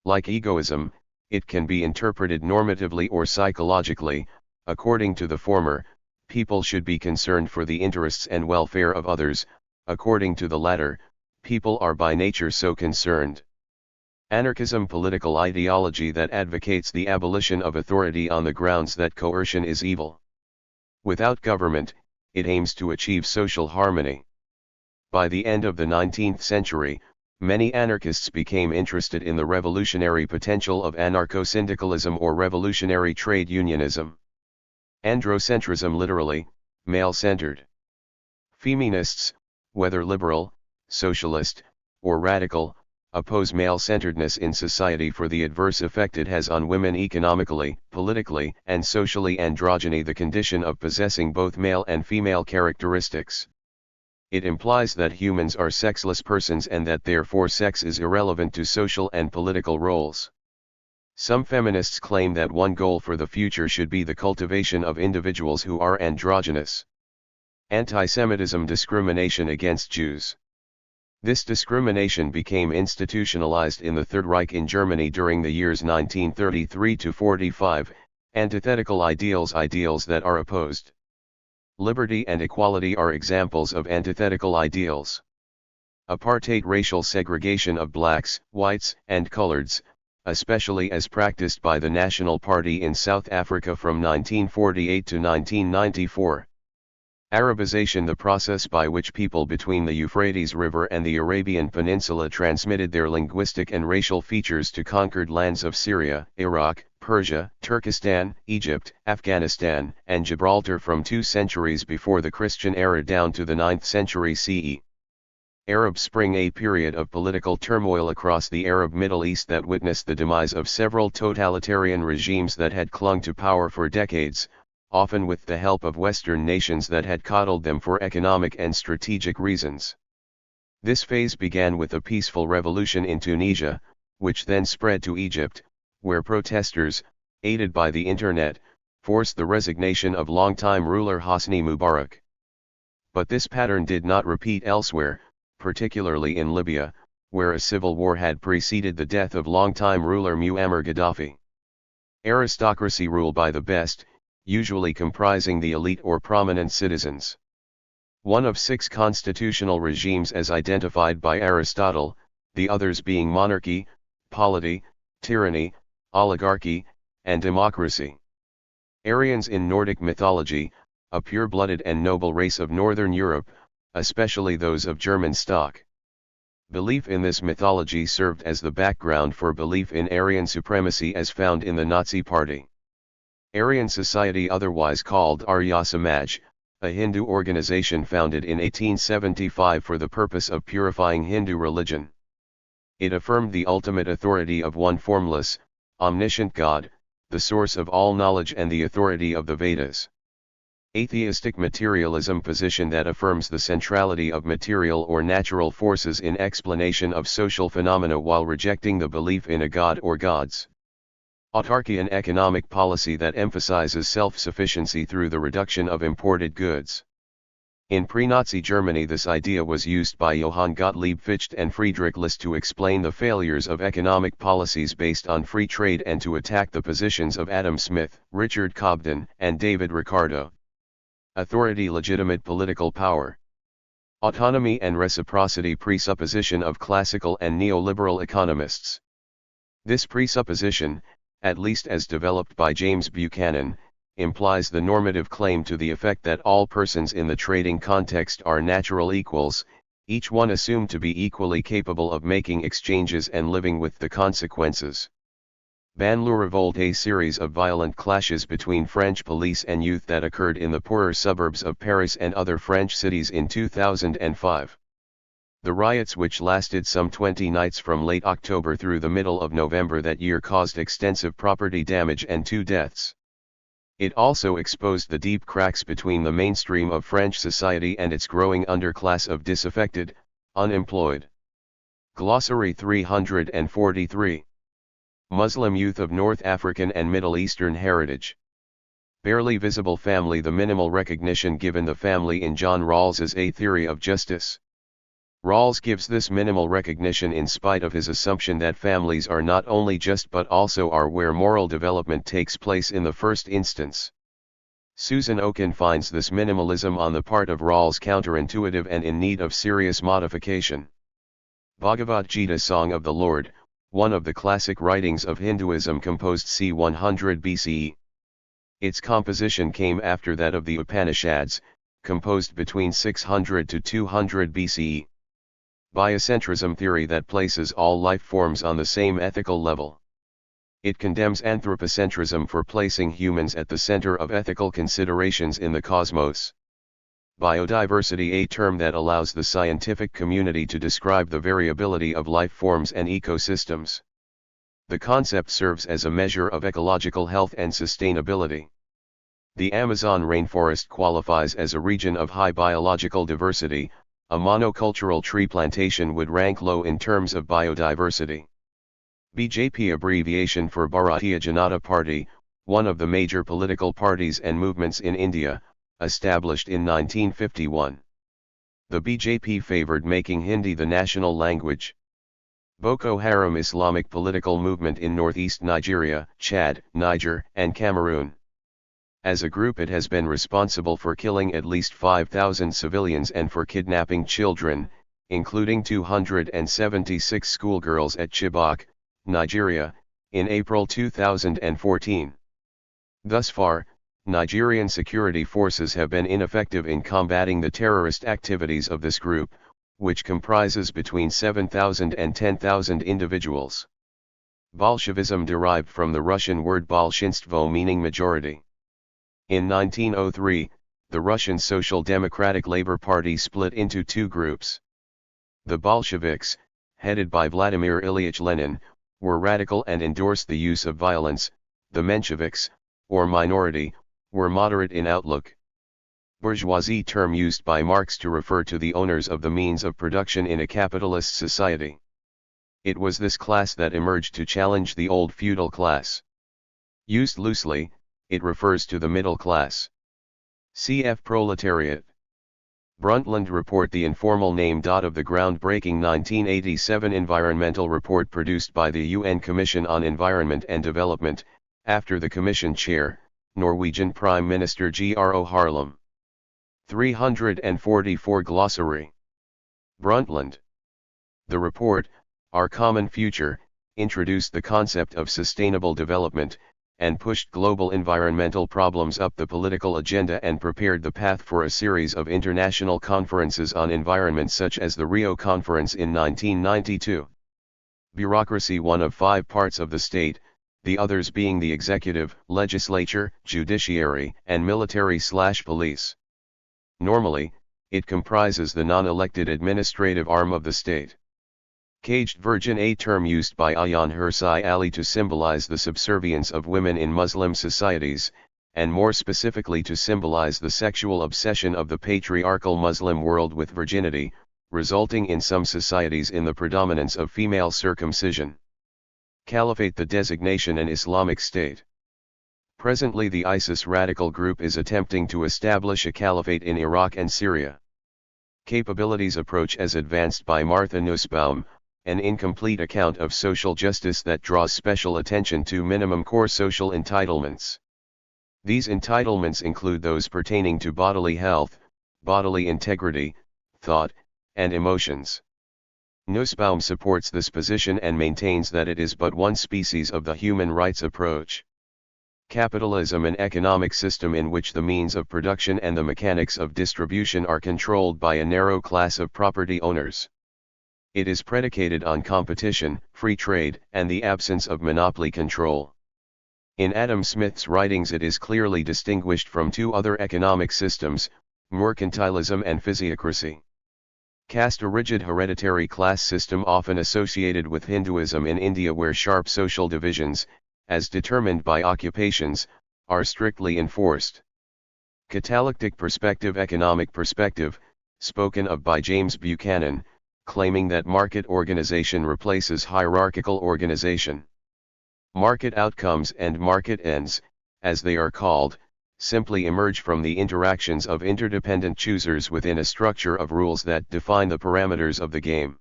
Like egoism, it can be interpreted normatively or psychologically. According to the former, people should be concerned for the interests and welfare of others. According to the latter, people are by nature so concerned. Anarchism, political ideology that advocates the abolition of authority on the grounds that coercion is evil. Without government, it aims to achieve social harmony. By the end of the 19th century, many anarchists became interested in the revolutionary potential of anarcho-syndicalism or revolutionary trade unionism. Androcentrism, literally, male-centered. Feminists, whether liberal, socialist, or radical, oppose male-centeredness in society for the adverse effect it has on women economically, politically, and socially. Androgyny, the condition of possessing both male and female characteristics. It implies that humans are sexless persons and that therefore sex is irrelevant to social and political roles. Some feminists claim that one goal for the future should be the cultivation of individuals who are androgynous. Anti-Semitism, discrimination against Jews. This discrimination became institutionalized in the Third Reich in Germany during the years 1933 to 45, antithetical ideals that are opposed. Liberty and equality are examples of antithetical ideals. Apartheid, racial segregation of blacks, whites, and coloreds, especially as practiced by the National Party in South Africa from 1948 to 1994. Arabization, the process by which people between the Euphrates River and the Arabian Peninsula transmitted their linguistic and racial features to conquered lands of Syria, Iraq, Persia, Turkestan, Egypt, Afghanistan, and Gibraltar from 2 centuries before the Christian era down to the 9th century CE. Arab Spring, a period of political turmoil across the Arab Middle East that witnessed the demise of several totalitarian regimes that had clung to power for decades, often with the help of Western nations that had coddled them for economic and strategic reasons. This phase began with a peaceful revolution in Tunisia, which then spread to Egypt, where protesters, aided by the internet, forced the resignation of longtime ruler Hosni Mubarak. But this pattern did not repeat elsewhere, particularly in Libya, where a civil war had preceded the death of longtime ruler Muammar Gaddafi. Aristocracy, rule by the best, usually comprising the elite or prominent citizens. One of 6 constitutional regimes as identified by Aristotle, the others being monarchy, polity, tyranny, oligarchy, and democracy. Aryans in Nordic mythology, a pure-blooded and noble race of Northern Europe, especially those of German stock. Belief in this mythology served as the background for belief in Aryan supremacy as found in the Nazi Party. Aryan Society, otherwise called Arya Samaj, a Hindu organization founded in 1875 for the purpose of purifying Hindu religion. It affirmed the ultimate authority of one formless, omniscient God, the source of all knowledge and the authority of the Vedas. Atheistic materialism, position that affirms the centrality of material or natural forces in explanation of social phenomena while rejecting the belief in a god or gods. Autarky, an economic policy that emphasizes self-sufficiency through the reduction of imported goods. In pre-Nazi Germany, this idea was used by Johann Gottlieb Fichte and Friedrich List to explain the failures of economic policies based on free trade and to attack the positions of Adam Smith, Richard Cobden, and David Ricardo. Authority, legitimate political power. Autonomy and reciprocity, presupposition of classical and neoliberal economists. This presupposition, at least as developed by James Buchanan, implies the normative claim to the effect that all persons in the trading context are natural equals, each one assumed to be equally capable of making exchanges and living with the consequences. Banlieue Revolt, a series of violent clashes between French police and youth that occurred in the poorer suburbs of Paris and other French cities in 2005. The riots, which lasted some 20 nights from late October through the middle of November that year, caused extensive property damage and 2 deaths. It also exposed the deep cracks between the mainstream of French society and its growing underclass of disaffected, unemployed. Glossary 343. Muslim youth of North African and Middle Eastern heritage. Barely visible family, the minimal recognition given the family in John Rawls's A Theory of Justice. Rawls gives this minimal recognition in spite of his assumption that families are not only just but also are where moral development takes place in the first instance. Susan Oken finds this minimalism on the part of Rawls counterintuitive and in need of serious modification. Bhagavad Gita, Song of the Lord, one of the classic writings of Hinduism, composed c. 100 BCE. Its composition came after that of the Upanishads, composed between 600 to 200 BCE. Biocentrism theory that places all life forms on the same ethical level. It condemns anthropocentrism for placing humans at the center of ethical considerations in the cosmos. Biodiversity, a term that allows the scientific community to describe the variability of life forms and ecosystems. The concept serves as a measure of ecological health and sustainability. The Amazon rainforest qualifies as a region of high biological diversity. A monocultural tree plantation would rank low in terms of biodiversity. BJP, abbreviation for Bharatiya Janata Party, one of the major political parties and movements in India, established in 1951. The BJP favored making Hindi the national language. Boko Haram, Islamic political movement in northeast Nigeria, Chad, Niger, and Cameroon. As a group, it has been responsible for killing at least 5,000 civilians and for kidnapping children, including 276 schoolgirls at Chibok, Nigeria, in April 2014. Thus far, Nigerian security forces have been ineffective in combating the terrorist activities of this group, which comprises between 7,000 and 10,000 individuals. Bolshevism derived from the Russian word bolshinstvo, meaning majority. In 1903, the Russian Social Democratic Labour Party split into two groups. The Bolsheviks, headed by Vladimir Ilyich Lenin, were radical and endorsed the use of violence. The Mensheviks, or minority, were moderate in outlook. Bourgeoisie, term used by Marx to refer to the owners of the means of production in a capitalist society. It was this class that emerged to challenge the old feudal class. Used loosely, it refers to the middle class. Cf. proletariat. Brundtland Report, the informal name of the groundbreaking 1987 environmental report produced by the UN Commission on Environment and Development, after the Commission chair, Norwegian Prime Minister Gro Harlem. 344 Glossary. Brundtland. The report, Our Common Future, introduced the concept of sustainable development, and pushed global environmental problems up the political agenda and prepared the path for a series of international conferences on environment, such as the Rio Conference in 1992. Bureaucracy, one of 5 parts of the state, the others being the executive, legislature, judiciary, and military/police. Normally, it comprises the non-elected administrative arm of the state. Caged virgin, a term used by Ayaan Hirsi Ali to symbolize the subservience of women in Muslim societies, and more specifically to symbolize the sexual obsession of the patriarchal Muslim world with virginity, resulting in some societies in the predominance of female circumcision. Caliphate, the designation an Islamic state. Presently, the ISIS radical group is attempting to establish a caliphate in Iraq and Syria. Capabilities approach as advanced by Martha Nussbaum, an incomplete account of social justice that draws special attention to minimum core social entitlements. These entitlements include those pertaining to bodily health, bodily integrity, thought, and emotions. Nussbaum supports this position and maintains that it is but one species of the human rights approach. Capitalism, an economic system in which the means of production and the mechanics of distribution are controlled by a narrow class of property owners. It is predicated on competition, free trade, and the absence of monopoly control. In Adam Smith's writings, it is clearly distinguished from 2 other economic systems, mercantilism and physiocracy. Caste, a rigid hereditary class system often associated with Hinduism in India, where sharp social divisions, as determined by occupations, are strictly enforced. Catalectic perspective, economic perspective, spoken of by James Buchanan, claiming that market organization replaces hierarchical organization. Market outcomes and market ends, as they are called, simply emerge from the interactions of interdependent choosers within a structure of rules that define the parameters of the game.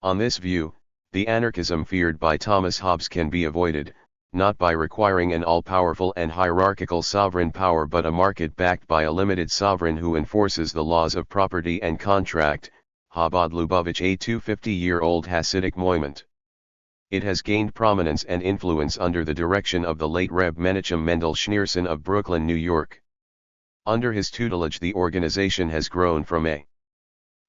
On this view, the anarchism feared by Thomas Hobbes can be avoided, not by requiring an all-powerful and hierarchical sovereign power, but a market backed by a limited sovereign who enforces the laws of property and contract. Chabad Lubavitch, a 250-year-old Hasidic movement. It has gained prominence and influence under the direction of the late Reb Menachem Mendel Schneerson of Brooklyn, New York. Under his tutelage, the organization has grown from a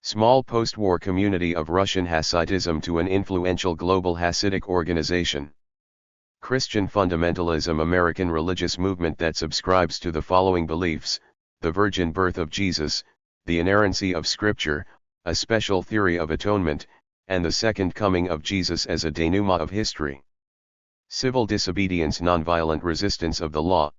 small post-war community of Russian Hasidism to an influential global Hasidic organization. Christian fundamentalism, American religious movement that subscribes to the following beliefs: the virgin birth of Jesus, the inerrancy of Scripture, a special theory of atonement, and the second coming of Jesus as a denouement of history. Civil disobedience, nonviolent resistance of the law.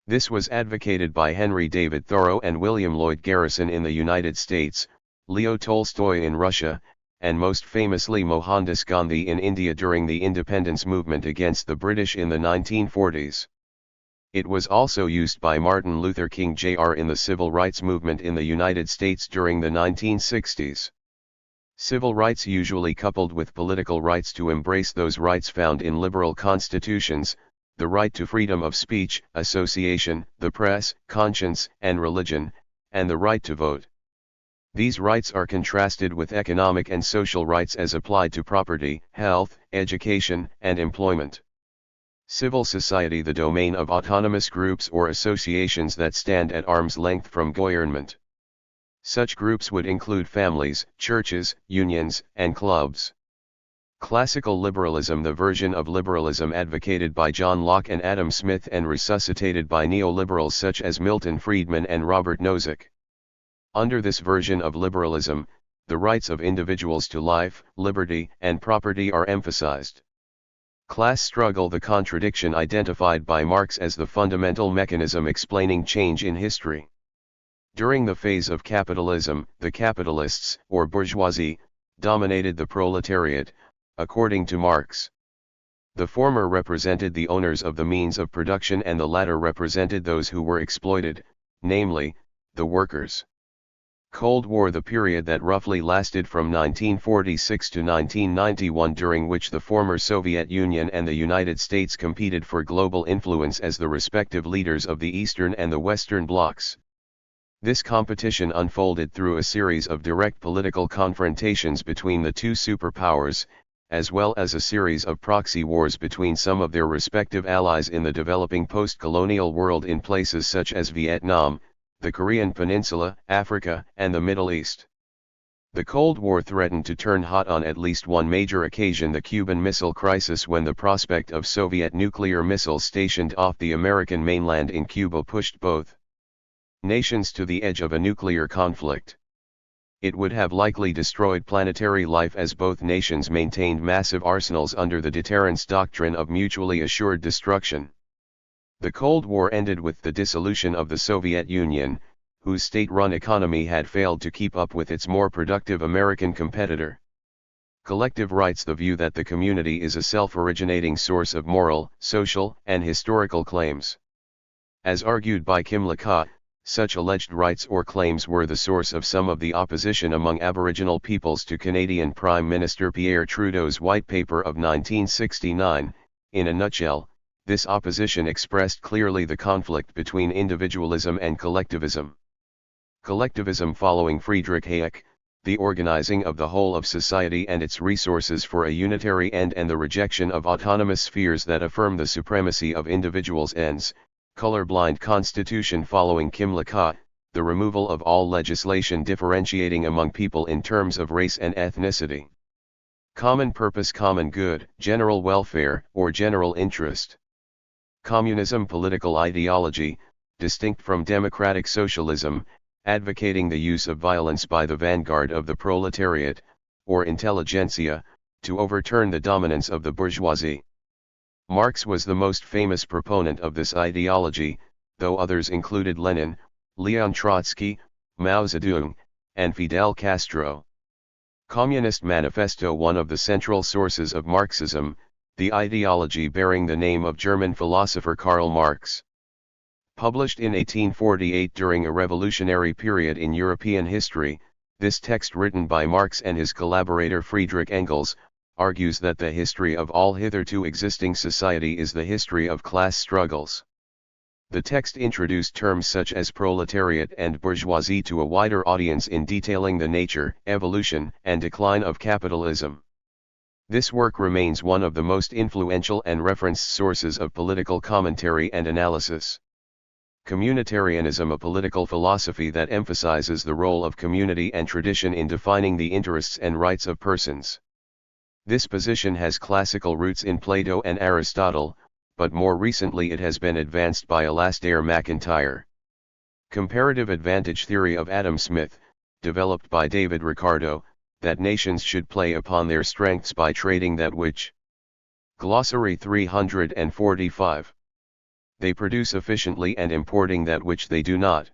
This was advocated by Henry David Thoreau and William Lloyd Garrison in the United States, Leo Tolstoy in Russia, and most famously Mohandas Gandhi in India during the independence movement against the British in the 1940s. It was also used by Martin Luther King Jr. in the civil rights movement in the United States during the 1960s. Civil rights usually coupled with political rights to embrace those rights found in liberal constitutions, the right to freedom of speech, association, the press, conscience, and religion, and the right to vote. These rights are contrasted with economic and social rights as applied to property, health, education, and employment. Civil society, the domain of autonomous groups or associations that stand at arm's length from government. Such groups would include families, churches, unions, and clubs. Classical liberalism, the version of liberalism advocated by John Locke and Adam Smith and resuscitated by neoliberals such as Milton Friedman and Robert Nozick. Under this version of liberalism, the rights of individuals to life, liberty, and property are emphasized. Class struggle, the contradiction identified by Marx as the fundamental mechanism explaining change in history. During the phase of capitalism, the capitalists, or bourgeoisie, dominated the proletariat, according to Marx. The former represented the owners of the means of production and the latter represented those who were exploited, namely, the workers. Cold War, the period that roughly lasted from 1946 to 1991, during which the former Soviet Union and the United States competed for global influence as the respective leaders of the Eastern and the Western blocs. This competition unfolded through a series of direct political confrontations between the two superpowers, as well as a series of proxy wars between some of their respective allies in the developing post-colonial world in places such as Vietnam, the Korean Peninsula, Africa, and the Middle East. The Cold War threatened to turn hot on at least one major occasion, the Cuban Missile Crisis, when the prospect of Soviet nuclear missiles stationed off the American mainland in Cuba pushed both nations to the edge of a nuclear conflict. It would have likely destroyed planetary life as both nations maintained massive arsenals under the deterrence doctrine of mutually assured destruction. The Cold War ended with the dissolution of the Soviet Union, whose state-run economy had failed to keep up with its more productive American competitor. Collective rights, the view that the community is a self-originating source of moral, social, and historical claims. As argued by Kim Laca, such alleged rights or claims were the source of some of the opposition among Aboriginal peoples to Canadian Prime Minister Pierre Trudeau's White Paper of 1969. In a nutshell, this opposition expressed clearly the conflict between individualism and collectivism. Collectivism, following Friedrich Hayek, the organizing of the whole of society and its resources for a unitary end and the rejection of autonomous spheres that affirm the supremacy of individuals' ends. Colorblind constitution, following Kim Laca, the removal of all legislation differentiating among people in terms of race and ethnicity. Common purpose, common good, general welfare, or general interest. Communism, political ideology, distinct from democratic socialism, advocating the use of violence by the vanguard of the proletariat, or intelligentsia, to overturn the dominance of the bourgeoisie. Marx was the most famous proponent of this ideology, though others included Lenin, Leon Trotsky, Mao Zedong, and Fidel Castro. Communist Manifesto, one of the central sources of Marxism, the ideology bearing the name of German philosopher Karl Marx. Published in 1848 during a revolutionary period in European history, this text, written by Marx and his collaborator Friedrich Engels, argues that the history of all hitherto existing society is the history of class struggles. The text introduced terms such as proletariat and bourgeoisie to a wider audience in detailing the nature, evolution, and decline of capitalism. This work remains one of the most influential and referenced sources of political commentary and analysis. Communitarianism, a political philosophy that emphasizes the role of community and tradition in defining the interests and rights of persons. This position has classical roots in Plato and Aristotle, but more recently it has been advanced by Alasdair MacIntyre. Comparative advantage theory of Adam Smith, developed by David Ricardo, that nations should play upon their strengths by trading that which. Glossary 345. They produce efficiently and importing that which they do not.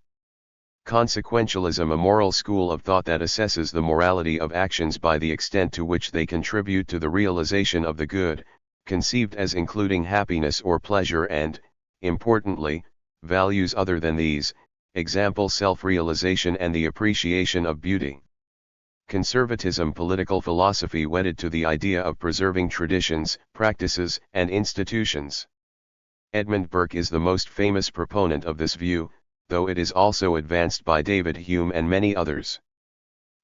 Consequentialism, a moral school of thought that assesses the morality of actions by the extent to which they contribute to the realization of the good, conceived as including happiness or pleasure and, importantly, values other than these, example self-realization and the appreciation of beauty. Conservatism, political philosophy wedded to the idea of preserving traditions, practices, and institutions. Edmund Burke is the most famous proponent of this view, though it is also advanced by David Hume and many others.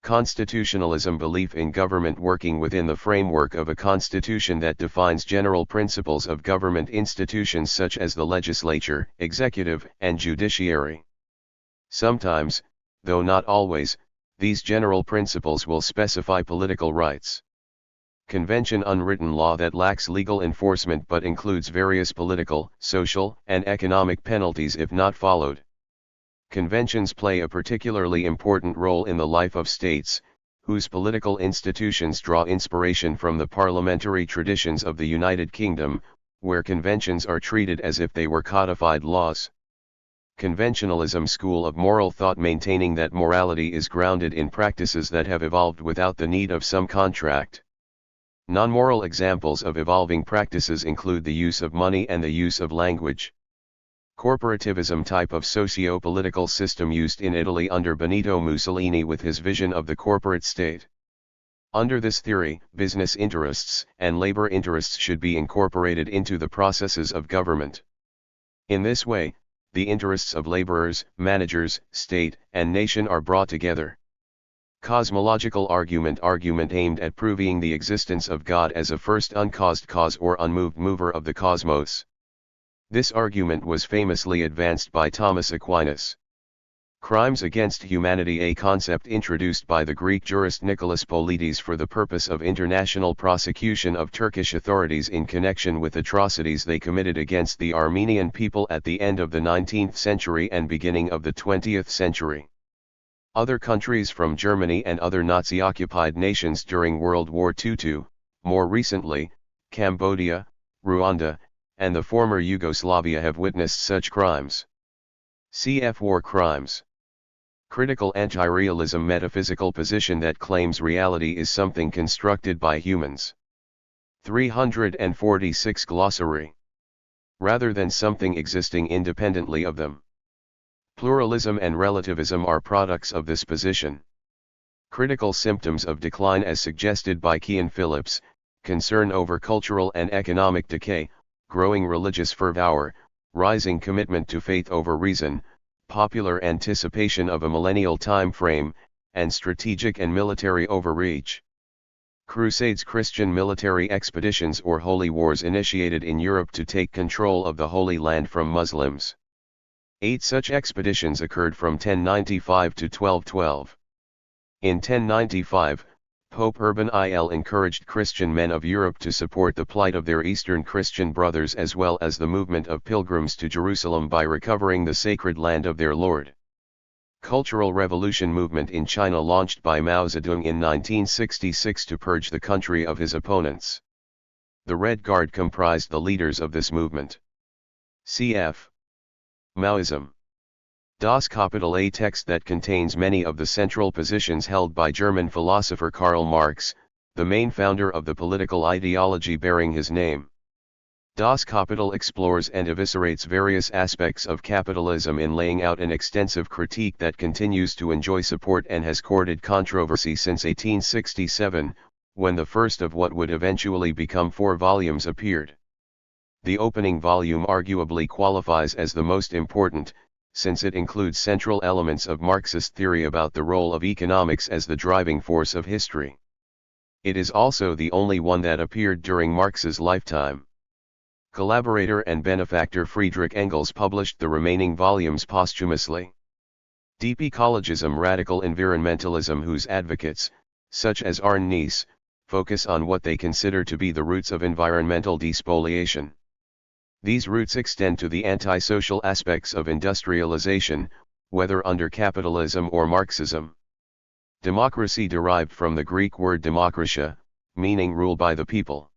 Constitutionalism, belief in government working within the framework of a constitution that defines general principles of government institutions such as the legislature, executive, and judiciary. Sometimes, though not always, these general principles will specify political rights. Convention, unwritten law that lacks legal enforcement but includes various political, social, and economic penalties if not followed. Conventions play a particularly important role in the life of states, whose political institutions draw inspiration from the parliamentary traditions of the United Kingdom, where conventions are treated as if they were codified laws. Conventionalism, school of moral thought maintaining that morality is grounded in practices that have evolved without the need of some contract. Non-moral examples of evolving practices include the use of money and the use of language. Corporativism, type of socio-political system used in Italy under Benito Mussolini with his vision of the corporate state. Under this theory, business interests and labor interests should be incorporated into the processes of government. In this way, the interests of laborers, managers, state, and nation are brought together. Cosmological argument aimed at proving the existence of God as a first uncaused cause or unmoved mover of the cosmos. This argument was famously advanced by Thomas Aquinas. Crimes against humanity, a concept introduced by the Greek jurist Nicholas Polides for the purpose of international prosecution of Turkish authorities in connection with atrocities they committed against the Armenian people at the end of the 19th century and beginning of the 20th century. Other countries from Germany and other Nazi-occupied nations during World War II to, more recently, Cambodia, Rwanda, and the former Yugoslavia have witnessed such crimes. Cf. War crimes. Critical anti-realism, metaphysical position that claims reality is something constructed by humans. 346 Glossary. Rather than something existing independently of them. Pluralism and relativism are products of this position. Critical symptoms of decline as suggested by Kean Phillips, concern over cultural and economic decay, growing religious fervor, rising commitment to faith over reason, popular anticipation of a millennial time frame, and strategic and military overreach. Crusades, Christian military expeditions or holy wars initiated in Europe to take control of the Holy Land from Muslims. 8 such expeditions occurred from 1095 to 1212. In 1095, Pope Urban IL encouraged Christian men of Europe to support the plight of their Eastern Christian brothers as well as the movement of pilgrims to Jerusalem by recovering the sacred land of their Lord. Cultural Revolution movement in China launched by Mao Zedong in 1966 to purge the country of his opponents. The Red Guard comprised the leaders of this movement. Cf. Maoism. Das Kapital, a text that contains many of the central positions held by German philosopher Karl Marx, the main founder of the political ideology bearing his name. Das Kapital explores and eviscerates various aspects of capitalism in laying out an extensive critique that continues to enjoy support and has courted controversy since 1867, when the first of what would eventually become 4 volumes appeared. The opening volume arguably qualifies as the most important, since it includes central elements of Marxist theory about the role of economics as the driving force of history. It is also the only one that appeared during Marx's lifetime. Collaborator and benefactor Friedrich Engels published the remaining volumes posthumously. Deep ecologism, radical environmentalism, whose advocates, such as Arne Nies, focus on what they consider to be the roots of environmental despoliation. These roots extend to the antisocial aspects of industrialization, whether under capitalism or Marxism. Democracy derived from the Greek word demokratia, meaning rule by the people.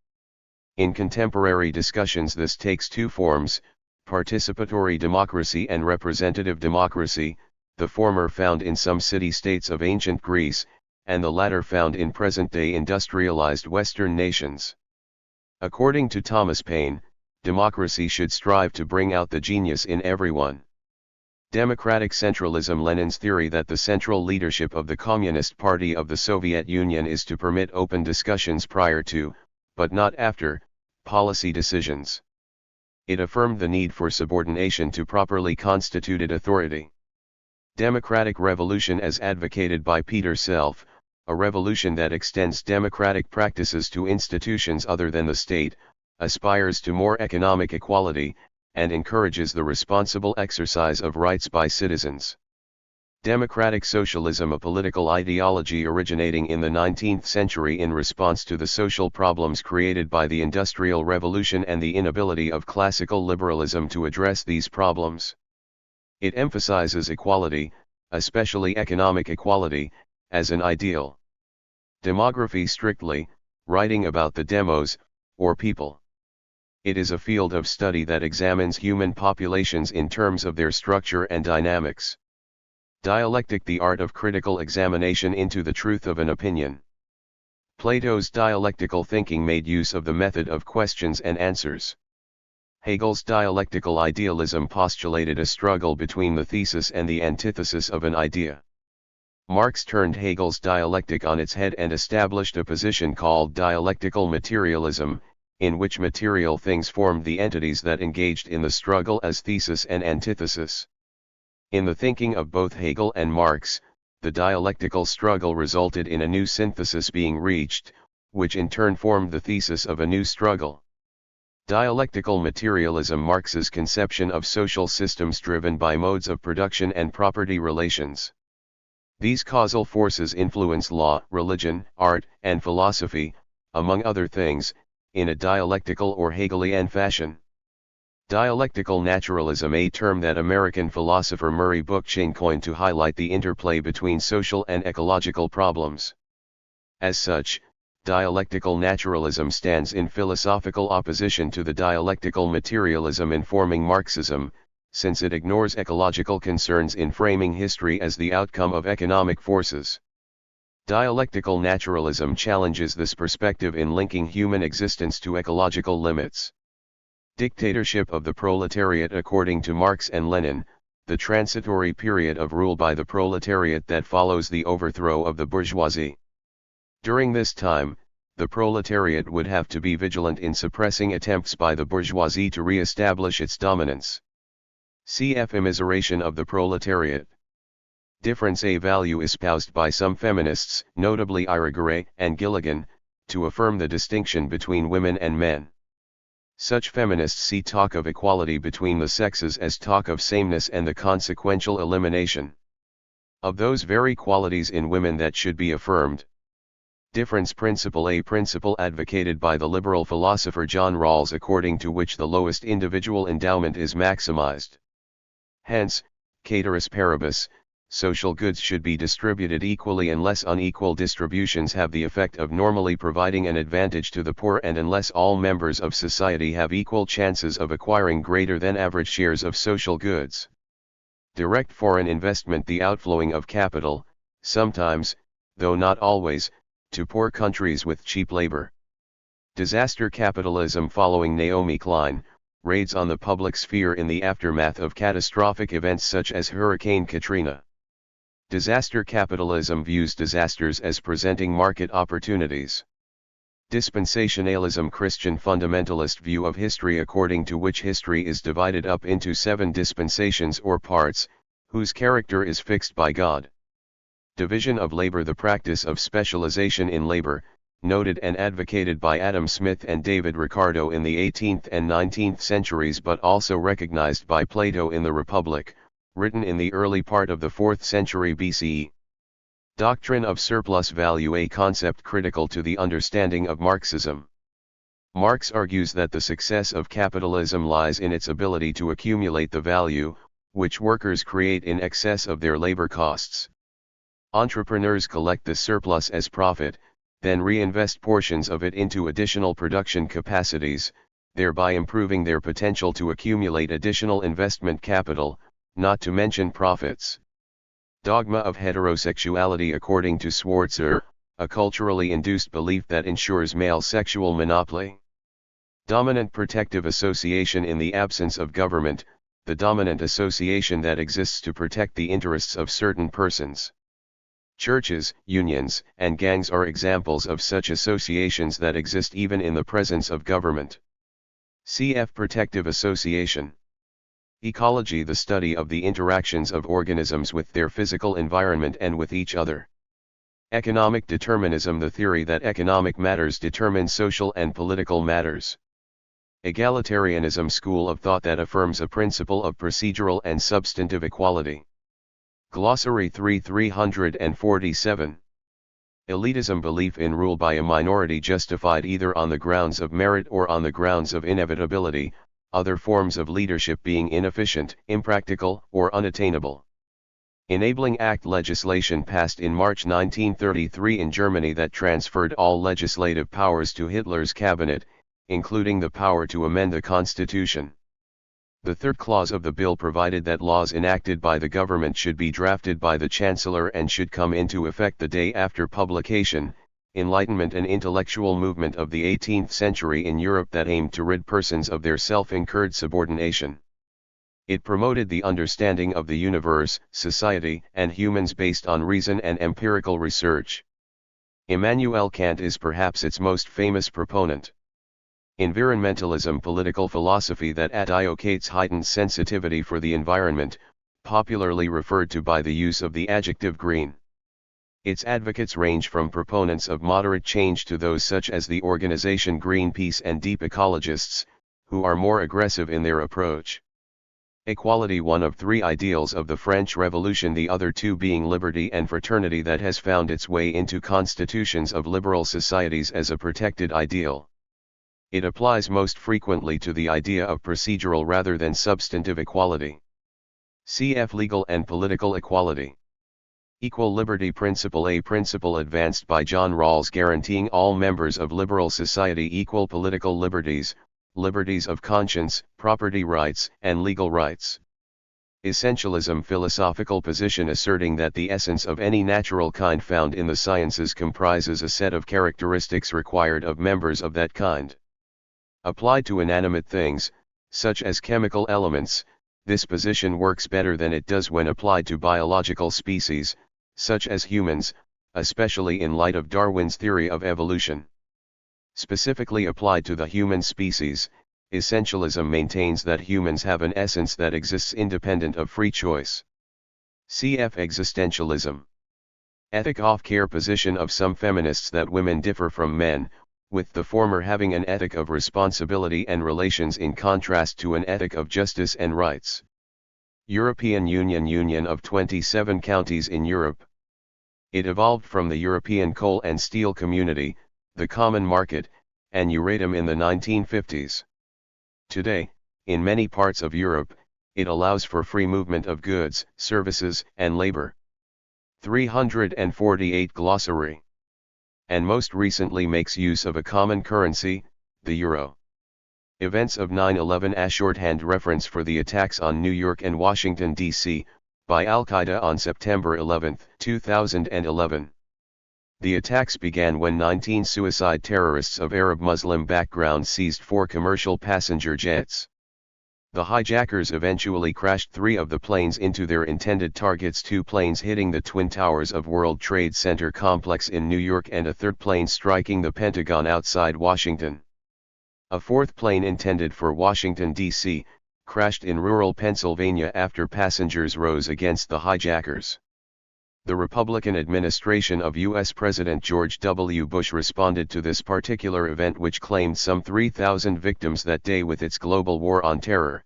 In contemporary discussions this takes two forms, participatory democracy and representative democracy, the former found in some city-states of ancient Greece, and the latter found in present-day industrialized Western nations. According to Thomas Paine, democracy should strive to bring out the genius in everyone. Democratic centralism. Lenin's theory that the central leadership of the Communist Party of the Soviet Union is to permit open discussions prior to, but not after, policy decisions. It affirmed the need for subordination to properly constituted authority. Democratic revolution as advocated by Peter Self, a revolution that extends democratic practices to institutions other than the state, aspires to more economic equality, and encourages the responsible exercise of rights by citizens. Democratic socialism, a political ideology originating in the 19th century in response to the social problems created by the Industrial Revolution and the inability of classical liberalism to address these problems. It emphasizes equality, especially economic equality, as an ideal. Demography strictly, writing about the demos, or people. It is a field of study that examines human populations in terms of their structure and dynamics. Dialectic, the art of critical examination into the truth of an opinion. Plato's dialectical thinking made use of the method of questions and answers. Hegel's dialectical idealism postulated a struggle between the thesis and the antithesis of an idea. Marx turned Hegel's dialectic on its head and established a position called dialectical materialism, in which material things formed the entities that engaged in the struggle as thesis and antithesis. In the thinking of both Hegel and Marx, the dialectical struggle resulted in a new synthesis being reached, which in turn formed the thesis of a new struggle. Dialectical materialism. Marx's conception of social systems driven by modes of production and property relations. These causal forces influence law, religion, art, and philosophy, among other things, in a dialectical or Hegelian fashion. Dialectical naturalism, a term that American philosopher Murray Bookchin coined to highlight the interplay between social and ecological problems. As such, dialectical naturalism stands in philosophical opposition to the dialectical materialism informing Marxism, since it ignores ecological concerns in framing history as the outcome of economic forces. Dialectical naturalism challenges this perspective in linking human existence to ecological limits. Dictatorship of the proletariat. According to Marx and Lenin, the transitory period of rule by the proletariat that follows the overthrow of the bourgeoisie. During this time, the proletariat would have to be vigilant in suppressing attempts by the bourgeoisie to re-establish its dominance. Cf. Immiseration of the proletariat. Difference, a value espoused by some feminists, notably Irigaray and Gilligan, to affirm the distinction between women and men. Such feminists see talk of equality between the sexes as talk of sameness and the consequential elimination of those very qualities in women that should be affirmed. Difference principle, a principle advocated by the liberal philosopher John Rawls, according to which the lowest individual endowment is maximized. Hence, ceteris paribus, social goods should be distributed equally unless unequal distributions have the effect of normally providing an advantage to the poor and unless all members of society have equal chances of acquiring greater than average shares of social goods. Direct foreign investment, the outflowing of capital, sometimes, though not always, to poor countries with cheap labor. Disaster capitalism. Following Naomi Klein, raids on the public sphere in the aftermath of catastrophic events such as Hurricane Katrina. Disaster capitalism views disasters as presenting market opportunities. Dispensationalism, Christian fundamentalist view of history according to which history is divided up into 7 dispensations or parts, whose character is fixed by God. Division of labor, the practice of specialization in labor, noted and advocated by Adam Smith and David Ricardo in the 18th and 19th centuries, but also recognized by Plato in the Republic, written in the early part of the 4th century BCE. Doctrine of surplus value, a concept critical to the understanding of Marxism. Marx argues that the success of capitalism lies in its ability to accumulate the value, which workers create in excess of their labor costs. Entrepreneurs collect the surplus as profit, then reinvest portions of it into additional production capacities, thereby improving their potential to accumulate additional investment capital, not to mention profits. Dogma of heterosexuality. According to Schwarzer, a culturally induced belief that ensures male sexual monopoly. Dominant protective association. In the absence of government, the dominant association that exists to protect the interests of certain persons. Churches, unions, and gangs are examples of such associations that exist even in the presence of government. Cf. Protective association. Ecology. The study of the interactions of organisms with their physical environment and with each other. Economic determinism. The theory that economic matters determine social and political matters. Egalitarianism. School of thought that affirms a principle of procedural and substantive equality. Glossary 347. Elitism. Belief in rule by a minority justified either on the grounds of merit or on the grounds of inevitability, other forms of leadership being inefficient, impractical, or unattainable. Enabling Act. Legislation passed in March 1933 in Germany that transferred all legislative powers to Hitler's cabinet, including the power to amend the constitution. The third clause of the bill provided that laws enacted by the government should be drafted by the Chancellor and should come into effect the day after publication. Enlightenment. An intellectual movement of the 18th century in Europe that aimed to rid persons of their self-incurred subordination. It promoted the understanding of the universe, society, and humans based on reason and empirical research. Immanuel Kant is perhaps its most famous proponent. Environmentalism. Political philosophy that advocates heightened sensitivity for the environment, popularly referred to by the use of the adjective green. Its advocates range from proponents of moderate change to those such as the organization Greenpeace and deep ecologists, who are more aggressive in their approach. Equality. One of three ideals of the French Revolution, the other two being liberty and fraternity, that has found its way into constitutions of liberal societies as a protected ideal. It applies most frequently to the idea of procedural rather than substantive equality. Cf. Legal and political equality. Equal liberty principle. A principle advanced by John Rawls guaranteeing all members of liberal society equal political liberties, liberties of conscience, property rights, and legal rights. Essentialism. Philosophical position asserting that the essence of any natural kind found in the sciences comprises a set of characteristics required of members of that kind. Applied to inanimate things, such as chemical elements, this position works better than it does when applied to biological species, such as humans, especially in light of Darwin's theory of evolution. Specifically applied to the human species, essentialism maintains that humans have an essence that exists independent of free choice. Cf. Existentialism. Ethic. Off-care position of some feminists that women differ from men, with the former having an ethic of responsibility and relations in contrast to an ethic of justice and rights. European Union. Union of 27 counties in Europe. It evolved from the European Coal and Steel Community, the Common Market, and Euratom in the 1950s. Today, in many parts of Europe, it allows for free movement of goods, services, and labor. 348 Glossary. And most recently makes use of a common currency, the euro. Events of 9/11. A shorthand reference for the attacks on New York and Washington, D.C., by Al-Qaeda on September 11, 2011. The attacks began when 19 suicide terrorists of Arab Muslim background seized 4 commercial passenger jets. The hijackers eventually crashed 3 of the planes into their intended targets, 2 planes hitting the Twin Towers of World Trade Center complex in New York and a third plane striking the Pentagon outside Washington. A fourth plane intended for Washington, D.C., crashed in rural Pennsylvania after passengers rose against the hijackers. The Republican administration of U.S. President George W. Bush responded to this particular event, which claimed some 3,000 victims that day, with its global war on terror.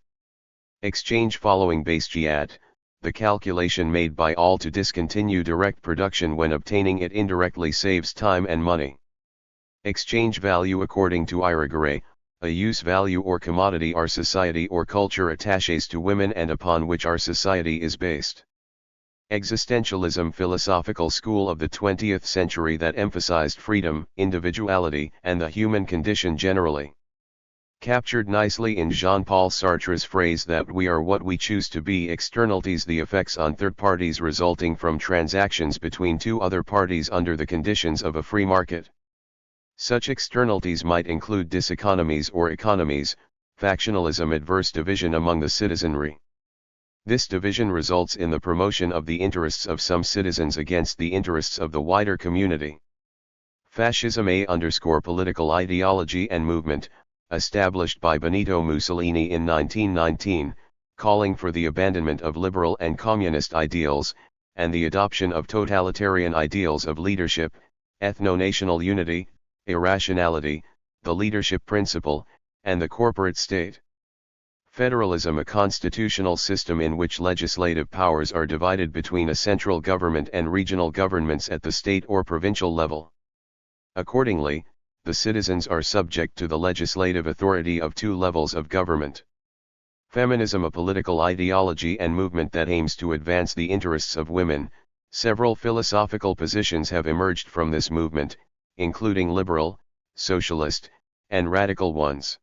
Exchange. Following base jihad, the calculation made by all to discontinue direct production when obtaining it indirectly saves time and money. Exchange value. According to Irigaray, a use, value or commodity our society or culture attaches to women and upon which our society is based. Existentialism, philosophical school of the 20th century that emphasized freedom, individuality, and the human condition generally. Captured nicely in Jean-Paul Sartre's phrase that we are what we choose to be. Externalities, the effects on third parties resulting from transactions between two other parties under the conditions of a free market. Such externalities might include diseconomies or economies, factionalism, adverse division among the citizenry. This division results in the promotion of the interests of some citizens against the interests of the wider community. Fascism, political ideology and movement, established by Benito Mussolini in 1919, calling for the abandonment of liberal and communist ideals, and the adoption of totalitarian ideals of leadership, ethno-national unity, irrationality, the leadership principle, and the corporate state. Federalism, a constitutional system in which legislative powers are divided between a central government and regional governments at the state or provincial level. Accordingly, the citizens are subject to the legislative authority of two levels of government. Feminism, a political ideology and movement that aims to advance the interests of women. Several philosophical positions have emerged from this movement, including liberal, socialist, and radical ones.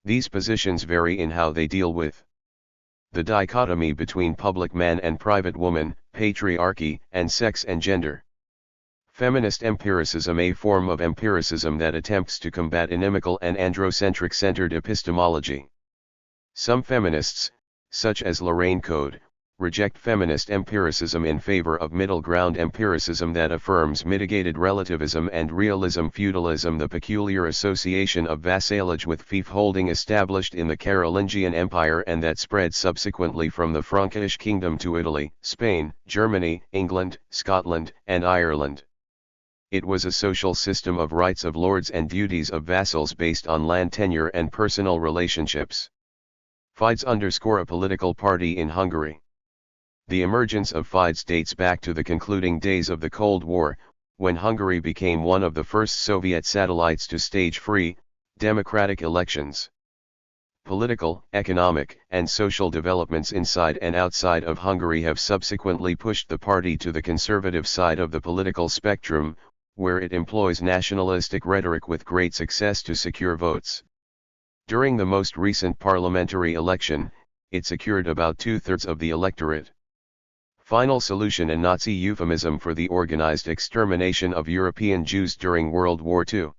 These positions vary in how they deal with the dichotomy between public man and private woman, patriarchy, and sex and gender. Feminist empiricism, a form of empiricism that attempts to combat inimical and androcentric-centered epistemology. Some feminists, such as Lorraine Code, reject feminist empiricism in favor of middle ground empiricism that affirms mitigated relativism and realism. Feudalism, the peculiar association of vassalage with fief-holding established in the Carolingian Empire and that spread subsequently from the Frankish kingdom to Italy, Spain, Germany, England, Scotland, and Ireland. It was a social system of rights of lords and duties of vassals based on land tenure and personal relationships. Fidesz a political party in Hungary. The emergence of Fidesz dates back to the concluding days of the Cold War, when Hungary became one of the first Soviet satellites to stage free, democratic elections. Political, economic, and social developments inside and outside of Hungary have subsequently pushed the party to the conservative side of the political spectrum, where it employs nationalistic rhetoric with great success to secure votes. During the most recent parliamentary election, it secured about 2/3 of the electorate. Final solution, a Nazi euphemism for the organized extermination of European Jews during World War II.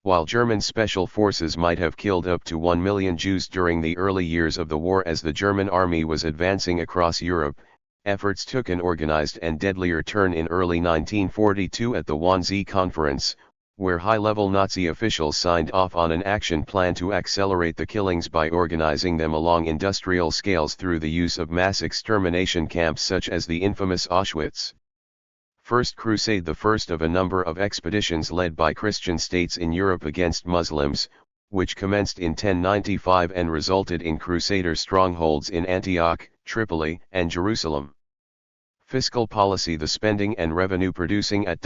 While German special forces might have killed up to 1 million Jews during the early years of the war as the German army was advancing across Europe, efforts took an organized and deadlier turn in early 1942 at the Wannsee Conference, where high-level Nazi officials signed off on an action plan to accelerate the killings by organizing them along industrial scales through the use of mass extermination camps such as the infamous Auschwitz. First Crusade, the first of a number of expeditions led by Christian states in Europe against Muslims, which commenced in 1095 and resulted in Crusader strongholds in Antioch, Tripoli, and Jerusalem. Fiscal policy, the spending and revenue producing at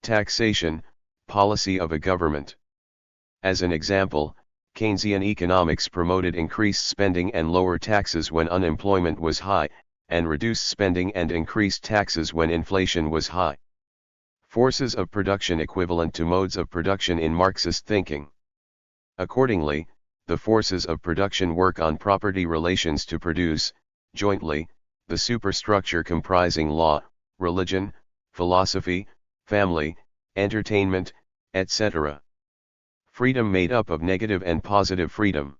taxation, policy of a government. As an example, Keynesian economics promoted increased spending and lower taxes when unemployment was high, and reduced spending and increased taxes when inflation was high. Forces of production equivalent to modes of production in Marxist thinking. Accordingly, the forces of production work on property relations to produce, jointly, the superstructure comprising law, religion, philosophy, family, entertainment, etc. Freedom made up of negative and positive freedom.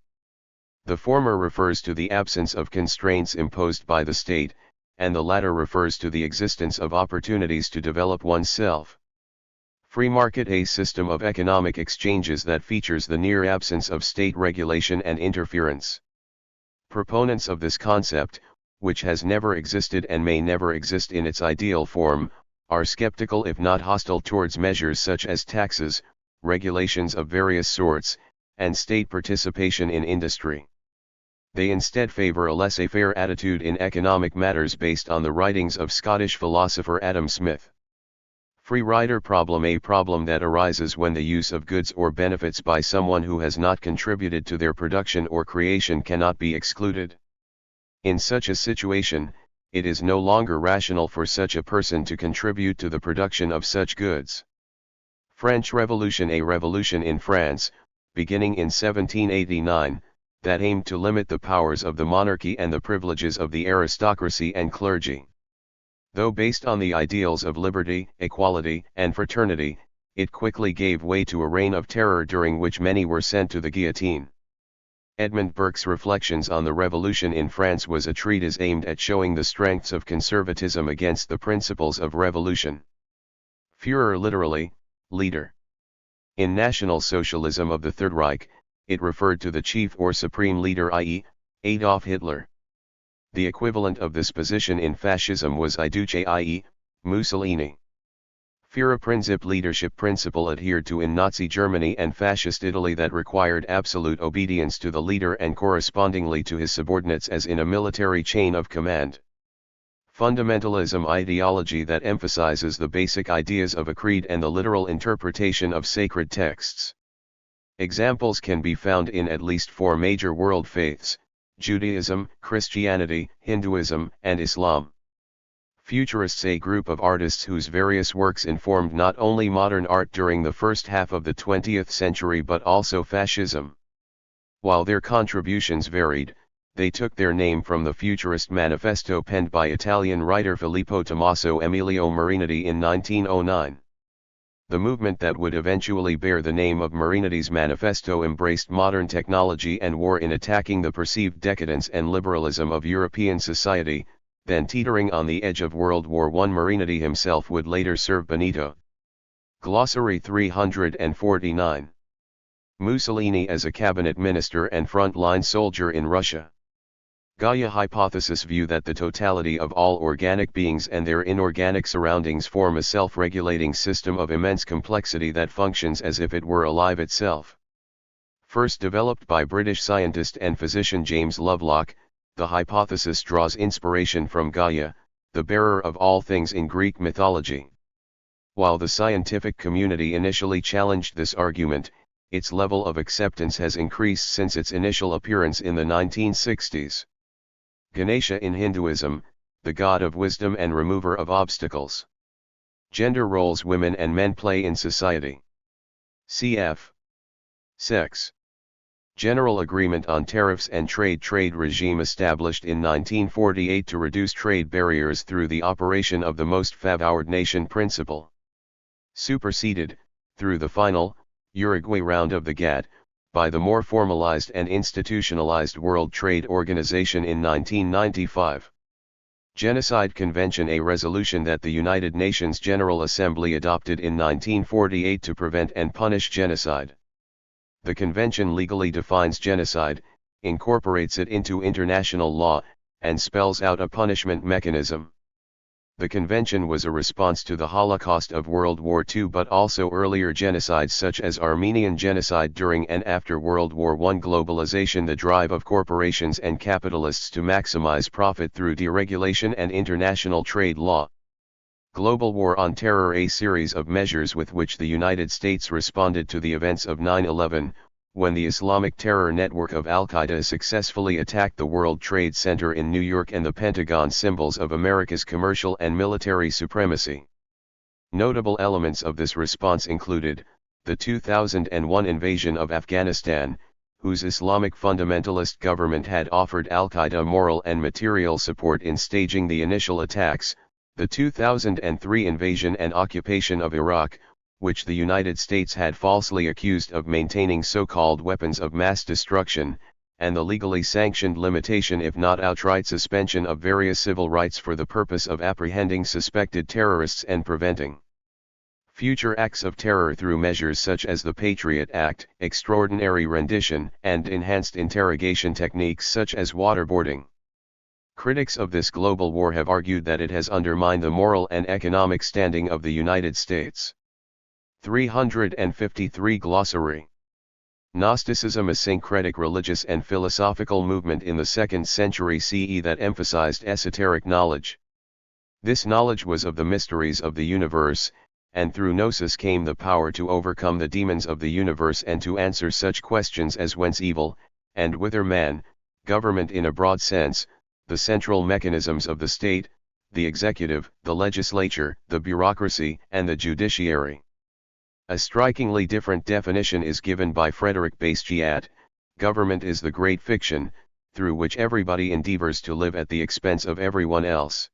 The former refers to the absence of constraints imposed by the state, and the latter refers to the existence of opportunities to develop oneself. Free market, a system of economic exchanges that features the near absence of state regulation and interference. Proponents of this concept, which has never existed and may never exist in its ideal form, are skeptical if not hostile towards measures such as taxes, regulations of various sorts, and state participation in industry. They instead favor a laissez-faire attitude in economic matters based on the writings of Scottish philosopher Adam Smith. Free rider problem: a problem that arises when the use of goods or benefits by someone who has not contributed to their production or creation cannot be excluded. In such a situation, it is no longer rational for such a person to contribute to the production of such goods. French Revolution: a revolution in France, beginning in 1789, that aimed to limit the powers of the monarchy and the privileges of the aristocracy and clergy. Though based on the ideals of liberty, equality, and fraternity, it quickly gave way to a reign of terror during which many were sent to the guillotine. Edmund Burke's Reflections on the Revolution in France was a treatise aimed at showing the strengths of conservatism against the principles of revolution. Führer, literally, leader. In National Socialism of the Third Reich, it referred to the chief or supreme leader, i.e., Adolf Hitler. The equivalent of this position in fascism was I Duce, i.e., Mussolini. Führerprinzip, leadership principle adhered to in Nazi Germany and Fascist Italy that required absolute obedience to the leader and correspondingly to his subordinates as in a military chain of command. Fundamentalism, ideology that emphasizes the basic ideas of a creed and the literal interpretation of sacred texts. Examples can be found in at least 4 major world faiths: Judaism, Christianity, Hinduism, and Islam. Futurists, a group of artists whose various works informed not only modern art during the first half of the 20th century but also fascism. While their contributions varied, they took their name from the Futurist Manifesto penned by Italian writer Filippo Tommaso Emilio Marinetti in 1909. The movement that would eventually bear the name of Marinetti's Manifesto embraced modern technology and war in attacking the perceived decadence and liberalism of European society, then teetering on the edge of World War I. Marinetti himself would later serve Benito. Glossary 349. Mussolini as a cabinet minister and front-line soldier in Russia. Gaia hypothesis: view that the totality of all organic beings and their inorganic surroundings form a self-regulating system of immense complexity that functions as if it were alive itself. First developed by British scientist and physician James Lovelock, the hypothesis draws inspiration from Gaia, the bearer of all things in Greek mythology. While the scientific community initially challenged this argument, its level of acceptance has increased since its initial appearance in the 1960s. Ganesha in Hinduism, the god of wisdom and remover of obstacles. Gender roles women and men play in society. Cf. Sex. General Agreement on Tariffs and Trade regime established in 1948 to reduce trade barriers through the operation of the most favored nation principle. Superseded, through the final, Uruguay round of the GATT, by the more formalized and institutionalized World Trade Organization in 1995. Genocide Convention, a resolution that the United Nations General Assembly adopted in 1948 to prevent and punish genocide. The convention legally defines genocide, incorporates it into international law, and spells out a punishment mechanism. The convention was a response to the Holocaust of World War II but also earlier genocides such as Armenian genocide during and after World War I. Globalization, the drive of corporations and capitalists to maximize profit through deregulation and international trade law. Global War on Terror, a series of measures with which the United States responded to the events of 9/11, when the Islamic terror network of Al-Qaeda successfully attacked the World Trade Center in New York and the Pentagon, symbols of America's commercial and military supremacy. Notable elements of this response included, the 2001 invasion of Afghanistan, whose Islamic fundamentalist government had offered Al-Qaeda moral and material support in staging the initial attacks, the 2003 invasion and occupation of Iraq, which the United States had falsely accused of maintaining so-called weapons of mass destruction, and the legally sanctioned limitation if not outright suspension of various civil rights for the purpose of apprehending suspected terrorists and preventing future acts of terror through measures such as the Patriot Act, extraordinary rendition, and enhanced interrogation techniques such as waterboarding. Critics of this global war have argued that it has undermined the moral and economic standing of the United States. 353 Glossary. Gnosticism, a syncretic religious and philosophical movement in the 2nd century CE that emphasized esoteric knowledge. This knowledge was of the mysteries of the universe, and through gnosis came the power to overcome the demons of the universe and to answer such questions as whence evil, and whither man, government in a broad sense, the central mechanisms of the state, the executive, the legislature, the bureaucracy, and the judiciary. A strikingly different definition is given by Frederick Bastiat: government is the great fiction, through which everybody endeavors to live at the expense of everyone else.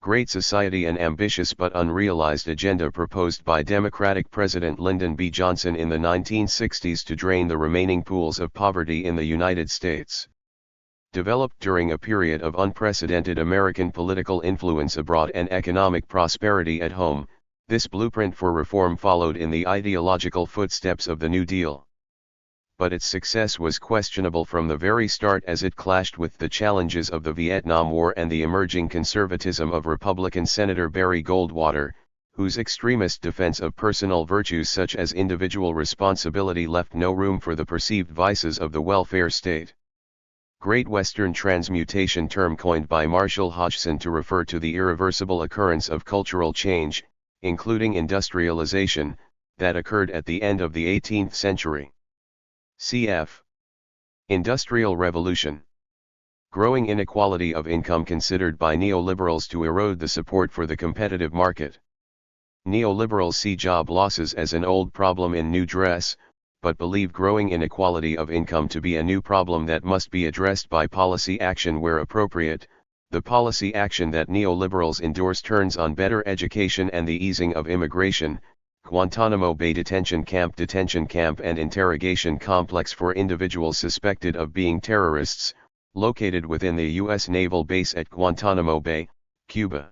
Great society, an ambitious but unrealized agenda proposed by Democratic President Lyndon B. Johnson in the 1960s to drain the remaining pools of poverty in the United States. Developed during a period of unprecedented American political influence abroad and economic prosperity at home, this blueprint for reform followed in the ideological footsteps of the New Deal. But its success was questionable from the very start, as it clashed with the challenges of the Vietnam War and the emerging conservatism of Republican Senator Barry Goldwater, whose extremist defense of personal virtues such as individual responsibility left no room for the perceived vices of the welfare state. Great Western transmutation, term coined by Marshall Hodgson to refer to the irreversible occurrence of cultural change, including industrialization, that occurred at the end of the 18th century. Cf. Industrial Revolution. Growing inequality of income considered by neoliberals to erode the support for the competitive market. Neoliberals see job losses as an old problem in new dress, but believe growing inequality of income to be a new problem that must be addressed by policy action where appropriate. The policy action that neoliberals endorse turns on better education and the easing of immigration, Guantanamo Bay detention camp and interrogation complex for individuals suspected of being terrorists, located within the U.S. Naval Base at Guantanamo Bay, Cuba.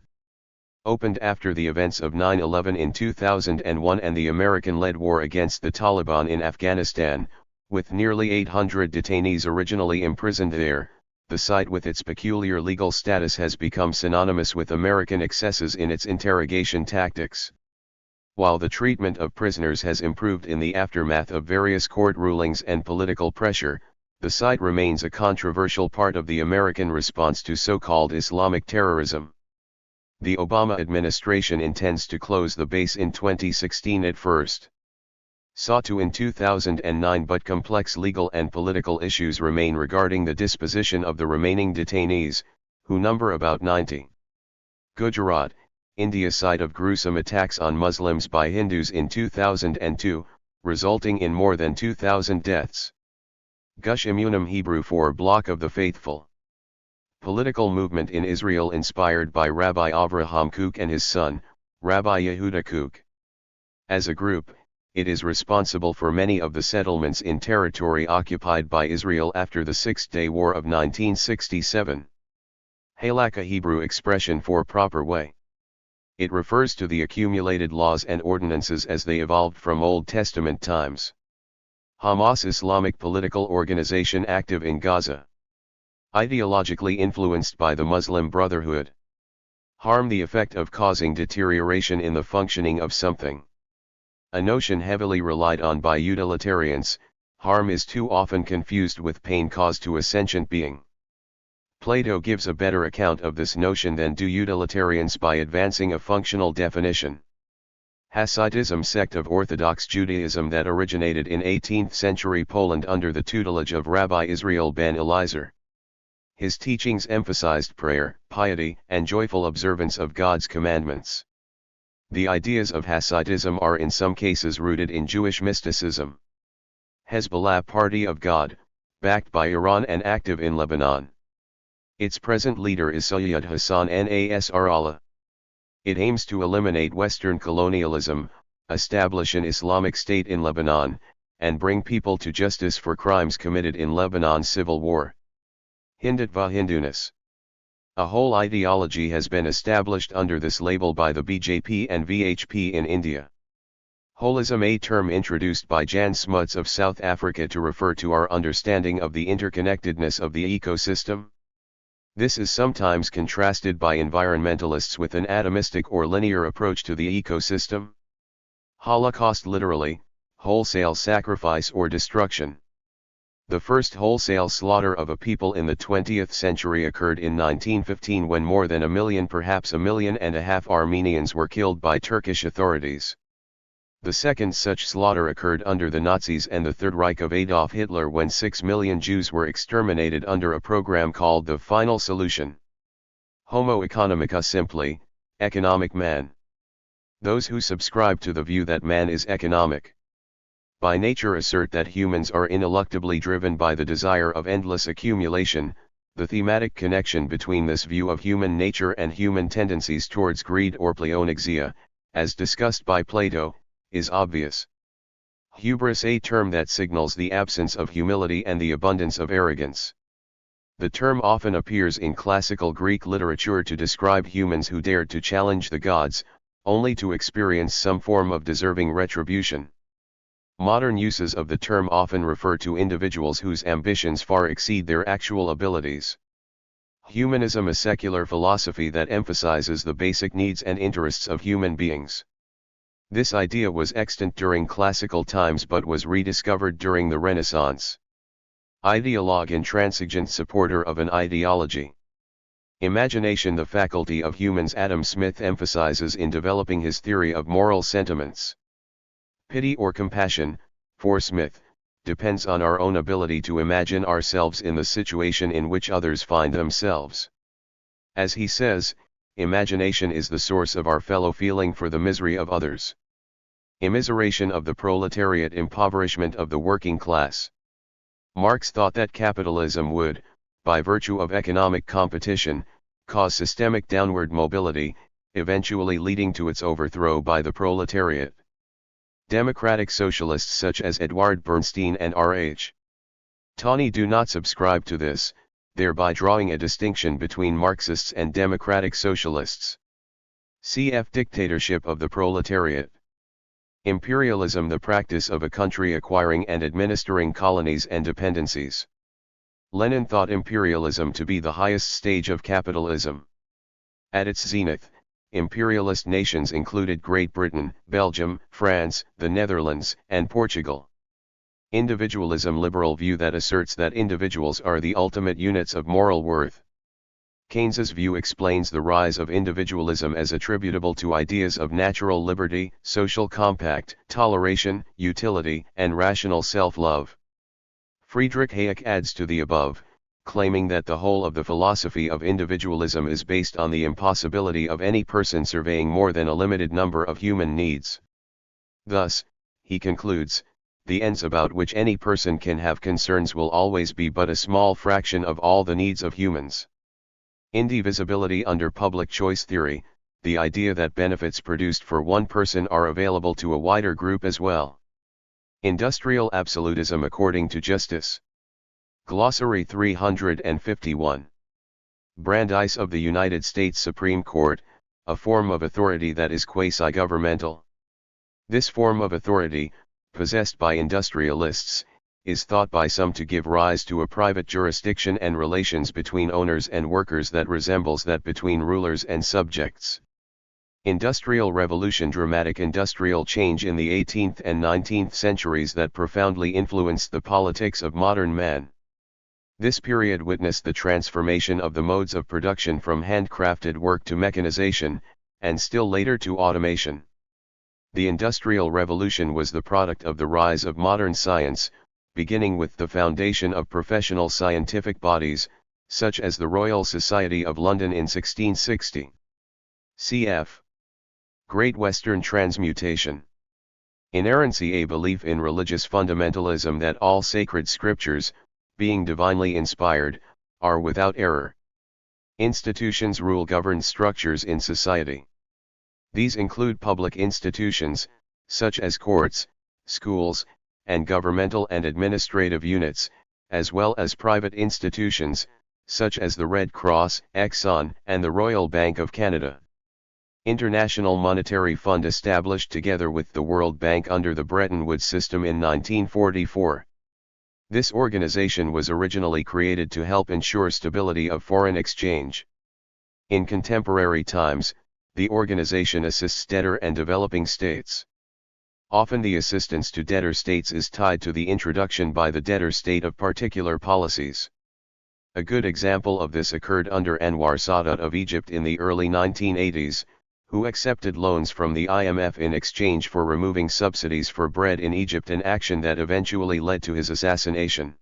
Opened after the events of 9/11 in 2001 and the American-led war against the Taliban in Afghanistan, with nearly 800 detainees originally imprisoned there, the site with its peculiar legal status has become synonymous with American excesses in its interrogation tactics. While the treatment of prisoners has improved in the aftermath of various court rulings and political pressure, the site remains a controversial part of the American response to so-called Islamic terrorism. The Obama administration intends to close the base in 2016 at first. Sought to in 2009, but complex legal and political issues remain regarding the disposition of the remaining detainees, who number about 90. Gujarat, India, site of gruesome attacks on Muslims by Hindus in 2002, resulting in more than 2,000 deaths. Gush Emunim, Hebrew for Block of the Faithful. Political movement in Israel inspired by Rabbi Avraham Kook and his son, Rabbi Yehuda Kook. As a group, it is responsible for many of the settlements in territory occupied by Israel after the Six-Day War of 1967. Halakha, Hebrew expression for proper way. It refers to the accumulated laws and ordinances as they evolved from Old Testament times. Hamas, Islamic political organization active in Gaza. Ideologically influenced by the Muslim Brotherhood. Harm, the effect of causing deterioration in the functioning of something. A notion heavily relied on by utilitarians, harm is too often confused with pain caused to a sentient being. Plato gives a better account of this notion than do utilitarians by advancing a functional definition. Hasidism, sect of Orthodox Judaism that originated in 18th century Poland under the tutelage of Rabbi Israel ben Eliezer. His teachings emphasized prayer, piety, and joyful observance of God's commandments. The ideas of Hasidism are in some cases rooted in Jewish mysticism. Hezbollah, Party of God, backed by Iran and active in Lebanon. Its present leader is Sayyid Hassan Nasrallah. It aims to eliminate Western colonialism, establish an Islamic state in Lebanon, and bring people to justice for crimes committed in Lebanon's civil war. Hindutva, Hinduness. A whole ideology has been established under this label by the BJP and VHP in India. Holism, a term introduced by Jan Smuts of South Africa to refer to our understanding of the interconnectedness of the ecosystem. This is sometimes contrasted by environmentalists with an atomistic or linear approach to the ecosystem. Holocaust, literally, wholesale sacrifice or destruction. The first wholesale slaughter of a people in the 20th century occurred in 1915 when more than 1 million, perhaps 1.5 million Armenians were killed by Turkish authorities. The second such slaughter occurred under the Nazis and the Third Reich of Adolf Hitler when 6 million Jews were exterminated under a program called the Final Solution. Homo economica, simply, economic man. Those who subscribe to the view that man is economic by nature assert that humans are ineluctably driven by the desire of endless accumulation. The thematic connection between this view of human nature and human tendencies towards greed or pleonexia, as discussed by Plato, is obvious. Hubris, a term that signals the absence of humility and the abundance of arrogance. The term often appears in classical Greek literature to describe humans who dared to challenge the gods, only to experience some form of deserving retribution. Modern uses of the term often refer to individuals whose ambitions far exceed their actual abilities. Humanism, a secular philosophy that emphasizes the basic needs and interests of human beings. This idea was extant during classical times but was rediscovered during the Renaissance. Ideologue, intransigent supporter of an ideology. Imagination, the faculty of humans, Adam Smith emphasizes in developing his theory of moral sentiments. Pity or compassion, for Smith, depends on our own ability to imagine ourselves in the situation in which others find themselves. As he says, imagination is the source of our fellow feeling for the misery of others. Immiseration of the proletariat, impoverishment of the working class. Marx thought that capitalism would, by virtue of economic competition, cause systemic downward mobility, eventually leading to its overthrow by the proletariat. Democratic socialists such as Edward Bernstein and R.H. Tawney do not subscribe to this, thereby drawing a distinction between Marxists and democratic socialists. Cf. Dictatorship of the proletariat. Imperialism, the practice of a country acquiring and administering colonies and dependencies. Lenin thought imperialism to be the highest stage of capitalism. At its zenith, imperialist nations included Great Britain, Belgium, France, the Netherlands, and Portugal. Individualism, liberal view that asserts that individuals are the ultimate units of moral worth. Keynes's view explains the rise of individualism as attributable to ideas of natural liberty, social compact, toleration, utility, and rational self-love. Friedrich Hayek adds to the above, claiming that the whole of the philosophy of individualism is based on the impossibility of any person surveying more than a limited number of human needs. Thus, he concludes, the ends about which any person can have concerns will always be but a small fraction of all the needs of humans. Indivisibility under public choice theory, the idea that benefits produced for one person are available to a wider group as well. Industrial absolutism according to Justice. Glossary 351. Brandeis of the United States Supreme Court, a form of authority that is quasi-governmental. This form of authority, possessed by industrialists, is thought by some to give rise to a private jurisdiction and relations between owners and workers that resembles that between rulers and subjects. Industrial Revolution, dramatic industrial change in the 18th and 19th centuries that profoundly influenced the politics of modern man. This period witnessed the transformation of the modes of production from handcrafted work to mechanization, and still later to automation. The Industrial Revolution was the product of the rise of modern science, beginning with the foundation of professional scientific bodies, such as the Royal Society of London in 1660. Cf. Great Western Transmutation. Inerrancy, a belief in religious fundamentalism that all sacred scriptures, being divinely inspired, are without error. Institutions rule governed structures in society. These include public institutions, such as courts, schools, and governmental and administrative units, as well as private institutions, such as the Red Cross, Exxon, and the Royal Bank of Canada. International Monetary Fund, established together with the World Bank under the Bretton Woods system in 1944. This organization was originally created to help ensure stability of foreign exchange. In contemporary times, the organization assists debtor and developing states. Often the assistance to debtor states is tied to the introduction by the debtor state of particular policies. A good example of this occurred under Anwar Sadat of Egypt in the early 1980s, who accepted loans from the IMF in exchange for removing subsidies for bread in Egypt, an action that eventually led to his assassination.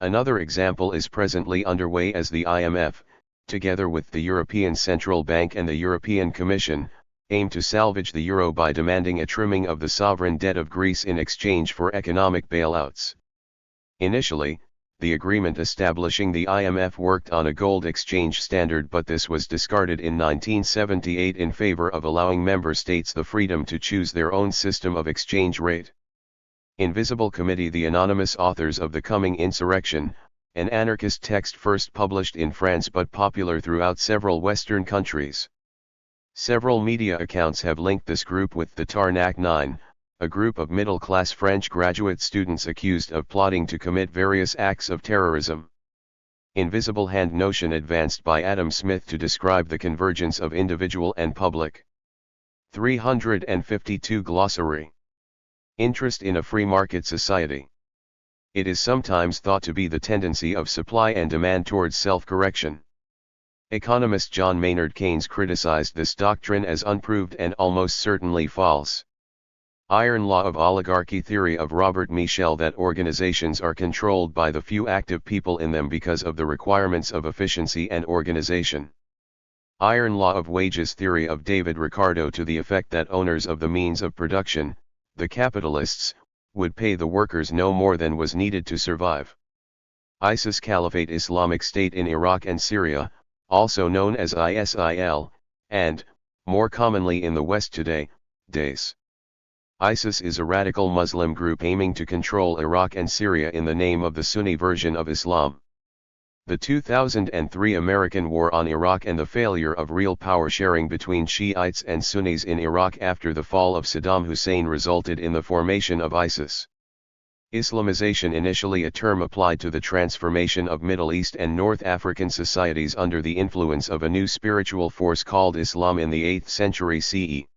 Another example is presently underway as the IMF, together with the European Central Bank and the European Commission, aim to salvage the euro by demanding a trimming of the sovereign debt of Greece in exchange for economic bailouts. Initially, the agreement establishing the IMF worked on a gold exchange standard, but this was discarded in 1978 in favor of allowing member states the freedom to choose their own system of exchange rate. Invisible Committee, the anonymous authors of The Coming Insurrection, an anarchist text first published in France but popular throughout several Western countries. Several media accounts have linked this group with the Tarnac Nine, a group of middle-class French graduate students accused of plotting to commit various acts of terrorism. Invisible hand notion advanced by Adam Smith to describe the convergence of individual and public. 352 Glossary. Interest in a free market society. It is sometimes thought to be the tendency of supply and demand towards self-correction. Economist John Maynard Keynes criticized this doctrine as unproved and almost certainly false. Iron law of oligarchy theory of Robert Michel, that organizations are controlled by the few active people in them because of the requirements of efficiency and organization. Iron law of wages theory of David Ricardo, to the effect that owners of the means of production, the capitalists, would pay the workers no more than was needed to survive. ISIS Caliphate, Islamic State in Iraq and Syria, also known as ISIL, and, more commonly in the West today, Daesh. ISIS is a radical Muslim group aiming to control Iraq and Syria in the name of the Sunni version of Islam. The 2003 American war on Iraq and the failure of real power sharing between Shiites and Sunnis in Iraq after the fall of Saddam Hussein resulted in the formation of ISIS. Islamization, initially a term applied to the transformation of Middle East and North African societies under the influence of a new spiritual force called Islam in the 8th century CE.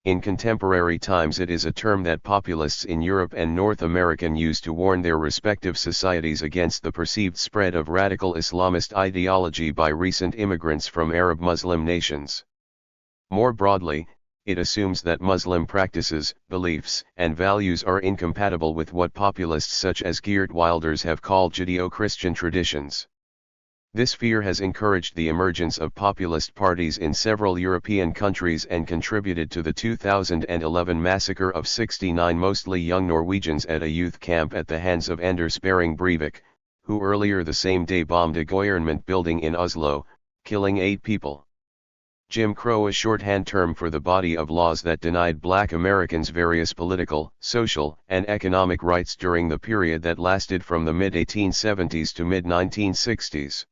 In contemporary times it is a term that populists in Europe and North America use to warn their respective societies against the perceived spread of radical Islamist ideology by recent immigrants from Arab Muslim nations. More broadly, it assumes that Muslim practices, beliefs, and values are incompatible with what populists such as Geert Wilders have called Judeo-Christian traditions. This fear has encouraged the emergence of populist parties in several European countries and contributed to the 2011 massacre of 69 mostly young Norwegians at a youth camp at the hands of Anders Behring Breivik, who earlier the same day bombed a government building in Oslo, killing 8 people. Jim Crow, a shorthand term for the body of laws that denied Black Americans various political, social, and economic rights during the period that lasted from the mid-1870s to mid-1960s.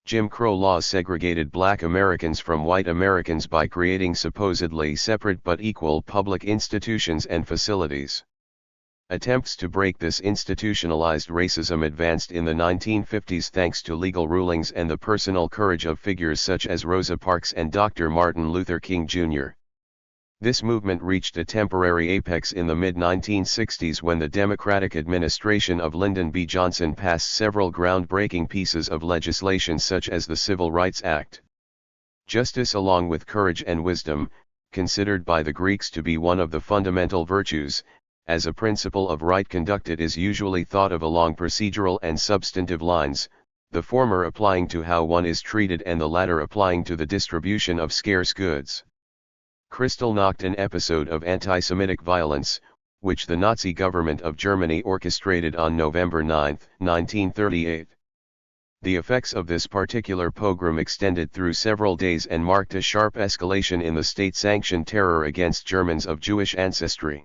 Jim Crow laws segregated Black Americans from white Americans by creating supposedly separate but equal public institutions and facilities. Attempts to break this institutionalized racism advanced in the 1950s thanks to legal rulings and the personal courage of figures such as Rosa Parks and Dr. Martin Luther King Jr. This movement reached a temporary apex in the mid-1960s when the Democratic administration of Lyndon B. Johnson passed several groundbreaking pieces of legislation such as the Civil Rights Act. Justice, along with courage and wisdom, considered by the Greeks to be one of the fundamental virtues, as a principle of right conduct it is usually thought of along procedural and substantive lines, the former applying to how one is treated and the latter applying to the distribution of scarce goods. Kristallnacht, an episode of anti-Semitic violence, which the Nazi government of Germany orchestrated on November 9, 1938. The effects of this particular pogrom extended through several days and marked a sharp escalation in the state-sanctioned terror against Germans of Jewish ancestry.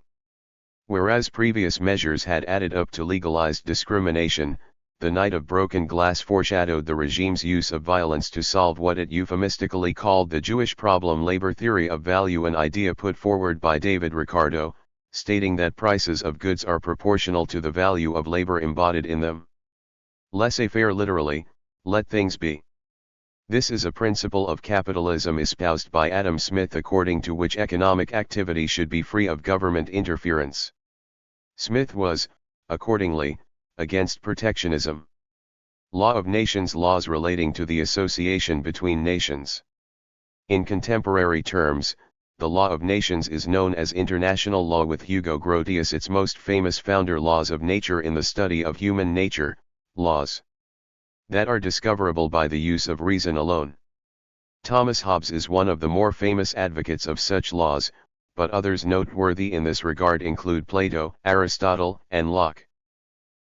Whereas previous measures had added up to legalized discrimination, the night of broken glass foreshadowed the regime's use of violence to solve what it euphemistically called the Jewish problem labor theory of value, an idea put forward by David Ricardo, stating that prices of goods are proportional to the value of labor embodied in them. Laissez-faire, literally, let things be. This is a principle of capitalism espoused by Adam Smith, according to which economic activity should be free of government interference. Smith was, accordingly, against protectionism. Law of nations: laws relating to the association between nations. In contemporary terms, the law of nations is known as international law, with Hugo Grotius its most famous founder. Laws of nature: in the study of human nature, laws that are discoverable by the use of reason alone. Thomas Hobbes is one of the more famous advocates of such laws, but others noteworthy in this regard include Plato, Aristotle, and Locke.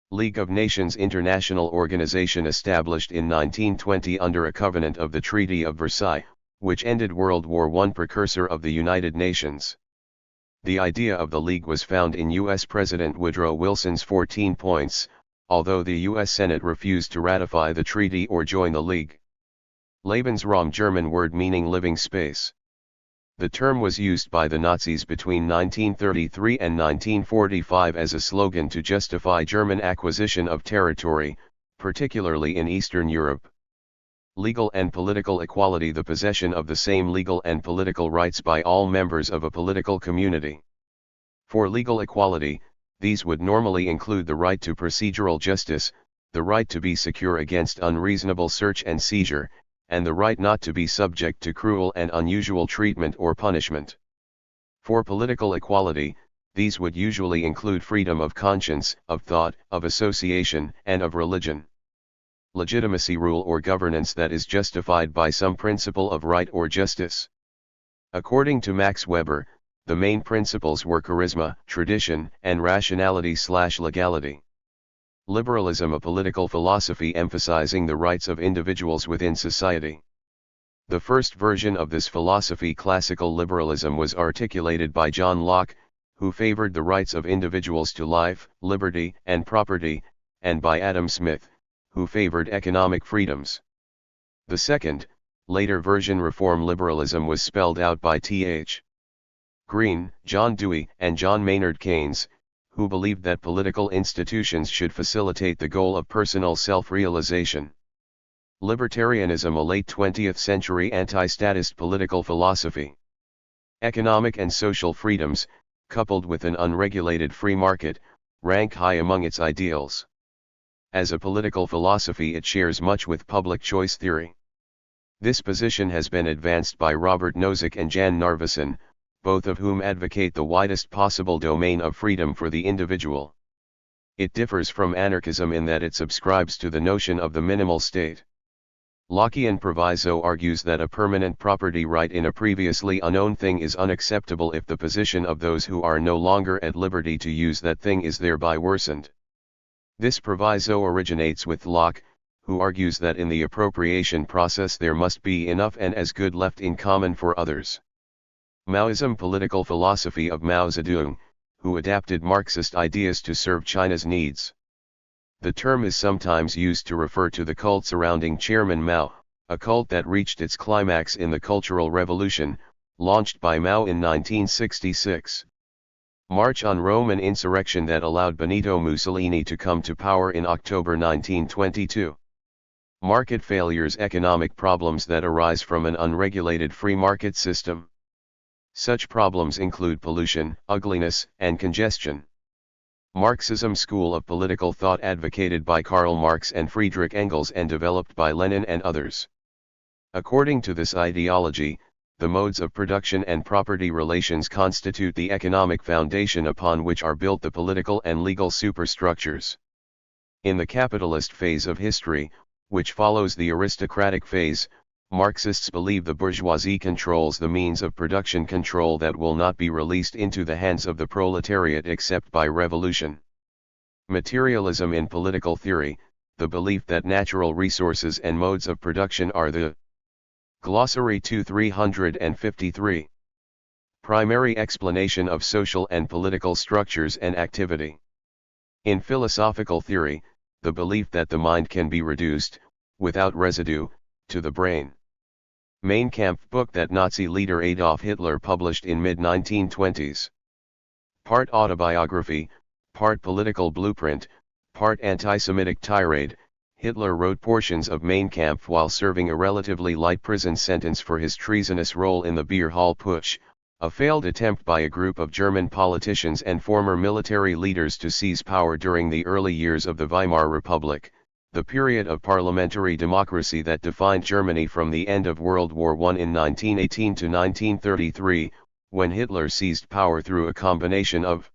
League of Nations: international organization established in 1920 under a covenant of the Treaty of Versailles, which ended World War I, precursor of the United Nations. The idea of the League was found in U.S. President Woodrow Wilson's 14 points, although the U.S. Senate refused to ratify the treaty or join the League. Lebensraum, German word meaning living space. The term was used by the Nazis between 1933 and 1945 as a slogan to justify German acquisition of territory, particularly in Eastern Europe. Legal and political equality: the possession of the same legal and political rights by all members of a political community. For legal equality, these would normally include the right to procedural justice, the right to be secure against unreasonable search and seizure, and the right not to be subject to cruel and unusual treatment or punishment. For political equality, these would usually include freedom of conscience, of thought, of association, and of religion. Legitimacy: rule or governance that is justified by some principle of right or justice. According to Max Weber, the main principles were charisma, tradition, and rationality/legality. Liberalism: a political philosophy emphasizing the rights of individuals within society. The first version of this philosophy, classical liberalism, was articulated by John Locke, who favored the rights of individuals to life, liberty, and property, and by Adam Smith, who favored economic freedoms. The second, later version, reform liberalism, was spelled out by Th. Green, John Dewey, and John Maynard Keynes, who believed that political institutions should facilitate the goal of personal self-realization. Libertarianism: a late 20th century anti-statist political philosophy. Economic and social freedoms, coupled with an unregulated free market, rank high among its ideals. As a political philosophy, it shares much with public choice theory. This position has been advanced by Robert Nozick and Jan Narveson, both of whom advocate the widest possible domain of freedom for the individual. It differs from anarchism in that it subscribes to the notion of the minimal state. Lockean proviso argues that a permanent property right in a previously unknown thing is unacceptable if the position of those who are no longer at liberty to use that thing is thereby worsened. This proviso originates with Locke, who argues that in the appropriation process there must be enough and as good left in common for others. Maoism: political philosophy of Mao Zedong, who adapted Marxist ideas to serve China's needs. The term is sometimes used to refer to the cult surrounding Chairman Mao, a cult that reached its climax in the Cultural Revolution, launched by Mao in 1966. March on Rome: an insurrection that allowed Benito Mussolini to come to power in October 1922. Market failures: economic problems that arise from an unregulated free market system. Such problems include pollution, ugliness, and congestion. Marxism: school of political thought advocated by Karl Marx and Friedrich Engels and developed by Lenin and others. According to this ideology, the modes of production and property relations constitute the economic foundation upon which are built the political and legal superstructures. In the capitalist phase of history, which follows the aristocratic phase, Marxists believe the bourgeoisie controls the means of production, control that will not be released into the hands of the proletariat except by revolution. Materialism: in political theory, the belief that natural resources and modes of production are the Glossary 2353. Primary explanation of social and political structures and activity. In philosophical theory, the belief that the mind can be reduced, without residue, to the brain. Mein Kampf book that Nazi leader Adolf Hitler published in mid-1920s. Part autobiography, part political blueprint, part anti-Semitic tirade, Hitler wrote portions of Mein Kampf while serving a relatively light prison sentence for his treasonous role in the Beer Hall Putsch, a failed attempt by a group of German politicians and former military leaders to seize power during the early years of the Weimar Republic, the period of parliamentary democracy that defined Germany from the end of World War I in 1918 to 1933, when Hitler seized power through a combination of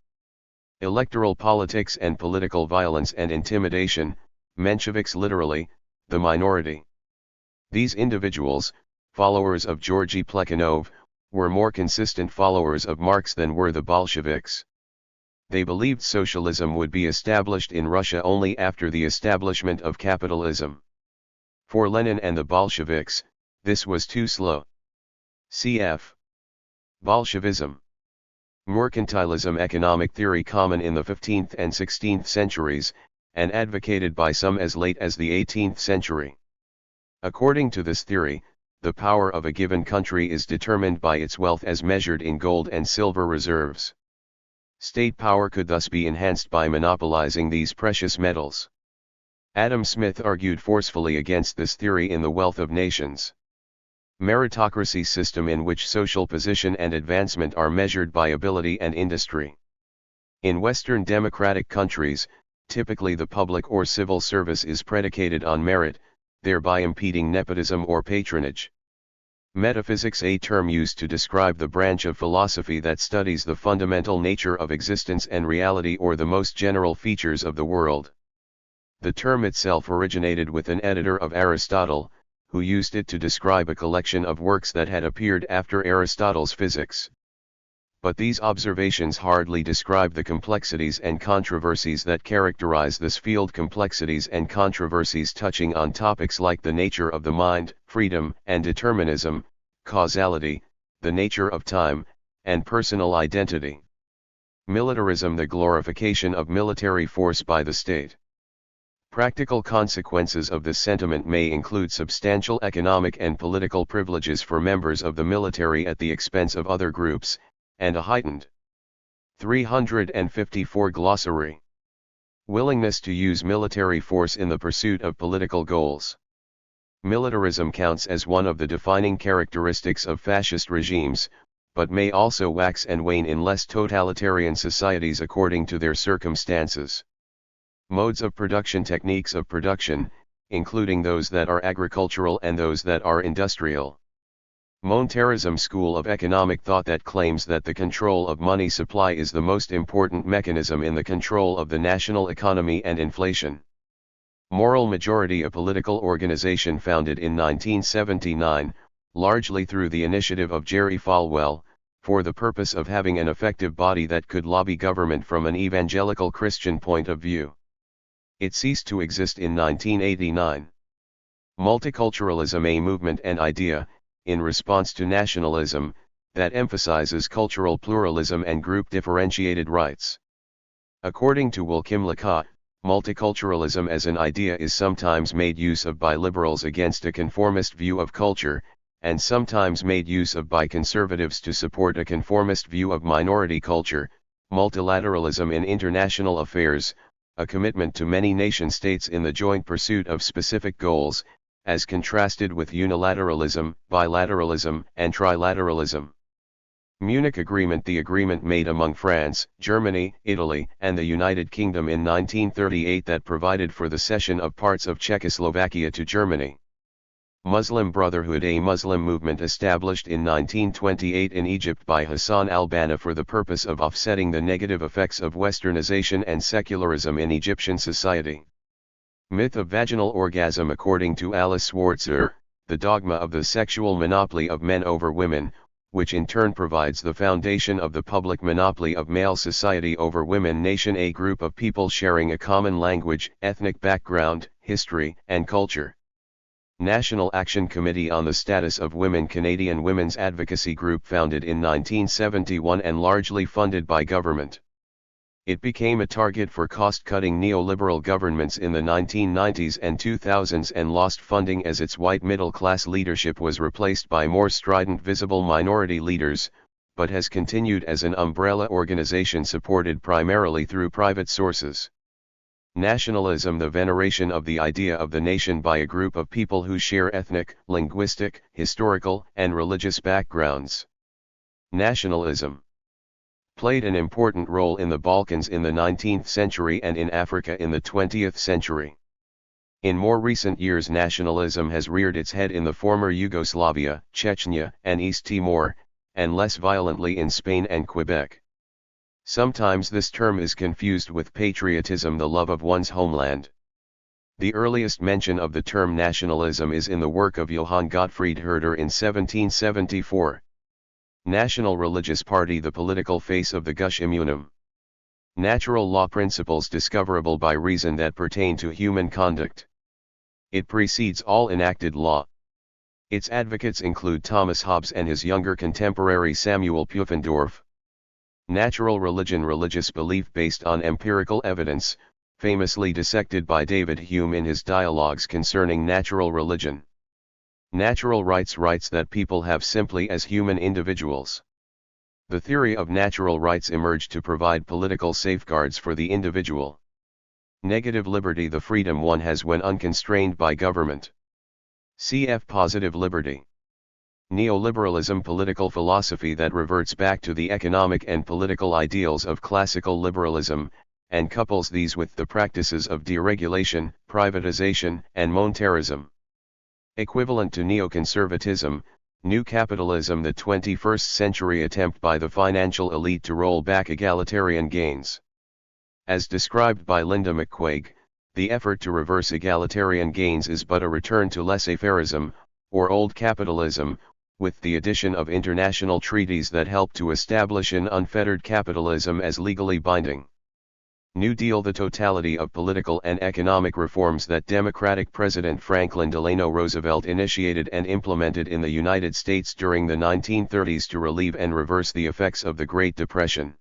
electoral politics and political violence and intimidation, Mensheviks literally, the minority. These individuals, followers of Georgy Plekhanov, were more consistent followers of Marx than were the Bolsheviks. They believed socialism would be established in Russia only after the establishment of capitalism. For Lenin and the Bolsheviks, this was too slow. Cf. Bolshevism. Mercantilism, economic theory common in the 15th and 16th centuries, and advocated by some as late as the 18th century. According to this theory, the power of a given country is determined by its wealth as measured in gold and silver reserves. State power could thus be enhanced by monopolizing these precious metals. Adam Smith argued forcefully against this theory in The Wealth of Nations. Meritocracy system in which social position and advancement are measured by ability and industry. In Western democratic countries, typically the public or civil service is predicated on merit, thereby impeding nepotism or patronage. Metaphysics, a term used to describe the branch of philosophy that studies the fundamental nature of existence and reality or the most general features of the world. The term itself originated with an editor of Aristotle, who used it to describe a collection of works that had appeared after Aristotle's Physics. But these observations hardly describe the complexities and controversies that characterize this field, complexities and controversies touching on topics like the nature of the mind, freedom and determinism, causality, the nature of time, and personal identity. Militarism, the glorification of military force by the state. Practical consequences of this sentiment may include substantial economic and political privileges for members of the military at the expense of other groups, and a heightened 354 glossary. Willingness to use military force in the pursuit of political goals. Militarism counts as one of the defining characteristics of fascist regimes, but may also wax and wane in less totalitarian societies according to their circumstances. Modes of production, techniques of production, including those that are agricultural and those that are industrial. Monetarism, school of economic thought that claims that the control of money supply is the most important mechanism in the control of the national economy and inflation. Moral majority, a political organization founded in 1979, largely through the initiative of Jerry Falwell, for the purpose of having an effective body that could lobby government from an evangelical Christian point of view. It ceased to exist in 1989. Multiculturalism, a movement and idea, in response to nationalism, that emphasizes cultural pluralism and group-differentiated rights. According to Wilkim Laca, multiculturalism as an idea is sometimes made use of by liberals against a conformist view of culture, and sometimes made use of by conservatives to support a conformist view of minority culture. Multilateralism in international affairs, a commitment to many nation-states in the joint pursuit of specific goals, as contrasted with unilateralism, bilateralism, and trilateralism. Munich Agreement, the agreement made among France, Germany, Italy, and the United Kingdom in 1938 that provided for the cession of parts of Czechoslovakia to Germany. Muslim Brotherhood, a Muslim movement established in 1928 in Egypt by Hassan al-Banna for the purpose of offsetting the negative effects of westernization and secularism in Egyptian society. Myth of vaginal orgasm, according to Alice Schwarzer, the dogma of the sexual monopoly of men over women, which in turn provides the foundation of the public monopoly of male society over women. Nation, a group of people sharing a common language, ethnic background, history, and culture. National Action Committee on the Status of Women, Canadian women's advocacy group founded in 1971 and largely funded by government. It became a target for cost-cutting neoliberal governments in the 1990s and 2000s and lost funding as its white middle-class leadership was replaced by more strident visible minority leaders, but has continued as an umbrella organization supported primarily through private sources. Nationalism, the veneration of the idea of the nation by a group of people who share ethnic, linguistic, historical, and religious backgrounds. Nationalism played an important role in the Balkans in the 19th century and in Africa in the 20th century. In more recent years, nationalism has reared its head in the former Yugoslavia, Chechnya, and East Timor, and less violently in Spain and Quebec. Sometimes this term is confused with patriotism, the love of one's homeland. The earliest mention of the term nationalism is in the work of Johann Gottfried Herder in 1774. National Religious Party, the political face of the Gush Immunum. Natural law, principles discoverable by reason that pertain to human conduct. It precedes all enacted law. Its advocates include Thomas Hobbes and his younger contemporary Samuel Pufendorf. Natural religion, religious belief based on empirical evidence, famously dissected by David Hume in his dialogues concerning natural religion. Natural rights, rights that people have simply as human individuals. The theory of natural rights emerged to provide political safeguards for the individual. Negative liberty, the freedom one has when unconstrained by government. Cf. Positive liberty. Neoliberalism, political philosophy that reverts back to the economic and political ideals of classical liberalism, and couples these with the practices of deregulation, privatization, and monetarism. Equivalent to neoconservatism, new capitalism, the 21st century attempt by the financial elite to roll back egalitarian gains. As described by Linda McQuaig, the effort to reverse egalitarian gains is but a return to laissez-faireism, or old capitalism, with the addition of international treaties that help to establish an unfettered capitalism as legally binding. New Deal, the totality of political and economic reforms that Democratic President Franklin Delano Roosevelt initiated and implemented in the United States during the 1930s to relieve and reverse the effects of the Great Depression.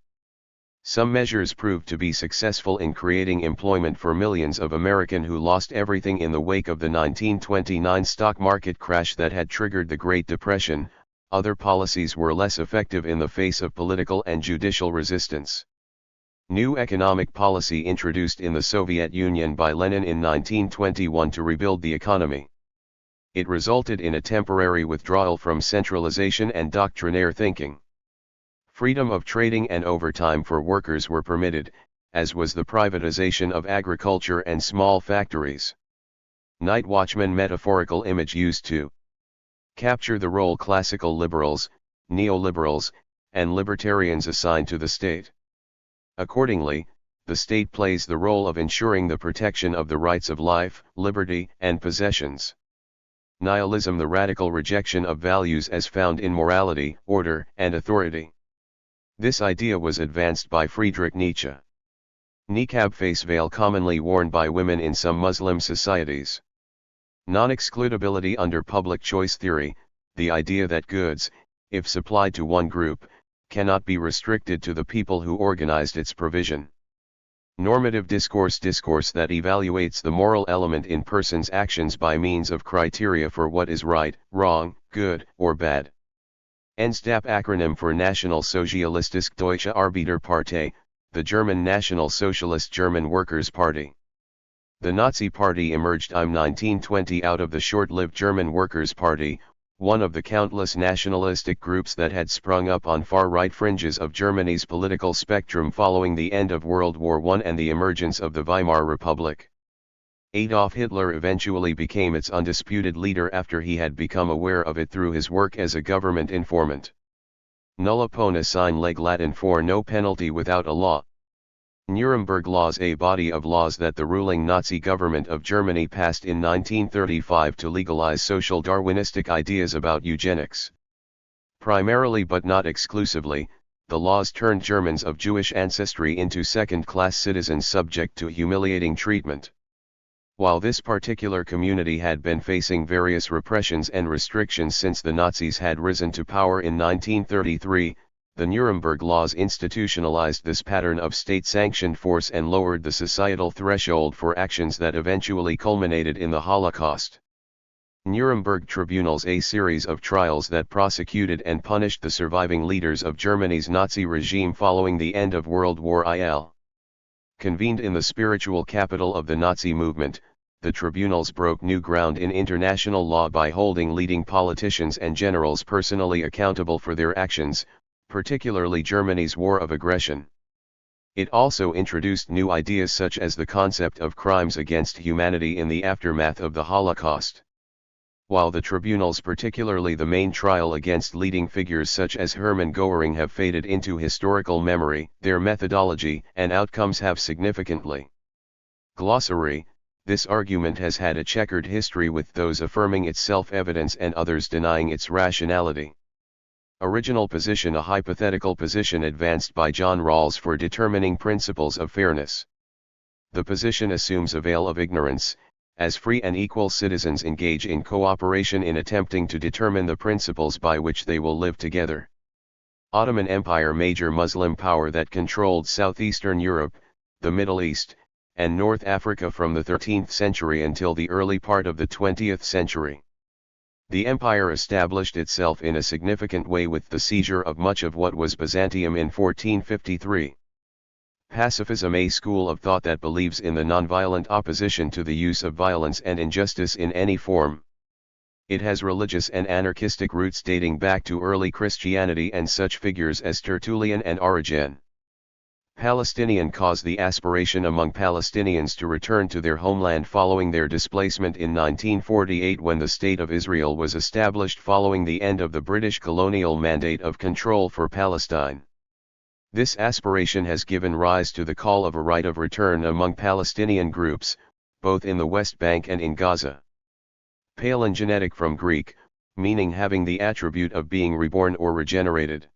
Some measures proved to be successful in creating employment for millions of Americans who lost everything in the wake of the 1929 stock market crash that had triggered the Great Depression. Other policies were less effective in the face of political and judicial resistance. New economic policy introduced in the Soviet Union by Lenin in 1921 to rebuild the economy. It resulted in a temporary withdrawal from centralization and doctrinaire thinking. Freedom of trading and overtime for workers were permitted, as was the privatization of agriculture and small factories. Night watchman, metaphorical image used to capture the role classical liberals, neoliberals, and libertarians assign to the state. Accordingly, the state plays the role of ensuring the protection of the rights of life, liberty, and possessions. Nihilism, the radical rejection of values as found in morality, order, and authority. This idea was advanced by Friedrich Nietzsche. Niqab, face veil commonly worn by women in some Muslim societies. Non-excludability under public choice theory, the idea that goods, if supplied to one group, cannot be restricted to the people who organized its provision. Normative discourse, discourse that evaluates the moral element in persons' actions by means of criteria for what is right, wrong, good, or bad. NSDAP, acronym for National Sozialistische Deutsche Arbeiterpartei, the German National Socialist German Workers' Party. The Nazi Party emerged in 1920 out of the short-lived German Workers' Party, one of the countless nationalistic groups that had sprung up on far-right fringes of Germany's political spectrum following the end of World War I and the emergence of the Weimar Republic. Adolf Hitler eventually became its undisputed leader after he had become aware of it through his work as a government informant. Nulla pona sine leg, Latin for no penalty without a law. Nuremberg Laws, a body of laws that the ruling Nazi government of Germany passed in 1935 to legalize social Darwinistic ideas about eugenics. Primarily but not exclusively, the laws turned Germans of Jewish ancestry into second-class citizens subject to humiliating treatment. While this particular community had been facing various repressions and restrictions since the Nazis had risen to power in 1933, the Nuremberg Laws institutionalized this pattern of state-sanctioned force and lowered the societal threshold for actions that eventually culminated in the Holocaust. Nuremberg tribunals, a series of trials that prosecuted and punished the surviving leaders of Germany's Nazi regime following the end of World War I. Convened in the spiritual capital of the Nazi movement, the tribunals broke new ground in international law by holding leading politicians and generals personally accountable for their actions, particularly Germany's war of aggression. It also introduced new ideas such as the concept of crimes against humanity in the aftermath of the Holocaust. While the tribunals, particularly the main trial against leading figures such as Hermann Göring, have faded into historical memory, their methodology and outcomes have significantly. Glossary: this argument has had a checkered history, with those affirming its self-evidence and others denying its rationality. Original position: a hypothetical position advanced by John Rawls for determining principles of fairness. The position assumes a veil of ignorance, as free and equal citizens engage in cooperation in attempting to determine the principles by which they will live together. Ottoman Empire, major Muslim power that controlled southeastern Europe, the Middle East, and North Africa from the 13th century until the early part of the 20th century. The empire established itself in a significant way with the seizure of much of what was Byzantium in 1453. Pacifism: a school of thought that believes in the nonviolent opposition to the use of violence and injustice in any form. It has religious and anarchistic roots dating back to early Christianity and such figures as Tertullian and Origen. Palestinian cause: the aspiration among Palestinians to return to their homeland following their displacement in 1948, when the State of Israel was established following the end of the British colonial mandate of control for Palestine. This aspiration has given rise to the call of a right of return among Palestinian groups, both in the West Bank and in Gaza. Palingenetic, from Greek, meaning having the attribute of being reborn or regenerated.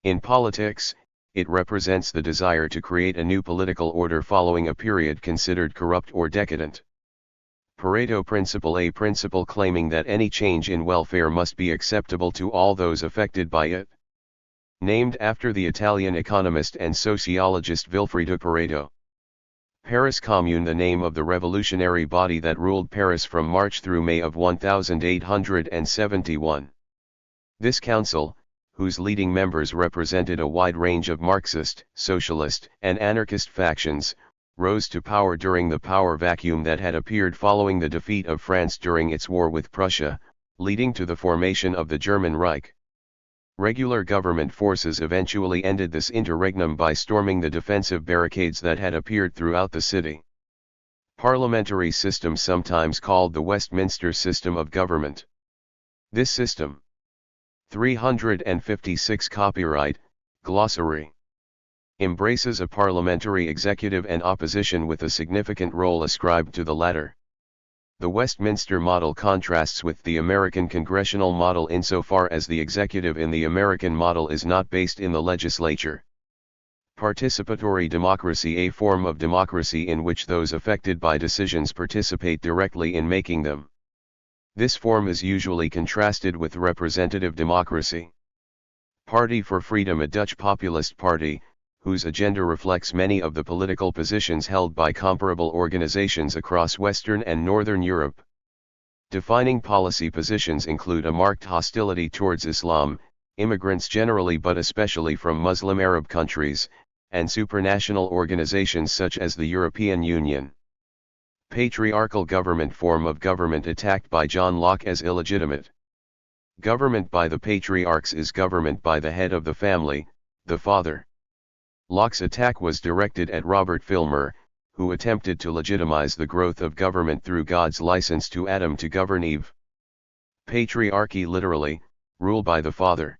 In politics, it represents the desire to create a new political order following a period considered corrupt or decadent. Pareto principle: a principle claiming that any change in welfare must be acceptable to all those affected by it. Named after the Italian economist and sociologist Vilfredo Pareto. Paris Commune: the name of the revolutionary body that ruled Paris from March through May of 1871. This council, whose leading members represented a wide range of Marxist, socialist, and anarchist factions, rose to power during the power vacuum that had appeared following the defeat of France during its war with Prussia, leading to the formation of the German Reich. Regular government forces eventually ended this interregnum by storming the defensive barricades that had appeared throughout the city. Parliamentary system, sometimes called the Westminster system of government. This system. 356 Copyright, Glossary. Embraces a parliamentary executive and opposition with a significant role ascribed to the latter. The Westminster model contrasts with the American congressional model insofar as the executive in the American model is not based in the legislature. Participatory democracy: a form of democracy in which those affected by decisions participate directly in making them. This form is usually contrasted with representative democracy. Party for Freedom: a Dutch populist party, whose agenda reflects many of the political positions held by comparable organizations across Western and Northern Europe. Defining policy positions include a marked hostility towards Islam, immigrants generally but especially from Muslim Arab countries, and supranational organizations such as the European Union. Patriarchal government: form of government attacked by John Locke as illegitimate. Government by the patriarchs is government by the head of the family, the father. Locke's attack was directed at Robert Filmer, who attempted to legitimize the growth of government through God's license to Adam to govern Eve. Patriarchy: literally, rule by the father.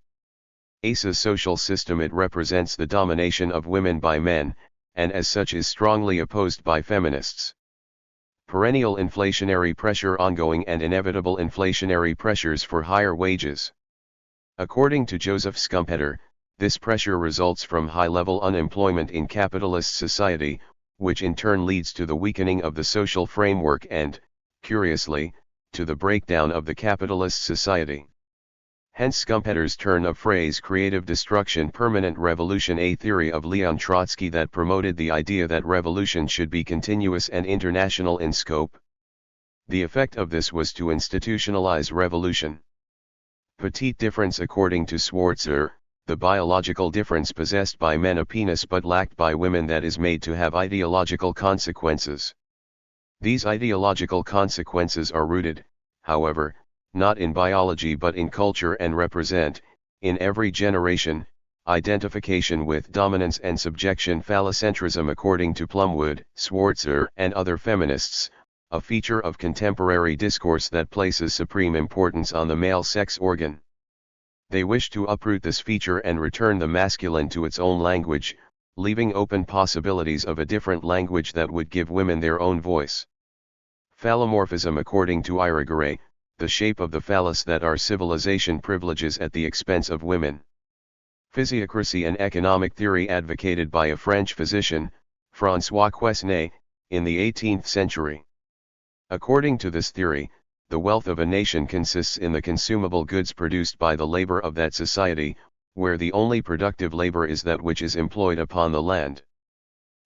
Asa's social system: it represents the domination of women by men, and as such is strongly opposed by feminists. Perennial inflationary pressure: ongoing and inevitable inflationary pressures for higher wages. According to Joseph Schumpeter, this pressure results from high-level unemployment in capitalist society, which in turn leads to the weakening of the social framework and, curiously, to the breakdown of the capitalist society. Hence Schumpeter's turn of phrase creative destruction, permanent revolution, a theory of Leon Trotsky that promoted the idea that revolution should be continuous and international in scope. The effect of this was to institutionalize revolution. Petite difference: according to Schwarzer, the biological difference possessed by men a penis but lacked by women that is made to have ideological consequences. These ideological consequences are rooted, however, not in biology but in culture and represent, in every generation, identification with dominance and subjection phallocentrism according to Plumwood, Schwarzer and other feminists, a feature of contemporary discourse that places supreme importance on the male sex organ. They wish to uproot this feature and return the masculine to its own language, leaving open possibilities of a different language that would give women their own voice. Phallomorphism according to Irigaray, the shape of the phallus that our civilization privileges at the expense of women. Physiocracy and economic theory advocated by a French physician, François Quesnay, in the 18th century. According to this theory, the wealth of a nation consists in the consumable goods produced by the labor of that society, where the only productive labor is that which is employed upon the land.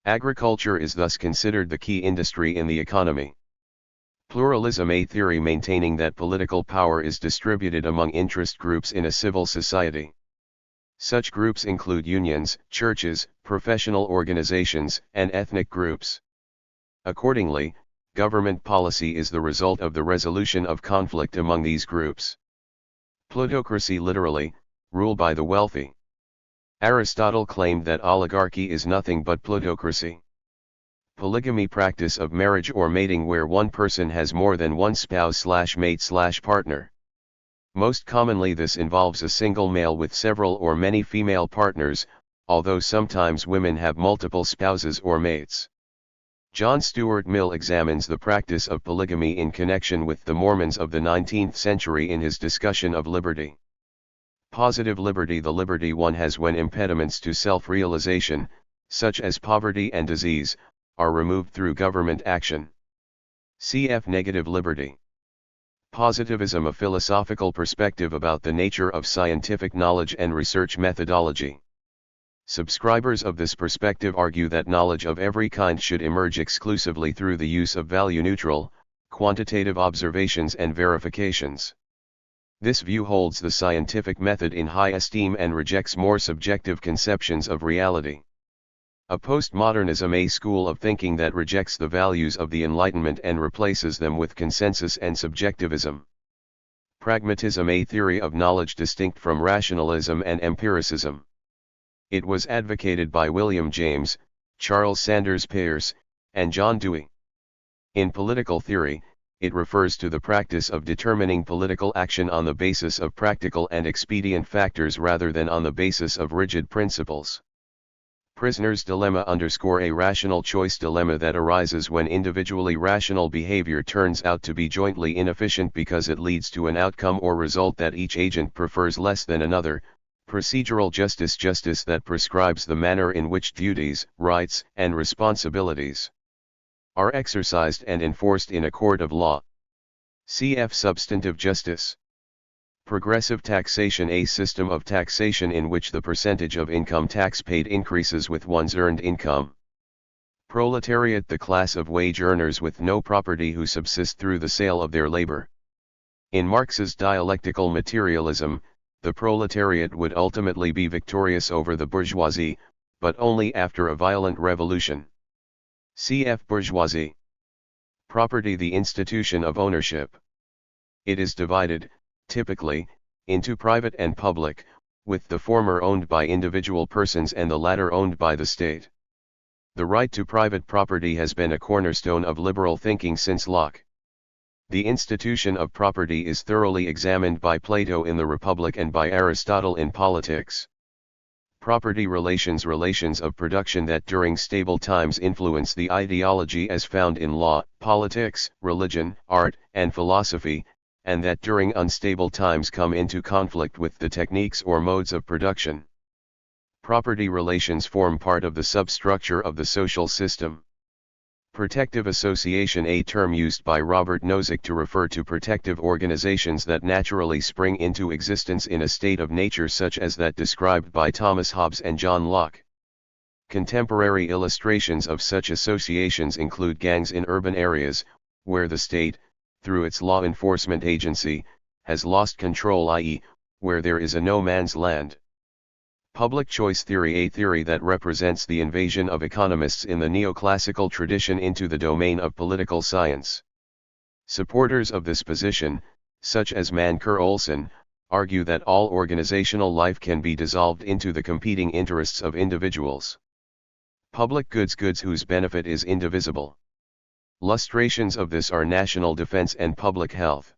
Agriculture is thus considered the key industry in the economy. Pluralism, a theory maintaining that political power is distributed among interest groups in a civil society. Such groups include unions, churches, professional organizations, and ethnic groups. Accordingly, government policy is the result of the resolution of conflict among these groups. Plutocracy, literally, rule by the wealthy. Aristotle claimed that oligarchy is nothing but plutocracy. Polygamy, practice of marriage or mating where one person has more than one spouse/mate/partner. Most commonly this involves a single male with several or many female partners, although sometimes women have multiple spouses or mates. John Stuart Mill examines the practice of polygamy in connection with the Mormons of the 19th century in his discussion of liberty. Positive liberty, the liberty one has when impediments to self-realization, such as poverty and disease, are removed through government action. Cf. Negative liberty. Positivism, a philosophical perspective about the nature of scientific knowledge and research methodology. Subscribers of this perspective argue that knowledge of every kind should emerge exclusively through the use of value-neutral, quantitative observations and verifications. This view holds the scientific method in high esteem and rejects more subjective conceptions of reality. A postmodernism, a school of thinking that rejects the values of the Enlightenment and replaces them with consensus and subjectivism. Pragmatism, a theory of knowledge distinct from rationalism and empiricism. It was advocated by William James, Charles Sanders Peirce, and John Dewey. In political theory, it refers to the practice of determining political action on the basis of practical and expedient factors rather than on the basis of rigid principles. Prisoner's dilemma _ a rational choice dilemma that arises when individually rational behavior turns out to be jointly inefficient because it leads to an outcome or result that each agent prefers less than another. Procedural justice, justice that prescribes the manner in which duties, rights, and responsibilities are exercised and enforced in a court of law. Cf. Substantive justice. Progressive taxation, a system of taxation in which the percentage of income tax paid increases with one's earned income. Proletariat, the class of wage earners with no property who subsist through the sale of their labor. In Marx's dialectical materialism, the proletariat would ultimately be victorious over the bourgeoisie, but only after a violent revolution. Cf. Bourgeoisie. Property, the institution of ownership. It is divided, typically, into private and public, with the former owned by individual persons and the latter owned by the state. The right to private property has been a cornerstone of liberal thinking since Locke. The institution of property is thoroughly examined by Plato in the Republic and by Aristotle in Politics. Property relations, relations of production that during stable times influence the ideology as found in law, politics, religion, art, and philosophy, and that during unstable times come into conflict with the techniques or modes of production. Property relations form part of the substructure of the social system. Protective association, a term used by Robert Nozick to refer to protective organizations that naturally spring into existence in a state of nature such as that described by Thomas Hobbes and John Locke. Contemporary illustrations of such associations include gangs in urban areas, where the state, through its law enforcement agency, has lost control, i.e., where there is a no man's land. Public choice theory, a theory that represents the invasion of economists in the neoclassical tradition into the domain of political science. Supporters of this position, such as Mancur Olson, argue that all organizational life can be dissolved into the competing interests of individuals. Public goods whose benefit is indivisible. Illustrations of this are national defense and public health.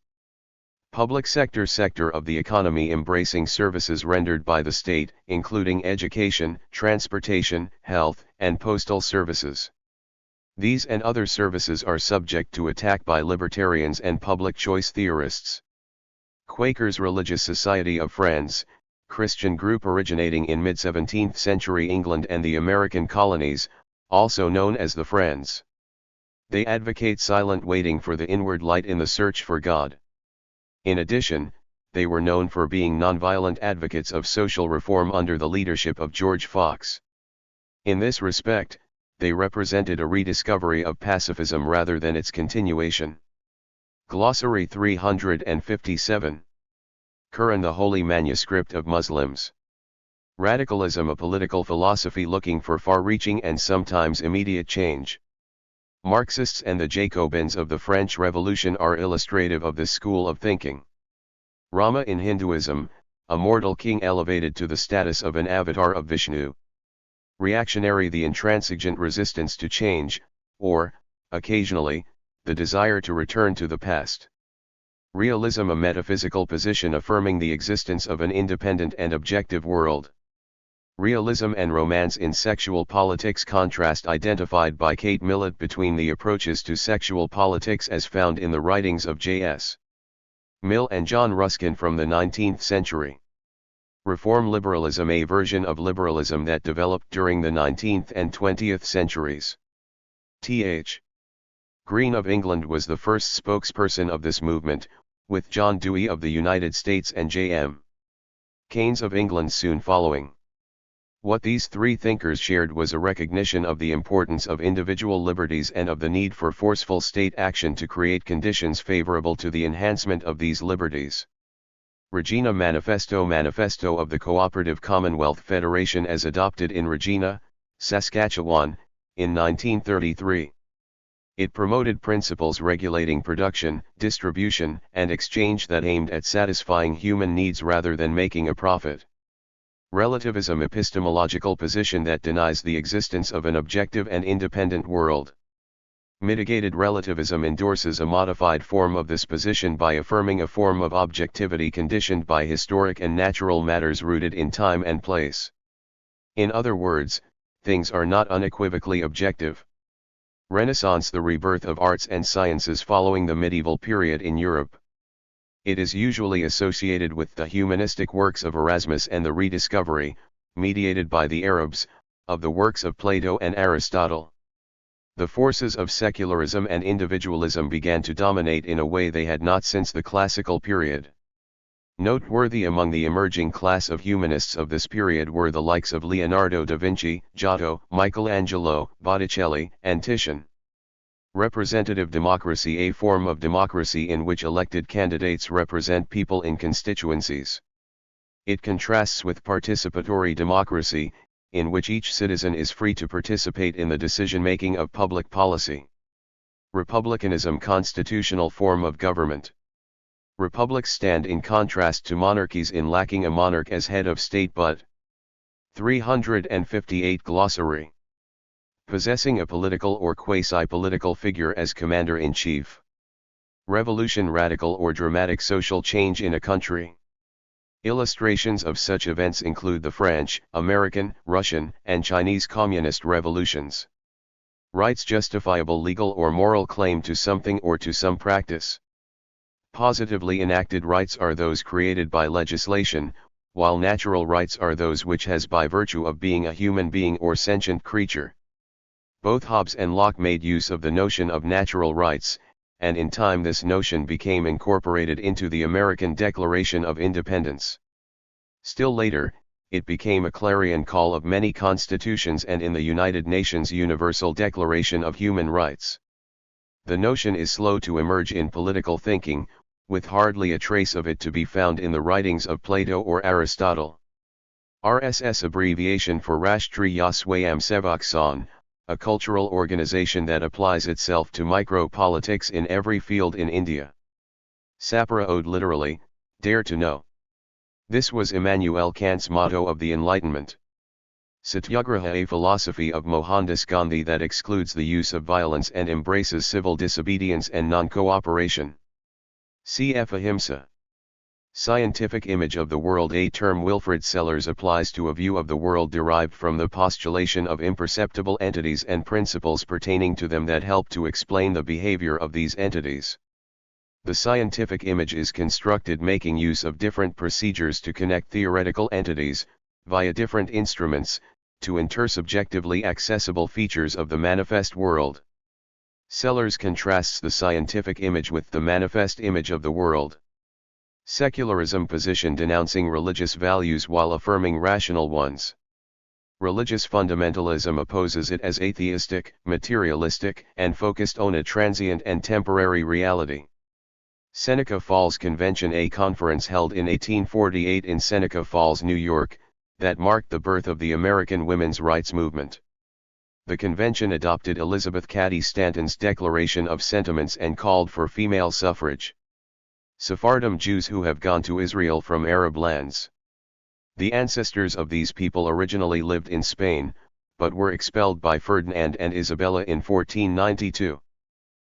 Public sector of the economy embracing services rendered by the state, including education, transportation, health, and postal services. These and other services are subject to attack by libertarians and public choice theorists. Quakers Religious Society of Friends, Christian group originating in mid-17th century England and the American colonies, also known as the Friends. They advocate silent waiting for the inward light in the search for God. In addition, they were known for being nonviolent advocates of social reform under the leadership of George Fox. In this respect, they represented a rediscovery of pacifism rather than its continuation. Glossary 357. Quran, the Holy Manuscript of Muslims. Radicalism, a political philosophy looking for far-reaching and sometimes immediate change. Marxists and the Jacobins of the French Revolution are illustrative of this school of thinking. Rama in Hinduism, a mortal king elevated to the status of an avatar of Vishnu. Reactionary, the intransigent resistance to change, or, occasionally, the desire to return to the past. Realism, a metaphysical position affirming the existence of an independent and objective world. Realism and romance in sexual politics, contrast identified by Kate Millett between the approaches to sexual politics as found in the writings of J.S. Mill and John Ruskin from the 19th century. Reform liberalism, a version of liberalism that developed during the 19th and 20th centuries. Th. Green of England was the first spokesperson of this movement, with John Dewey of the United States and J.M. Keynes of England soon following. What these three thinkers shared was a recognition of the importance of individual liberties and of the need for forceful state action to create conditions favorable to the enhancement of these liberties. Regina Manifesto of the Cooperative Commonwealth Federation as adopted in Regina, Saskatchewan, in 1933. It promoted principles regulating production, distribution, and exchange that aimed at satisfying human needs rather than making a profit. Relativism, epistemological position that denies the existence of an objective and independent world. Mitigated relativism endorses a modified form of this position by affirming a form of objectivity conditioned by historic and natural matters rooted in time and place. In other words, things are not unequivocally objective. Renaissance, the rebirth of arts and sciences following the medieval period in Europe. It is usually associated with the humanistic works of Erasmus and the rediscovery, mediated by the Arabs, of the works of Plato and Aristotle. The forces of secularism and individualism began to dominate in a way they had not since the classical period. Noteworthy among the emerging class of humanists of this period were the likes of Leonardo da Vinci, Giotto, Michelangelo, Botticelli, and Titian. Representative democracy, a form of democracy in which elected candidates represent people in constituencies. It contrasts with participatory democracy, in which each citizen is free to participate in the decision-making of public policy. Republicanism, constitutional form of government. Republics stand in contrast to monarchies in lacking a monarch as head of state but 358 Glossary. Possessing a political or quasi-political figure as commander-in-chief. Revolution, radical or dramatic social change in a country. Illustrations of such events include the French, American, Russian, and Chinese communist revolutions. Rights, justifiable legal or moral claim to something or to some practice. Positively enacted rights are those created by legislation, while natural rights are those which has by virtue of being a human being or sentient creature. Both Hobbes and Locke made use of the notion of natural rights, and in time this notion became incorporated into the American Declaration of Independence. Still later, it became a clarion call of many constitutions and in the United Nations Universal Declaration of Human Rights. The notion is slow to emerge in political thinking, with hardly a trace of it to be found in the writings of Plato or Aristotle. RSS abbreviation for Rashtriya Swayamsevak Sangh, a cultural organization that applies itself to micro-politics in every field in India. Sapara Ode literally, dare to know. This was Immanuel Kant's motto of the Enlightenment. Satyagraha, a philosophy of Mohandas Gandhi that excludes the use of violence and embraces civil disobedience and non-cooperation. Cf. Ahimsa. Scientific image of the world. A term Wilfrid Sellars applies to a view of the world derived from the postulation of imperceptible entities and principles pertaining to them that help to explain the behavior of these entities. The scientific image is constructed making use of different procedures to connect theoretical entities, via different instruments, to intersubjectively accessible features of the manifest world. Sellars contrasts the scientific image with the manifest image of the world. Secularism position denouncing religious values while affirming rational ones. Religious fundamentalism opposes it as atheistic, materialistic, and focused on a transient and temporary reality. Seneca Falls Convention, a conference held in 1848 in Seneca Falls, New York, that marked the birth of the American women's rights movement. The convention adopted Elizabeth Cady Stanton's Declaration of Sentiments and called for female suffrage. Sephardim Jews who have gone to Israel from Arab lands. The ancestors of these people originally lived in Spain, but were expelled by Ferdinand and Isabella in 1492.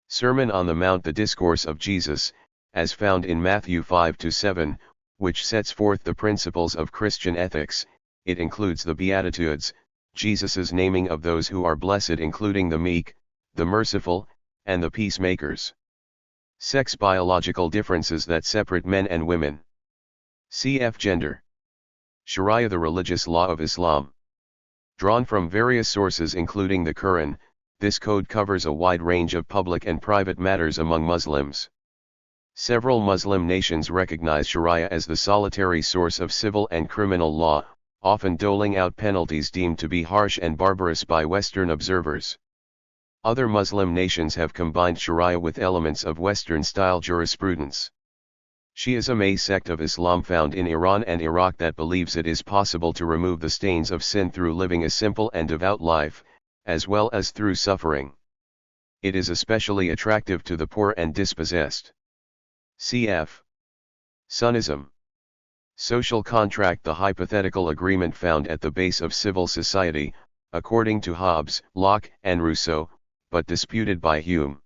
Sermon on the Mount, the Discourse of Jesus, as found in Matthew 5-7, which sets forth the principles of Christian ethics. It includes the Beatitudes, Jesus's naming of those who are blessed, including the meek, the merciful, and the peacemakers. Sex, biological differences that separate men and women. Cf. Gender. Sharia, the religious law of Islam. Drawn from various sources including the Quran, this code covers a wide range of public and private matters among Muslims. Several Muslim nations recognize Sharia as the solitary source of civil and criminal law, often doling out penalties deemed to be harsh and barbarous by Western observers. Other Muslim nations have combined Sharia with elements of Western-style jurisprudence. Shi'ism, a sect of Islam found in Iran and Iraq that believes it is possible to remove the stains of sin through living a simple and devout life, as well as through suffering. It is especially attractive to the poor and dispossessed. Cf. Sunnism. Social contract, the hypothetical agreement found at the base of civil society, according to Hobbes, Locke, and Rousseau, but disputed by Hume.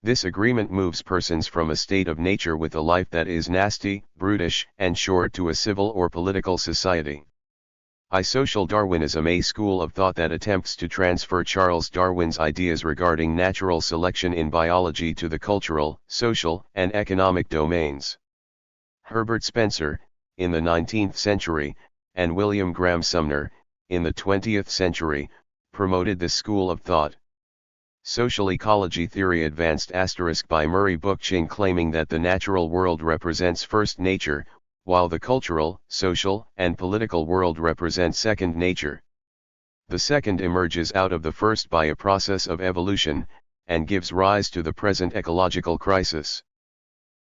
This agreement moves persons from a state of nature with a life that is nasty, brutish, and short to a civil or political society. Social Darwinism, a school of thought that attempts to transfer Charles Darwin's ideas regarding natural selection in biology to the cultural, social, and economic domains. Herbert Spencer, in the 19th century, and William Graham Sumner, in the 20th century, promoted this school of thought. Social ecology theory advanced by Murray Bookchin, claiming that the natural world represents first nature, while the cultural, social, and political world represent second nature. The second emerges out of the first by a process of evolution, and gives rise to the present ecological crisis.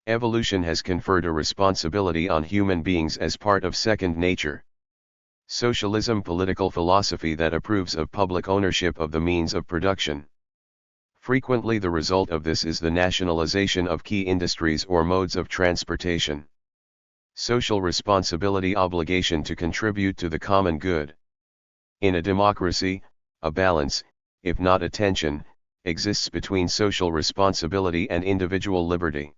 Evolution has conferred a responsibility on human beings as part of second nature. Socialism, political philosophy that approves of public ownership of the means of production. Frequently the result of this is the nationalization of key industries or modes of transportation. Social responsibility, obligation to contribute to the common good. In a democracy, a balance, if not a tension, exists between social responsibility and individual liberty.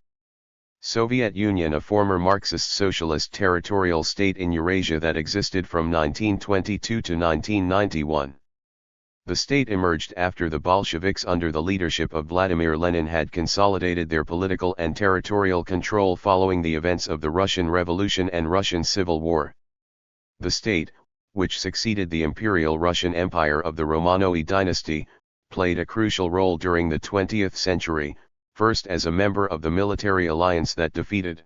Soviet Union, a former Marxist socialist territorial state in Eurasia that existed from 1922 to 1991. The state emerged after the Bolsheviks under the leadership of Vladimir Lenin had consolidated their political and territorial control following the events of the Russian Revolution and Russian Civil War. The state, which succeeded the Imperial Russian Empire of the Romanov dynasty, played a crucial role during the 20th century, first as a member of the military alliance that defeated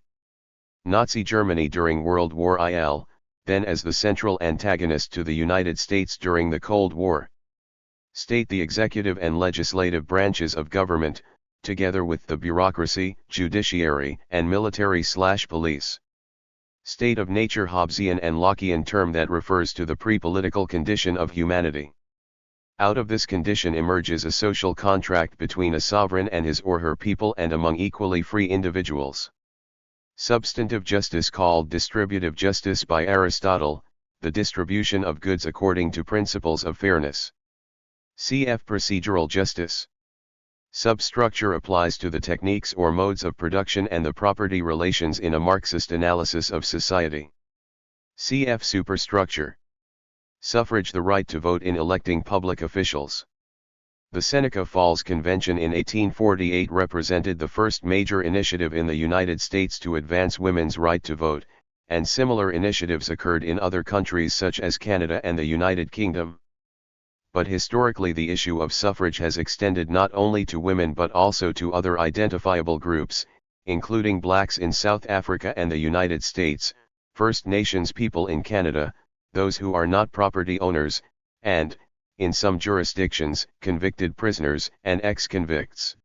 Nazi Germany during World War I, then as the central antagonist to the United States during the Cold War. State, the executive and legislative branches of government, together with the bureaucracy, judiciary, and military/police. State of nature, Hobbesian and Lockean term that refers to the pre-political condition of humanity. Out of this condition emerges a social contract between a sovereign and his or her people and among equally free individuals. Substantive justice, called distributive justice by Aristotle, the distribution of goods according to principles of fairness. Cf. Procedural justice. Substructure applies to the techniques or modes of production and the property relations in a Marxist analysis of society. Cf. Superstructure. Suffrage, the right to vote in electing public officials. The Seneca Falls Convention in 1848 represented the first major initiative in the United States to advance women's right to vote, and similar initiatives occurred in other countries such as Canada and the United Kingdom. But historically the issue of suffrage has extended not only to women but also to other identifiable groups, including blacks in South Africa and the United States, First Nations people in Canada, those who are not property owners, and, in some jurisdictions, convicted prisoners and ex-convicts.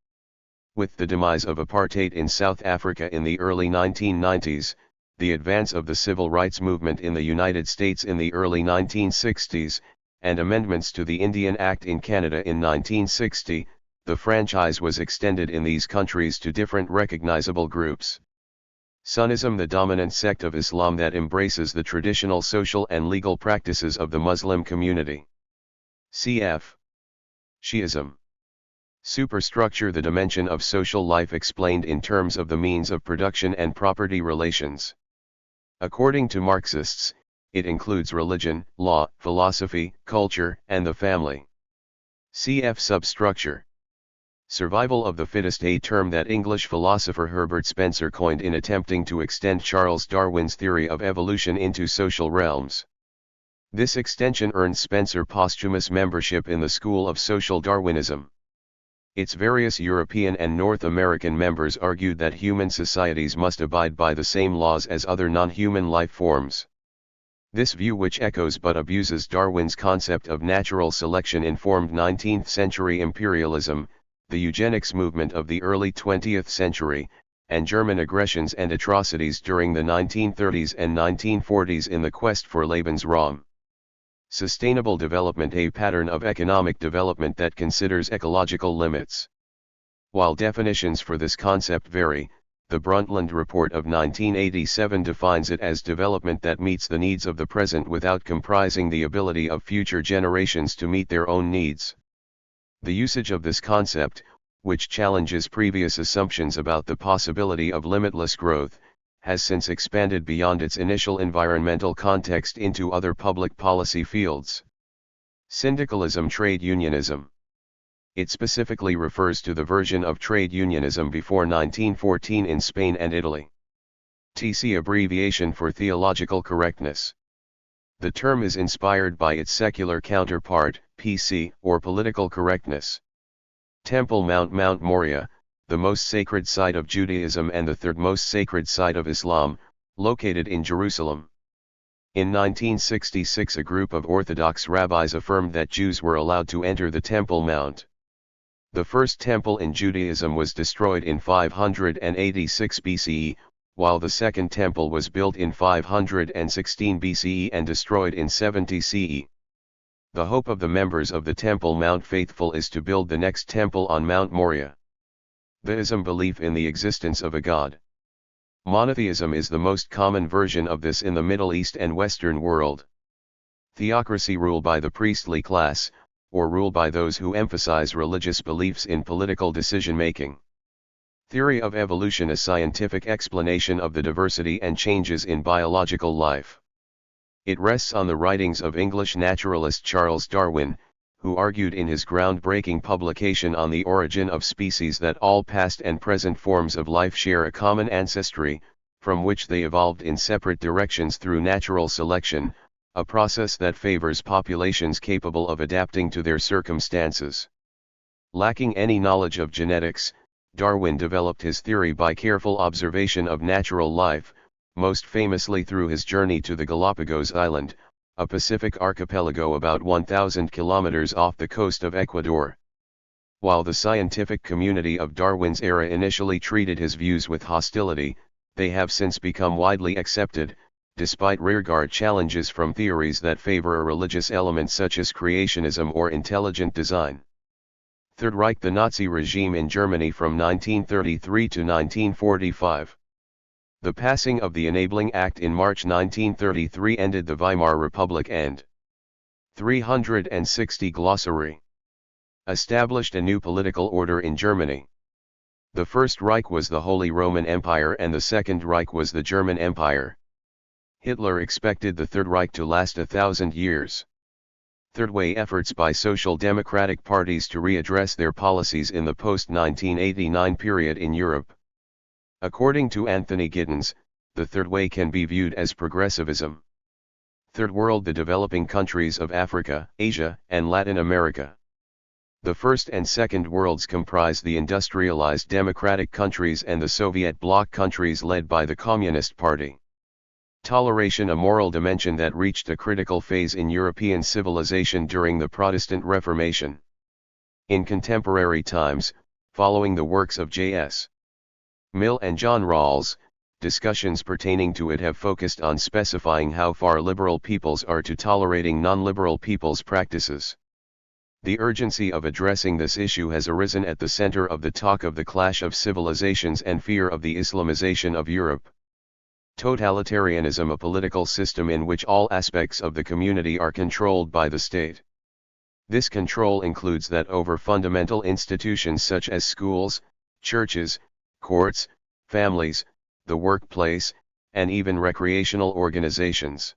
With the demise of apartheid in South Africa in the early 1990s, the advance of the civil rights movement in the United States in the early 1960s, and amendments to the Indian Act in Canada in 1960, the franchise was extended in these countries to different recognizable groups. Sunnism, the dominant sect of Islam that embraces the traditional social and legal practices of the Muslim community. Cf. Shi'ism. Superstructure, the dimension of social life explained in terms of the means of production and property relations. According to Marxists, it includes religion, law, philosophy, culture, and the family. Cf. Substructure. Survival of the fittest, a term that English philosopher Herbert Spencer coined in attempting to extend Charles Darwin's theory of evolution into social realms. This extension earned Spencer posthumous membership in the School of Social Darwinism. Its various European and North American members argued that human societies must abide by the same laws as other non-human life forms. This view, which echoes but abuses Darwin's concept of natural selection, informed 19th-century imperialism, the eugenics movement of the early 20th century, and German aggressions and atrocities during the 1930s and 1940s in the quest for Lebensraum. Sustainable development, a pattern of economic development that considers ecological limits. While definitions for this concept vary, the Brundtland Report of 1987 defines it as development that meets the needs of the present without compromising the ability of future generations to meet their own needs. The usage of this concept, which challenges previous assumptions about the possibility of limitless growth, has since expanded beyond its initial environmental context into other public policy fields. Syndicalism, trade unionism. It specifically refers to the version of trade unionism before 1914 in Spain and Italy. TC, abbreviation for theological correctness. The term is inspired by its secular counterpart, PC, or political correctness. Temple Mount, Mount Moriah, the most sacred site of Judaism and the third most sacred site of Islam, located in Jerusalem. In 1966, a group of Orthodox rabbis affirmed that Jews were allowed to enter the Temple Mount. The first temple in Judaism was destroyed in 586 BCE, while the second temple was built in 516 BCE and destroyed in 70 CE. The hope of the members of the Temple Mount faithful is to build the next temple on Mount Moriah. Theism, belief in the existence of a god. Monotheism is the most common version of this in the Middle East and Western world. Theocracy, rule by the priestly class, or rule by those who emphasize religious beliefs in political decision-making. Theory of evolution, a scientific explanation of the diversity and changes in biological life. It rests on the writings of English naturalist Charles Darwin, who argued in his groundbreaking publication On the Origin of Species that all past and present forms of life share a common ancestry, from which they evolved in separate directions through natural selection, a process that favors populations capable of adapting to their circumstances. Lacking any knowledge of genetics, Darwin developed his theory by careful observation of natural life, most famously through his journey to the Galapagos Island, a Pacific archipelago about 1,000 kilometers off the coast of Ecuador. While the scientific community of Darwin's era initially treated his views with hostility, they have since become widely accepted, despite rearguard challenges from theories that favor a religious element such as creationism or intelligent design. Third Reich: the Nazi regime in Germany from 1933 to 1945. The passing of the Enabling Act in March 1933 ended the Weimar Republic and 360 glossary established a new political order in Germany. The First Reich was the Holy Roman Empire and the Second Reich was the German Empire. Hitler expected the Third Reich to last 1,000 years. Third Way: efforts by social democratic parties to readdress their policies in the post-1989 period in Europe. According to Anthony Giddens, the Third Way can be viewed as progressivism. Third World: the developing countries of Africa, Asia, and Latin America. The First and Second Worlds comprise the industrialized democratic countries and the Soviet bloc countries led by the Communist Party. Toleration: a moral dimension that reached a critical phase in European civilization during the Protestant Reformation. In contemporary times, following the works of J.S. Mill and John Rawls, discussions pertaining to it have focused on specifying how far liberal peoples are to tolerating non-liberal peoples' practices. The urgency of addressing this issue has arisen at the center of the talk of the clash of civilizations and fear of the Islamization of Europe. Totalitarianism: a political system in which all aspects of the community are controlled by the state. This control includes that over fundamental institutions such as schools, churches, courts, families, the workplace, and even recreational organizations.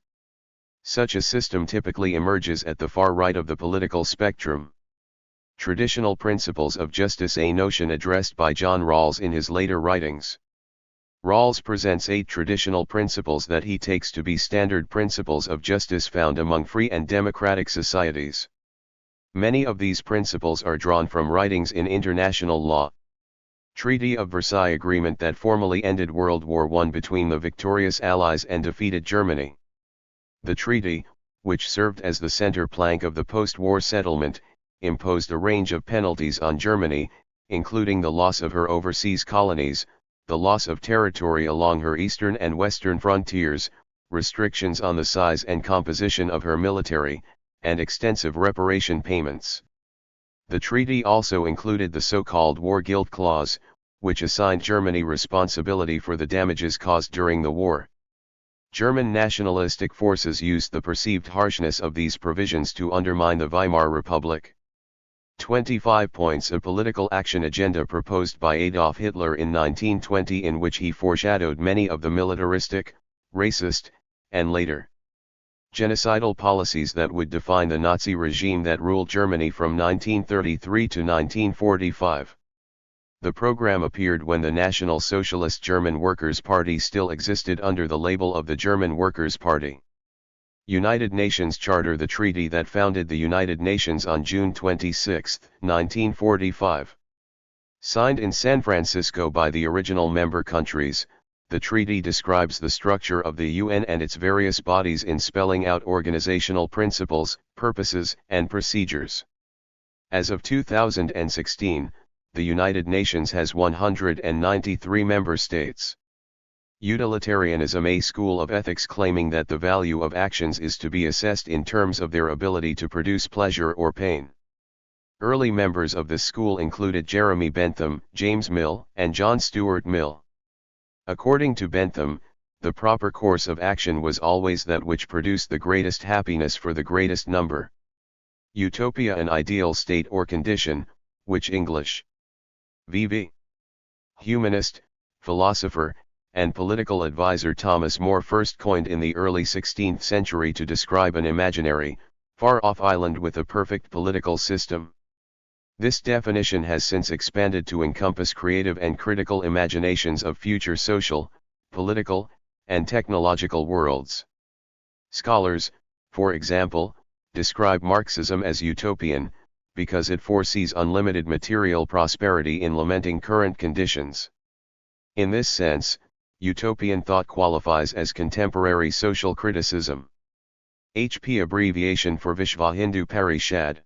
Such a system typically emerges at the far right of the political spectrum. Traditional principles of justice: a notion addressed by John Rawls in his later writings. Rawls presents 8 traditional principles that he takes to be standard principles of justice found among free and democratic societies. Many of these principles are drawn from writings in international law. Treaty of Versailles: agreement that formally ended World War I between the victorious Allies and defeated Germany. The treaty, which served as the center plank of the post-war settlement, imposed a range of penalties on Germany, including the loss of her overseas colonies, the loss of territory along her eastern and western frontiers, restrictions on the size and composition of her military, and extensive reparation payments. The treaty also included the so-called War Guilt Clause, which assigned Germany responsibility for the damages caused during the war. German nationalistic forces used the perceived harshness of these provisions to undermine the Weimar Republic. 25 points: a political action agenda proposed by Adolf Hitler in 1920 in which he foreshadowed many of the militaristic, racist, and later genocidal policies that would define the Nazi regime that ruled Germany from 1933 to 1945. The program appeared when the National Socialist German Workers' Party still existed under the label of the German Workers' Party. United Nations Charter: the treaty that founded the United Nations on June 26, 1945. Signed in San Francisco by the original member countries, the treaty describes the structure of the UN and its various bodies in spelling out organizational principles, purposes, and procedures. As of 2016, the United Nations has 193 member states. Utilitarianism: a school of ethics claiming that the value of actions is to be assessed in terms of their ability to produce pleasure or pain. Early members of this school included Jeremy Bentham, James Mill, and John Stuart Mill. According to Bentham, the proper course of action was always that which produced the greatest happiness for the greatest number. Utopia: an ideal state or condition, which English V.V. humanist, philosopher, and political advisor Thomas More first coined in the early 16th century to describe an imaginary, far-off island with a perfect political system. This definition has since expanded to encompass creative and critical imaginations of future social, political, and technological worlds. Scholars, for example, describe Marxism as utopian, because it foresees unlimited material prosperity in lamenting current conditions. In this sense, utopian thought qualifies as contemporary social criticism. HP abbreviation for Vishva Hindu Parishad.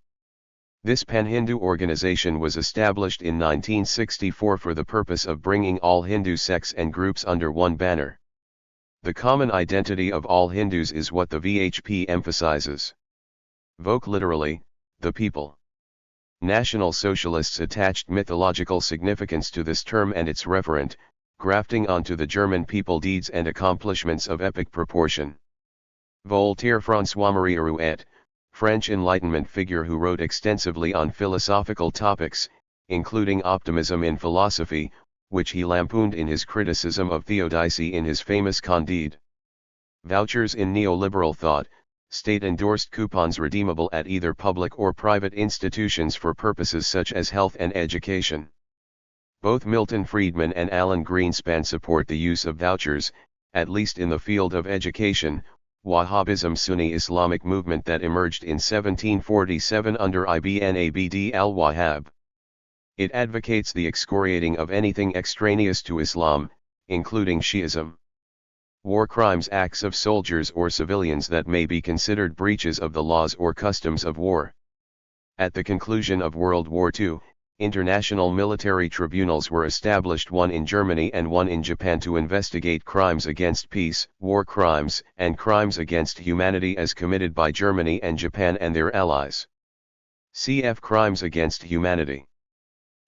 This pan-Hindu organization was established in 1964 for the purpose of bringing all Hindu sects and groups under one banner. The common identity of all Hindus is what the VHP emphasizes. Voke literally, the people. National Socialists attached mythological significance to this term and its referent, grafting onto the German people deeds and accomplishments of epic proportion. Voltaire, François-Marie Arouet, French Enlightenment figure who wrote extensively on philosophical topics, including optimism in philosophy, which he lampooned in his criticism of theodicy in his famous Candide. Vouchers in neoliberal thought, state-endorsed coupons redeemable at either public or private institutions for purposes such as health and education. Both Milton Friedman and Alan Greenspan support the use of vouchers, at least in the field of education. Wahhabism, Sunni Islamic movement that emerged in 1747 under Ibn Abd al-Wahhab. It advocates the excoriating of anything extraneous to Islam, including Shi'ism. War crimes, acts of soldiers or civilians that may be considered breaches of the laws or customs of war. At the conclusion of World War II, international military tribunals were established, one in Germany and one in Japan, to investigate crimes against peace, war crimes, and crimes against humanity as committed by Germany and Japan and their allies. Cf. Crimes against humanity.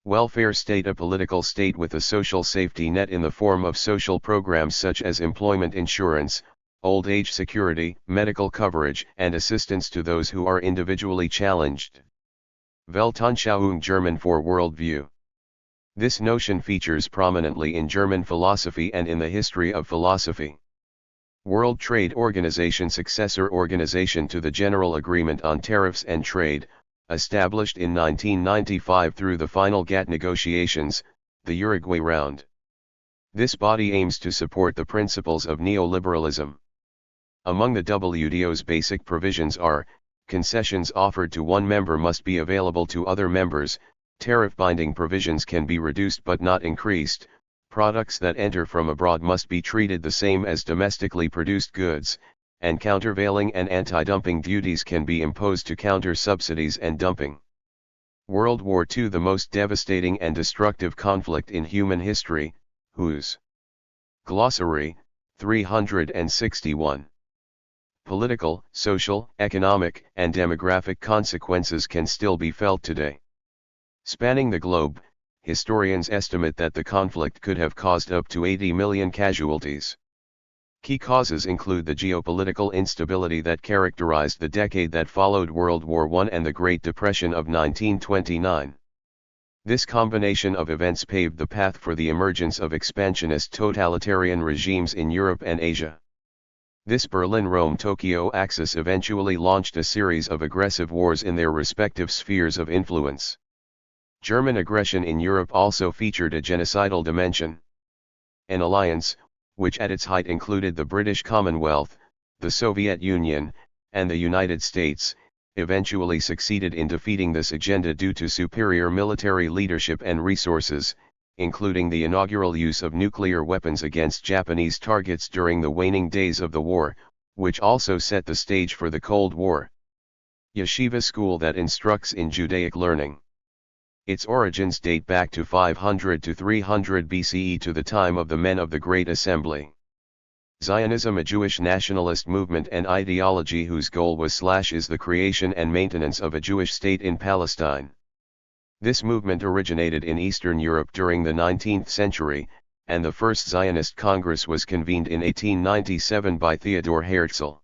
Welfare state, a political state with a social safety net in the form of social programs such as employment insurance, old age security, medical coverage, and assistance to those who are individually challenged. Weltanschauung, German for worldview. This notion features prominently in German philosophy and in the history of philosophy. World Trade Organization, successor organization to the General Agreement on Tariffs and Trade, established in 1995 through the final GATT negotiations, the Uruguay Round. This body aims to support the principles of neoliberalism. Among the WTO's basic provisions are, concessions offered to one member must be available to other members, tariff-binding provisions can be reduced but not increased, products that enter from abroad must be treated the same as domestically produced goods, and countervailing and anti-dumping duties can be imposed to counter subsidies and dumping. World War II, the most devastating and destructive conflict in human history, whose glossary, 361. Political, social, economic, and demographic consequences can still be felt today. Spanning the globe, historians estimate that the conflict could have caused up to 80 million casualties. Key causes include the geopolitical instability that characterized the decade that followed World War I and the Great Depression of 1929. This combination of events paved the path for the emergence of expansionist totalitarian regimes in Europe and Asia. This Berlin-Rome-Tokyo axis eventually launched a series of aggressive wars in their respective spheres of influence. German aggression in Europe also featured a genocidal dimension. An alliance, which at its height included the British Commonwealth, the Soviet Union, and the United States, eventually succeeded in defeating this agenda due to superior military leadership and resources, including the inaugural use of nuclear weapons against Japanese targets during the waning days of the war, which also set the stage for the Cold War. Yeshiva school that instructs in Judaic learning. Its origins date back to 500 to 300 BCE, to the time of the men of the Great Assembly. Zionism, a Jewish nationalist movement and ideology whose goal was/is the creation and maintenance of a Jewish state in Palestine. This movement originated in Eastern Europe during the 19th century, and the first Zionist Congress was convened in 1897 by Theodor Herzl.